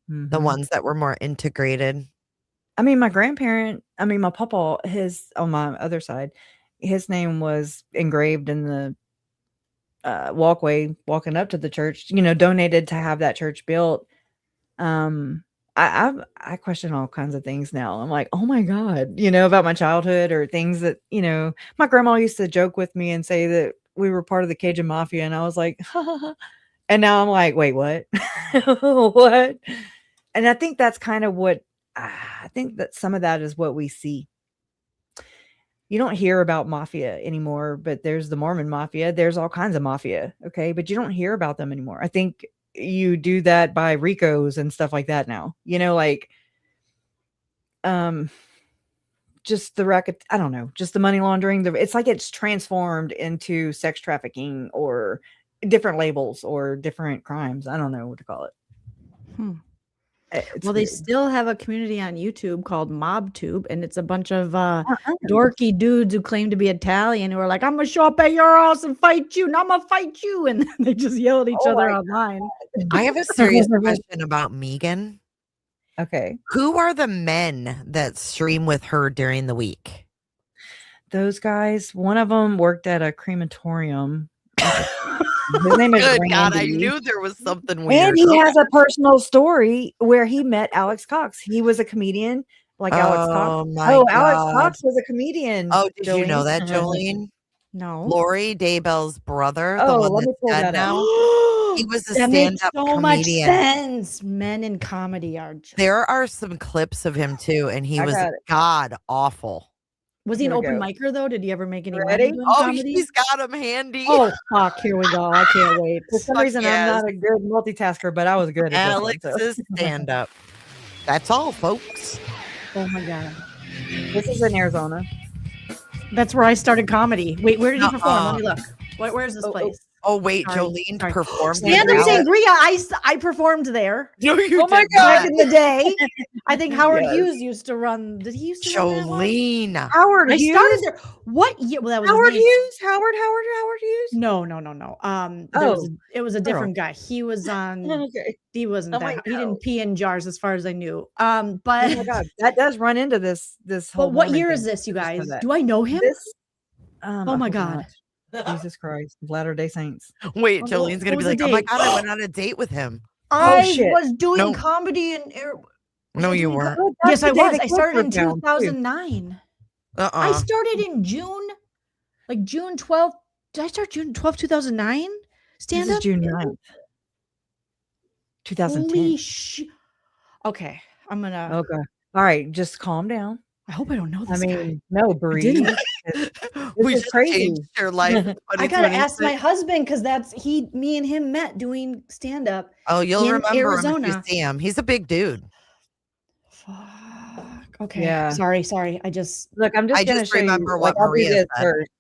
[SPEAKER 2] the
[SPEAKER 1] Mhm.
[SPEAKER 2] ones that were more integrated.
[SPEAKER 1] I mean, my grandparent, I mean, my papa, on my other side, his name was engraved in the walkway walking up to the church, donated to have that church built. I question all kinds of things now. I'm like, oh my God, about my childhood or things that, my grandma used to joke with me and say that we were part of the Cajun Mafia. And I was like, and now I'm like, wait, what? What? And I think that's kind of what, I think that some of that is what we see. You don't hear about mafia anymore, but there's the Mormon mafia. There's all kinds of mafia. Okay. But you don't hear about them anymore. I think you do that by Ricos and stuff like that now, just the racket. I don't know, just the money laundering. It's like it's transformed into sex trafficking or different labels or different crimes. I don't know what to call it.
[SPEAKER 15] Well, they still have a community on YouTube called MobTube, and it's a bunch of dorky dudes who claim to be Italian who are like, I'm going to show up at your house and fight you, and I'm going to fight you. And they just yell at each other online.
[SPEAKER 2] I have a serious question about Megan.
[SPEAKER 1] Okay.
[SPEAKER 2] Who are the men that stream with her during the week?
[SPEAKER 1] Those guys, one of them worked at a crematorium. His name is
[SPEAKER 2] Good
[SPEAKER 1] Randy.
[SPEAKER 2] God, I knew there was something weird.
[SPEAKER 1] And he has a personal story where he met Alex Cox. He was a comedian like Alex Cox. Alex Cox was a comedian.
[SPEAKER 2] Oh, did you know that, Jolene?
[SPEAKER 15] No.
[SPEAKER 2] Lori Daybell's brother, the
[SPEAKER 1] Oh,
[SPEAKER 2] one
[SPEAKER 1] let me
[SPEAKER 2] that's
[SPEAKER 1] pull
[SPEAKER 2] dead
[SPEAKER 1] that
[SPEAKER 2] now.
[SPEAKER 1] out.
[SPEAKER 2] He was a
[SPEAKER 15] That makes
[SPEAKER 2] stand-up
[SPEAKER 15] so much
[SPEAKER 2] comedian.
[SPEAKER 15] sense. Men in comedy are just...
[SPEAKER 2] There are some clips of him too, and he
[SPEAKER 15] I
[SPEAKER 2] was
[SPEAKER 15] got it.
[SPEAKER 2] god awful.
[SPEAKER 15] Was he an
[SPEAKER 1] Here we
[SPEAKER 15] open
[SPEAKER 1] go.
[SPEAKER 15] micer though? Did he ever make any
[SPEAKER 1] Ready?
[SPEAKER 15] money doing
[SPEAKER 2] Oh,
[SPEAKER 15] comedy?
[SPEAKER 2] he's got him handy.
[SPEAKER 15] Oh fuck! Here we go. I can't wait.
[SPEAKER 1] For some
[SPEAKER 2] Fuck
[SPEAKER 1] reason,
[SPEAKER 2] yes.
[SPEAKER 1] I'm not a good multitasker, but I was good at
[SPEAKER 2] Alex's stand-up. That's all, folks.
[SPEAKER 15] Oh my God.
[SPEAKER 1] This is in Arizona.
[SPEAKER 15] That's where I started comedy. Wait, where did he perform?
[SPEAKER 2] Uh-uh.
[SPEAKER 15] Let me look. Where's this place?
[SPEAKER 2] Oh wait,
[SPEAKER 15] Sorry.
[SPEAKER 2] Jolene
[SPEAKER 15] Sorry.
[SPEAKER 2] performed.
[SPEAKER 15] Stand Up
[SPEAKER 2] with Alex.
[SPEAKER 15] Sangria. I performed there.
[SPEAKER 2] No, you
[SPEAKER 15] Oh my
[SPEAKER 2] did
[SPEAKER 15] God!
[SPEAKER 2] not.
[SPEAKER 15] Back in the day, I think Howard
[SPEAKER 1] Yes.
[SPEAKER 15] Hughes used to run. Did he used to run that one?
[SPEAKER 2] Jolene.
[SPEAKER 1] Howard
[SPEAKER 15] I
[SPEAKER 1] Hughes.
[SPEAKER 15] started there. What year? Well, that was his
[SPEAKER 1] Howard
[SPEAKER 15] name.
[SPEAKER 1] Hughes. Howard Hughes.
[SPEAKER 15] No.
[SPEAKER 1] Oh,
[SPEAKER 15] It was a different guy. He was on.
[SPEAKER 1] Okay.
[SPEAKER 15] He wasn't
[SPEAKER 1] Oh
[SPEAKER 15] that.
[SPEAKER 1] my
[SPEAKER 15] He
[SPEAKER 1] God.
[SPEAKER 15] didn't pee in jars, as far as I knew.
[SPEAKER 1] Oh
[SPEAKER 15] But
[SPEAKER 1] my God, that does run into this whole.
[SPEAKER 15] but what
[SPEAKER 1] Mormon
[SPEAKER 15] year
[SPEAKER 1] thing.
[SPEAKER 15] is this, you
[SPEAKER 1] Just know
[SPEAKER 15] guys?
[SPEAKER 1] that.
[SPEAKER 15] Do I know him?
[SPEAKER 1] This.
[SPEAKER 15] Oh
[SPEAKER 1] I
[SPEAKER 15] my
[SPEAKER 1] hope
[SPEAKER 15] God.
[SPEAKER 1] not. Jesus Christ, Latter-day Saints.
[SPEAKER 2] Wait,
[SPEAKER 15] Oh,
[SPEAKER 2] Jolene's gonna
[SPEAKER 15] what
[SPEAKER 2] be
[SPEAKER 15] was the
[SPEAKER 2] like, "Oh my
[SPEAKER 15] date?
[SPEAKER 2] God, I went on a date with him."
[SPEAKER 15] I
[SPEAKER 1] shit.
[SPEAKER 15] was doing
[SPEAKER 2] No.
[SPEAKER 15] comedy in.
[SPEAKER 2] No, you weren't.
[SPEAKER 1] Oh, that's
[SPEAKER 15] Yes, I
[SPEAKER 1] the day
[SPEAKER 15] was.
[SPEAKER 1] the
[SPEAKER 15] I started in
[SPEAKER 1] kids were down, too.
[SPEAKER 15] 2009. I started in June, like June 12th. Did I start June 12th, 2009? Stand
[SPEAKER 1] This is
[SPEAKER 15] up?
[SPEAKER 1] June 9th, 2010.
[SPEAKER 15] Holy sh! Okay, I'm gonna.
[SPEAKER 1] Okay. All right, just calm down.
[SPEAKER 15] I hope I don't know
[SPEAKER 1] I
[SPEAKER 15] this guy.
[SPEAKER 1] mean, no, breathe.
[SPEAKER 15] didn't.
[SPEAKER 2] We
[SPEAKER 1] is
[SPEAKER 2] just
[SPEAKER 1] crazy.
[SPEAKER 2] changed your life. in
[SPEAKER 15] I gotta ask my
[SPEAKER 2] 2026.
[SPEAKER 15] husband because me and him met doing stand up.
[SPEAKER 2] Oh, you'll
[SPEAKER 15] in
[SPEAKER 2] remember him if
[SPEAKER 15] Arizona.
[SPEAKER 2] you see him. He's a big dude.
[SPEAKER 15] Okay,
[SPEAKER 1] Yeah.
[SPEAKER 15] sorry. I just
[SPEAKER 1] Look, I'm just
[SPEAKER 2] I
[SPEAKER 1] gonna
[SPEAKER 2] just
[SPEAKER 1] show
[SPEAKER 2] remember
[SPEAKER 1] you.
[SPEAKER 2] what
[SPEAKER 1] Like, I'll do
[SPEAKER 2] Maria
[SPEAKER 1] this
[SPEAKER 2] said.
[SPEAKER 1] first,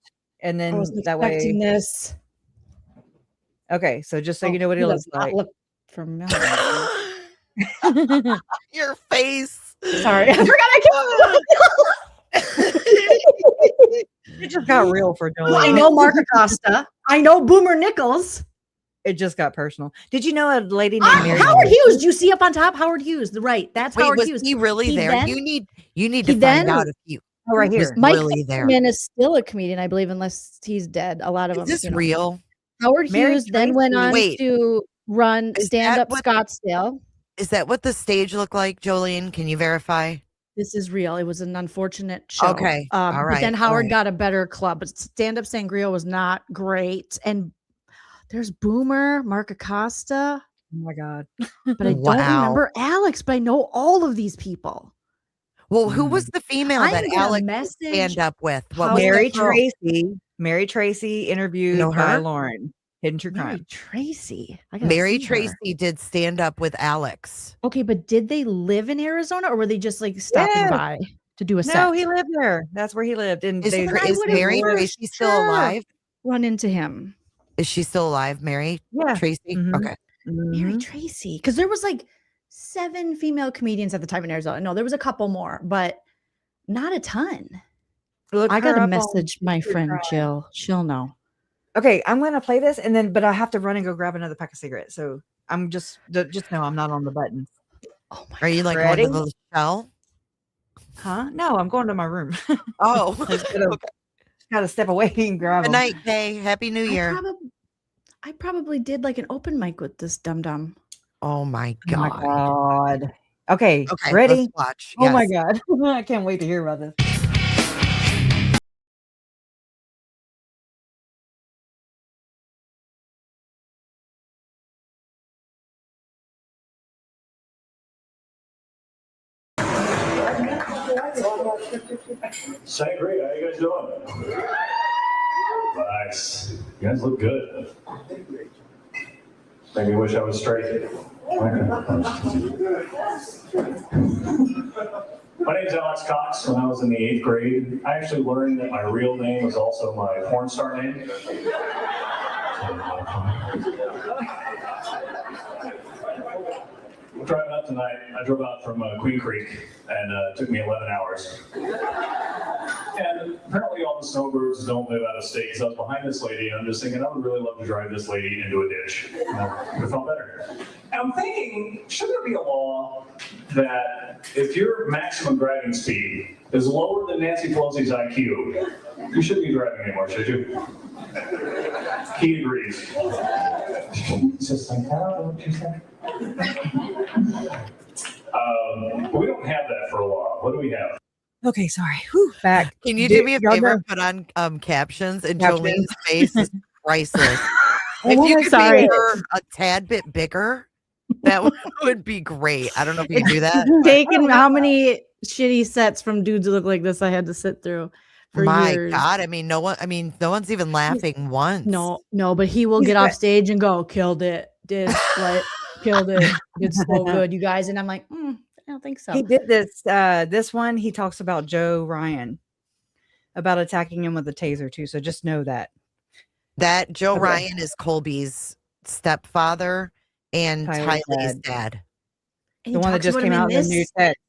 [SPEAKER 1] and
[SPEAKER 15] I
[SPEAKER 1] then
[SPEAKER 15] wasn't
[SPEAKER 1] that
[SPEAKER 15] expecting
[SPEAKER 1] way.
[SPEAKER 15] this.
[SPEAKER 1] Okay, so just so
[SPEAKER 15] Oh,
[SPEAKER 1] you know what he
[SPEAKER 15] does
[SPEAKER 1] looks
[SPEAKER 15] not
[SPEAKER 1] like.
[SPEAKER 15] look familiar.
[SPEAKER 2] Your face.
[SPEAKER 15] Sorry, I forgot I
[SPEAKER 1] It just got real for Jolene.
[SPEAKER 15] I know Mark Acosta. I know Boomer Nichols.
[SPEAKER 1] It just got personal. Did you know a lady named Mary?
[SPEAKER 15] Howard Hughes. Do you see up on top? Howard Hughes. Right. That's
[SPEAKER 2] Wait,
[SPEAKER 15] Howard
[SPEAKER 2] was
[SPEAKER 15] Hughes.
[SPEAKER 2] he really there?
[SPEAKER 15] then-
[SPEAKER 2] you need to
[SPEAKER 15] he
[SPEAKER 2] find
[SPEAKER 15] then-
[SPEAKER 2] out if you.
[SPEAKER 1] Oh, right
[SPEAKER 2] was
[SPEAKER 1] here.
[SPEAKER 15] Mike
[SPEAKER 2] really there.
[SPEAKER 15] Ackerman is still a comedian, I believe, unless he's dead. A lot of
[SPEAKER 2] Is
[SPEAKER 15] them.
[SPEAKER 2] this real?
[SPEAKER 15] Howard
[SPEAKER 1] Mary
[SPEAKER 15] Hughes then went
[SPEAKER 1] Tracy.
[SPEAKER 15] on
[SPEAKER 2] Wait.
[SPEAKER 15] to run
[SPEAKER 2] Is
[SPEAKER 15] Stand
[SPEAKER 2] that
[SPEAKER 15] Up
[SPEAKER 2] what-
[SPEAKER 15] Scottsdale.
[SPEAKER 2] Is that what the stage looked like, Jolene? Can you verify?
[SPEAKER 15] This is real. It was an unfortunate show.
[SPEAKER 2] Okay. All
[SPEAKER 15] But
[SPEAKER 2] right.
[SPEAKER 15] then
[SPEAKER 2] All
[SPEAKER 15] Howard
[SPEAKER 2] right.
[SPEAKER 15] got a better club. But Stand Up Sangria was not great. And there's Boomer, Mark Acosta.
[SPEAKER 1] Oh my God.
[SPEAKER 15] But I don't
[SPEAKER 2] Wow.
[SPEAKER 15] remember Alex, but I know all of these people.
[SPEAKER 2] Well, who was the female
[SPEAKER 15] I'm
[SPEAKER 2] that
[SPEAKER 15] gonna
[SPEAKER 2] Alex would
[SPEAKER 15] message
[SPEAKER 2] stand up with? What was the
[SPEAKER 1] Mary
[SPEAKER 2] girl?
[SPEAKER 1] Tracy. Mary Tracy interviewed
[SPEAKER 2] know
[SPEAKER 1] by
[SPEAKER 2] her?
[SPEAKER 1] Lauren. Hidden True
[SPEAKER 15] Mary
[SPEAKER 1] Crime.
[SPEAKER 15] Tracy. I gotta
[SPEAKER 2] Mary
[SPEAKER 15] see her.
[SPEAKER 2] Tracy did stand up with Alex.
[SPEAKER 15] Okay, but did they live in Arizona or were they just like stopping
[SPEAKER 1] Yes.
[SPEAKER 15] by to do a set?
[SPEAKER 1] No, he lived there. That's where he lived. And
[SPEAKER 2] Is,
[SPEAKER 1] they,
[SPEAKER 15] then I
[SPEAKER 2] is
[SPEAKER 15] would've
[SPEAKER 2] Mary
[SPEAKER 15] for
[SPEAKER 2] Tracy still
[SPEAKER 15] sure
[SPEAKER 2] alive?
[SPEAKER 15] run into him.
[SPEAKER 2] Is she still alive, Mary
[SPEAKER 1] Yeah.
[SPEAKER 2] Tracy?
[SPEAKER 1] Mhm.
[SPEAKER 2] Okay.
[SPEAKER 15] Mary
[SPEAKER 1] Mhm.
[SPEAKER 15] Tracy. Because there was like 7 female comedians at the time in Arizona. No, there was a couple more, but not a ton.
[SPEAKER 1] Look
[SPEAKER 15] I
[SPEAKER 1] her
[SPEAKER 15] gotta
[SPEAKER 1] up on
[SPEAKER 15] message my
[SPEAKER 1] True
[SPEAKER 15] friend
[SPEAKER 1] Crime.
[SPEAKER 15] Jill. She'll know.
[SPEAKER 1] Okay, I'm gonna play this and then, but I have to run and go grab another pack of cigarettes. So I'm just know I'm not on the button.
[SPEAKER 15] Oh my
[SPEAKER 2] Are you like
[SPEAKER 1] Ready?
[SPEAKER 2] one of those shell?
[SPEAKER 1] Huh? No, I'm going to my room.
[SPEAKER 2] Oh,
[SPEAKER 1] Just gotta step away and grab
[SPEAKER 2] good
[SPEAKER 1] them.
[SPEAKER 2] night, Kay. Happy New Year.
[SPEAKER 15] I probably did like an open mic with this dum dum.
[SPEAKER 2] Oh my
[SPEAKER 1] Oh my
[SPEAKER 2] god.
[SPEAKER 1] god. Okay,
[SPEAKER 2] Okay,
[SPEAKER 1] ready?
[SPEAKER 2] let's watch.
[SPEAKER 1] Oh my
[SPEAKER 2] Yes.
[SPEAKER 1] god. I can't wait to hear about this.
[SPEAKER 11] Sangria, how you guys doing? Nice. You guys look good. Maybe wish I was straight. Okay. My name's Alex Cox. When I was in the 8th grade, I actually learned that my real name was also my porn star name. Driving up tonight, I drove out from Queen Creek, and it took me 11 hours. And apparently all the snowbirds don't live out of state, because I was behind this lady, and I'm just thinking, I would really love to drive this lady into a ditch. You know, it felt better. And I'm thinking, should there be a law that if your maximum driving speed is lower than Nancy Pelosi's IQ, you shouldn't be driving anymore, should you? He agrees. It's just like, I don't know what you said. We don't have that for a law. What do we have?
[SPEAKER 1] Okay, sorry. Whew, back.
[SPEAKER 2] Can you do me a
[SPEAKER 1] y'all
[SPEAKER 2] favor
[SPEAKER 1] know-
[SPEAKER 2] and put on captions? And
[SPEAKER 1] Captions.
[SPEAKER 2] Joleen's face is priceless.
[SPEAKER 15] Oh,
[SPEAKER 2] If you could
[SPEAKER 15] sorry.
[SPEAKER 2] make her a tad bit bigger, that would be great. I don't know if you can do that. but-
[SPEAKER 15] Taking how many shitty sets from dudes who look like this I had to sit through for
[SPEAKER 2] My
[SPEAKER 15] years.
[SPEAKER 2] God, no one's even laughing once.
[SPEAKER 15] No, but he will get off stage and go, killed it, did what, killed it, did so good, you guys. And I'm like, I don't think so.
[SPEAKER 1] He did this one. He talks about Joe Ryan about attacking him with a taser too. So just know that.
[SPEAKER 2] That Joe
[SPEAKER 1] Okay.
[SPEAKER 2] Ryan is Colby's stepfather and
[SPEAKER 1] Tyler's
[SPEAKER 2] Tylee's
[SPEAKER 1] dad.
[SPEAKER 2] dad.
[SPEAKER 15] And
[SPEAKER 1] The
[SPEAKER 15] he
[SPEAKER 1] one that
[SPEAKER 15] talks
[SPEAKER 1] just
[SPEAKER 15] about
[SPEAKER 1] came
[SPEAKER 15] him
[SPEAKER 1] out
[SPEAKER 15] in
[SPEAKER 1] in the new
[SPEAKER 15] this
[SPEAKER 1] text.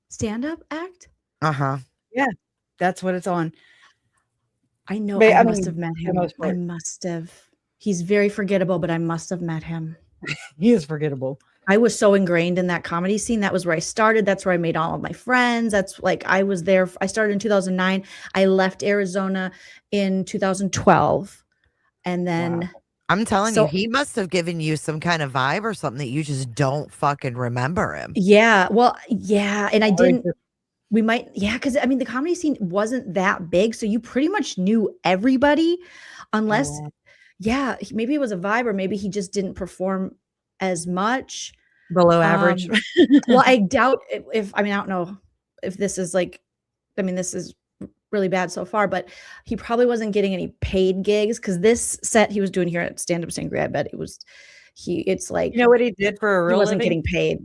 [SPEAKER 15] stand-up act.
[SPEAKER 2] Uh-huh.
[SPEAKER 1] Yeah, that's what it's on.
[SPEAKER 15] I know.
[SPEAKER 1] But,
[SPEAKER 15] I
[SPEAKER 1] I
[SPEAKER 15] must
[SPEAKER 1] mean,
[SPEAKER 15] have met
[SPEAKER 1] for the
[SPEAKER 15] him.
[SPEAKER 1] most
[SPEAKER 15] I
[SPEAKER 1] part.
[SPEAKER 15] must have. He's very forgettable, but I must have met him.
[SPEAKER 1] He is forgettable.
[SPEAKER 15] I was so ingrained in that comedy scene. That was where I started. That's where I made all of my friends. That's like I was there. I started in 2009. I left Arizona in 2012. And then
[SPEAKER 2] I'm telling
[SPEAKER 15] So-
[SPEAKER 2] you, he must have given you some kind of vibe or something that you just don't fucking remember him.
[SPEAKER 15] yeah, well, yeah. And I
[SPEAKER 1] Or
[SPEAKER 15] didn't,
[SPEAKER 1] just-
[SPEAKER 15] we might, yeah, because I mean, the comedy scene wasn't that big. So you pretty much knew everybody unless,
[SPEAKER 1] wow.
[SPEAKER 15] yeah, maybe it was a vibe or maybe he just didn't perform as much.
[SPEAKER 1] Below average.
[SPEAKER 15] Well, I doubt if I mean, I don't know if this is like, I mean, this is really bad so far, but he probably wasn't getting any paid gigs because this set he was doing here at Stand Up Sangria, I bet it's like,
[SPEAKER 1] You know what he did for a
[SPEAKER 15] he
[SPEAKER 1] real
[SPEAKER 15] wasn't
[SPEAKER 1] living?
[SPEAKER 15] getting paid.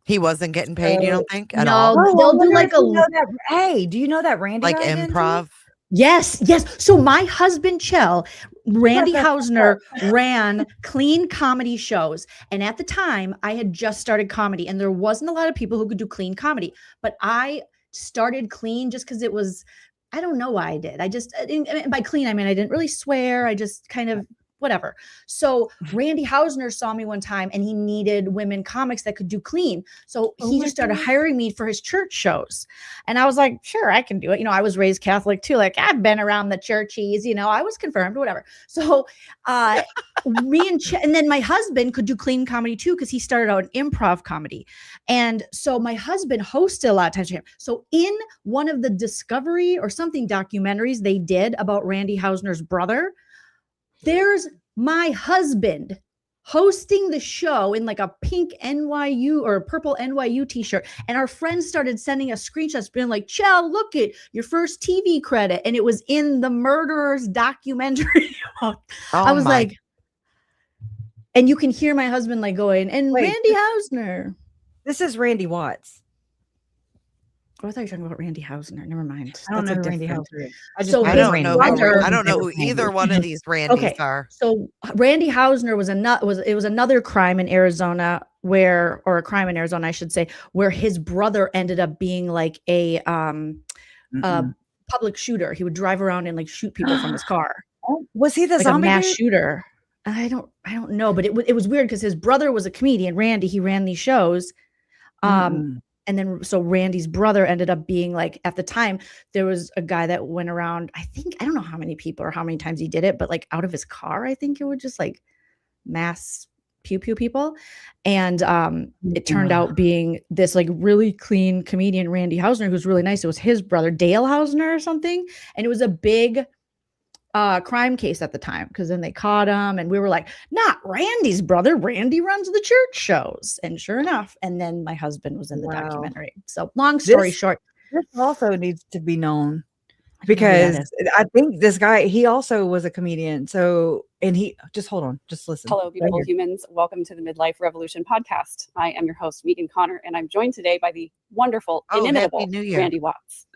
[SPEAKER 2] He wasn't getting paid, you don't think? At
[SPEAKER 15] No,
[SPEAKER 2] all?
[SPEAKER 1] Oh,
[SPEAKER 15] they'll
[SPEAKER 1] I
[SPEAKER 15] do
[SPEAKER 1] wonder
[SPEAKER 15] like
[SPEAKER 1] if you
[SPEAKER 15] a
[SPEAKER 1] know that. Hey, do you know that Randy
[SPEAKER 2] Like
[SPEAKER 1] guy then, too?
[SPEAKER 2] improv?
[SPEAKER 15] Yes. So my husband Chell, Randy Hausner ran clean comedy shows. And at the time I had just started comedy and there wasn't a lot of people who could do clean comedy, but I started clean just because it was, I don't know why I did. And by clean, I mean, I didn't really swear. I just kind of whatever. So Randy Hausner saw me one time and he needed women comics that could do clean. So he just started hiring me for his church shows. And I was like, sure, I can do it. You know, I was raised Catholic too. Like I've been around the churchies, you know, I was confirmed, whatever. So and then my husband could do clean comedy too, because he started out in improv comedy. And so my husband hosted a lot of times for him. So in one of the Discovery or something documentaries they did about Randy Hausner's brother, there's my husband hosting the show in like a pink NYU or a purple NYU t-shirt. And our friends started sending us screenshots being like, Chell, look at your first TV credit. And it was in the Murderers documentary. I was like, and you can hear my husband like going, and
[SPEAKER 1] Wait,
[SPEAKER 15] Randy Hausner.
[SPEAKER 1] This is Randy Watts.
[SPEAKER 15] Oh, I thought you were talking about Randy Hausner. Never mind.
[SPEAKER 1] I don't know
[SPEAKER 15] That's
[SPEAKER 1] who
[SPEAKER 15] a
[SPEAKER 1] Randy
[SPEAKER 15] different-
[SPEAKER 1] Hausner is. I just
[SPEAKER 15] So
[SPEAKER 2] I
[SPEAKER 1] know
[SPEAKER 15] his
[SPEAKER 2] don't
[SPEAKER 1] Randy
[SPEAKER 2] know.
[SPEAKER 15] brother-
[SPEAKER 2] I don't know who either one of these Randys
[SPEAKER 15] Okay.
[SPEAKER 2] are.
[SPEAKER 15] So Randy Hausner was another crime in Arizona or a crime in Arizona, I should say, where his brother ended up being like a public shooter. He would drive around and like shoot people from his car.
[SPEAKER 1] Oh, was he the
[SPEAKER 15] Like a
[SPEAKER 1] zombie
[SPEAKER 15] mass
[SPEAKER 1] dude?
[SPEAKER 15] shooter. I don't know, but it was weird because his brother was a comedian, Randy. He ran these shows. And then so Randy's brother ended up being like, at the time, there was a guy that went around, I don't know how many people or how many times he did it, but like out of his car, I think it would just like mass pew people. And it turned out being this like really clean comedian, Randy Hausner, who's really nice. It was his brother, Dale Hausner or something. And it was a big crime case at the time, because then they caught him and we were like, not Randy's brother. Randy runs the church shows. And sure enough, and then my husband was in the documentary. So long story short,
[SPEAKER 1] this also needs to be known, because I think this guy, he also was a comedian. So, and he just hold on, just listen.
[SPEAKER 12] Hello, beautiful humans. Welcome to the Midlife Revolution podcast. I am your host, Megan Connor, and I'm joined today by the wonderful, inimitable
[SPEAKER 2] Happy New Year.
[SPEAKER 12] Randy Watts.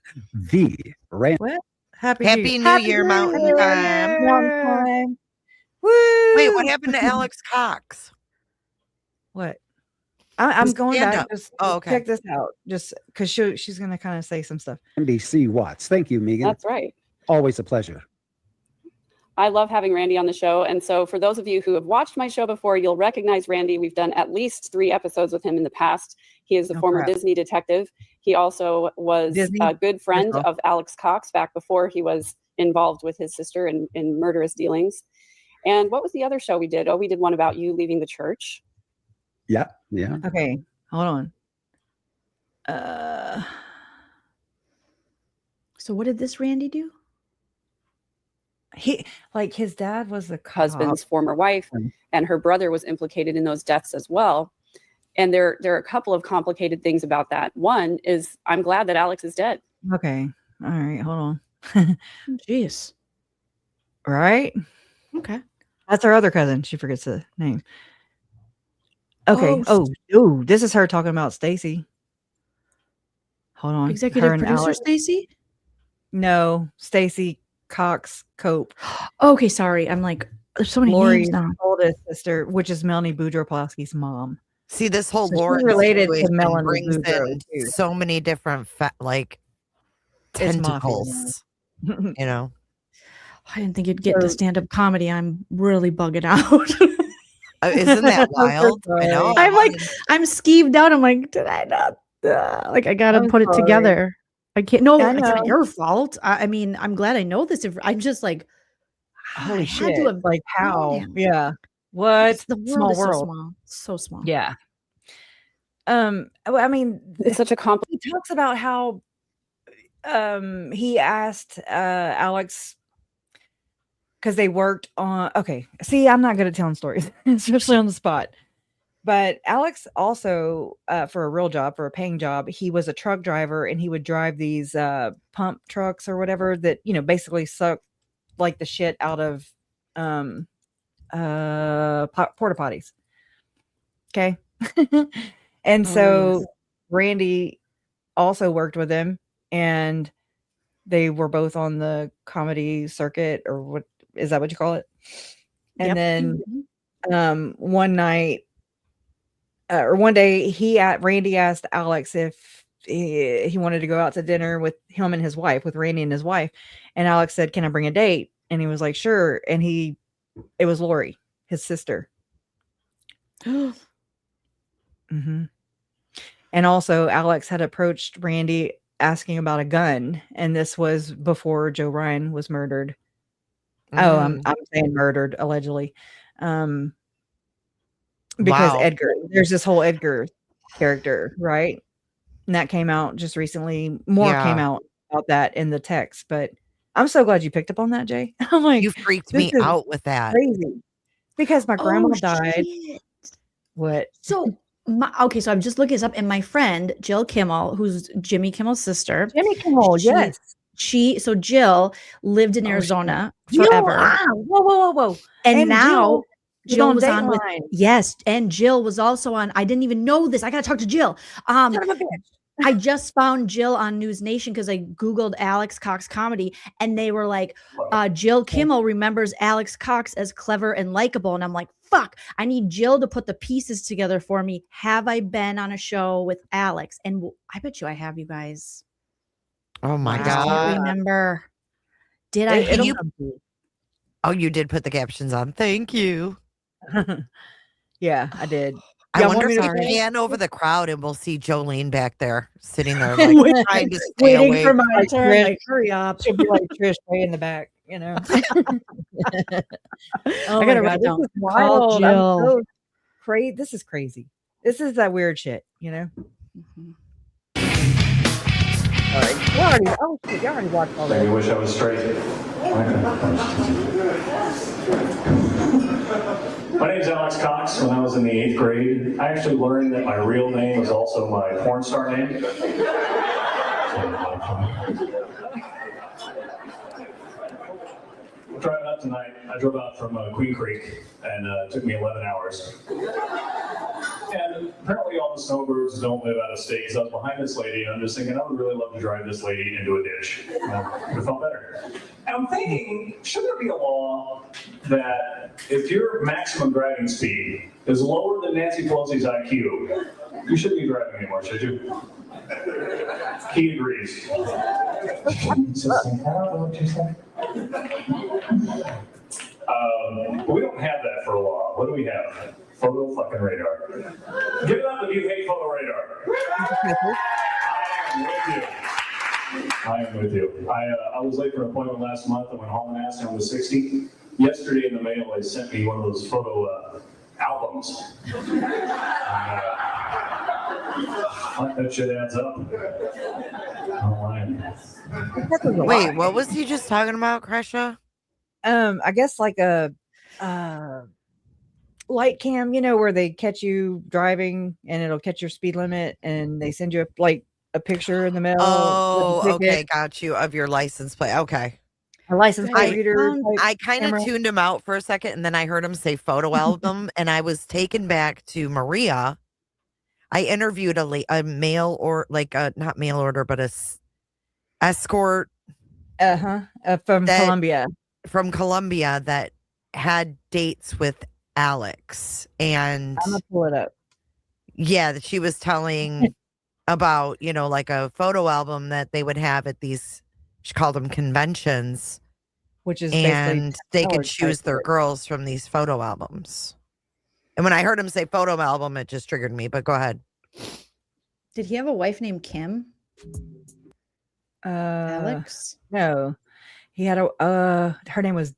[SPEAKER 1] What? Happy
[SPEAKER 2] New Year, Mountain Time.
[SPEAKER 1] Woo!
[SPEAKER 2] Wait, what happened to Alex Cox?
[SPEAKER 1] What? I'm going
[SPEAKER 2] stand
[SPEAKER 1] back.
[SPEAKER 2] up.
[SPEAKER 1] Just
[SPEAKER 2] Oh, okay.
[SPEAKER 1] check this out. Just because she's going to kind of say some stuff.
[SPEAKER 13] NBC Watts. Thank you, Megan.
[SPEAKER 12] That's right.
[SPEAKER 13] Always a pleasure.
[SPEAKER 12] I love having Randy on the show. And so for those of you who have watched my show before, you'll recognize Randy. We've done at least 3 episodes with him in the past. He is the former Disney detective. He also was a good friend of Alex Cox back before he was involved with his sister in murderous dealings. And what was the other show we did? Oh, we did one about you leaving the church.
[SPEAKER 13] Yeah.
[SPEAKER 1] Okay, hold on.
[SPEAKER 15] So what did this Randy do?
[SPEAKER 1] He, like, his dad was the
[SPEAKER 12] husband's former wife, and her brother was implicated in those deaths as well. And there are a couple of complicated things about that. One is, I'm glad that Alex is dead.
[SPEAKER 1] Okay. All right. Hold on.
[SPEAKER 15] Jeez.
[SPEAKER 1] Right?
[SPEAKER 15] Okay.
[SPEAKER 1] That's her other cousin. She forgets the name. Okay. Oh, this is her talking about Stacy. Hold on.
[SPEAKER 15] Executive
[SPEAKER 1] Her and
[SPEAKER 15] producer
[SPEAKER 1] Alex.
[SPEAKER 15] Stacy?
[SPEAKER 1] No, Stacy Cox Cope.
[SPEAKER 15] Okay, sorry. I'm like, there's so many
[SPEAKER 1] Lori's
[SPEAKER 15] names now.
[SPEAKER 1] oldest sister, which is Melanie Boudreaux-Plasky's mom.
[SPEAKER 2] See, this whole
[SPEAKER 1] So she's
[SPEAKER 2] Lauren
[SPEAKER 1] related to
[SPEAKER 2] situation
[SPEAKER 1] Melanie
[SPEAKER 2] brings
[SPEAKER 1] Boudreaux,
[SPEAKER 2] in
[SPEAKER 1] too.
[SPEAKER 2] so many different
[SPEAKER 1] It's mafia,
[SPEAKER 2] tentacles. You know,
[SPEAKER 15] I didn't think you'd get to stand-up comedy. I'm really bugging out.
[SPEAKER 2] isn't that wild? I know.
[SPEAKER 15] I'm like, I'm skeeved out. I'm like, did I not? Like, I gotta
[SPEAKER 1] I'm
[SPEAKER 15] put it
[SPEAKER 1] sorry.
[SPEAKER 15] together. I can't. No,
[SPEAKER 1] I
[SPEAKER 15] it's not
[SPEAKER 1] know.
[SPEAKER 15] your fault. I mean, I'm glad I know this. I'm just like, I
[SPEAKER 1] Holy
[SPEAKER 15] had
[SPEAKER 1] shit!
[SPEAKER 15] to have
[SPEAKER 1] Like
[SPEAKER 15] known
[SPEAKER 1] how?
[SPEAKER 15] him.
[SPEAKER 1] Yeah. What?
[SPEAKER 15] The world
[SPEAKER 1] Small
[SPEAKER 15] is
[SPEAKER 1] world.
[SPEAKER 15] so small. So small.
[SPEAKER 1] Yeah. Well, I mean,
[SPEAKER 12] It's such a
[SPEAKER 1] he talks about how he asked Alex, because they worked on, okay, see, I'm not good at telling stories, especially on the spot. But Alex also, for a real job, for a paying job, he was a truck driver, and he would drive these pump trucks or whatever that, basically suck like the shit out of porta potties. Okay. And so Randy also worked with him, and they were both on the comedy circuit, or what is that what you call it? And then one night, or one day, Randy asked Alex if he wanted to go out to dinner with him and his wife, with Randy and his wife. And Alex said, "Can I bring a date?" And he was like, "Sure." And it was Lori, his sister. And also, Alex had approached Randy asking about a gun, and this was before Joe Ryan was murdered. Oh, I'm saying murdered, allegedly. Because
[SPEAKER 2] Wow.
[SPEAKER 1] Edgar, there's this whole Edgar character, right? And that came out just recently. More came out about that in the text, but I'm so glad you picked up on that, Jay. I'm like,
[SPEAKER 2] You freaked
[SPEAKER 1] this
[SPEAKER 2] me
[SPEAKER 1] is
[SPEAKER 2] out with that.
[SPEAKER 1] crazy. Because my grandma died.
[SPEAKER 15] Shit.
[SPEAKER 1] What?
[SPEAKER 15] So, so I'm just looking this up, and my friend Jill Kimmel, who's Jimmy Kimmel's sister.
[SPEAKER 1] Jimmy Kimmel, yes.
[SPEAKER 15] So Jill lived in Arizona
[SPEAKER 1] Jill,
[SPEAKER 15] forever.
[SPEAKER 1] Whoa.
[SPEAKER 15] And now Jill was on with,
[SPEAKER 1] Dateline.
[SPEAKER 15] yes, and Jill was also on. I didn't even know this. I gotta talk to Jill.
[SPEAKER 1] Son of a bitch.
[SPEAKER 15] I just found Jill on News Nation because I Googled Alex Cox comedy, and they were like, Jill Kimmel remembers Alex Cox as clever and likable. And I'm like, fuck, I need Jill to put the pieces together for me. Have I been on a show with Alex? And I bet you I have, you guys.
[SPEAKER 2] Oh my
[SPEAKER 15] I just can't
[SPEAKER 2] God.
[SPEAKER 15] remember. Did I?
[SPEAKER 2] And you did put the captions on. Thank you.
[SPEAKER 1] Yeah, I did.
[SPEAKER 2] I
[SPEAKER 1] Y'all
[SPEAKER 2] wonder
[SPEAKER 1] want
[SPEAKER 2] if
[SPEAKER 1] me to
[SPEAKER 2] we
[SPEAKER 1] play?
[SPEAKER 2] pan over the crowd and we'll see Jolene back there sitting there like trying to stay
[SPEAKER 15] Waiting
[SPEAKER 2] awake.
[SPEAKER 15] for my
[SPEAKER 1] Like
[SPEAKER 15] turn.
[SPEAKER 1] Trish.
[SPEAKER 15] Like, hurry up.
[SPEAKER 1] She'll be like Trish way in the back, you know. Oh
[SPEAKER 15] I
[SPEAKER 1] my
[SPEAKER 15] gotta
[SPEAKER 1] god,
[SPEAKER 15] write
[SPEAKER 1] this
[SPEAKER 15] down.
[SPEAKER 1] is
[SPEAKER 15] Call
[SPEAKER 1] wild. I'm
[SPEAKER 15] Jill.
[SPEAKER 1] so crazy. This is crazy. This is that weird shit, you know. All right, you already watched all
[SPEAKER 11] Maybe
[SPEAKER 1] this.
[SPEAKER 11] wish I was straight. My name's Alex Cox. When I was in the 8th grade, I actually learned that my real name was also my porn star name. Driving up tonight, I drove out from Queen Creek, and it took me 11 hours. And apparently all the snowbirds don't live out of state, because I was behind this lady, and I'm just thinking, I would really love to drive this lady into a ditch. It would have felt better. And I'm thinking, should there be a law that if your maximum driving speed is lower than Nancy Pelosi's IQ, you shouldn't be driving anymore, should you? He agrees. But we don't have that for a law. What do we have? Photo fucking radar. Give it up if you hate photo radar. I am with you. I was late for an appointment last month. I went home and asked him I was 60. Yesterday in the mail, they sent me one of those photo albums. That shit adds up.
[SPEAKER 2] Wait, what was he just talking about, Kresha?
[SPEAKER 1] I guess like a light cam, you know, where they catch you driving and it'll catch your speed limit and they send you a picture in the mail.
[SPEAKER 2] Oh, okay, got you, of your license plate. Okay.
[SPEAKER 1] A license plate reader.
[SPEAKER 2] I kind of tuned him out for a second, and then I heard him say photo album, and I was taken back to Maria. I interviewed a mail or not mail order, but escort.
[SPEAKER 1] From Colombia.
[SPEAKER 2] From Colombia that had dates with Alex, and
[SPEAKER 1] I'm gonna pull it up.
[SPEAKER 2] Yeah, that she was telling about, you know, like a photo album that they would have at these, she called them conventions,
[SPEAKER 1] which is
[SPEAKER 2] and they could
[SPEAKER 1] college
[SPEAKER 2] choose their girls from these photo albums. And when I heard him say photo album, it just triggered me. But go ahead.
[SPEAKER 15] Did he have a wife named Kim? Alex?
[SPEAKER 1] No. He had her name was,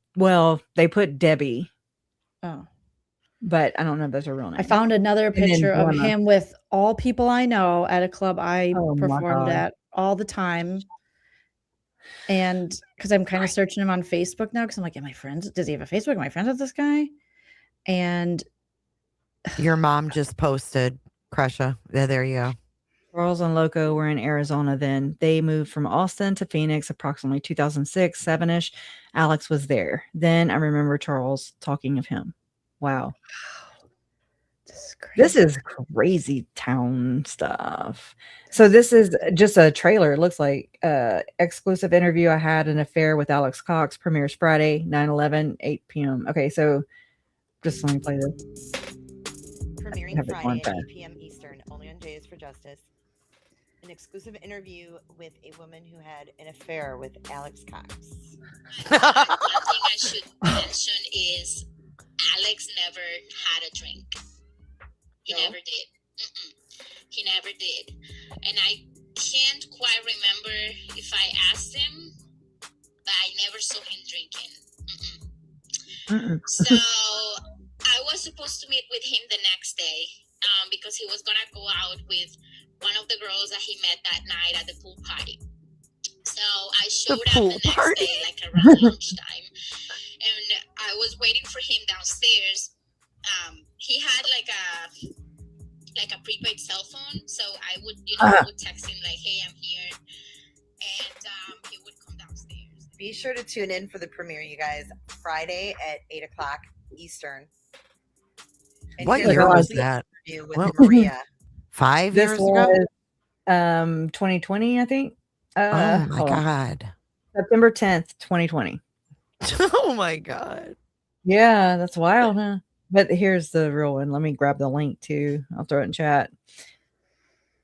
[SPEAKER 1] they put Debbie.
[SPEAKER 15] Oh.
[SPEAKER 1] But I don't know if that's her real name.
[SPEAKER 15] I found another picture of
[SPEAKER 1] Glenna.
[SPEAKER 15] him with all people I know at a club I performed
[SPEAKER 1] God.
[SPEAKER 15] at all the time. And because I'm kind of searching him on Facebook now, because I'm like, am I friends? Does he have a Facebook? Am I friends with this guy? And
[SPEAKER 2] your mom just posted, Kresha. Yeah, there you go.
[SPEAKER 1] Charles and Loco were in Arizona then. They moved from Austin to Phoenix approximately 2006, 7-ish. Alex was there. Then I remember Charles talking of him. Wow. This is crazy town stuff. So this is just a trailer. It looks like exclusive interview. I had an affair with Alex Cox. Premieres Friday, 9/11, 8 p.m. Okay, so just let me play this.
[SPEAKER 2] Premiering Friday at 8 p.m. Eastern, only on Jays for Justice. An exclusive interview with a woman who had an affair with Alex Cox.
[SPEAKER 14] One thing I should mention is Alex never had a drink. He never did. He never did. And I can't quite remember if I asked him, but I never saw him drinking. So I was supposed to meet with him the next day because he was going to go out with one of the girls that he met that night at the pool party. So I showed up the next day, like around lunchtime, and I was waiting for him downstairs. He had like a prepaid cell phone, so I would, I would text him like, "Hey, I'm here," and he would come downstairs.
[SPEAKER 2] Be sure to tune in for the premiere, you guys. Friday at 8:00 Eastern. And
[SPEAKER 1] What
[SPEAKER 2] here's
[SPEAKER 1] year
[SPEAKER 2] our
[SPEAKER 1] was
[SPEAKER 2] lead
[SPEAKER 1] that?
[SPEAKER 2] interview with Maria.
[SPEAKER 1] 5
[SPEAKER 2] years ago?
[SPEAKER 1] 2020, I think.
[SPEAKER 2] Oh my
[SPEAKER 1] hold on.
[SPEAKER 2] God.
[SPEAKER 1] September 10th, 2020.
[SPEAKER 2] Oh my God.
[SPEAKER 1] Yeah, that's wild, huh? But here's the real one. Let me grab the link too. I'll throw it in chat.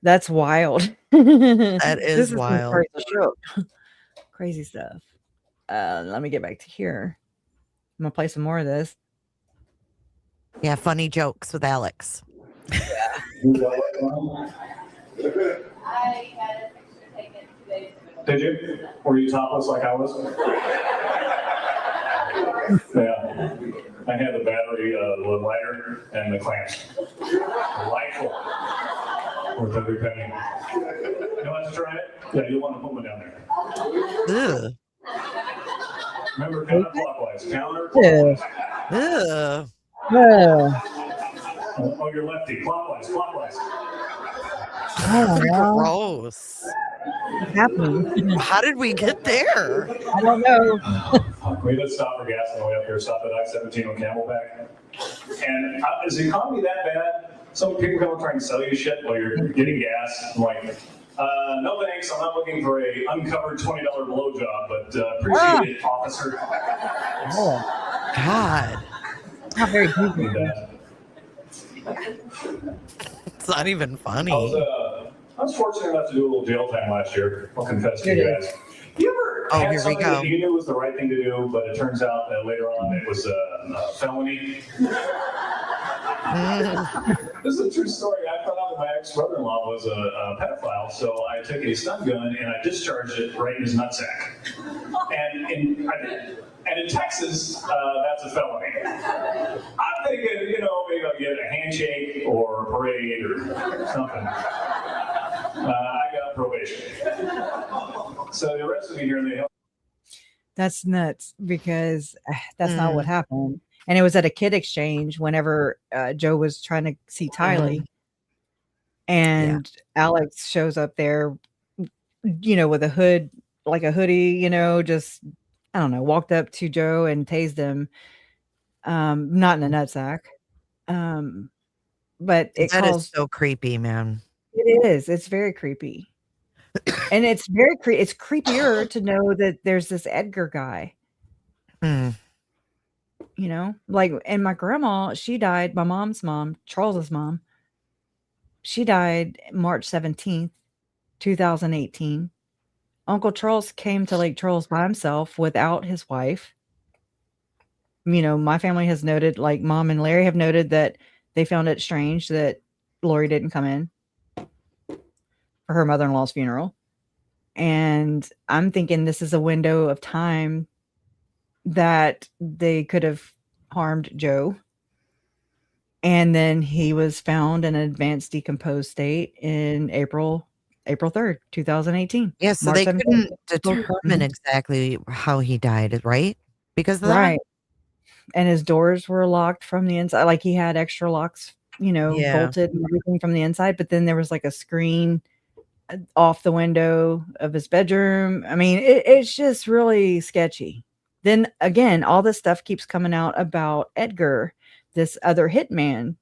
[SPEAKER 1] That's wild.
[SPEAKER 2] That is
[SPEAKER 1] some
[SPEAKER 2] wild.
[SPEAKER 1] Crazy, shit. Crazy stuff. Let me get back to here. I'm gonna play some more of this.
[SPEAKER 2] Yeah, funny jokes with Alex.
[SPEAKER 5] I had a picture taken 2 days ago.
[SPEAKER 11] Did you? Were you topless like I was? Yeah. I had the battery, the lighter, and the clamps. Delightful. Worth every penny. You want to try it? Yeah, you'll want to put one down there.
[SPEAKER 2] Ugh.
[SPEAKER 11] Remember, counterclockwise. Counterclockwise.
[SPEAKER 2] Ugh.
[SPEAKER 11] Oh, you're lefty. Clockwise. Clockwise.
[SPEAKER 2] Gross.
[SPEAKER 1] What's happening?
[SPEAKER 2] How did we get there?
[SPEAKER 1] I don't know.
[SPEAKER 11] We had to stop for gas on the way up here. Stop at I-17 on Camelback. And is the economy that bad? Some people come trying to sell you shit while you're getting gas. I'm like, no thanks. I'm not looking for a uncovered $20 blowjob, but appreciate it, officer.
[SPEAKER 1] Oh.
[SPEAKER 2] God.
[SPEAKER 1] Not very easy.
[SPEAKER 2] It's not even funny.
[SPEAKER 11] I was fortunate enough to do a little jail time last year. I'll confess to you guys. You ever had something that you knew was the right thing to do, but it turns out that later on it was a felony? This is a true story. I found out that my ex-brother-in-law was a pedophile, so I took a stun gun and I discharged it right in his nutsack. And in Texas, that's a felony. I'm thinking, maybe I'll get a handshake or a parade or something. I got probation. So the rest of me here, they help.
[SPEAKER 1] That's nuts because that's not what happened. And it was at a kid exchange whenever Joe was trying to see Tylee. And Alex shows up there, with a hood, like a hoodie, just, I don't know, walked up to Joe and tased him. Not in a nutsack. But
[SPEAKER 2] That is so creepy, man.
[SPEAKER 1] It is. It's very creepy. And it's very it's creepier to know that there's this Edgar guy. And my grandma, she died, my mom's mom, Charles's mom. She died March 17th, 2018. Uncle Charles came to Lake Charles by himself without his wife. My family has noted, like Mom and Larry have noted, that they found it strange that Lori didn't come in for her mother-in-law's funeral. And I'm thinking this is a window of time that they could have harmed Joe. And then he was found in an advanced decomposed state in April 3rd, 2018.
[SPEAKER 2] Yeah, so
[SPEAKER 1] March
[SPEAKER 2] they
[SPEAKER 1] 17th.
[SPEAKER 2] couldn't determine exactly how he died, right? Because of that?
[SPEAKER 1] Right. And his doors were locked from the inside. Like he had extra locks, bolted and everything from the inside. But then there was like a screen off the window of his bedroom. I mean, it's just really sketchy. Then again, all this stuff keeps coming out about Edgar, this other hitman,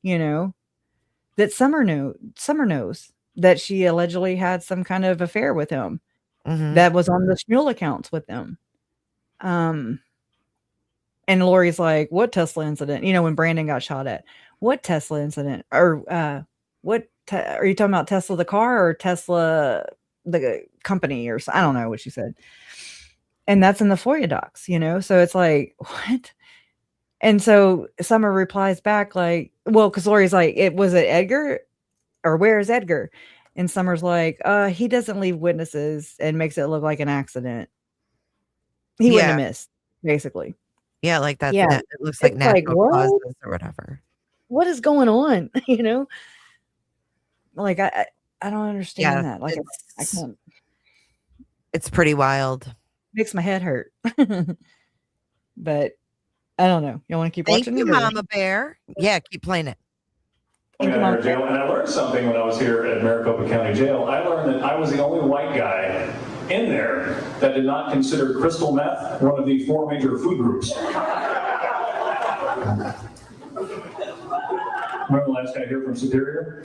[SPEAKER 1] that Summer knows that she allegedly had some kind of affair with him that was on the Schmuel accounts with them. And Lori's like, what Tesla incident? When Brandon got shot at, what Tesla incident? Or are you talking about Tesla the car or Tesla the company? Or I don't know what she said. And that's in the FOIA docs, So it's like, what? And so Summer replies back like, well, because Lori's like, was it Edgar? Or where is Edgar? And Summer's like, he doesn't leave witnesses and makes it look like an accident. He wouldn't have missed, basically.
[SPEAKER 2] Yeah, like that.
[SPEAKER 1] Yeah.
[SPEAKER 2] It looks like natural causes or whatever.
[SPEAKER 1] What is going on? Like I don't understand that. Like I can't.
[SPEAKER 2] It's pretty wild.
[SPEAKER 1] Makes my head hurt. But I don't know. You want to keep watching?
[SPEAKER 2] Thank you, Mama Bear. Yeah, keep playing it.
[SPEAKER 11] And I learned something when I was here at Maricopa County Jail. I learned that I was the only white guy in there that did not consider crystal meth one of the 4 major food groups. Remember the last guy here from Superior?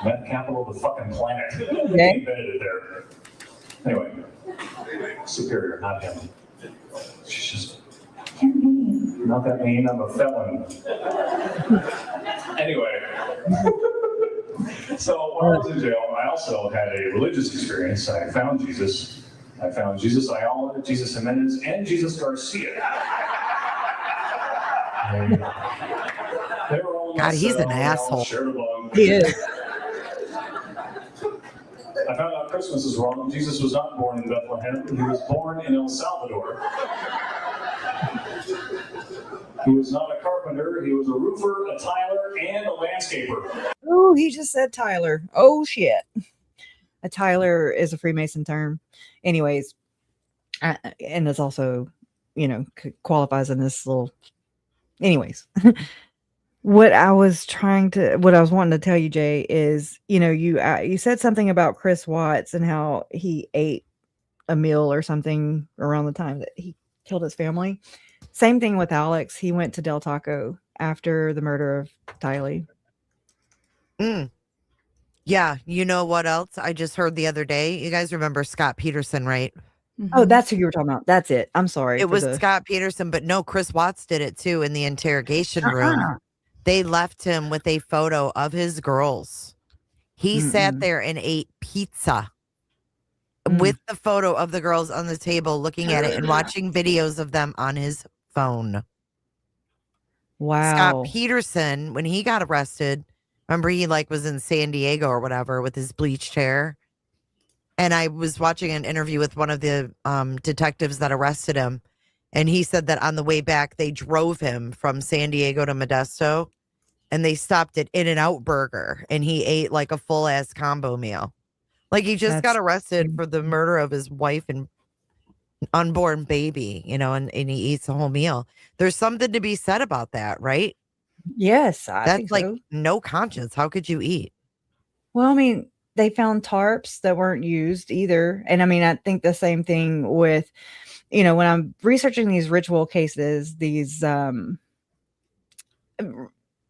[SPEAKER 11] Meth capital of the fucking planet. He invented it there. Anyway, Superior, not him. She's just not that mean. I'm a felon. Anyway. So when I was in jail, I also had a religious experience. I found Jesus. I found Jesus Ayala, Jesus Jimenez, and Jesus Garcia. They were all
[SPEAKER 2] God, he's an asshole.
[SPEAKER 1] He is.
[SPEAKER 11] I found out Christmas is wrong. Jesus was not born in Bethlehem. He was born in El Salvador. He was not a carpenter. He was a roofer, a tiler, and a landscaper.
[SPEAKER 1] Oh, he just said Tyler. Oh, shit. A Tyler is a Freemason term. Anyways, and it's also, qualifies in this little. Anyways, what I was wanting to tell you, Jay, is, you said something about Chris Watts and how he ate a meal or something around the time that he killed his family. Same thing with Alex. He went to Del Taco after the murder of Tylee.
[SPEAKER 2] Yeah. You know what else I just heard the other day? You guys remember Scott Peterson, right?
[SPEAKER 1] Oh, that's who you were talking about. That's it. I'm sorry.
[SPEAKER 2] It was Scott Peterson, but no, Chris Watts did it too in the interrogation room. They left him with a photo of his girls. He sat there and ate pizza with the photo of the girls on the table, looking at it and watching videos of them on his phone.
[SPEAKER 1] Wow.
[SPEAKER 2] Scott Peterson, when he got arrested, remember he was in San Diego or whatever with his bleached hair. And I was watching an interview with one of the detectives that arrested him. And he said that on the way back, they drove him from San Diego to Modesto. And they stopped at In-N-Out Burger. And he ate a full-ass combo meal. He just got arrested for the murder of his wife and unborn baby, and he eats the whole meal. There's something to be said about that, right?
[SPEAKER 1] Yes.
[SPEAKER 2] That's
[SPEAKER 1] think so.
[SPEAKER 2] No conscience. How could you eat?
[SPEAKER 1] Well, I mean, they found tarps that weren't used either. And I mean, I think the same thing with, when I'm researching these ritual cases, these, the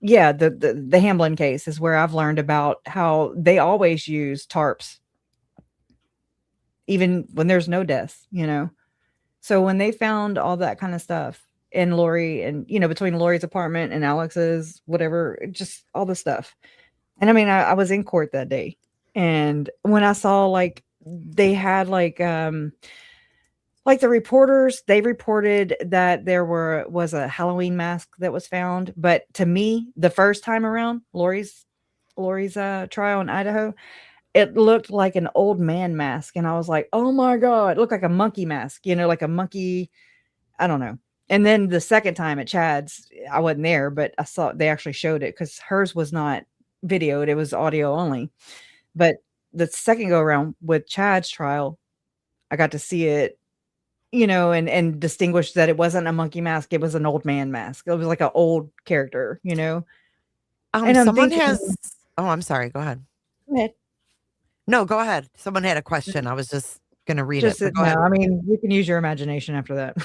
[SPEAKER 1] Hamblin case is where I've learned about how they always use tarps, even when there's no deaths, So when they found all that kind of stuff in Lori and, between Lori's apartment and Alex's, whatever, just all the stuff. And I mean, I was in court that day. And when I saw they had the reporters, they reported that there was a Halloween mask that was found. But to me, the first time around, Lori's trial in Idaho, it looked like an old man mask. And I was like, oh my God, it looked like a monkey mask, like a monkey. I don't know. And then the second time at Chad's, I wasn't there, but I saw they actually showed it because hers was not videoed. It was audio only. But the second go around with Chad's trial, I got to see it, and distinguish that it wasn't a monkey mask. It was an old man mask. It was like an old character, and
[SPEAKER 2] someone has. Oh, I'm sorry. Go ahead.
[SPEAKER 1] Go ahead.
[SPEAKER 2] No, go ahead. Someone had a question. I was just going to read it. Go ahead.
[SPEAKER 1] I mean, you can use your imagination after that.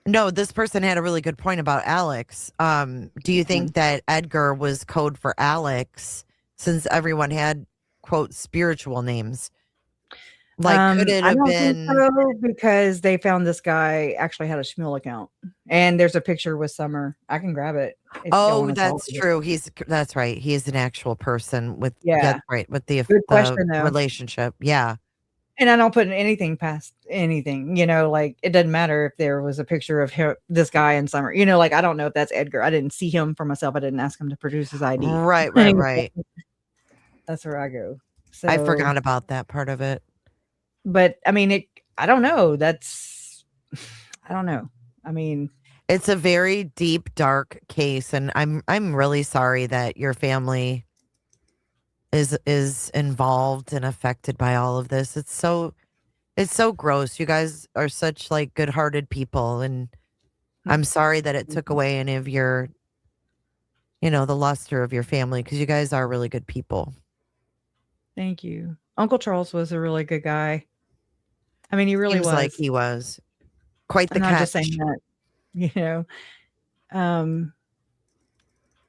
[SPEAKER 2] No, this person had a really good point about Alex. Do you think that Edgar was code for Alex since everyone had, quote, spiritual names? Could it have been?
[SPEAKER 1] Think so, because they found this guy actually had a Shmuel account, and there's a picture with Summer. I can grab it.
[SPEAKER 2] That's true. That's right. He is an actual person with right with the relationship. Yeah.
[SPEAKER 1] And I don't put anything past anything, it doesn't matter if there was a picture of this guy in Summer, I don't know if that's Edgar. I didn't see him for myself. I didn't ask him to produce his ID.
[SPEAKER 2] Right.
[SPEAKER 1] That's where I go. So,
[SPEAKER 2] I forgot about that part of it.
[SPEAKER 1] But I mean, I don't know. I don't know. I mean,
[SPEAKER 2] it's a very deep, dark case. And I'm really sorry that your family is involved and affected by all of this. It's so gross. You guys are such good-hearted people, and I'm sorry that it took away any of your, the luster of your family, because you guys are really good people.
[SPEAKER 1] Thank you. Uncle Charles was a really good guy. I mean, he really
[SPEAKER 2] Seems
[SPEAKER 1] was.
[SPEAKER 2] like he was quite the
[SPEAKER 1] I'm not
[SPEAKER 2] catch.
[SPEAKER 1] just saying that,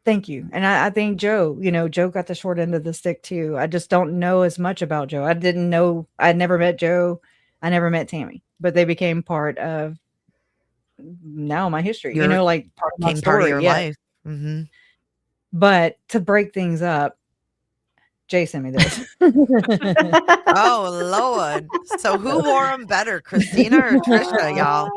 [SPEAKER 1] Thank you. And I think Joe, Joe got the short end of the stick too. I just don't know as much about Joe. I didn't know. I never met Joe. I never met Tammy, but they became part of now my history, part of my story.
[SPEAKER 2] Part of your life. Mm-hmm.
[SPEAKER 1] But to break things up, Jay sent me this.
[SPEAKER 2] Oh, Lord. So who wore them better, Christina or Trisha, y'all?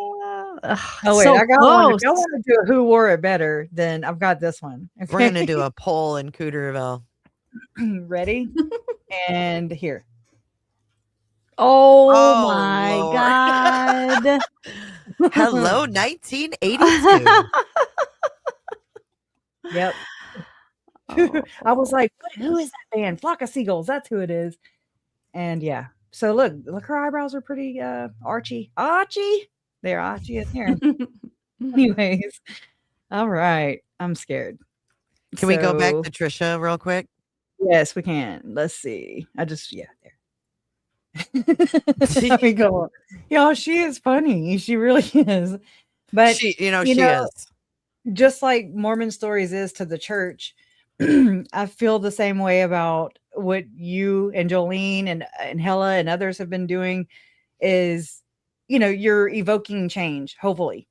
[SPEAKER 1] Oh wait,
[SPEAKER 15] so
[SPEAKER 1] I got one. If
[SPEAKER 15] close.
[SPEAKER 1] y'all want to do a who wore it better, then I've got this one.
[SPEAKER 2] We're gonna do a poll in Cooterville.
[SPEAKER 1] Ready? And here.
[SPEAKER 15] Oh, my
[SPEAKER 2] Lord.
[SPEAKER 15] God.
[SPEAKER 2] Hello, 1982.
[SPEAKER 1] Yep. I was like, who is that band? Flock of Seagulls. That's who it is. And yeah. So look, her eyebrows are pretty archy. Archy. They're archy in here. Anyways. All right. I'm scared.
[SPEAKER 2] Can we go back to Trisha real quick?
[SPEAKER 1] Yes, we can. Let's see. There. Let me go. Y'all, she is funny. She really is. But
[SPEAKER 2] she is.
[SPEAKER 1] Just like Mormon Stories is to the church, I feel the same way about what you and Jolene and Hella and others have been doing is, you're evoking change, hopefully.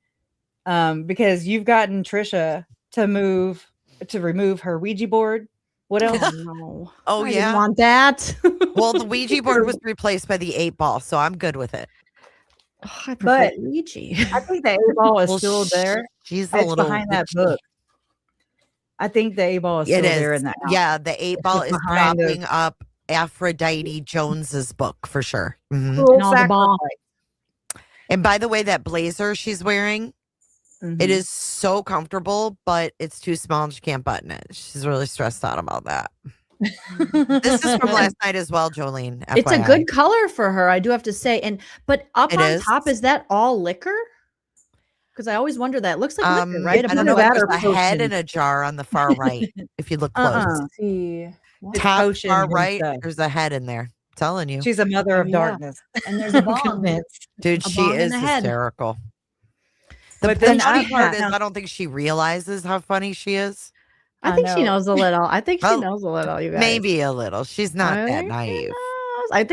[SPEAKER 1] Because you've gotten Trisha to remove her Ouija board. What else?
[SPEAKER 15] No.
[SPEAKER 2] Oh,
[SPEAKER 15] I
[SPEAKER 2] yeah.
[SPEAKER 15] didn't want that.
[SPEAKER 2] Well, the Ouija board was replaced by the 8-ball, so I'm good with it.
[SPEAKER 15] Oh, I prefer
[SPEAKER 1] But
[SPEAKER 15] Ouija.
[SPEAKER 1] I think the 8-ball is still there.
[SPEAKER 2] She's a
[SPEAKER 1] It's
[SPEAKER 2] little
[SPEAKER 1] behind that
[SPEAKER 2] witchy.
[SPEAKER 1] book. I think the 8-ball is
[SPEAKER 2] It
[SPEAKER 1] still
[SPEAKER 2] is.
[SPEAKER 1] there in that house.
[SPEAKER 2] Yeah, the 8-ball is
[SPEAKER 1] behind the-
[SPEAKER 2] propping up Aphrodite Jones's book for sure. Mhm.
[SPEAKER 1] Cruel
[SPEAKER 15] And all the ball.
[SPEAKER 1] sacrifice.
[SPEAKER 2] And by the way, that blazer she's wearing, it is so comfortable, but it's too small and she can't button it. She's really stressed out about that. This is from last night as well, Jolene.
[SPEAKER 15] It's a
[SPEAKER 2] FYI.
[SPEAKER 15] good color for her, I do have to say. But up
[SPEAKER 2] It
[SPEAKER 15] on
[SPEAKER 2] is.
[SPEAKER 15] top, is that all liquor? Because I always wonder that. It looks like liquor, right?
[SPEAKER 2] I don't know.
[SPEAKER 1] that
[SPEAKER 2] There's
[SPEAKER 1] or
[SPEAKER 2] a head
[SPEAKER 1] potion.
[SPEAKER 2] in a jar on the far right. If you look close,
[SPEAKER 15] Let's see.
[SPEAKER 2] top
[SPEAKER 1] potions
[SPEAKER 2] far
[SPEAKER 1] and
[SPEAKER 2] right,
[SPEAKER 1] stuff.
[SPEAKER 2] there's a head in there. I'm telling you,
[SPEAKER 1] She's a mother of
[SPEAKER 15] Yeah.
[SPEAKER 1] darkness.
[SPEAKER 15] And there's a
[SPEAKER 1] I'm
[SPEAKER 15] bong.
[SPEAKER 1] convinced.
[SPEAKER 2] dude.
[SPEAKER 15] a
[SPEAKER 2] She
[SPEAKER 15] bong and
[SPEAKER 2] is
[SPEAKER 15] a head.
[SPEAKER 2] hysterical. The
[SPEAKER 1] But then
[SPEAKER 2] funny
[SPEAKER 1] I've
[SPEAKER 2] part
[SPEAKER 1] had-
[SPEAKER 2] is, I don't think she realizes how funny she is.
[SPEAKER 15] I think she
[SPEAKER 1] know.
[SPEAKER 15] knows a little. I think she
[SPEAKER 2] Well,
[SPEAKER 15] knows a little, you guys.
[SPEAKER 2] Maybe a little. She's not
[SPEAKER 15] I
[SPEAKER 2] that
[SPEAKER 15] think she
[SPEAKER 2] naive.
[SPEAKER 15] knows. I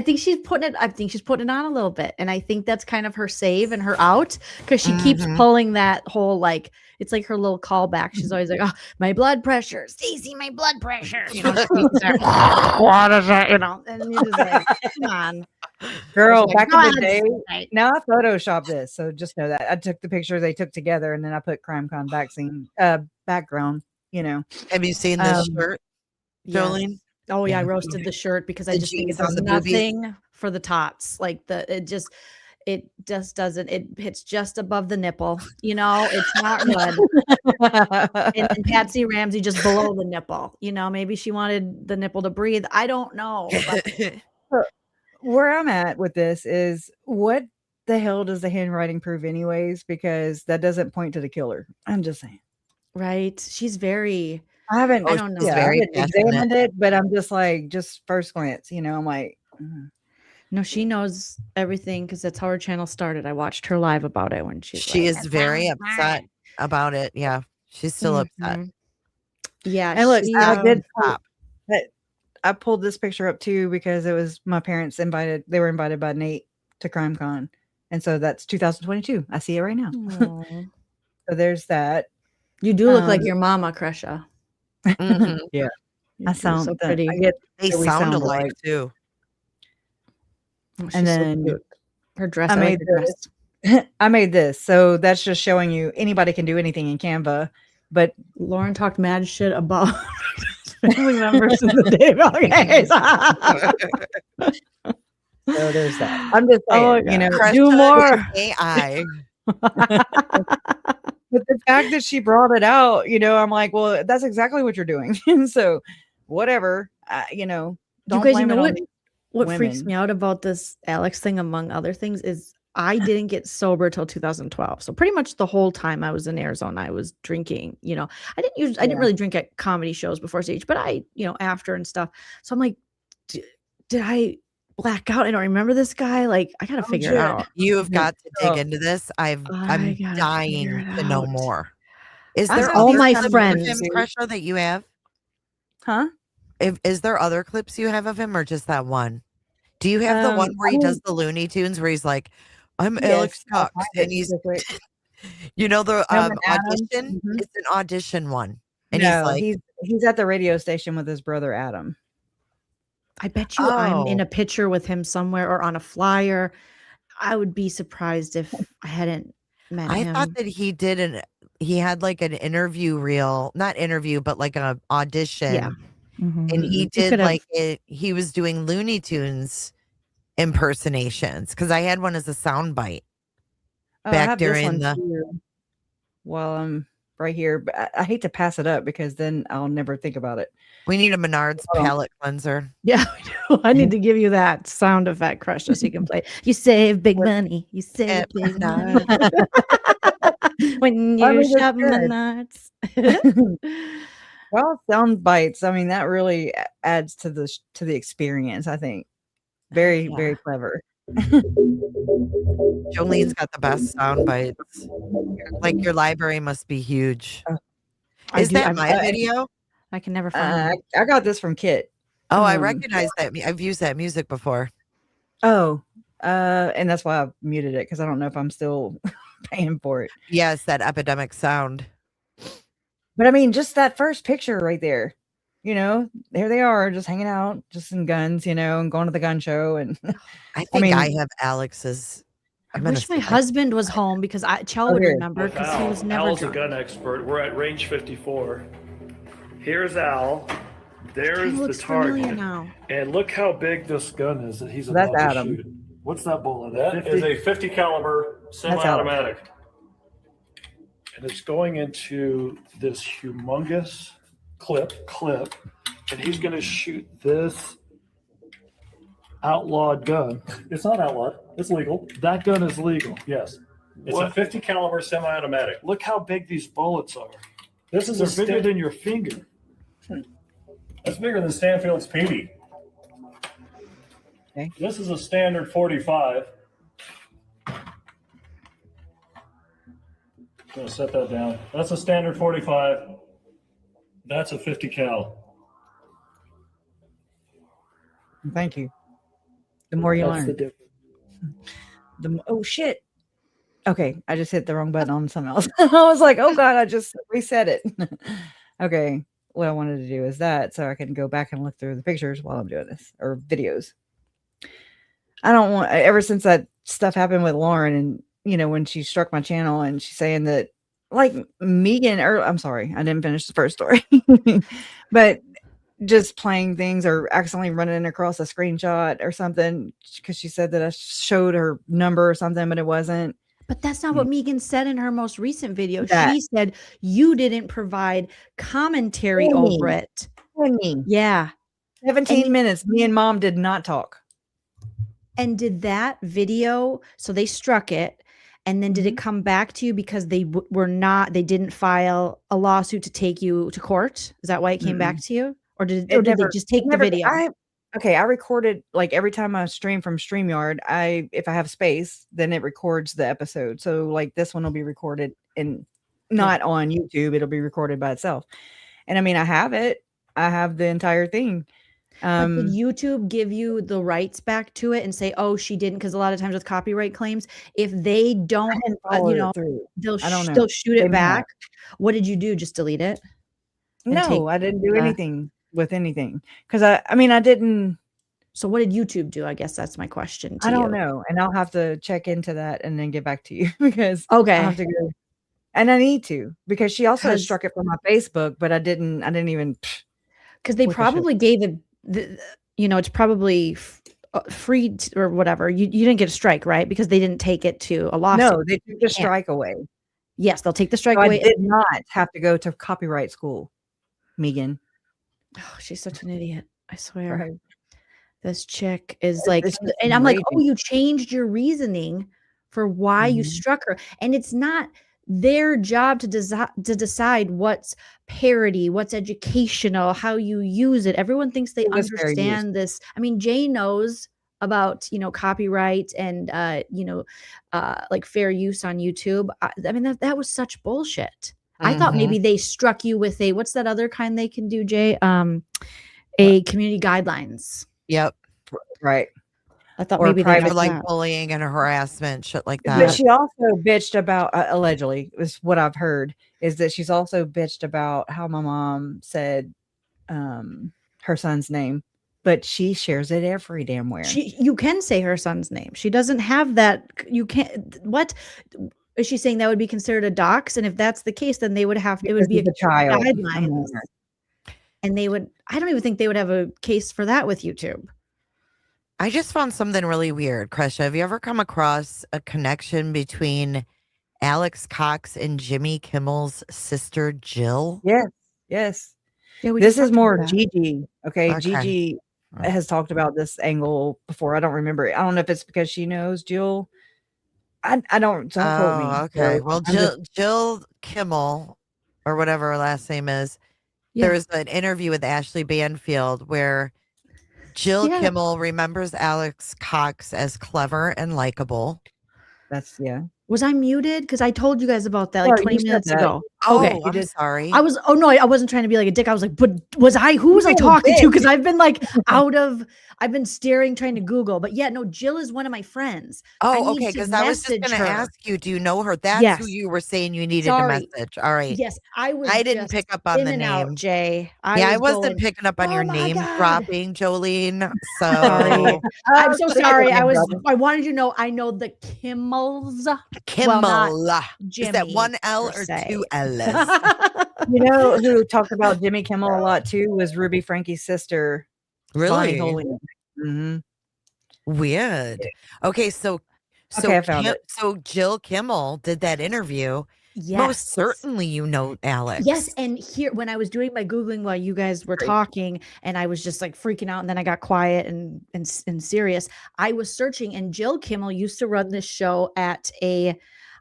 [SPEAKER 15] think she's putting it on a little bit. And I think that's kind of her save and her out, because she keeps pulling that whole, like, it's like her little callback. She's always like, oh, my blood pressure, Stacey, my blood pressure. She needs that, what is that? And you're just like, come on.
[SPEAKER 1] Girl,
[SPEAKER 15] She's like,
[SPEAKER 1] back in the
[SPEAKER 15] "God,
[SPEAKER 1] day,
[SPEAKER 15] right."
[SPEAKER 1] now I Photoshopped this, so just know that I took the picture they took together, and then I put CrimeCon background.
[SPEAKER 2] Have you seen this
[SPEAKER 1] Um,
[SPEAKER 2] shirt, Jolene?
[SPEAKER 15] Yes. Oh yeah, I
[SPEAKER 2] Yeah.
[SPEAKER 15] roasted the shirt because I
[SPEAKER 2] The
[SPEAKER 15] just think it
[SPEAKER 2] jeans on
[SPEAKER 15] does
[SPEAKER 2] the boobies?
[SPEAKER 15] nothing for the tots. Like it just doesn't. It hits just above the nipple. It's not good. and Patsy Ramsey just below the nipple. Maybe she wanted the nipple to breathe. I don't know. But
[SPEAKER 1] Where I'm at with this is, what the hell does the handwriting prove anyways? Because that doesn't point to the killer. I'm just saying.
[SPEAKER 15] right, she's very.
[SPEAKER 1] I haven't.
[SPEAKER 15] I don't know.
[SPEAKER 2] she's
[SPEAKER 1] I
[SPEAKER 2] very
[SPEAKER 1] haven't examined it, but I'm just like, just first glance. I'm like,
[SPEAKER 15] No, she knows everything because that's how her channel started. I watched her live about it when
[SPEAKER 2] She
[SPEAKER 15] like,
[SPEAKER 2] is very upset about it. Yeah, she's still upset.
[SPEAKER 15] Mhm. Yeah,
[SPEAKER 1] and look,
[SPEAKER 15] she,
[SPEAKER 1] I did.
[SPEAKER 2] Stop.
[SPEAKER 1] I pulled this picture up too because it was my parents invited. They were invited by Nate to CrimeCon, and so that's 2022. I see it right now.
[SPEAKER 15] Aw.
[SPEAKER 1] So there's that.
[SPEAKER 15] You do look like your mama, Kresha.
[SPEAKER 2] Mhm.
[SPEAKER 1] Yeah,
[SPEAKER 15] You
[SPEAKER 1] I
[SPEAKER 15] do,
[SPEAKER 1] sound
[SPEAKER 15] so
[SPEAKER 1] I
[SPEAKER 15] pretty.
[SPEAKER 1] get
[SPEAKER 2] They
[SPEAKER 1] that we
[SPEAKER 2] sound
[SPEAKER 1] sound
[SPEAKER 2] alike
[SPEAKER 1] alike.
[SPEAKER 2] too.
[SPEAKER 15] Oh, she's
[SPEAKER 1] And
[SPEAKER 15] so
[SPEAKER 1] then
[SPEAKER 15] cute. Her dress.
[SPEAKER 1] I
[SPEAKER 15] I like
[SPEAKER 1] made
[SPEAKER 15] her dress.
[SPEAKER 1] this. I made this. So that's just showing you anybody can do anything in Canva. But
[SPEAKER 15] Lauren talked mad shit about family members in the day. Okay.
[SPEAKER 1] So there's that. I'm just
[SPEAKER 15] Oh,
[SPEAKER 1] saying,
[SPEAKER 2] Kresha
[SPEAKER 15] do
[SPEAKER 2] is
[SPEAKER 15] more.
[SPEAKER 2] AI.
[SPEAKER 1] but the fact that she brought it out, I'm like, well, that's exactly what you're doing. And so whatever, don't
[SPEAKER 15] You guys
[SPEAKER 1] blame
[SPEAKER 15] know
[SPEAKER 1] it on
[SPEAKER 15] what?
[SPEAKER 1] these
[SPEAKER 15] What freaks
[SPEAKER 1] women.
[SPEAKER 15] me out about this Alex thing, among other things, is I didn't get sober till 2012. So pretty much the whole time I was in Arizona, I was drinking. I didn't really drink at comedy shows before stage, but I, after and stuff. So I'm like, did I black out? I don't remember this guy. Like, I gotta figure it out.
[SPEAKER 2] You have got to dig
[SPEAKER 1] Oh.
[SPEAKER 2] into this. I'm
[SPEAKER 15] I gotta
[SPEAKER 2] dying
[SPEAKER 15] figure it
[SPEAKER 2] to know
[SPEAKER 15] out.
[SPEAKER 2] more. Is
[SPEAKER 15] Ask
[SPEAKER 2] there
[SPEAKER 15] all
[SPEAKER 2] other
[SPEAKER 15] my
[SPEAKER 2] clips of
[SPEAKER 15] friends.
[SPEAKER 2] him, Kresha, that you have?
[SPEAKER 1] Huh?
[SPEAKER 2] Is there other clips you have of him, or just that one? Do you have the one where he does the Looney Tunes where he's like, "I'm Alex
[SPEAKER 1] I'll
[SPEAKER 2] Cox,"
[SPEAKER 1] find
[SPEAKER 2] and
[SPEAKER 1] it
[SPEAKER 2] he's,
[SPEAKER 1] real quick.
[SPEAKER 2] the
[SPEAKER 1] Him and Adam.
[SPEAKER 2] audition?
[SPEAKER 1] Mhm.
[SPEAKER 2] It's an audition one, and
[SPEAKER 1] No,
[SPEAKER 2] he's like,
[SPEAKER 1] he's at the radio station with his brother Adam.
[SPEAKER 15] I bet you I'm in
[SPEAKER 2] "Oh,
[SPEAKER 15] a picture with him somewhere or on a flyer. I would be surprised if I hadn't. met
[SPEAKER 2] I
[SPEAKER 15] him.
[SPEAKER 2] thought that he had like an interview reel, not interview, but like an audition.
[SPEAKER 15] Yeah.
[SPEAKER 2] And he
[SPEAKER 15] You
[SPEAKER 2] did
[SPEAKER 15] could have-
[SPEAKER 2] like he was doing Looney Tunes impersonations because I had one as a soundbite
[SPEAKER 1] Oh, I
[SPEAKER 2] back
[SPEAKER 1] have this
[SPEAKER 2] during
[SPEAKER 1] one
[SPEAKER 2] the.
[SPEAKER 1] too while I'm right here, but I hate to pass it up because then I'll never think about it.
[SPEAKER 2] We need a Menards palette cleanser.
[SPEAKER 15] Yeah, we do. I need to give you that sound effect, Crush, so you can play. You save big money. You save big money. When
[SPEAKER 1] I
[SPEAKER 15] you
[SPEAKER 1] mean, it's
[SPEAKER 15] shop
[SPEAKER 1] good.
[SPEAKER 15] Menards.
[SPEAKER 1] Well, sound bites. I mean, that really adds to the experience. I think very very clever.
[SPEAKER 2] Jolene's got the best sound bites. Like your library must be huge. Is that my video?
[SPEAKER 15] I can never find it.
[SPEAKER 1] I got this from Kit.
[SPEAKER 2] Oh, I recognize that. I've used that music before.
[SPEAKER 1] Oh, and that's why I muted it because I don't know if I'm still paying for it.
[SPEAKER 2] Yes, that epidemic sound.
[SPEAKER 1] But I mean, just that first picture right there, there they are, just hanging out, just in guns, and going to the gun show. And
[SPEAKER 2] I think I have Alex's.
[SPEAKER 15] I wish my husband was home because Chell would remember because he was never
[SPEAKER 16] Al's a
[SPEAKER 15] drunk.
[SPEAKER 16] gun expert. We're at range 54. Here's Al. There's
[SPEAKER 15] He
[SPEAKER 16] the
[SPEAKER 15] looks familiar
[SPEAKER 16] target.
[SPEAKER 15] now.
[SPEAKER 16] And look how big this gun is that he's
[SPEAKER 1] That's
[SPEAKER 16] about to
[SPEAKER 1] Adam.
[SPEAKER 16] shoot. What's that bullet?
[SPEAKER 11] That is a 50 caliber semi-automatic.
[SPEAKER 16] And it's going into this humongous clip, and he's going to shoot this outlawed gun.
[SPEAKER 11] It's not outlawed. It's legal.
[SPEAKER 16] That gun is legal, yes.
[SPEAKER 11] It's a 50 caliber semi-automatic.
[SPEAKER 16] Look how big these bullets are.
[SPEAKER 11] This is
[SPEAKER 16] They're bigger than your finger.
[SPEAKER 11] That's bigger than Stanfield's PD.
[SPEAKER 1] Okay.
[SPEAKER 11] This is a standard 45. Gonna set that down. That's a standard 45. That's a 50 cal.
[SPEAKER 1] Thank you. The more you
[SPEAKER 16] That's
[SPEAKER 1] learn.
[SPEAKER 16] the difference.
[SPEAKER 1] Oh shit. Okay, I just hit the wrong button on something else. I was like, oh god, I just reset it. Okay, what I wanted to do is that so I can go back and look through the pictures while I'm doing this or videos. I don't want ever since that stuff happened with Lauren and when she struck my channel and she's saying that like Megan or I'm sorry, I didn't finish the first story. But just playing things or accidentally running across a screenshot or something because she said that I showed her number or something, but it wasn't.
[SPEAKER 15] But that's not what Megan said in her most recent video.
[SPEAKER 1] That-
[SPEAKER 15] She said you didn't provide commentary
[SPEAKER 1] Winnie.
[SPEAKER 15] over it.
[SPEAKER 1] Winnie.
[SPEAKER 15] Yeah.
[SPEAKER 1] 17 minutes. Me and mom did not talk.
[SPEAKER 15] And did that video, so they struck it, and then did it come back to you because they they didn't file a lawsuit to take you to court? Is that why it came back to you? Or did they just take the video?
[SPEAKER 1] I recorded like every time I stream from StreamYard, if I have space, then it records the episode. So like this one will be recorded and not on YouTube. It'll be recorded by itself. And I mean, I have it. I have the entire thing.
[SPEAKER 15] But did YouTube give you the rights back to it and say, "Oh, she didn't"? Because a lot of times with copyright claims, if they don't, they'll shoot it back. What did you do? Just delete it?
[SPEAKER 1] No, I didn't do anything with anything because I didn't.
[SPEAKER 15] So what did YouTube do? I guess that's my question.
[SPEAKER 1] I don't know, and I'll have to check into that and then get back to you because I have to go. And I need to because she also struck it from my Facebook, but I didn't even
[SPEAKER 15] because they probably gave it. It's probably free or whatever. You didn't get a strike, right? Because they didn't take it to a lawsuit.
[SPEAKER 1] No, they took the strike away.
[SPEAKER 15] Yes, they'll take the strike
[SPEAKER 1] So
[SPEAKER 15] away.
[SPEAKER 1] I did not have to go to copyright school, Megan.
[SPEAKER 15] Oh, she's such an idiot. I swear.
[SPEAKER 1] Right.
[SPEAKER 15] This chick is like, and I'm like, oh, you changed your reasoning for why you struck her. And it's not their job to decide what's parody, what's educational, how you use it. Everyone thinks they understand this. I mean, Jay knows about, copyright and, like fair use on YouTube. I mean, that was such bullshit. I thought maybe they struck you with what's that other kind they can do, Jay? A community guidelines.
[SPEAKER 2] Yep.
[SPEAKER 1] Right.
[SPEAKER 15] I thought
[SPEAKER 2] or
[SPEAKER 15] maybe they
[SPEAKER 2] private
[SPEAKER 15] had
[SPEAKER 2] like
[SPEAKER 15] that.
[SPEAKER 2] bullying and harassment, shit like
[SPEAKER 1] But
[SPEAKER 2] that.
[SPEAKER 1] she also bitched about allegedly is what I've heard is that she's also bitched about how my mom said her son's name, but she shares it every damn where.
[SPEAKER 15] You can say her son's name. She doesn't have that. You can't. What? Is she saying that would be considered a dox? And if that's the case, then they would have, it would
[SPEAKER 1] Because
[SPEAKER 15] be
[SPEAKER 1] he's a child.
[SPEAKER 15] guidelines. And they would, I don't even think they would have a case for that with YouTube.
[SPEAKER 2] I just found something really weird. Krisha, have you ever come across a connection between Alex Cox and Jimmy Kimmel's sister, Jill?
[SPEAKER 1] Yes. Yes.
[SPEAKER 15] Yeah, we
[SPEAKER 1] This
[SPEAKER 15] just
[SPEAKER 1] is
[SPEAKER 15] talked
[SPEAKER 1] more
[SPEAKER 15] about that.
[SPEAKER 1] Gigi. Okay.
[SPEAKER 2] Okay.
[SPEAKER 1] Gigi has talked about this angle before. I don't remember it. I don't know if it's because she knows Jill. I don't quote me.
[SPEAKER 2] Oh, okay.
[SPEAKER 1] So
[SPEAKER 2] Well,
[SPEAKER 1] I'm just-
[SPEAKER 2] Jill Kimmel, or whatever her last name is,
[SPEAKER 15] Yeah.
[SPEAKER 2] there was an interview with Ashley Banfield where Jill
[SPEAKER 15] Yeah.
[SPEAKER 2] Kimmel remembers Alex Cox as clever and likable.
[SPEAKER 1] That's
[SPEAKER 15] Was I muted? Because I told you guys about that like
[SPEAKER 1] Yeah,
[SPEAKER 15] 20
[SPEAKER 1] you said
[SPEAKER 15] minutes
[SPEAKER 1] that.
[SPEAKER 15] ago.
[SPEAKER 2] Oh,
[SPEAKER 15] Okay.
[SPEAKER 2] I'm sorry.
[SPEAKER 15] I was, oh no, I wasn't trying to be like a dick. I was like, but was I, who was I
[SPEAKER 1] You're a
[SPEAKER 15] talking to?
[SPEAKER 1] dick.
[SPEAKER 15] Because I've been like I've been staring, trying to Google. But yeah, no, Jill is one of my friends. I
[SPEAKER 2] Oh,
[SPEAKER 15] need
[SPEAKER 2] okay.
[SPEAKER 15] to
[SPEAKER 2] Because I was just
[SPEAKER 15] message
[SPEAKER 2] going to
[SPEAKER 15] her.
[SPEAKER 2] ask you, do you know her? That's
[SPEAKER 15] Yes.
[SPEAKER 2] who you were saying you needed
[SPEAKER 15] Sorry.
[SPEAKER 2] to message. All right.
[SPEAKER 15] Yes, I was.
[SPEAKER 2] I didn't
[SPEAKER 15] just
[SPEAKER 2] pick up on
[SPEAKER 15] in
[SPEAKER 2] the
[SPEAKER 15] and out,
[SPEAKER 2] name.
[SPEAKER 15] Jay.
[SPEAKER 2] I
[SPEAKER 15] was
[SPEAKER 2] wasn't
[SPEAKER 15] going,
[SPEAKER 2] picking up on your
[SPEAKER 15] "Oh my
[SPEAKER 2] name
[SPEAKER 15] God."
[SPEAKER 2] dropping, Jolene.
[SPEAKER 15] Sorry.
[SPEAKER 2] So
[SPEAKER 15] I'm so
[SPEAKER 1] Forget the
[SPEAKER 15] sorry.
[SPEAKER 1] name
[SPEAKER 15] I
[SPEAKER 1] dropping.
[SPEAKER 15] wanted you to know I know the Kimmels.
[SPEAKER 2] Kimmel.
[SPEAKER 15] Well, not
[SPEAKER 2] Is that
[SPEAKER 15] Jimmy,
[SPEAKER 2] one L
[SPEAKER 15] per
[SPEAKER 2] or
[SPEAKER 15] se.
[SPEAKER 2] two L's?
[SPEAKER 1] You know who talked about Jimmy Kimmel a lot too was Ruby Frankie's sister, Bonnie
[SPEAKER 2] Really?
[SPEAKER 1] Holy. Mm-hmm.
[SPEAKER 2] Weird. Okay, so
[SPEAKER 1] Okay, I found it.
[SPEAKER 2] so Jill Kimmel did that interview. Most
[SPEAKER 15] Yes.
[SPEAKER 2] certainly you know Alex.
[SPEAKER 15] Yes, and here when I was doing my googling while you guys were talking, and I was just like freaking out, and then I got quiet and serious. I was searching, and Jill Kimmel used to run this show at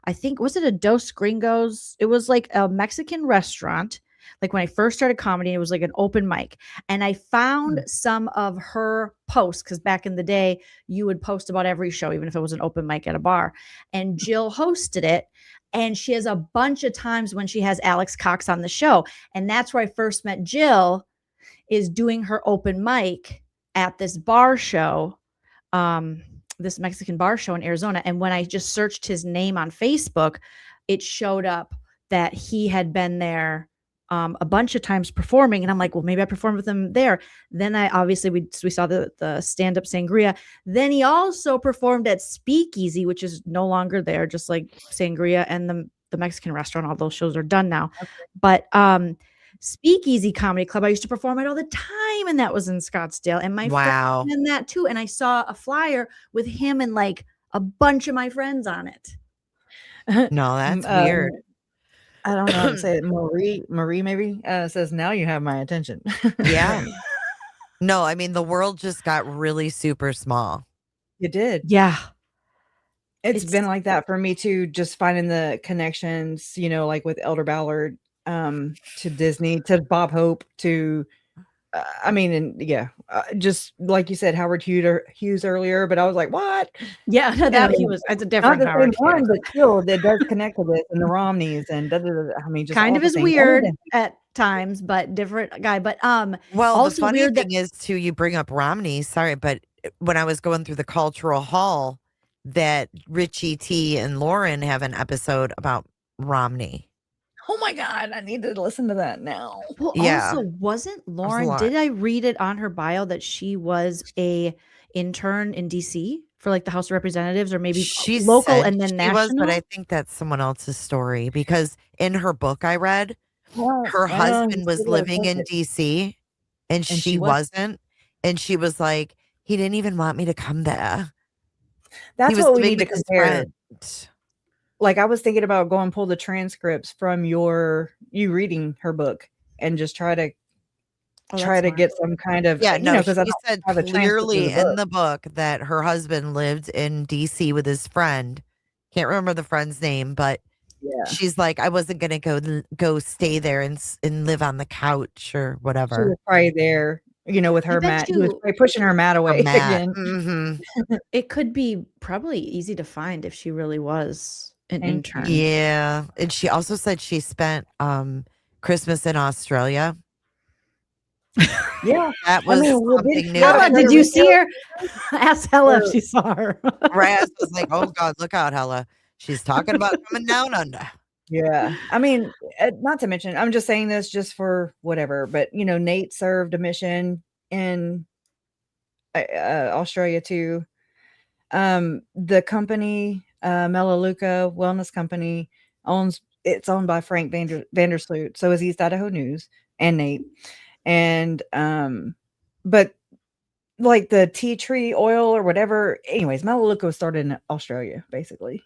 [SPEAKER 15] I think was it a Dos Gringos? It was like a Mexican restaurant. Like when I first started comedy, it was like an open mic, and I found some of her posts because back in the day, you would post about every show, even if it was an open mic at a bar. And Jill hosted it. And she has a bunch of times when she has Alex Cox on the show. And that's where I first met Jill, is doing her open mic at this bar show, this Mexican bar show in Arizona. And when I just searched his name on Facebook, it showed up that he had been there a bunch of times performing. And I'm like, well, maybe I performed with him there. Then I obviously we saw the stand-up Sangria. Then he also performed at Speakeasy, which is no longer there, just like Sangria and the Mexican restaurant. All those shows are done now. Okay. But Speakeasy Comedy Club, I used to perform at all the time, and that was in Scottsdale. And my friend in that too. And I saw a flyer with him and like a bunch of my friends on it.
[SPEAKER 2] No, that's weird.
[SPEAKER 1] I don't know how to say it. Marie maybe says, now you have my attention.
[SPEAKER 2] Yeah. No, I mean, the world just got really super small.
[SPEAKER 1] It did.
[SPEAKER 15] Yeah.
[SPEAKER 1] It's been like that for me too, just finding the connections, you know, like with Elder Ballard to Disney, to Bob Hope, to I mean, and yeah, just like you said, Howard Hughes earlier, but I was like, what?
[SPEAKER 15] Yeah, he was. It's a different
[SPEAKER 1] not the
[SPEAKER 15] Howard
[SPEAKER 1] same one,
[SPEAKER 15] Hughes.
[SPEAKER 1] but still, that does connect to this and the Romneys and I mean, just
[SPEAKER 15] kind
[SPEAKER 1] all
[SPEAKER 15] of
[SPEAKER 1] the
[SPEAKER 15] is
[SPEAKER 1] things.
[SPEAKER 15] weird at times, but different guy. But
[SPEAKER 2] well,
[SPEAKER 15] also
[SPEAKER 2] the funny
[SPEAKER 15] weird
[SPEAKER 2] thing is too, you bring up Romney. Sorry, but when I was going through the cultural hall, that Richie T and Lauren have an episode about Romney.
[SPEAKER 1] Oh my God, I need to listen to that now.
[SPEAKER 15] Well, also, wasn't Lauren, did I read it on her bio that she was a intern in DC for like the House of Representatives, or maybe
[SPEAKER 2] She
[SPEAKER 15] local
[SPEAKER 2] said
[SPEAKER 15] and then
[SPEAKER 2] she
[SPEAKER 15] national?
[SPEAKER 2] was, but I think that's someone else's story, because in her book I read, her husband was living in DC and she wasn't. And she was like, he didn't even want me to come there.
[SPEAKER 1] That's what we need to
[SPEAKER 2] with his
[SPEAKER 1] compare.
[SPEAKER 2] friend.
[SPEAKER 1] Like I was thinking about going pull the transcripts from you reading her book and just try to get some kind of because
[SPEAKER 2] she said clearly in the book that her husband lived in DC with his friend. Can't remember the friend's name, but she's like, I wasn't gonna go stay there and live on the couch or whatever.
[SPEAKER 1] She was probably there, with her mat. He was probably pushing her mat away again.
[SPEAKER 2] Mm-hmm.
[SPEAKER 15] It could be probably easy to find if she really was an intern.
[SPEAKER 2] Yeah, and she also said she spent Christmas in Australia.
[SPEAKER 1] Yeah,
[SPEAKER 2] that was something new.
[SPEAKER 15] Hella, did you see her? Ask Hella if she saw her.
[SPEAKER 2] Raz was like, "Oh God, look out, Hella! She's talking about coming down under."
[SPEAKER 1] Yeah, I mean, not to mention, I'm just saying this just for whatever, but Nate served a mission in Australia too. The company, Melaleuca Wellness Company it's owned by Frank Vandersloot. So is East Idaho News and Nate. And but like the tea tree oil or whatever. Anyways, Melaleuca was started in Australia, basically.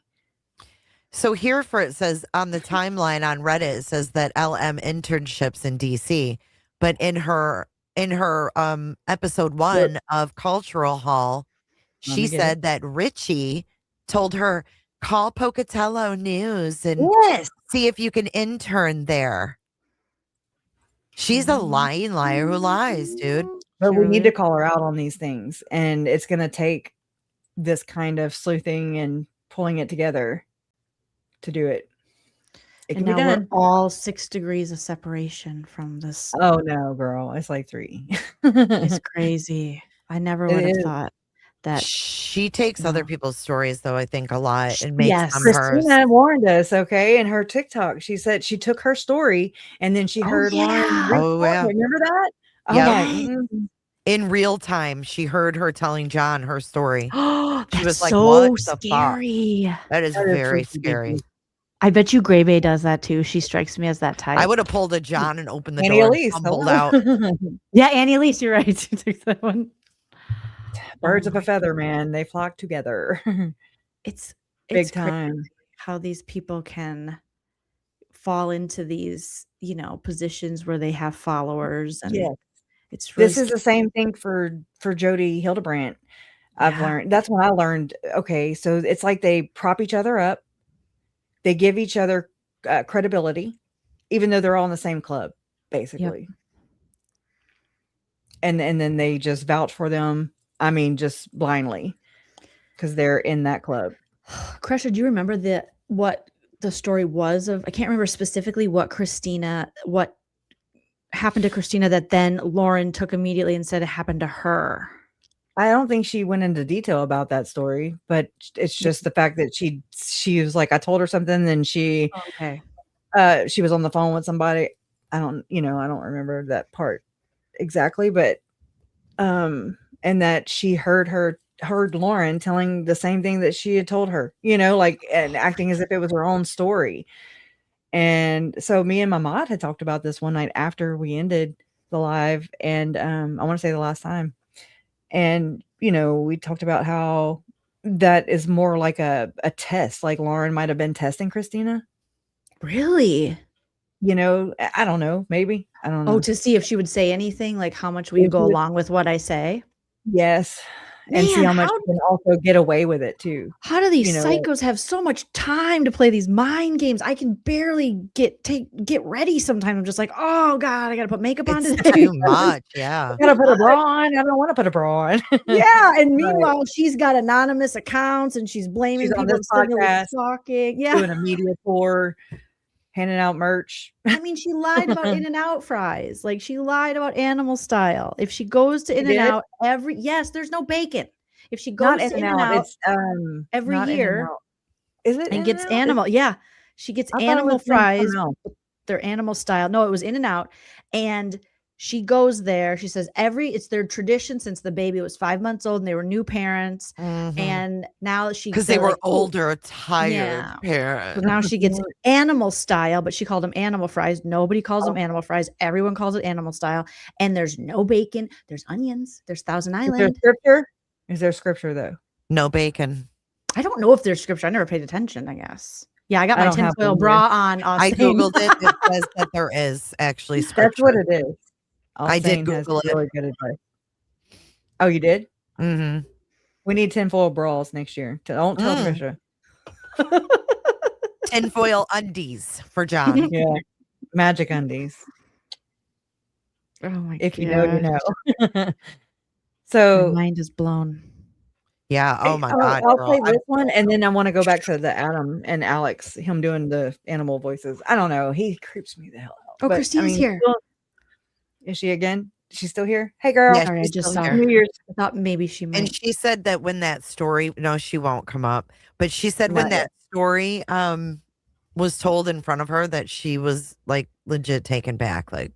[SPEAKER 2] So here it says on the timeline on Reddit, it says that LM internships in DC, but in her episode 1 of Cultural Hall, she said that Richie told her, call Pocatello News and see if you can intern there. She's a lying liar who lies, dude.
[SPEAKER 1] But we need to call her out on these things, and it's going to take this kind of sleuthing and pulling it together to do it. It can
[SPEAKER 15] And
[SPEAKER 1] be
[SPEAKER 15] now
[SPEAKER 1] done.
[SPEAKER 15] we're all 6 degrees of separation from this.
[SPEAKER 1] Oh no, girl, it's like 3.
[SPEAKER 15] It's crazy. I never would have thought that.
[SPEAKER 2] She takes other people's stories, though, I think a lot, and makes them hers.
[SPEAKER 1] Christina warned us, okay, in her TikTok. She said she took her story and then she heard Lauren. Remember that?
[SPEAKER 2] Yeah. In real time, she heard her telling John her story. She was like,
[SPEAKER 15] so
[SPEAKER 2] what the
[SPEAKER 15] scary.
[SPEAKER 2] fuck? That is very scary.
[SPEAKER 15] I bet you Gray Bay does that too. She strikes me as that type.
[SPEAKER 2] I would have pulled a John and opened the
[SPEAKER 1] Annie
[SPEAKER 2] door
[SPEAKER 1] Elise,
[SPEAKER 2] and tumbled
[SPEAKER 1] hello.
[SPEAKER 2] out.
[SPEAKER 15] Yeah, Annie Elise, you're right. She took that one.
[SPEAKER 1] Birds of a feather, man. They flock together.
[SPEAKER 15] It's
[SPEAKER 1] big
[SPEAKER 15] crazy
[SPEAKER 1] time.
[SPEAKER 15] how these people can fall into these, positions where they have followers, and it's really
[SPEAKER 1] This is the same thing for Jody Hildebrandt. I've learned. That's when I learned. Okay, so it's like they prop each other up. They give each other credibility, even though they're all in the same club, basically.
[SPEAKER 15] Yep.
[SPEAKER 1] And then they just vouch for them. I mean, just blindly, because they're in that club.
[SPEAKER 15] Crusher, do you remember what the story was of? I can't remember specifically what happened to Christina that then Lauren took immediately and said it happened to her.
[SPEAKER 1] I don't think she went into detail about that story, but it's just the fact that she was like, I told her something, then she was on the phone with somebody. I don't remember that part exactly, but and that she heard Lauren telling the same thing that she had told her, and acting as if it was her own story. And so me and my mod had talked about this one night after we ended the live, and I want to say the last time. And, we talked about how that is more like a test, like Lauren might have been testing Christina.
[SPEAKER 15] Really?
[SPEAKER 1] I don't know. Maybe. I don't know.
[SPEAKER 15] Oh, to see if she would say anything, like how much will you go along with what I say?
[SPEAKER 1] Yes. And see how much you can also get away with it too.
[SPEAKER 15] How do these psychos have so much time to play these mind games? I can barely get ready sometimes. I'm just like, oh God, I gotta put makeup on today.
[SPEAKER 2] Too much, yeah.
[SPEAKER 1] I gotta put a bra on. I don't want to put a bra on.
[SPEAKER 15] Yeah, and meanwhile, she's got anonymous accounts and she's blaming people
[SPEAKER 1] on this podcast,
[SPEAKER 15] talking. Yeah,
[SPEAKER 1] doing a media tour, handing out merch.
[SPEAKER 15] I mean, she lied about In-N-Out fries. Like she lied about Animal Style. If she goes to In-N-Out there's no bacon. If she goes to In-N-Out, it's every year,
[SPEAKER 1] is it?
[SPEAKER 15] And gets animal. Yeah, she gets animal fries. They're Animal Style. No, it was In-N-Out, and she goes there. She says it's their tradition since the baby was 5 months old and they were new parents. And now
[SPEAKER 2] because they were older, tired parents.
[SPEAKER 15] So now she gets Animal Style, but she called them animal fries. Nobody calls them animal fries. Everyone calls it Animal Style. And there's no bacon. There's onions. There's Thousand Island.
[SPEAKER 1] Is there scripture though?
[SPEAKER 2] No bacon.
[SPEAKER 15] I don't know if there's scripture. I never paid attention, I guess. Yeah, I got my tinfoil bra on.
[SPEAKER 2] I Googled it. It says that there is actually scripture.
[SPEAKER 1] That's what it is.
[SPEAKER 2] I did Google it.
[SPEAKER 1] Really good advice. Oh, you did?
[SPEAKER 2] Mm-hmm.
[SPEAKER 1] We need tinfoil bras next year. Don't tell Trisha.
[SPEAKER 2] Tinfoil undies for John.
[SPEAKER 1] Yeah. Magic undies.
[SPEAKER 15] Oh my god.
[SPEAKER 1] If you know, you know. So
[SPEAKER 15] my mind is blown.
[SPEAKER 2] Yeah. Oh my god.
[SPEAKER 1] I'll play this one, and then I want to go back to the Adam and Alex, him doing the animal voices. I don't know. He creeps me the hell out.
[SPEAKER 15] Oh, Christina's here.
[SPEAKER 1] Is she again? She's still here? Hey, girl.
[SPEAKER 2] Yeah,
[SPEAKER 15] Sorry, I just saw her.
[SPEAKER 1] New Year's.
[SPEAKER 15] I thought maybe she might.
[SPEAKER 2] And she said that when that story, no, she won't come up. But she said when that story was told in front of her that she was like legit taken back. Like,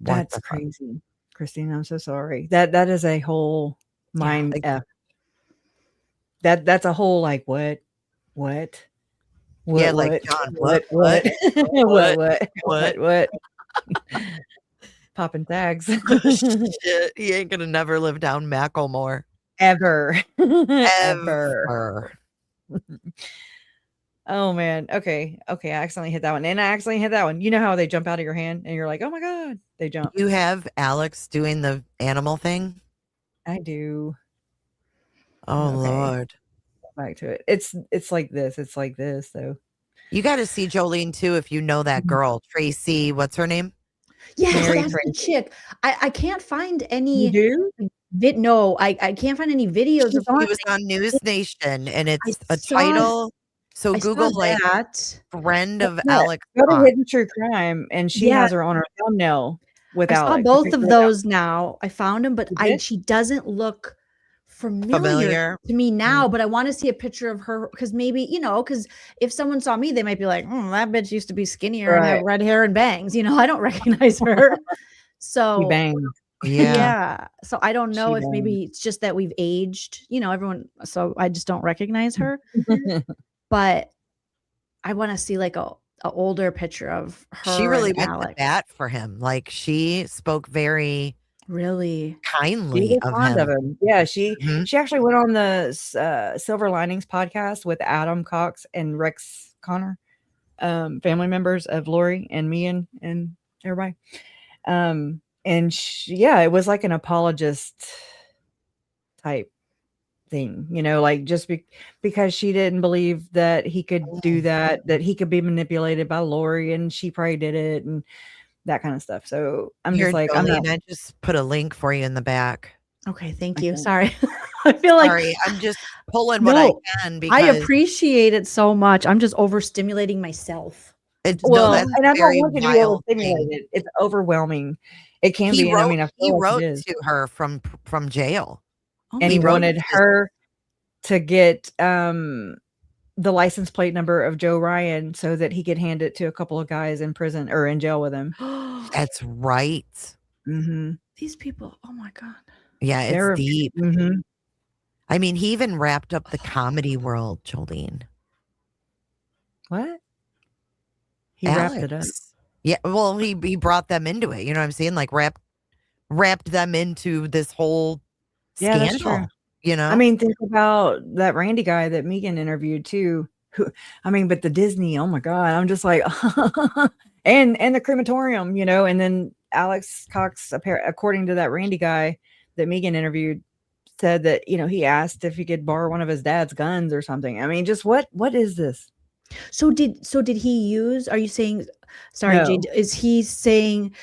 [SPEAKER 1] that's crazy, Christine. I'm so sorry. That is a whole mind F. That's a whole like what What?
[SPEAKER 2] Yeah, like John. What?
[SPEAKER 1] What? Popping tags.
[SPEAKER 2] Shit, he ain't gonna never live down Macklemore.
[SPEAKER 1] Ever.
[SPEAKER 2] Ever.
[SPEAKER 1] Oh man. Okay. I accidentally hit that one. And I accidentally hit that one. You know how they jump out of your hand and you're like, oh my God, they jump.
[SPEAKER 2] You have Alex doing the animal thing?
[SPEAKER 1] I do.
[SPEAKER 2] Oh Lord.
[SPEAKER 1] Back to it. It's like this. It's like this, though.
[SPEAKER 2] You got to see Jolene too if you know that girl. Tracy, what's her name?
[SPEAKER 15] Yes,
[SPEAKER 1] Mary
[SPEAKER 15] that's the
[SPEAKER 1] Tracy.
[SPEAKER 15] chick. I can't find any.
[SPEAKER 1] You do?
[SPEAKER 15] No, I can't find any videos of
[SPEAKER 2] She was on News Nation, and it's a
[SPEAKER 15] saw-
[SPEAKER 2] title. So
[SPEAKER 15] I saw
[SPEAKER 2] Google like
[SPEAKER 15] that.
[SPEAKER 2] friend of
[SPEAKER 1] Yeah,
[SPEAKER 2] Alex.
[SPEAKER 1] Go to
[SPEAKER 2] Cox.
[SPEAKER 1] Hidden True Crime, and she
[SPEAKER 15] Yeah.
[SPEAKER 1] has her on her thumbnail with
[SPEAKER 15] I
[SPEAKER 1] Alex.
[SPEAKER 15] saw both of those now. I found them, but
[SPEAKER 1] You did?
[SPEAKER 15] she doesn't look familiar
[SPEAKER 2] Familiar?
[SPEAKER 15] to me now. But I want to see a picture of her because maybe, because if someone saw me, they might be like, that bitch used to be skinnier and have
[SPEAKER 1] Right.
[SPEAKER 15] red hair and bangs. I don't recognize her.
[SPEAKER 1] She
[SPEAKER 15] So
[SPEAKER 1] banged.
[SPEAKER 15] yeah. So I don't know
[SPEAKER 1] She
[SPEAKER 15] if maybe it's just that we've aged, everyone. So I just don't recognize her. But I want to see like a older picture of her.
[SPEAKER 2] She really
[SPEAKER 15] and
[SPEAKER 2] went to
[SPEAKER 15] Alex.
[SPEAKER 2] bat for him. Like she spoke very
[SPEAKER 15] Really
[SPEAKER 1] She
[SPEAKER 2] kindly
[SPEAKER 1] was
[SPEAKER 2] of
[SPEAKER 1] fond
[SPEAKER 2] him.
[SPEAKER 1] of him. Yeah, she
[SPEAKER 2] Mhm.
[SPEAKER 1] actually went on the Silver Linings podcast with Adam Cox and Rex Connor, family members of Lori and me and everybody. And it was like an apologist type thing, like just because she didn't believe that he could do that he could be manipulated by Lori, and she probably did it and that kind of stuff. So I'm
[SPEAKER 2] Here,
[SPEAKER 1] just like, I'm not.
[SPEAKER 2] Jolene, I just put a link for you in the back.
[SPEAKER 15] Okay, thank you. Sorry. I feel like
[SPEAKER 2] Sorry, I'm just pulling what I can because
[SPEAKER 15] I appreciate it so much. I'm just overstimulating myself.
[SPEAKER 2] it's
[SPEAKER 1] Well,
[SPEAKER 2] that's
[SPEAKER 1] and I don't
[SPEAKER 2] very
[SPEAKER 1] want you to be
[SPEAKER 2] wild
[SPEAKER 1] overstimulated. It's overwhelming. It can
[SPEAKER 2] He
[SPEAKER 1] be. And I
[SPEAKER 2] wrote,
[SPEAKER 1] mean, I
[SPEAKER 2] he
[SPEAKER 1] feel like
[SPEAKER 2] wrote
[SPEAKER 1] it is.
[SPEAKER 2] to her from jail.
[SPEAKER 1] And he
[SPEAKER 2] wrote
[SPEAKER 1] wanted
[SPEAKER 2] to-
[SPEAKER 1] her to get the license plate number of Joe Ryan so that he could hand it to a couple of guys in prison or in jail with him.
[SPEAKER 2] That's right.
[SPEAKER 1] Mm-hmm.
[SPEAKER 15] These people, oh my God.
[SPEAKER 2] Yeah, it's deep.
[SPEAKER 1] Mm-hmm.
[SPEAKER 2] I mean, he even wrapped up the comedy world, Jolene.
[SPEAKER 1] What? He wrapped it up.
[SPEAKER 2] Yeah, well, he brought them into it. You know what I'm saying? Like wrapped them into this whole
[SPEAKER 1] Yeah, that's
[SPEAKER 2] scandal.
[SPEAKER 1] true.
[SPEAKER 2] You know?
[SPEAKER 1] I mean, think about that Randy guy that Megan interviewed too. But the Disney, oh my God, I'm just like, and the crematorium, and then Alex Cox, according to that Randy guy that Megan interviewed, said that, he asked if he could borrow one of his dad's guns or something. I mean, just what is this?
[SPEAKER 15] So did he use, are you saying, sorry,
[SPEAKER 1] No.
[SPEAKER 15] Jade,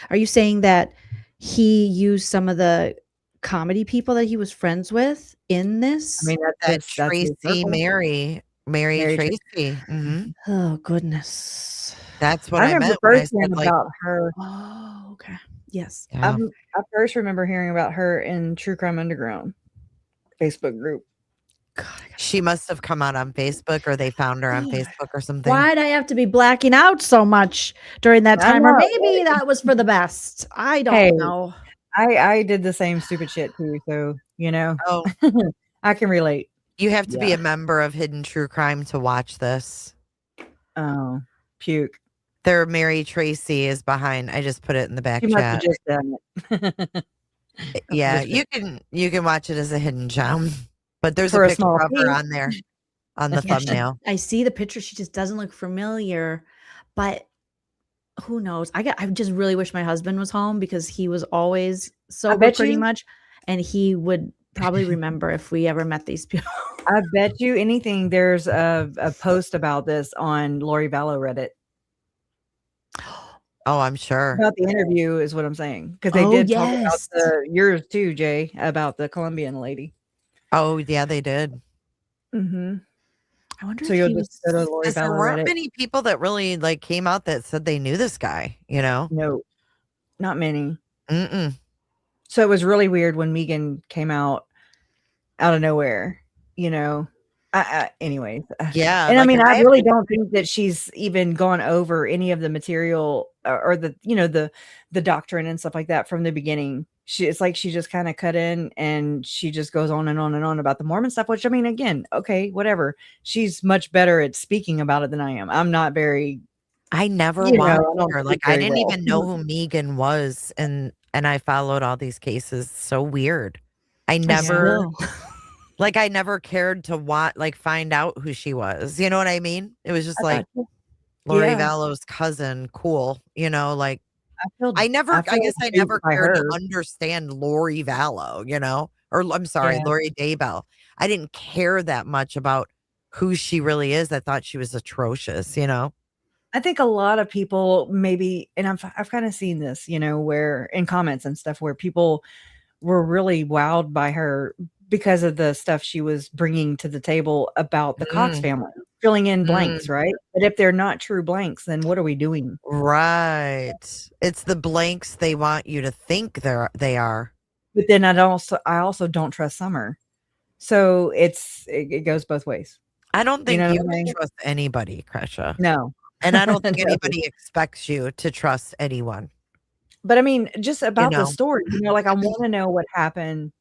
[SPEAKER 15] are you saying that he used some of the comedy people that he was friends with in this?
[SPEAKER 1] I mean, that's
[SPEAKER 2] Tracy, Mary Tracy. Mhm.
[SPEAKER 15] Oh goodness.
[SPEAKER 2] That's what
[SPEAKER 1] I
[SPEAKER 2] I
[SPEAKER 1] remember
[SPEAKER 2] meant when I
[SPEAKER 1] first
[SPEAKER 2] said
[SPEAKER 1] hearing
[SPEAKER 2] like,
[SPEAKER 1] about her.
[SPEAKER 15] Oh, okay. Yes.
[SPEAKER 2] yeah.
[SPEAKER 1] I first remember hearing about her in True Crime Underground Facebook group.
[SPEAKER 2] She must have come out on Facebook, or they found her on Facebook or something.
[SPEAKER 15] Why'd I have to be blacking out so much during that
[SPEAKER 1] I
[SPEAKER 15] time? Or
[SPEAKER 1] know,
[SPEAKER 15] maybe that was for the best. I don't know.
[SPEAKER 1] I did the same stupid shit too, so
[SPEAKER 2] Oh,
[SPEAKER 1] I can relate.
[SPEAKER 2] you have to be
[SPEAKER 1] Yeah.
[SPEAKER 2] a member of Hidden True Crime to watch this.
[SPEAKER 1] Oh, puke.
[SPEAKER 2] Their Mary Tracy is behind. I just put it in the back
[SPEAKER 1] She must have
[SPEAKER 2] chat.
[SPEAKER 1] just done it.
[SPEAKER 2] Yeah,
[SPEAKER 1] Just
[SPEAKER 2] you can watch it as a hidden gem, but there's
[SPEAKER 1] For
[SPEAKER 2] a
[SPEAKER 1] a
[SPEAKER 2] picture
[SPEAKER 1] small
[SPEAKER 2] of her
[SPEAKER 1] fee.
[SPEAKER 2] on there on the
[SPEAKER 15] Yeah,
[SPEAKER 2] thumbnail.
[SPEAKER 15] I see the picture. She just doesn't look familiar, but who knows? I just really wish my husband was home because he was always sober
[SPEAKER 1] bet
[SPEAKER 15] pretty
[SPEAKER 1] you-
[SPEAKER 15] much, and he would probably remember if we ever met these people.
[SPEAKER 1] I bet you anything there's a post about this on Lori Vallow Reddit.
[SPEAKER 2] Oh, I'm sure.
[SPEAKER 1] About the interview is what I'm saying. Because they
[SPEAKER 15] Oh,
[SPEAKER 1] did talk about
[SPEAKER 15] yes.
[SPEAKER 1] yours too, Jay, about the Colombian lady.
[SPEAKER 2] Oh, yeah, they did.
[SPEAKER 1] Mm-hmm.
[SPEAKER 15] I wonder
[SPEAKER 1] So
[SPEAKER 15] if
[SPEAKER 1] you'll
[SPEAKER 15] he
[SPEAKER 1] just
[SPEAKER 15] was.
[SPEAKER 1] go to Lori
[SPEAKER 2] 'Cause there
[SPEAKER 1] Vallow
[SPEAKER 2] weren't
[SPEAKER 1] Reddit.
[SPEAKER 2] many people that really like came out that said they knew this guy. You know?
[SPEAKER 1] No, not many.
[SPEAKER 2] Mm-mm.
[SPEAKER 1] So it was really weird when Megan came out of nowhere. Anyways,
[SPEAKER 2] Yeah,
[SPEAKER 1] and I
[SPEAKER 2] like
[SPEAKER 1] mean, I
[SPEAKER 2] I
[SPEAKER 1] really don't think that she's even gone over any of the material or the, the doctrine and stuff like that from the beginning. It's like she just kind of cut in and she just goes on and on and on about the Mormon stuff, which I mean, again, okay, whatever. She's much better at speaking about it than I am. I'm not very.
[SPEAKER 2] I never
[SPEAKER 1] I
[SPEAKER 2] watched
[SPEAKER 1] don't
[SPEAKER 2] her.
[SPEAKER 1] speak
[SPEAKER 2] Like I
[SPEAKER 1] very
[SPEAKER 2] didn't
[SPEAKER 1] well.
[SPEAKER 2] even know who Megan was, and I followed all these cases. So weird. I never like I never cared to find out who she was. You know what I mean? It was just like Lori
[SPEAKER 1] Yeah.
[SPEAKER 2] Vallow's cousin, cool. Like
[SPEAKER 1] I
[SPEAKER 2] guess I
[SPEAKER 1] duped
[SPEAKER 2] never
[SPEAKER 1] by
[SPEAKER 2] cared to
[SPEAKER 1] her.
[SPEAKER 2] understand Lori Vallow, or I'm sorry,
[SPEAKER 1] Yeah.
[SPEAKER 2] Lori Daybell. I didn't care that much about who she really is. I thought she was atrocious,
[SPEAKER 1] I think a lot of people maybe, and I've kind of seen this, where in comments and stuff where people were really wowed by her because of the stuff she was bringing to the table about the Cox family, filling in blanks, right? But if they're not true blanks, then what are we doing?
[SPEAKER 2] Right. It's the blanks they want you to think they are.
[SPEAKER 1] But then I also don't trust Summer. So it goes both ways.
[SPEAKER 2] I don't think
[SPEAKER 1] know
[SPEAKER 2] you
[SPEAKER 1] what I
[SPEAKER 2] can
[SPEAKER 1] mean?
[SPEAKER 2] trust anybody, Kresha.
[SPEAKER 1] No.
[SPEAKER 2] And I don't think
[SPEAKER 1] No.
[SPEAKER 2] anybody expects you to trust anyone.
[SPEAKER 1] But I mean, just about the
[SPEAKER 2] know?
[SPEAKER 1] story, like I want to know what happened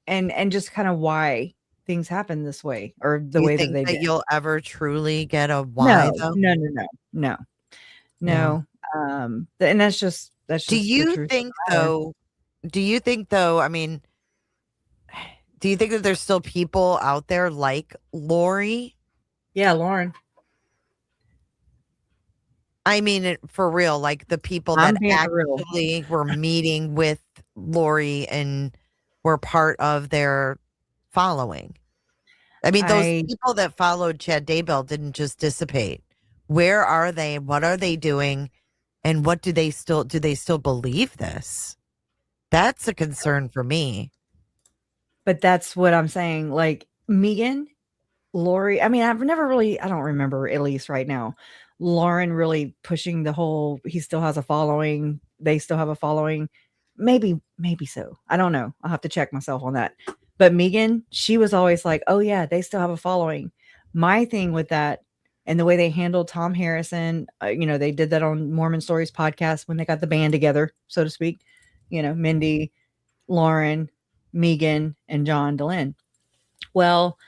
[SPEAKER 1] and just kind of why things happen this way or the
[SPEAKER 2] Do you
[SPEAKER 1] way
[SPEAKER 2] think
[SPEAKER 1] that they did.
[SPEAKER 2] you'll ever truly get a why though?
[SPEAKER 1] No. And that's just
[SPEAKER 2] Do you think though, I mean, do you think that there's still people out there like Lori?
[SPEAKER 1] Yeah, Lauren.
[SPEAKER 2] I mean, for real, like the people that actually were meeting with Lori and were part of their following. I mean, those people that followed Chad Daybell didn't just dissipate. Where are they? What are they doing? And what do they still believe this? That's a concern for me.
[SPEAKER 1] But that's what I'm saying. Like Megan, Lori, I mean, I don't remember, at least right now, Lauren really pushing the whole, he still has a following. They still have a following. Maybe so. I don't know. I'll have to check myself on that. But Megan, she was always like, oh yeah, they still have a following. My thing with that and the way they handled Tom Harrison, they did that on Mormon Stories podcast when they got the band together, so to speak, Mindy, Lauren, Megan, and John DeLynn. Well,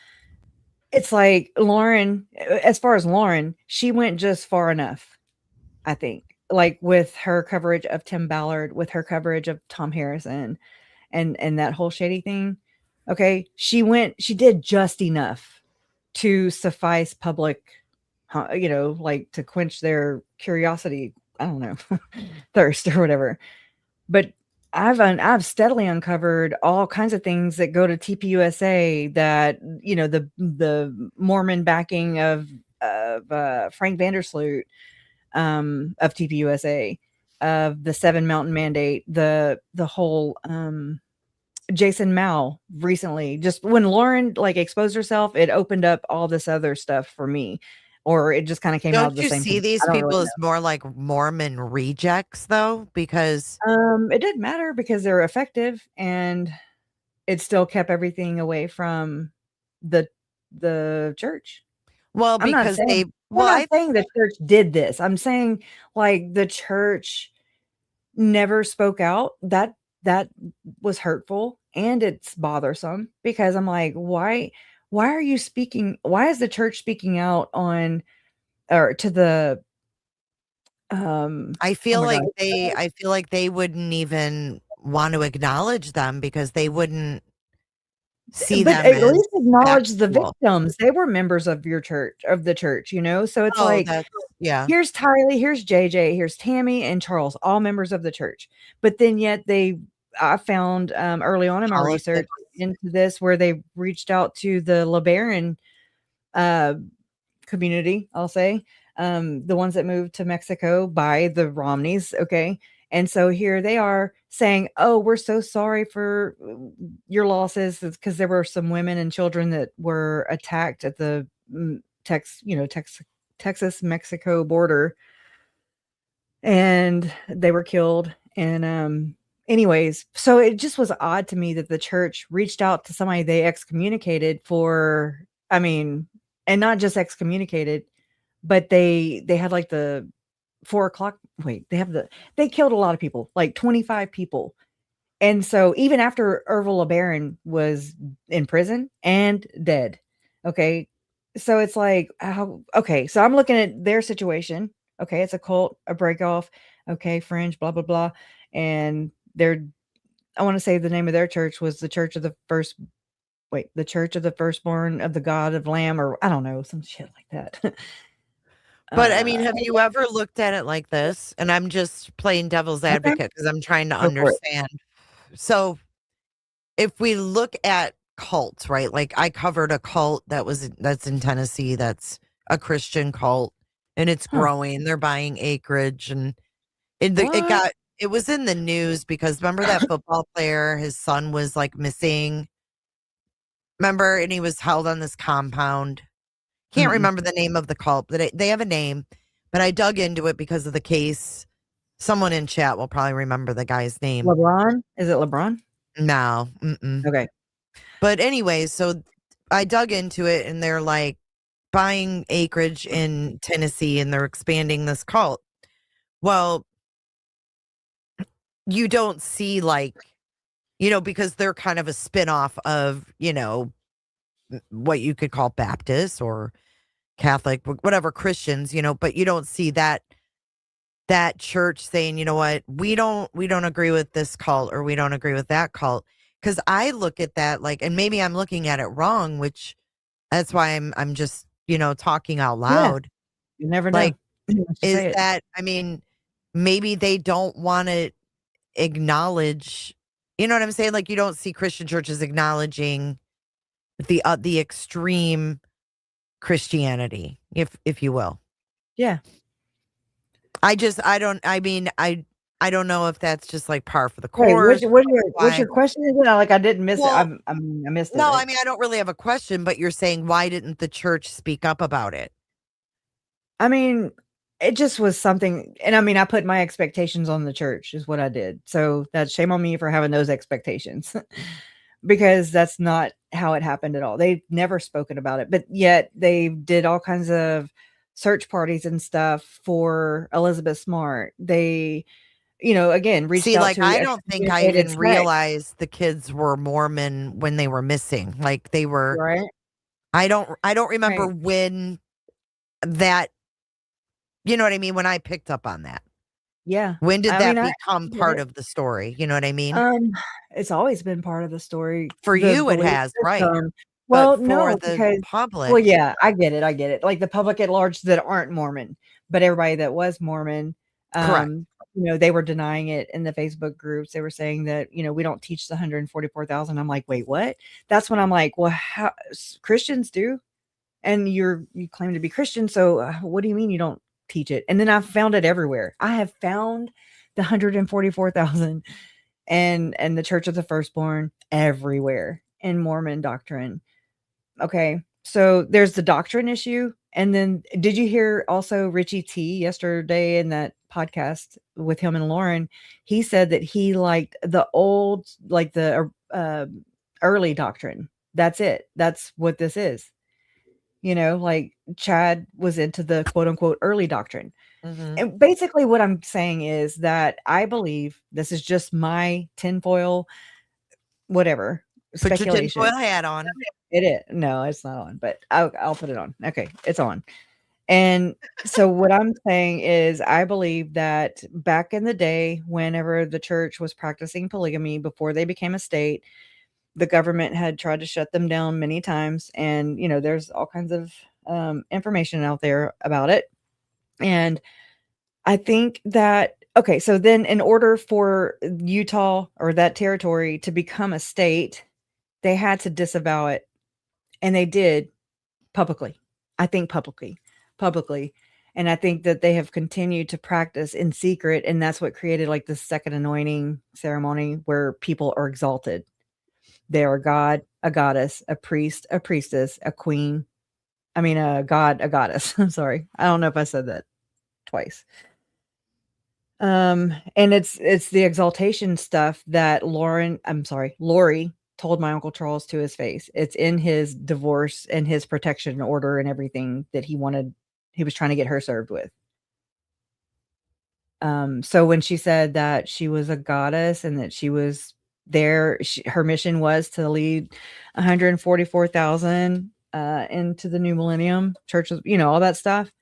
[SPEAKER 1] it's like Lauren, as far as Lauren, she went just far enough, I think, like with her coverage of Tim Ballard, with her coverage of Tom Harrison and that whole shady thing. Okay. She did just enough to suffice public, like to quench their curiosity. I don't know, thirst or whatever. But I've steadily uncovered all kinds of things that go to TPUSA that, the Mormon backing of Frank Vandersloot, of TPUSA, of the Seven Mountain Mandate, the whole, Jason Mao recently, just when Lauren like exposed herself, it opened up all this other stuff for me, or it just kind of came out of the same
[SPEAKER 2] Don't you see
[SPEAKER 1] thing.
[SPEAKER 2] these
[SPEAKER 1] I don't
[SPEAKER 2] people
[SPEAKER 1] really
[SPEAKER 2] as more like Mormon rejects though? Because
[SPEAKER 1] it didn't matter because they're effective and it still kept everything away from the church.
[SPEAKER 2] Well,
[SPEAKER 1] I'm not
[SPEAKER 2] because
[SPEAKER 1] saying, I'm not saying the church did this. I'm saying like the church never spoke out. That was hurtful and it's bothersome because I'm like, why are you speaking? Why is the church speaking out on or to the
[SPEAKER 2] I feel like they wouldn't even want to acknowledge them because they wouldn't see
[SPEAKER 1] but
[SPEAKER 2] them
[SPEAKER 1] at
[SPEAKER 2] as
[SPEAKER 1] least acknowledge the
[SPEAKER 2] factual.
[SPEAKER 1] victims. They were members of the church, so it's like,
[SPEAKER 2] yeah,
[SPEAKER 1] here's Tylee, here's JJ, here's Tammy and Charles, all members of the church. But then yet I found early on in my research into this where they reached out to the LeBaron community, I'll say, the ones that moved to Mexico by the Romneys. Okay. And so here they are saying, oh, we're so sorry for your losses because there were some women and children that were attacked at the Texas-Mexico border. And they were killed. And anyways, so it just was odd to me that the church reached out to somebody they excommunicated for I mean, and not just excommunicated, but they had like the 4 o'clock. Wait, they killed a lot of people, like 25 people. And so even after Ervil LeBaron was in prison and dead, okay, so it's like, okay, so I'm looking at their situation. Okay, it's a cult, a break off, okay, fringe, blah, blah, blah. And I want to say the name of their church was the Church of the the Church of the Firstborn of the God of Lamb, or I don't know, some shit like that.
[SPEAKER 2] But I mean, have you ever looked at it like this? And I'm just playing devil's advocate because I'm trying to
[SPEAKER 1] Go for it.
[SPEAKER 2] understand. So if we look at cults, right? Like I covered a cult that's in Tennessee, that's a Christian cult, and it's growing. They're buying acreage, and it was in the news because remember that football player, his son was like missing. Remember, and he was held on this compound. Can't remember the name of the cult, but they have a name. But I dug into it because of the case. Someone in chat will probably remember the guy's name.
[SPEAKER 1] LeBron? Is it LeBron?
[SPEAKER 2] No.
[SPEAKER 1] Okay.
[SPEAKER 2] But anyway, so I dug into it, and they're like buying acreage in Tennessee, and they're expanding this cult. Well, you don't see because they're kind of a spinoff of, what you could call Baptist or Catholic, whatever, Christians, but you don't see that church saying, you know what, we don't agree with this cult or we don't agree with that cult. Because I look at that and maybe I'm looking at it wrong, which that's why I'm just, talking out loud.
[SPEAKER 1] Yeah. You never know.
[SPEAKER 2] Is that, I mean, maybe they don't want to acknowledge, you know what I'm saying? Like you don't see Christian churches acknowledging the extreme Christianity, if you will.
[SPEAKER 1] Yeah.
[SPEAKER 2] I don't know if that's just like par for the course.
[SPEAKER 1] What's your question? I didn't miss it. I missed it.
[SPEAKER 2] No, I mean, I don't really have a question, but you're saying, why didn't the church speak up about it?
[SPEAKER 1] I mean, it just was something, and I mean, I put my expectations on the church is what I did. So that's shame on me for having those expectations because that's not how it happened at all. They've never spoken about it, but yet they did all kinds of search parties and stuff for Elizabeth Smart. They, again, reached out to.
[SPEAKER 2] I don't think I even realized the kids were Mormon when they were missing. Like they were,
[SPEAKER 1] right?
[SPEAKER 2] I don't remember when that, you know what I mean? When I picked up on that.
[SPEAKER 1] Yeah.
[SPEAKER 2] When did that become part of the story? You know what I mean?
[SPEAKER 1] It's always been part of the story.
[SPEAKER 2] For you, it has, right?
[SPEAKER 1] Well,
[SPEAKER 2] but for
[SPEAKER 1] no,
[SPEAKER 2] the
[SPEAKER 1] because
[SPEAKER 2] public.
[SPEAKER 1] Well, yeah, I get it. Like the public at large that aren't Mormon, but everybody that was Mormon,
[SPEAKER 2] correct.
[SPEAKER 1] They were denying it in the Facebook groups. They were saying that, we don't teach the 144,000. I'm like, wait, what? That's when I'm like, well, how Christians do? And you claim to be Christian. So what do you mean you don't teach it? And then I found it everywhere. I have found the 144,000 and the Church of the Firstborn everywhere in Mormon doctrine. Okay. So there's the doctrine issue. And then did you hear also Richie T yesterday in that podcast with him and Lauren? He said that he liked the old, like the early doctrine. That's it. That's what this is. Like Chad was into the quote unquote early doctrine.
[SPEAKER 2] Mm-hmm.
[SPEAKER 1] And basically what I'm saying is that I believe this is just my tinfoil, whatever.
[SPEAKER 2] Put your tinfoil hat on.
[SPEAKER 1] It is. No, it's not on, but I'll put it on. Okay, it's on. And so what I'm saying is I believe that back in the day, whenever the church was practicing polygamy before they became a state, the government had tried to shut them down many times. And, there's all kinds of information out there about it. And I think that, okay, so then in order for Utah or that territory to become a state, they had to disavow it. And they did publicly. I think publicly. And I think that they have continued to practice in secret. And that's what created like the second anointing ceremony where people are exalted. They are a god, a goddess, a priest, a priestess, a queen. I mean, a god, a goddess. I'm sorry. I don't know if I said that twice. And it's the exaltation stuff that Lori told my Uncle Charles to his face. It's in his divorce and his protection order and everything that he was trying to get her served with. So when she said that she was a goddess and that she was there, her mission was to lead 144,000 into the new millennium, churches, all that stuff.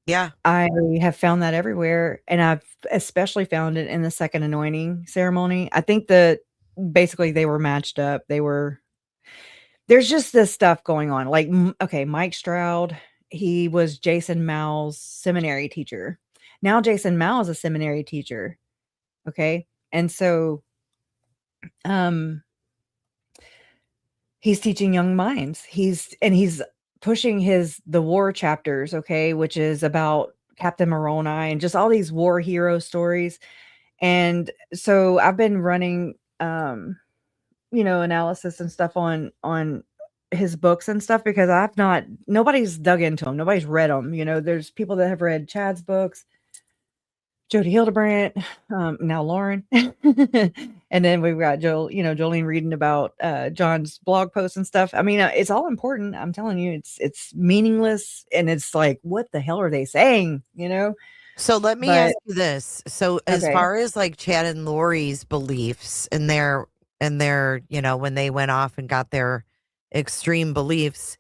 [SPEAKER 2] Yeah.
[SPEAKER 1] I have found that everywhere, and I've especially found it in the second anointing ceremony. I think that basically they were matched up. There's just this stuff going on. Like, okay, Mike Stroud, he was Jason Mao's seminary teacher. Now Jason Mao is a seminary teacher. Okay. And so he's teaching young minds. He's pushing the war chapters, okay, which is about Captain Moroni and just all these war hero stories. And so I've been running analysis and stuff on his books and stuff, because nobody's dug into them. Nobody's read them. There's people that have read Chad's books, Jody Hildebrandt, now Lauren. And then we've got Jolene reading about John's blog posts and stuff. I mean, it's all important. I'm telling you, it's meaningless. And it's like, what the hell are they saying?
[SPEAKER 2] So let me ask you this. So as far as like Chad and Lori's beliefs and their, when they went off and got their extreme beliefs,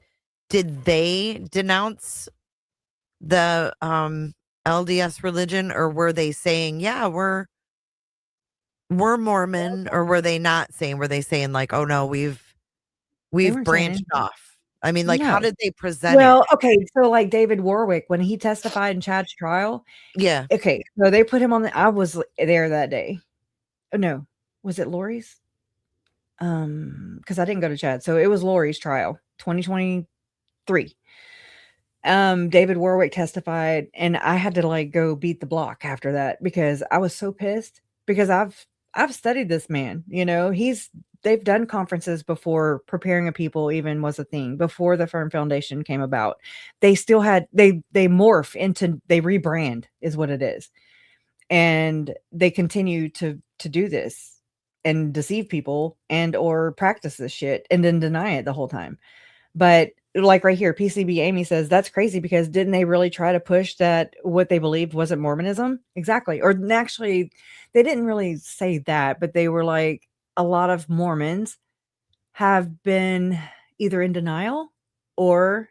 [SPEAKER 2] did they denounce the LDS religion, or were they saying, yeah, we're Mormon, or were they not saying, were they saying like, oh no, we've branched off? I mean, like, how did they present it?
[SPEAKER 1] Okay, so like David Warwick, when he testified in Chad's trial.
[SPEAKER 2] Yeah.
[SPEAKER 1] Okay, so they put him on I was there that day. Oh no, was it Lori's? Because I didn't go to Chad. So it was Lori's trial, 2023. David Warwick testified, and I had to like go beat the block after that because I was so pissed, because I've studied this man. They've done conferences before preparing a people even was a thing, before the Firm Foundation came about. They still had they morph into, they rebrand is what it is. And they continue to do this and deceive people and or practice this shit and then deny it the whole time. But like right here, PCB Amy says that's crazy, because didn't they really try to push that what they believed wasn't Mormonism? Exactly. Or actually, they didn't really say that, but they were like, a lot of Mormons have been either in denial or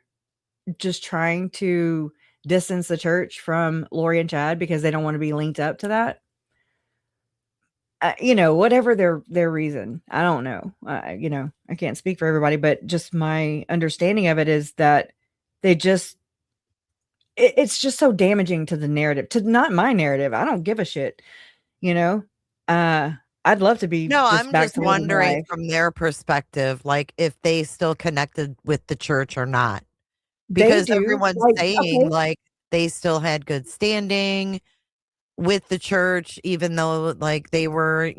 [SPEAKER 1] just trying to distance the church from Lori and Chad because they don't want to be linked up to that. Whatever their reason, I don't know. I can't speak for everybody, but just my understanding of it is that it's just so damaging to the narrative, to not my narrative. I don't give a shit. I'd love to be.
[SPEAKER 2] No, I'm just wondering from their perspective, like if they still connected with the church or not, because everyone's saying like they still had good standing with the church, even though like they were,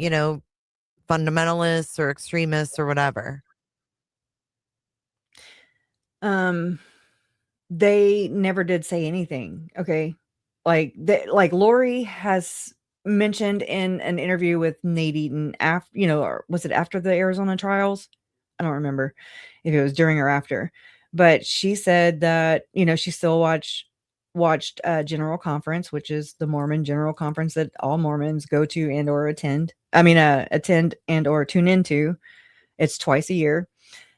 [SPEAKER 2] fundamentalists or extremists or whatever.
[SPEAKER 1] They never did say anything. Okay. Like Lori has mentioned in an interview with Nate Eaton or was it after the Arizona trials? I don't remember if it was during or after, but she said that, she still watched General Conference, which is the Mormon General Conference that all Mormons go to and or attend and or tune into. It's twice a year.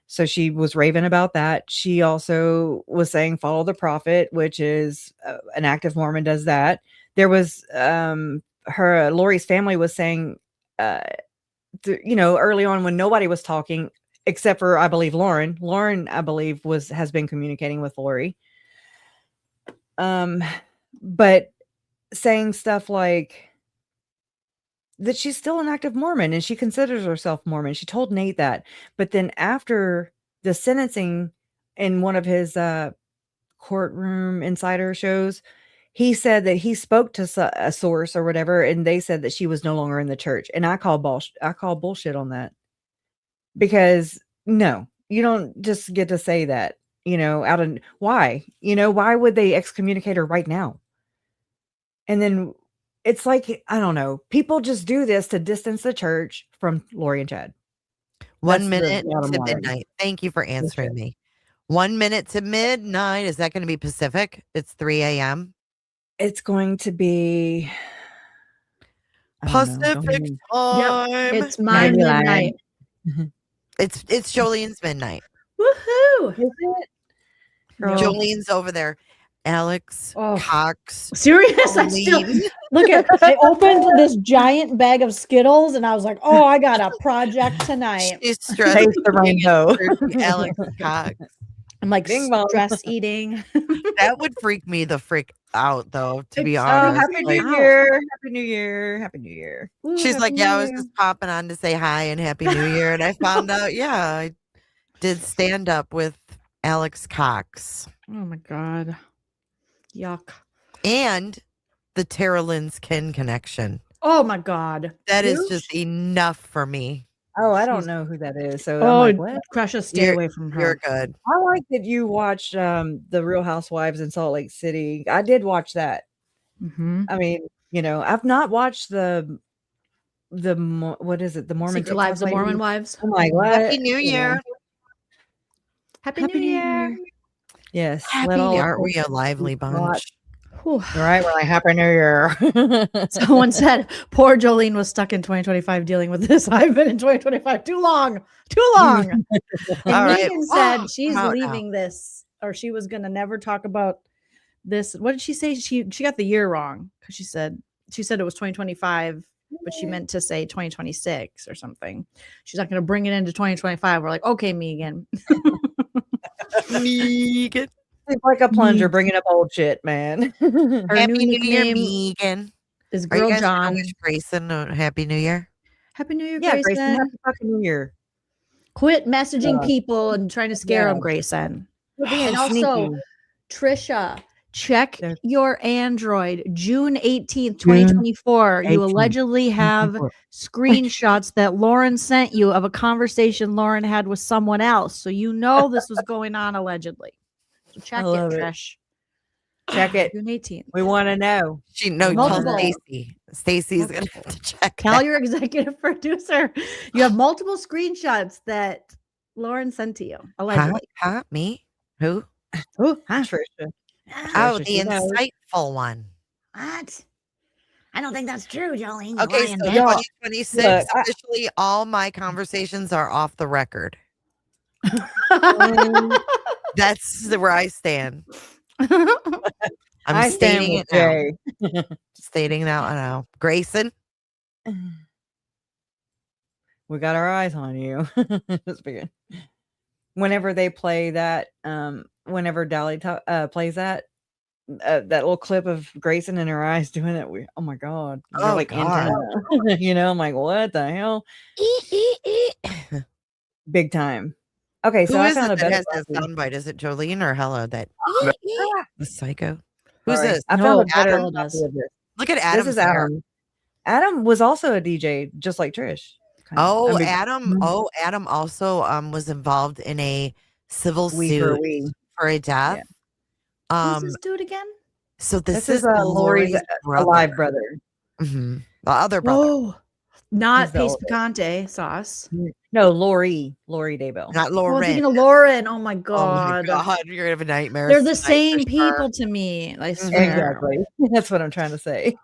[SPEAKER 1] So she was raving about that. She also was saying follow the prophet, which is an active Mormon does that. There was Lori's family was saying early on when nobody was talking except for, I believe, Lauren, I believe has been communicating with Lori. But saying stuff like that she's still an active Mormon and she considers herself Mormon. She told Nate that. But then after the sentencing in one of his courtroom insider shows, he said that he spoke to a source or whatever, and they said that she was no longer in the church. And I call bullshit on that, because no, you don't just get to say that, why would they excommunicate her right now? And then it's like, I don't know, people just do this to distance the church from Lori and Chad.
[SPEAKER 2] 1
[SPEAKER 1] That's the
[SPEAKER 2] minute
[SPEAKER 1] bottom
[SPEAKER 2] to
[SPEAKER 1] line.
[SPEAKER 2] midnight. Thank you for answering me. 1 minute to midnight. Is that going to be Pacific? It's 3 a.m.
[SPEAKER 1] It's going to be
[SPEAKER 2] Pacific time.
[SPEAKER 15] It's my
[SPEAKER 1] Maybe like-
[SPEAKER 15] midnight.
[SPEAKER 2] It's Jolene's midnight.
[SPEAKER 15] Woohoo!
[SPEAKER 1] Is it?
[SPEAKER 15] Girl.
[SPEAKER 2] Jolene's over there. Alex, Cox.
[SPEAKER 15] Serious? I still
[SPEAKER 2] Colleen.
[SPEAKER 15] look at. I opened this giant bag of Skittles, and I was like, "Oh, I got a project tonight."
[SPEAKER 2] She's stressed.
[SPEAKER 1] Taste the rainbow.
[SPEAKER 2] Alex Cox.
[SPEAKER 15] I'm like
[SPEAKER 1] Bing bong.
[SPEAKER 15] stress eating.
[SPEAKER 2] That would freak me the frick out, though. To be
[SPEAKER 1] Oh,
[SPEAKER 2] honest,
[SPEAKER 1] happy
[SPEAKER 2] Like,
[SPEAKER 1] New Year! Happy New Year! Happy New Year!
[SPEAKER 2] she's
[SPEAKER 15] Happy
[SPEAKER 2] like,
[SPEAKER 15] New
[SPEAKER 2] yeah, I was
[SPEAKER 15] Year.
[SPEAKER 2] just popping on to say hi and happy New Year, and I found out, yeah, I did stand up with Alex Cox
[SPEAKER 15] Oh my god, yuck!
[SPEAKER 2] and the Tara Lynn's Kin connection.
[SPEAKER 15] Oh my god,
[SPEAKER 2] That is
[SPEAKER 15] Who?
[SPEAKER 2] just enough for me.
[SPEAKER 1] Oh, I don't know who that is. So
[SPEAKER 15] Oh,
[SPEAKER 1] I'm like, what?
[SPEAKER 15] Precious, stay
[SPEAKER 2] You're-
[SPEAKER 15] away from her.
[SPEAKER 2] You're good.
[SPEAKER 1] I like that you watched the Real Housewives in Salt Lake City. I did watch that.
[SPEAKER 15] Mm-hmm.
[SPEAKER 1] I mean, I've not watched what is it? The Mormon
[SPEAKER 15] Secret Lives of
[SPEAKER 1] TikTok
[SPEAKER 15] Mormon
[SPEAKER 1] lady?
[SPEAKER 15] Wives.
[SPEAKER 1] I'm like, what?
[SPEAKER 2] Happy New Year.
[SPEAKER 15] Happy New Year.
[SPEAKER 1] Yes.
[SPEAKER 2] Happy
[SPEAKER 1] let all
[SPEAKER 2] New
[SPEAKER 1] of
[SPEAKER 2] Aren't we a
[SPEAKER 1] us
[SPEAKER 2] lively
[SPEAKER 1] be
[SPEAKER 2] bunch?
[SPEAKER 15] Whew.
[SPEAKER 1] Right? We're like, Happy New Year.
[SPEAKER 15] Someone said poor Jolene was stuck in 2025 dealing with this. I've been in 2025 too long. And
[SPEAKER 2] All right.
[SPEAKER 15] Megan said she's
[SPEAKER 2] I'm out now.
[SPEAKER 15] leaving this, or she was gonna never talk about this. What did she say? She got the year wrong because she said it was 2025, but she meant to say 2026 or something. She's not gonna bring it into 2025. We're like, okay, Megan.
[SPEAKER 2] Megan.
[SPEAKER 1] It's like a plunger bringing up old shit, man.
[SPEAKER 15] Her
[SPEAKER 2] Happy
[SPEAKER 15] new
[SPEAKER 2] New Year,
[SPEAKER 15] nickname
[SPEAKER 2] Megan.
[SPEAKER 15] is
[SPEAKER 2] Are you
[SPEAKER 15] Girl
[SPEAKER 2] guys gonna
[SPEAKER 15] John.
[SPEAKER 2] wish Grayson a Happy New Year?
[SPEAKER 15] Happy New Year,
[SPEAKER 1] Yeah,
[SPEAKER 15] Grayson.
[SPEAKER 1] Grayson, happy fucking New Year.
[SPEAKER 15] Quit messaging
[SPEAKER 1] Yeah.
[SPEAKER 15] people and trying to scare
[SPEAKER 1] Yeah.
[SPEAKER 15] them, Grayson.
[SPEAKER 1] Quit being
[SPEAKER 15] And also,
[SPEAKER 1] sneaky.
[SPEAKER 15] Trisha, check
[SPEAKER 1] There's-
[SPEAKER 15] your Android. June 18th, 2024. You
[SPEAKER 1] 18th,
[SPEAKER 15] allegedly have
[SPEAKER 1] 2024.
[SPEAKER 15] screenshots that Lauren sent you of a conversation Lauren had with someone else. So you know this was going on allegedly. So check it,
[SPEAKER 1] love it.
[SPEAKER 15] Trish.
[SPEAKER 1] Check it.
[SPEAKER 15] June 18th.
[SPEAKER 1] We want to know.
[SPEAKER 2] Tell
[SPEAKER 15] Multiple.
[SPEAKER 2] Stacy. Stacy's gonna have to check.
[SPEAKER 15] Tell
[SPEAKER 2] that.
[SPEAKER 15] your executive producer you have multiple screenshots that Lauren sent to you allegedly.
[SPEAKER 2] Huh? Me? Who?
[SPEAKER 15] Ooh, huh?
[SPEAKER 1] Trisha.
[SPEAKER 2] Oh,
[SPEAKER 1] Trisha,
[SPEAKER 2] the
[SPEAKER 1] she knows.
[SPEAKER 2] insightful one.
[SPEAKER 15] What? I don't think that's true, Jolene.
[SPEAKER 2] Okay, so
[SPEAKER 1] Y'all,
[SPEAKER 2] 2026
[SPEAKER 1] look,
[SPEAKER 2] officially all my conversations are off the record. That's where I stand. I'm
[SPEAKER 1] I stand
[SPEAKER 2] stating
[SPEAKER 1] with
[SPEAKER 2] it now.
[SPEAKER 1] Jay.
[SPEAKER 2] Stating it out now. Grayson.
[SPEAKER 1] We got our eyes on you. Just begin. Whenever they play that, whenever Dolly plays that little clip of Grayson and her eyes doing it, oh my god, they're
[SPEAKER 2] Oh,
[SPEAKER 1] like
[SPEAKER 2] God.
[SPEAKER 1] antenna. I'm like, what the hell? Big time. Okay, so
[SPEAKER 2] Who
[SPEAKER 1] I
[SPEAKER 2] is
[SPEAKER 1] found a
[SPEAKER 2] it that
[SPEAKER 1] better
[SPEAKER 2] has that soundbite? Is it Jolene or Hella that the psycho? Who's
[SPEAKER 1] Sorry.
[SPEAKER 2] this?
[SPEAKER 1] I found a better
[SPEAKER 2] Adam.
[SPEAKER 1] copy of this.
[SPEAKER 2] Look at Adam.
[SPEAKER 1] This is Adam. Adam was also a DJ, just like Trish. kind of.
[SPEAKER 2] Oh,
[SPEAKER 1] I mean,
[SPEAKER 2] Adam. Oh, Adam also was involved in a civil
[SPEAKER 1] We for
[SPEAKER 2] suit
[SPEAKER 1] we.
[SPEAKER 2] for a death.
[SPEAKER 15] Who's this dude again?
[SPEAKER 2] So
[SPEAKER 1] This is Lori's alive brother.
[SPEAKER 2] Mhm. The other brother.
[SPEAKER 15] Oh, not
[SPEAKER 1] He's the
[SPEAKER 15] Pace
[SPEAKER 1] oldest.
[SPEAKER 15] Picante sauce.
[SPEAKER 1] No, Lori Daybell.
[SPEAKER 2] Not
[SPEAKER 15] Oh, I'm
[SPEAKER 2] Lauren.
[SPEAKER 15] thinking of Lauren. Oh my
[SPEAKER 2] Oh my
[SPEAKER 15] god.
[SPEAKER 2] God, you're gonna have a nightmare.
[SPEAKER 15] They're the
[SPEAKER 2] tonight
[SPEAKER 15] same
[SPEAKER 2] for sure.
[SPEAKER 15] people to me. I swear.
[SPEAKER 1] Exactly. That's what I'm trying to say.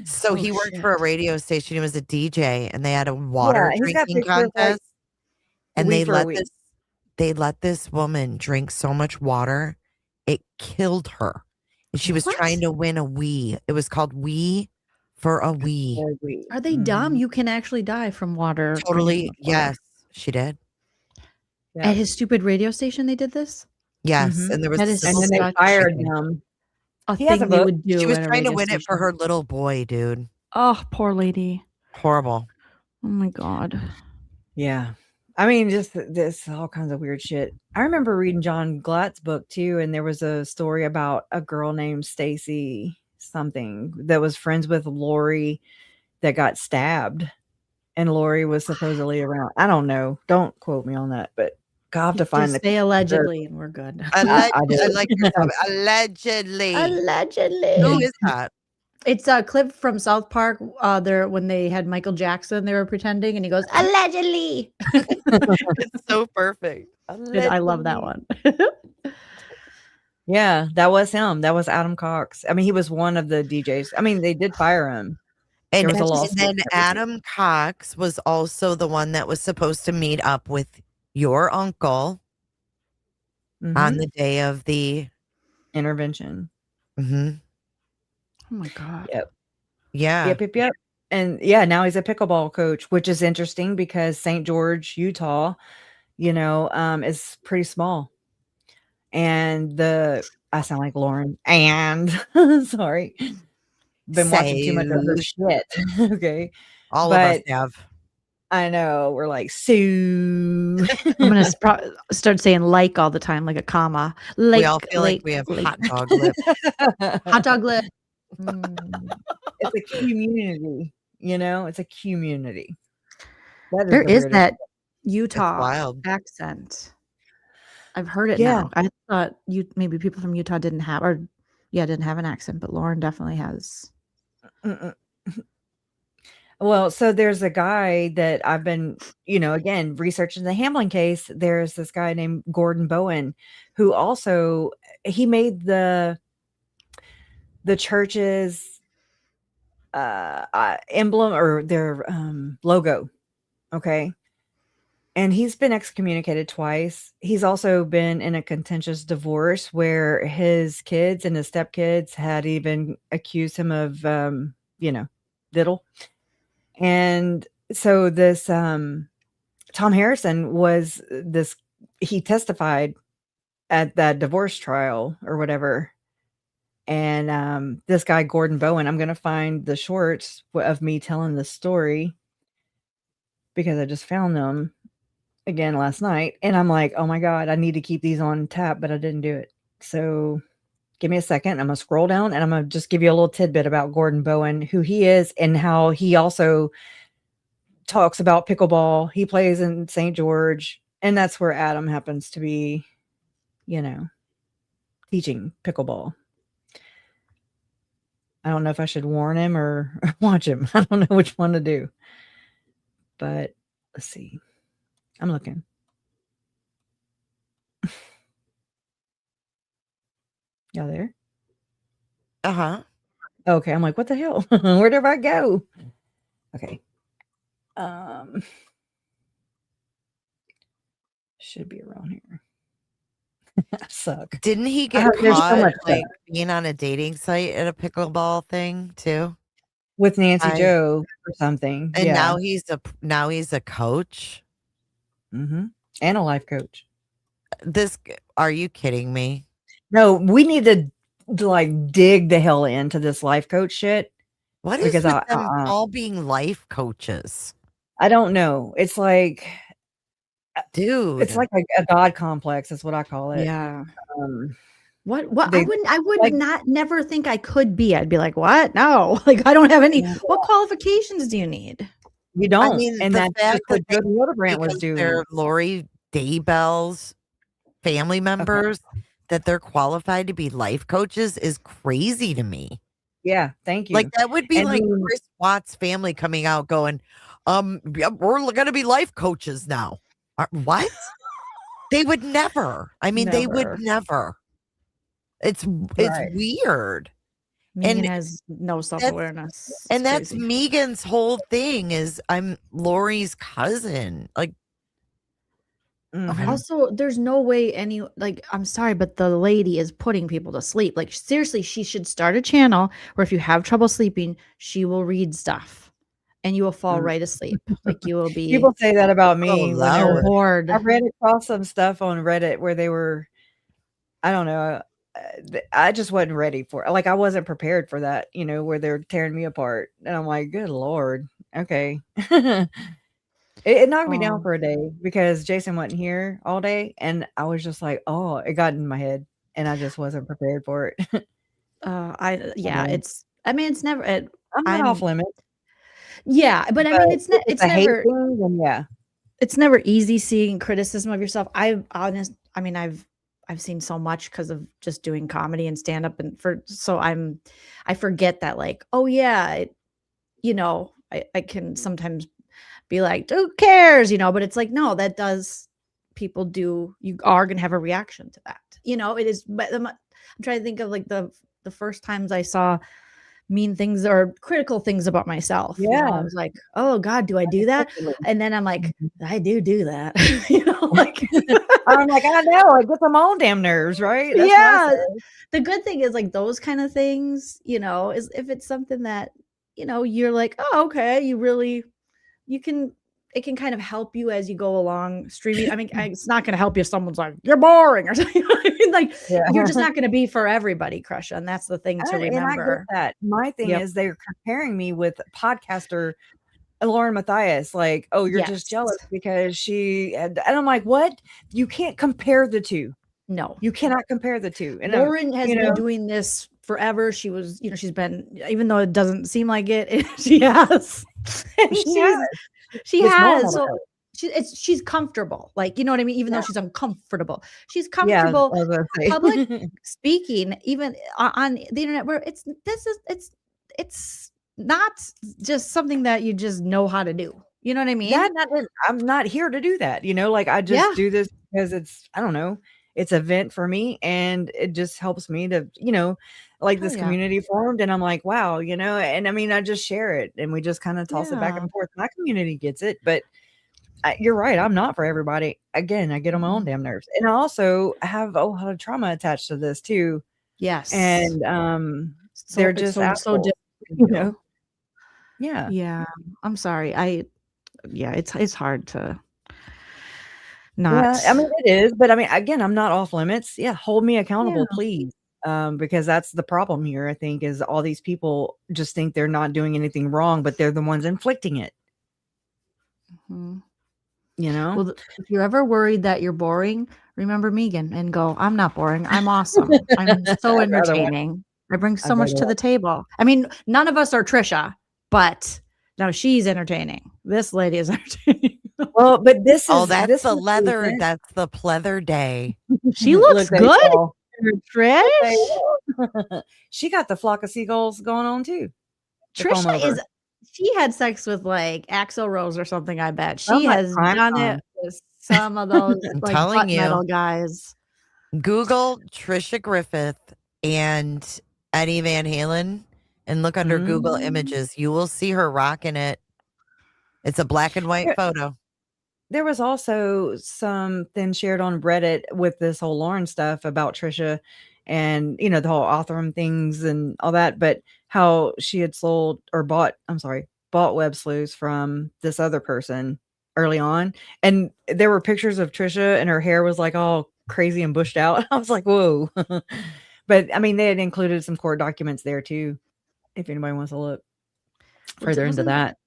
[SPEAKER 2] So he
[SPEAKER 15] Oh,
[SPEAKER 2] worked
[SPEAKER 15] shit.
[SPEAKER 2] for a radio station. He was a DJ, and they had a water
[SPEAKER 1] he's got
[SPEAKER 2] drinking
[SPEAKER 1] pictures, like,
[SPEAKER 2] contest. And
[SPEAKER 1] We
[SPEAKER 2] they
[SPEAKER 1] for
[SPEAKER 2] let
[SPEAKER 1] we.
[SPEAKER 2] this woman drink so much water, it killed her. And she was
[SPEAKER 15] What?
[SPEAKER 2] trying to win a Wii. It was called Wii for a Wii.
[SPEAKER 15] Are they dumb? You can actually die from water.
[SPEAKER 2] Mm-hmm. Totally.
[SPEAKER 15] drinking water.
[SPEAKER 2] Yes, she did.
[SPEAKER 15] At his stupid radio station, they did this.
[SPEAKER 2] Yes,
[SPEAKER 1] Mhm.
[SPEAKER 2] and there was
[SPEAKER 15] That
[SPEAKER 2] a
[SPEAKER 15] is
[SPEAKER 2] civil
[SPEAKER 1] And then they
[SPEAKER 2] suit.
[SPEAKER 1] fired him.
[SPEAKER 15] A
[SPEAKER 1] He has
[SPEAKER 15] thing
[SPEAKER 1] a
[SPEAKER 15] they
[SPEAKER 1] vote.
[SPEAKER 15] would do.
[SPEAKER 2] She was
[SPEAKER 15] at a
[SPEAKER 2] trying to
[SPEAKER 15] radio
[SPEAKER 2] win it for
[SPEAKER 15] station.
[SPEAKER 2] her little boy, dude.
[SPEAKER 15] Oh, poor lady.
[SPEAKER 2] Horrible.
[SPEAKER 15] Oh my god.
[SPEAKER 1] Yeah. I mean, just this all kinds of weird shit. I remember reading John Glatt's book too, and there was a story about a girl named Stacy something that was friends with Lori that got stabbed, and Lori was supposedly around. I don't know. Don't quote me on that, but I'll have to find
[SPEAKER 15] Just
[SPEAKER 1] the.
[SPEAKER 15] say allegedly, and we're good.
[SPEAKER 2] I
[SPEAKER 1] did.
[SPEAKER 2] like your topic. Allegedly.
[SPEAKER 15] Allegedly.
[SPEAKER 2] Who is that?
[SPEAKER 15] It's a clip from South Park. There when they had Michael Jackson, they were pretending, and he goes allegedly.
[SPEAKER 2] It's so perfect.
[SPEAKER 15] I love that one.
[SPEAKER 1] Yeah, that was him. That was Adam Cox. I mean, he was one of the DJs. I mean, they did fire him.
[SPEAKER 2] And,
[SPEAKER 1] There was a
[SPEAKER 2] and
[SPEAKER 1] lawsuit.
[SPEAKER 2] then Adam Cox was also the one that was supposed to meet up with your uncle on the day of the
[SPEAKER 1] intervention.
[SPEAKER 2] Mm-hmm.
[SPEAKER 15] Oh my God.
[SPEAKER 1] Yep.
[SPEAKER 2] Yeah.
[SPEAKER 1] Yep. And yeah, now he's a pickleball coach, which is interesting because St. George, Utah, is pretty small. And I sound like Lauren. And sorry. Been watching too much of her shit. Okay.
[SPEAKER 2] All of us have.
[SPEAKER 1] I know. We're like, Sue.
[SPEAKER 15] I'm gonna start saying like all the time, like a comma. Like,
[SPEAKER 2] we all feel like we have hot dog lips.
[SPEAKER 15] Hot dog lip.
[SPEAKER 1] It's a community, it's a community.
[SPEAKER 15] There is
[SPEAKER 1] weirdest
[SPEAKER 15] that
[SPEAKER 1] thing.
[SPEAKER 15] Utah
[SPEAKER 2] wild.
[SPEAKER 15] accent. I've heard it
[SPEAKER 1] Yeah.
[SPEAKER 15] now. I thought maybe people from Utah didn't have an accent, but Lauren definitely has.
[SPEAKER 1] Well, so there's a guy that I've been, again, researching the Hamlin case. There's this guy named Gordon Bowen, who also he made the church's emblem or their logo. Okay. And he's been excommunicated twice. He's also been in a contentious divorce where his kids and his stepkids had even accused him of, diddle. And so this Tom Harrison he testified at that divorce trial or whatever. And this guy, Gordon Bowen, I'm going to find the shorts of me telling the story because I just found them again last night. And I'm like, oh my God, I need to keep these on tap, but I didn't do it. So give me a second. I'm going to scroll down and I'm going to just give you a little tidbit about Gordon Bowen, who he is and how he also talks about pickleball. He plays in St. George, and that's where Adam happens to be, teaching pickleball. I don't know if I should warn him or watch him. I don't know which one to do. But let's see. I'm looking. Y'all there?
[SPEAKER 2] Uh-huh.
[SPEAKER 1] Okay, I'm like, what the hell? Where did I go? Okay. Should be around here. I suck.
[SPEAKER 2] Didn't he get caught being on a dating site at a pickleball thing too?
[SPEAKER 1] With Nancy Joe or something.
[SPEAKER 2] And
[SPEAKER 1] yeah.
[SPEAKER 2] now he's a coach.
[SPEAKER 1] Mm-hmm. And a life coach.
[SPEAKER 2] Are you kidding me?
[SPEAKER 1] No, we need to like dig the hell into this life coach shit.
[SPEAKER 2] What is with them all being life coaches?
[SPEAKER 1] I don't know. It's like,
[SPEAKER 2] dude,
[SPEAKER 1] it's like a god complex. Is what I call it.
[SPEAKER 15] Yeah. What I would never think I could be. I'd be like, what? No, like I don't have any. What qualifications do you need?
[SPEAKER 1] You don't.
[SPEAKER 2] I mean,
[SPEAKER 1] and
[SPEAKER 2] the
[SPEAKER 1] that's
[SPEAKER 2] fact
[SPEAKER 1] what
[SPEAKER 2] that
[SPEAKER 1] Jody Hildebrandt was doing.
[SPEAKER 2] They're Lori Daybell's family members that they're qualified to be life coaches is crazy to me.
[SPEAKER 1] Yeah, thank you.
[SPEAKER 2] Like that would be like Chris Watts' family coming out going, yeah, we're gonna be life coaches now. What? They would never. I mean, they would never. It's weird.
[SPEAKER 15] Megan has no self-awareness.
[SPEAKER 2] And that's Megan's whole thing is I'm Lori's cousin. Like
[SPEAKER 15] also, there's no way I'm sorry, but the lady is putting people to sleep. Like seriously, she should start a channel where if you have trouble sleeping, she will read stuff and you will fall right asleep. Like you will be.
[SPEAKER 1] People say that about me.
[SPEAKER 15] when they're bored.
[SPEAKER 1] I've read across some stuff on Reddit where they were, I don't know. I just wasn't ready for it. Like I wasn't prepared for that, where they're tearing me apart. And I'm like, good Lord. Okay. It knocked me down for a day because Jason wasn't here all day. And I was just like, oh, it got in my head and I just wasn't prepared for it.
[SPEAKER 15] It's never,
[SPEAKER 1] I'm not off limits.
[SPEAKER 15] Yeah. But I mean, it's never,
[SPEAKER 1] thing, then yeah.
[SPEAKER 15] It's never easy seeing criticism of yourself. I've I've seen so much because of just doing comedy and stand up, and I forget that, like, oh yeah, I can sometimes be like, who cares, but it's like, no, that does, people do, you are going to have a reaction to that. It is, but I'm trying to think of like the first times I saw mean things or critical things about myself.
[SPEAKER 1] Yeah.
[SPEAKER 15] I was like, oh God, do I do that? And then I'm like, I do that. Like
[SPEAKER 1] I'm like, I know, I get them on damn nerves, right? That's what I
[SPEAKER 15] yeah.
[SPEAKER 1] say.
[SPEAKER 15] The good thing is like those kind of things, is if it's something that, you're like, oh, okay, it can kind of help you as you go along streaming. I mean, it's not going to help you if someone's like, you're boring or something. Like, you're just not going to be for everybody, Crusha. And that's the thing to remember.
[SPEAKER 1] And I get that. My thing is they're comparing me with podcaster Lauren Matthias. Like, oh, you're just jealous because and I'm like, what? You can't compare the two.
[SPEAKER 15] No,
[SPEAKER 1] you cannot compare the two. And
[SPEAKER 15] Lauren has been doing this forever. She was, she's been, even though it doesn't seem like it, she has. She has. So she's comfortable. Like, you know what I mean? Even though she's uncomfortable, she's comfortable. Public speaking, even on the internet, where it's not just something that you just know how to do. You know what I mean?
[SPEAKER 1] I'm not here to do that. Like I just do this because it's, I don't know, it's a vent for me, and it just helps me to, like this community formed, and I'm like, wow, and I mean, I just share it, and we just kind of toss it back and forth. My community gets it, but you're right, I'm not for everybody. Again, I get on my own damn nerves, and I also have a lot of trauma attached to this too.
[SPEAKER 15] Yes,
[SPEAKER 1] and they're just so different,
[SPEAKER 15] Yeah, I'm sorry. It's hard to not.
[SPEAKER 1] Yeah, I mean, it is, but I mean, again, I'm not off limits. Yeah, hold me accountable, please. Because that's the problem here, I think, is all these people just think they're not doing anything wrong, but they're the ones inflicting it.
[SPEAKER 15] Mm-hmm.
[SPEAKER 1] Well,
[SPEAKER 15] if you're ever worried that you're boring, remember Megan and go, I'm not boring. I'm awesome. I'm so entertaining. I bring so much to the table. I mean, none of us are Trisha, but no, she's entertaining. This lady is entertaining.
[SPEAKER 1] Well, but that's
[SPEAKER 2] the leather. That's the pleather day.
[SPEAKER 15] She looks good. Trish,
[SPEAKER 1] she got the flock of seagulls going on too.
[SPEAKER 15] Trisha she had sex with like Axl Rose or something. I bet she has done it with some of those like butt metal guys.
[SPEAKER 2] Google Trisha Griffith and Eddie Van Halen and look under Google Images. You will see her rocking it. It's a black and white photo.
[SPEAKER 1] There was also something shared on Reddit with this whole Lauren stuff about Trisha and, the whole Othram things and all that, but how she had bought web slews from this other person early on. And there were pictures of Trisha and her hair was like all crazy and bushed out. I was like, whoa. But I mean, they had included some court documents there too, if anybody wants to look further into that.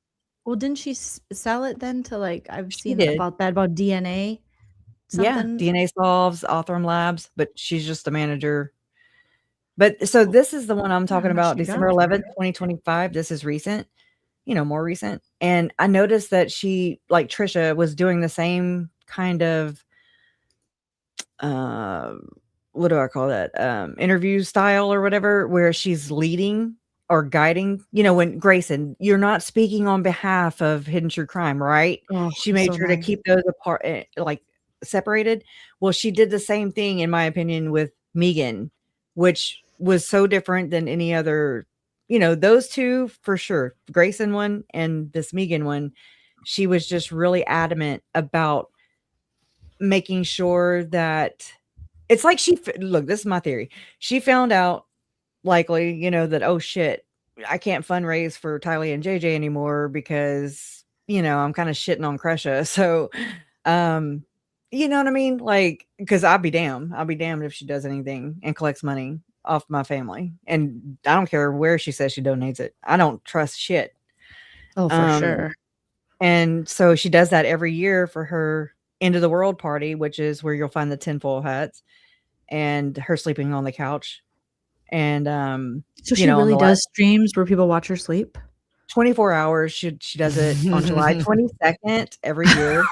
[SPEAKER 15] Well, didn't she sell it then to like, I've seen about DNA? Something?
[SPEAKER 1] Yeah, DNA Solves, Othram Labs, but she's just a manager. But so this is the one I'm talking about, December 11th, 2025. This is recent, more recent. And I noticed that she, like Trisha, was doing the same kind of, what do I call that? Interview style or whatever, where she's leading or guiding, when Grayson, you're not speaking on behalf of Hidden True Crime, right?
[SPEAKER 15] Oh,
[SPEAKER 1] she made sure to keep those apart, like separated. Well, she did the same thing, in my opinion, with Megan, which was so different than any other, those two for sure. Grayson one and this Megan one, she was just really adamant about making sure that it's like look, this is my theory. She found out likely, that, oh shit, I can't fundraise for Tylee and JJ anymore because, I'm kind of shitting on Crusha. So, you know what I mean? Like, because I'll be damned if she does anything and collects money off my family. And I don't care where she says she donates it. I don't trust shit.
[SPEAKER 15] Oh, for sure.
[SPEAKER 1] And so she does that every year for her End of the World party, which is where you'll find the tinfoil hats and her sleeping on the couch. And
[SPEAKER 15] so she really does streams where people watch her sleep
[SPEAKER 1] 24 hours. She does it on July 22nd every year.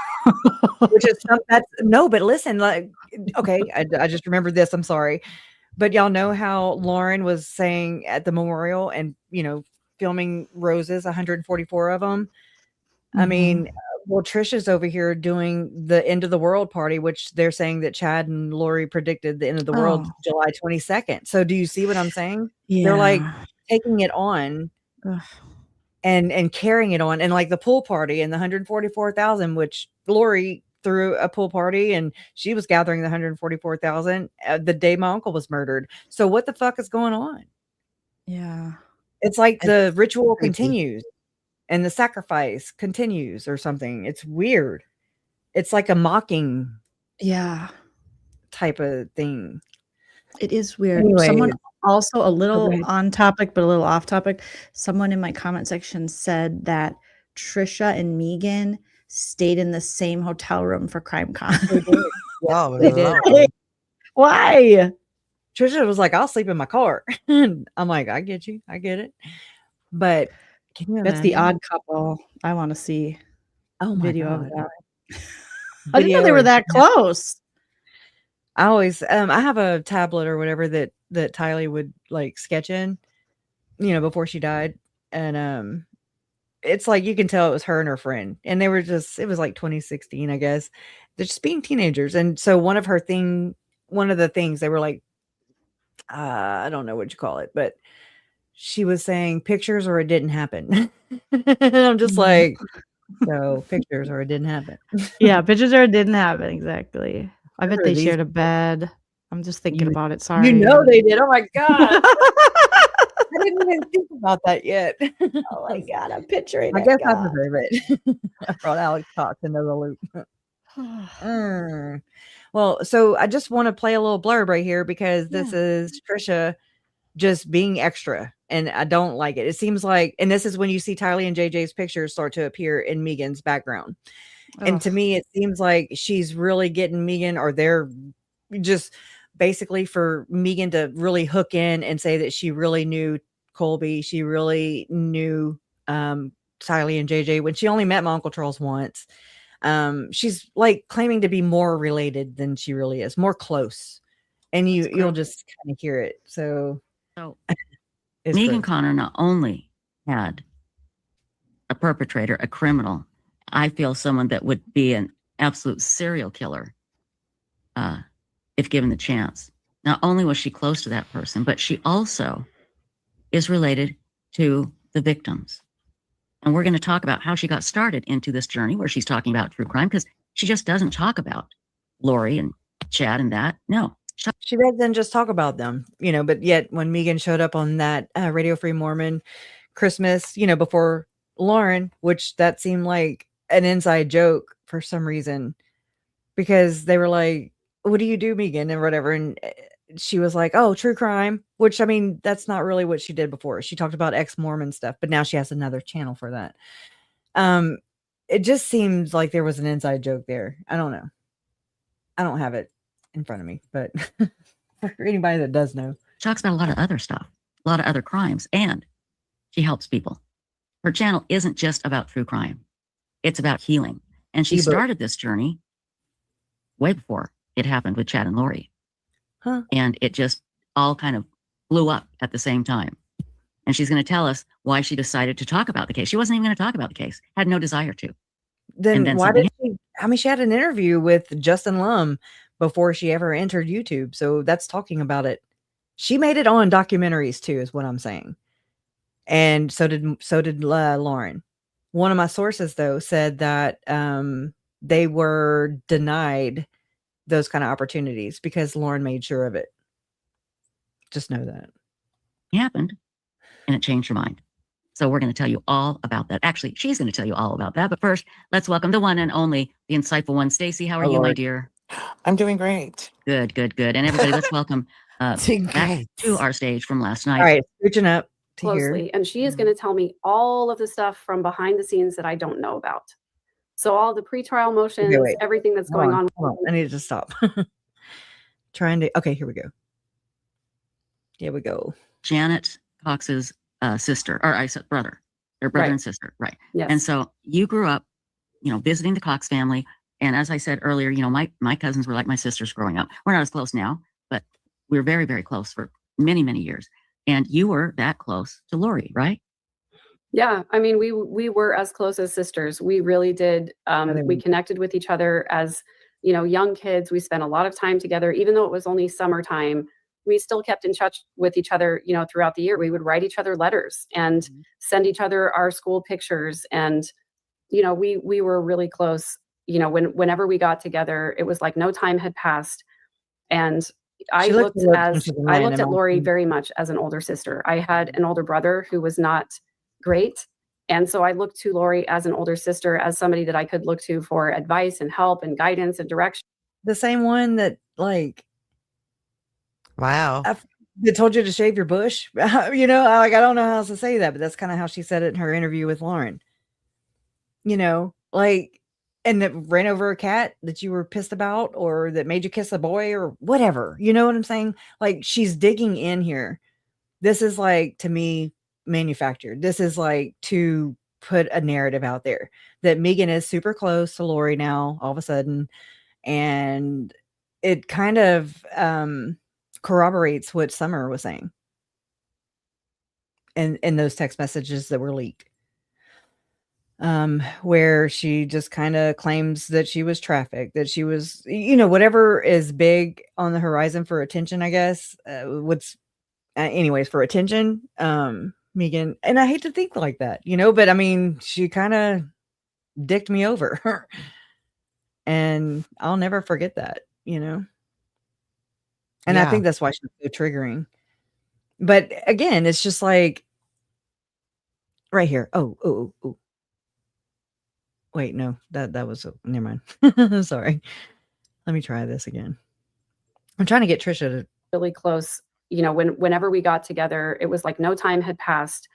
[SPEAKER 1] Which is that's no, but listen, like, okay, I just remembered this. I'm sorry, but y'all know how Lauren was saying at the memorial and filming roses, 144 of them. I mean, well, Trisha's over here doing the end of the world party, which they're saying that Chad and Lori predicted the end of the world July 22nd. So do you see what I'm saying? They're like taking it on and carrying it on, and like the pool party and the 144,000, which Lori threw a pool party and she was gathering the 144,000 the day my uncle was murdered. So what the fuck is going on?
[SPEAKER 15] Yeah.
[SPEAKER 1] It's like the ritual continues and the sacrifice continues or something. It's weird. It's like a mocking type of thing.
[SPEAKER 15] It is weird.
[SPEAKER 1] Anyway,
[SPEAKER 15] Someone also a little
[SPEAKER 1] ahead.
[SPEAKER 15] on topic, but a little off topic. Someone in my comment section said that Trisha and Megan stayed in the same hotel room for CrimeCon.
[SPEAKER 2] Oh,
[SPEAKER 1] They did.
[SPEAKER 15] Why?
[SPEAKER 1] Trisha was like, I'll sleep in my car. I'm like, I get you. I get it. But can you
[SPEAKER 15] That's the
[SPEAKER 1] imagine?
[SPEAKER 15] odd couple. I want to see video of
[SPEAKER 1] God.
[SPEAKER 15] that. I didn't know they were that close.
[SPEAKER 1] I always I have a tablet or whatever that Tylee would like sketch in, before she died. And it's like you can tell it was her and her friend. And they were it was like 2016, I guess. They're just being teenagers. And so one of the things they were like, I don't know what you call it, but she was saying pictures or it didn't happen. And I'm just like, so pictures or it didn't happen.
[SPEAKER 15] Yeah, pictures or it didn't happen. Exactly. I bet they
[SPEAKER 1] These-
[SPEAKER 15] shared a bed. I'm just thinking about it. Sorry.
[SPEAKER 1] They did. Oh my God. I didn't even think about that yet.
[SPEAKER 15] Oh my God, I'm picturing
[SPEAKER 1] I
[SPEAKER 15] it.
[SPEAKER 1] guess I
[SPEAKER 15] God.
[SPEAKER 1] deserve it. I brought Alex Cox into the loop. Well, so I just want to play a little blurb right here because this is Trisha just being extra, and I don't like it. It seems like, and this is when you see Tylee and JJ's pictures start to appear in Megan's background. And to me, it seems like she's really getting Megan, or they're just basically for Megan to really hook in and say that she really knew Colby. She really knew Tylee and JJ when she only met my Uncle Charles once. She's like claiming to be more related than she really is, more close. And you'll just kind of hear it. So
[SPEAKER 17] Megan Connor not only had a perpetrator, a criminal, I feel someone that would be an absolute serial killer if given the chance. Not only was she close to that person, but she also is related to the victims. And we're going to talk about how she got started into this journey where she's talking about true crime, because she just doesn't talk about Lori and Chad and that. No.
[SPEAKER 1] She doesn't just talk about them, but yet when Megan showed up on that Radio Free Mormon Christmas, before Lauren, which that seemed like an inside joke for some reason, because they were like, what do you do, Megan, and whatever. And she was like, oh, true crime, which, I mean, that's not really what she did before. She talked about ex-Mormon stuff, but now she has another channel for that. It just seems like there was an inside joke there. I don't know. I don't have it in front of me, but for anybody that does know.
[SPEAKER 17] She talks about a lot of other stuff, a lot of other crimes, and she helps people. Her channel isn't just about true crime. It's about healing. And she started this journey way before it happened with Chad and Lori. And it just all kind of blew up at the same time. And she's going to tell us why she decided to talk about the case. She wasn't even going to talk about the case, had no desire to.
[SPEAKER 1] Then why did she? I mean, she had an interview with Justin Lum before she ever entered YouTube. So that's talking about it. She made it on documentaries too, is what I'm saying. And so did Lauren. One of my sources, though, said that they were denied those kind of opportunities because Lauren made sure of it. Just know that.
[SPEAKER 17] It happened, and it changed her mind. So we're going to tell you all about that. Actually, she's going to tell you all about that. But first, let's welcome the one and only, the insightful one. Stacey, how are you, my dear?
[SPEAKER 18] I'm doing great.
[SPEAKER 17] Good, good, good. And everybody, let's welcome back to our stage from last night.
[SPEAKER 1] All right, switching up to
[SPEAKER 12] closely,
[SPEAKER 1] here.
[SPEAKER 12] and she is going to tell me all of the stuff from behind the scenes that I don't know about. So all the pretrial motions,
[SPEAKER 1] wait.
[SPEAKER 12] everything that's
[SPEAKER 1] Hold
[SPEAKER 12] going on.
[SPEAKER 1] Hold on. I need to stop. Okay, here we go. Here we go.
[SPEAKER 17] Janet Cox's sister, or I said brother. They're brother and sister, right?
[SPEAKER 12] Yes.
[SPEAKER 17] And so you grew up, visiting the Cox family. And as I said earlier, my cousins were like my sisters growing up. We're not as close now, but we were very, very close for many, many years. And you were that close to Lori, right?
[SPEAKER 12] Yeah, I mean, we were as close as sisters. We really did. We connected with each other as, young kids. We spent a lot of time together, even though it was only summertime. We still kept in touch with each other, throughout the year. We would write each other letters and send each other our school pictures. And, we were really close. Whenever we got together, it was like no time had passed. And I looked at Lori very much as an older sister. I had an older brother who was not great. And so I looked to Lori as an older sister, as somebody that I could look to for advice and help and guidance and direction.
[SPEAKER 1] The same one that
[SPEAKER 2] wow,
[SPEAKER 1] that told you to shave your bush. I don't know how else to say that, but that's kind of how she said it in her interview with Lauren. And that ran over a cat that you were pissed about, or that made you kiss a boy, or whatever. You know what I'm saying? Like, she's digging in here. This is to me, manufactured. This is to put a narrative out there that Megan is super close to Lori now, all of a sudden. And it kind of corroborates what Summer was saying in those text messages that were leaked. Where she just kind of claims that she was trafficked, that she was, whatever is big on the horizon for attention, I guess, anyways, for attention, Megan, and I hate to think like that, but I mean, she kind of dicked me over and I'll never forget that, and I think that's why she's so triggering. But again, it's just right here. Oh. Wait, no, that was never mind. Sorry. Let me try this again. I'm trying to get Trisha to
[SPEAKER 12] really close. Whenever we got together, it was like no time had passed.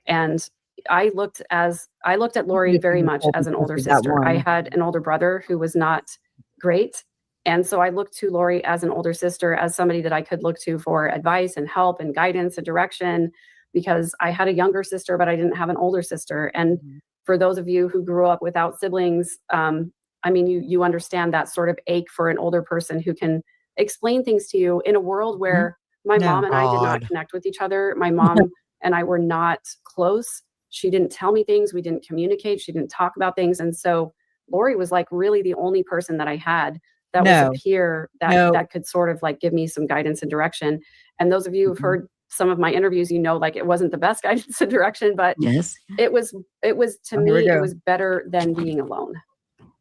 [SPEAKER 12] And I looked at Lori very much as an older sister. I had an older brother who was not great. And so I looked to Lori as an older sister, as somebody that I could look to for advice and help and guidance and direction, because I had a younger sister, but I didn't have an older sister. And for those of you who grew up without siblings, I mean, you understand that sort of ache for an older person who can explain things to you in a world where my mom and I did not connect with each other. My mom and I were not close. She didn't tell me things. We didn't communicate. She didn't talk about things. And so Lori was really the only person that I had that was a peer that could sort of give me some guidance and direction. And those of you who've heard some of my interviews, it wasn't the best guidance and direction, but
[SPEAKER 17] yes,
[SPEAKER 12] it was to me, it was better than being alone.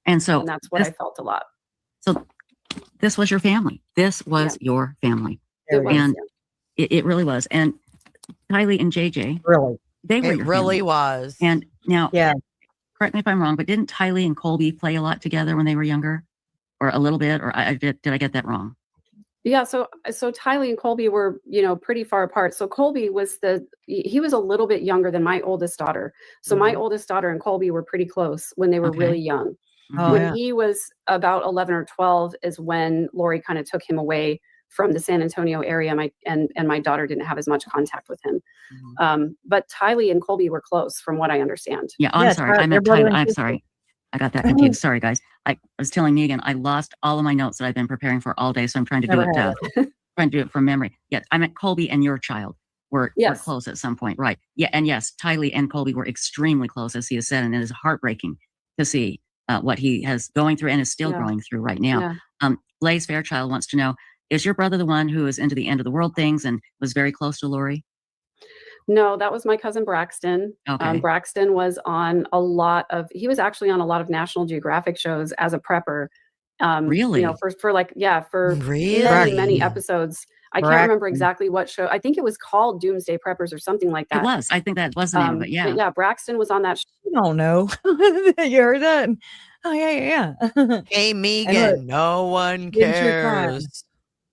[SPEAKER 17] And
[SPEAKER 12] that's what I felt a lot.
[SPEAKER 17] So this was your family. This was your family. It really was. And Kylie and JJ, they were your family.
[SPEAKER 2] Was.
[SPEAKER 17] And now, correct me if I'm wrong, but didn't Tylee and Colby play a lot together when they were younger, or a little bit? Or did I get that wrong?
[SPEAKER 12] Yeah, so Tylee and Colby were, pretty far apart. So Colby he was a little bit younger than my oldest daughter. So my oldest daughter and Colby were pretty close when they were really young. When he was about 11 or 12 is when Lori kind of took him away from the San Antonio area. And my daughter didn't have as much contact with him. But Tylee and Colby were close from what I understand.
[SPEAKER 17] Yeah, I'm sorry. I meant Tylee. I'm sorry. I got that confused. Sorry, guys. I was telling Megan, I lost all of my notes that I've been preparing for all day. So I'm trying to do it from memory. Yes, I meant Colby and your child were close at some point. Right. Yeah. And yes, Tylee and Colby were extremely close, as he has said. And it is heartbreaking to see what he has going through and is still going through right now. Blaze Fairchild wants to know, is your brother the one who is into the end of the world things and was very close to Lori?
[SPEAKER 12] No, that was my cousin Braxton.
[SPEAKER 17] Okay.
[SPEAKER 12] Braxton was on he was actually on a lot of National Geographic shows as a prepper.
[SPEAKER 17] Really?
[SPEAKER 12] For many episodes. I can't remember exactly what show. I think it was called Doomsday Preppers or something like that.
[SPEAKER 17] It was. I think that was the name of it. Yeah.
[SPEAKER 12] But yeah, Braxton was on that show.
[SPEAKER 1] I don't know. You heard that? Oh, yeah.
[SPEAKER 2] Hey, Megan, no one cares.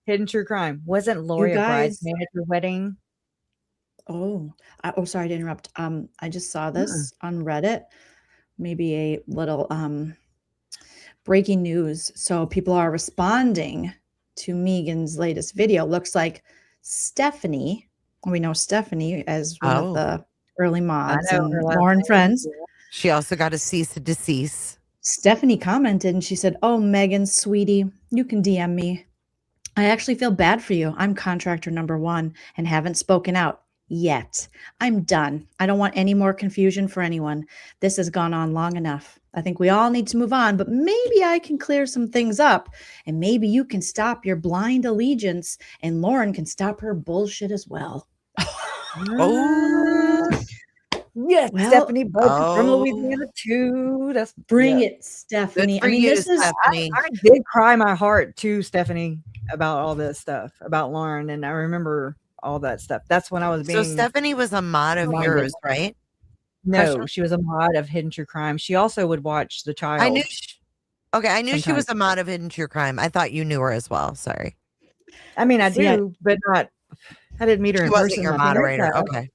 [SPEAKER 1] Hidden True Crime. Wasn't Lori a bridesmaid at your wedding?
[SPEAKER 15] Oh, sorry to interrupt. I just saw this on Reddit. Maybe a little breaking news. So people are responding to Megan's latest video. Looks like Stephanie, we know Stephanie as one of the early mods and Lauren friends.
[SPEAKER 2] She also got a cease and desist.
[SPEAKER 15] Stephanie commented and she said, "Oh, Megan, sweetie, you can DM me. I actually feel bad for you. I'm contractor number 1 and haven't spoken out yet. I'm done. I don't want any more confusion for anyone. This has gone on long enough. I think we all need to move on, but maybe I can clear some things up and maybe you can stop your blind allegiance and Lauren can stop her bullshit as well."
[SPEAKER 2] Oh,
[SPEAKER 1] Yes,
[SPEAKER 15] Well,
[SPEAKER 1] Stephanie Boat from
[SPEAKER 2] oh,
[SPEAKER 1] Louisiana too. That's
[SPEAKER 15] bring
[SPEAKER 1] yeah.
[SPEAKER 15] it, Stephanie.
[SPEAKER 2] for
[SPEAKER 15] I mean,
[SPEAKER 2] you,
[SPEAKER 15] this is
[SPEAKER 2] Stephanie.
[SPEAKER 1] I did cry my heart to Stephanie about all this stuff about Lauren, and I remember all that stuff. That's when I was
[SPEAKER 2] So
[SPEAKER 1] being
[SPEAKER 2] Stephanie was a mod of
[SPEAKER 1] reminded.
[SPEAKER 2] yours, right?
[SPEAKER 1] No, she was a mod of Hidden True Crime. She also would watch The Child.
[SPEAKER 2] I knew. Okay, I knew she
[SPEAKER 1] sometimes.
[SPEAKER 2] was a mod of Hidden True Crime. I thought you knew her as well. Sorry.
[SPEAKER 1] I mean, I
[SPEAKER 15] See, I-
[SPEAKER 1] do, but not. I didn't meet her
[SPEAKER 2] She
[SPEAKER 1] in
[SPEAKER 2] wasn't
[SPEAKER 1] person.
[SPEAKER 2] your
[SPEAKER 1] I think I
[SPEAKER 2] moderator.
[SPEAKER 1] have.
[SPEAKER 2] Okay.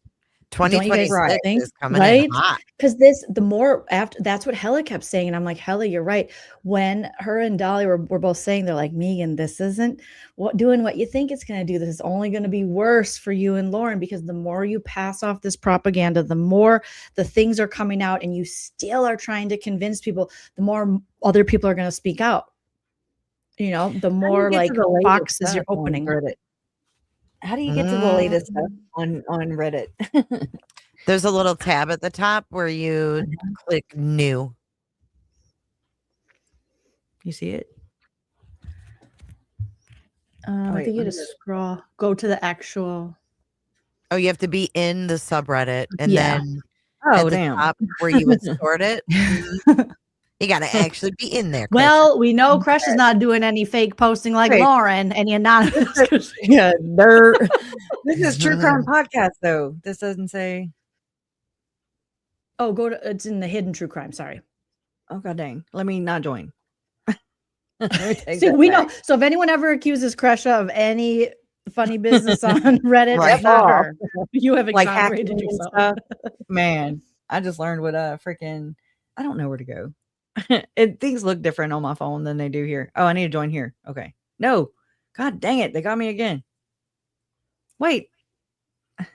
[SPEAKER 15] Don't you guys
[SPEAKER 2] 2026
[SPEAKER 15] think,
[SPEAKER 2] is coming
[SPEAKER 15] right?
[SPEAKER 2] in hot.
[SPEAKER 15] Because this, the more after, that's what Hella kept saying, and I'm like, Hella, you're right. When her and Dolly were both saying, they're like, Megan, this isn't doing what you think it's going to do. This is only going to be worse for you and Lauren, because the more you pass off this propaganda, the more the things are coming out, and you still are trying to convince people, the more other people are going to speak out. You know, the more like boxes you're opening.
[SPEAKER 1] How do you get to the latest stuff on Reddit?
[SPEAKER 2] There's a little tab at the top where you click new.
[SPEAKER 1] You see it?
[SPEAKER 15] I think you just scroll, go to the actual.
[SPEAKER 2] Oh, you have to be in the subreddit, and
[SPEAKER 15] Yeah.
[SPEAKER 2] then
[SPEAKER 1] Oh,
[SPEAKER 2] at the
[SPEAKER 1] damn.
[SPEAKER 2] top where you would sort it, you got to actually be in there.
[SPEAKER 15] Well, we know Crush is not doing any fake posting like
[SPEAKER 1] Wait.
[SPEAKER 15] Lauren, any anonymous.
[SPEAKER 1] Yeah, they're this is True Crime Podcast, though. This doesn't say.
[SPEAKER 15] Oh, go to it's in the Hidden True Crime. Sorry.
[SPEAKER 1] Oh god dang! Let me not join. Let me take
[SPEAKER 15] See,
[SPEAKER 1] that
[SPEAKER 15] we
[SPEAKER 1] back.
[SPEAKER 15] know. So if anyone ever accuses Crush of any funny business on Reddit,
[SPEAKER 1] Right.
[SPEAKER 15] it's not her. You have
[SPEAKER 1] Like
[SPEAKER 15] exonerated
[SPEAKER 1] hacking and
[SPEAKER 15] yourself.
[SPEAKER 1] stuff. Man, I just learned what freaking. I don't know where to go. Things look different on my phone than they do here. Oh, I need to join here. Okay. No. God dang it! They got me again. Wait.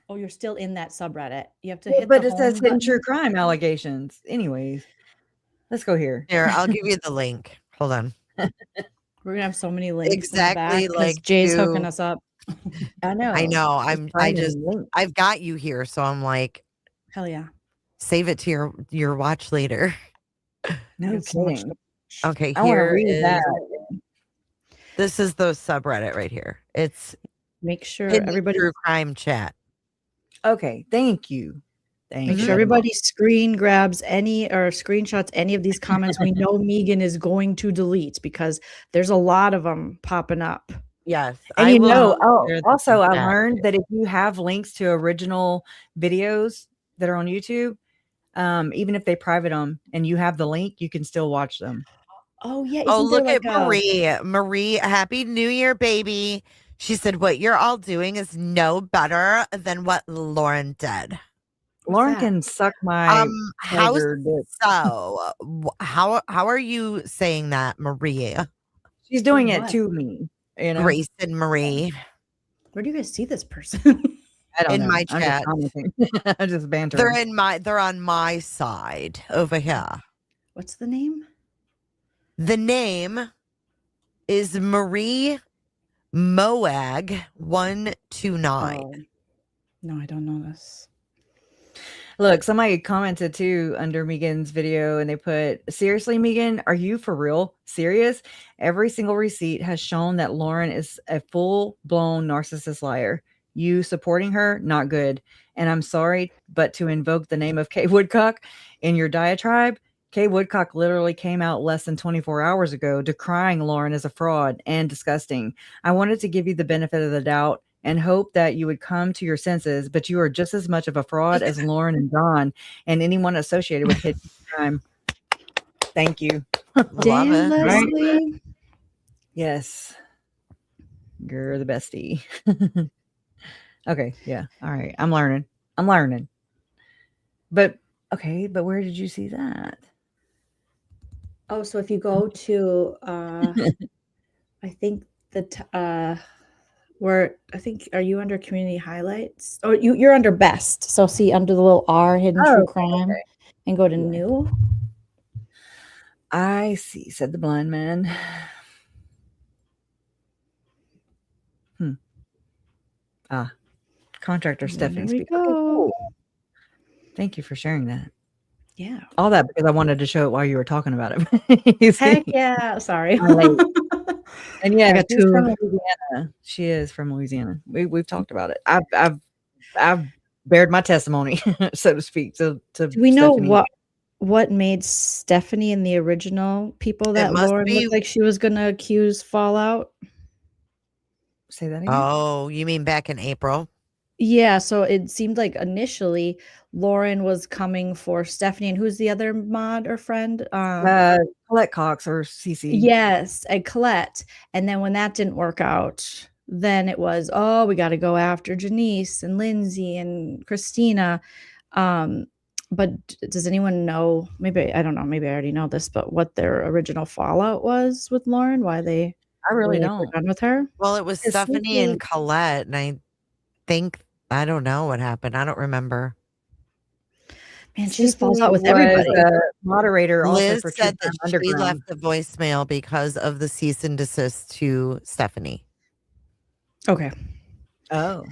[SPEAKER 15] Oh, you're still in that subreddit. You have to
[SPEAKER 1] Yeah,
[SPEAKER 15] hit
[SPEAKER 1] but
[SPEAKER 15] the
[SPEAKER 1] it says
[SPEAKER 15] home
[SPEAKER 1] hidden
[SPEAKER 15] button.
[SPEAKER 1] true crime allegations. Anyways, let's go here.
[SPEAKER 2] Here, I'll give you the link. Hold on.
[SPEAKER 15] We're gonna have so many links.
[SPEAKER 2] Exactly,
[SPEAKER 15] in the back 'cause
[SPEAKER 2] like
[SPEAKER 15] Jay's
[SPEAKER 2] to-
[SPEAKER 15] hooking us up.
[SPEAKER 1] I know.
[SPEAKER 2] I know.
[SPEAKER 1] finding links.
[SPEAKER 2] I've got you here, so I'm like,
[SPEAKER 15] Hell yeah.
[SPEAKER 2] save it to your watch later.
[SPEAKER 1] No
[SPEAKER 15] Got so much
[SPEAKER 1] kidding.
[SPEAKER 2] Okay,
[SPEAKER 1] I want to
[SPEAKER 2] here
[SPEAKER 1] read
[SPEAKER 2] is
[SPEAKER 1] that.
[SPEAKER 2] this is the subreddit right here. It's
[SPEAKER 15] Make sure
[SPEAKER 2] Hidden
[SPEAKER 15] everybody
[SPEAKER 2] True Crime Chat.
[SPEAKER 1] Okay, thank you. Thank
[SPEAKER 15] make
[SPEAKER 1] you.
[SPEAKER 15] sure everybody screen grabs any or screenshots any of these comments we know Megan is going to delete, because there's a lot of them popping up.
[SPEAKER 2] Yes.
[SPEAKER 1] And
[SPEAKER 2] I
[SPEAKER 1] you
[SPEAKER 2] will
[SPEAKER 1] know,
[SPEAKER 2] share this
[SPEAKER 1] also
[SPEAKER 2] in
[SPEAKER 1] I
[SPEAKER 2] chat.
[SPEAKER 1] learned that if you have links to original videos that are on YouTube, even if they private them and you have the link, you can still watch them.
[SPEAKER 15] Oh yeah.
[SPEAKER 2] Oh,
[SPEAKER 15] isn't there
[SPEAKER 2] look
[SPEAKER 15] like
[SPEAKER 2] at Marie. Marie, happy New Year, baby. She said, what you're all doing is no better than what Lauren did.
[SPEAKER 1] Lauren
[SPEAKER 15] that?
[SPEAKER 1] can suck my
[SPEAKER 2] How
[SPEAKER 1] pleasure dick.
[SPEAKER 2] so? How are you saying that, Marie?
[SPEAKER 1] She's doing it
[SPEAKER 15] What?
[SPEAKER 1] to me. You know,
[SPEAKER 2] Grace and Marie
[SPEAKER 15] Where do you guys see this person?
[SPEAKER 1] I don't
[SPEAKER 2] in
[SPEAKER 1] know.
[SPEAKER 2] my
[SPEAKER 1] I'm
[SPEAKER 2] chat.
[SPEAKER 1] just commenting. I'm just bantering.
[SPEAKER 2] They're on my side over here.
[SPEAKER 15] What's the name?
[SPEAKER 2] The name is Marie Moag 129.
[SPEAKER 15] Oh. No, I don't know this.
[SPEAKER 1] Look, somebody commented too under Megan's video and they put, seriously, Megan, are you for real? Serious? Every single receipt has shown that Lauren is a full-blown narcissist liar. You supporting her, not good. And I'm sorry, but to invoke the name of Kay Woodcock in your diatribe, Kay Woodcock literally came out less than 24 hours ago decrying Lauren as a fraud and disgusting. I wanted to give you the benefit of the doubt and hope that you would come to your senses, but you are just as much of a fraud as Lauren and Don and anyone associated with hidden crime. Thank you.
[SPEAKER 15] Damn,
[SPEAKER 2] it.
[SPEAKER 15] Leslie.
[SPEAKER 1] Yes. You're the bestie. Okay, yeah. All right. I'm learning. But okay, but where did you see that?
[SPEAKER 15] Oh, so if you go to I think are you under community highlights? Oh, you're under best. So see under the little R hidden true crime
[SPEAKER 1] okay.
[SPEAKER 15] and go to new.
[SPEAKER 1] I see, said the blind man. Contractor Stephanie
[SPEAKER 15] There we
[SPEAKER 1] speak. Okay,
[SPEAKER 15] go.
[SPEAKER 1] cool. Thank you for sharing that.
[SPEAKER 15] Yeah.
[SPEAKER 1] All that because I wanted to show it while you were talking about it. You see?
[SPEAKER 15] Heck yeah. Sorry.
[SPEAKER 1] I'm late. And yeah,
[SPEAKER 15] I got
[SPEAKER 1] she's from
[SPEAKER 15] two.
[SPEAKER 1] Louisiana. She is from Louisiana. We've talked about it. I've bared my testimony, so to speak, to
[SPEAKER 15] Do we know
[SPEAKER 1] Stephanie.
[SPEAKER 15] what made Stephanie and the original people that
[SPEAKER 2] must
[SPEAKER 15] Lauren
[SPEAKER 2] be-
[SPEAKER 15] looked like she was gonna accuse fallout?
[SPEAKER 1] Say that again.
[SPEAKER 2] Oh, you mean back in April?
[SPEAKER 15] Yeah, so it seemed like initially Lauren was coming for Stephanie, and who's the other mod or friend?
[SPEAKER 1] Colette Cox or CC.
[SPEAKER 15] Yes, and Colette. And then when that didn't work out, then it was, oh, we got to go after Janice and Lindsay and Christina. But does anyone know? Maybe I don't know. Maybe I already know this, but what their original fallout was with Lauren? Why they?
[SPEAKER 1] I really
[SPEAKER 15] were
[SPEAKER 1] don't.
[SPEAKER 15] done with her.
[SPEAKER 2] Well, it was
[SPEAKER 15] It's
[SPEAKER 2] Stephanie and
[SPEAKER 15] like-
[SPEAKER 2] Colette, and I think I don't know what happened. I don't remember.
[SPEAKER 15] Man, she just falls out with everybody.
[SPEAKER 1] Moderator also
[SPEAKER 2] Liz
[SPEAKER 1] for
[SPEAKER 2] said
[SPEAKER 1] True
[SPEAKER 2] that
[SPEAKER 1] Crime
[SPEAKER 2] she
[SPEAKER 1] Underground.
[SPEAKER 2] left the voicemail because of the cease and desist to Stephanie.
[SPEAKER 15] Okay.
[SPEAKER 1] Oh.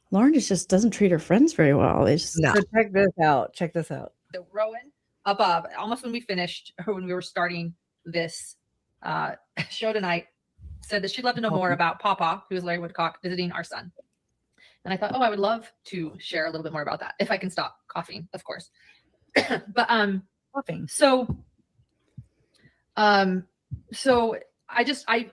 [SPEAKER 15] Lauren just doesn't treat her friends very well. It's
[SPEAKER 2] No.
[SPEAKER 1] So check this out. Check this out.
[SPEAKER 8] So Rowan above, almost when we finished, or when we were starting this show tonight, said that she'd love to know more about Papa, who is Larry Woodcock, visiting our son. And I thought, oh, I would love to share a little bit more about that if I can stop coughing, of course. But
[SPEAKER 1] coughing.
[SPEAKER 8] So I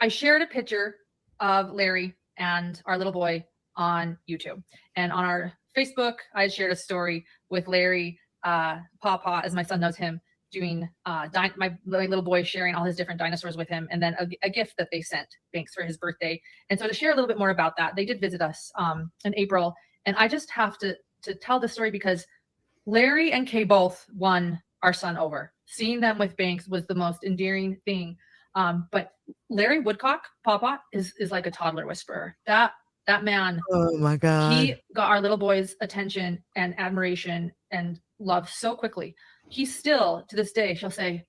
[SPEAKER 8] shared a picture of Larry and our little boy on YouTube, and on our Facebook I shared a story with Larry, Papa, as my son knows him, doing my little boy sharing all his different dinosaurs with him, and then a gift that they sent Banks for his birthday. And so to share a little bit more about that, they did visit us in April, and I just have to tell the story because Larry and Kay both won our son over. Seeing them with Banks was the most endearing thing. But Larry Woodcock, Papa, is like a toddler whisperer. That man,
[SPEAKER 2] Oh my God.
[SPEAKER 8] he got our little boy's attention and admiration and love so quickly. He still, to this day, she'll say,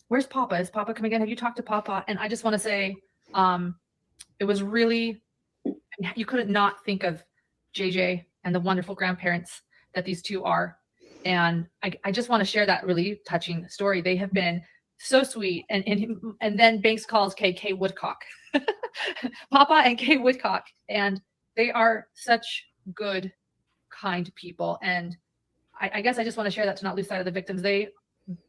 [SPEAKER 8] "Where's Papa? Is Papa coming in? Have you talked to Papa?" And I just want to say, it was really, you couldn't not think of JJ and the wonderful grandparents that these two are. And I just want to share that really touching story. They have been so sweet. And then Banks calls Kay Woodcock. Papa and Kay Woodcock. And they are such good, kind people. And I guess I just want to share that to not lose sight of the victims. They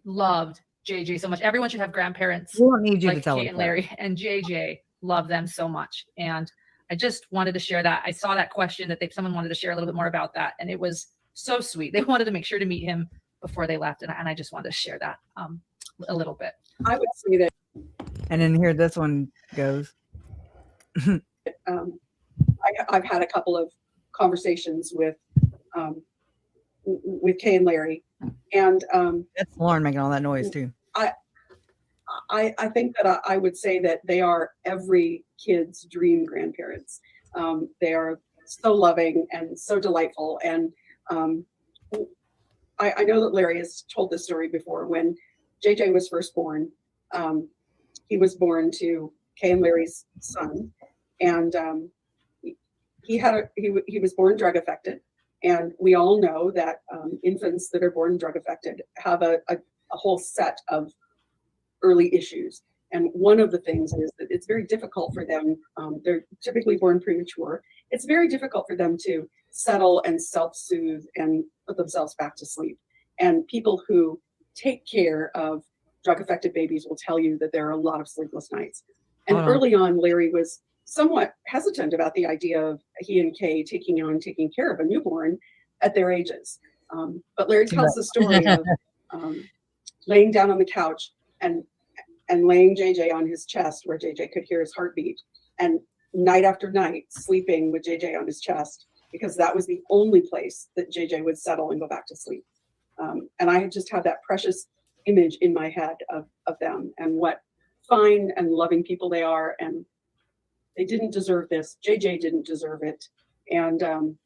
[SPEAKER 8] loved JJ so much. Everyone should have grandparents
[SPEAKER 1] We don't need you
[SPEAKER 8] like
[SPEAKER 1] to tell
[SPEAKER 8] Kay
[SPEAKER 1] us
[SPEAKER 8] and
[SPEAKER 1] that.
[SPEAKER 8] Larry, and JJ loved them so much. And I just wanted to share that. I saw that question that someone wanted to share a little bit more about that, and it was so sweet. They wanted to make sure to meet him before they left, and I just wanted to share that a little bit.
[SPEAKER 18] I would say that
[SPEAKER 1] And then here this one goes.
[SPEAKER 18] I've had a couple of conversations with Kay and Larry, and
[SPEAKER 1] That's Lauren making all that noise too.
[SPEAKER 18] I think that I would say that they are every kid's dream grandparents. They are so loving and so delightful. And I know that Larry has told this story before. When JJ was first born, he was born to Kay and Larry's son, and he was born drug affected. And we all know that infants that are born drug affected have a whole set of early issues. And one of the things is that it's very difficult for them. They're typically born premature. It's very difficult for them to settle and self-soothe and put themselves back to sleep. And people who take care of drug-affected babies will tell you that there are a lot of sleepless nights. And early on, Larry was somewhat hesitant about the idea of he and Kay taking care of a newborn at their ages. But Larry tells the story of laying down on the couch and laying JJ on his chest where JJ could hear his heartbeat, and night after night sleeping with JJ on his chest, because that was the only place that JJ would settle and go back to sleep. And I just had that precious image in my head of them and what fine and loving people they are. And they didn't deserve this. JJ didn't deserve it. And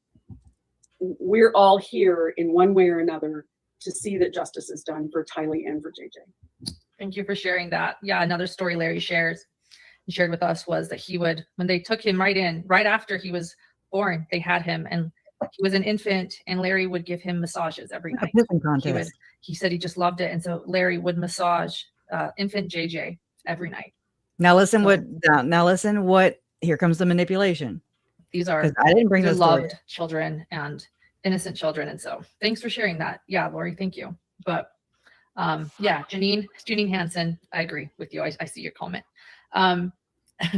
[SPEAKER 18] we're all here in one way or another to see that justice is done for Tylee and for JJ.
[SPEAKER 8] Thank you for sharing that. Yeah, another story Larry shared with us was that he would, when they took him right after he was born, they had him and he was an infant, and Larry would give him massages every night. He said he just loved it. And so Larry would massage infant JJ every night.
[SPEAKER 1] Now listen what here comes the manipulation.
[SPEAKER 8] These are
[SPEAKER 1] I didn't bring
[SPEAKER 8] these are
[SPEAKER 1] this story.
[SPEAKER 8] loved children and innocent children. And so thanks for sharing that. Yeah, Lori, thank you. But yeah, Janine Hansen, I agree with you. I see your comment.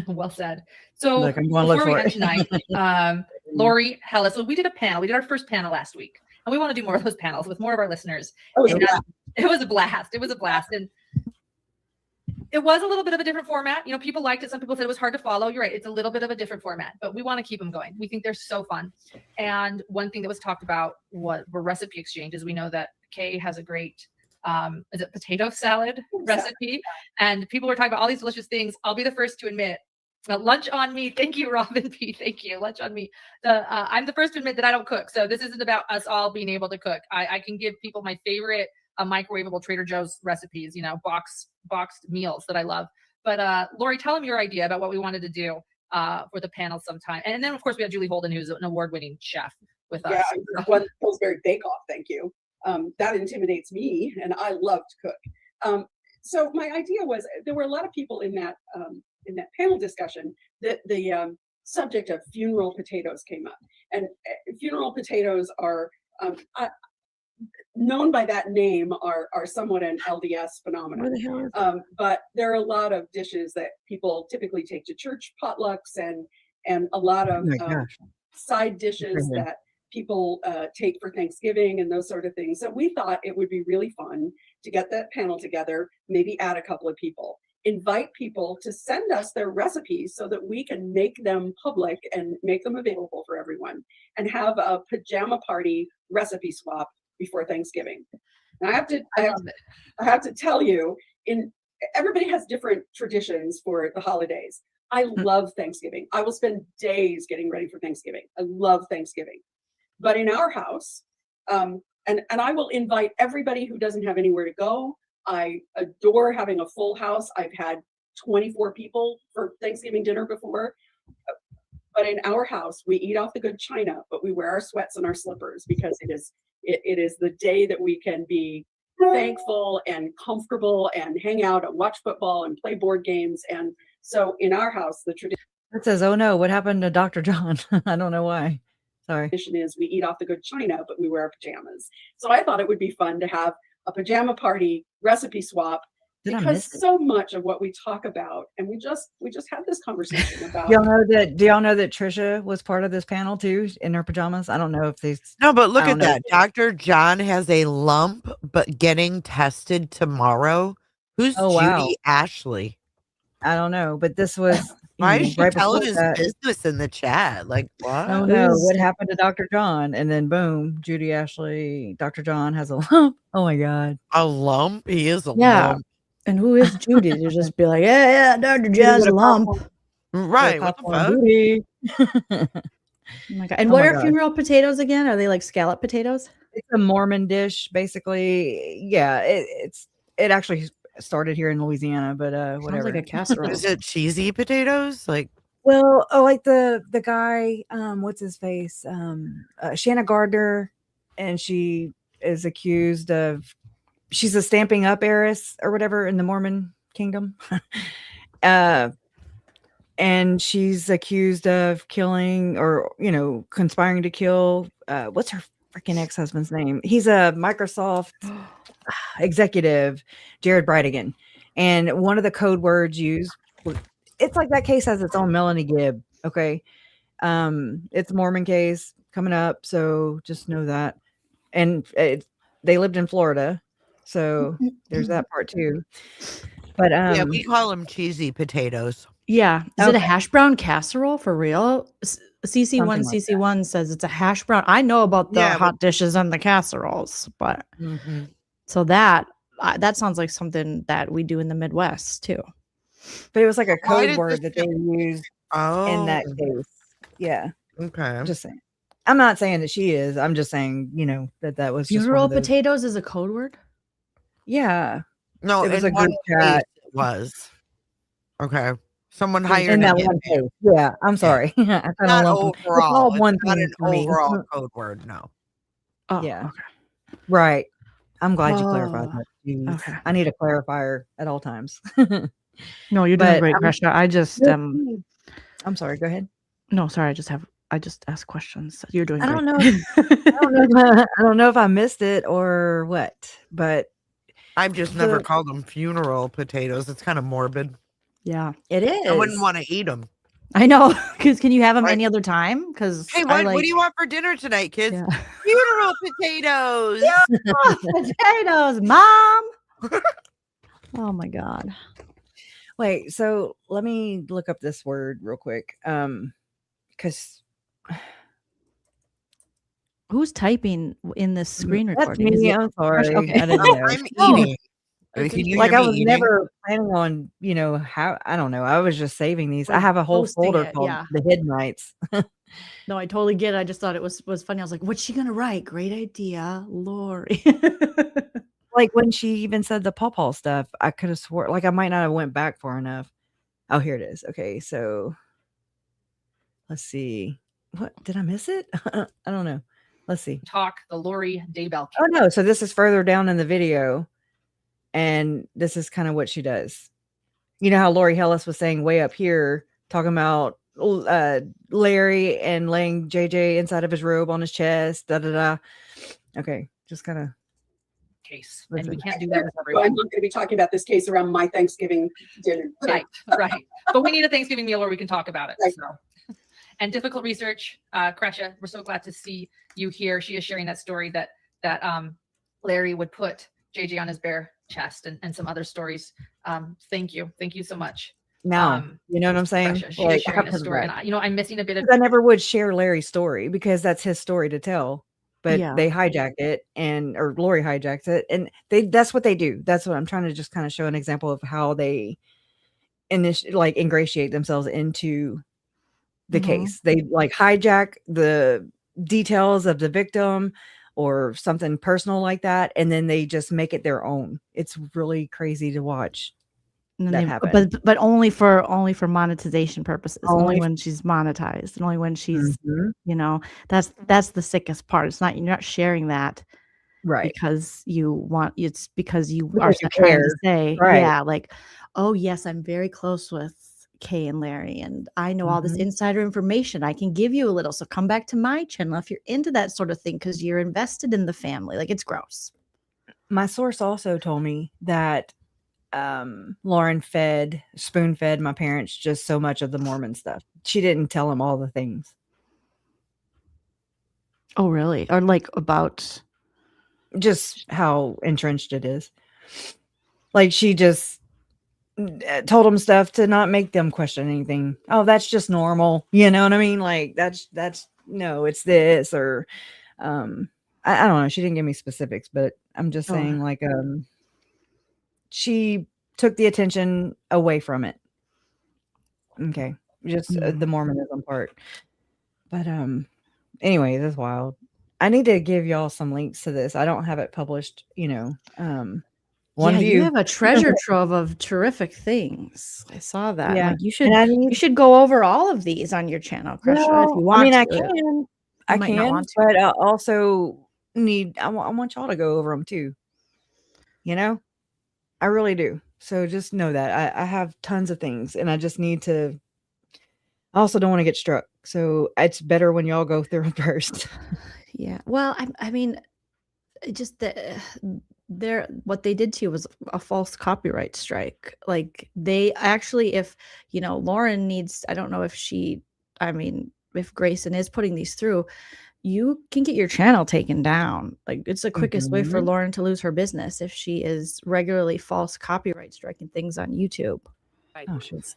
[SPEAKER 8] Well said. So
[SPEAKER 1] Look, I'm going to look
[SPEAKER 8] before we
[SPEAKER 1] for
[SPEAKER 8] end
[SPEAKER 1] it.
[SPEAKER 8] tonight, Lori Hellas. So we did a panel. We did our first panel last week, and we want to do more of those panels with more of our listeners. It was a blast. It was a blast, and it was a little bit of a different format. You know, people liked it. Some people said it was hard to follow. You're right. It's a little bit of a different format, but we want to keep them going. We think they're so fun. And one thing that was talked about were recipe exchanges. We know that Kay has a great is it potato salad recipe? And people were talking about all these delicious things. I'll be the first to admit, lunch on me. Thank you, Robin P. Thank you. Lunch on me. I'm the first to admit that I don't cook. So this isn't about us all being able to cook. I can give people my favorite microwavable Trader Joe's recipes, you know, boxed meals that I love. But Lori, tell them your idea about what we wanted to do for the panel sometime. And then, of course, we have Julie Holden, who's an award-winning chef with us.
[SPEAKER 18] Yeah, one Pillsbury Bake Off. Thank you. That intimidates me, and I love to cook. So my idea was there were a lot of people in that panel discussion that the subject of funeral potatoes came up, and funeral potatoes are known by that name are somewhat an LDS phenomenon.
[SPEAKER 15] Where the hell is
[SPEAKER 18] but there are a lot of dishes that people typically take to church potlucks and a lot of side dishes that people take for Thanksgiving and those sort of things. So we thought it would be really fun to get that panel together, maybe add a couple of people, invite people to send us their recipes so that we can make them public and make them available for everyone, and have a pajama party recipe swap before Thanksgiving. And I have to tell you, everybody has different traditions for the holidays. I love Thanksgiving. I will spend days getting ready for Thanksgiving. I love Thanksgiving. But in our house, and I will invite everybody who doesn't have anywhere to go. I adore having a full house. I've had 24 people for Thanksgiving dinner before. But in our house, we eat off the good china, but we wear our sweats and our slippers because it is the day that we can be thankful and comfortable and hang out and watch football and play board games. And so in our house, the tradition.
[SPEAKER 1] It says, "Oh no, what happened to Dr. John?" I don't know why. Sorry.
[SPEAKER 18] Is we eat off the good china, but we wear our pajamas. So I thought it would be fun to have a pajama party recipe swap, because so much of what we talk about, and we just had this conversation about.
[SPEAKER 1] Do y'all know that Trisha was part of this panel too in her pajamas? I don't know if these.
[SPEAKER 2] No, but look at that. Dr. John has a lump, but getting tested tomorrow. Who's Judy Ashley?
[SPEAKER 1] I don't know, but this was.
[SPEAKER 2] Why is she telling his business in the chat? Like, what?
[SPEAKER 1] Oh no, what happened to Dr. John? And then boom, Judy Ashley, Dr. John has a lump. Oh my God.
[SPEAKER 2] A lump? He is a lump.
[SPEAKER 15] And who is Judy to just be like, yeah, Dr. John's a lump.
[SPEAKER 2] Right. What the
[SPEAKER 15] fuck? Oh my God. And what are funeral potatoes again? Are they like scallop potatoes?
[SPEAKER 1] It's a Mormon dish, basically. Yeah, it actually started here in Louisiana, but whatever.
[SPEAKER 15] Sounds like a casserole.
[SPEAKER 2] Is it cheesy potatoes? Like,
[SPEAKER 1] well, like the guy, what's his face? Shanna Gardner, and she is accused of, she's a Stamping Up heiress or whatever in the Mormon kingdom. And she's accused of killing or, conspiring to kill, what's her freaking ex-husband's name? He's a Microsoft executive, Jared Brightigan. And one of the code words used, it's like that case has its own Melanie Gibb. Okay. It's a Mormon case coming up. So just know that. And they lived in Florida. So there's that part too. But
[SPEAKER 2] yeah, we call them cheesy potatoes.
[SPEAKER 15] Yeah. Is it a hash brown casserole for real? CC1
[SPEAKER 1] Something like
[SPEAKER 15] CC1 says it's a hash brown. I know about the hot dishes and the casseroles, but so that sounds like something that we do in the Midwest too.
[SPEAKER 1] But it was like a code word that they used in that case. Yeah.
[SPEAKER 2] Okay.
[SPEAKER 1] I'm just saying. I'm not saying that she is. I'm just saying, that was
[SPEAKER 15] funeral potatoes is a code word.
[SPEAKER 1] Yeah.
[SPEAKER 2] No,
[SPEAKER 1] It was
[SPEAKER 2] in
[SPEAKER 1] a
[SPEAKER 2] one
[SPEAKER 1] group
[SPEAKER 2] case
[SPEAKER 1] chat.
[SPEAKER 2] it was. Okay. Someone
[SPEAKER 1] In
[SPEAKER 2] hired a
[SPEAKER 1] that one
[SPEAKER 2] hitman.
[SPEAKER 1] case. Yeah, I'm sorry. I kind of
[SPEAKER 2] Not
[SPEAKER 1] lump them. It's
[SPEAKER 2] overall.
[SPEAKER 1] all
[SPEAKER 2] It's
[SPEAKER 1] one
[SPEAKER 2] not
[SPEAKER 1] thing
[SPEAKER 2] an
[SPEAKER 1] for me.
[SPEAKER 2] overall code word. No.
[SPEAKER 15] Oh,
[SPEAKER 1] Yeah.
[SPEAKER 15] okay.
[SPEAKER 1] Right. I'm glad you clarified
[SPEAKER 15] Oh,
[SPEAKER 1] that. Jeez.
[SPEAKER 15] okay.
[SPEAKER 1] I need a clarifier at all times.
[SPEAKER 15] No, you're doing
[SPEAKER 1] But
[SPEAKER 15] great, Gresha. I just
[SPEAKER 1] I'm sorry. Go ahead.
[SPEAKER 15] no, sorry. I just ask questions. You're doing
[SPEAKER 1] I
[SPEAKER 15] great.
[SPEAKER 1] don't know. I don't know if I missed it or what, but
[SPEAKER 2] I've just never called them funeral potatoes. It's kind of morbid.
[SPEAKER 15] Yeah,
[SPEAKER 1] it
[SPEAKER 2] I wouldn't
[SPEAKER 1] is.
[SPEAKER 2] want to eat them.
[SPEAKER 15] I know. Because can you have them any other time? Because
[SPEAKER 2] Hey, what do you want for dinner tonight, kids?
[SPEAKER 15] Yeah.
[SPEAKER 2] Funeral potatoes.
[SPEAKER 15] Potatoes, Mom. Oh my God.
[SPEAKER 1] Wait, so let me look up this word real quick. Because
[SPEAKER 15] Who's typing in this screen
[SPEAKER 1] that's
[SPEAKER 15] recording? Is
[SPEAKER 1] me.
[SPEAKER 15] it
[SPEAKER 1] I'm
[SPEAKER 15] Gresha?
[SPEAKER 1] sorry.
[SPEAKER 15] Okay, I didn't
[SPEAKER 2] Oh,
[SPEAKER 15] know.
[SPEAKER 2] I'm
[SPEAKER 1] No.
[SPEAKER 2] eating. Can you
[SPEAKER 1] Like
[SPEAKER 2] hear
[SPEAKER 1] I
[SPEAKER 2] me
[SPEAKER 1] was
[SPEAKER 2] eating?
[SPEAKER 1] never planning on, how I don't know. I was just saving these. I
[SPEAKER 15] Like
[SPEAKER 1] have a whole
[SPEAKER 15] posting
[SPEAKER 1] folder
[SPEAKER 15] it,
[SPEAKER 1] called
[SPEAKER 15] yeah.
[SPEAKER 1] the Hidden Nights.
[SPEAKER 15] No, I totally get it. I just thought it was funny. I was like, what's she gonna write? Great idea, Lori.
[SPEAKER 1] Like when she even said the pawpaw stuff, I could have swore like I might not have went back far enough. Oh, here it is. Okay, so let's see. What did I miss it? I don't know. Let's see.
[SPEAKER 8] Talk the Lori Daybell.
[SPEAKER 1] Oh no, so this is further down in the video, and this is kind of what she does. You know how Lori Hellis was saying way up here, talking about Larry and laying JJ inside of his robe on his chest. Da da da. Okay, just kind of
[SPEAKER 8] Case,
[SPEAKER 1] listen.
[SPEAKER 8] and we can't do that with
[SPEAKER 18] So I'm
[SPEAKER 8] everyone.
[SPEAKER 18] not going to be talking about this case around my Thanksgiving dinner.
[SPEAKER 8] Right, right. But we need a Thanksgiving meal where we can talk about it.
[SPEAKER 18] Right.
[SPEAKER 8] So, and difficult research, Kresha, we're so glad to see you here. She is sharing that story that Larry would put JJ on his bare chest and some other stories. Thank you so much.
[SPEAKER 1] Now, you know what I'm saying?
[SPEAKER 8] Kresha, she is sharing a story, and I'm missing a bit of.
[SPEAKER 1] I never would share Larry's story because that's his story to tell. But
[SPEAKER 15] Yeah.
[SPEAKER 1] they hijack it, or Lori hijacks it, and that's what they do. That's what I'm trying to just kind of show an example of how they ingratiate themselves into the case. They hijack the details of the victim or something personal like that, and then they just make it their own. It's really crazy to watch.
[SPEAKER 15] And
[SPEAKER 1] that
[SPEAKER 15] then
[SPEAKER 1] happen.
[SPEAKER 15] but only for monetization purposes. Only
[SPEAKER 1] Only
[SPEAKER 15] when she's monetized, and only when she's that's the sickest part. It's not you're not sharing that
[SPEAKER 1] right
[SPEAKER 15] because you want it's because you
[SPEAKER 1] Because
[SPEAKER 15] are
[SPEAKER 1] you
[SPEAKER 15] trying to
[SPEAKER 1] care.
[SPEAKER 15] say
[SPEAKER 1] Right.
[SPEAKER 15] yeah like oh yes I'm very close with Kay and Larry and I know all this insider information. I can give you a little, so come back to my channel if you're into that sort of thing because you're invested in the family. Like it's gross.
[SPEAKER 1] My source also told me that Lauren spoon fed my parents just so much of the Mormon stuff. She didn't tell them all the things.
[SPEAKER 15] Oh really? Or like about
[SPEAKER 1] just how entrenched it is. Like she just told them stuff to not make them question anything. Oh, that's just normal. You know what I mean? Like that's no, it's this or I don't know. She didn't give me specifics, but I'm just saying she took the attention away from it. Okay. Just the Mormonism part. But anyway, that's wild. I need to give y'all some links to this. I don't have it published, one
[SPEAKER 15] yeah,
[SPEAKER 1] view.
[SPEAKER 15] you have a treasure trove of terrific things. I saw that.
[SPEAKER 1] Yeah.
[SPEAKER 15] Like you
[SPEAKER 1] And
[SPEAKER 15] should go over all of these on your channel, Kresha, if you want
[SPEAKER 1] I
[SPEAKER 15] to.
[SPEAKER 1] can. I
[SPEAKER 15] might not
[SPEAKER 1] can,
[SPEAKER 15] want to.
[SPEAKER 1] but I also I want y'all to go over them too. I really do. So just know that I have tons of things and I just need to. I also don't want to get struck. So it's better when y'all go through them first.
[SPEAKER 15] Yeah. Well, I mean, just what they did to you was a false copyright strike. Like they actually, if Lauren needs, I don't know if if Grayson is putting these through, you can get your channel taken down. Like it's the quickest way for Lauren to lose her business if she is regularly false copyright striking things on YouTube.
[SPEAKER 1] Oh shit.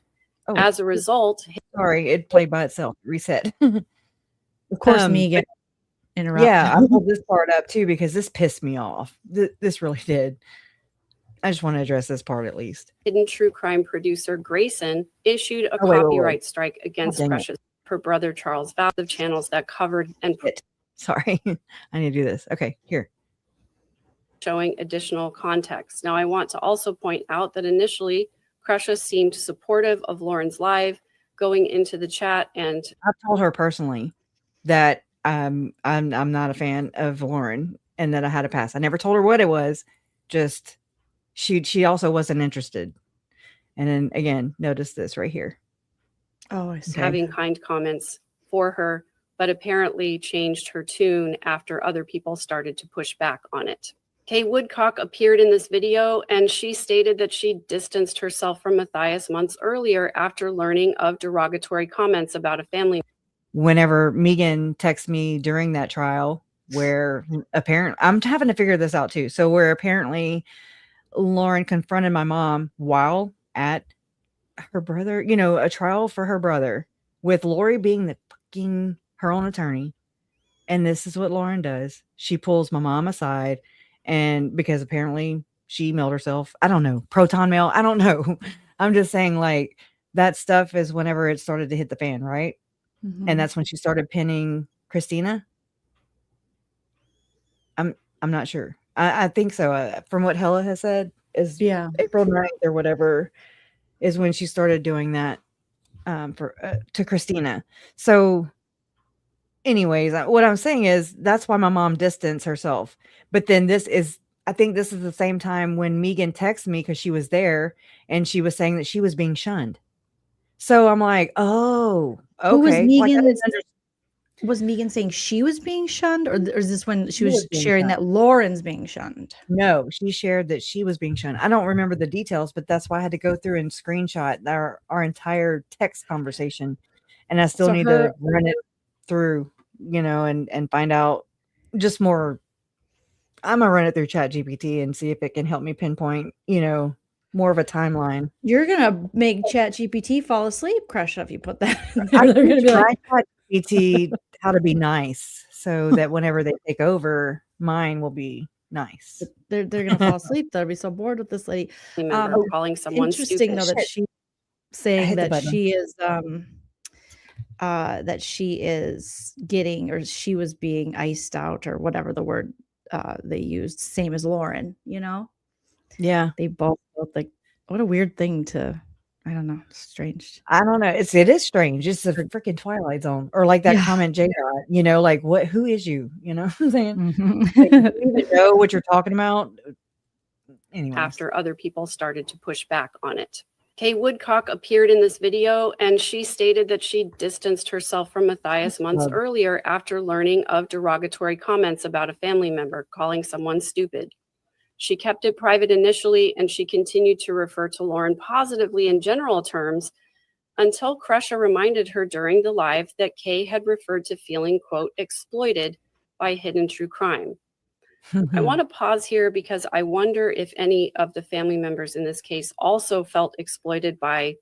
[SPEAKER 12] As a result,
[SPEAKER 1] sorry, it played by itself. Reset.
[SPEAKER 15] Of course, me get interrupted.
[SPEAKER 1] Yeah, I pulled this part up too because this pissed me off. This really did. I just want to address this part at least.
[SPEAKER 12] hidden true crime producer Grayson issued a
[SPEAKER 1] Wait.
[SPEAKER 12] copyright strike against
[SPEAKER 1] dang it.
[SPEAKER 12] Precious, her brother Charles Vows of channels that covered and
[SPEAKER 1] Sorry, I need to do this. Okay, here.
[SPEAKER 12] showing additional context. Now, I want to also point out that initially, Crusha seemed supportive of Lauren's live, going into the chat, and
[SPEAKER 1] I've told her personally that I'm not a fan of Lauren and that I had to pass. I never told her what it was. Just she also wasn't interested. And then again, notice this right here.
[SPEAKER 15] Oh, I see.
[SPEAKER 12] having kind comments for her, but apparently changed her tune after other people started to push back on it. Kay Woodcock appeared in this video, and she stated that she distanced herself from Matthias months earlier after learning of derogatory comments about a family.
[SPEAKER 1] Whenever Megan texted me during that trial, where apparently I'm having to figure this out too. So where apparently Lauren confronted my mom while at her brother, a trial for her brother, with Lori being the fucking her own attorney. And this is what Lauren does. She pulls my mom aside, and because apparently she emailed herself, I don't know, proton mail, I don't know. I'm just saying, like, that stuff is whenever it started to hit the fan, right? And that's when she started pinning Christina. I'm not sure. I think so. From what Hella has said, is April 9th or whatever is when she started doing that to Christina. So anyways, what I'm saying is that's why my mom distanced herself. But then I think this is the same time when Megan texted me because she was there and she was saying that she was being shunned. So I'm like, oh, okay.
[SPEAKER 15] Who was Megan?
[SPEAKER 1] Like,
[SPEAKER 15] was Megan saying she was being shunned, or is this when she
[SPEAKER 1] She
[SPEAKER 15] was
[SPEAKER 1] was being
[SPEAKER 15] sharing
[SPEAKER 1] shunned.
[SPEAKER 15] that Lauren's being shunned?
[SPEAKER 1] No, she shared that she was being shunned. I don't remember the details, but that's why I had to go through and screenshot our entire text conversation. And I still
[SPEAKER 15] So
[SPEAKER 1] need to run it through, and find out just more. I'm going to run it through ChatGPT and see if it can help me pinpoint, more of a timeline.
[SPEAKER 15] You're gonna make ChatGPT fall asleep, Crusha, if you put that in
[SPEAKER 1] I
[SPEAKER 15] there. They're gonna be like,
[SPEAKER 1] ChatGPT how to be nice so that whenever they take over, mine will be nice.
[SPEAKER 15] they're gonna fall asleep. They'll be so bored with this lady.
[SPEAKER 12] Calling someone
[SPEAKER 15] Interesting
[SPEAKER 12] stupid.
[SPEAKER 15] though that
[SPEAKER 1] Shit.
[SPEAKER 15] she's
[SPEAKER 1] I
[SPEAKER 15] saying
[SPEAKER 1] hit the
[SPEAKER 15] that
[SPEAKER 1] button.
[SPEAKER 15] she is getting, or she was being iced out, or whatever the word they used, same as Lauren.
[SPEAKER 1] Yeah.
[SPEAKER 15] They both like, what a weird thing to. I don't know. Strange.
[SPEAKER 1] I don't know. It is strange. It's a freaking Twilight Zone, or like that comment Jay got. Like what? Who is you? You know what I'm saying? Like, you even know what you're talking about. Anyway,
[SPEAKER 12] After other people started to push back on it. Kay Woodcock appeared in this video, and she stated that she distanced herself from Matthias months earlier after learning of derogatory comments about a family member, calling someone stupid. She kept it private initially, and she continued to refer to Lauren positively in general terms until Crusha reminded her during the live that Kay had referred to feeling, quote, exploited by Hidden True Crime. I want to pause here because I wonder if any of the family members in this case also felt exploited by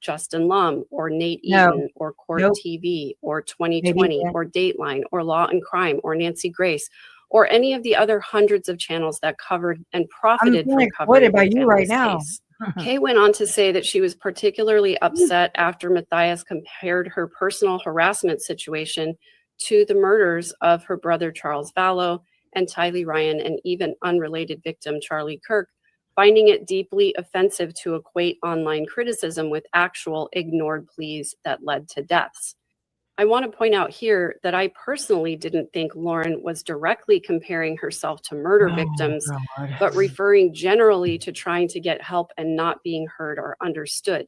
[SPEAKER 12] Justin Lum or Nate Eaton or Court TV or 2020 or Dateline or Law and Crime or Nancy Grace or any of the other hundreds of channels that covered and profited from covering
[SPEAKER 1] by you right now.
[SPEAKER 12] case. Kay went on to say that she was particularly upset after Matthias compared her personal harassment situation to the murders of her brother Charles Vallow and Tylee Ryan, and even unrelated victim Charlie Kirk, finding it deeply offensive to equate online criticism with actual ignored pleas that led to deaths. I want to point out here that I personally didn't think Lauren was directly comparing herself to murder victims, but referring generally to trying to get help and not being heard or understood.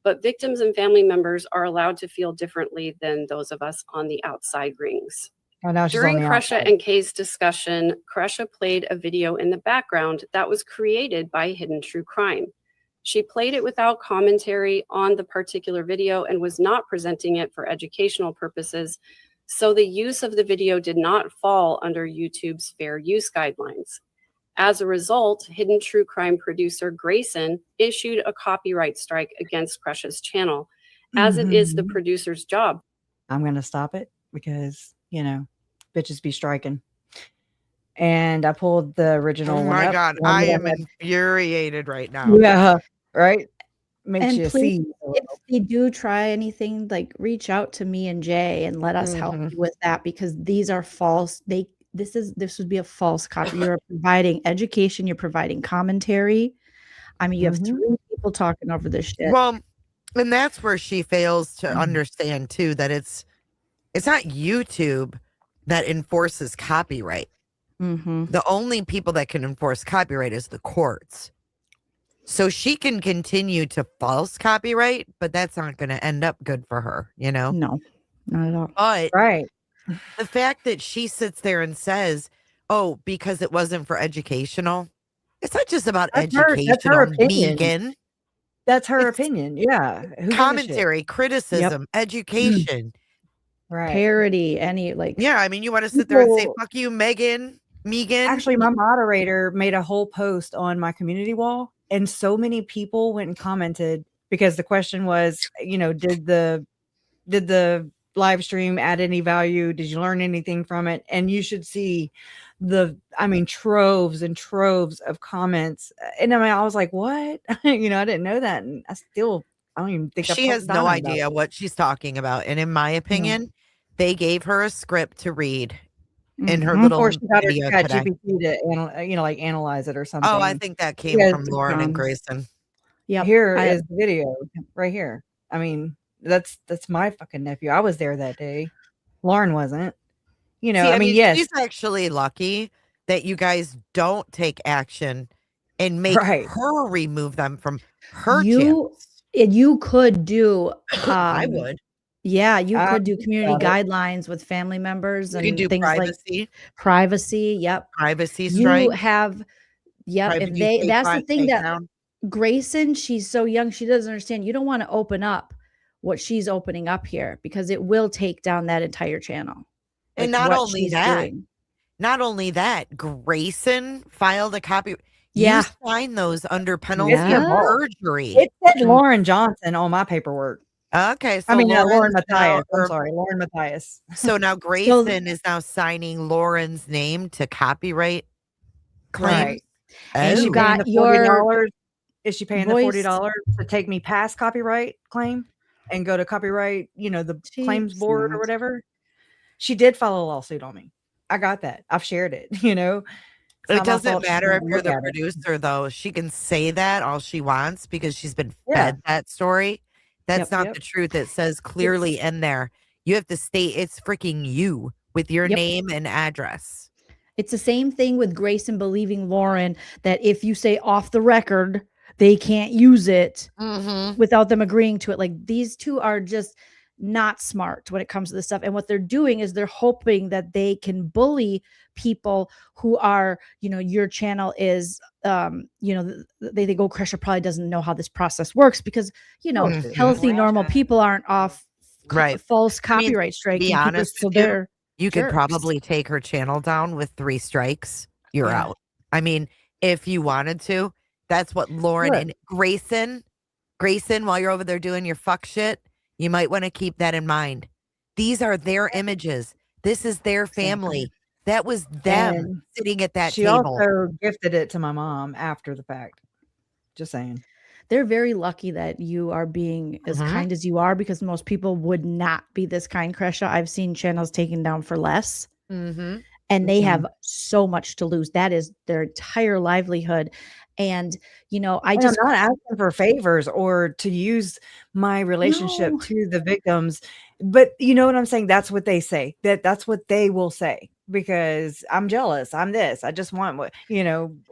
[SPEAKER 12] But victims and family members are allowed to feel differently than those of us on the outside rings. During Crusha and Kay's discussion, Crusha played a video in the background that was created by Hidden True Crime. She played it without commentary on the particular video and was not presenting it for educational purposes, so the use of the video did not fall under YouTube's fair use guidelines. As a result, Hidden True Crime producer Grayson issued a copyright strike against Crusha's channel, as it is the producer's job.
[SPEAKER 1] I'm going to stop it because, bitches be striking. And I pulled the original
[SPEAKER 2] Oh
[SPEAKER 1] one
[SPEAKER 2] my
[SPEAKER 1] up.
[SPEAKER 2] God. I am infuriated right now.
[SPEAKER 1] Yeah, right? Makes
[SPEAKER 15] And
[SPEAKER 1] you
[SPEAKER 15] please,
[SPEAKER 1] see.
[SPEAKER 15] if they do try anything, like reach out to me and Jay and let us help you with that, because these are false. this would be a false copy. You're providing education, you're providing commentary. I mean, you have 3 people talking over this shit.
[SPEAKER 2] Well, and that's where she fails to understand too that it's not YouTube that enforces copyright. The only people that can enforce copyright is the courts. So she can continue to false copyright, but that's not going to end up good for her, you know?
[SPEAKER 15] No, not at all.
[SPEAKER 2] But
[SPEAKER 1] Right.
[SPEAKER 2] the fact that she sits there and says, oh, because it wasn't for educational, it's not just about
[SPEAKER 1] That's her
[SPEAKER 2] educational,
[SPEAKER 1] opinion.
[SPEAKER 2] Megan.
[SPEAKER 1] That's her opinion. Yeah. Who gives a shit?
[SPEAKER 2] Commentary, criticism, education.
[SPEAKER 1] Right.
[SPEAKER 15] Parody, any like.
[SPEAKER 2] Yeah, I mean, you want to sit there and say,
[SPEAKER 1] People-
[SPEAKER 2] fuck you, Megan.
[SPEAKER 1] Actually, my moderator made a whole post on my community wall, and so many people went and commented because the question was, you know, did the live stream add any value? Did you learn anything from it? And you should see troves and troves of comments. And I was like, what? You know, I didn't know that. And I don't even think
[SPEAKER 2] She has no idea what she's talking about. And in my opinion, they gave her a script to read in her little
[SPEAKER 1] or she got her
[SPEAKER 2] video today.
[SPEAKER 1] ChatGPT to analyze it or something.
[SPEAKER 2] Oh, I think that came from Lauren and Grayson.
[SPEAKER 15] Yeah,
[SPEAKER 1] here is the video right here. I mean, that's my fucking nephew. I was there that day. Lauren wasn't. You know,
[SPEAKER 2] See,
[SPEAKER 1] I mean, yes,
[SPEAKER 2] she's actually lucky that you guys don't take action and make her remove them from her channels.
[SPEAKER 15] You could do.
[SPEAKER 2] I would.
[SPEAKER 15] Yeah, you could do community guidelines with family members and
[SPEAKER 2] do
[SPEAKER 15] things
[SPEAKER 2] privacy.
[SPEAKER 15] like privacy. Yep,
[SPEAKER 2] privacy strike.
[SPEAKER 15] You have. Yep, if they. That's the thing that
[SPEAKER 2] down.
[SPEAKER 15] Grayson. She's so young. She doesn't understand. You don't want to open up what she's opening up here because it will take down that entire channel.
[SPEAKER 2] And not only that, Grayson filed a copy.
[SPEAKER 15] Yeah.
[SPEAKER 2] You sign those under penalty of perjury.
[SPEAKER 1] It said Lauren Johnson on my paperwork.
[SPEAKER 2] Okay, so
[SPEAKER 1] Lauren Matthias. I'm sorry, Lauren Matthias.
[SPEAKER 2] So now Grayson is now signing Lauren's name to copyright claims.
[SPEAKER 1] Right.
[SPEAKER 15] And you got
[SPEAKER 1] $40. Is she paying the
[SPEAKER 15] voice-
[SPEAKER 1] $40 to take me past copyright claim and go to copyright, the claims board or whatever? She did file a lawsuit on me. I got that. I've shared it,
[SPEAKER 2] It doesn't matter if you're the producer, though. She can say that all she wants because she's been fed that story. That's not the truth. It says clearly in there. You have to state it's freaking you with your name and address.
[SPEAKER 15] It's the same thing with Grayson believing Lauren that if you say off the record, they can't use it without them agreeing to it. Like these two are just not smart when it comes to this stuff. And what they're doing is they're hoping that they can bully people who are, your channel is, they think, oh, Crusher probably doesn't know how this process works because, healthy, normal people aren't off false copyright strike.
[SPEAKER 2] Be honest, you could
[SPEAKER 15] jerks.
[SPEAKER 2] probably take her channel down with 3 strikes. You're out. I mean, if you wanted to, that's what Lauren and Grayson, while you're over there doing your fuck shit, you might want to keep that in mind. These are their images. This is their family. That was them sitting at that
[SPEAKER 1] she
[SPEAKER 2] table.
[SPEAKER 1] She also gifted it to my mom after the fact. Just saying.
[SPEAKER 15] They're very lucky that you are being as kind as you are because most people would not be this kind, Kresha. I've seen channels taken down for less. And they have so much to lose. That is their entire livelihood. And, I'm
[SPEAKER 1] not asking for favors or to use my relationship to the victims. But you know what I'm saying? That's what they say. That's what they will say because I'm jealous. I'm this. I just want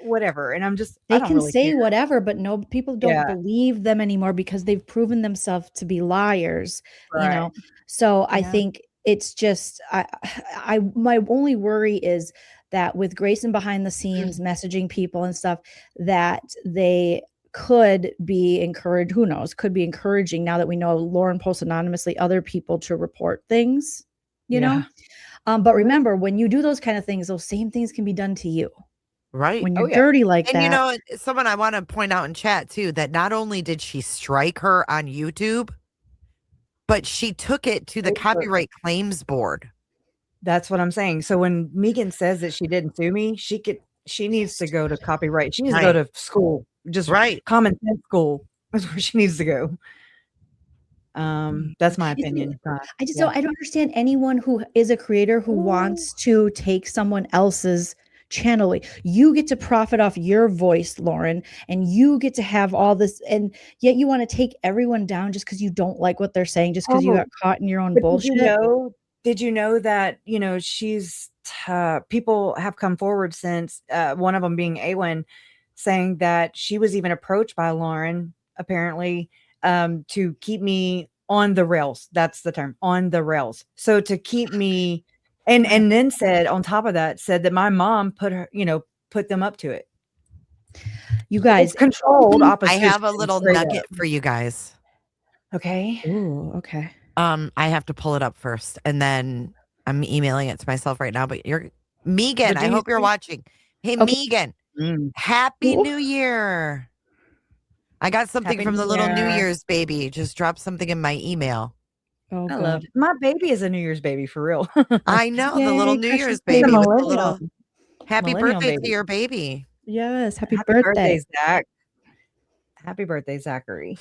[SPEAKER 1] whatever. And I'm just,
[SPEAKER 15] they
[SPEAKER 1] I don't
[SPEAKER 15] can
[SPEAKER 1] really
[SPEAKER 15] say
[SPEAKER 1] care.
[SPEAKER 15] whatever, but no, people don't believe them anymore because they've proven themselves to be liars, So I think it's just, my only worry is that with Grayson behind the scenes messaging people and stuff that they could be encouraged, who knows, could be encouraging now that we know Lauren posts anonymously other people to report things, know? But remember, when you do those kind of things, those same things can be done to you.
[SPEAKER 2] Right.
[SPEAKER 15] When you're dirty like
[SPEAKER 2] and
[SPEAKER 15] that.
[SPEAKER 2] Someone I want to point out in chat too, that not only did she strike her on YouTube, but she took it to the copyright claims board.
[SPEAKER 1] That's what I'm saying. So when Megan says that she didn't sue me, she needs to go to copyright. She needs to go to school, just common sense school is where she needs to go. That's my
[SPEAKER 15] It's-
[SPEAKER 1] opinion.
[SPEAKER 15] I just
[SPEAKER 1] Yeah.
[SPEAKER 15] don't. I don't understand anyone who is a creator who wants to take someone else's channel. You get to profit off your voice, Lauren, and you get to have all this, and yet you want to take everyone down just because you don't like what they're saying, just because you
[SPEAKER 1] Oh,
[SPEAKER 15] got caught in your own
[SPEAKER 1] but
[SPEAKER 15] bullshit.
[SPEAKER 1] did you know that, she's people have come forward since one of them being Awen, saying that she was even approached by Lauren apparently to keep me on the rails. That's the term, on the rails. So to keep me and then said on top of that said that my mom put them up to it.
[SPEAKER 15] You guys,
[SPEAKER 1] It's controlled
[SPEAKER 2] I
[SPEAKER 1] opposition.
[SPEAKER 2] have a little
[SPEAKER 1] straight
[SPEAKER 2] nugget
[SPEAKER 1] up.
[SPEAKER 2] for you guys.
[SPEAKER 1] Okay.
[SPEAKER 15] Ooh, okay.
[SPEAKER 2] I have to pull it up first, and then I'm emailing it to myself right now. But you're Megan. I hope you're watching. Hey, Megan. Happy New Year. I got something
[SPEAKER 1] Happy
[SPEAKER 2] from the
[SPEAKER 1] New
[SPEAKER 2] little New
[SPEAKER 1] Year.
[SPEAKER 2] Year's baby. Just dropped something in my email.
[SPEAKER 15] Oh,
[SPEAKER 1] I love it. My baby is a New Year's baby for real.
[SPEAKER 2] I know the little New
[SPEAKER 15] precious
[SPEAKER 2] Year's
[SPEAKER 15] baby.
[SPEAKER 2] baby with the
[SPEAKER 1] Millennial.
[SPEAKER 2] little happy
[SPEAKER 1] Millennial
[SPEAKER 2] birthday
[SPEAKER 1] baby.
[SPEAKER 2] to your baby.
[SPEAKER 15] Yes, happy
[SPEAKER 1] birthday,
[SPEAKER 15] birthday.
[SPEAKER 1] Zach. Happy birthday, Zachary.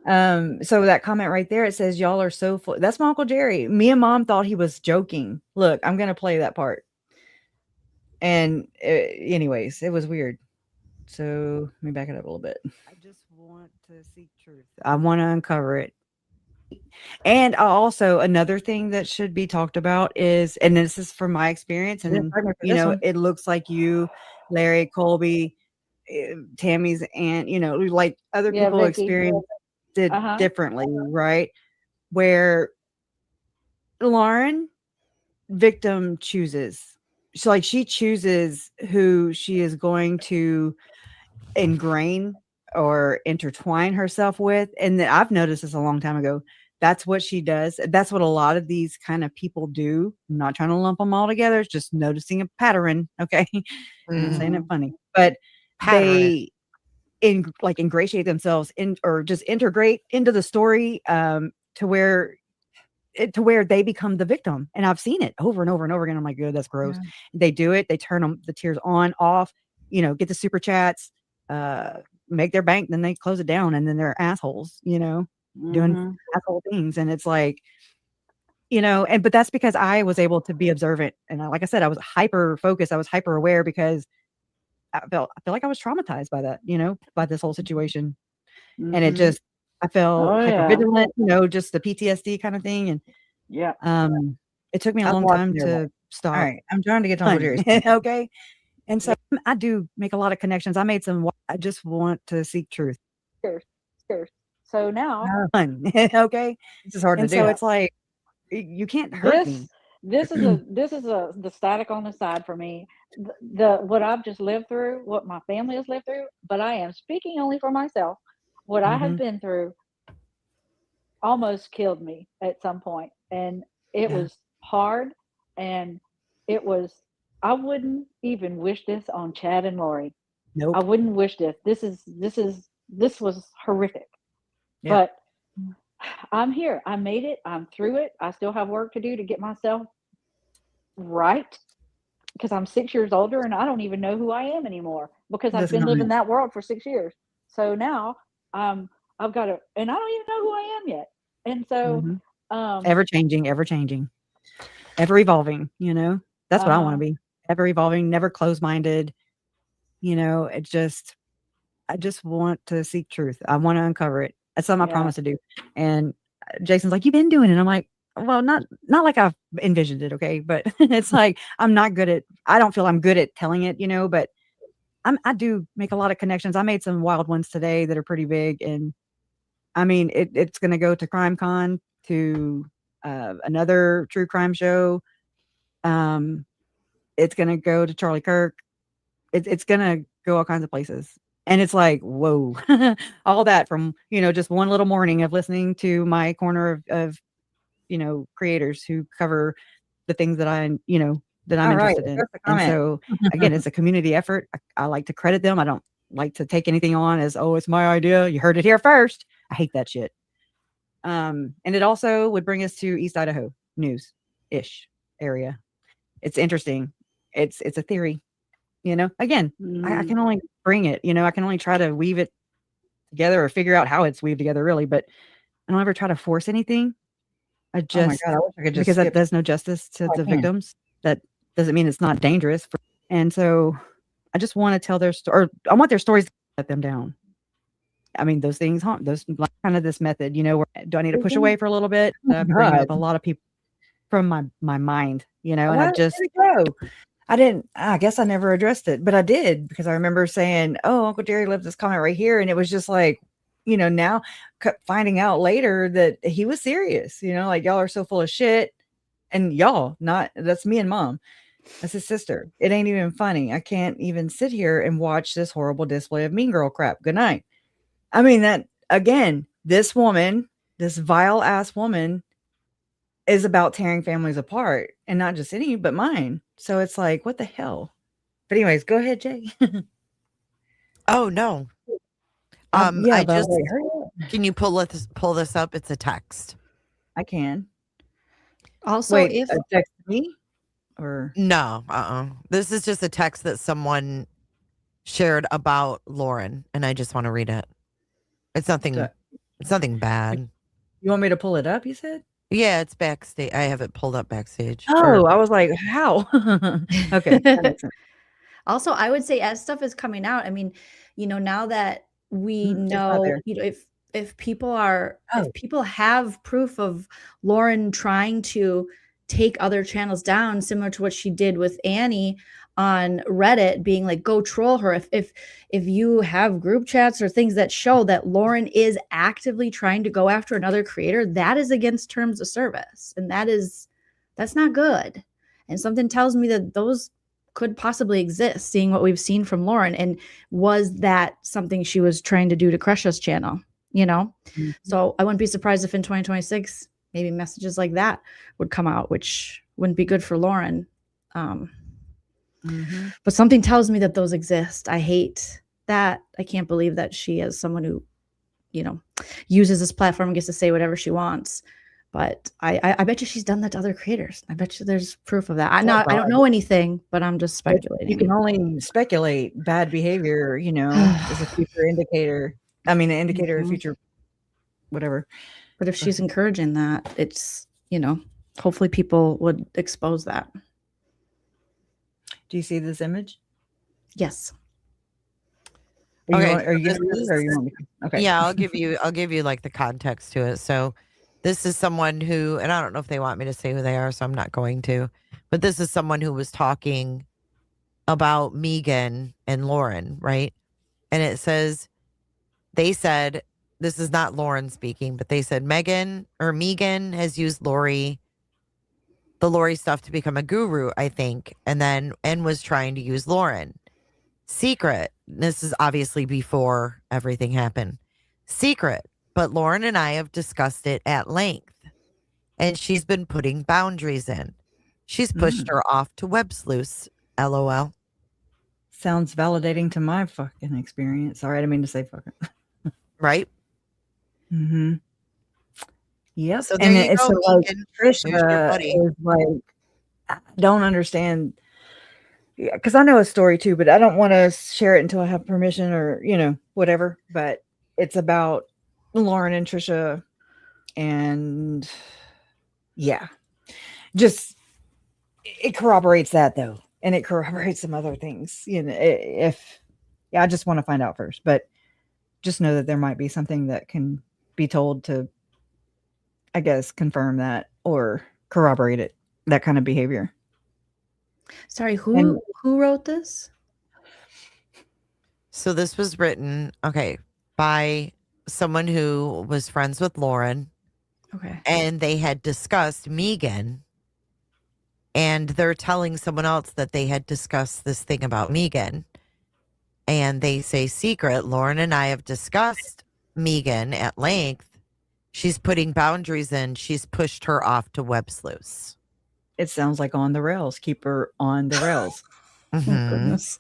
[SPEAKER 1] So that comment right there, it says y'all are so full. That's my Uncle Jerry. Me and Mom thought he was joking. Look, I'm gonna play that part. And anyways, it was weird. So let me back it up a little bit. I just want to seek truth. I want to uncover it. And also another thing that should be talked about is, and this is from my experience, and it looks like you, Larry, Colby, Tammy's aunt, like other
[SPEAKER 19] Yeah,
[SPEAKER 1] people
[SPEAKER 19] Vicky.
[SPEAKER 1] experienced it
[SPEAKER 19] Uh-huh.
[SPEAKER 1] differently, right? Where Lauren, victim chooses. So like she chooses who she is going to ingrain or intertwine herself with. And then I've noticed this a long time ago. That's what she does. That's what a lot of these kind of people do. I'm not trying to lump them all together. It's just noticing a pattern. Okay. I'm not saying it funny, but they ingratiate themselves in or just integrate into the story to where they become the victim. And I've seen it over and over and over again. I'm like, good, that's gross.
[SPEAKER 15] Yeah.
[SPEAKER 1] They do it. They turn the tears on, off, get the super chats, make their bank, then they close it down, and then they're assholes, doing asshole things. And it's like, but that's because I was able to be observant. And like I said, I was hyper focused. I was hyper aware because I feel like I was traumatized by that, by this whole situation. And it just, I felt hyper vigilant, just the PTSD kind of thing. And
[SPEAKER 19] yeah,
[SPEAKER 1] it took me a
[SPEAKER 19] I've
[SPEAKER 1] long
[SPEAKER 19] watched
[SPEAKER 1] time
[SPEAKER 19] their
[SPEAKER 1] to
[SPEAKER 19] life.
[SPEAKER 1] stop.
[SPEAKER 19] All right,
[SPEAKER 1] I'm trying to get to Uncle Jerry's. Okay. And so I do make a lot of connections. I made some. I just want to seek truth.
[SPEAKER 19] Scarce. So now,
[SPEAKER 1] Okay.
[SPEAKER 19] This is hard
[SPEAKER 1] and
[SPEAKER 19] to
[SPEAKER 1] so
[SPEAKER 19] do.
[SPEAKER 1] it's like you can't hurt me.
[SPEAKER 19] This is the static on the side for me. The what I've just lived through, what my family has lived through, but I am speaking only for myself. What I have been through almost killed me at some point, and it was hard, and it was. I wouldn't even wish this on Chad and Lori.
[SPEAKER 1] Nope.
[SPEAKER 19] I wouldn't wish this. This was horrific.
[SPEAKER 1] Yeah.
[SPEAKER 19] But I'm here. I made it. I'm through it. I still have work to do to get myself right because I'm 6 years older and I don't even know who I am anymore because I've
[SPEAKER 1] That's
[SPEAKER 19] been
[SPEAKER 1] not
[SPEAKER 19] living
[SPEAKER 1] it.
[SPEAKER 19] that world for 6 years. So now I've got to, and I don't even know who I am yet. And so
[SPEAKER 1] Ever changing, ever evolving. That's what I want to be. Ever evolving, never closed minded. I just want to seek truth. I want to uncover it. That's something I promise to do. And Jason's like, you've been doing it. I'm like, well, not like I've envisioned it. Okay. But it's like, I don't feel I'm good at telling it, but I do make a lot of connections. I made some wild ones today that are pretty big. And I mean, it's going to go to Crime Con, to another true crime show. It's going to go to Charlie Kirk. It's going to go all kinds of places. And it's like, whoa, all that from, just one little morning of listening to my corner of creators who cover the things that that I'm
[SPEAKER 19] All right,
[SPEAKER 1] interested in.
[SPEAKER 19] that's the
[SPEAKER 1] And
[SPEAKER 19] comment.
[SPEAKER 1] so again, it's a community effort. I like to credit them. I don't like to take anything on as, oh, it's my idea. You heard it here first. I hate that shit. And it also would bring us to East Idaho news-ish area. It's interesting. It's a theory, again, I can only bring it, I can only try to weave it together or figure out how it's weaved together really. But I don't ever try to force anything. I
[SPEAKER 10] Oh my
[SPEAKER 1] just
[SPEAKER 10] God, I wish I could just
[SPEAKER 1] because that
[SPEAKER 10] skip.
[SPEAKER 1] does no justice to
[SPEAKER 10] Oh, I
[SPEAKER 1] the
[SPEAKER 10] can't.
[SPEAKER 1] victims. That doesn't mean it's not dangerous. And so I just want to tell their story, or I want their stories to let them down. I mean, those things haunt those, like, kind of this method, where do I need to push away for a little bit?
[SPEAKER 10] Oh,
[SPEAKER 1] Bring
[SPEAKER 10] God.
[SPEAKER 1] up a lot of people from my mind, and
[SPEAKER 10] Why
[SPEAKER 1] I
[SPEAKER 10] did
[SPEAKER 1] just,
[SPEAKER 10] it go?
[SPEAKER 1] I guess I never addressed it, but I did, because I remember saying, oh, Uncle Jerry left this comment right here. And it was just like, now finding out later that he was serious, like, y'all are so full of shit. And y'all, that's me and mom. That's his sister. It ain't even funny. I can't even sit here and watch this horrible display of mean girl crap. Good night. I mean, that again, this woman, this vile ass woman, is about tearing families apart, and not just any, but mine. So it's like, what the hell? But anyways, go ahead, Jay.
[SPEAKER 2] Oh no.
[SPEAKER 1] Yeah,
[SPEAKER 2] I
[SPEAKER 1] but I was
[SPEAKER 2] just
[SPEAKER 1] like, hurry up.
[SPEAKER 2] can you pull this up? It's a text.
[SPEAKER 1] I can.
[SPEAKER 15] Also,
[SPEAKER 1] Wait,
[SPEAKER 15] if
[SPEAKER 1] text me or
[SPEAKER 2] No, this is just a text that someone shared about Lauren, and I just want to read it. It's nothing bad.
[SPEAKER 1] You want me to pull it up, you said?
[SPEAKER 2] Yeah, it's backstage. I have it pulled up backstage.
[SPEAKER 1] Oh, I was like, how? Okay. That makes sense.
[SPEAKER 15] Also, I would say as stuff is coming out, I mean, now that we
[SPEAKER 1] It's not
[SPEAKER 15] know,
[SPEAKER 1] there.
[SPEAKER 15] if people have proof of Lauren trying to take other channels down, similar to what she did with Annie on Reddit, being like, go troll her. If you have group chats or things that show that Lauren is actively trying to go after another creator, that is against terms of service. And that's not good. And something tells me that those could possibly exist, seeing what we've seen from Lauren. And was that something she was trying to do to Crush's channel? So I wouldn't be surprised if in 2026, maybe messages like that would come out, which wouldn't be good for Lauren. But something tells me that those exist. I hate that. I can't believe that she is someone who, uses this platform and gets to say whatever she wants. But I bet you she's done that to other creators. I bet you there's proof of that. I don't know anything, but I'm just speculating.
[SPEAKER 1] You can only speculate. Bad behavior, is a future indicator. I mean, an indicator of future whatever.
[SPEAKER 15] But if she's encouraging that, it's, hopefully people would expose that.
[SPEAKER 1] Do you see this image?
[SPEAKER 15] Yes.
[SPEAKER 2] Okay.
[SPEAKER 1] Are you gonna read it, or you want me to? Okay.
[SPEAKER 2] Yeah, I'll give you like the context to it. So this is someone who, and I don't know if they want me to say who they are, so I'm not going to, but this is someone who was talking about Megan and Lauren, right? And it says, they said, this is not Lauren speaking, but they said Megan has used the Lori stuff to become a guru, I think, and was trying to use Lauren. Secret, this is obviously before everything happened. Secret, but Lauren and I have discussed it at length, and she's been putting boundaries in. She's pushed her off to web sleuths, LOL.
[SPEAKER 1] Sounds validating to my fucking experience. Sorry, I didn't mean to say fucking.
[SPEAKER 2] Right?
[SPEAKER 1] Mm-hmm. Yep.
[SPEAKER 2] So there you go,
[SPEAKER 1] like
[SPEAKER 2] Megan.
[SPEAKER 1] Trisha is like, I don't understand. Yeah, because I know a story too, but I don't want to share it until I have permission or, whatever. But it's about Lauren and Trisha, and yeah, just it corroborates that though, and it corroborates some other things. I just want to find out first, but just know that there might be something that can be told to, I guess, confirm that or corroborate it, that kind of behavior.
[SPEAKER 15] Sorry, who wrote this?
[SPEAKER 2] So this was written, by someone who was friends with Lauren.
[SPEAKER 15] Okay.
[SPEAKER 2] And they had discussed Megan. And they're telling someone else that they had discussed this thing about Megan. And they say, secret, Lauren and I have discussed Megan at length. She's putting boundaries in. She's pushed her off to web sleuths.
[SPEAKER 1] It sounds like on the rails. Keep her on the rails.
[SPEAKER 15] Oh, goodness.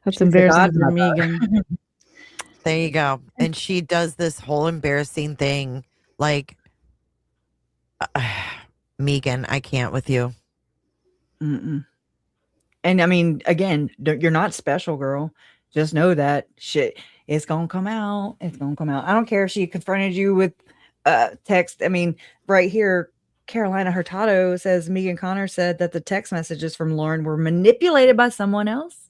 [SPEAKER 15] That's embarrassing for Megan.
[SPEAKER 2] There you go. And she does this whole embarrassing thing. Like, Megan, I can't with you.
[SPEAKER 1] Mm-mm. And I mean, again, you're not special, girl. Just know that shit, it's going to come out. It's going to come out. I don't care if she confronted you with text. I mean, right here, Carolina Hurtado says Megan Connor said that the text messages from Lauren were manipulated by someone else,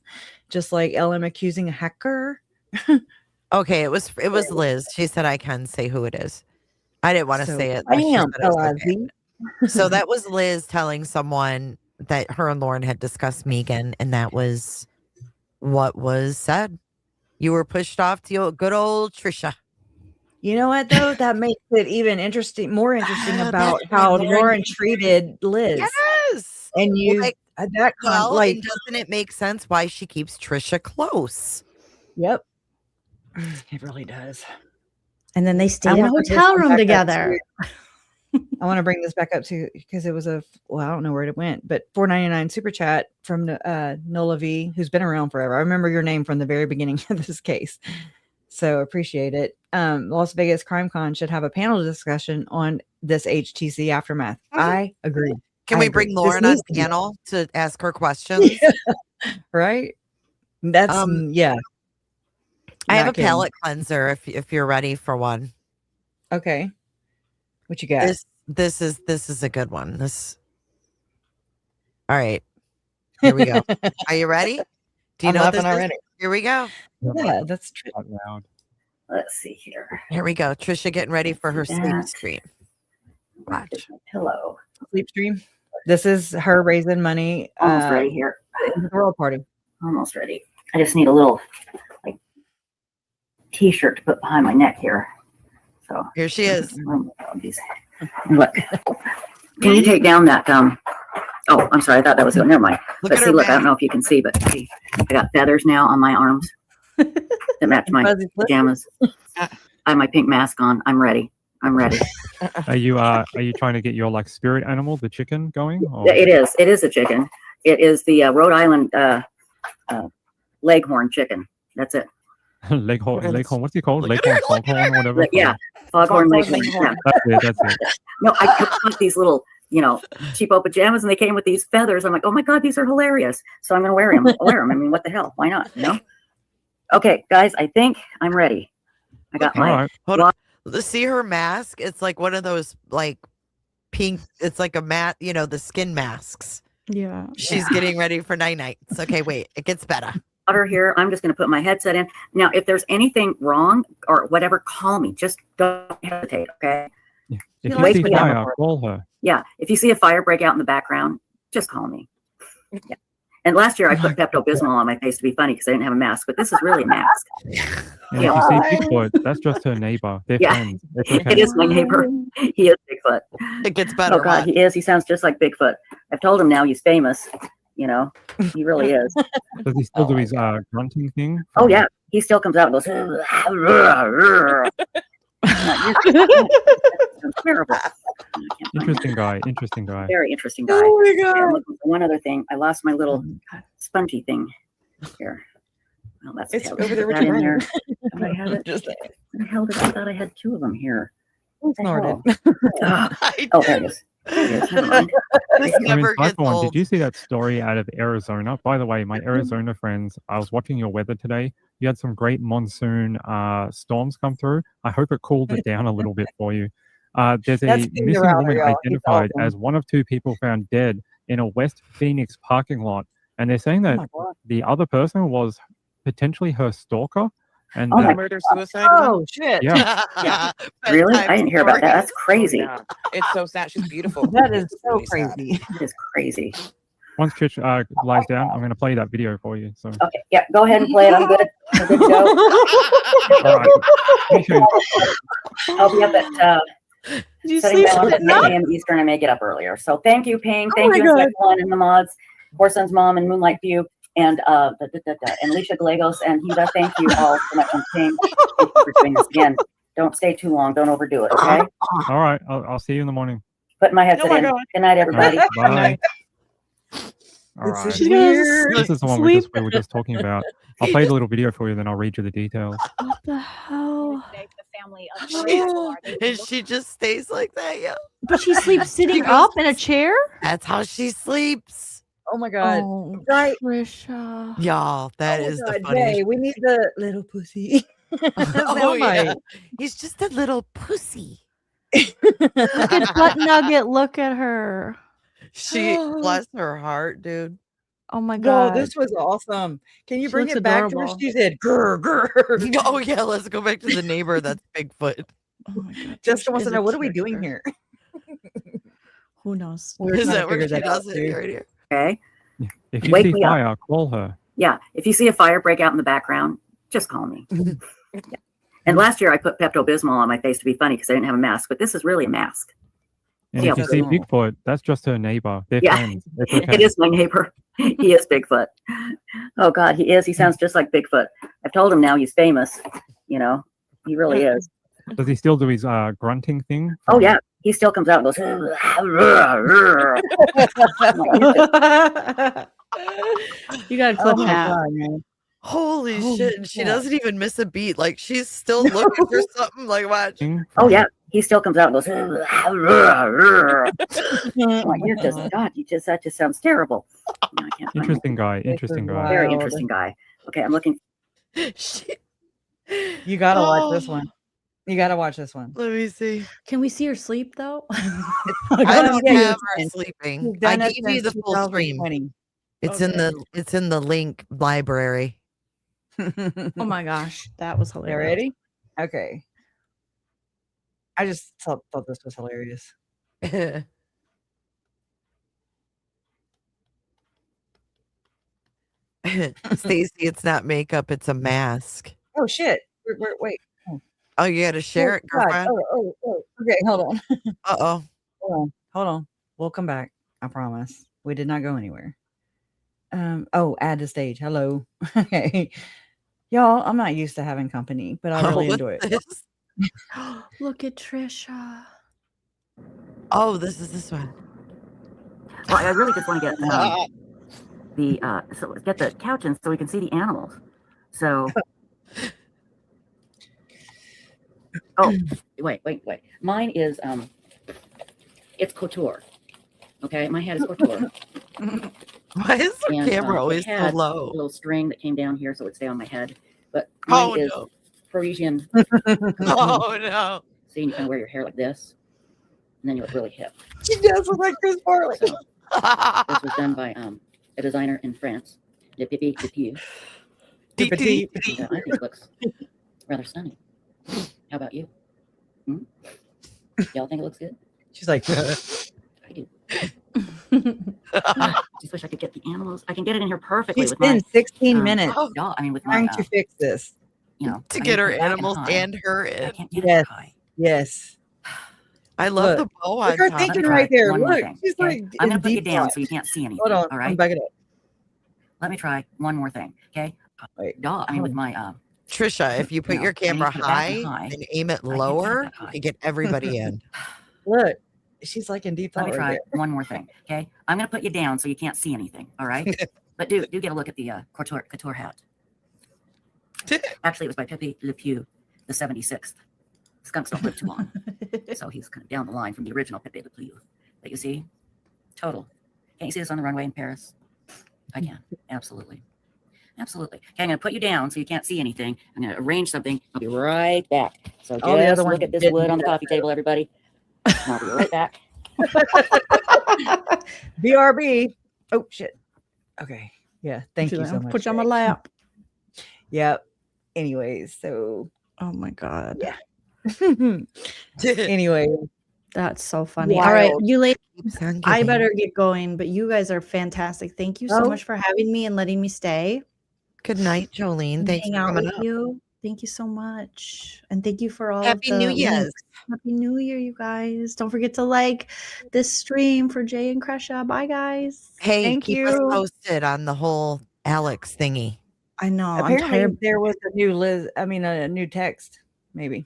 [SPEAKER 1] just like LM accusing a hacker.
[SPEAKER 2] Okay, it was Liz. She said I can say who it is. I didn't want to
[SPEAKER 1] So,
[SPEAKER 2] say it. But she
[SPEAKER 1] bam,
[SPEAKER 2] said it was okay.
[SPEAKER 1] LIZ.
[SPEAKER 2] So that was Liz telling someone that her and Lauren had discussed Megan, and that was what was said. You were pushed off to good old Trisha.
[SPEAKER 1] You know what, though? That makes it even more interesting about how Lauren treated Liz.
[SPEAKER 2] Yes.
[SPEAKER 1] And you,
[SPEAKER 2] and doesn't it make sense why she keeps Trisha close?
[SPEAKER 1] Yep. It really does.
[SPEAKER 15] And then they stayed in a hotel room together.
[SPEAKER 1] I want to bring this back up to because it was I don't know where it went, but $4.99 super chat from Nola V, who's been around forever. I remember your name from the very beginning of this case. So appreciate it. Las Vegas Crime Con should have a panel discussion on this HTC aftermath. I agree.
[SPEAKER 2] Can we bring Lauren on panel to ask her questions?
[SPEAKER 1] Right? That's yeah.
[SPEAKER 2] I have a palate cleanser if you're ready for one.
[SPEAKER 1] Okay. What you got?
[SPEAKER 2] This is a good one. All right. Here we go. Are you ready? Do you know what this already? Here we go.
[SPEAKER 1] Yeah, that's true.
[SPEAKER 10] Let's see here.
[SPEAKER 2] Here we go. Trisha getting ready for her sleep stream. Watch.
[SPEAKER 10] Pillow.
[SPEAKER 1] Sleep stream. This is her raising money.
[SPEAKER 10] Almost ready here.
[SPEAKER 1] The world party.
[SPEAKER 10] Almost ready. I just need a little t-shirt to put behind my neck here. So
[SPEAKER 2] here she is.
[SPEAKER 10] Look. Can you take down that oh, I'm sorry, I thought that was never mind. Look, I don't know if you can see, but see, I got feathers now on my arms that match my pajamas. I have my pink mask on. I'm ready.
[SPEAKER 20] Are you trying to get your spirit animal, the chicken, going? Or?
[SPEAKER 10] It is a chicken. It is the Rhode Island leghorn chicken. That's it.
[SPEAKER 20] Leghorn. What's it called? Leghorn, foghorn, whatever.
[SPEAKER 10] Yeah, foghorn leghorn. Yeah.
[SPEAKER 20] That's it.
[SPEAKER 10] No, I got these little, cheapo pajamas, and they came with these feathers. I'm like, oh my god, these are hilarious. So I'm gonna wear them. I mean, what the hell? Why not? Okay, guys, I think I'm ready. I got my.
[SPEAKER 2] Hold on. See her mask? It's like one of those pink. It's like a mat. The skin masks.
[SPEAKER 15] Yeah.
[SPEAKER 2] She's getting ready for nights. Okay, wait. It gets better.
[SPEAKER 10] Water here. I'm just going to put my headset in. Now, if there's anything wrong or whatever, call me. Just don't hesitate, okay?
[SPEAKER 20] Yeah. If you see fire, call her.
[SPEAKER 10] Yeah. If you see a fire break out in the background, just call me. Yeah. And last year I put Pepto-Bismol on my face to be funny because I didn't have a mask, but this is really a mask.
[SPEAKER 20] If you see Bigfoot, that's just her neighbor. They're friends. It's okay.
[SPEAKER 10] It is my neighbor. He is Bigfoot.
[SPEAKER 2] It gets better.
[SPEAKER 10] Oh God, he is. He sounds just like Bigfoot. I've told him now he's famous. He really is.
[SPEAKER 20] Does he still do his grunting thing?
[SPEAKER 10] Oh yeah, he still comes out and goes. Terrible.
[SPEAKER 20] Interesting guy.
[SPEAKER 10] Very interesting guy.
[SPEAKER 2] Oh my God.
[SPEAKER 10] One other thing, I lost my little spongy thing here. Well, that's
[SPEAKER 1] it's
[SPEAKER 10] over
[SPEAKER 1] there.
[SPEAKER 10] That in there. I have it. I held it. I thought I had two of them here.
[SPEAKER 1] Snorted.
[SPEAKER 10] Oh, there it is.
[SPEAKER 2] This never gets old.
[SPEAKER 20] Did you see that story out of Arizona? By the way, my Arizona friends, I was watching your weather today. You had some great monsoon storms come through. I hope it cooled it down a little bit for you. There's a missing woman identified as one of two people found dead in a West Phoenix parking lot. And they're saying that the other person was potentially her stalker. And
[SPEAKER 23] murder suicide.
[SPEAKER 1] Oh shit!
[SPEAKER 20] Yeah.
[SPEAKER 23] Yeah.
[SPEAKER 10] Really? I didn't hear about that. That's crazy.
[SPEAKER 23] Yeah. It's so sad. She's beautiful.
[SPEAKER 1] That is so
[SPEAKER 23] really
[SPEAKER 1] crazy.
[SPEAKER 10] It is crazy.
[SPEAKER 20] Once Chich lies down, I'm going to play that video for you. So.
[SPEAKER 10] Okay. Yeah. Go ahead and play it. I'm good. I'm good to go.
[SPEAKER 20] All right.
[SPEAKER 10] I'll be up at. Setting down at 9 a.m. Eastern. I may get up earlier. So thank you, Ping. Thank you, Evelyn and the mods, Horson's mom and Moonlight View, and Alicia Gallegos and Huda. Thank you all so much. And Ping, thank you for doing this again. Don't stay too long. Don't overdo it. Okay.
[SPEAKER 20] All right. I'll see you in the morning.
[SPEAKER 10] Put my headset in. Good night, everybody.
[SPEAKER 20] Bye. All right. This is the one we were just talking about. I'll play the little video for you, then I'll read you the details.
[SPEAKER 15] What the hell?
[SPEAKER 2] And she just stays like that, yeah.
[SPEAKER 15] But she sleeps sitting up in a chair?
[SPEAKER 2] That's how she sleeps.
[SPEAKER 1] Oh my God.
[SPEAKER 15] Oh,
[SPEAKER 1] right.
[SPEAKER 15] Trisha.
[SPEAKER 2] Y'all, that is the
[SPEAKER 1] God,
[SPEAKER 2] funniest.
[SPEAKER 1] Jay, we need the little pussy.
[SPEAKER 2] Oh, yeah. He's just a little pussy.
[SPEAKER 15] Look at Butt Nugget. Look at her.
[SPEAKER 2] She bless her heart, dude.
[SPEAKER 15] Oh my
[SPEAKER 1] Whoa,
[SPEAKER 15] god.
[SPEAKER 1] this was awesome. Can you
[SPEAKER 15] She
[SPEAKER 1] bring
[SPEAKER 15] looks
[SPEAKER 1] it back to her?
[SPEAKER 15] adorable.
[SPEAKER 1] She said, grr, grr.
[SPEAKER 2] Oh yeah, let's go back to the neighbor that's Bigfoot.
[SPEAKER 15] Oh my god.
[SPEAKER 1] Jessica
[SPEAKER 15] Trish
[SPEAKER 1] wants to
[SPEAKER 15] is a
[SPEAKER 1] know, what are we doing
[SPEAKER 15] character.
[SPEAKER 1] here?
[SPEAKER 15] Who knows?
[SPEAKER 1] We're
[SPEAKER 2] Is
[SPEAKER 1] trying to
[SPEAKER 2] that where
[SPEAKER 1] figure
[SPEAKER 2] she
[SPEAKER 1] that out,
[SPEAKER 2] does it
[SPEAKER 1] too.
[SPEAKER 2] right here?
[SPEAKER 10] Okay.
[SPEAKER 20] If you
[SPEAKER 10] Wake
[SPEAKER 20] see
[SPEAKER 10] me up.
[SPEAKER 20] fire, call her.
[SPEAKER 10] Yeah. If you see a fire break out in the background, just call me. Yeah. And last year I put Pepto-Bismol on my face to be funny because I didn't have a mask, but this is really a mask.
[SPEAKER 20] And
[SPEAKER 10] See
[SPEAKER 20] if
[SPEAKER 10] how
[SPEAKER 20] you see
[SPEAKER 10] pretty-
[SPEAKER 20] Bigfoot, that's just her neighbor. They're
[SPEAKER 10] Yeah.
[SPEAKER 20] friends. It's okay.
[SPEAKER 10] It is my neighbor. He is Bigfoot. Oh God, he is. He sounds just like Bigfoot. I've told him now he's famous. You know, he really is.
[SPEAKER 20] Does he still do his grunting thing?
[SPEAKER 10] Oh yeah, he still comes out and goes.
[SPEAKER 15] You gotta clip that.
[SPEAKER 1] God, man.
[SPEAKER 2] Holy
[SPEAKER 1] Oh
[SPEAKER 2] shit!
[SPEAKER 1] my
[SPEAKER 2] She
[SPEAKER 1] God.
[SPEAKER 2] doesn't even miss a beat. Like she's still looking for something. Like watch.
[SPEAKER 10] Oh yeah, he still comes out and goes. I'm like, you're just God. That just sounds terrible. No, I can't find
[SPEAKER 20] Interesting guy. Interesting guy.
[SPEAKER 10] Very
[SPEAKER 1] Wild.
[SPEAKER 10] interesting guy. Okay, I'm looking.
[SPEAKER 1] You gotta watch this
[SPEAKER 2] Oh.
[SPEAKER 1] one. You gotta watch this one.
[SPEAKER 2] Let me see.
[SPEAKER 15] Can we see her sleep though?
[SPEAKER 2] I
[SPEAKER 1] Gonna
[SPEAKER 2] don't
[SPEAKER 1] get
[SPEAKER 2] have her
[SPEAKER 1] it.
[SPEAKER 2] sleeping.
[SPEAKER 1] You've
[SPEAKER 2] I
[SPEAKER 1] done it
[SPEAKER 2] gave you
[SPEAKER 1] since
[SPEAKER 2] the full stream.
[SPEAKER 1] 2020.
[SPEAKER 2] It's
[SPEAKER 1] Okay.
[SPEAKER 2] in the link library.
[SPEAKER 15] Oh my gosh, that was
[SPEAKER 1] You
[SPEAKER 15] hilarious.
[SPEAKER 1] ready? Okay. I just thought this was hilarious.
[SPEAKER 2] Stacy, it's not makeup, it's a mask.
[SPEAKER 1] Oh shit. Wait.
[SPEAKER 2] Oh, you gotta share it,
[SPEAKER 1] God.
[SPEAKER 2] girlfriend.
[SPEAKER 1] Okay, hold on.
[SPEAKER 2] Uh-oh.
[SPEAKER 1] Hold on. We'll come back. I promise. We did not go anywhere. Add to stage. Hello. Okay. Y'all, I'm not used to having company, but I really
[SPEAKER 2] What's
[SPEAKER 1] enjoy it.
[SPEAKER 2] this?
[SPEAKER 15] Look at Trisha.
[SPEAKER 2] Oh, this is this one.
[SPEAKER 10] Well, I really just want to get the couch in so we can see the animals. So. Oh, wait. Mine is it's couture. Okay, my head is couture.
[SPEAKER 2] Why is the
[SPEAKER 10] And,
[SPEAKER 2] camera
[SPEAKER 10] it
[SPEAKER 2] always so
[SPEAKER 10] had
[SPEAKER 2] low?
[SPEAKER 10] A little string that came down here so it would stay on my head. But mine
[SPEAKER 2] Oh
[SPEAKER 10] is
[SPEAKER 2] no.
[SPEAKER 10] Parisian.
[SPEAKER 2] Oh no.
[SPEAKER 10] So you kind of wear your hair like this, and then you look really hip.
[SPEAKER 1] She does look like Chris Farley.
[SPEAKER 10] So, this was done by a designer in France, Le Pipi Depew.
[SPEAKER 1] De Petit.
[SPEAKER 10] And, I think it looks rather stunning. How about you? Y'all think it looks good?
[SPEAKER 1] She's like,
[SPEAKER 10] I do. Just wish I could get the animals. I can get it in here perfectly
[SPEAKER 1] It's
[SPEAKER 10] with
[SPEAKER 1] been
[SPEAKER 10] my
[SPEAKER 1] 16 minutes.
[SPEAKER 10] Yeah, I mean with my
[SPEAKER 1] trying to fix this.
[SPEAKER 10] you know,
[SPEAKER 2] To
[SPEAKER 10] I
[SPEAKER 2] get
[SPEAKER 10] can
[SPEAKER 2] her
[SPEAKER 10] put that in
[SPEAKER 2] animals
[SPEAKER 10] high.
[SPEAKER 2] and her
[SPEAKER 10] I
[SPEAKER 2] in.
[SPEAKER 10] can't get it
[SPEAKER 1] Yes.
[SPEAKER 10] high.
[SPEAKER 1] Yes.
[SPEAKER 2] I love
[SPEAKER 1] Look.
[SPEAKER 2] the bow on
[SPEAKER 1] Look her
[SPEAKER 2] top.
[SPEAKER 1] thinking
[SPEAKER 10] Let me
[SPEAKER 1] right
[SPEAKER 10] try
[SPEAKER 1] there.
[SPEAKER 10] one more
[SPEAKER 1] Look.
[SPEAKER 10] thing,
[SPEAKER 1] She's
[SPEAKER 10] okay?
[SPEAKER 1] like
[SPEAKER 10] I'm
[SPEAKER 1] in
[SPEAKER 10] gonna put you
[SPEAKER 1] deep
[SPEAKER 10] down
[SPEAKER 1] thought.
[SPEAKER 10] so you can't see anything.
[SPEAKER 1] Hold on.
[SPEAKER 10] All right.
[SPEAKER 1] I'm backing up.
[SPEAKER 10] Let me try one more thing. Okay.
[SPEAKER 1] Wait.
[SPEAKER 10] Duh. I mean with my
[SPEAKER 2] Trisha, if you put
[SPEAKER 10] No,
[SPEAKER 2] your
[SPEAKER 10] I need to
[SPEAKER 2] camera
[SPEAKER 10] put it back in
[SPEAKER 2] high
[SPEAKER 10] high.
[SPEAKER 2] and aim it
[SPEAKER 10] I can't put it
[SPEAKER 2] lower,
[SPEAKER 10] that
[SPEAKER 2] you
[SPEAKER 10] high.
[SPEAKER 2] can get everybody in.
[SPEAKER 1] Look. She's like in deep
[SPEAKER 10] Let
[SPEAKER 1] thought
[SPEAKER 10] me
[SPEAKER 1] right
[SPEAKER 10] try
[SPEAKER 1] there.
[SPEAKER 10] one more thing. Okay. I'm gonna put you down so you can't see anything. All right. But do get a look at the couture hat. Actually, it was by Pepe Le Pew, the 76th. Skunks don't live too long, so he's kind of down the line from the original Pepe Le Pew. But you see, total. Can't you see this on the runway in Paris? I can. Absolutely. Okay, I'm going to put you down so you can't see anything. I'm going to arrange something. I'll be right back. So
[SPEAKER 1] All the
[SPEAKER 10] just
[SPEAKER 1] other ones
[SPEAKER 10] look at this
[SPEAKER 1] didn't
[SPEAKER 10] wood
[SPEAKER 1] do
[SPEAKER 10] on the
[SPEAKER 1] that.
[SPEAKER 10] coffee table, everybody. And I'll be right back.
[SPEAKER 1] BRB. Oh shit. Okay. Yeah. Thank
[SPEAKER 15] She's
[SPEAKER 1] you
[SPEAKER 15] like,
[SPEAKER 1] so
[SPEAKER 15] "I'll
[SPEAKER 1] much.
[SPEAKER 15] put you on my
[SPEAKER 1] Shay."
[SPEAKER 15] lap.
[SPEAKER 1] Yep. Anyways, so
[SPEAKER 15] Oh my god.
[SPEAKER 1] yeah. Anyway,
[SPEAKER 15] That's so funny. All right,
[SPEAKER 1] wild.
[SPEAKER 15] you ladies,
[SPEAKER 2] Keeps on
[SPEAKER 15] I
[SPEAKER 2] giving.
[SPEAKER 15] better get going, but you guys are fantastic. Thank you so
[SPEAKER 1] Oh.
[SPEAKER 15] much for having me and letting me stay
[SPEAKER 2] Good night, Jolene.
[SPEAKER 15] and
[SPEAKER 2] Thanks
[SPEAKER 15] hang
[SPEAKER 2] for
[SPEAKER 15] out
[SPEAKER 2] coming
[SPEAKER 15] with
[SPEAKER 2] up.
[SPEAKER 15] you. Thank you so much. And thank you for all
[SPEAKER 2] Happy
[SPEAKER 15] of the
[SPEAKER 2] New Year's.
[SPEAKER 15] links. Happy New Year, you guys. Don't forget to like this stream for Jay and Kresha. Bye, guys.
[SPEAKER 2] Hey,
[SPEAKER 1] Thank
[SPEAKER 2] keep us
[SPEAKER 1] you.
[SPEAKER 2] posted on the whole Alex thingy.
[SPEAKER 15] I know. I'm
[SPEAKER 1] Apparently
[SPEAKER 15] tired.
[SPEAKER 1] there was a new text, maybe.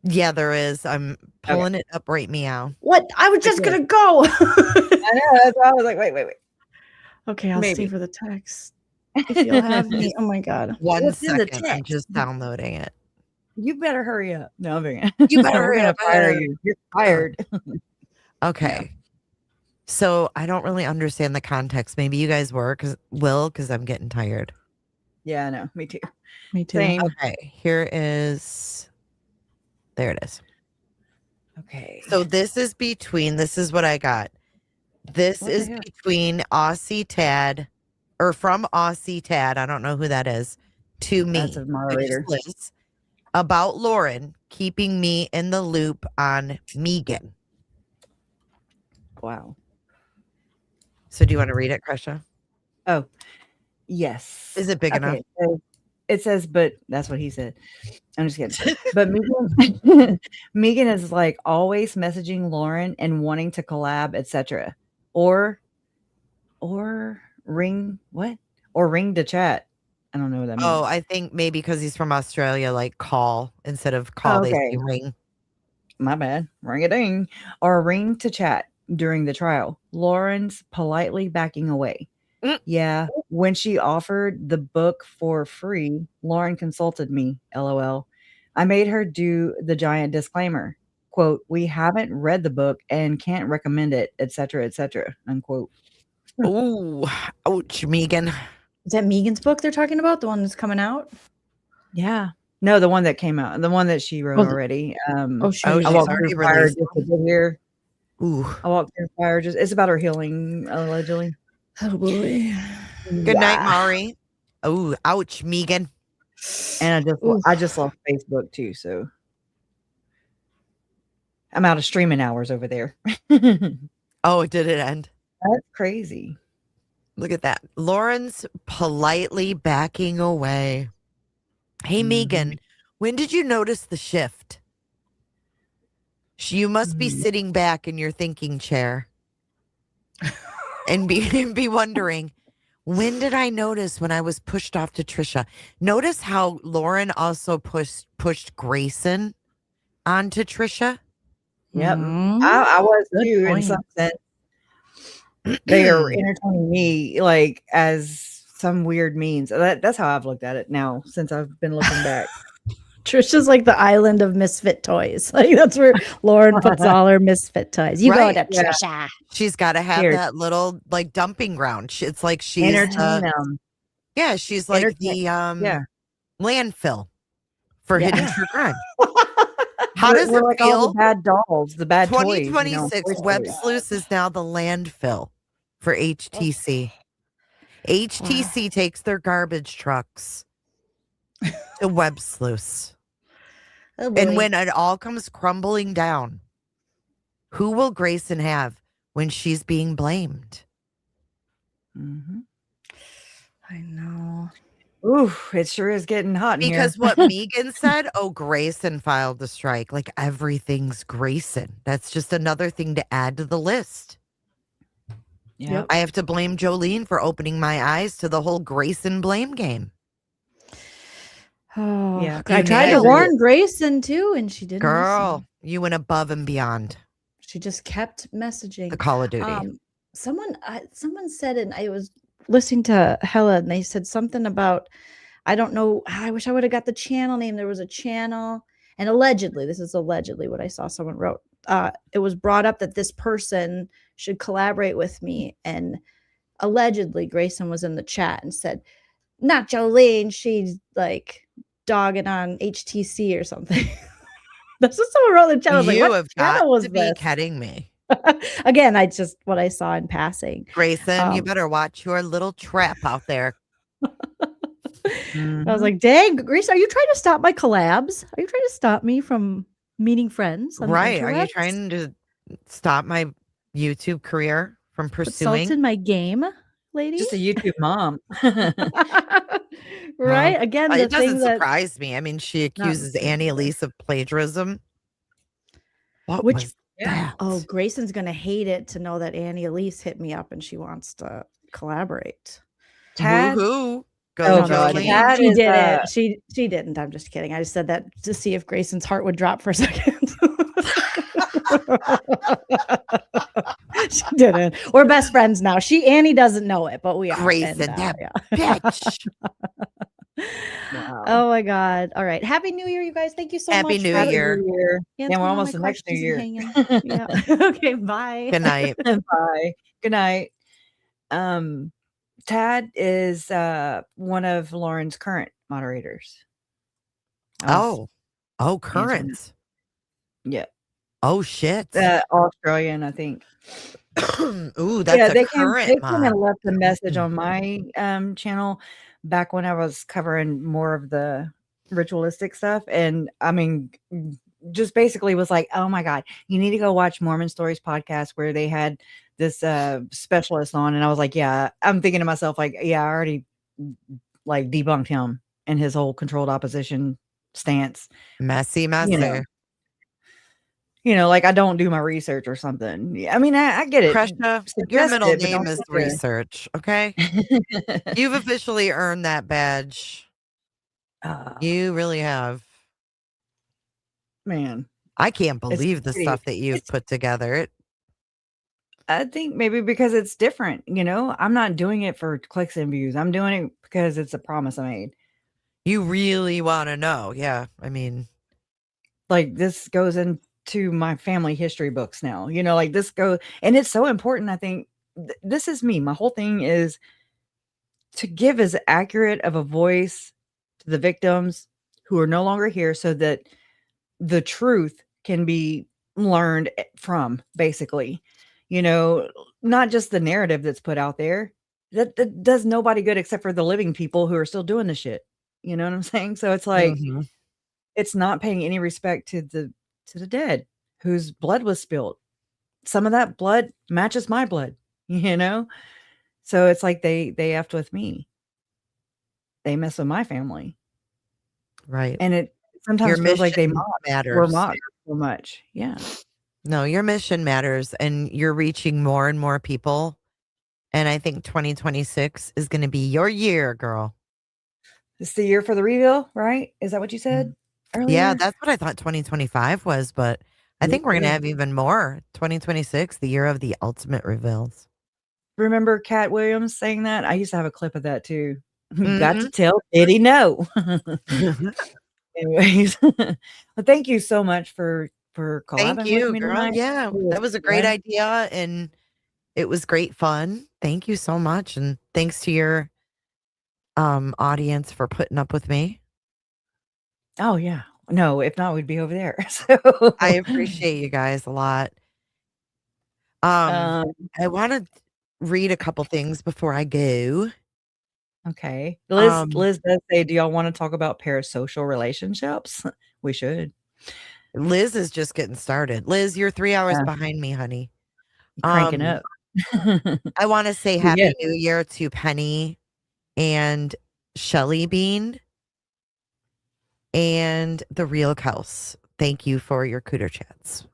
[SPEAKER 2] Yeah, there is. I'm pulling it up right meow.
[SPEAKER 15] What? I was just
[SPEAKER 1] Okay.
[SPEAKER 15] gonna go.
[SPEAKER 1] I know. That's why I was like, wait.
[SPEAKER 15] Okay, I'll
[SPEAKER 1] Maybe.
[SPEAKER 15] stay for the text. If you'll have me. Oh my god.
[SPEAKER 2] One
[SPEAKER 1] What's in the
[SPEAKER 2] second. I'm
[SPEAKER 1] text?
[SPEAKER 2] just downloading it.
[SPEAKER 1] You better hurry up. No, I'm being.
[SPEAKER 2] You better
[SPEAKER 1] We're
[SPEAKER 2] hurry
[SPEAKER 1] gonna
[SPEAKER 2] up.
[SPEAKER 1] fire you. You're fired.
[SPEAKER 2] Okay. So I don't really understand the context. Maybe you guys because I'm getting tired.
[SPEAKER 1] Yeah, I know. Me too.
[SPEAKER 15] Me too.
[SPEAKER 1] Same.
[SPEAKER 2] Okay, here is. There it is.
[SPEAKER 1] Okay.
[SPEAKER 2] So this is what I got. This
[SPEAKER 1] What the
[SPEAKER 2] is
[SPEAKER 1] hell?
[SPEAKER 2] between Aussie Tad, or from Aussie Tad, I don't know who that is, to me,
[SPEAKER 1] That's a
[SPEAKER 2] which is
[SPEAKER 1] moderator.
[SPEAKER 2] Liz, about Lauren keeping me in the loop on Megan.
[SPEAKER 1] Wow.
[SPEAKER 2] So do you want to read it, Krisha?
[SPEAKER 1] Oh, yes.
[SPEAKER 2] Is it big enough?
[SPEAKER 1] It says, but that's what he said. I'm just kidding. But Megan, Megan is like always messaging Lauren and wanting to collab, etc. Or ring to chat. I don't know what that means.
[SPEAKER 2] Oh, I think maybe because he's from Australia, like call instead of call, they say ring.
[SPEAKER 1] My bad. Ring a ding. Or ring to chat during the trial. Lauren's politely backing away. Yeah. When she offered the book for free, Lauren consulted me. LOL. I made her do the giant disclaimer. Quote, we haven't read the book and can't recommend it, etc., unquote.
[SPEAKER 2] Ooh, ouch, Megan.
[SPEAKER 15] Is that Megan's book they're talking about? The one that's coming out?
[SPEAKER 1] Yeah. No, the one that came out, the one that she wrote already.
[SPEAKER 15] she
[SPEAKER 1] I walked
[SPEAKER 2] already
[SPEAKER 1] through fire
[SPEAKER 2] released
[SPEAKER 1] just to get here.
[SPEAKER 2] Ooh.
[SPEAKER 1] I walked through fire it's about her healing, allegedly.
[SPEAKER 15] Oh boy.
[SPEAKER 2] Good night, Mari. Oh, ouch, Megan.
[SPEAKER 1] And I just lost Facebook too, so I'm out of streaming hours over there.
[SPEAKER 2] Oh, did it end?
[SPEAKER 1] That's crazy.
[SPEAKER 2] Look at that. Lauren's politely backing away. Hey, Megan, when did you notice the shift? You must be sitting back in your thinking chair and be wondering, when did I notice when I was pushed off to Trisha? Notice how Lauren also pushed Grayson onto Trisha?
[SPEAKER 1] Yep. I was too in some sense. They are entertaining me like as some weird means. That's how I've looked at it now since I've been looking back.
[SPEAKER 15] Trisha's like the island of misfit toys. Like that's where Lauren puts all her misfit toys. You go to Trisha.
[SPEAKER 2] She's got to have that little like dumping ground. It's like she's
[SPEAKER 1] entertain them.
[SPEAKER 2] Yeah, she's like the landfill for hidden true crime. How does it
[SPEAKER 1] like
[SPEAKER 2] feel?
[SPEAKER 1] All the bad dolls, the bad
[SPEAKER 2] 2026
[SPEAKER 1] toys,
[SPEAKER 2] Web Sleuth is now the landfill for HTC. HTC takes their garbage trucks to Web Sleuth. And when it all comes crumbling down, who will Grayson have when she's being blamed?
[SPEAKER 15] I know.
[SPEAKER 1] Ooh, it sure is getting hot in here.
[SPEAKER 2] Because what Megan said, Grayson filed the strike. Like everything's Grayson. That's just another thing to add to the list.
[SPEAKER 1] Yeah,
[SPEAKER 2] I have to blame Jolene for opening my eyes to the whole Grayson blame game.
[SPEAKER 15] Oh,
[SPEAKER 1] yeah.
[SPEAKER 15] I tried to warn Grayson too, and she didn't.
[SPEAKER 2] Girl,
[SPEAKER 15] listen.
[SPEAKER 2] you went above and beyond.
[SPEAKER 15] She just kept messaging.
[SPEAKER 2] The Call of Duty.
[SPEAKER 15] Someone said, and I was listening to Hella, and they said something about, I don't know. I wish I would have got the channel name. There was a channel, and allegedly, this is allegedly what I saw someone wrote. It was brought up that this person should collaborate with me, and allegedly Grayson was in the chat and said, "Not Jolene. She's like dogging on HTC or something." That's what someone wrote in the chat. I was
[SPEAKER 2] You
[SPEAKER 15] like,
[SPEAKER 2] have got to be kidding me.
[SPEAKER 15] Again, what I saw in passing.
[SPEAKER 2] Grayson, you better watch your little trap out there.
[SPEAKER 15] I was like, dang, Grayson, are you trying to stop my collabs? Are you trying to stop me from meeting friends?
[SPEAKER 2] Right. Are you trying to stop my YouTube career from pursuing?
[SPEAKER 15] Salt in my game, lady?
[SPEAKER 1] Just a YouTube mom.
[SPEAKER 15] Right? Again,
[SPEAKER 2] it doesn't surprise me. I mean, she accuses
[SPEAKER 15] Not-
[SPEAKER 2] Annie Elise of plagiarism. What
[SPEAKER 15] Which
[SPEAKER 2] was that?
[SPEAKER 15] Oh, Grayson's gonna hate it to know that Annie Elise hit me up and she wants to collaborate.
[SPEAKER 1] Tad?
[SPEAKER 2] Woohoo. Go,
[SPEAKER 15] No,
[SPEAKER 2] Jolene.
[SPEAKER 1] Tad
[SPEAKER 15] she
[SPEAKER 1] is,
[SPEAKER 15] didn't. She didn't. I'm just kidding. I just said that to see if Grayson's heart would drop for a second. She didn't. We're best friends now. Annie doesn't know it, but we are.
[SPEAKER 2] Grayson, that bitch.
[SPEAKER 1] Wow.
[SPEAKER 15] Oh my God. All right. Happy New Year, you guys. Thank you so
[SPEAKER 2] Happy
[SPEAKER 15] much.
[SPEAKER 2] New
[SPEAKER 15] for
[SPEAKER 2] Year.
[SPEAKER 1] Yeah, we're almost the next New Year.
[SPEAKER 15] Yeah. Okay. Bye.
[SPEAKER 2] Good night.
[SPEAKER 1] Bye. Good night. Tad is one of Lauren's current moderators.
[SPEAKER 2] Current.
[SPEAKER 1] Yeah.
[SPEAKER 2] Oh shit.
[SPEAKER 1] Australian, I think.
[SPEAKER 2] Ooh, that's
[SPEAKER 1] they
[SPEAKER 2] a current
[SPEAKER 1] came and
[SPEAKER 2] mod.
[SPEAKER 1] left a message on my channel back when I was covering more of the ritualistic stuff. And I mean, just basically was like, oh my God, you need to go watch Mormon Stories podcast where they had this specialist on. And I was like, yeah, I'm thinking to myself, like, yeah, I already like debunked him and his whole controlled opposition stance.
[SPEAKER 2] Messy.
[SPEAKER 1] You know, like I don't do my research or something. Yeah, I mean, I get it.
[SPEAKER 2] Krishna, your middle name is research, okay? You've officially earned that badge. You really have.
[SPEAKER 1] Man.
[SPEAKER 2] I can't believe the stuff that you've put together.
[SPEAKER 1] I think maybe because it's different, you know? I'm not doing it for clicks and views. I'm doing it because it's a promise I made.
[SPEAKER 2] You really want to know. Yeah. I mean,
[SPEAKER 1] like this goes into my family history books now, you know, like this and it's so important. I think this is me. My whole thing is to give as accurate of a voice to the victims who are no longer here so that the truth can be learned from, basically, you know, not just the narrative that's put out there that does nobody good except for the living people who are still doing the shit. You know what I'm saying? So it's like, it's not paying any respect to the dead whose blood was spilled. Some of that blood matches my blood, you know? So it's like they effed with me. They mess with my family.
[SPEAKER 2] Right.
[SPEAKER 1] And it sometimes feels like they were mocked so much. Yeah.
[SPEAKER 2] No, your mission matters and you're reaching more and more people. And I think 2026 is going to be your year, girl.
[SPEAKER 1] It's the year for the reveal, right? Is that what you said earlier?
[SPEAKER 2] Yeah, that's what I thought 2025 was, but I think we're going to have even more. 2026, the year of the ultimate reveals.
[SPEAKER 1] Remember Cat Williams saying that? I used to have a clip of that too. Got to tell Diddy no. Anyways, well, thank you so much for collabing
[SPEAKER 2] Thank you,
[SPEAKER 1] with me
[SPEAKER 2] girl.
[SPEAKER 1] tonight.
[SPEAKER 2] Yeah, that was a great idea and it was great fun. Thank you so much. And thanks to your audience for putting up with me.
[SPEAKER 1] Oh yeah. No, if not, we'd be over there. So
[SPEAKER 2] I appreciate you guys a lot. I want to read a couple things before I go.
[SPEAKER 1] Okay. Liz does say, do y'all want to talk about parasocial relationships? We should.
[SPEAKER 2] Liz is just getting started. Liz, you're 3 hours behind me, honey.
[SPEAKER 1] Cranking up.
[SPEAKER 2] I want to say Happy New Year to Penny and Shelly Bean and the Real Cows. Thank you for your Cooter chats.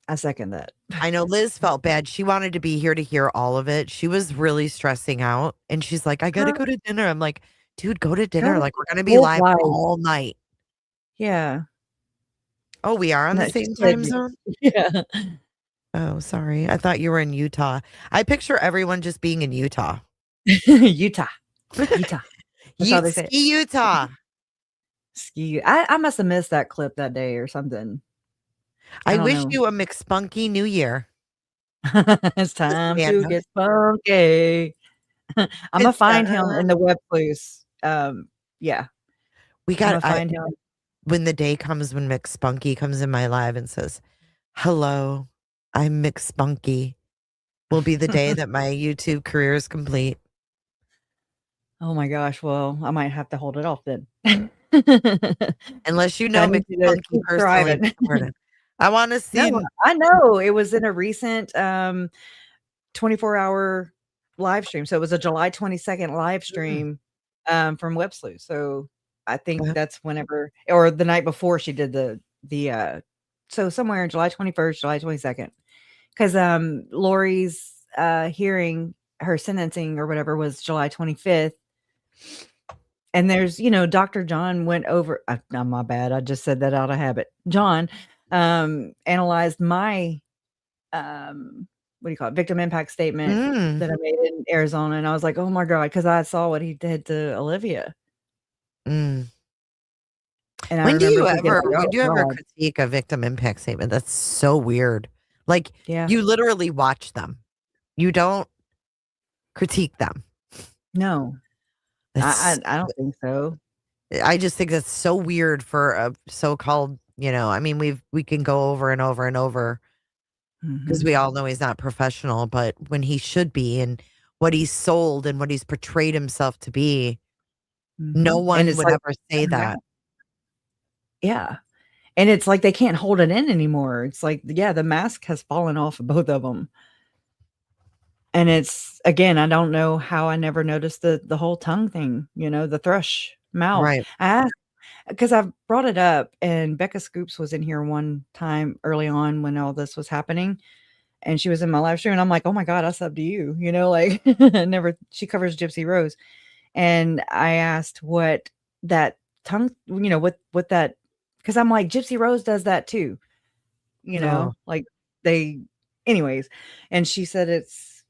[SPEAKER 1] I second that.
[SPEAKER 2] I know Liz felt bad. She wanted to be here to hear all of it. She was really stressing out. And she's like, I got to go to dinner. I'm like, dude, go to dinner. Like, we're going to be live all night.
[SPEAKER 1] Yeah.
[SPEAKER 2] Oh, we are on the same time zone?
[SPEAKER 1] Yeah.
[SPEAKER 2] Oh, sorry. I thought you were in Utah. I picture everyone just being in Utah.
[SPEAKER 1] Utah. That's how they say it.
[SPEAKER 2] Utah.
[SPEAKER 1] Ski. I must have missed that clip that day or something.
[SPEAKER 2] I wish you a McSpunky New Year.
[SPEAKER 1] It's time to get spunky. I'm gonna find him in the web clues. Yeah.
[SPEAKER 2] We got to find him when the day comes when McSpunky comes in my live and says, hello, I'm McSpunky. Will be the day that my YouTube career is complete.
[SPEAKER 1] Oh my gosh. Well, I might have to hold it off then.
[SPEAKER 2] Unless you know McSpunky personally. I want to see.
[SPEAKER 1] No, I know it was in a recent 24-hour live stream. So it was a July 22nd live stream from Web Sleuth. So I think that's whenever, or the night before she did the so somewhere in July 21st, July 22nd. Because Lori's hearing, her sentencing or whatever was July 25th. And there's, Dr. John went over, my bad. I just said that out of habit. John analyzed my victim impact statement that I made in Arizona, and I was like, oh my god, because I saw what he did to Olivia.
[SPEAKER 2] And when do you ever critique a victim impact statement? That's so weird. Like, you literally watch them, you don't critique them.
[SPEAKER 1] No, I don't think so.
[SPEAKER 2] I just think that's so weird for a so-called You know, I mean, we can go over and over and over because we all know he's not professional, but when he should be and what he's sold and what he's portrayed himself to be, no
[SPEAKER 1] And
[SPEAKER 2] one
[SPEAKER 1] it's
[SPEAKER 2] would
[SPEAKER 1] like
[SPEAKER 2] ever say that.
[SPEAKER 1] Yeah. And it's like they can't hold it in anymore. It's like, yeah, the mask has fallen off of both of them. And it's, again, I don't know how I never noticed the whole tongue thing, you know, the thrush mouth.
[SPEAKER 2] Right.
[SPEAKER 1] I asked, because I've brought it up, and Becca Scoops was in here one time early on when all this was happening, and she was in my live stream, and I'm like, oh my God, I subbed to you, you know, like never, she covers Gypsy Rose. And I asked what that tongue, you know, what that, because I'm like, Gypsy Rose does that too, you know, like anyways. And she said it's,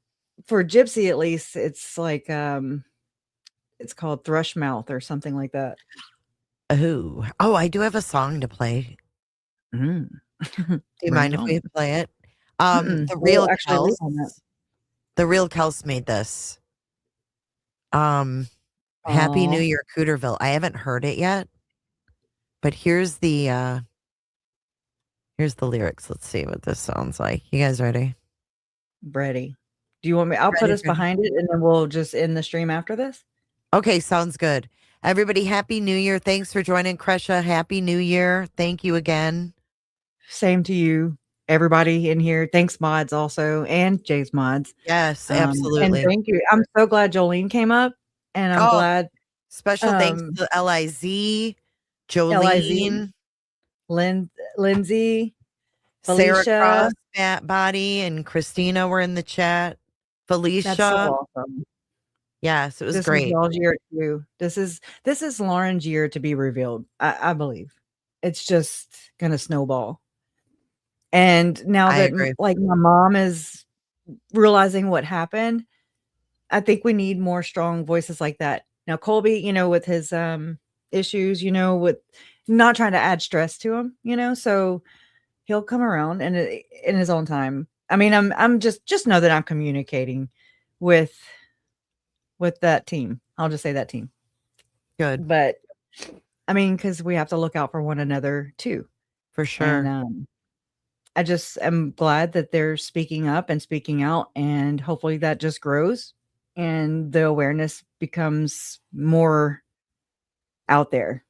[SPEAKER 1] for Gypsy at least, it's like, it's called thrush mouth or something like that.
[SPEAKER 2] Oh, I do have a song to play. Do you mind if we play it? The real Kels made this. Happy New Year, Cooterville. I haven't heard it yet, but here's the lyrics. Let's see what this sounds like. You guys ready?
[SPEAKER 1] Ready. Do you want me? I'll put us behind it, and then we'll just end the stream after this.
[SPEAKER 2] Okay, sounds good. Everybody, Happy New Year. Thanks for joining, Kresha. Happy New Year. Thank you again.
[SPEAKER 1] Same to you, everybody in here. Thanks, mods, also, and Jay's mods.
[SPEAKER 2] Yes, absolutely.
[SPEAKER 1] And thank you. I'm so glad Jolene came up, and I'm glad.
[SPEAKER 2] Special thanks to Liz, Jolene,
[SPEAKER 1] Lindsay,
[SPEAKER 2] Sarah
[SPEAKER 1] Felicia,
[SPEAKER 2] Cross, Matt Body, and Christina were in the chat. Felicia.
[SPEAKER 1] That's so awesome.
[SPEAKER 2] Yes, it was
[SPEAKER 1] This
[SPEAKER 2] great.
[SPEAKER 1] is y'all's year too. This is Lauren's year to be revealed. I believe it's just gonna snowball. And now that like my mom is realizing what happened, I think we need more strong voices like that. Now Colby, you know, with his issues, you know, with not trying to add stress to him, you know, so he'll come around and in his own time. I mean, I'm just know that I'm communicating with that team. I'll just say that team.
[SPEAKER 2] Good.
[SPEAKER 1] But I mean, because we have to look out for one another too.
[SPEAKER 2] For sure.
[SPEAKER 1] And I just am glad that they're speaking up and speaking out, and hopefully that just grows and the awareness becomes more out there,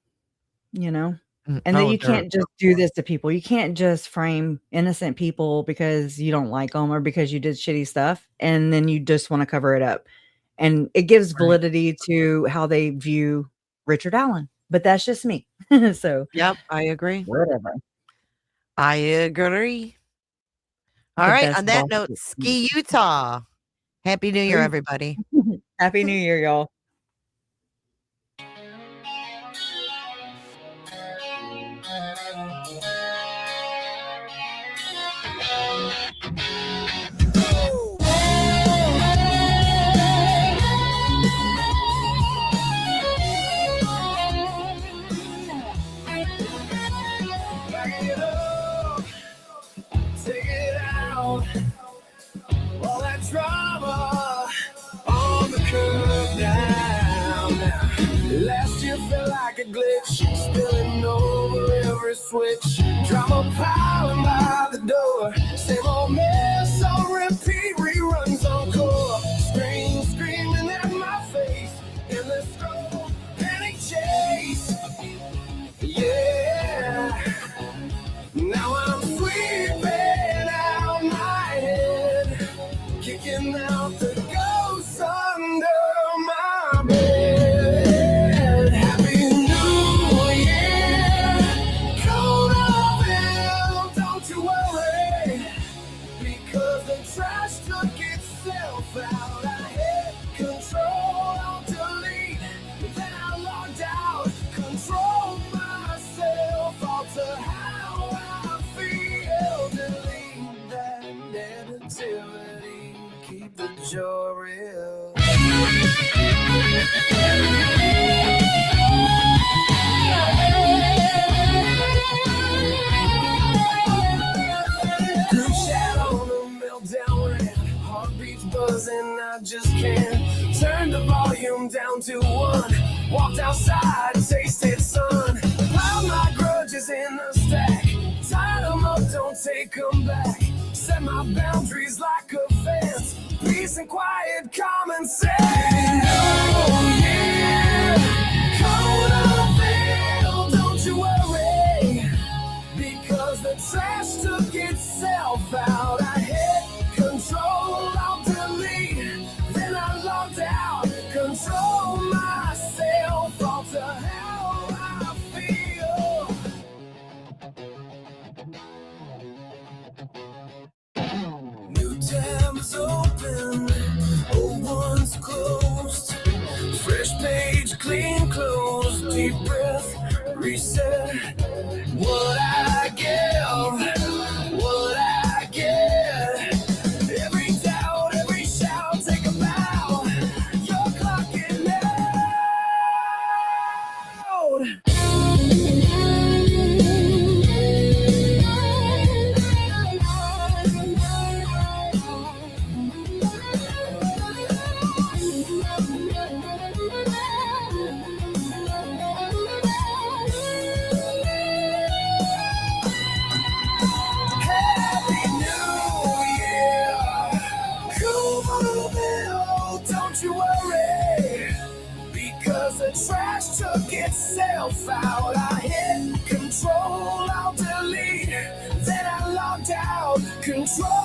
[SPEAKER 1] you know? And that you can't just do this to people. You can't just frame innocent people because you don't like them or because you did shitty stuff and then you just want to cover it up. And it gives validity to how they view Richard Allen. But that's just me. So
[SPEAKER 2] yep, I agree.
[SPEAKER 1] Whatever.
[SPEAKER 2] I agree. All right. On that note, Ski Utah. Happy New Year, everybody.
[SPEAKER 1] Happy New Year, y'all.
[SPEAKER 3] All that drama on the curve now. Last year felt like a glitch, spilling over every switch. Drama piling by the door. Same old mess on repeat, reruns on core. Screaming at my face. Endless struggle, panic chase. Yeah. Now I'm sweeping out my head, kicking out the ghosts under my bed. Happy New Year, Cooterville, don't you worry, because the trash took itself out. I hit Control, delete, then I logged out. Control myself, alter how I feel, delete that negativity, keep the joy real. Group chat on a meltdown rant, heartbeats buzzing, I just can't turn the volume down to 1. Walked outside, tasted sun, piled my grudges in a stack. take them back. Set my boundaries like a fence. Peace and quiet, common sense. Oh, yeah. Cooterville, don't you worry. Because the trash took itself out. I hit control, I'll delete. Then I logged out. Control myself. Alter how I feel. New tabs open, old ones closed. Fresh page, clean clothes, deep breath, reset. What I give, what I get. Every doubt, every shout, take a bow. You're clocking Happy New Year. Cooterville, don't you worry. Because the trash took itself out. I hit control, I'll delete. Then I logged out. Control